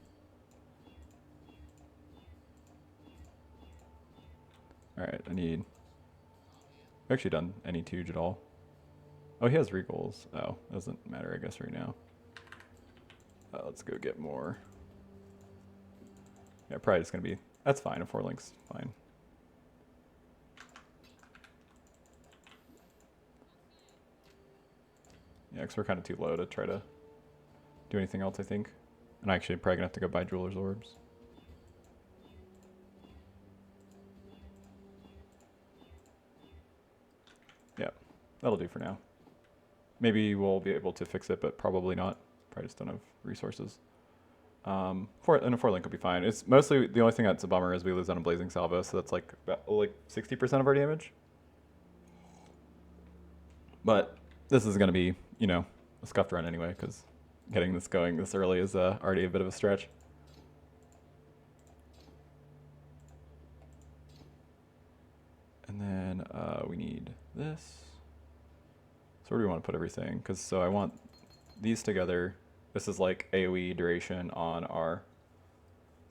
Alright, I need... I've actually done any Tooge at all. Oh, he has regals. Oh, doesn't matter, I guess, right now. Let's go get more. Yeah, probably just gonna be... That's fine, a 4-link's fine. Yeah, because we're kind of too low to try to do anything else, I think. And actually, I'm probably gonna have to go buy Jeweler's Orbs. Yeah, that'll do for now. Maybe we'll be able to fix it, but probably not. Probably just don't have resources. And a 4-link will be fine. It's mostly, the only thing that's a bummer is we lose on a Blazing Salvo, so that's like about, like 60% of our damage. But this is going to be, you know, a scuffed run anyway, because getting this going this early is already a bit of a stretch. And then we need this. So where do we want to put everything? Because so I want these together. This is like AoE duration on our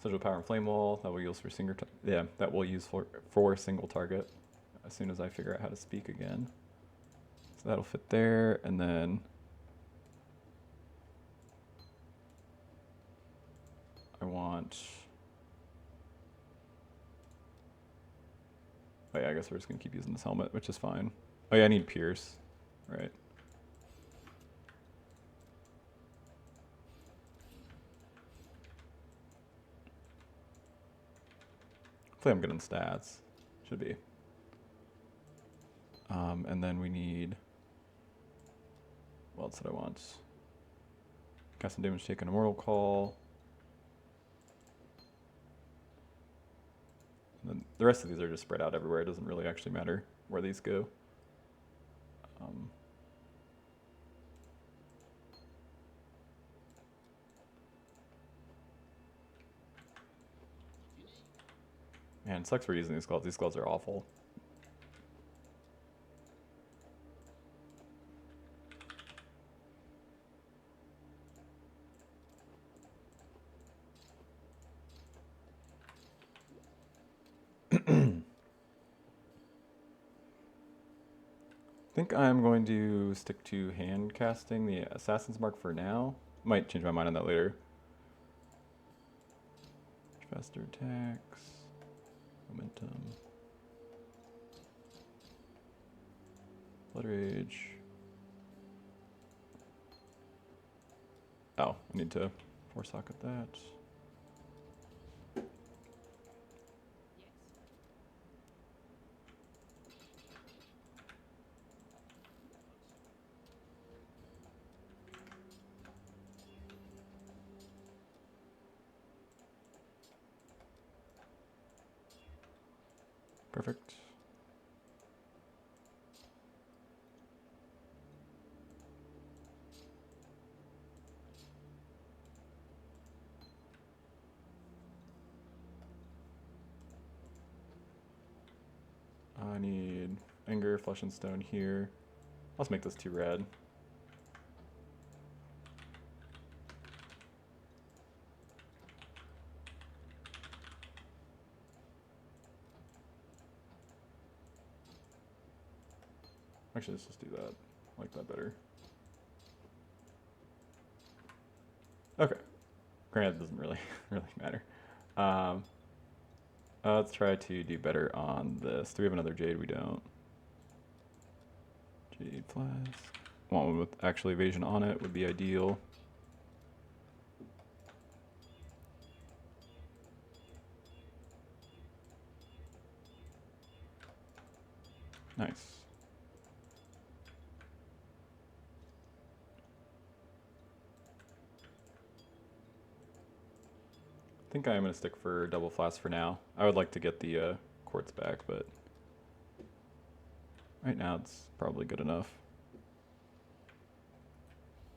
Sigil Power and Flame Wall that we'll use for that we'll use for single target as soon as I figure out how to speak again. So that'll fit there, and then I want... Oh yeah, I guess we're just gonna keep using this helmet, which is fine. Oh yeah, I need Pierce, right? Hopefully I'm good in stats. Should be. And then we need... What else did I want? Cast some damage taken, Immortal Call. And then the rest of these are just spread out everywhere. It doesn't really actually matter where these go. Man, it sucks for using these gloves. These gloves are awful. I think I'm going to stick to hand casting the Assassin's Mark for now. Might change my mind on that later. Faster attacks. Momentum. Blood Rage. Oh, I need to 4-socket that. Perfect. Anger, Flesh and Stone here. Let's make this 2 red. Actually, let's just do that. I like that better. Okay. Granted, it doesn't really matter. Let's try to do better on this. Do we have another Jade? We don't. Jade Flask. One with actual evasion on it would be ideal. Nice. I think I am going to stick for double flask for now. I would like to get the quartz back, but right now it's probably good enough.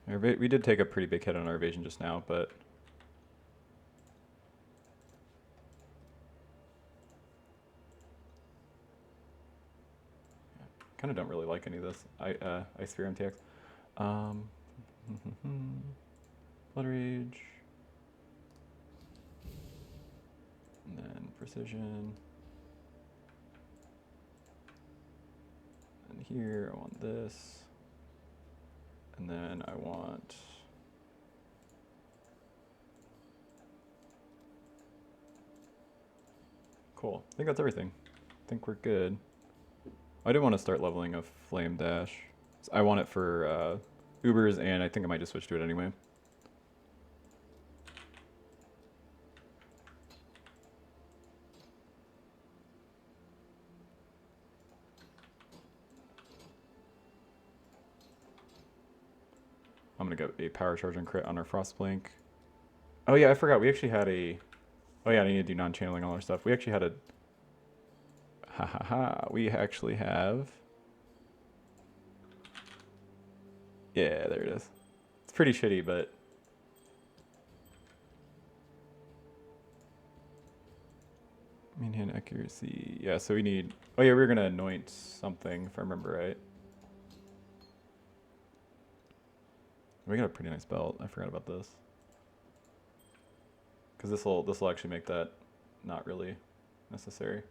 We did take a pretty big hit on our evasion just now, but kind of don't really like any of this. Ice Sphere MTX. Blood Rage. And then Precision. And here I want this. And then I want cool. I think that's everything. I think we're good. I do want to start leveling a Flame Dash. I want it for Ubers, and I think I might just switch to it anyway. I'm gonna get a power charge and crit on our Frostblink. Oh yeah, I forgot. We actually had a. Oh yeah, I need to do non-channeling all our stuff. We actually had a. Ha ha ha. We actually have. Yeah, there it is. It's pretty shitty, but. Main hand accuracy. Yeah, so we need. Oh yeah, we were gonna anoint something if I remember right. We got a pretty nice belt. I forgot about this. Because this will actually make that not really necessary.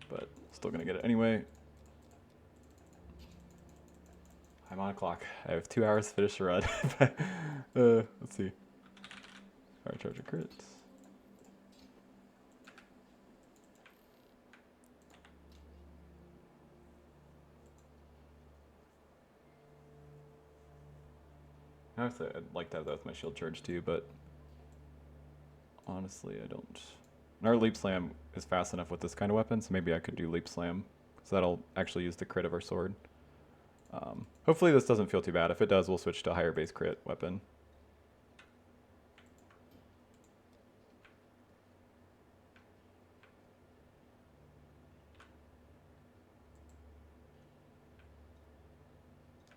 But still gonna get it anyway. I'm on a clock. I have 2 hours to finish the run. Let's see. Fire charger crits. Honestly, I'd like to have that with my shield charge too, but honestly, I don't. And our leap slam is fast enough with this kind of weapon, so maybe I could do leap slam, so that'll actually use the crit of our sword. Hopefully this doesn't feel too bad. If it does, we'll switch to a higher base crit weapon.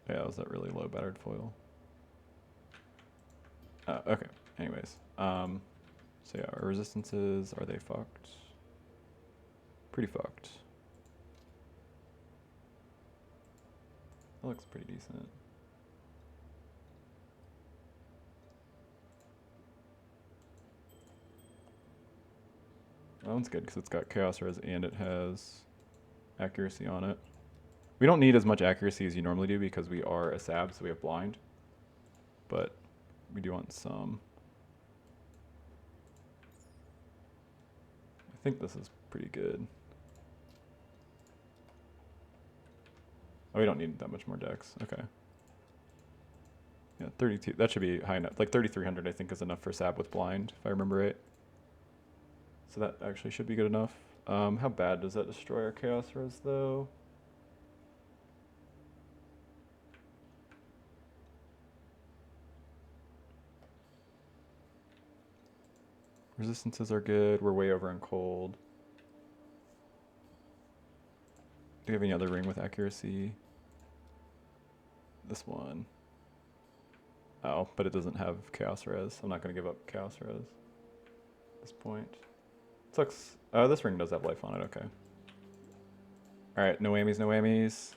Yeah, was that really low battered foil? Okay, anyways. So yeah, our resistances, are they fucked? Pretty fucked. That looks pretty decent. That one's good because it's got chaos res and it has accuracy on it. We don't need as much accuracy as you normally do because we are a sab, so we have blind. But we do want some. I think this is pretty good. Oh, we don't need that much more dex. Okay. Yeah, 32. That should be high enough. Like 3,300, I think, is enough for sab with blind, if I remember right. So that actually should be good enough. How bad does that destroy our chaos res, though? Resistances are good. We're way over on cold. Do you have any other ring with accuracy? This one. Oh, but it doesn't have chaos res. I'm not going to give up chaos res at this point. Looks. Oh, this ring does have life on it. Okay. All right. No whammies. No whammies.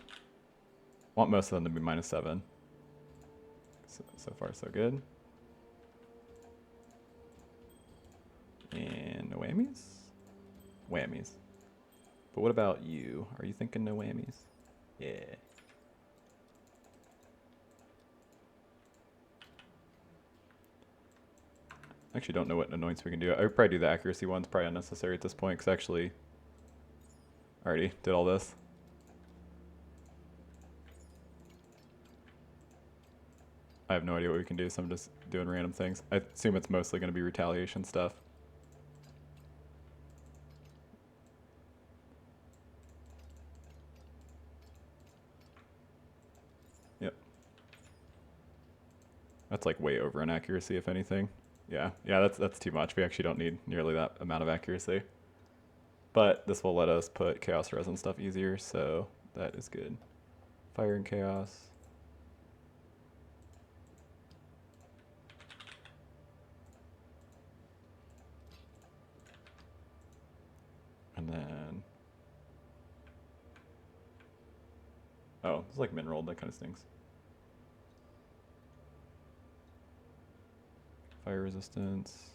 Want most of them to be -7. So far, so good. And no whammies? Whammies. But what about you? Are you thinking no whammies? Yeah. I actually don't know what annoyance we can do. I would probably do the accuracy ones, probably unnecessary at this point, because actually I already did all this. I have no idea what we can do, so I'm just doing random things. I assume it's mostly going to be retaliation stuff. Yep. That's like way over in accuracy, if anything. Yeah, that's too much. We actually don't need nearly that amount of accuracy. But this will let us put chaos res and stuff easier, so that is good. Fire and chaos. And then, oh, it's like min rolled, that kind of stinks. Fire resistance.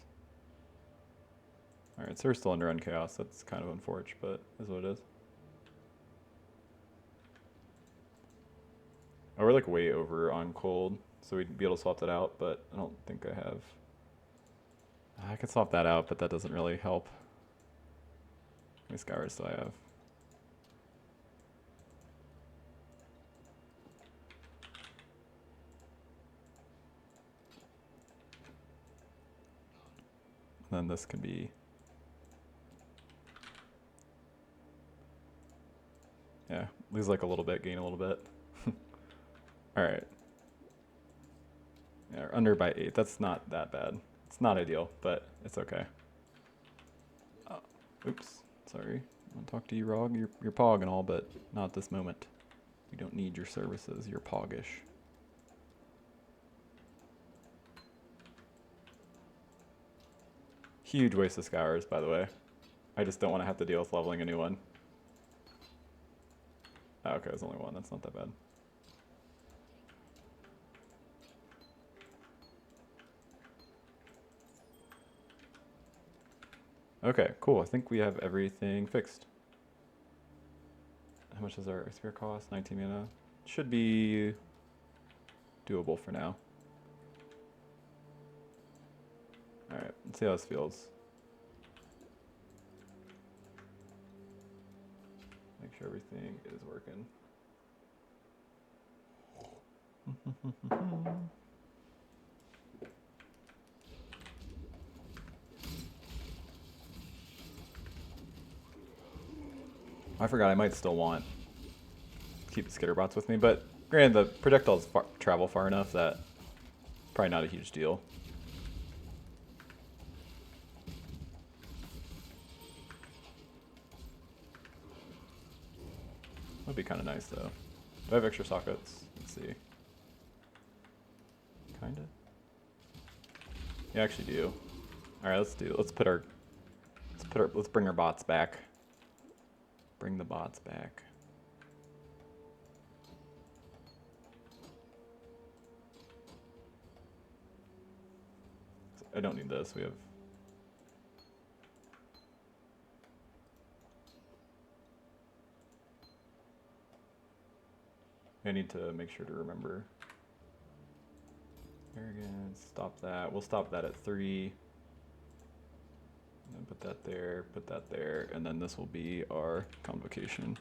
Alright, so we're still under chaos. That's kind of unfortunate, but is what it is. Oh, we're like way over on cold, so we'd be able to swap that out, but I don't think I have. I could swap that out, but that doesn't really help. How many scours do I have? And then this can be, yeah, lose like a little bit, gain a little bit. All right. Yeah, we're under by 8. That's not that bad. It's not ideal, but it's okay. Oh, oops, sorry. I want to talk to you, Rog. You're Pog and all, but not at this moment. We don't need your services. You're Poggish. Huge waste of scours, by the way. I just don't want to have to deal with leveling a new one. Oh, okay, there's only one. That's not that bad. Okay, cool. I think we have everything fixed. How much does our spear cost? 19 mana. Should be doable for now. Alright, let's see how this feels. Make sure everything is working. I forgot I might still want to keep the skitterbots with me, but granted the projectiles travel far enough that probably not a huge deal. Would be kind of nice though. Do I have extra sockets? Let's see. Kinda. You actually do. All right, let's bring our bots back. Bring the bots back. I don't need this. We have. I need to make sure to remember. Arrogance, stop that. We'll stop that at 3. And then put that there, and then this will be our convocation.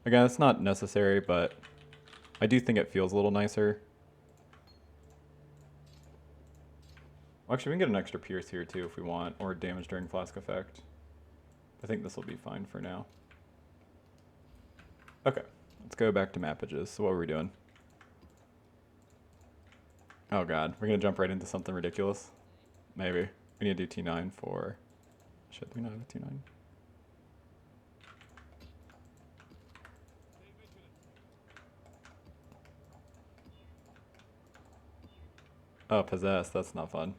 Again, it's not necessary, but I do think it feels a little nicer. Well, actually, we can get an extra pierce here too if we want, or damage during flask effect. I think this will be fine for now. Okay, let's go back to mappages. So what were we doing? Oh god, we're gonna jump right into something ridiculous. Maybe. We need to do T9 for... Should we not have a T9? Oh, possessed. That's not fun.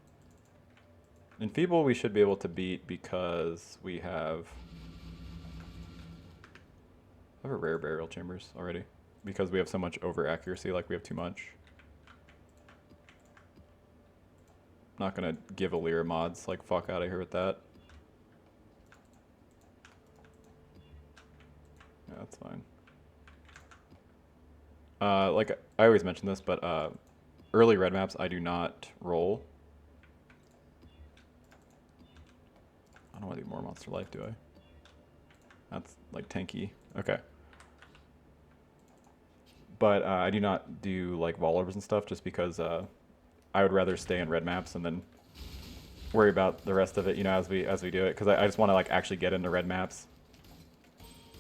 Enfeeble we should be able to beat because we have a rare burial chambers already. Because we have so much over accuracy, like we have too much. Not gonna give Alira mods, like fuck out of here with that. Yeah, that's fine. Like I always mention this, but early red maps I do not roll. I don't want to do more monster life, do I? That's like tanky. Okay. But I do not do like wall orbs and stuff just because I would rather stay in red maps and then worry about the rest of it, you know, as we do it. Because I just want to like actually get into red maps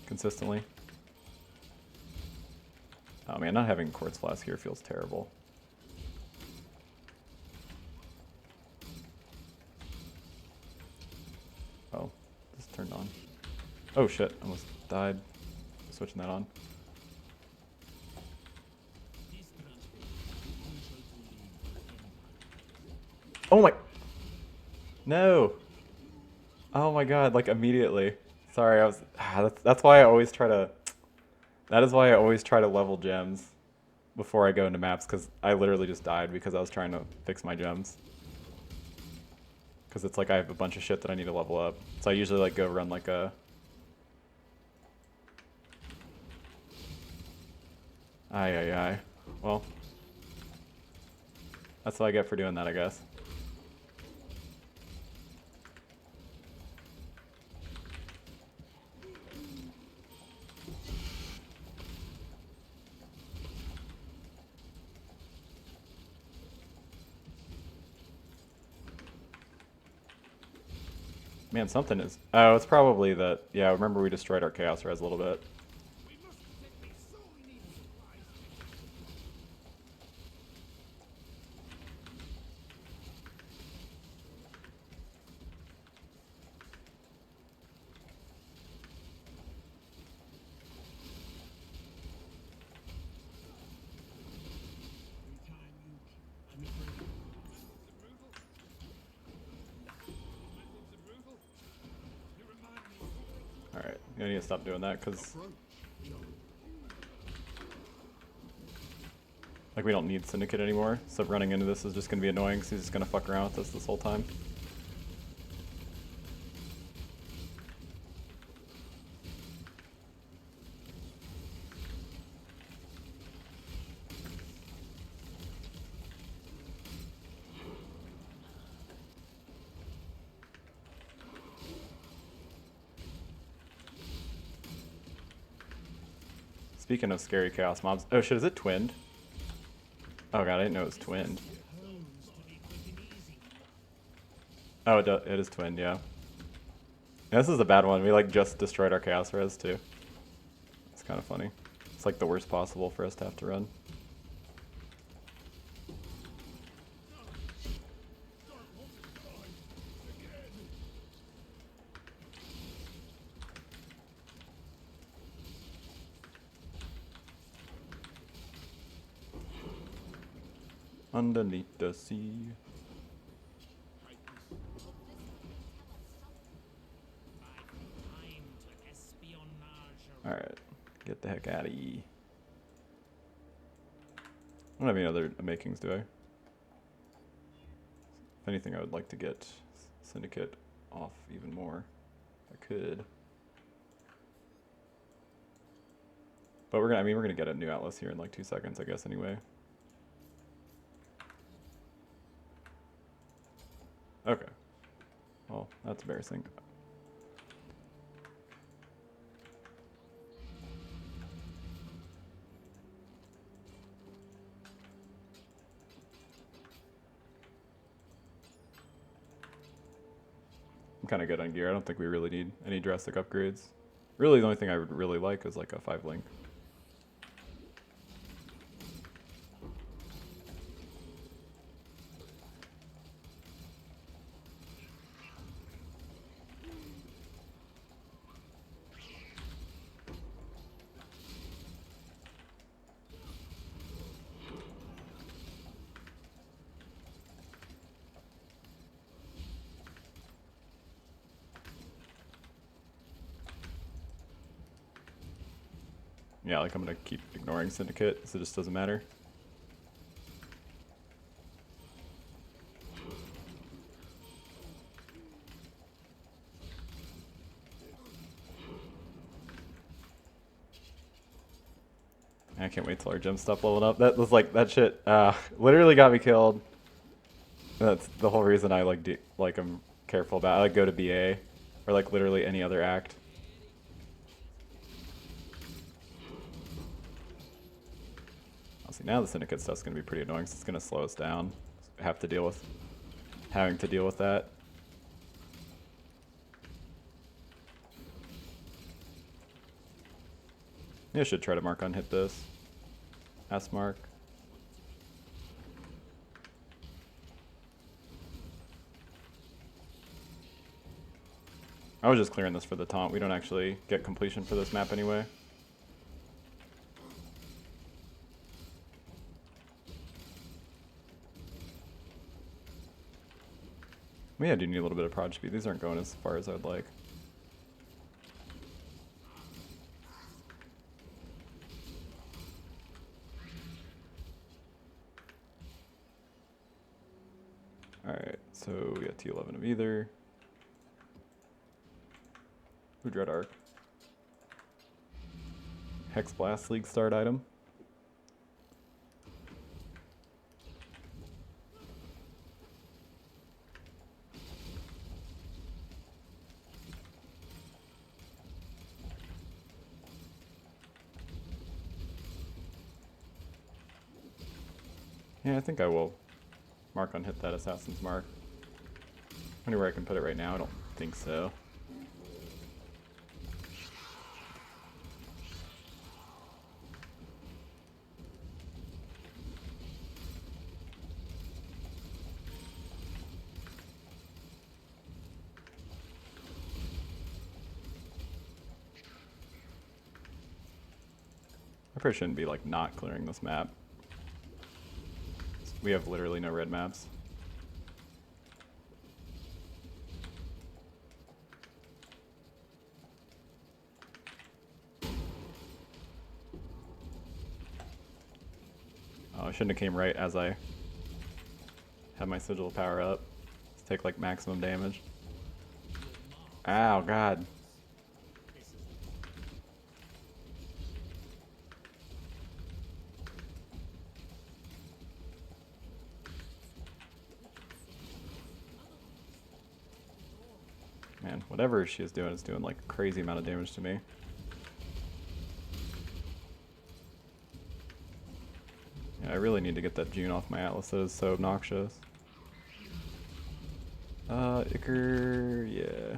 consistently. Oh man, not having quartz flask here feels terrible. Oh, this turned on. Oh shit, almost died. Switching that on. Oh my! No! Oh my god, like immediately. Sorry, I was... that's why I always try to... That is why I always try to level gems before I go into maps, because I literally just died because I was trying to fix my gems. Because it's like I have a bunch of shit that I need to level up. So I usually like go run like a... Aye. Well, that's what I get for doing that, I guess. Man, something is... Oh, it's probably that... Yeah, remember we destroyed our Chaos Res a little bit. Alright, I need to stop doing that because... Like, we don't need Syndicate anymore, so running into this is just going to be annoying because he's just going to fuck around with us this whole time. Speaking of scary chaos mobs... Oh shit, is it twinned? Oh god, I didn't know it was twinned. Oh, it is twinned, yeah. This is a bad one. We like just destroyed our chaos res too. It's kind of funny. It's like the worst possible for us to have to run. Underneath the sea. Alright, get the heck out of here. I don't have any other makings, do I? If anything, I would like to get Syndicate off even more. I could. But we're gonna get a new Atlas here in like 2 seconds, I guess, anyway. Okay. Well, that's embarrassing. I'm kind of good on gear. I don't think we really need any drastic upgrades. Really, the only thing I would really like is like a 5-link. Yeah, like I'm gonna keep ignoring Syndicate, so it just doesn't matter. I can't wait till our gems stop leveling up. That was like, that shit literally got me killed. That's the whole reason I like I'm careful about. I like go to BA or like literally any other act. See, now the Syndicate stuff's gonna be pretty annoying, so it's gonna slow us down. Have to deal with having to deal with that. Yeah, I should try to mark on hit this. S mark. I was just clearing this for the taunt. We don't actually get completion for this map anyway. Yeah, I do need a little bit of prod speed. These aren't going as far as I would like. Alright, so we got T11 of either. Who Dread Arc? Hex Blast League start item. Yeah, I think I will mark on hit that Assassin's Mark. Anywhere I can put it right now, I don't think so. I probably shouldn't be like not clearing this map. We have literally no red maps. Oh, I shouldn't have came right as I had my sigil power up. Let's take like maximum damage. Ow, God. Man, whatever she is doing like a crazy amount of damage to me. Yeah, I really need to get that June off my Atlas. That is so obnoxious. Iker, yeah.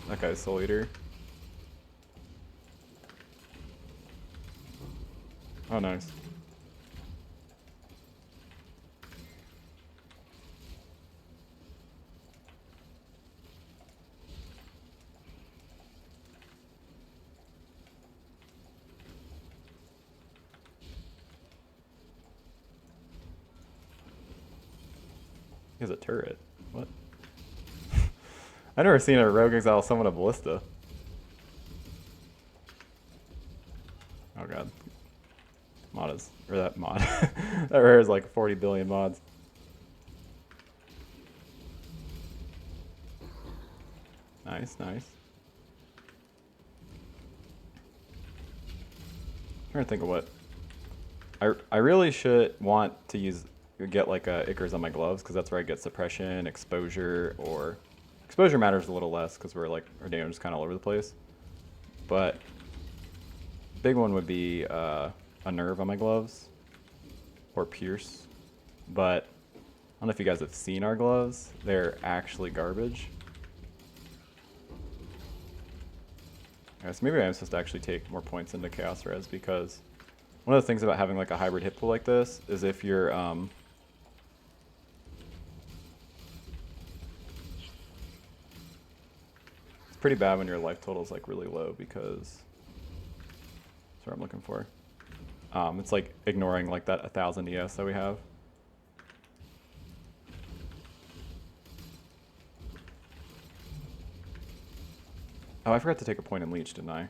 That guy's Soul Eater. Oh, nice. He has a turret. What? I never seen a rogue exile summon a ballista. Oh god. Mod is, or that mod. That rare is like 40 billion mods. Nice, nice. I'm trying to think of what. I really should want to get like Icarus on my gloves because that's where I get suppression, exposure, or exposure matters a little less because we're like our damage is kind of all over the place. But big one would be a nerve on my gloves or pierce. But I don't know if you guys have seen our gloves. They're actually garbage. Okay, so maybe I'm supposed to actually take more points into Chaos Res because one of the things about having like a hybrid hit pool like this is if you're it's pretty bad when your life total is like really low because that's what I'm looking for. It's like ignoring like that 1000 ES that we have. Oh, I forgot to take a point in Leech, didn't I?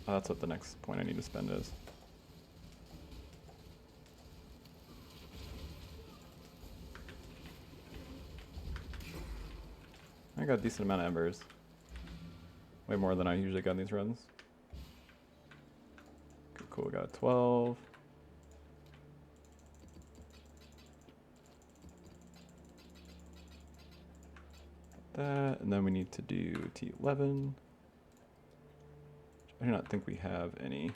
Oh, that's what the next point I need to spend is. I got a decent amount of embers. Way more than I usually get in these runs. Okay, cool, we got a 12. That, and then we need to do T11. I do not think we have any.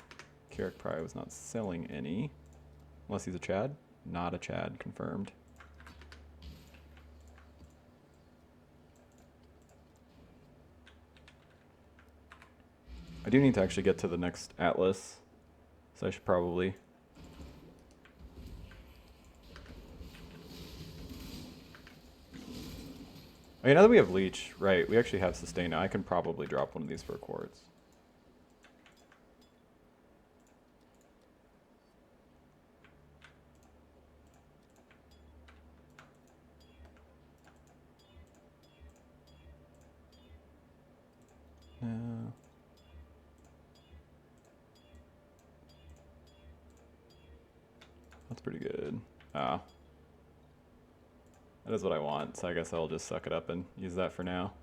Carrick probably was not selling any. Unless he's a Chad. Not a Chad, confirmed. I do need to actually get to the next Atlas. So I should probably... I mean, now that we have Leech, right, we actually have Sustain now. I can probably drop one of these for a Quartz. No. That's pretty good. Ah. That is what I want, so I guess I'll just suck it up and use that for now.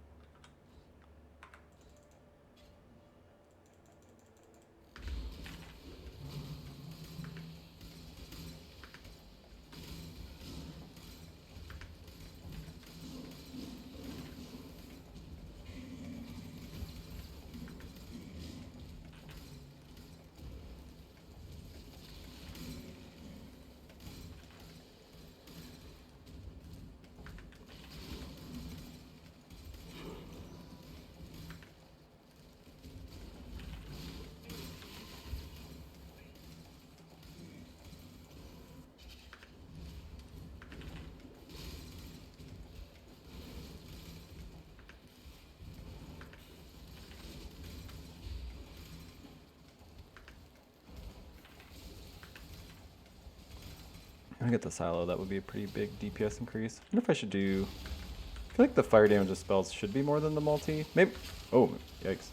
I get the silo, that would be a pretty big DPS increase. I wonder if I should do... I feel like the fire damage of spells should be more than the multi. Maybe... Oh, yikes.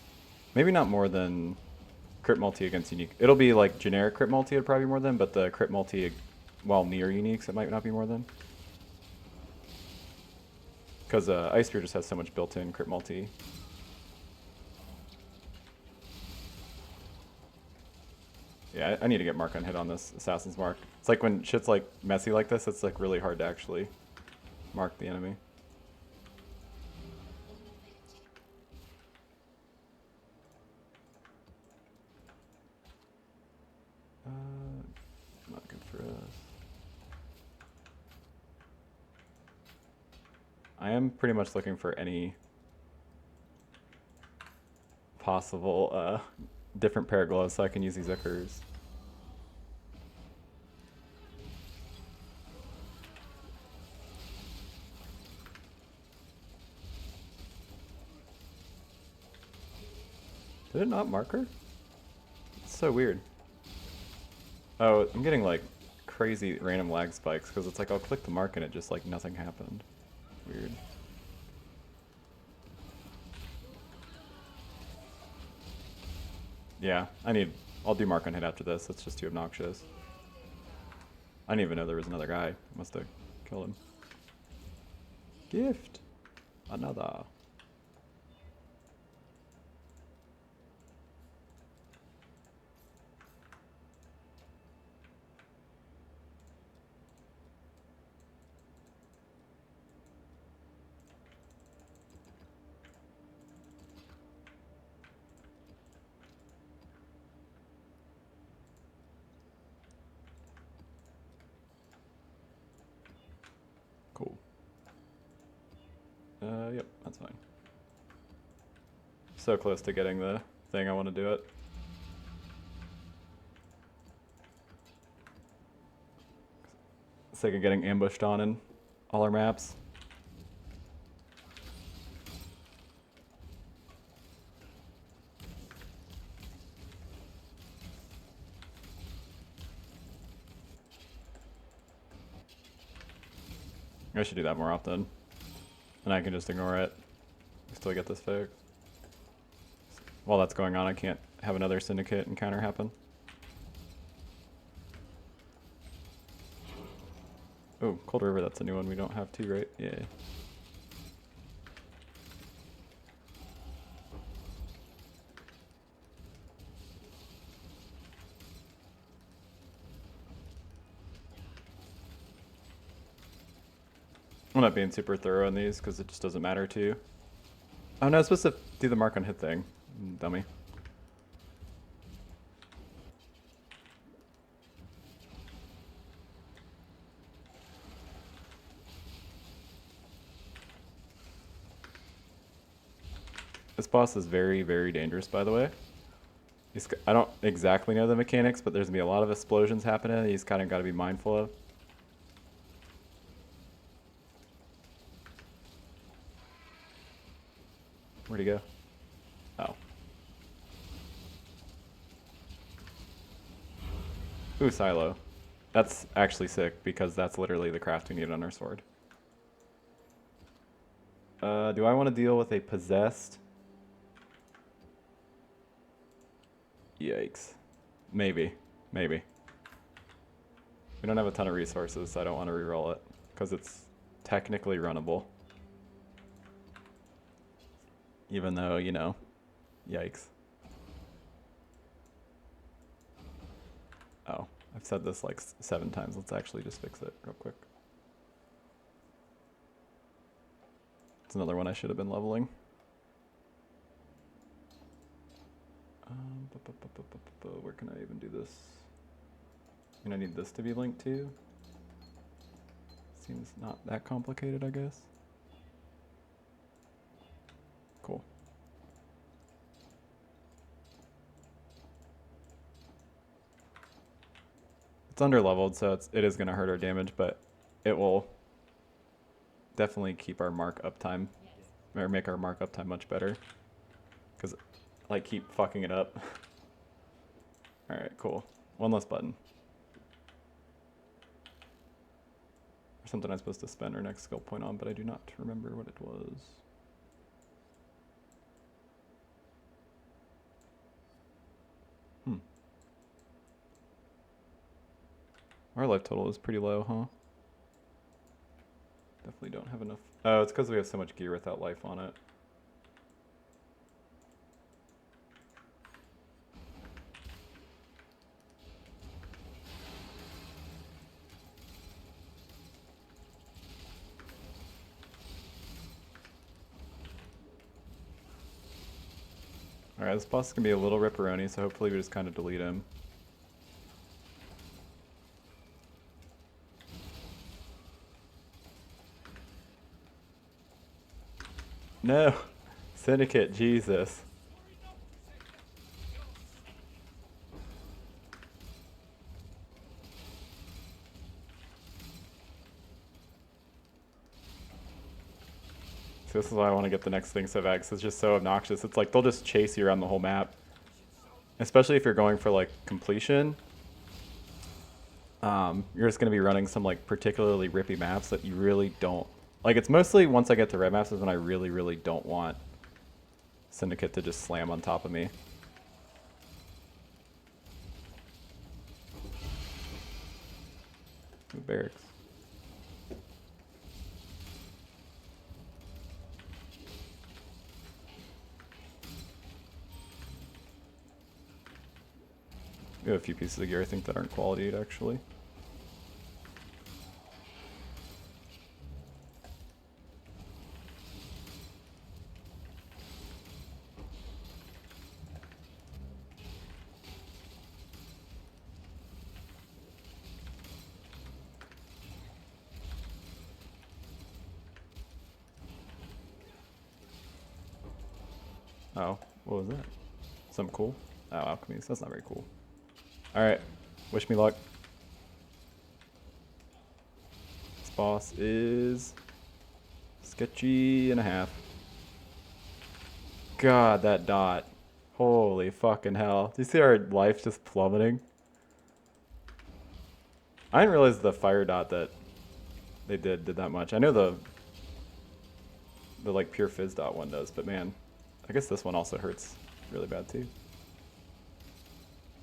Maybe not more than crit multi against unique. It'll be like generic crit multi, it'd probably be more than, but the crit multi while near uniques, it might not be more than. Because Ice Spear just has so much built-in crit multi. Yeah, I need to get mark on hit on this Assassin's Mark. It's like when shit's like messy like this, it's like really hard to actually mark the enemy. Not good for us. I am pretty much looking for any possible different pair of gloves so I can use these Ichors. Did it not mark her? It's so weird. Oh, I'm getting like crazy random lag spikes because it's like I'll click the mark and it just like nothing happened. Weird. Yeah, I'll do mark on hit after this. It's just too obnoxious. I didn't even know there was another guy. Must have killed him. Gift. Another. Cool. Yep, that's fine. So close to getting the thing I want to do it. Sake of getting ambushed on in all our maps. I should do that more often. And I can just ignore it. Still get this fixed. While that's going on, I can't have another syndicate encounter happen. Oh, Cold River, that's a new one we don't have too, right? Yeah. I'm not being super thorough on these because it just doesn't matter to you. Oh no, I was supposed to do the mark on hit thing. Dummy. This boss is very, very dangerous, by the way. I don't exactly know the mechanics, but there's going to be a lot of explosions happening he's kind of got to be mindful of. Where'd he go? Oh. Ooh, Silo. That's actually sick, because that's literally the craft we need on our sword. Do I want to deal with a possessed? Yikes. Maybe. Maybe. We don't have a ton of resources, so I don't want to reroll it, because it's technically runnable. Even though, you know, yikes. Oh, I've said this like 7 times. Let's actually just fix it real quick. It's another one I should have been leveling. Where can I even do this? And I need this to be linked to. Seems not that complicated, I guess. Cool. It's under leveled, so it is going to hurt our damage, but it will definitely keep our mark uptime, or make our mark uptime much better. Because like keep fucking it up. Alright, cool. One less button. Or something I'm supposed to spend our next skill point on, but I do not remember what it was. Our life total is pretty low, huh? Definitely don't have enough. Oh, it's because we have so much gear without life on it. Alright, this boss is going to be a little ripperoni, so hopefully we just kind of delete him. No! Syndicate, Jesus. So this is why I want to get the next thing so bad, because it's just so obnoxious. It's like they'll just chase you around the whole map. Especially if you're going for like completion. You're just going to be running some like particularly rippy maps that you really don't. Like it's mostly once I get to red maps is when I really, really don't want Syndicate to just slam on top of me. Ooh, barracks. We have a few pieces of gear I think that aren't qualityed actually. Oh, what was that? Something cool? Oh, alchemies. That's not very cool. Alright, wish me luck. This boss is sketchy and a half. God, that dot. Holy fucking hell. Do you see our life just plummeting? I didn't realize the fire dot that they did that much. I know the like pure fizz dot one does, but man, I guess this one also hurts really bad too.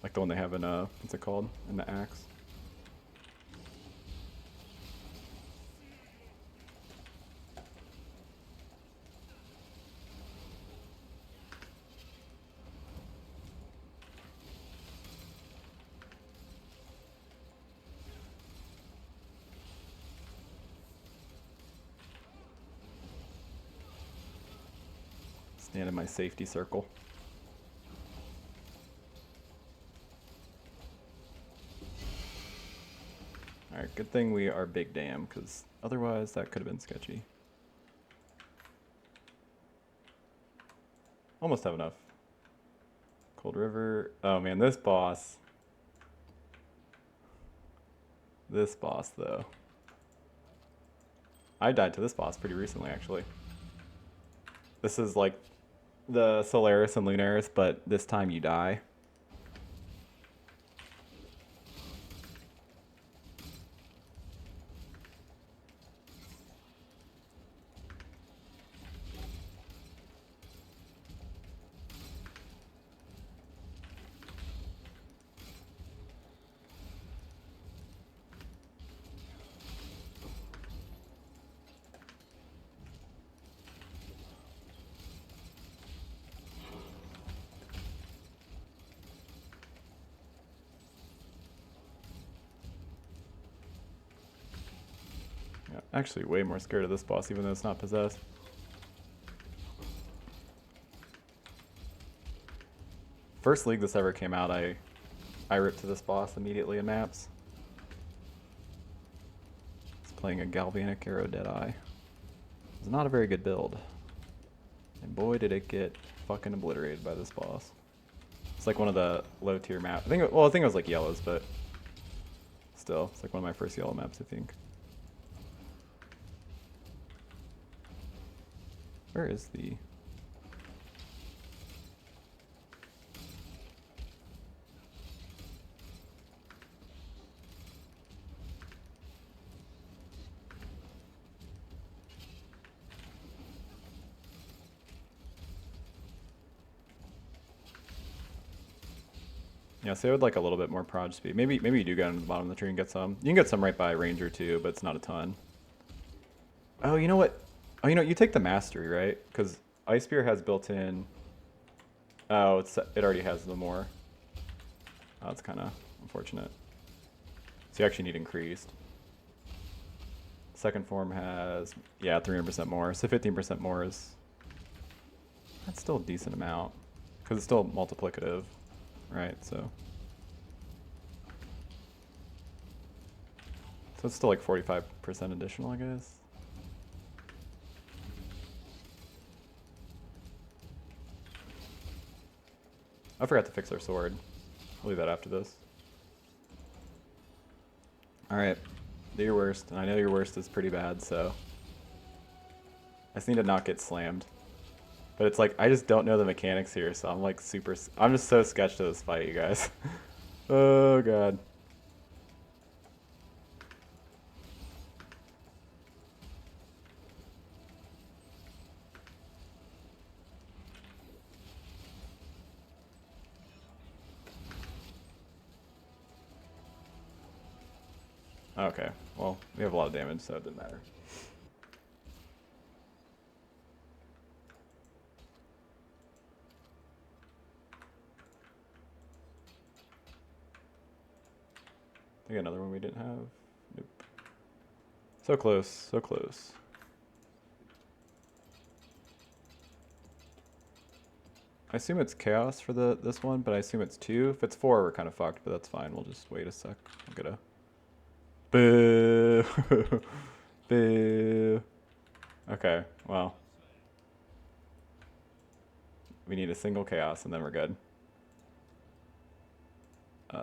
Like the one they have in, what's it called? In the axe. Stand in my safety circle. Alright, good thing we are big dam, because otherwise that could have been sketchy. Almost have enough. Cold River. Oh man, this boss. This boss, though. I died to this boss pretty recently, actually. This is like the Solaris and Lunaris, but this time you die. Yeah, actually way more scared of this boss, even though it's not possessed. First league this ever came out, I ripped to this boss immediately in maps. It's playing a Galvanic Arrow Deadeye. It's not a very good build. And boy did it get fucking obliterated by this boss. It's like one of the low tier maps. I think it was like yellows, but still, it's like one of my first yellow maps, I think. Where is the... Yeah, so I would like a little bit more prod speed. Maybe you do go into the bottom of the tree and get some. You can get some right by Ranger too, but it's not a ton. Oh, you know what? Oh, you know, you take the Mastery, right? Because Ice Spear has built in... Oh, it already has the more. Oh, that's kind of unfortunate. So you actually need increased. Second form has, yeah, 300% more. So 15% more is... That's still a decent amount. Because it's still multiplicative. Right, so it's still like 45% additional, I guess. I forgot to fix our sword. I'll leave that after this. Alright, do your worst. And I know your worst is pretty bad, so I just need to not get slammed. But it's like, I just don't know the mechanics here, so I'm like I'm just so sketched to this fight, you guys. Oh god. Okay, well, we have a lot of damage, so it didn't matter. I think another one we didn't have. Nope. So close, so close. I assume it's chaos for this one, but I assume it's 2. If it's 4, we're kind of fucked, but that's fine. We'll just wait a sec. I'm gonna... Boo! Boo! Okay, well. We need a single chaos and then we're good.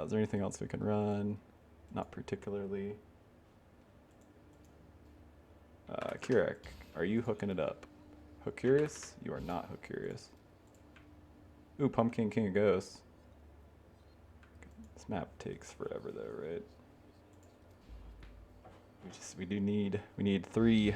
Is there anything else we can run? Not particularly. Kirek, are you hooking it up? Hook curious? You are not hook curious. Ooh, Pumpkin King of Ghosts. This map takes forever though, right? We need 3.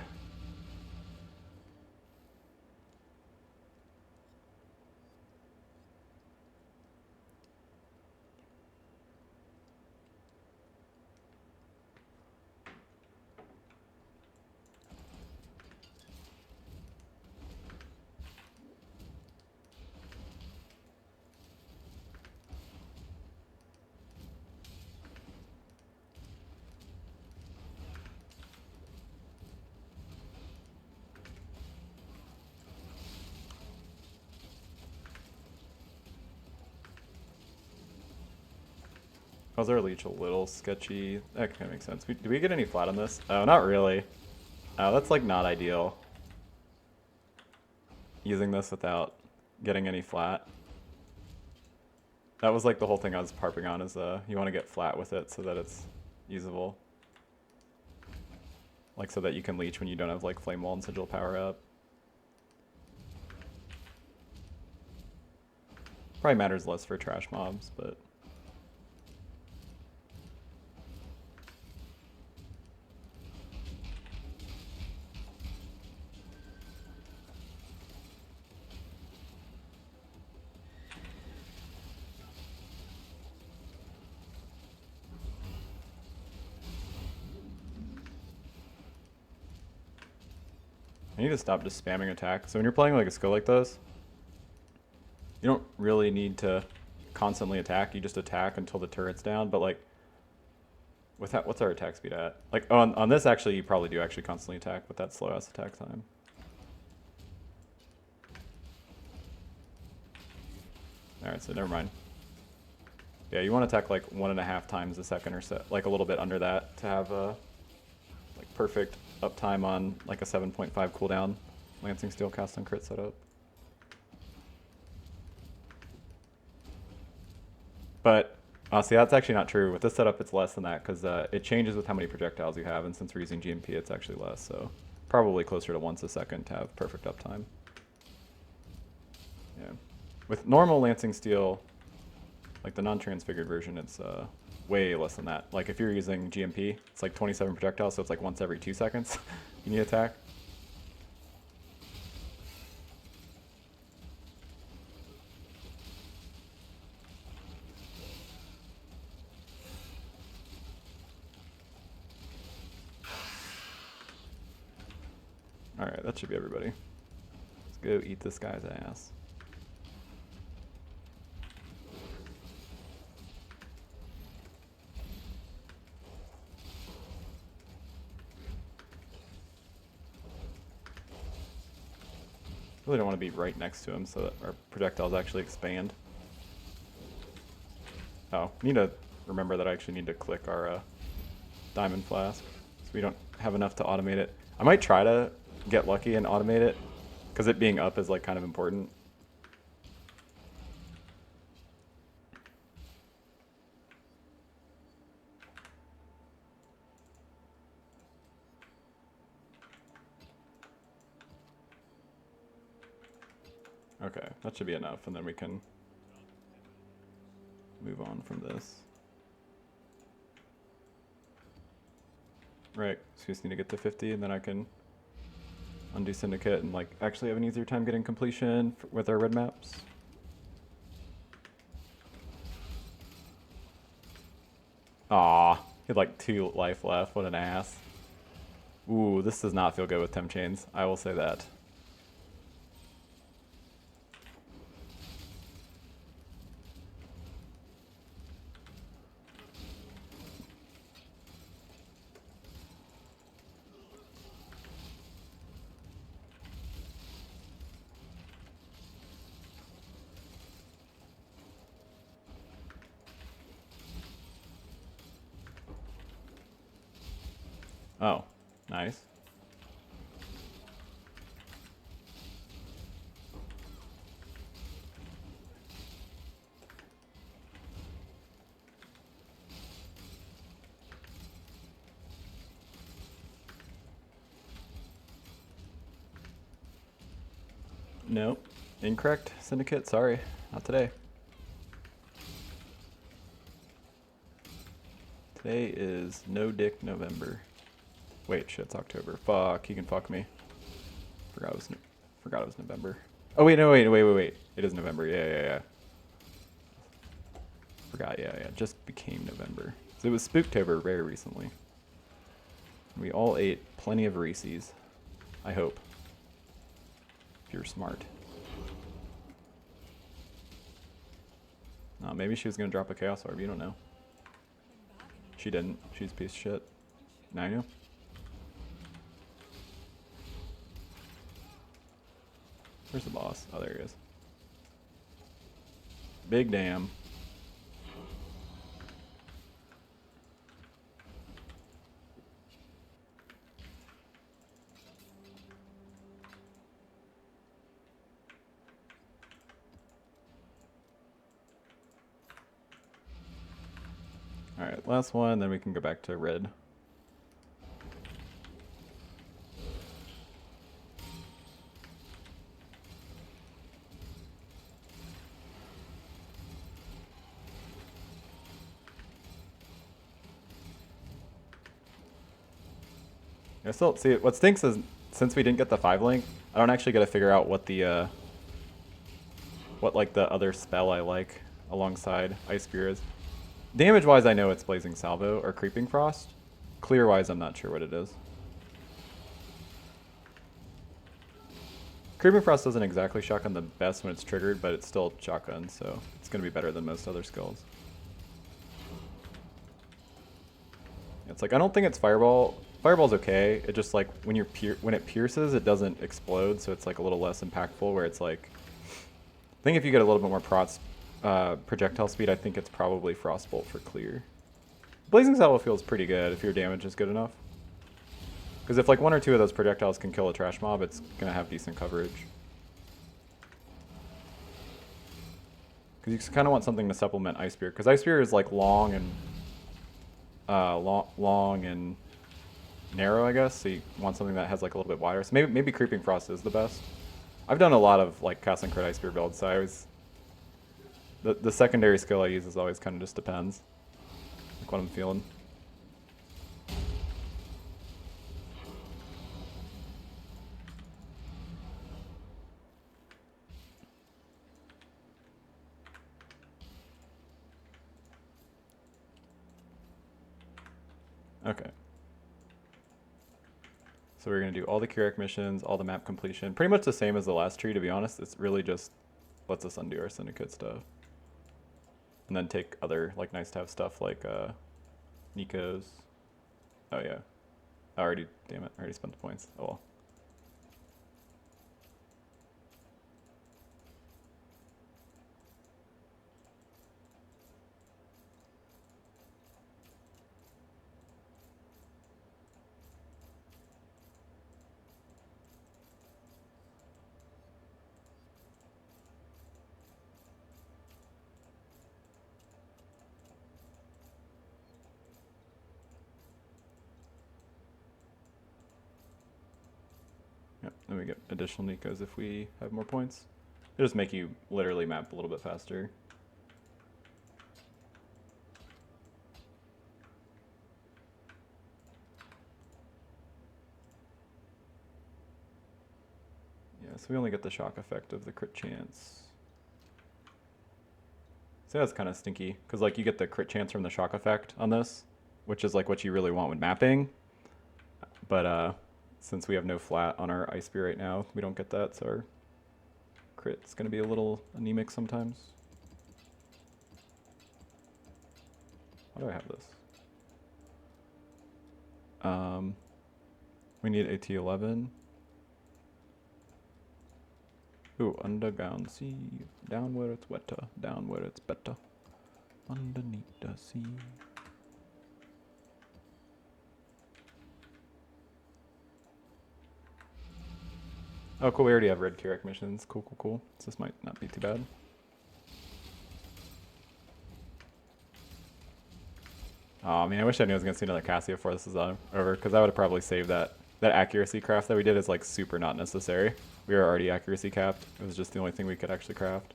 Was our leech a little sketchy? That kind of makes sense. Do we get any flat on this? Oh, not really. Oh, that's like not ideal. Using this without getting any flat. That was like the whole thing I was harping on is you want to get flat with it so that it's usable. Like so that you can leech when you don't have like flame wall and sigil power up. Probably matters less for trash mobs, but I need to stop just spamming attack. So when you're playing like a skill like this, you don't really need to constantly attack. You just attack until the turret's down. But like, with that, what's our attack speed at? Like on this, actually, you probably do actually constantly attack with that slow ass attack time. All right, so never mind. Yeah, you want to attack like 1.5 times a second or so, like a little bit under that to have like perfect uptime on like a 7.5 cooldown Lancing Steel cast on crit setup. But see, that's actually not true. With this setup, it's less than that because it changes with how many projectiles you have, and since we're using GMP, it's actually less. So probably closer to once a second to have perfect uptime. Yeah. With normal Lancing Steel, like the non-transfigured version, it's way less than that. Like if you're using GMP, it's like 27 projectiles, so it's like once every 2 seconds you need attack. Alright, that should be everybody. Let's go eat this guy's ass. Really don't want to be right next to him so that our projectiles actually expand. Oh, need to remember that I actually need to click our diamond flask, so we don't have enough to automate it. I might try to get lucky and automate it, because it being up is like kind of important. Okay, that should be enough, and then we can move on from this. Right, so we just need to get to 50, and then I can undo Syndicate and like actually have an easier time getting completion with our red maps. Aw, he had like 2 life left, what an ass. Ooh, this does not feel good with Temp Chains, I will say that. Oh, nice. Nope. Incorrect, Syndicate. Sorry. Not today. Today is No Dick November. Wait, shit, it's October. Fuck, he can fuck me. Forgot it was November. Oh wait, no, wait. It is November. Yeah. Forgot, yeah. Just became November. So it was Spooktober very recently. We all ate plenty of Reese's. I hope. If you're smart. No, maybe she was gonna drop a Chaos Orb, you don't know. She didn't. She's a piece of shit. Now you know. Where's the boss? Oh, there he is. Big damn. Alright, last one, then we can go back to red. I still see what stinks is since we didn't get the 5 link, I don't actually get to figure out what the what like the other spell I like alongside Ice Spear is. Damage wise I know it's Blazing Salvo or Creeping Frost. Clear wise I'm not sure what it is. Creeping Frost doesn't exactly shotgun the best when it's triggered, but it's still shotgun, so it's gonna be better than most other skills. It's like I don't think it's Fireball. Fireball's okay. It just like when it pierces, it doesn't explode, so it's like a little less impactful. Where it's like, I think if you get a little bit more projectile speed, I think it's probably Frostbolt for clear. Blazing Salvo feels pretty good if your damage is good enough. Because if like 1 or 2 of those projectiles can kill a trash mob, it's gonna have decent coverage. Because you kind of want something to supplement Ice Spear. Because Ice Spear is like long and long and narrow, I guess. So you want something that has like a little bit wider. So maybe Creeping Frost is the best. I've done a lot of like cast and crit Ice Spear builds, so I always the secondary skill I use is always kind of just depends, like what I'm feeling. Okay. So we're going to do all the Keurig missions, all the map completion. Pretty much the same as the last tree, to be honest. It's really just lets us undo our syndicate stuff. And then take other like nice to have stuff like Nico's. Oh yeah. I already, damn it, I already spent the points. Oh well. Yep, then we get additional Nikos if we have more points. It'll just make you literally map a little bit faster. Yeah, so we only get the shock effect of the crit chance. So that's kind of stinky, because like you get the crit chance from the shock effect on this, which is like what you really want with mapping. But since we have no flat on our Ice Spear right now, we don't get that, so our crit's going to be a little anemic sometimes. How do I have this? We need AT11. Ooh, underground sea, down where it's wetter, down where it's better, underneath the sea. Oh, cool. We already have red Keurig missions. Cool, cool, cool. So this might not be too bad. Oh, I mean, I wish I knew I was going to see another Cassia before this is over, because I would have probably saved that. That accuracy craft that we did is like super not necessary. We were already accuracy capped. It was just the only thing we could actually craft.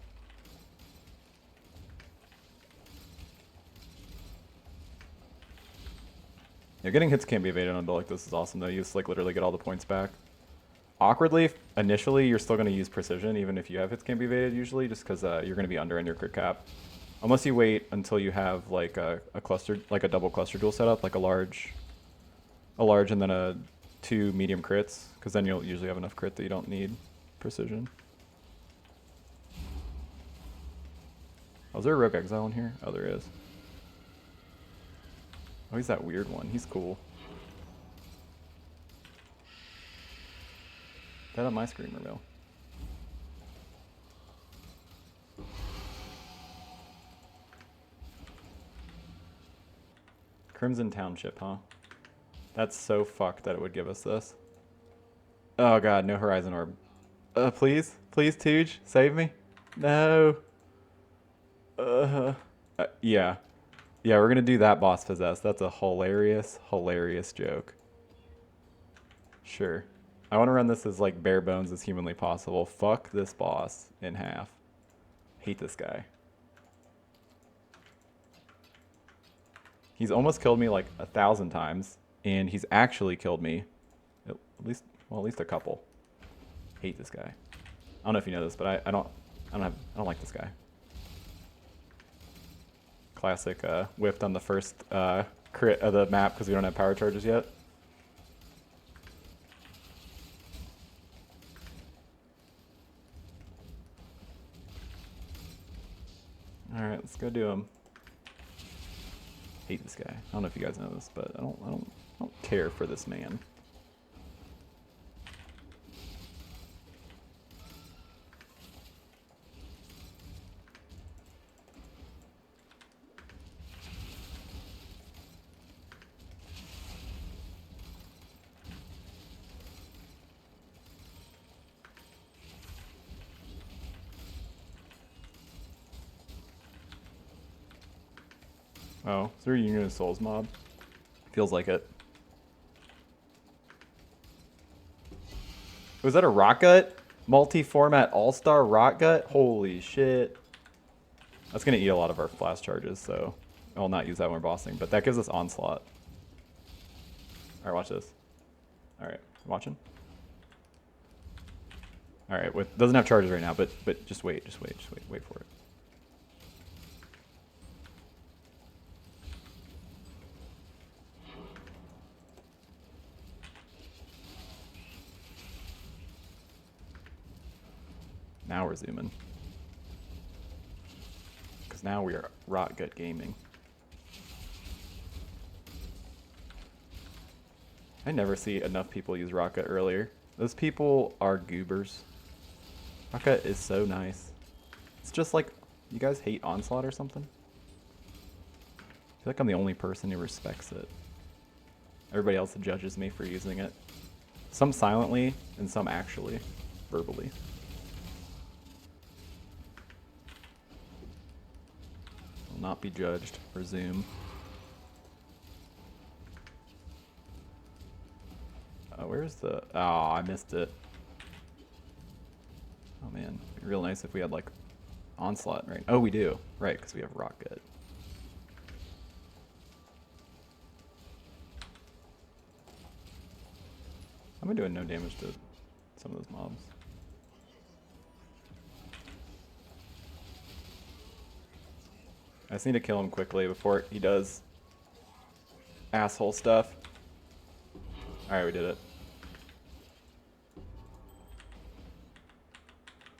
Yeah, getting hits can't be evaded on a build like this is awesome though. You just like literally get all the points back. Awkwardly, initially, you're still going to use precision, even if you have hits can't be evaded usually, just because you're going to be under in your crit cap. Unless you wait until you have like a cluster, like a double cluster duel setup, like a large and then a 2 medium crits, because then you'll usually have enough crit that you don't need precision. Oh, is there a Rogue Exile in here? Oh, there is. Oh, he's that weird one. He's cool. That on my Screamer Mill. Crimson Township, huh? That's so fucked that it would give us this. Oh god, no Horizon Orb. Please? Please, Tooge? Save me? No. Yeah. Yeah, we're gonna do that boss possess. That's a hilarious, hilarious joke. Sure. I want to run this as like bare bones as humanly possible. Fuck this boss in half. Hate this guy. He's almost killed me like 1,000 times, and he's actually killed me at least a couple. Hate this guy. I don't know if you know this, but I don't like this guy. Classic whiffed on the first crit of the map because we don't have power charges yet. All right, let's go do him. Hate this guy. I don't know if you guys know this, but I don't care for this man. Oh, is there a Union of Souls mob? Feels like it. Was that a rock gut? Multi-format all-star rock gut? Holy shit. That's going to eat a lot of our flash charges, so I'll not use that when we're bossing. But that gives us onslaught. Alright, watch this. Alright, watching? Alright, doesn't have charges right now, but just wait for it. Now we're zooming. Because now we are rot gut gaming. I never see enough people use Rocket earlier. Those people are goobers. Rocket is so nice. It's just like, you guys hate Onslaught or something? I feel like I'm the only person who respects it. Everybody else judges me for using it. Some silently, and some actually, verbally. Will not be judged. Resume. Where's the... Oh, I missed it. Oh man, it'd be real nice if we had like Onslaught, right? Oh, we do. Right, because we have Rocket. I've been doing no damage to some of those mobs. I just need to kill him quickly before he does asshole stuff. Alright, we did it.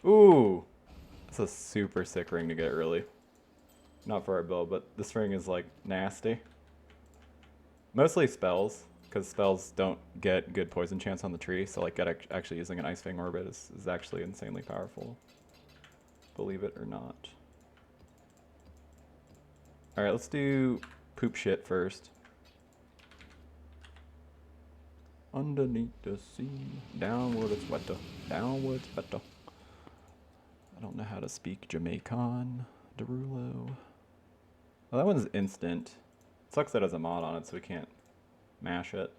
Ooh! That's a super sick ring to get early. Not for our build, but this ring is like nasty. Mostly spells, because spells don't get good poison chance on the tree, so like actually using an Ice Fang Orbit is actually insanely powerful. Believe it or not. Alright, let's do poop shit first. Underneath the sea, downward it's wetter, downward it's better. I don't know how to speak Jamaican, Derulo. Well, that one's instant. Sucks that it has a mod on it, so we can't mash it.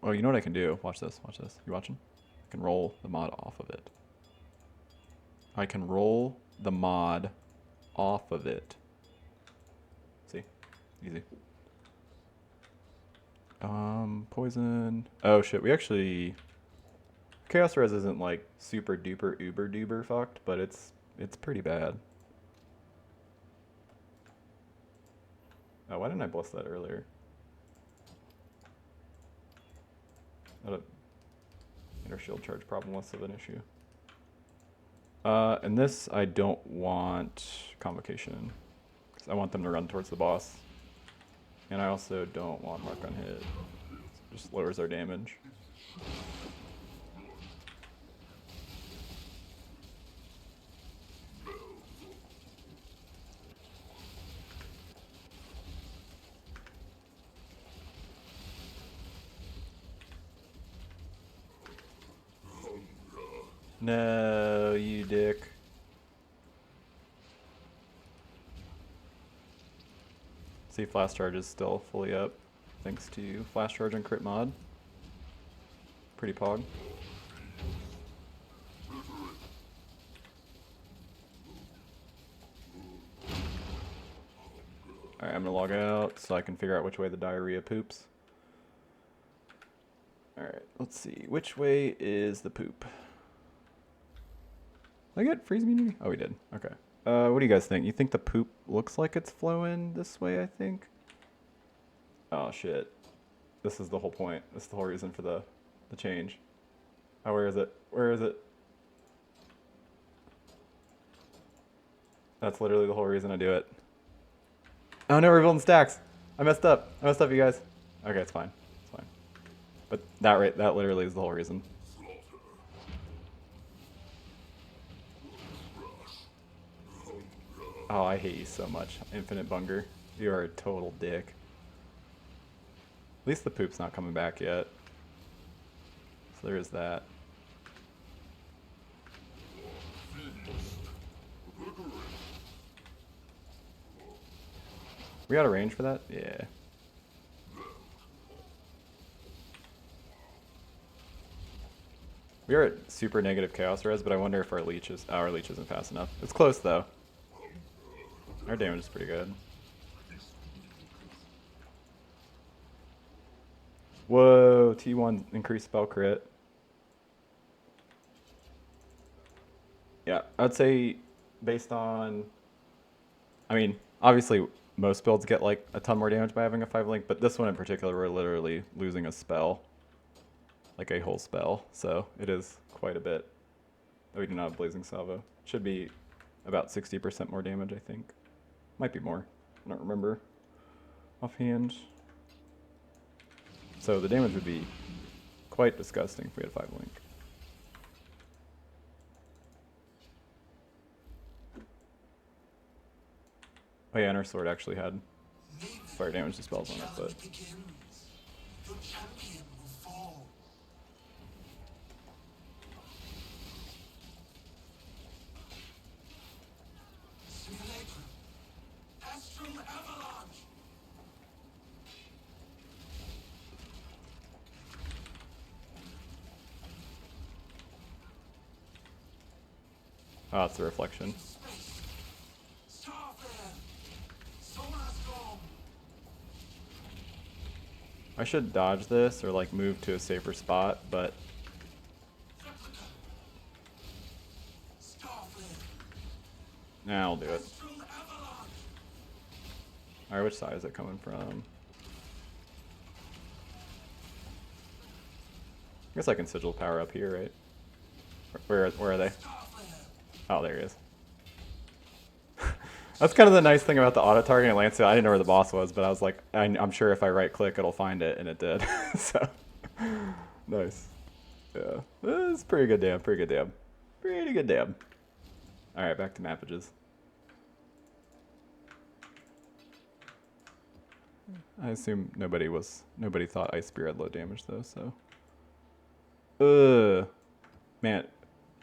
Oh, you know what I can do? Watch this, watch this. You watching? I can roll the mod off of it. I can roll the mod off of it. See? Easy. Poison. Oh shit, we actually... Chaos Res isn't like super duper uber duper fucked, but it's pretty bad. Oh, why didn't I bless that earlier? Inner shield charge problem less of an issue. And this I don't want Convocation, because I want them to run towards the boss. And I also don't want Mark on Hit. It just lowers our damage. No, you dick. See, flash charge is still fully up, thanks to flash charge and crit mod. Pretty pog. Alright, I'm gonna log out so I can figure out which way the diarrhea poops. Alright, let's see. Which way is the poop? Did I get freeze immunity? Oh, we did. Okay. What do you guys think? You think the poop looks like it's flowing this way, I think? Oh, shit. This is the whole point. This is the whole reason for the change. Oh, where is it? Where is it? That's literally the whole reason I do it. Oh no, we're building stacks. I messed up. I messed up, you guys. Okay, it's fine. It's fine. But that literally is the whole reason. Oh, I hate you so much, Infinite Bunger. You are a total dick. At least the poop's not coming back yet. So there is that. We got a range for that? Yeah. We are at super negative chaos res, but I wonder if our leech isn't fast enough. It's close though. Our damage is pretty good. Whoa, T1 increased spell crit. Yeah, I'd say based on, I mean, obviously most builds get like a ton more damage by having a 5 link, but this one in particular we're literally losing a spell. Like a whole spell, so it is quite a bit. We do not have Blazing Salvo. Should be about 60% more damage, I think. Might be more. I don't remember offhand. So the damage would be quite disgusting if we had 5 link. Oh yeah, and our sword actually had fire damage dispels on it, but Your champion will fall. Simulacrum. Astral avalanche. oh, it's the reflection. Space. Starflare. Solar storm. I should dodge this or like move to a safer spot, but Replica. Starflare. nah, I'll do it. Astral avalanche. Alright, which side is it coming from? I guess I can sigil power up here, right? Where are they? Starflare. Oh, there he is. That's kind of the nice thing about the auto targeting at Lancet. I didn't know where the boss was, but I was like, I'm sure if I right click, it'll find it, and it did. So, nice. Yeah, it's pretty good damn, pretty good damn. Pretty good damn. Alright, back to mappages. I assume nobody thought Ice Spear had low damage though, so. Man,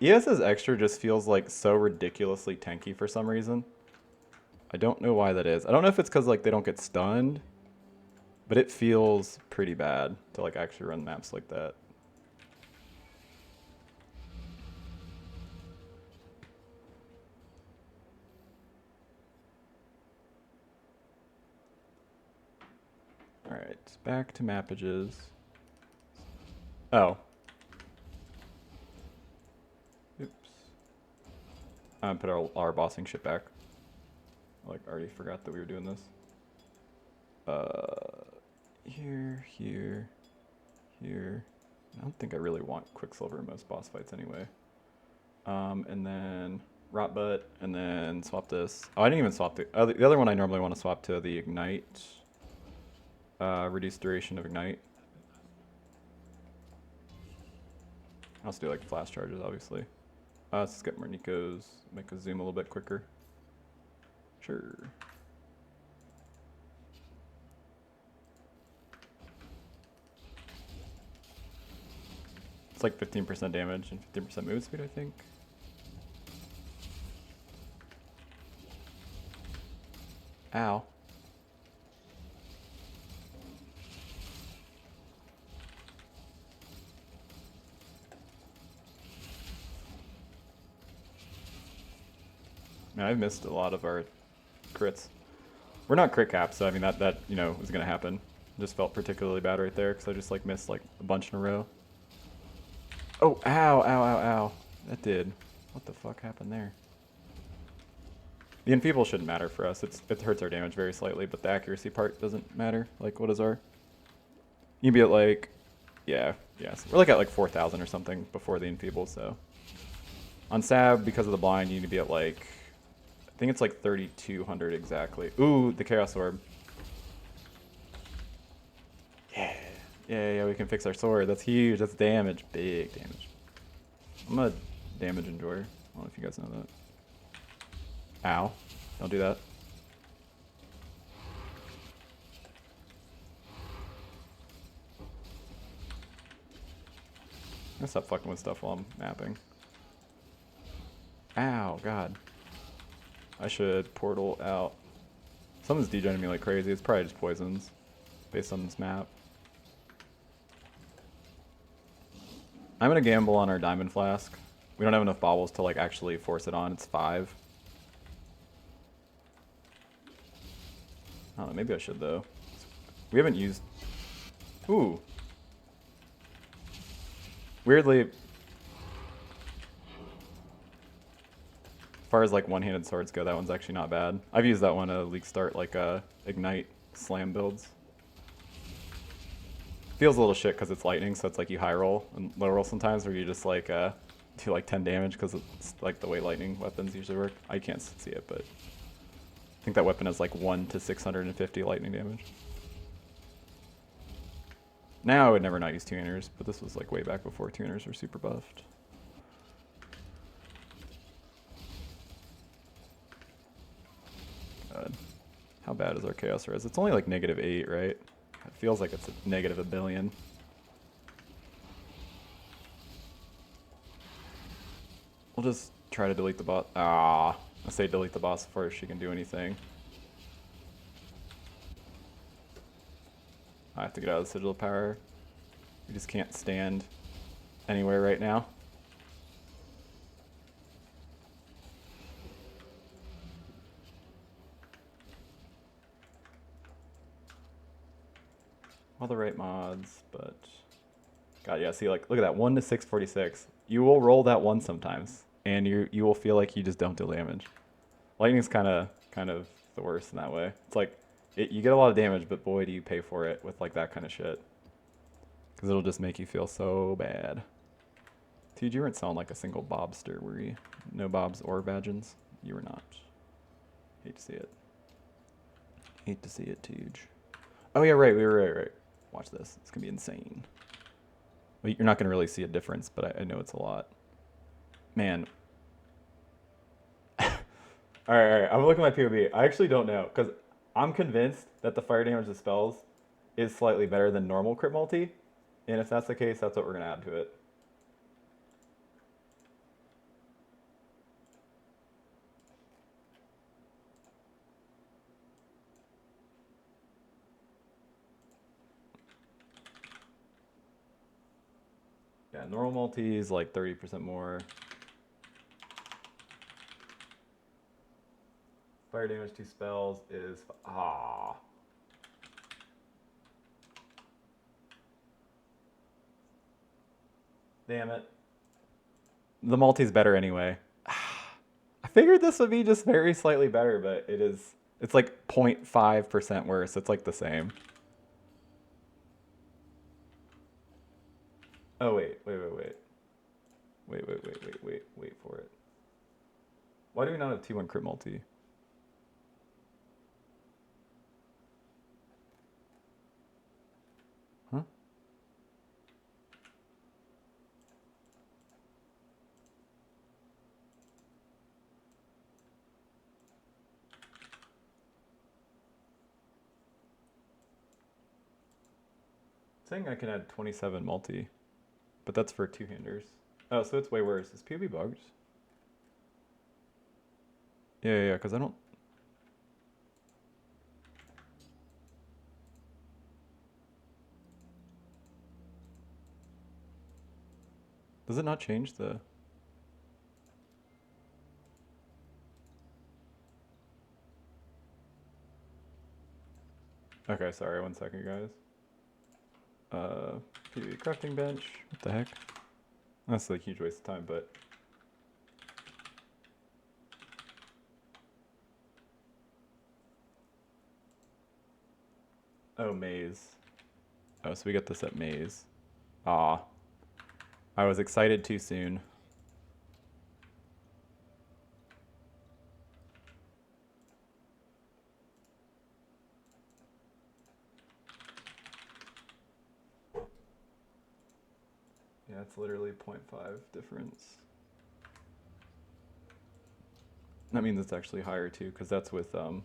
ES's extra just feels like so ridiculously tanky for some reason. I don't know why that is. I don't know if it's because like they don't get stunned, but it feels pretty bad to like actually run maps like that. Alright, back to mappages. Oh. Oops. Put our bossing shit back. I like already forgot that we were doing this. Here, here, here. I don't think I really want Quicksilver in most boss fights anyway. And then Rot Butt, and then swap this. Oh, I didn't even swap the other one I normally want to swap to the Ignite. Reduced duration of Ignite. I'll also do like flash charges, obviously. Let's get more Nikos, make us zoom a little bit quicker. Sure. It's like 15% damage and 15% move speed, I think. Ow. Yeah, I missed a lot of our crits. We're not crit capped, so I mean that you know was gonna happen. Just felt particularly bad right there because I just like missed like a bunch in a row. Oh, ow, ow, ow, ow. That did. What the fuck happened there? The enfeeble shouldn't matter for us. It hurts our damage very slightly, but the accuracy part doesn't matter. Like, what is our? You can be at like, yeah, yes. We're like at like 4,000 or something before the enfeeble. So on Sab, because of the blind, you need to be at like, I think it's like 3,200 exactly. Ooh, the Chaos Orb. Yeah, yeah, we can fix our sword. That's huge. That's damage, big damage. I'm a damage enjoyer. I don't know if you guys know that. Ow. Don't do that. I'm gonna stop fucking with stuff while I'm mapping. Ow, God. I should portal out. Something's degenerating me like crazy. It's probably just poisons based on this map. I'm gonna gamble on our diamond flask. We don't have enough baubles to like actually force it on. It's 5. I don't know, maybe I should though. We haven't used... Ooh. Weirdly, as far as like one-handed swords go, that one's actually not bad. I've used that one at league start, like ignite slam builds. Feels a little shit because it's lightning, so it's like you high roll and low roll sometimes, where you just like do like 10 damage because it's like the way lightning weapons usually work. I can't see it, but I think that weapon has like 1 to 650 lightning damage. Now I would never not use two-handers, but this was like way back before two-handers were super buffed. God. How bad is our Chaos Res? It's only like -8, right? It feels like it's a -1 billion. We'll just try to delete the boss. Ah, I say delete the boss before she can do anything. I have to get out of the sigil power. We just can't stand anywhere right now. All the right mods, but God, yeah. See, like, look at that, 1 to 646. You will roll that one sometimes, and you will feel like you just don't deal damage. Lightning's kind of the worst in that way. It's like you get a lot of damage, but boy, do you pay for it with like that kind of shit. Because it'll just make you feel so bad. Dude, you weren't selling like a single bobster, were you? No bobs or badgins? You were not. Hate to see it. Hate to see it, Tooge. Oh yeah, right, we were right. Watch this. It's gonna be insane. Well, you're not gonna really see a difference, but I know it's a lot. Man. Alright, I'm looking at my PoB. I actually don't know, because I'm convinced that the fire damage of spells is slightly better than normal crit multi. And if that's the case, that's what we're gonna add to it. Yeah, normal multi is like 30% more. Fire damage to spells is damn it. The multi's better anyway. I figured this would be just very slightly better, but it is. It's like 0.5% worse. It's like the same. Oh wait for it. Why do we not have T1 crit multi? Huh? Saying I can add 27 multi, but that's for two-handers. Oh, so it's way worse. Is PoB bugged? Yeah, because I don't... Does it not change the... Okay, sorry, 1 second, guys. PvP crafting bench. What the heck? That's like a huge waste of time, but. Oh, maze. Oh, so we got this at maze. Aw. I was excited too soon. Yeah, it's literally 0.5 difference. That means it's actually higher too, because that's with Oh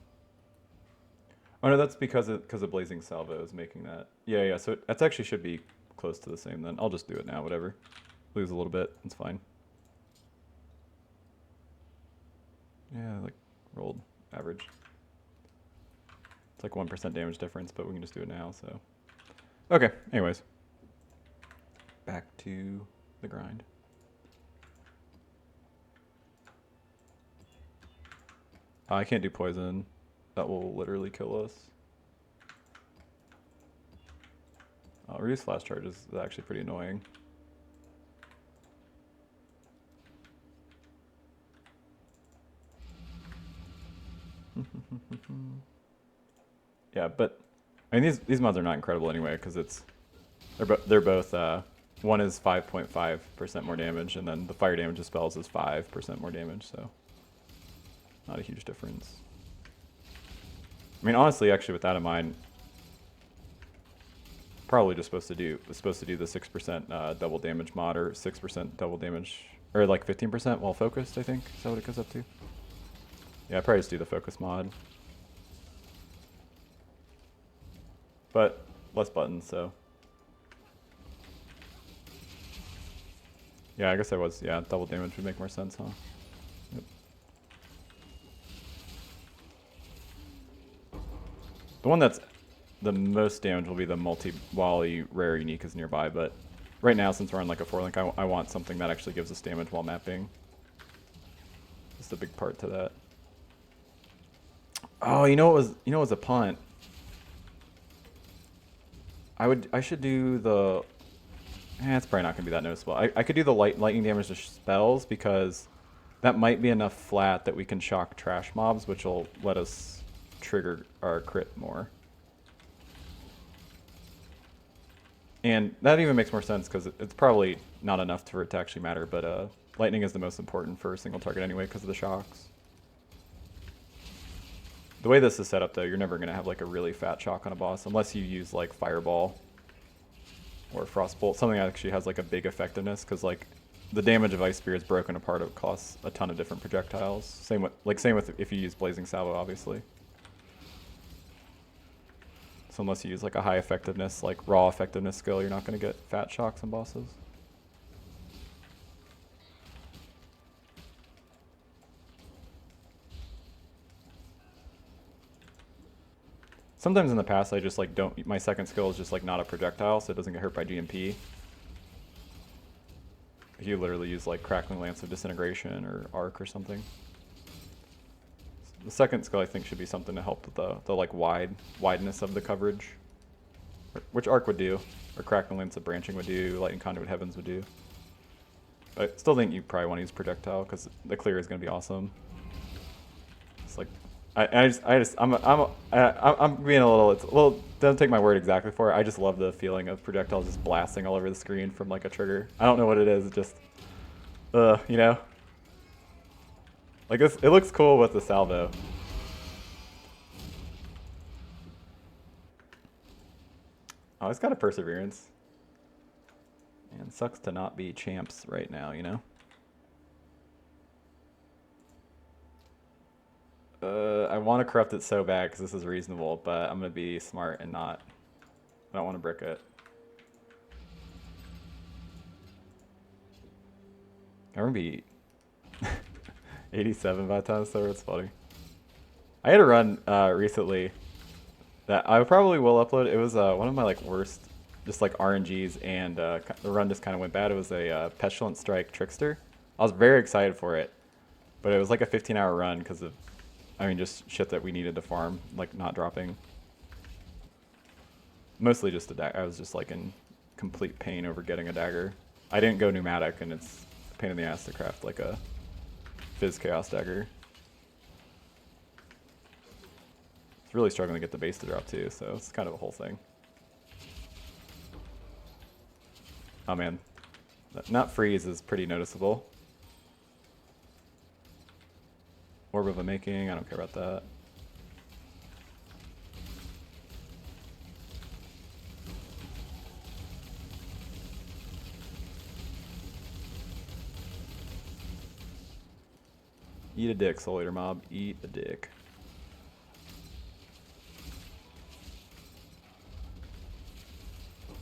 no, that's because of Blazing Salvo is making that. Yeah, yeah. So that's actually should be close to the same then. I'll just do it now. Whatever. Lose a little bit. It's fine. Yeah, like rolled average. It's like 1% damage difference, but we can just do it now. So okay. Anyways, back to the grind. I can't do poison. That will literally kill us. Reduce flash charges is actually pretty annoying. Yeah, but I mean these mods are not incredible anyway because they're both one is 5.5% more damage and then the fire damage of spells is 5% more damage, so not a huge difference. I mean, honestly, actually, with that in mind, probably just supposed to do the 6% double damage mod or 6% double damage or like 15% while focused. I think is that what it goes up to? Yeah, I'd probably just do the focus mod, but less buttons, so yeah, I guess I was. Yeah, double damage would make more sense, huh? Yep. The one that's the most damage will be the multi-wally rare unique is nearby, but right now since we're on like a 4-link, I want something that actually gives us damage while mapping. Just a big part to that. Oh, you know what was a punt? I should do the it's probably not gonna be that noticeable. I could do the lightning damage to spells because that might be enough flat that we can shock trash mobs, which will let us trigger our crit more. And that even makes more sense because it's probably not enough for it to actually matter, but lightning is the most important for a single target anyway because of the shocks. The way this is set up though, you're never gonna have like a really fat shock on a boss unless you use like Fireball or Frostbolt, something that actually has like a big effectiveness because like the damage of Ice Spear is broken apart, it costs a ton of different projectiles. Same with if you use Blazing Salvo, obviously. So unless you use like a high effectiveness, like raw effectiveness skill, you're not going to get fat shocks on bosses. Sometimes in the past I just like my second skill is just like not a projectile so it doesn't get hurt by GMP. You literally use like Crackling Lance of Disintegration or Arc or something. The second skill I think should be something to help with the like wideness of the coverage. Which Arc would do, or Crackling Lance of Branching would do, Lightning Conduit Heavens would do. But I still think you probably want to use Projectile because the clear is going to be awesome. It's like I'm being it's a little, don't take my word exactly for it. I just love the feeling of projectiles just blasting all over the screen from like a trigger. I don't know what it is, it just, you know? Like it looks cool with the salvo. Oh, it's got a Perseverance. And sucks to not be champs right now, you know? I want to corrupt it so bad because this is reasonable, but I'm going to be smart and not. I don't want to brick it. I'm going to be 87 by the time it's over. It's funny. I had a run recently that I probably will upload. It was one of my like worst, just like RNGs, and the run just kind of went bad. It was a Pestilent Strike Trickster. I was very excited for it, but it was like a 15-hour run because of, I mean, just shit that we needed to farm, like not dropping. Mostly just a dagger. I was just like in complete pain over getting a dagger. I didn't go pneumatic, and it's a pain in the ass to craft like a Fizz Chaos dagger. It's really struggling to get the base to drop too, so it's kind of a whole thing. Oh man, not freeze is pretty noticeable. Orb of a making, I don't care about that. Eat a dick, Soul Eater mob. Eat a dick.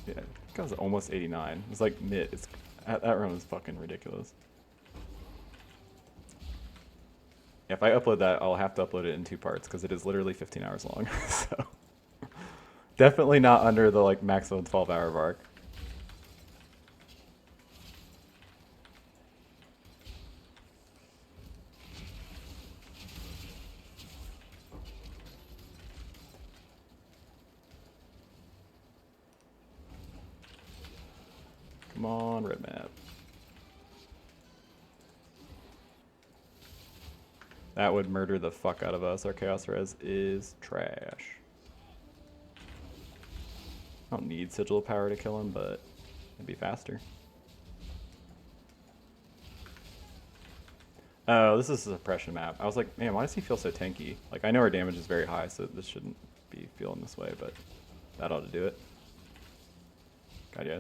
Yeah, it was almost 89. It's like mid. It's that run was fucking ridiculous. Yeah, if I upload that, I'll have to upload it in 2 parts because it is literally 15 hours long. So definitely not under the like maximum 12-hour mark. Come on, red map. That would murder the fuck out of us. Our Chaos Res is trash. I don't need Sigil of Power to kill him, but it'd be faster. Oh, this is a suppression map. I was like, man, why does he feel so tanky? Like, I know our damage is very high, so this shouldn't be feeling this way, but that ought to do it. God, yeah.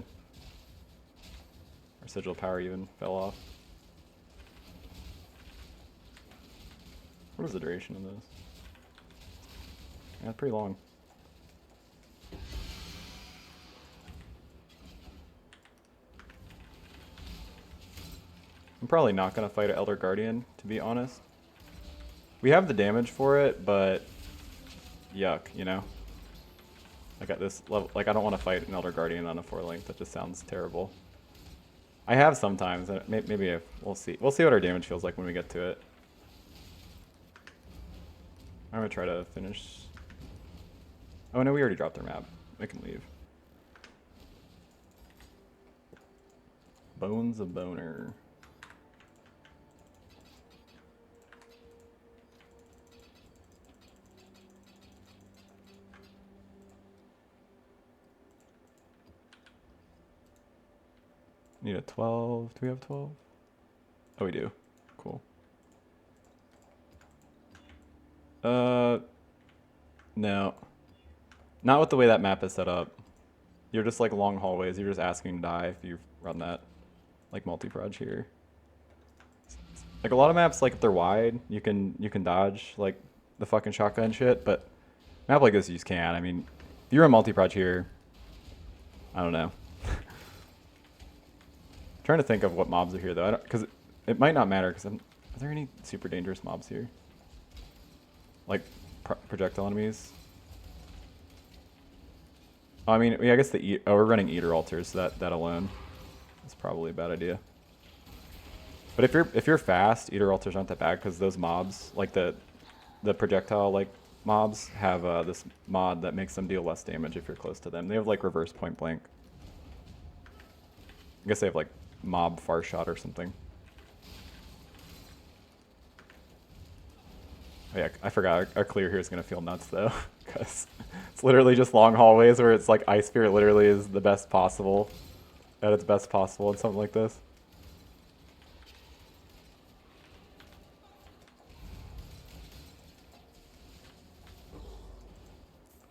Our Sigil of Power even fell off. What is the duration of this? Yeah, it's pretty long. I'm probably not going to fight an Elder Guardian, to be honest. We have the damage for it, but yuck, you know? Like at this level, like I don't want to fight an Elder Guardian on a 4-link. That just sounds terrible. I have sometimes, and maybe if, we'll see. We'll see what our damage feels like when we get to it. I'm going to try to finish. Oh no, we already dropped their map. We can leave. Bones of Boner. Need a 12. Do we have 12? Oh, we do. Cool. No. Not with the way that map is set up. You're just like long hallways. You're just asking to die if you run that like multi-proj here. Like a lot of maps, like if they're wide, you can dodge like the fucking shotgun shit, but a map like this you just can't. I mean, if you're a multi-proj here, I don't know. Trying to think of what mobs are here though, because it might not matter. Because are there any super dangerous mobs here? Like projectile enemies? Oh, I mean, I guess we're running Eater altars, so that alone is probably a bad idea. But if you're fast, Eater altars aren't that bad because those mobs, like the projectile like mobs, have this mod that makes them deal less damage if you're close to them. They have like reverse point blank. I guess they have like mob far shot or something. Oh yeah, I forgot our clear here is gonna feel nuts though, because it's literally just long hallways where it's like Ice Spirit literally is the best possible, at its best possible in something like this.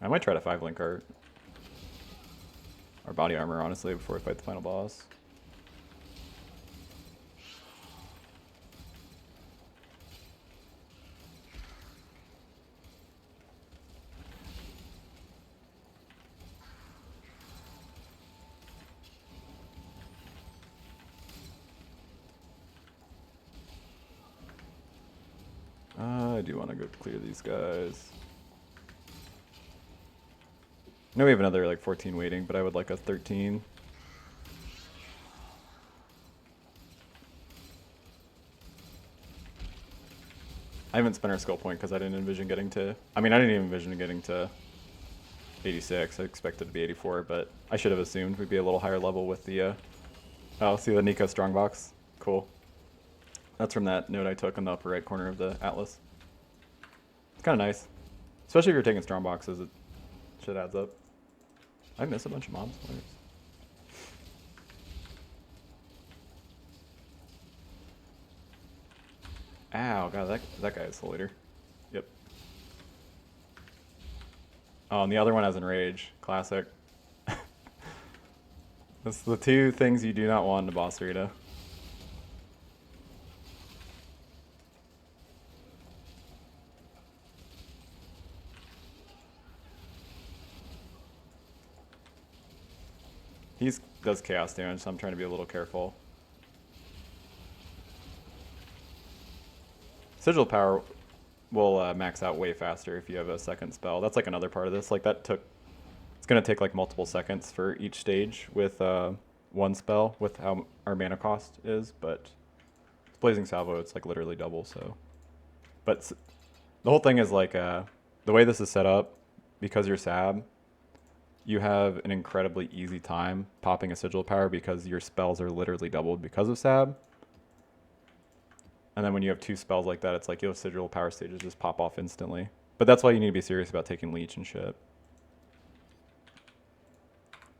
I might try to 5-link our body armor honestly before we fight the final boss. I do want to go clear these guys. I know we have another like 14 waiting, but I would like a 13. I haven't spent our skill point because I didn't envision getting to... I mean, I didn't even envision getting to 86. I expected it to be 84, but I should have assumed we'd be a little higher level with the, oh, see the Nico Strongbox? Cool. That's from that note I took in the upper right corner of the Atlas. It's kind of nice. Especially if you're taking Strongboxes, it shit adds up. I miss a bunch of mobs. Ow, god, that guy is the leader. Yep. Oh, and the other one has Enrage. Classic. That's the two things you do not want in a boss arena. He does chaos damage, so I'm trying to be a little careful. Sigil power will max out way faster if you have a second spell. That's like another part of this. Like that took, it's gonna take like multiple seconds for each stage with one spell with how our mana cost is, but Blazing Salvo, it's like literally double. So, but the whole thing is like the way this is set up, because you're Sab, you have an incredibly easy time popping a Sigil power because your spells are literally doubled because of Sab. And then when you have two spells like that, it's like you'll have Sigil power stages just pop off instantly. But that's why you need to be serious about taking Leech and shit.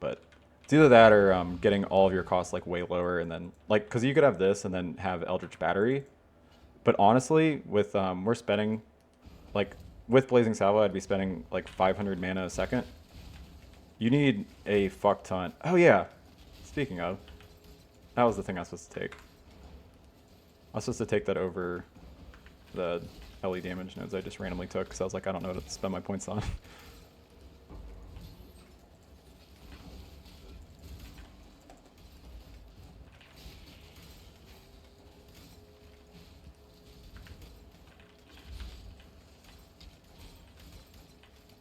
But it's either that or getting all of your costs like way lower, and then like, because you could have this and then have Eldritch Battery. But honestly, with we're spending like with Blazing Salvo, I'd be spending like 500 mana a second. You need a fuck ton. Oh yeah, speaking of, that was the thing I was supposed to take. I was supposed to take that over the LE damage nodes I just randomly took because I was like, I don't know what to spend my points on.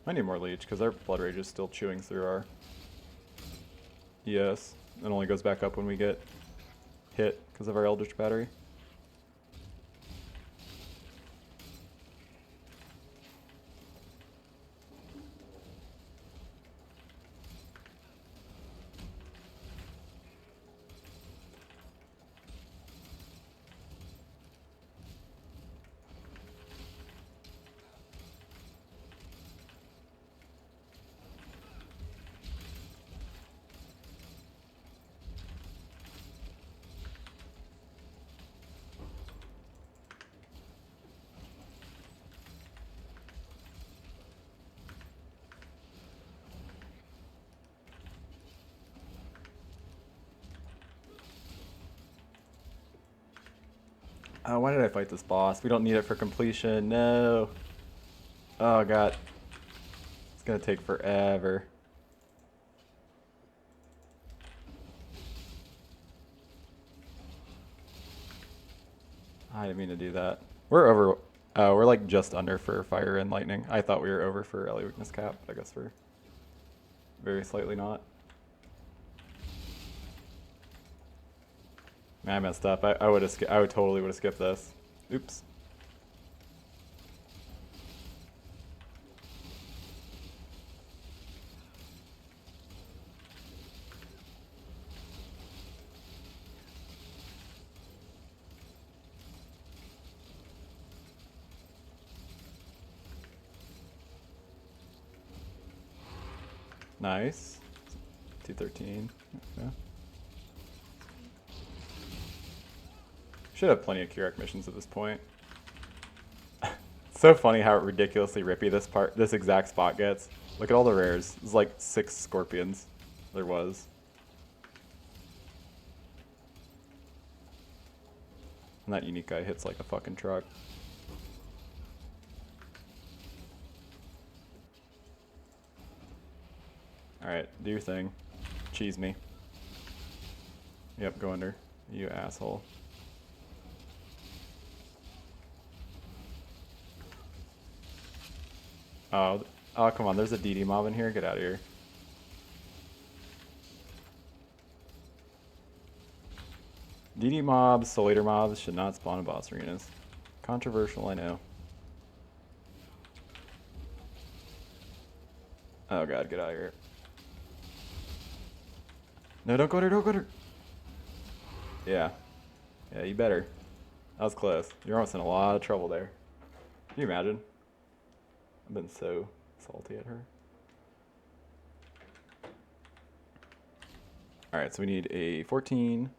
I need more Leech because our Blood Rage is still chewing through our ES. It only goes back up when we get hit because of our Eldritch Battery. Oh, why did I fight this boss? We don't need it for completion. No. Oh, God. It's going to take forever. I didn't mean to do that. We're over. We're like just under for Fire and Lightning. I thought we were over for LE Weakness Cap, but I guess we're very slightly not. Man, I messed up. I would totally would have skipped this. Oops. Nice. 213. Okay. Should have plenty of Curec missions at this point. It's so funny how ridiculously rippy this exact spot gets. Look at all the rares. There's like 6 Scorpions. There was. And that unique guy hits like a fucking truck. Alright, do your thing. Cheese me. Yep, go under. You asshole. Oh, come on, there's a DD mob in here? Get out of here. DD mobs, Soul Eater mobs should not spawn in boss arenas. Controversial, I know. Oh god, get out of here. No, don't go there, don't go there. Yeah. Yeah, you better. That was close. You're almost in a lot of trouble there. Can you imagine? I've been so salty at her. Alright, so we need a 14.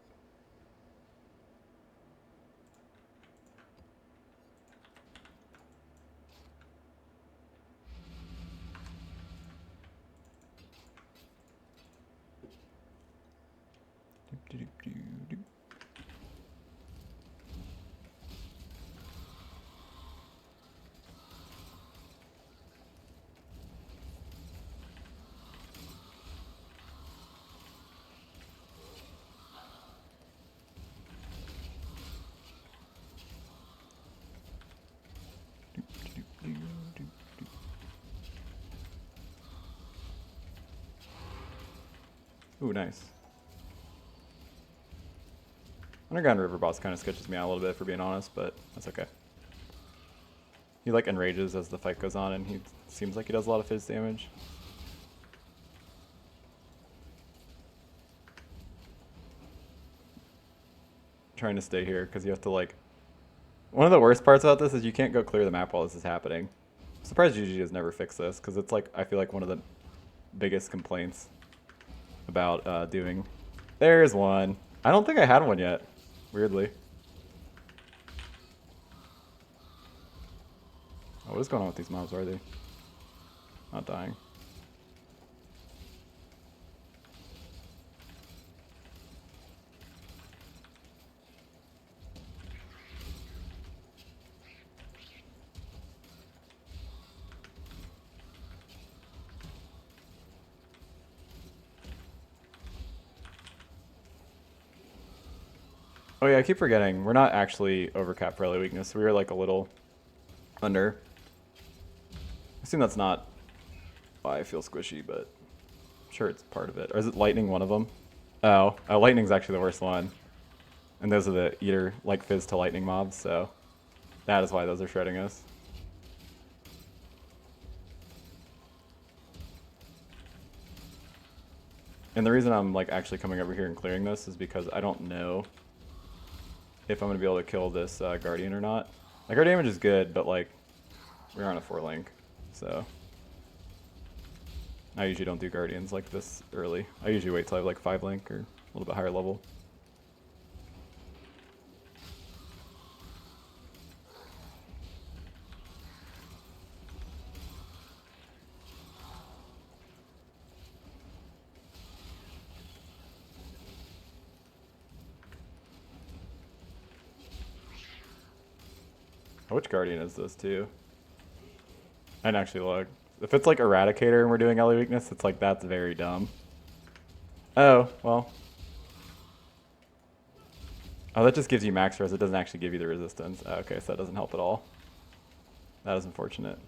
Ooh, nice. Underground river boss kind of sketches me out a little bit, for being honest, but that's okay. He like enrages as the fight goes on, and he seems like he does a lot of fizz damage. Trying to stay here because you have to like. One of the worst parts about this is you can't go clear the map while this is happening. I'm surprised GG has never fixed this because it's like I feel like one of the biggest complaints about doing. There's one. I don't think I had one yet. Weirdly. Oh, what is going on with these mobs? Are they not dying? Oh yeah, I keep forgetting. We're not actually overcapped for LA weakness. We were like a little under. I assume that's not why I feel squishy, but I'm sure it's part of it. Or is it lightning one of them? Oh, lightning's actually the worst one. And those are the eater, like fizz to lightning mobs, so that is why those are shredding us. And the reason I'm like actually coming over here and clearing this is because I don't know if I'm going to be able to kill this Guardian or not. Like, our damage is good, but, like, we're on a 4-link, so. I usually don't do Guardians like this early. I usually wait till I have, like, 5-link or a little bit higher level. Which Guardian is this, too? I didn't actually look. If it's, like, Eradicator and we're doing LA weakness, it's like, that's very dumb. Oh, well. Oh, that just gives you max res. It doesn't actually give you the resistance. Oh, okay, so that doesn't help at all. That is unfortunate.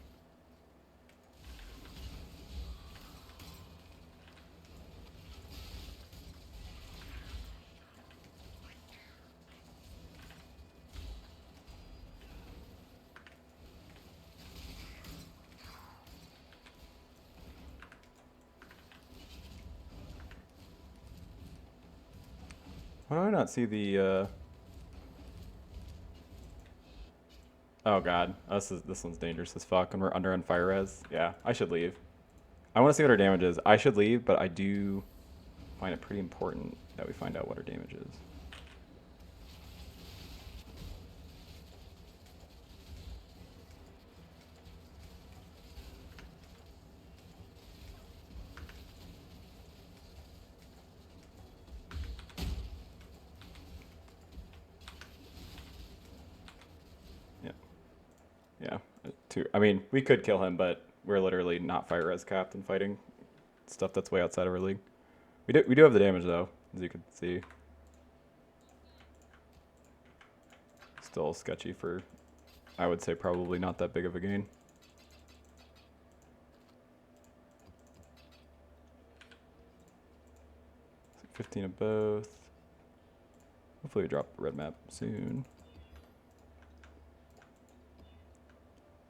Why do I not see the, Oh god, this one's dangerous as fuck, and we're under on fire res. Yeah, I should leave. I want to see what our damage is. I should leave, but I do find it pretty important that we find out what our damage is. Yeah, I mean, we could kill him, but we're literally not fire res capped and fighting stuff that's way outside of our league. We do have the damage though, as you can see. Still sketchy for, I would say, probably not that big of a gain. So 15 of both. Hopefully we drop a red map soon.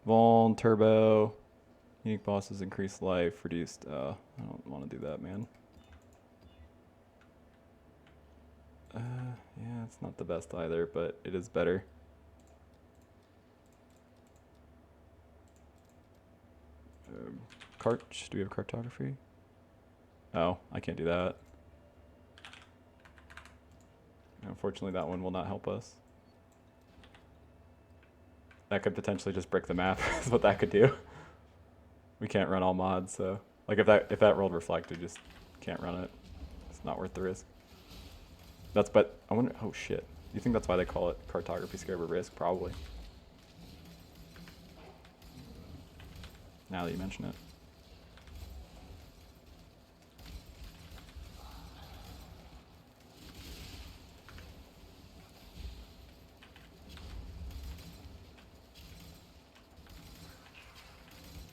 Vuln, Turbo. Unique bosses increase life, reduced. I don't want to do that, man. Yeah, it's not the best either, but it is better. Cart? Do we have cartography? Oh, I can't do that. Unfortunately, that one will not help us. That could potentially just brick the map, is what that could do. We can't run all mods, so like if that rolled reflected, just can't run it. It's not worth the risk. But I wonder. Oh shit! Do you think that's why they call it cartography scared with risk? Probably. Now that you mention it.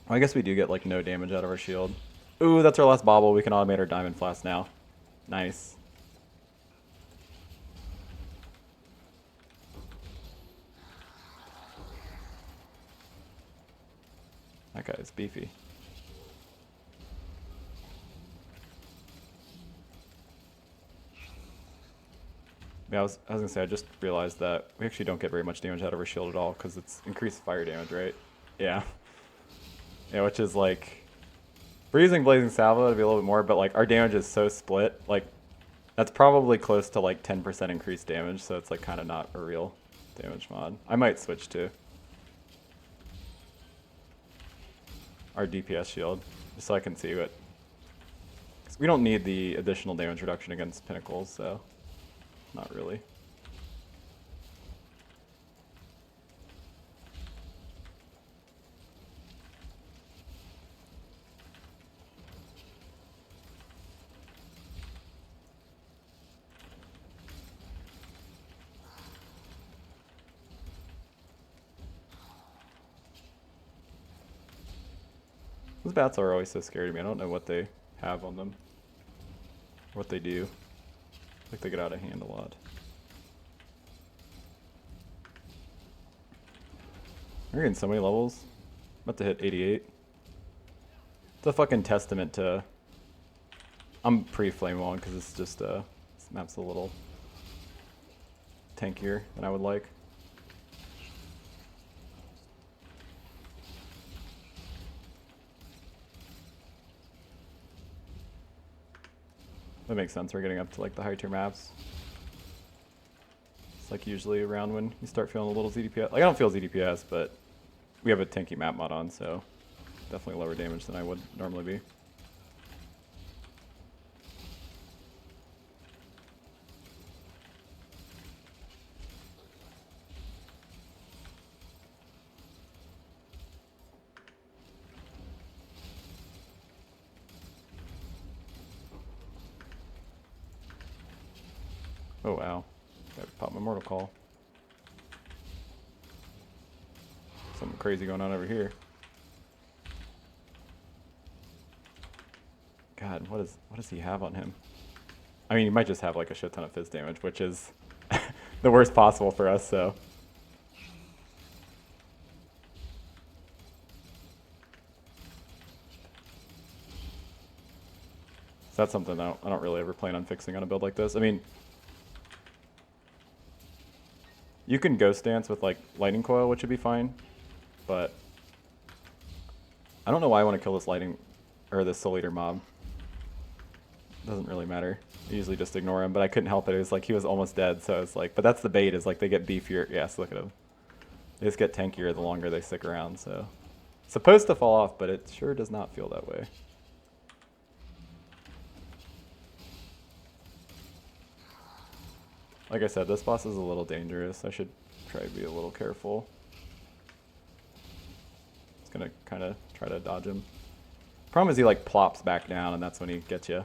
I guess we do get like no damage out of our shield. Ooh, that's our last bauble. We can automate our diamond flask now. Nice. That guy's beefy. Yeah, I was gonna say, I just realized that we actually don't get very much damage out of our shield at all because it's increased fire damage, right? Yeah. Yeah, which is like, if we're using Blazing Salvo, it'd be a little bit more, but like our damage is so split, like that's probably close to like 10% increased damage, so it's like kind of not a real damage mod. I might switch to our DPS shield, just so I can see what, 'cause we don't need the additional damage reduction against pinnacles, so not really. Those bats are always so scary to me. I don't know what they have on them. What they do. Like they get out of hand a lot. We're getting so many levels. About to hit 88. It's a fucking testament to... I'm pre-flame on because it's just this map's a little tankier than I would like. That makes sense. We're getting up to like the high tier maps. It's like usually around when you start feeling a little ZDPS. Like I don't feel ZDPS, but we have a tanky map mod on, so definitely lower damage than I would normally be. Oh wow, gotta pop my mortal call. Something crazy going on over here. God, what does he have on him? I mean, he might just have like a shit ton of fizz damage, which is the worst possible for us, so. So that's something I don't really ever plan on fixing on a build like this. I mean, you can ghost dance with like lightning coil, which would be fine, but I don't know why I want to kill this lightning or this soul eater mob. Doesn't really matter. I usually just ignore him, but I couldn't help it. It was like he was almost dead, so it's like, but that's the bait, is like they get beefier. Yes, look at him. They just get tankier the longer they stick around, so it's supposed to fall off, but it sure does not feel that way. Like I said, this boss is a little dangerous. I should try to be a little careful. Just gonna kind of try to dodge him. Problem is he like plops back down, and that's when he gets you.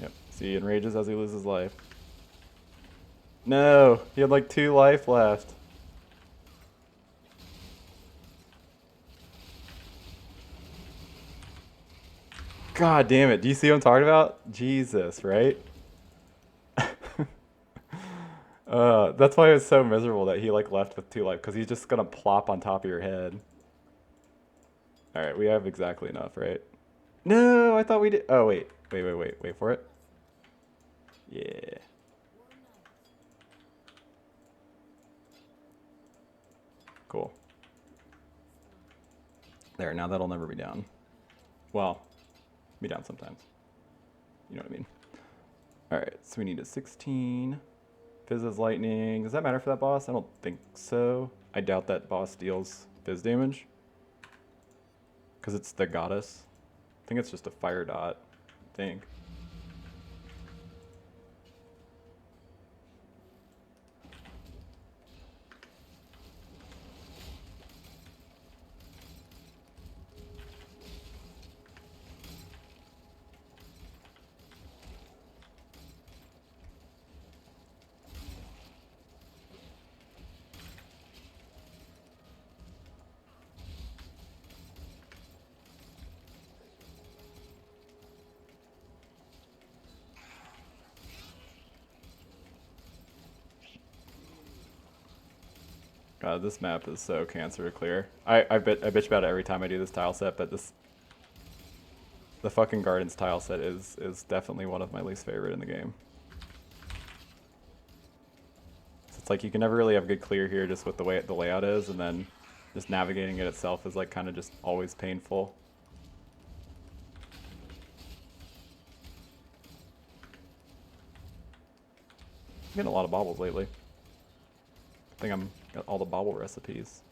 Yep. See, he enrages as he loses life. No, he had like 2 life left. God damn it. Do you see what I'm talking about? Jesus, right? That's why it was so miserable that he like left with 2 life, because he's just gonna plop on top of your head. Alright, we have exactly enough, right? No, I thought we did. Oh, wait. Wait for it. Yeah. Cool. There, now that'll never be down. Well, be down sometimes. You know what I mean. Alright, so we need a 16. Fizz's lightning. Does that matter for that boss? I don't think so. I doubt that boss deals fizz damage. Because it's the goddess. I think it's just a fire dot. I think. God, this map is so cancer to clear. I bitch about it every time I do this tile set, but the fucking Gardens tile set is definitely one of my least favorite in the game. So it's like you can never really have good clear here just with the way the layout is, and then just navigating it itself is like kind of just always painful. I'm getting a lot of baubles lately. I think I'm got all the bauble recipes.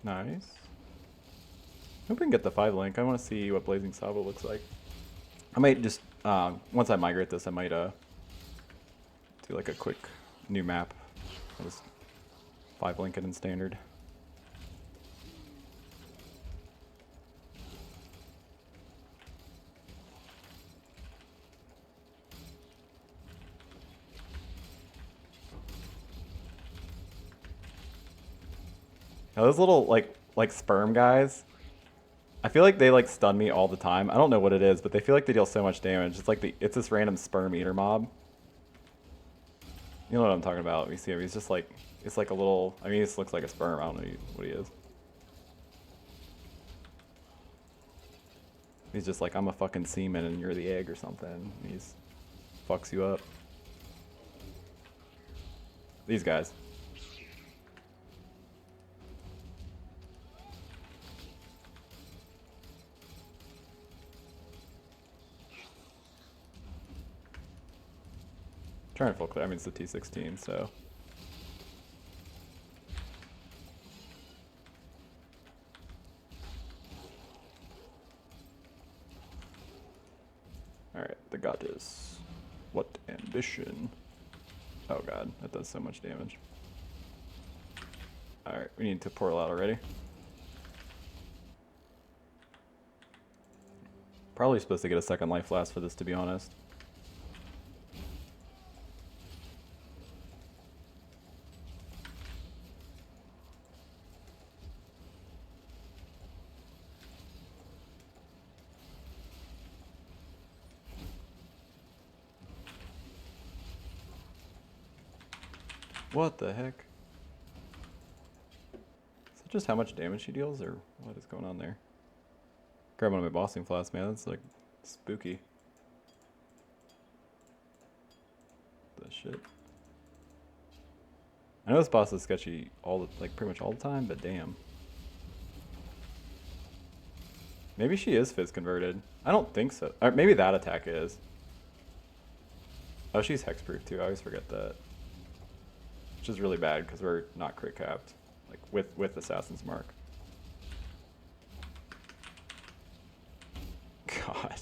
Nice. Hope we can get the 5 link. I want to see what Blazing Sabo looks like. I might just once I migrate this, I might do like a quick new map. I'll just 5 link it in standard. Now those little like sperm guys, I feel like they like stun me all the time. I don't know what it is, but they feel like they deal so much damage. It's like it's this random sperm eater mob. You know what I'm talking about? You see him, he's just like, it's like a little, I mean, he just looks like a sperm. I don't know what he is. He's just like, I'm a fucking semen and you're the egg or something. He's fucks you up. These guys. Trying to full clear. I mean, it's the T16, so. Alright, the goddess. What ambition. Oh god, that does so much damage. Alright, we need to portal out already. Probably supposed to get a second life last for this, to be honest. What the heck? Is that just how much damage she deals, or what is going on there? Grab one of my bossing flasks, man. That's like spooky. The shit. I know this boss is sketchy pretty much all the time, but damn. Maybe she is fizz converted. I don't think so. Or maybe that attack is. Oh, she's hexproof too. I always forget that. Which is really bad because we're not crit capped, like with Assassin's Mark. God.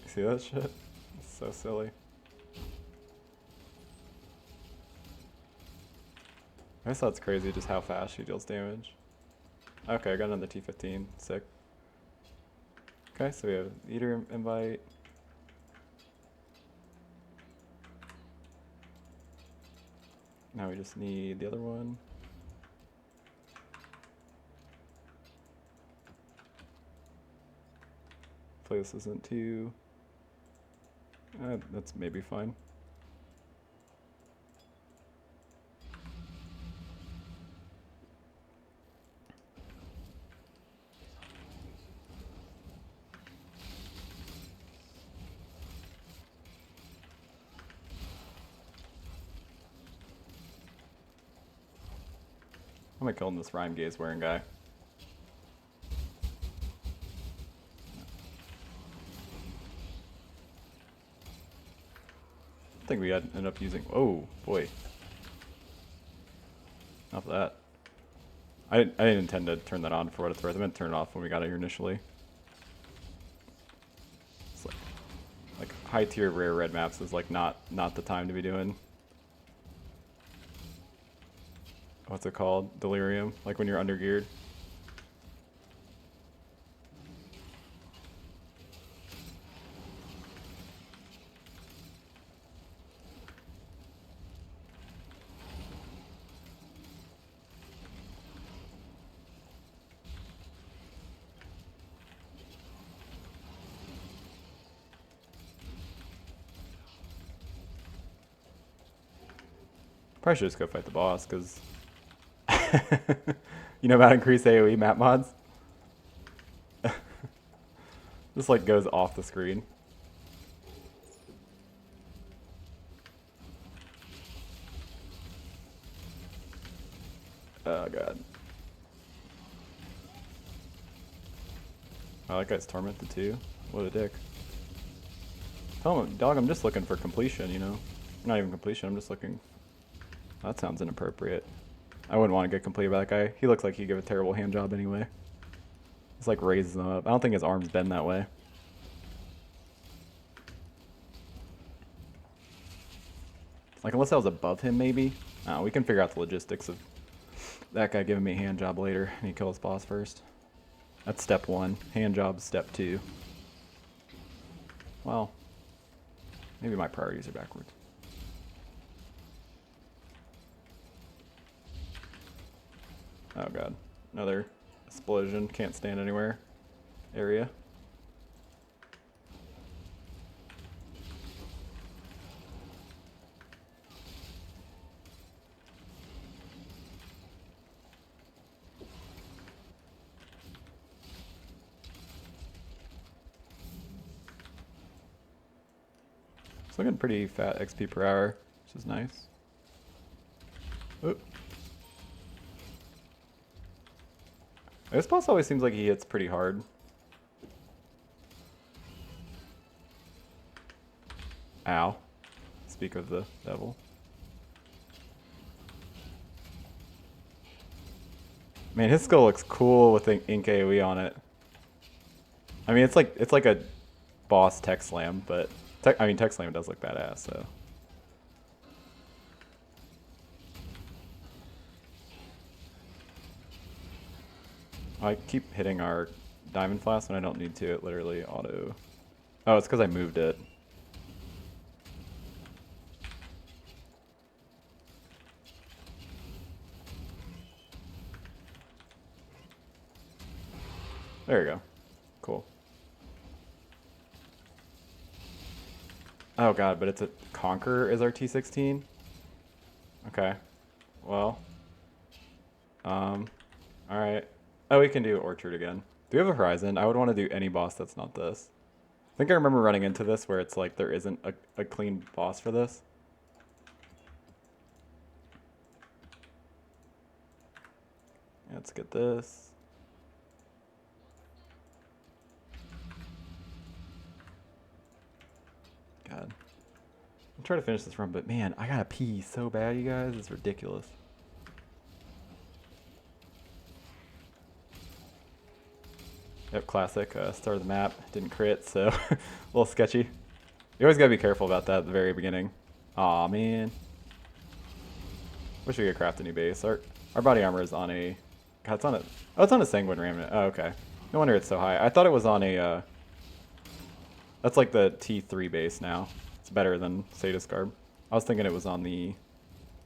You see that shit? It's so silly. I just thought it's crazy just how fast she deals damage. Okay, I got another T15. Sick. Okay, so we have eater invite. Now we just need the other one. Hopefully this isn't too... that's maybe fine. I'm gonna kill this rhyme gaze wearing guy. I think we had end up using. Oh boy. Enough of that. I didn't intend to turn that on for what it's worth. I meant to turn it off when we got it here initially. It's like high tier rare red maps is like not the time to be doing. What's it called? Delirium. Like when you're under geared. Probably should just go fight the boss, because you know about increased AoE map mods? This like goes off the screen. Oh god. Oh, that guy's tormented too. What a dick. Tell him, dog, I'm just looking for completion, you know? Not even completion, I'm just looking... That sounds inappropriate. I wouldn't want to get completed by that guy. He looks like he'd give a terrible hand job anyway. It's like raises him up. I don't think his arms bend that way. Like, unless I was above him, maybe? We can figure out the logistics of that guy giving me a hand job later. I need to kill his boss first. That's step 1. Hand job, step 2. Well, maybe my priorities are backwards. Oh god. Another explosion. Can't stand anywhere. Area. It's looking pretty fat XP per hour, which is nice. Oop. This boss always seems like he hits pretty hard. Ow. Speak of the devil. Man, his skull looks cool with the ink AoE on it. I mean, it's like a boss tech slam, but tech slam does look badass, so. I keep hitting our diamond flask when I don't need to. It literally auto. Oh, it's because I moved it. There you go. Cool. Oh god, but it's a Conqueror is our T16? Okay. Well. Alright. Oh, we can do Orchard again. Do we have a Horizon? I would want to do any boss that's not this. I think I remember running into this where it's like there isn't a clean boss for this. Let's get this. God. I'm trying to finish this run, but man, I gotta pee so bad, you guys. It's ridiculous. Yep, classic. Start of the map. Didn't crit, so a little sketchy. You always gotta be careful about that at the very beginning. Aw, man. Wish we could craft a new base. Our body armor is on a... It's on a. Oh, it's on a Sanguine Remnant. Oh, okay. No wonder it's so high. I thought it was on a. That's like the T3 base now. It's better than Sadist Garb. I was thinking it was on the.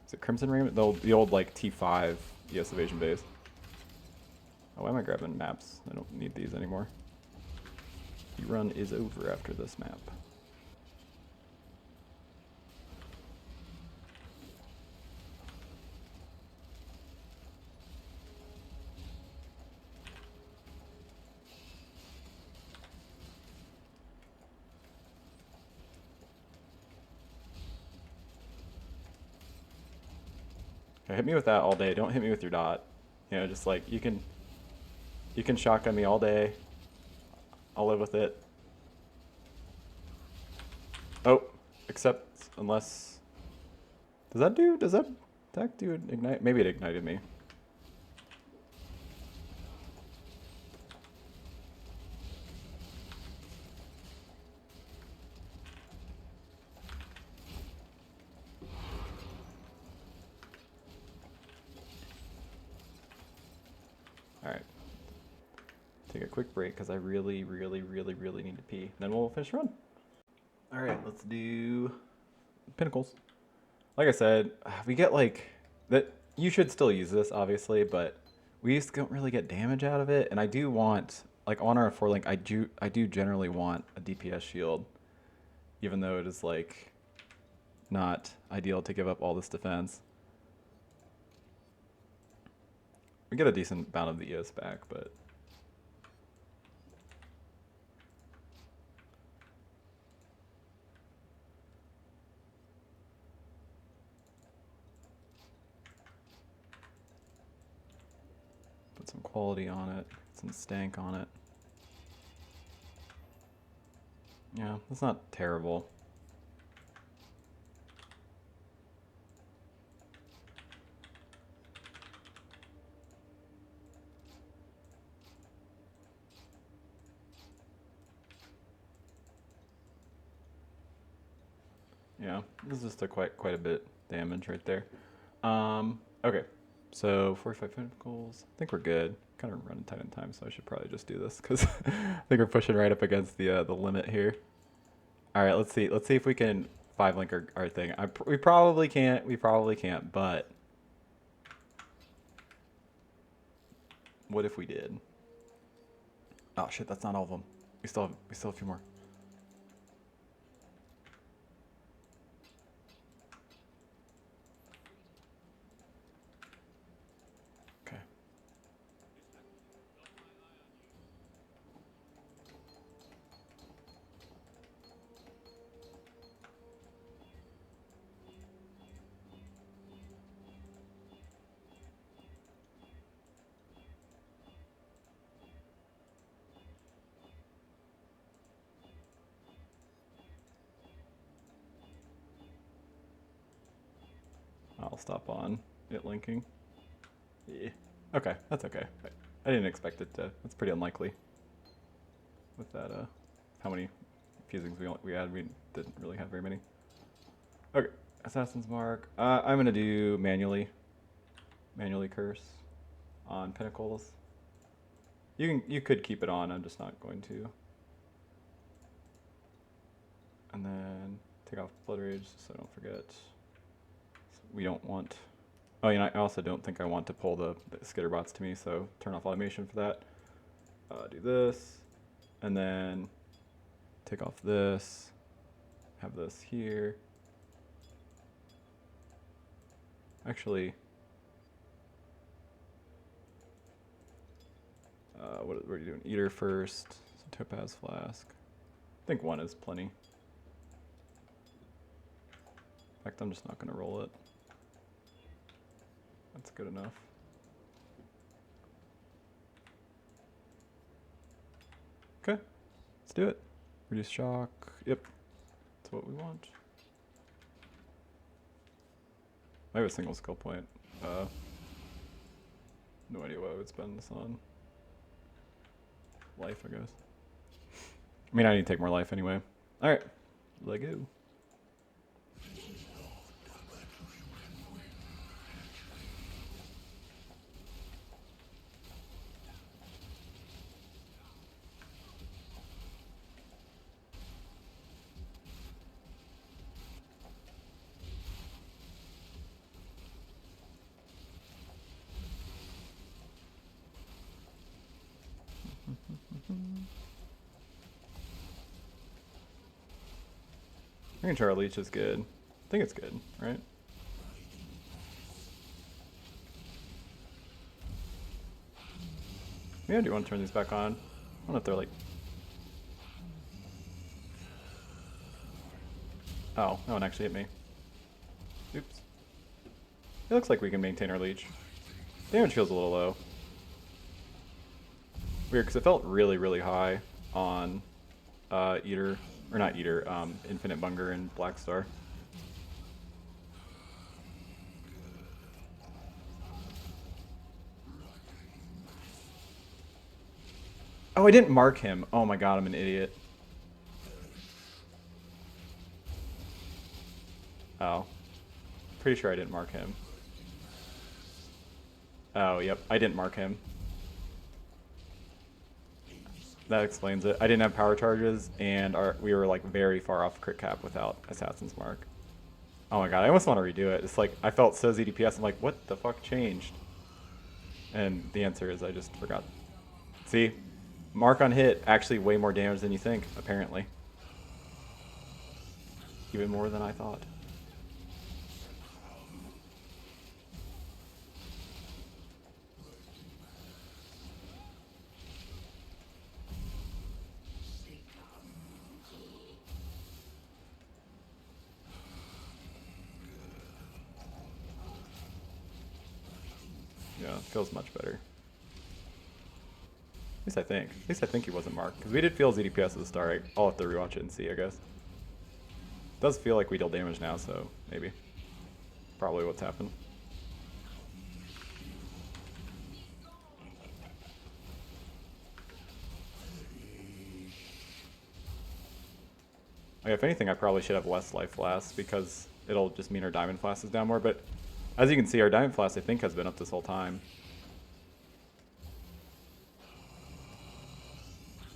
Is it Crimson Remnant? The old like T5 ES Evasion base. Oh, why am I grabbing maps? I don't need these anymore. The run is over after this map. Okay, hit me with that all day. Don't hit me with your dot. You know, just like you can shotgun me all day. I'll live with it. Oh, except unless does that attack do ignite? Maybe it ignited me. Alright. Take a quick break because I really need to pee. Then we'll finish the run. Alright, let's do Pinnacles. Like I said, we get like that. You should still use this, obviously, but we just don't really get damage out of it. And I do want, like on our 4-link, I do generally want a DPS shield, even though it is like not ideal to give up all this defense. We get a decent amount of the EOS back, but put some quality on it, some stank on it. Yeah, that's not terrible. Yeah, this is just a quite a bit damage right there. Okay, so 45 Pinnacles. I think we're good. Kind of running tight on time, so I should probably just do this because I think we're pushing right up against the limit here. All right, let's see. Let's see if we can 5-link our thing. We probably can't. We probably can't. But what if we did? Oh shit, that's not all of them. We still have a few more. Okay. I'll stop on it linking. Yeah. Okay, that's okay. I didn't expect it to. That's pretty unlikely. With that, how many fusings we had, we didn't really have very many. Okay, Assassin's Mark. I'm gonna do manually curse on Pinnacles. You could keep it on. I'm just not going to. And then take off Blood Rage so I don't forget. We don't want. Oh, you know, I also don't think I want to pull the skitterbots to me, so turn off automation for that. Do this, and then take off this. Have this here. Actually, what are you doing? Eater first. So Topaz Flask. I think 1 is plenty. In fact, I'm just not going to roll it. That's good enough. Okay, let's do it. Reduce shock. Yep, that's what we want. I have a single skill point. No idea what I would spend this on. Life, I guess. I mean, I need to take more life anyway. All right, let go. Making sure our leech is good. I think it's good, right? Maybe I do want to turn these back on. I don't know if they're like... Oh, that one actually hit me. Oops. It looks like we can maintain our leech. Damage feels a little low. Weird, because it felt really, really high on Eater, or not Eater, Infinite Bunger and Black Star. Oh, I didn't mark him. Oh my god, I'm an idiot. Oh. Pretty sure I didn't mark him. Oh, yep, I didn't mark him. That explains it. I didn't have power charges, and we were like very far off crit cap without Assassin's Mark. Oh my god, I almost want to redo it. It's like, I felt so ZDPS, I'm like, what the fuck changed? And the answer is I just forgot. See? Mark on hit, actually way more damage than you think, apparently. Even more than I thought. Yeah, it feels much better. At least I think. At least I think he wasn't marked. Because we did feel ZDPS at the start. I'll have to rewatch it and see, I guess. It does feel like we deal damage now, so maybe. Probably what's happened. Like, if anything, I probably should have less life flasks because it'll just mean our diamond flask is down more. But as you can see, our diamond flask I think has been up this whole time.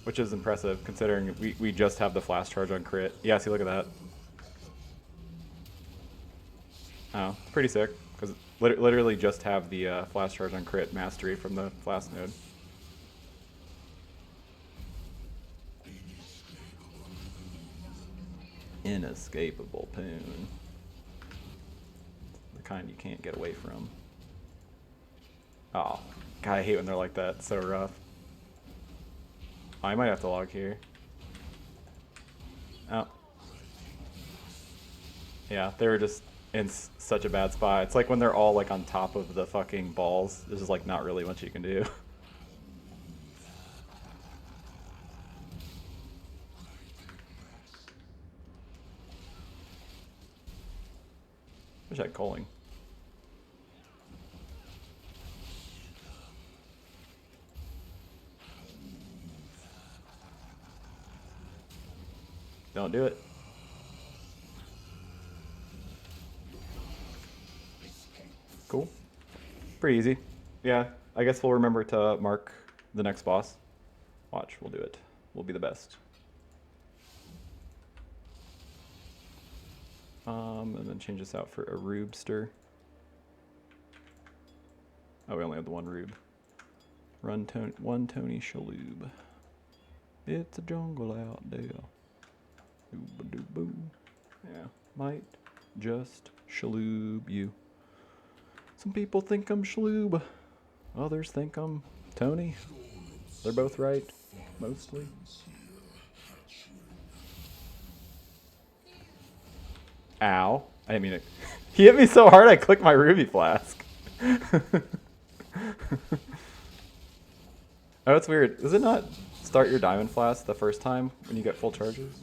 Which is impressive considering we just have the flash charge on crit. Yeah, see, look at that. Oh, it's pretty sick because literally just have the flash charge on crit mastery from the flask node. Inescapable poon. The kind you can't get away from. Oh, God, I hate when they're like that. It's so rough. I might have to log here. Oh. Yeah, they were just in such a bad spot. It's like when they're all like on top of the fucking balls. This is like not really much you can do. Wish I had calling. Don't do it. Cool. Pretty easy. Yeah, I guess we'll remember to mark the next boss. Watch, we'll do it. We'll be the best. And then change this out for a Rubester. Oh, we only have the one Rube. One Tony Shalhoub. It's a jungle out there. Doo-ba-doo-boo. Yeah, might just Shalhoub you. Some people think I'm Shalhoub. Others think I'm Tony. They're both right, mostly. Ow. I didn't mean it. He hit me so hard I clicked my ruby flask. Oh, that's weird. Does it not start your diamond flask the first time when you get full charges?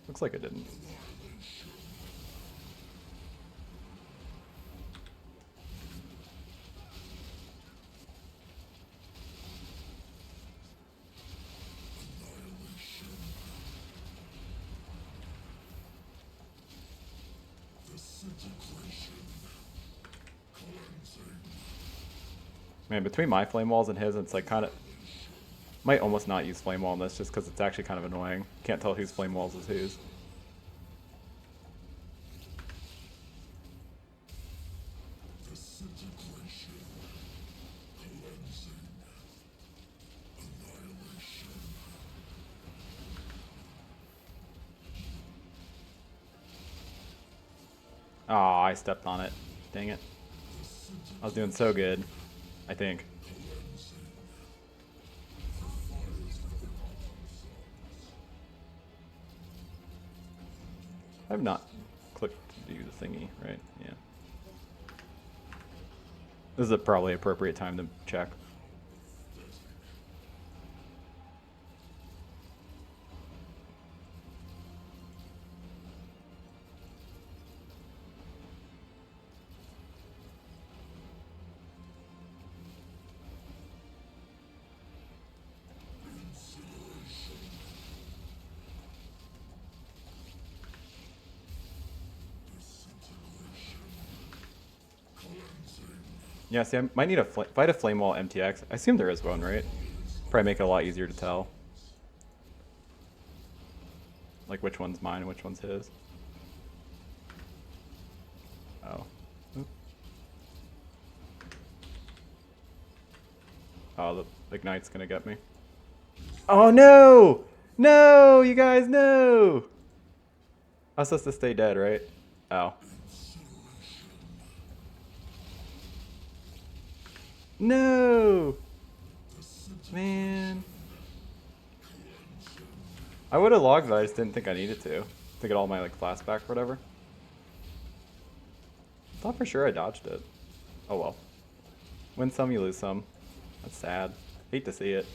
Looks like it didn't. Man, between my flame walls and his, it's like kind of... Might almost not use flame wall on this just because it's actually kind of annoying. Can't tell whose flame walls is whose. Aw, I stepped on it. Dang it. I was doing so good, I think. I've not clicked to do the thingy, right? Yeah. This is a probably appropriate time to check. Yeah, see, I might need a fight a flame wall MTX. I assume there is one, right? Probably make it a lot easier to tell. Like which one's mine and which one's his. Oh. Oop. Oh, the ignite's gonna get me. Oh no! No, you guys, no! I was supposed to stay dead, right? Oh. No! Man. I would have logged, but I just didn't think I needed to get all my like flash back or whatever. Thought for sure I dodged it. Oh well. Win some, you lose some. That's sad. Hate to see it.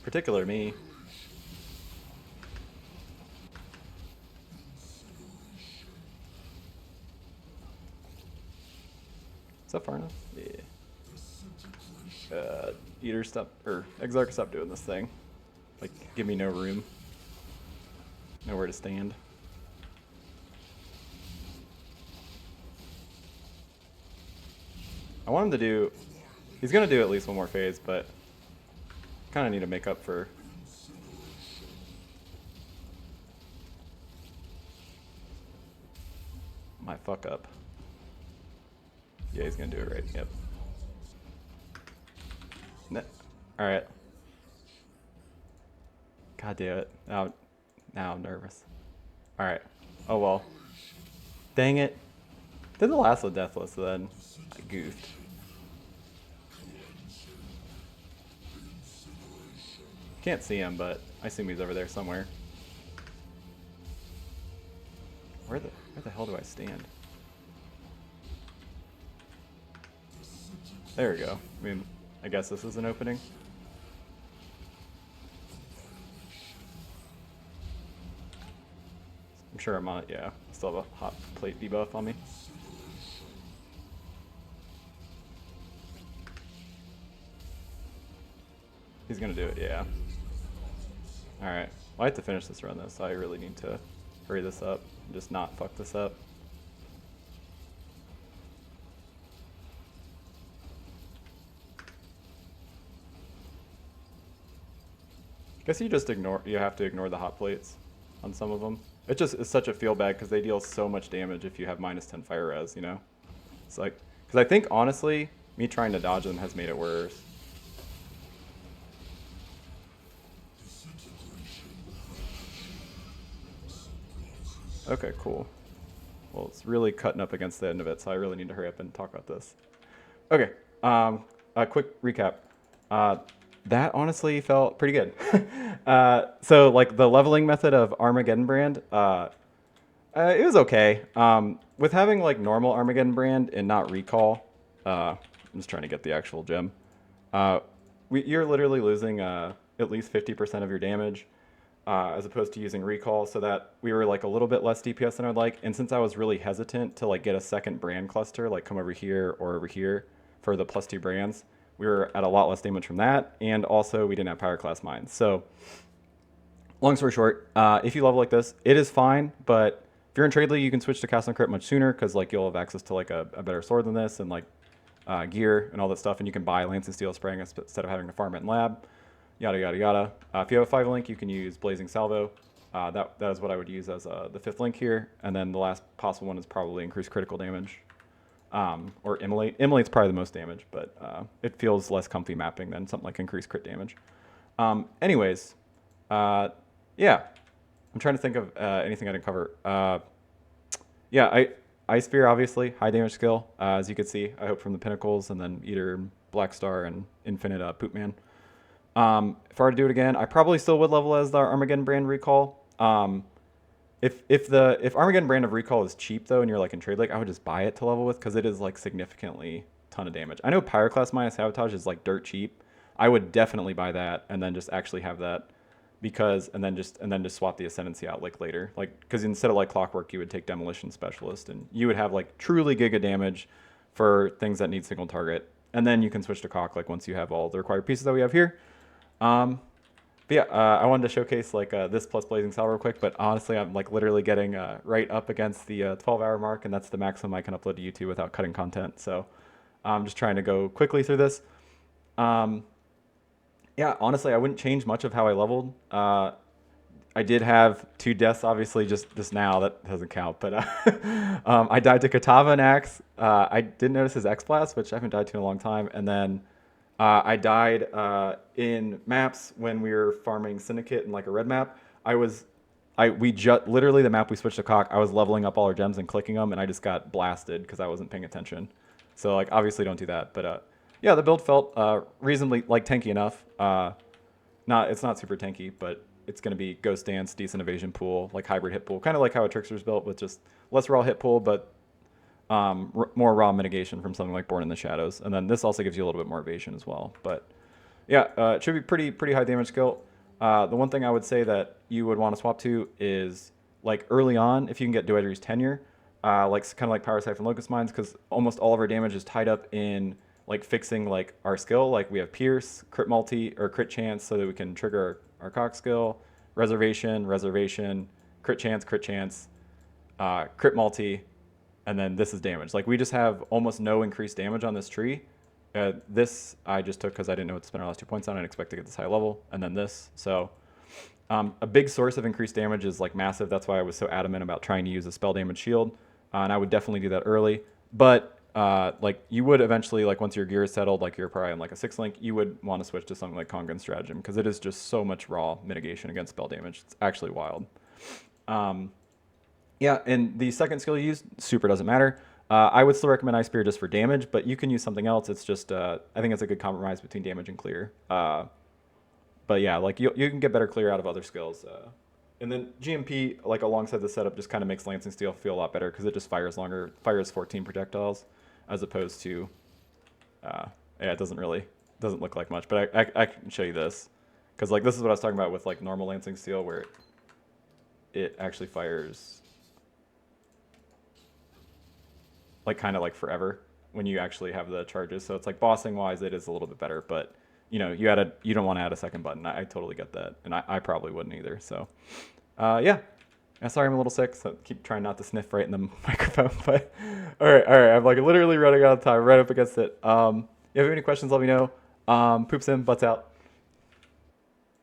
Particular me. Is that far enough? Yeah. Eater, stop, or Exarch, stop doing this thing. Like, give me no room. Nowhere to stand. I want him to do, he's gonna do at least one more phase, but kinda need to make up for my fuck up. Yeah, he's gonna do it right, yep. Alright. God damn it. Now I'm nervous. Alright. Oh well. Dang it. Did the last one deathless then? I goofed. Can't see him, but I assume he's over there somewhere. Where the hell do I stand? There we go. I mean, I guess this is an opening. I'm sure I'm on it, yeah. Still have a hot plate debuff on me. He's gonna do it, yeah. Alright. Well, I have to finish this run though, so I really need to hurry this up and just not fuck this up. Guess you have to ignore the hot plates on some of them. It just is such a feel bad because they deal so much damage if you have -10 fire res, you know? It's like, because I think honestly, me trying to dodge them has made it worse. Okay, cool. Well, it's really cutting up against the end of it, so I really need to hurry up and talk about this. Okay, a quick recap. That honestly felt pretty good. So like the leveling method of Armageddon brand, it was okay. With having like normal Armageddon brand and not recall, I'm just trying to get the actual gem. You're literally losing at least 50% of your damage as opposed to using recall, so that we were like a little bit less DPS than I'd like. And since I was really hesitant to like get a second brand cluster, like come over here or over here for the +2 brands, we were at a lot less damage from that, and also we didn't have power class mines. So, long story short, if you level like this, it is fine, but if you're in Trade League, you can switch to Cast and Crit much sooner, because like you'll have access to like a better sword than this, and like gear and all that stuff, and you can buy Lance and Steel Spraying instead of having to farm it in lab, yada yada yada. If you have a 5 link, you can use Blazing Salvo. That is what I would use as the 5th link here, and then the last possible one is probably increased critical damage. Or Immolate. Immolate's probably the most damage, but it feels less comfy mapping than something like increased crit damage. Anyways, yeah. I'm trying to think of anything I didn't cover. Yeah, Ice Spear, obviously, high damage skill, as you can see, I hope from the pinnacles, and then Eater, Black Star, and Infinite Poop Man. If I were to do it again, I probably still would level as the Armageddon brand recall. If Armageddon brand of recall is cheap though, and you're like in trade, like I would just buy it to level with because it is like significantly ton of damage. I know Pyroclast minus Sabotage is like dirt cheap. I would definitely buy that and then just actually have that because and then just swap the Ascendancy out like later, like because instead of like Clockwork, you would take Demolition Specialist and you would have like truly giga damage for things that need single target, and then you can switch to CoC like once you have all the required pieces that we have here. But yeah, I wanted to showcase like this plus Blazing Cell real quick, but honestly, I'm like literally getting right up against the 12-hour mark, and that's the maximum I can upload to YouTube without cutting content. So I'm just trying to go quickly through this. Yeah, honestly, I wouldn't change much of how I leveled. I did have 2 deaths, obviously, just now. That doesn't count, but I died to Katava and Axe. I did notice his X-Blast, which I haven't died to in a long time, and then I died in maps when we were farming Syndicate in like a red map. Literally the map we switched to CoC, I was leveling up all our gems and clicking them, and I just got blasted because I wasn't paying attention. So like obviously don't do that. But yeah, the build felt reasonably like tanky enough. It's not super tanky, but it's going to be Ghost Dance, decent evasion pool, like hybrid hit pool, kind of like how a Trickster's built with just less raw hit pool, but more raw mitigation from something like Born in the Shadows. And then this also gives you a little bit more evasion as well. But yeah, it should be pretty high damage skill. The one thing I would say that you would want to swap to is like early on, if you can get Doedri's Tenure, like kind of like Power Siphon Locust Mines, because almost all of our damage is tied up in like fixing like our skill. Like we have Pierce, crit multi, or crit chance so that we can trigger our CoC skill, reservation, crit chance, crit multi, and then this is damage. Like we just have almost no increased damage on this tree. This I just took because I didn't know what to spend our last 2 points on. I didn't expect to get this high level. And then this. So a big source of increased damage is like massive. That's why I was so adamant about trying to use a spell damage shield. And I would definitely do that early. But like you would eventually, like once your gear is settled, like you're probably on like a 6-link, you would want to switch to something like Kongan Stratagem because it is just so much raw mitigation against spell damage. It's actually wild. Yeah, and the second skill you use, super doesn't matter. I would still recommend Ice Spear just for damage, but you can use something else. It's just, I think it's a good compromise between damage and clear. But yeah, like you can get better clear out of other skills. And then GMP, like alongside the setup, just kind of makes Lancing Steel feel a lot better because it just fires longer, fires 14 projectiles, as opposed to, yeah, it doesn't look like much. But I can show you this, because like this is what I was talking about with like normal Lancing Steel, where it actually fires like kind of like forever when you actually have the charges. So it's like bossing wise, it is a little bit better, but you know, you don't want to add a second button. I totally get that. And I probably wouldn't either. So yeah. Sorry, I'm a little sick, so keep trying not to sniff right in the microphone, but all right. I'm like literally running out of time, right up against it. If you have any questions, let me know. Poop Sim, butts out.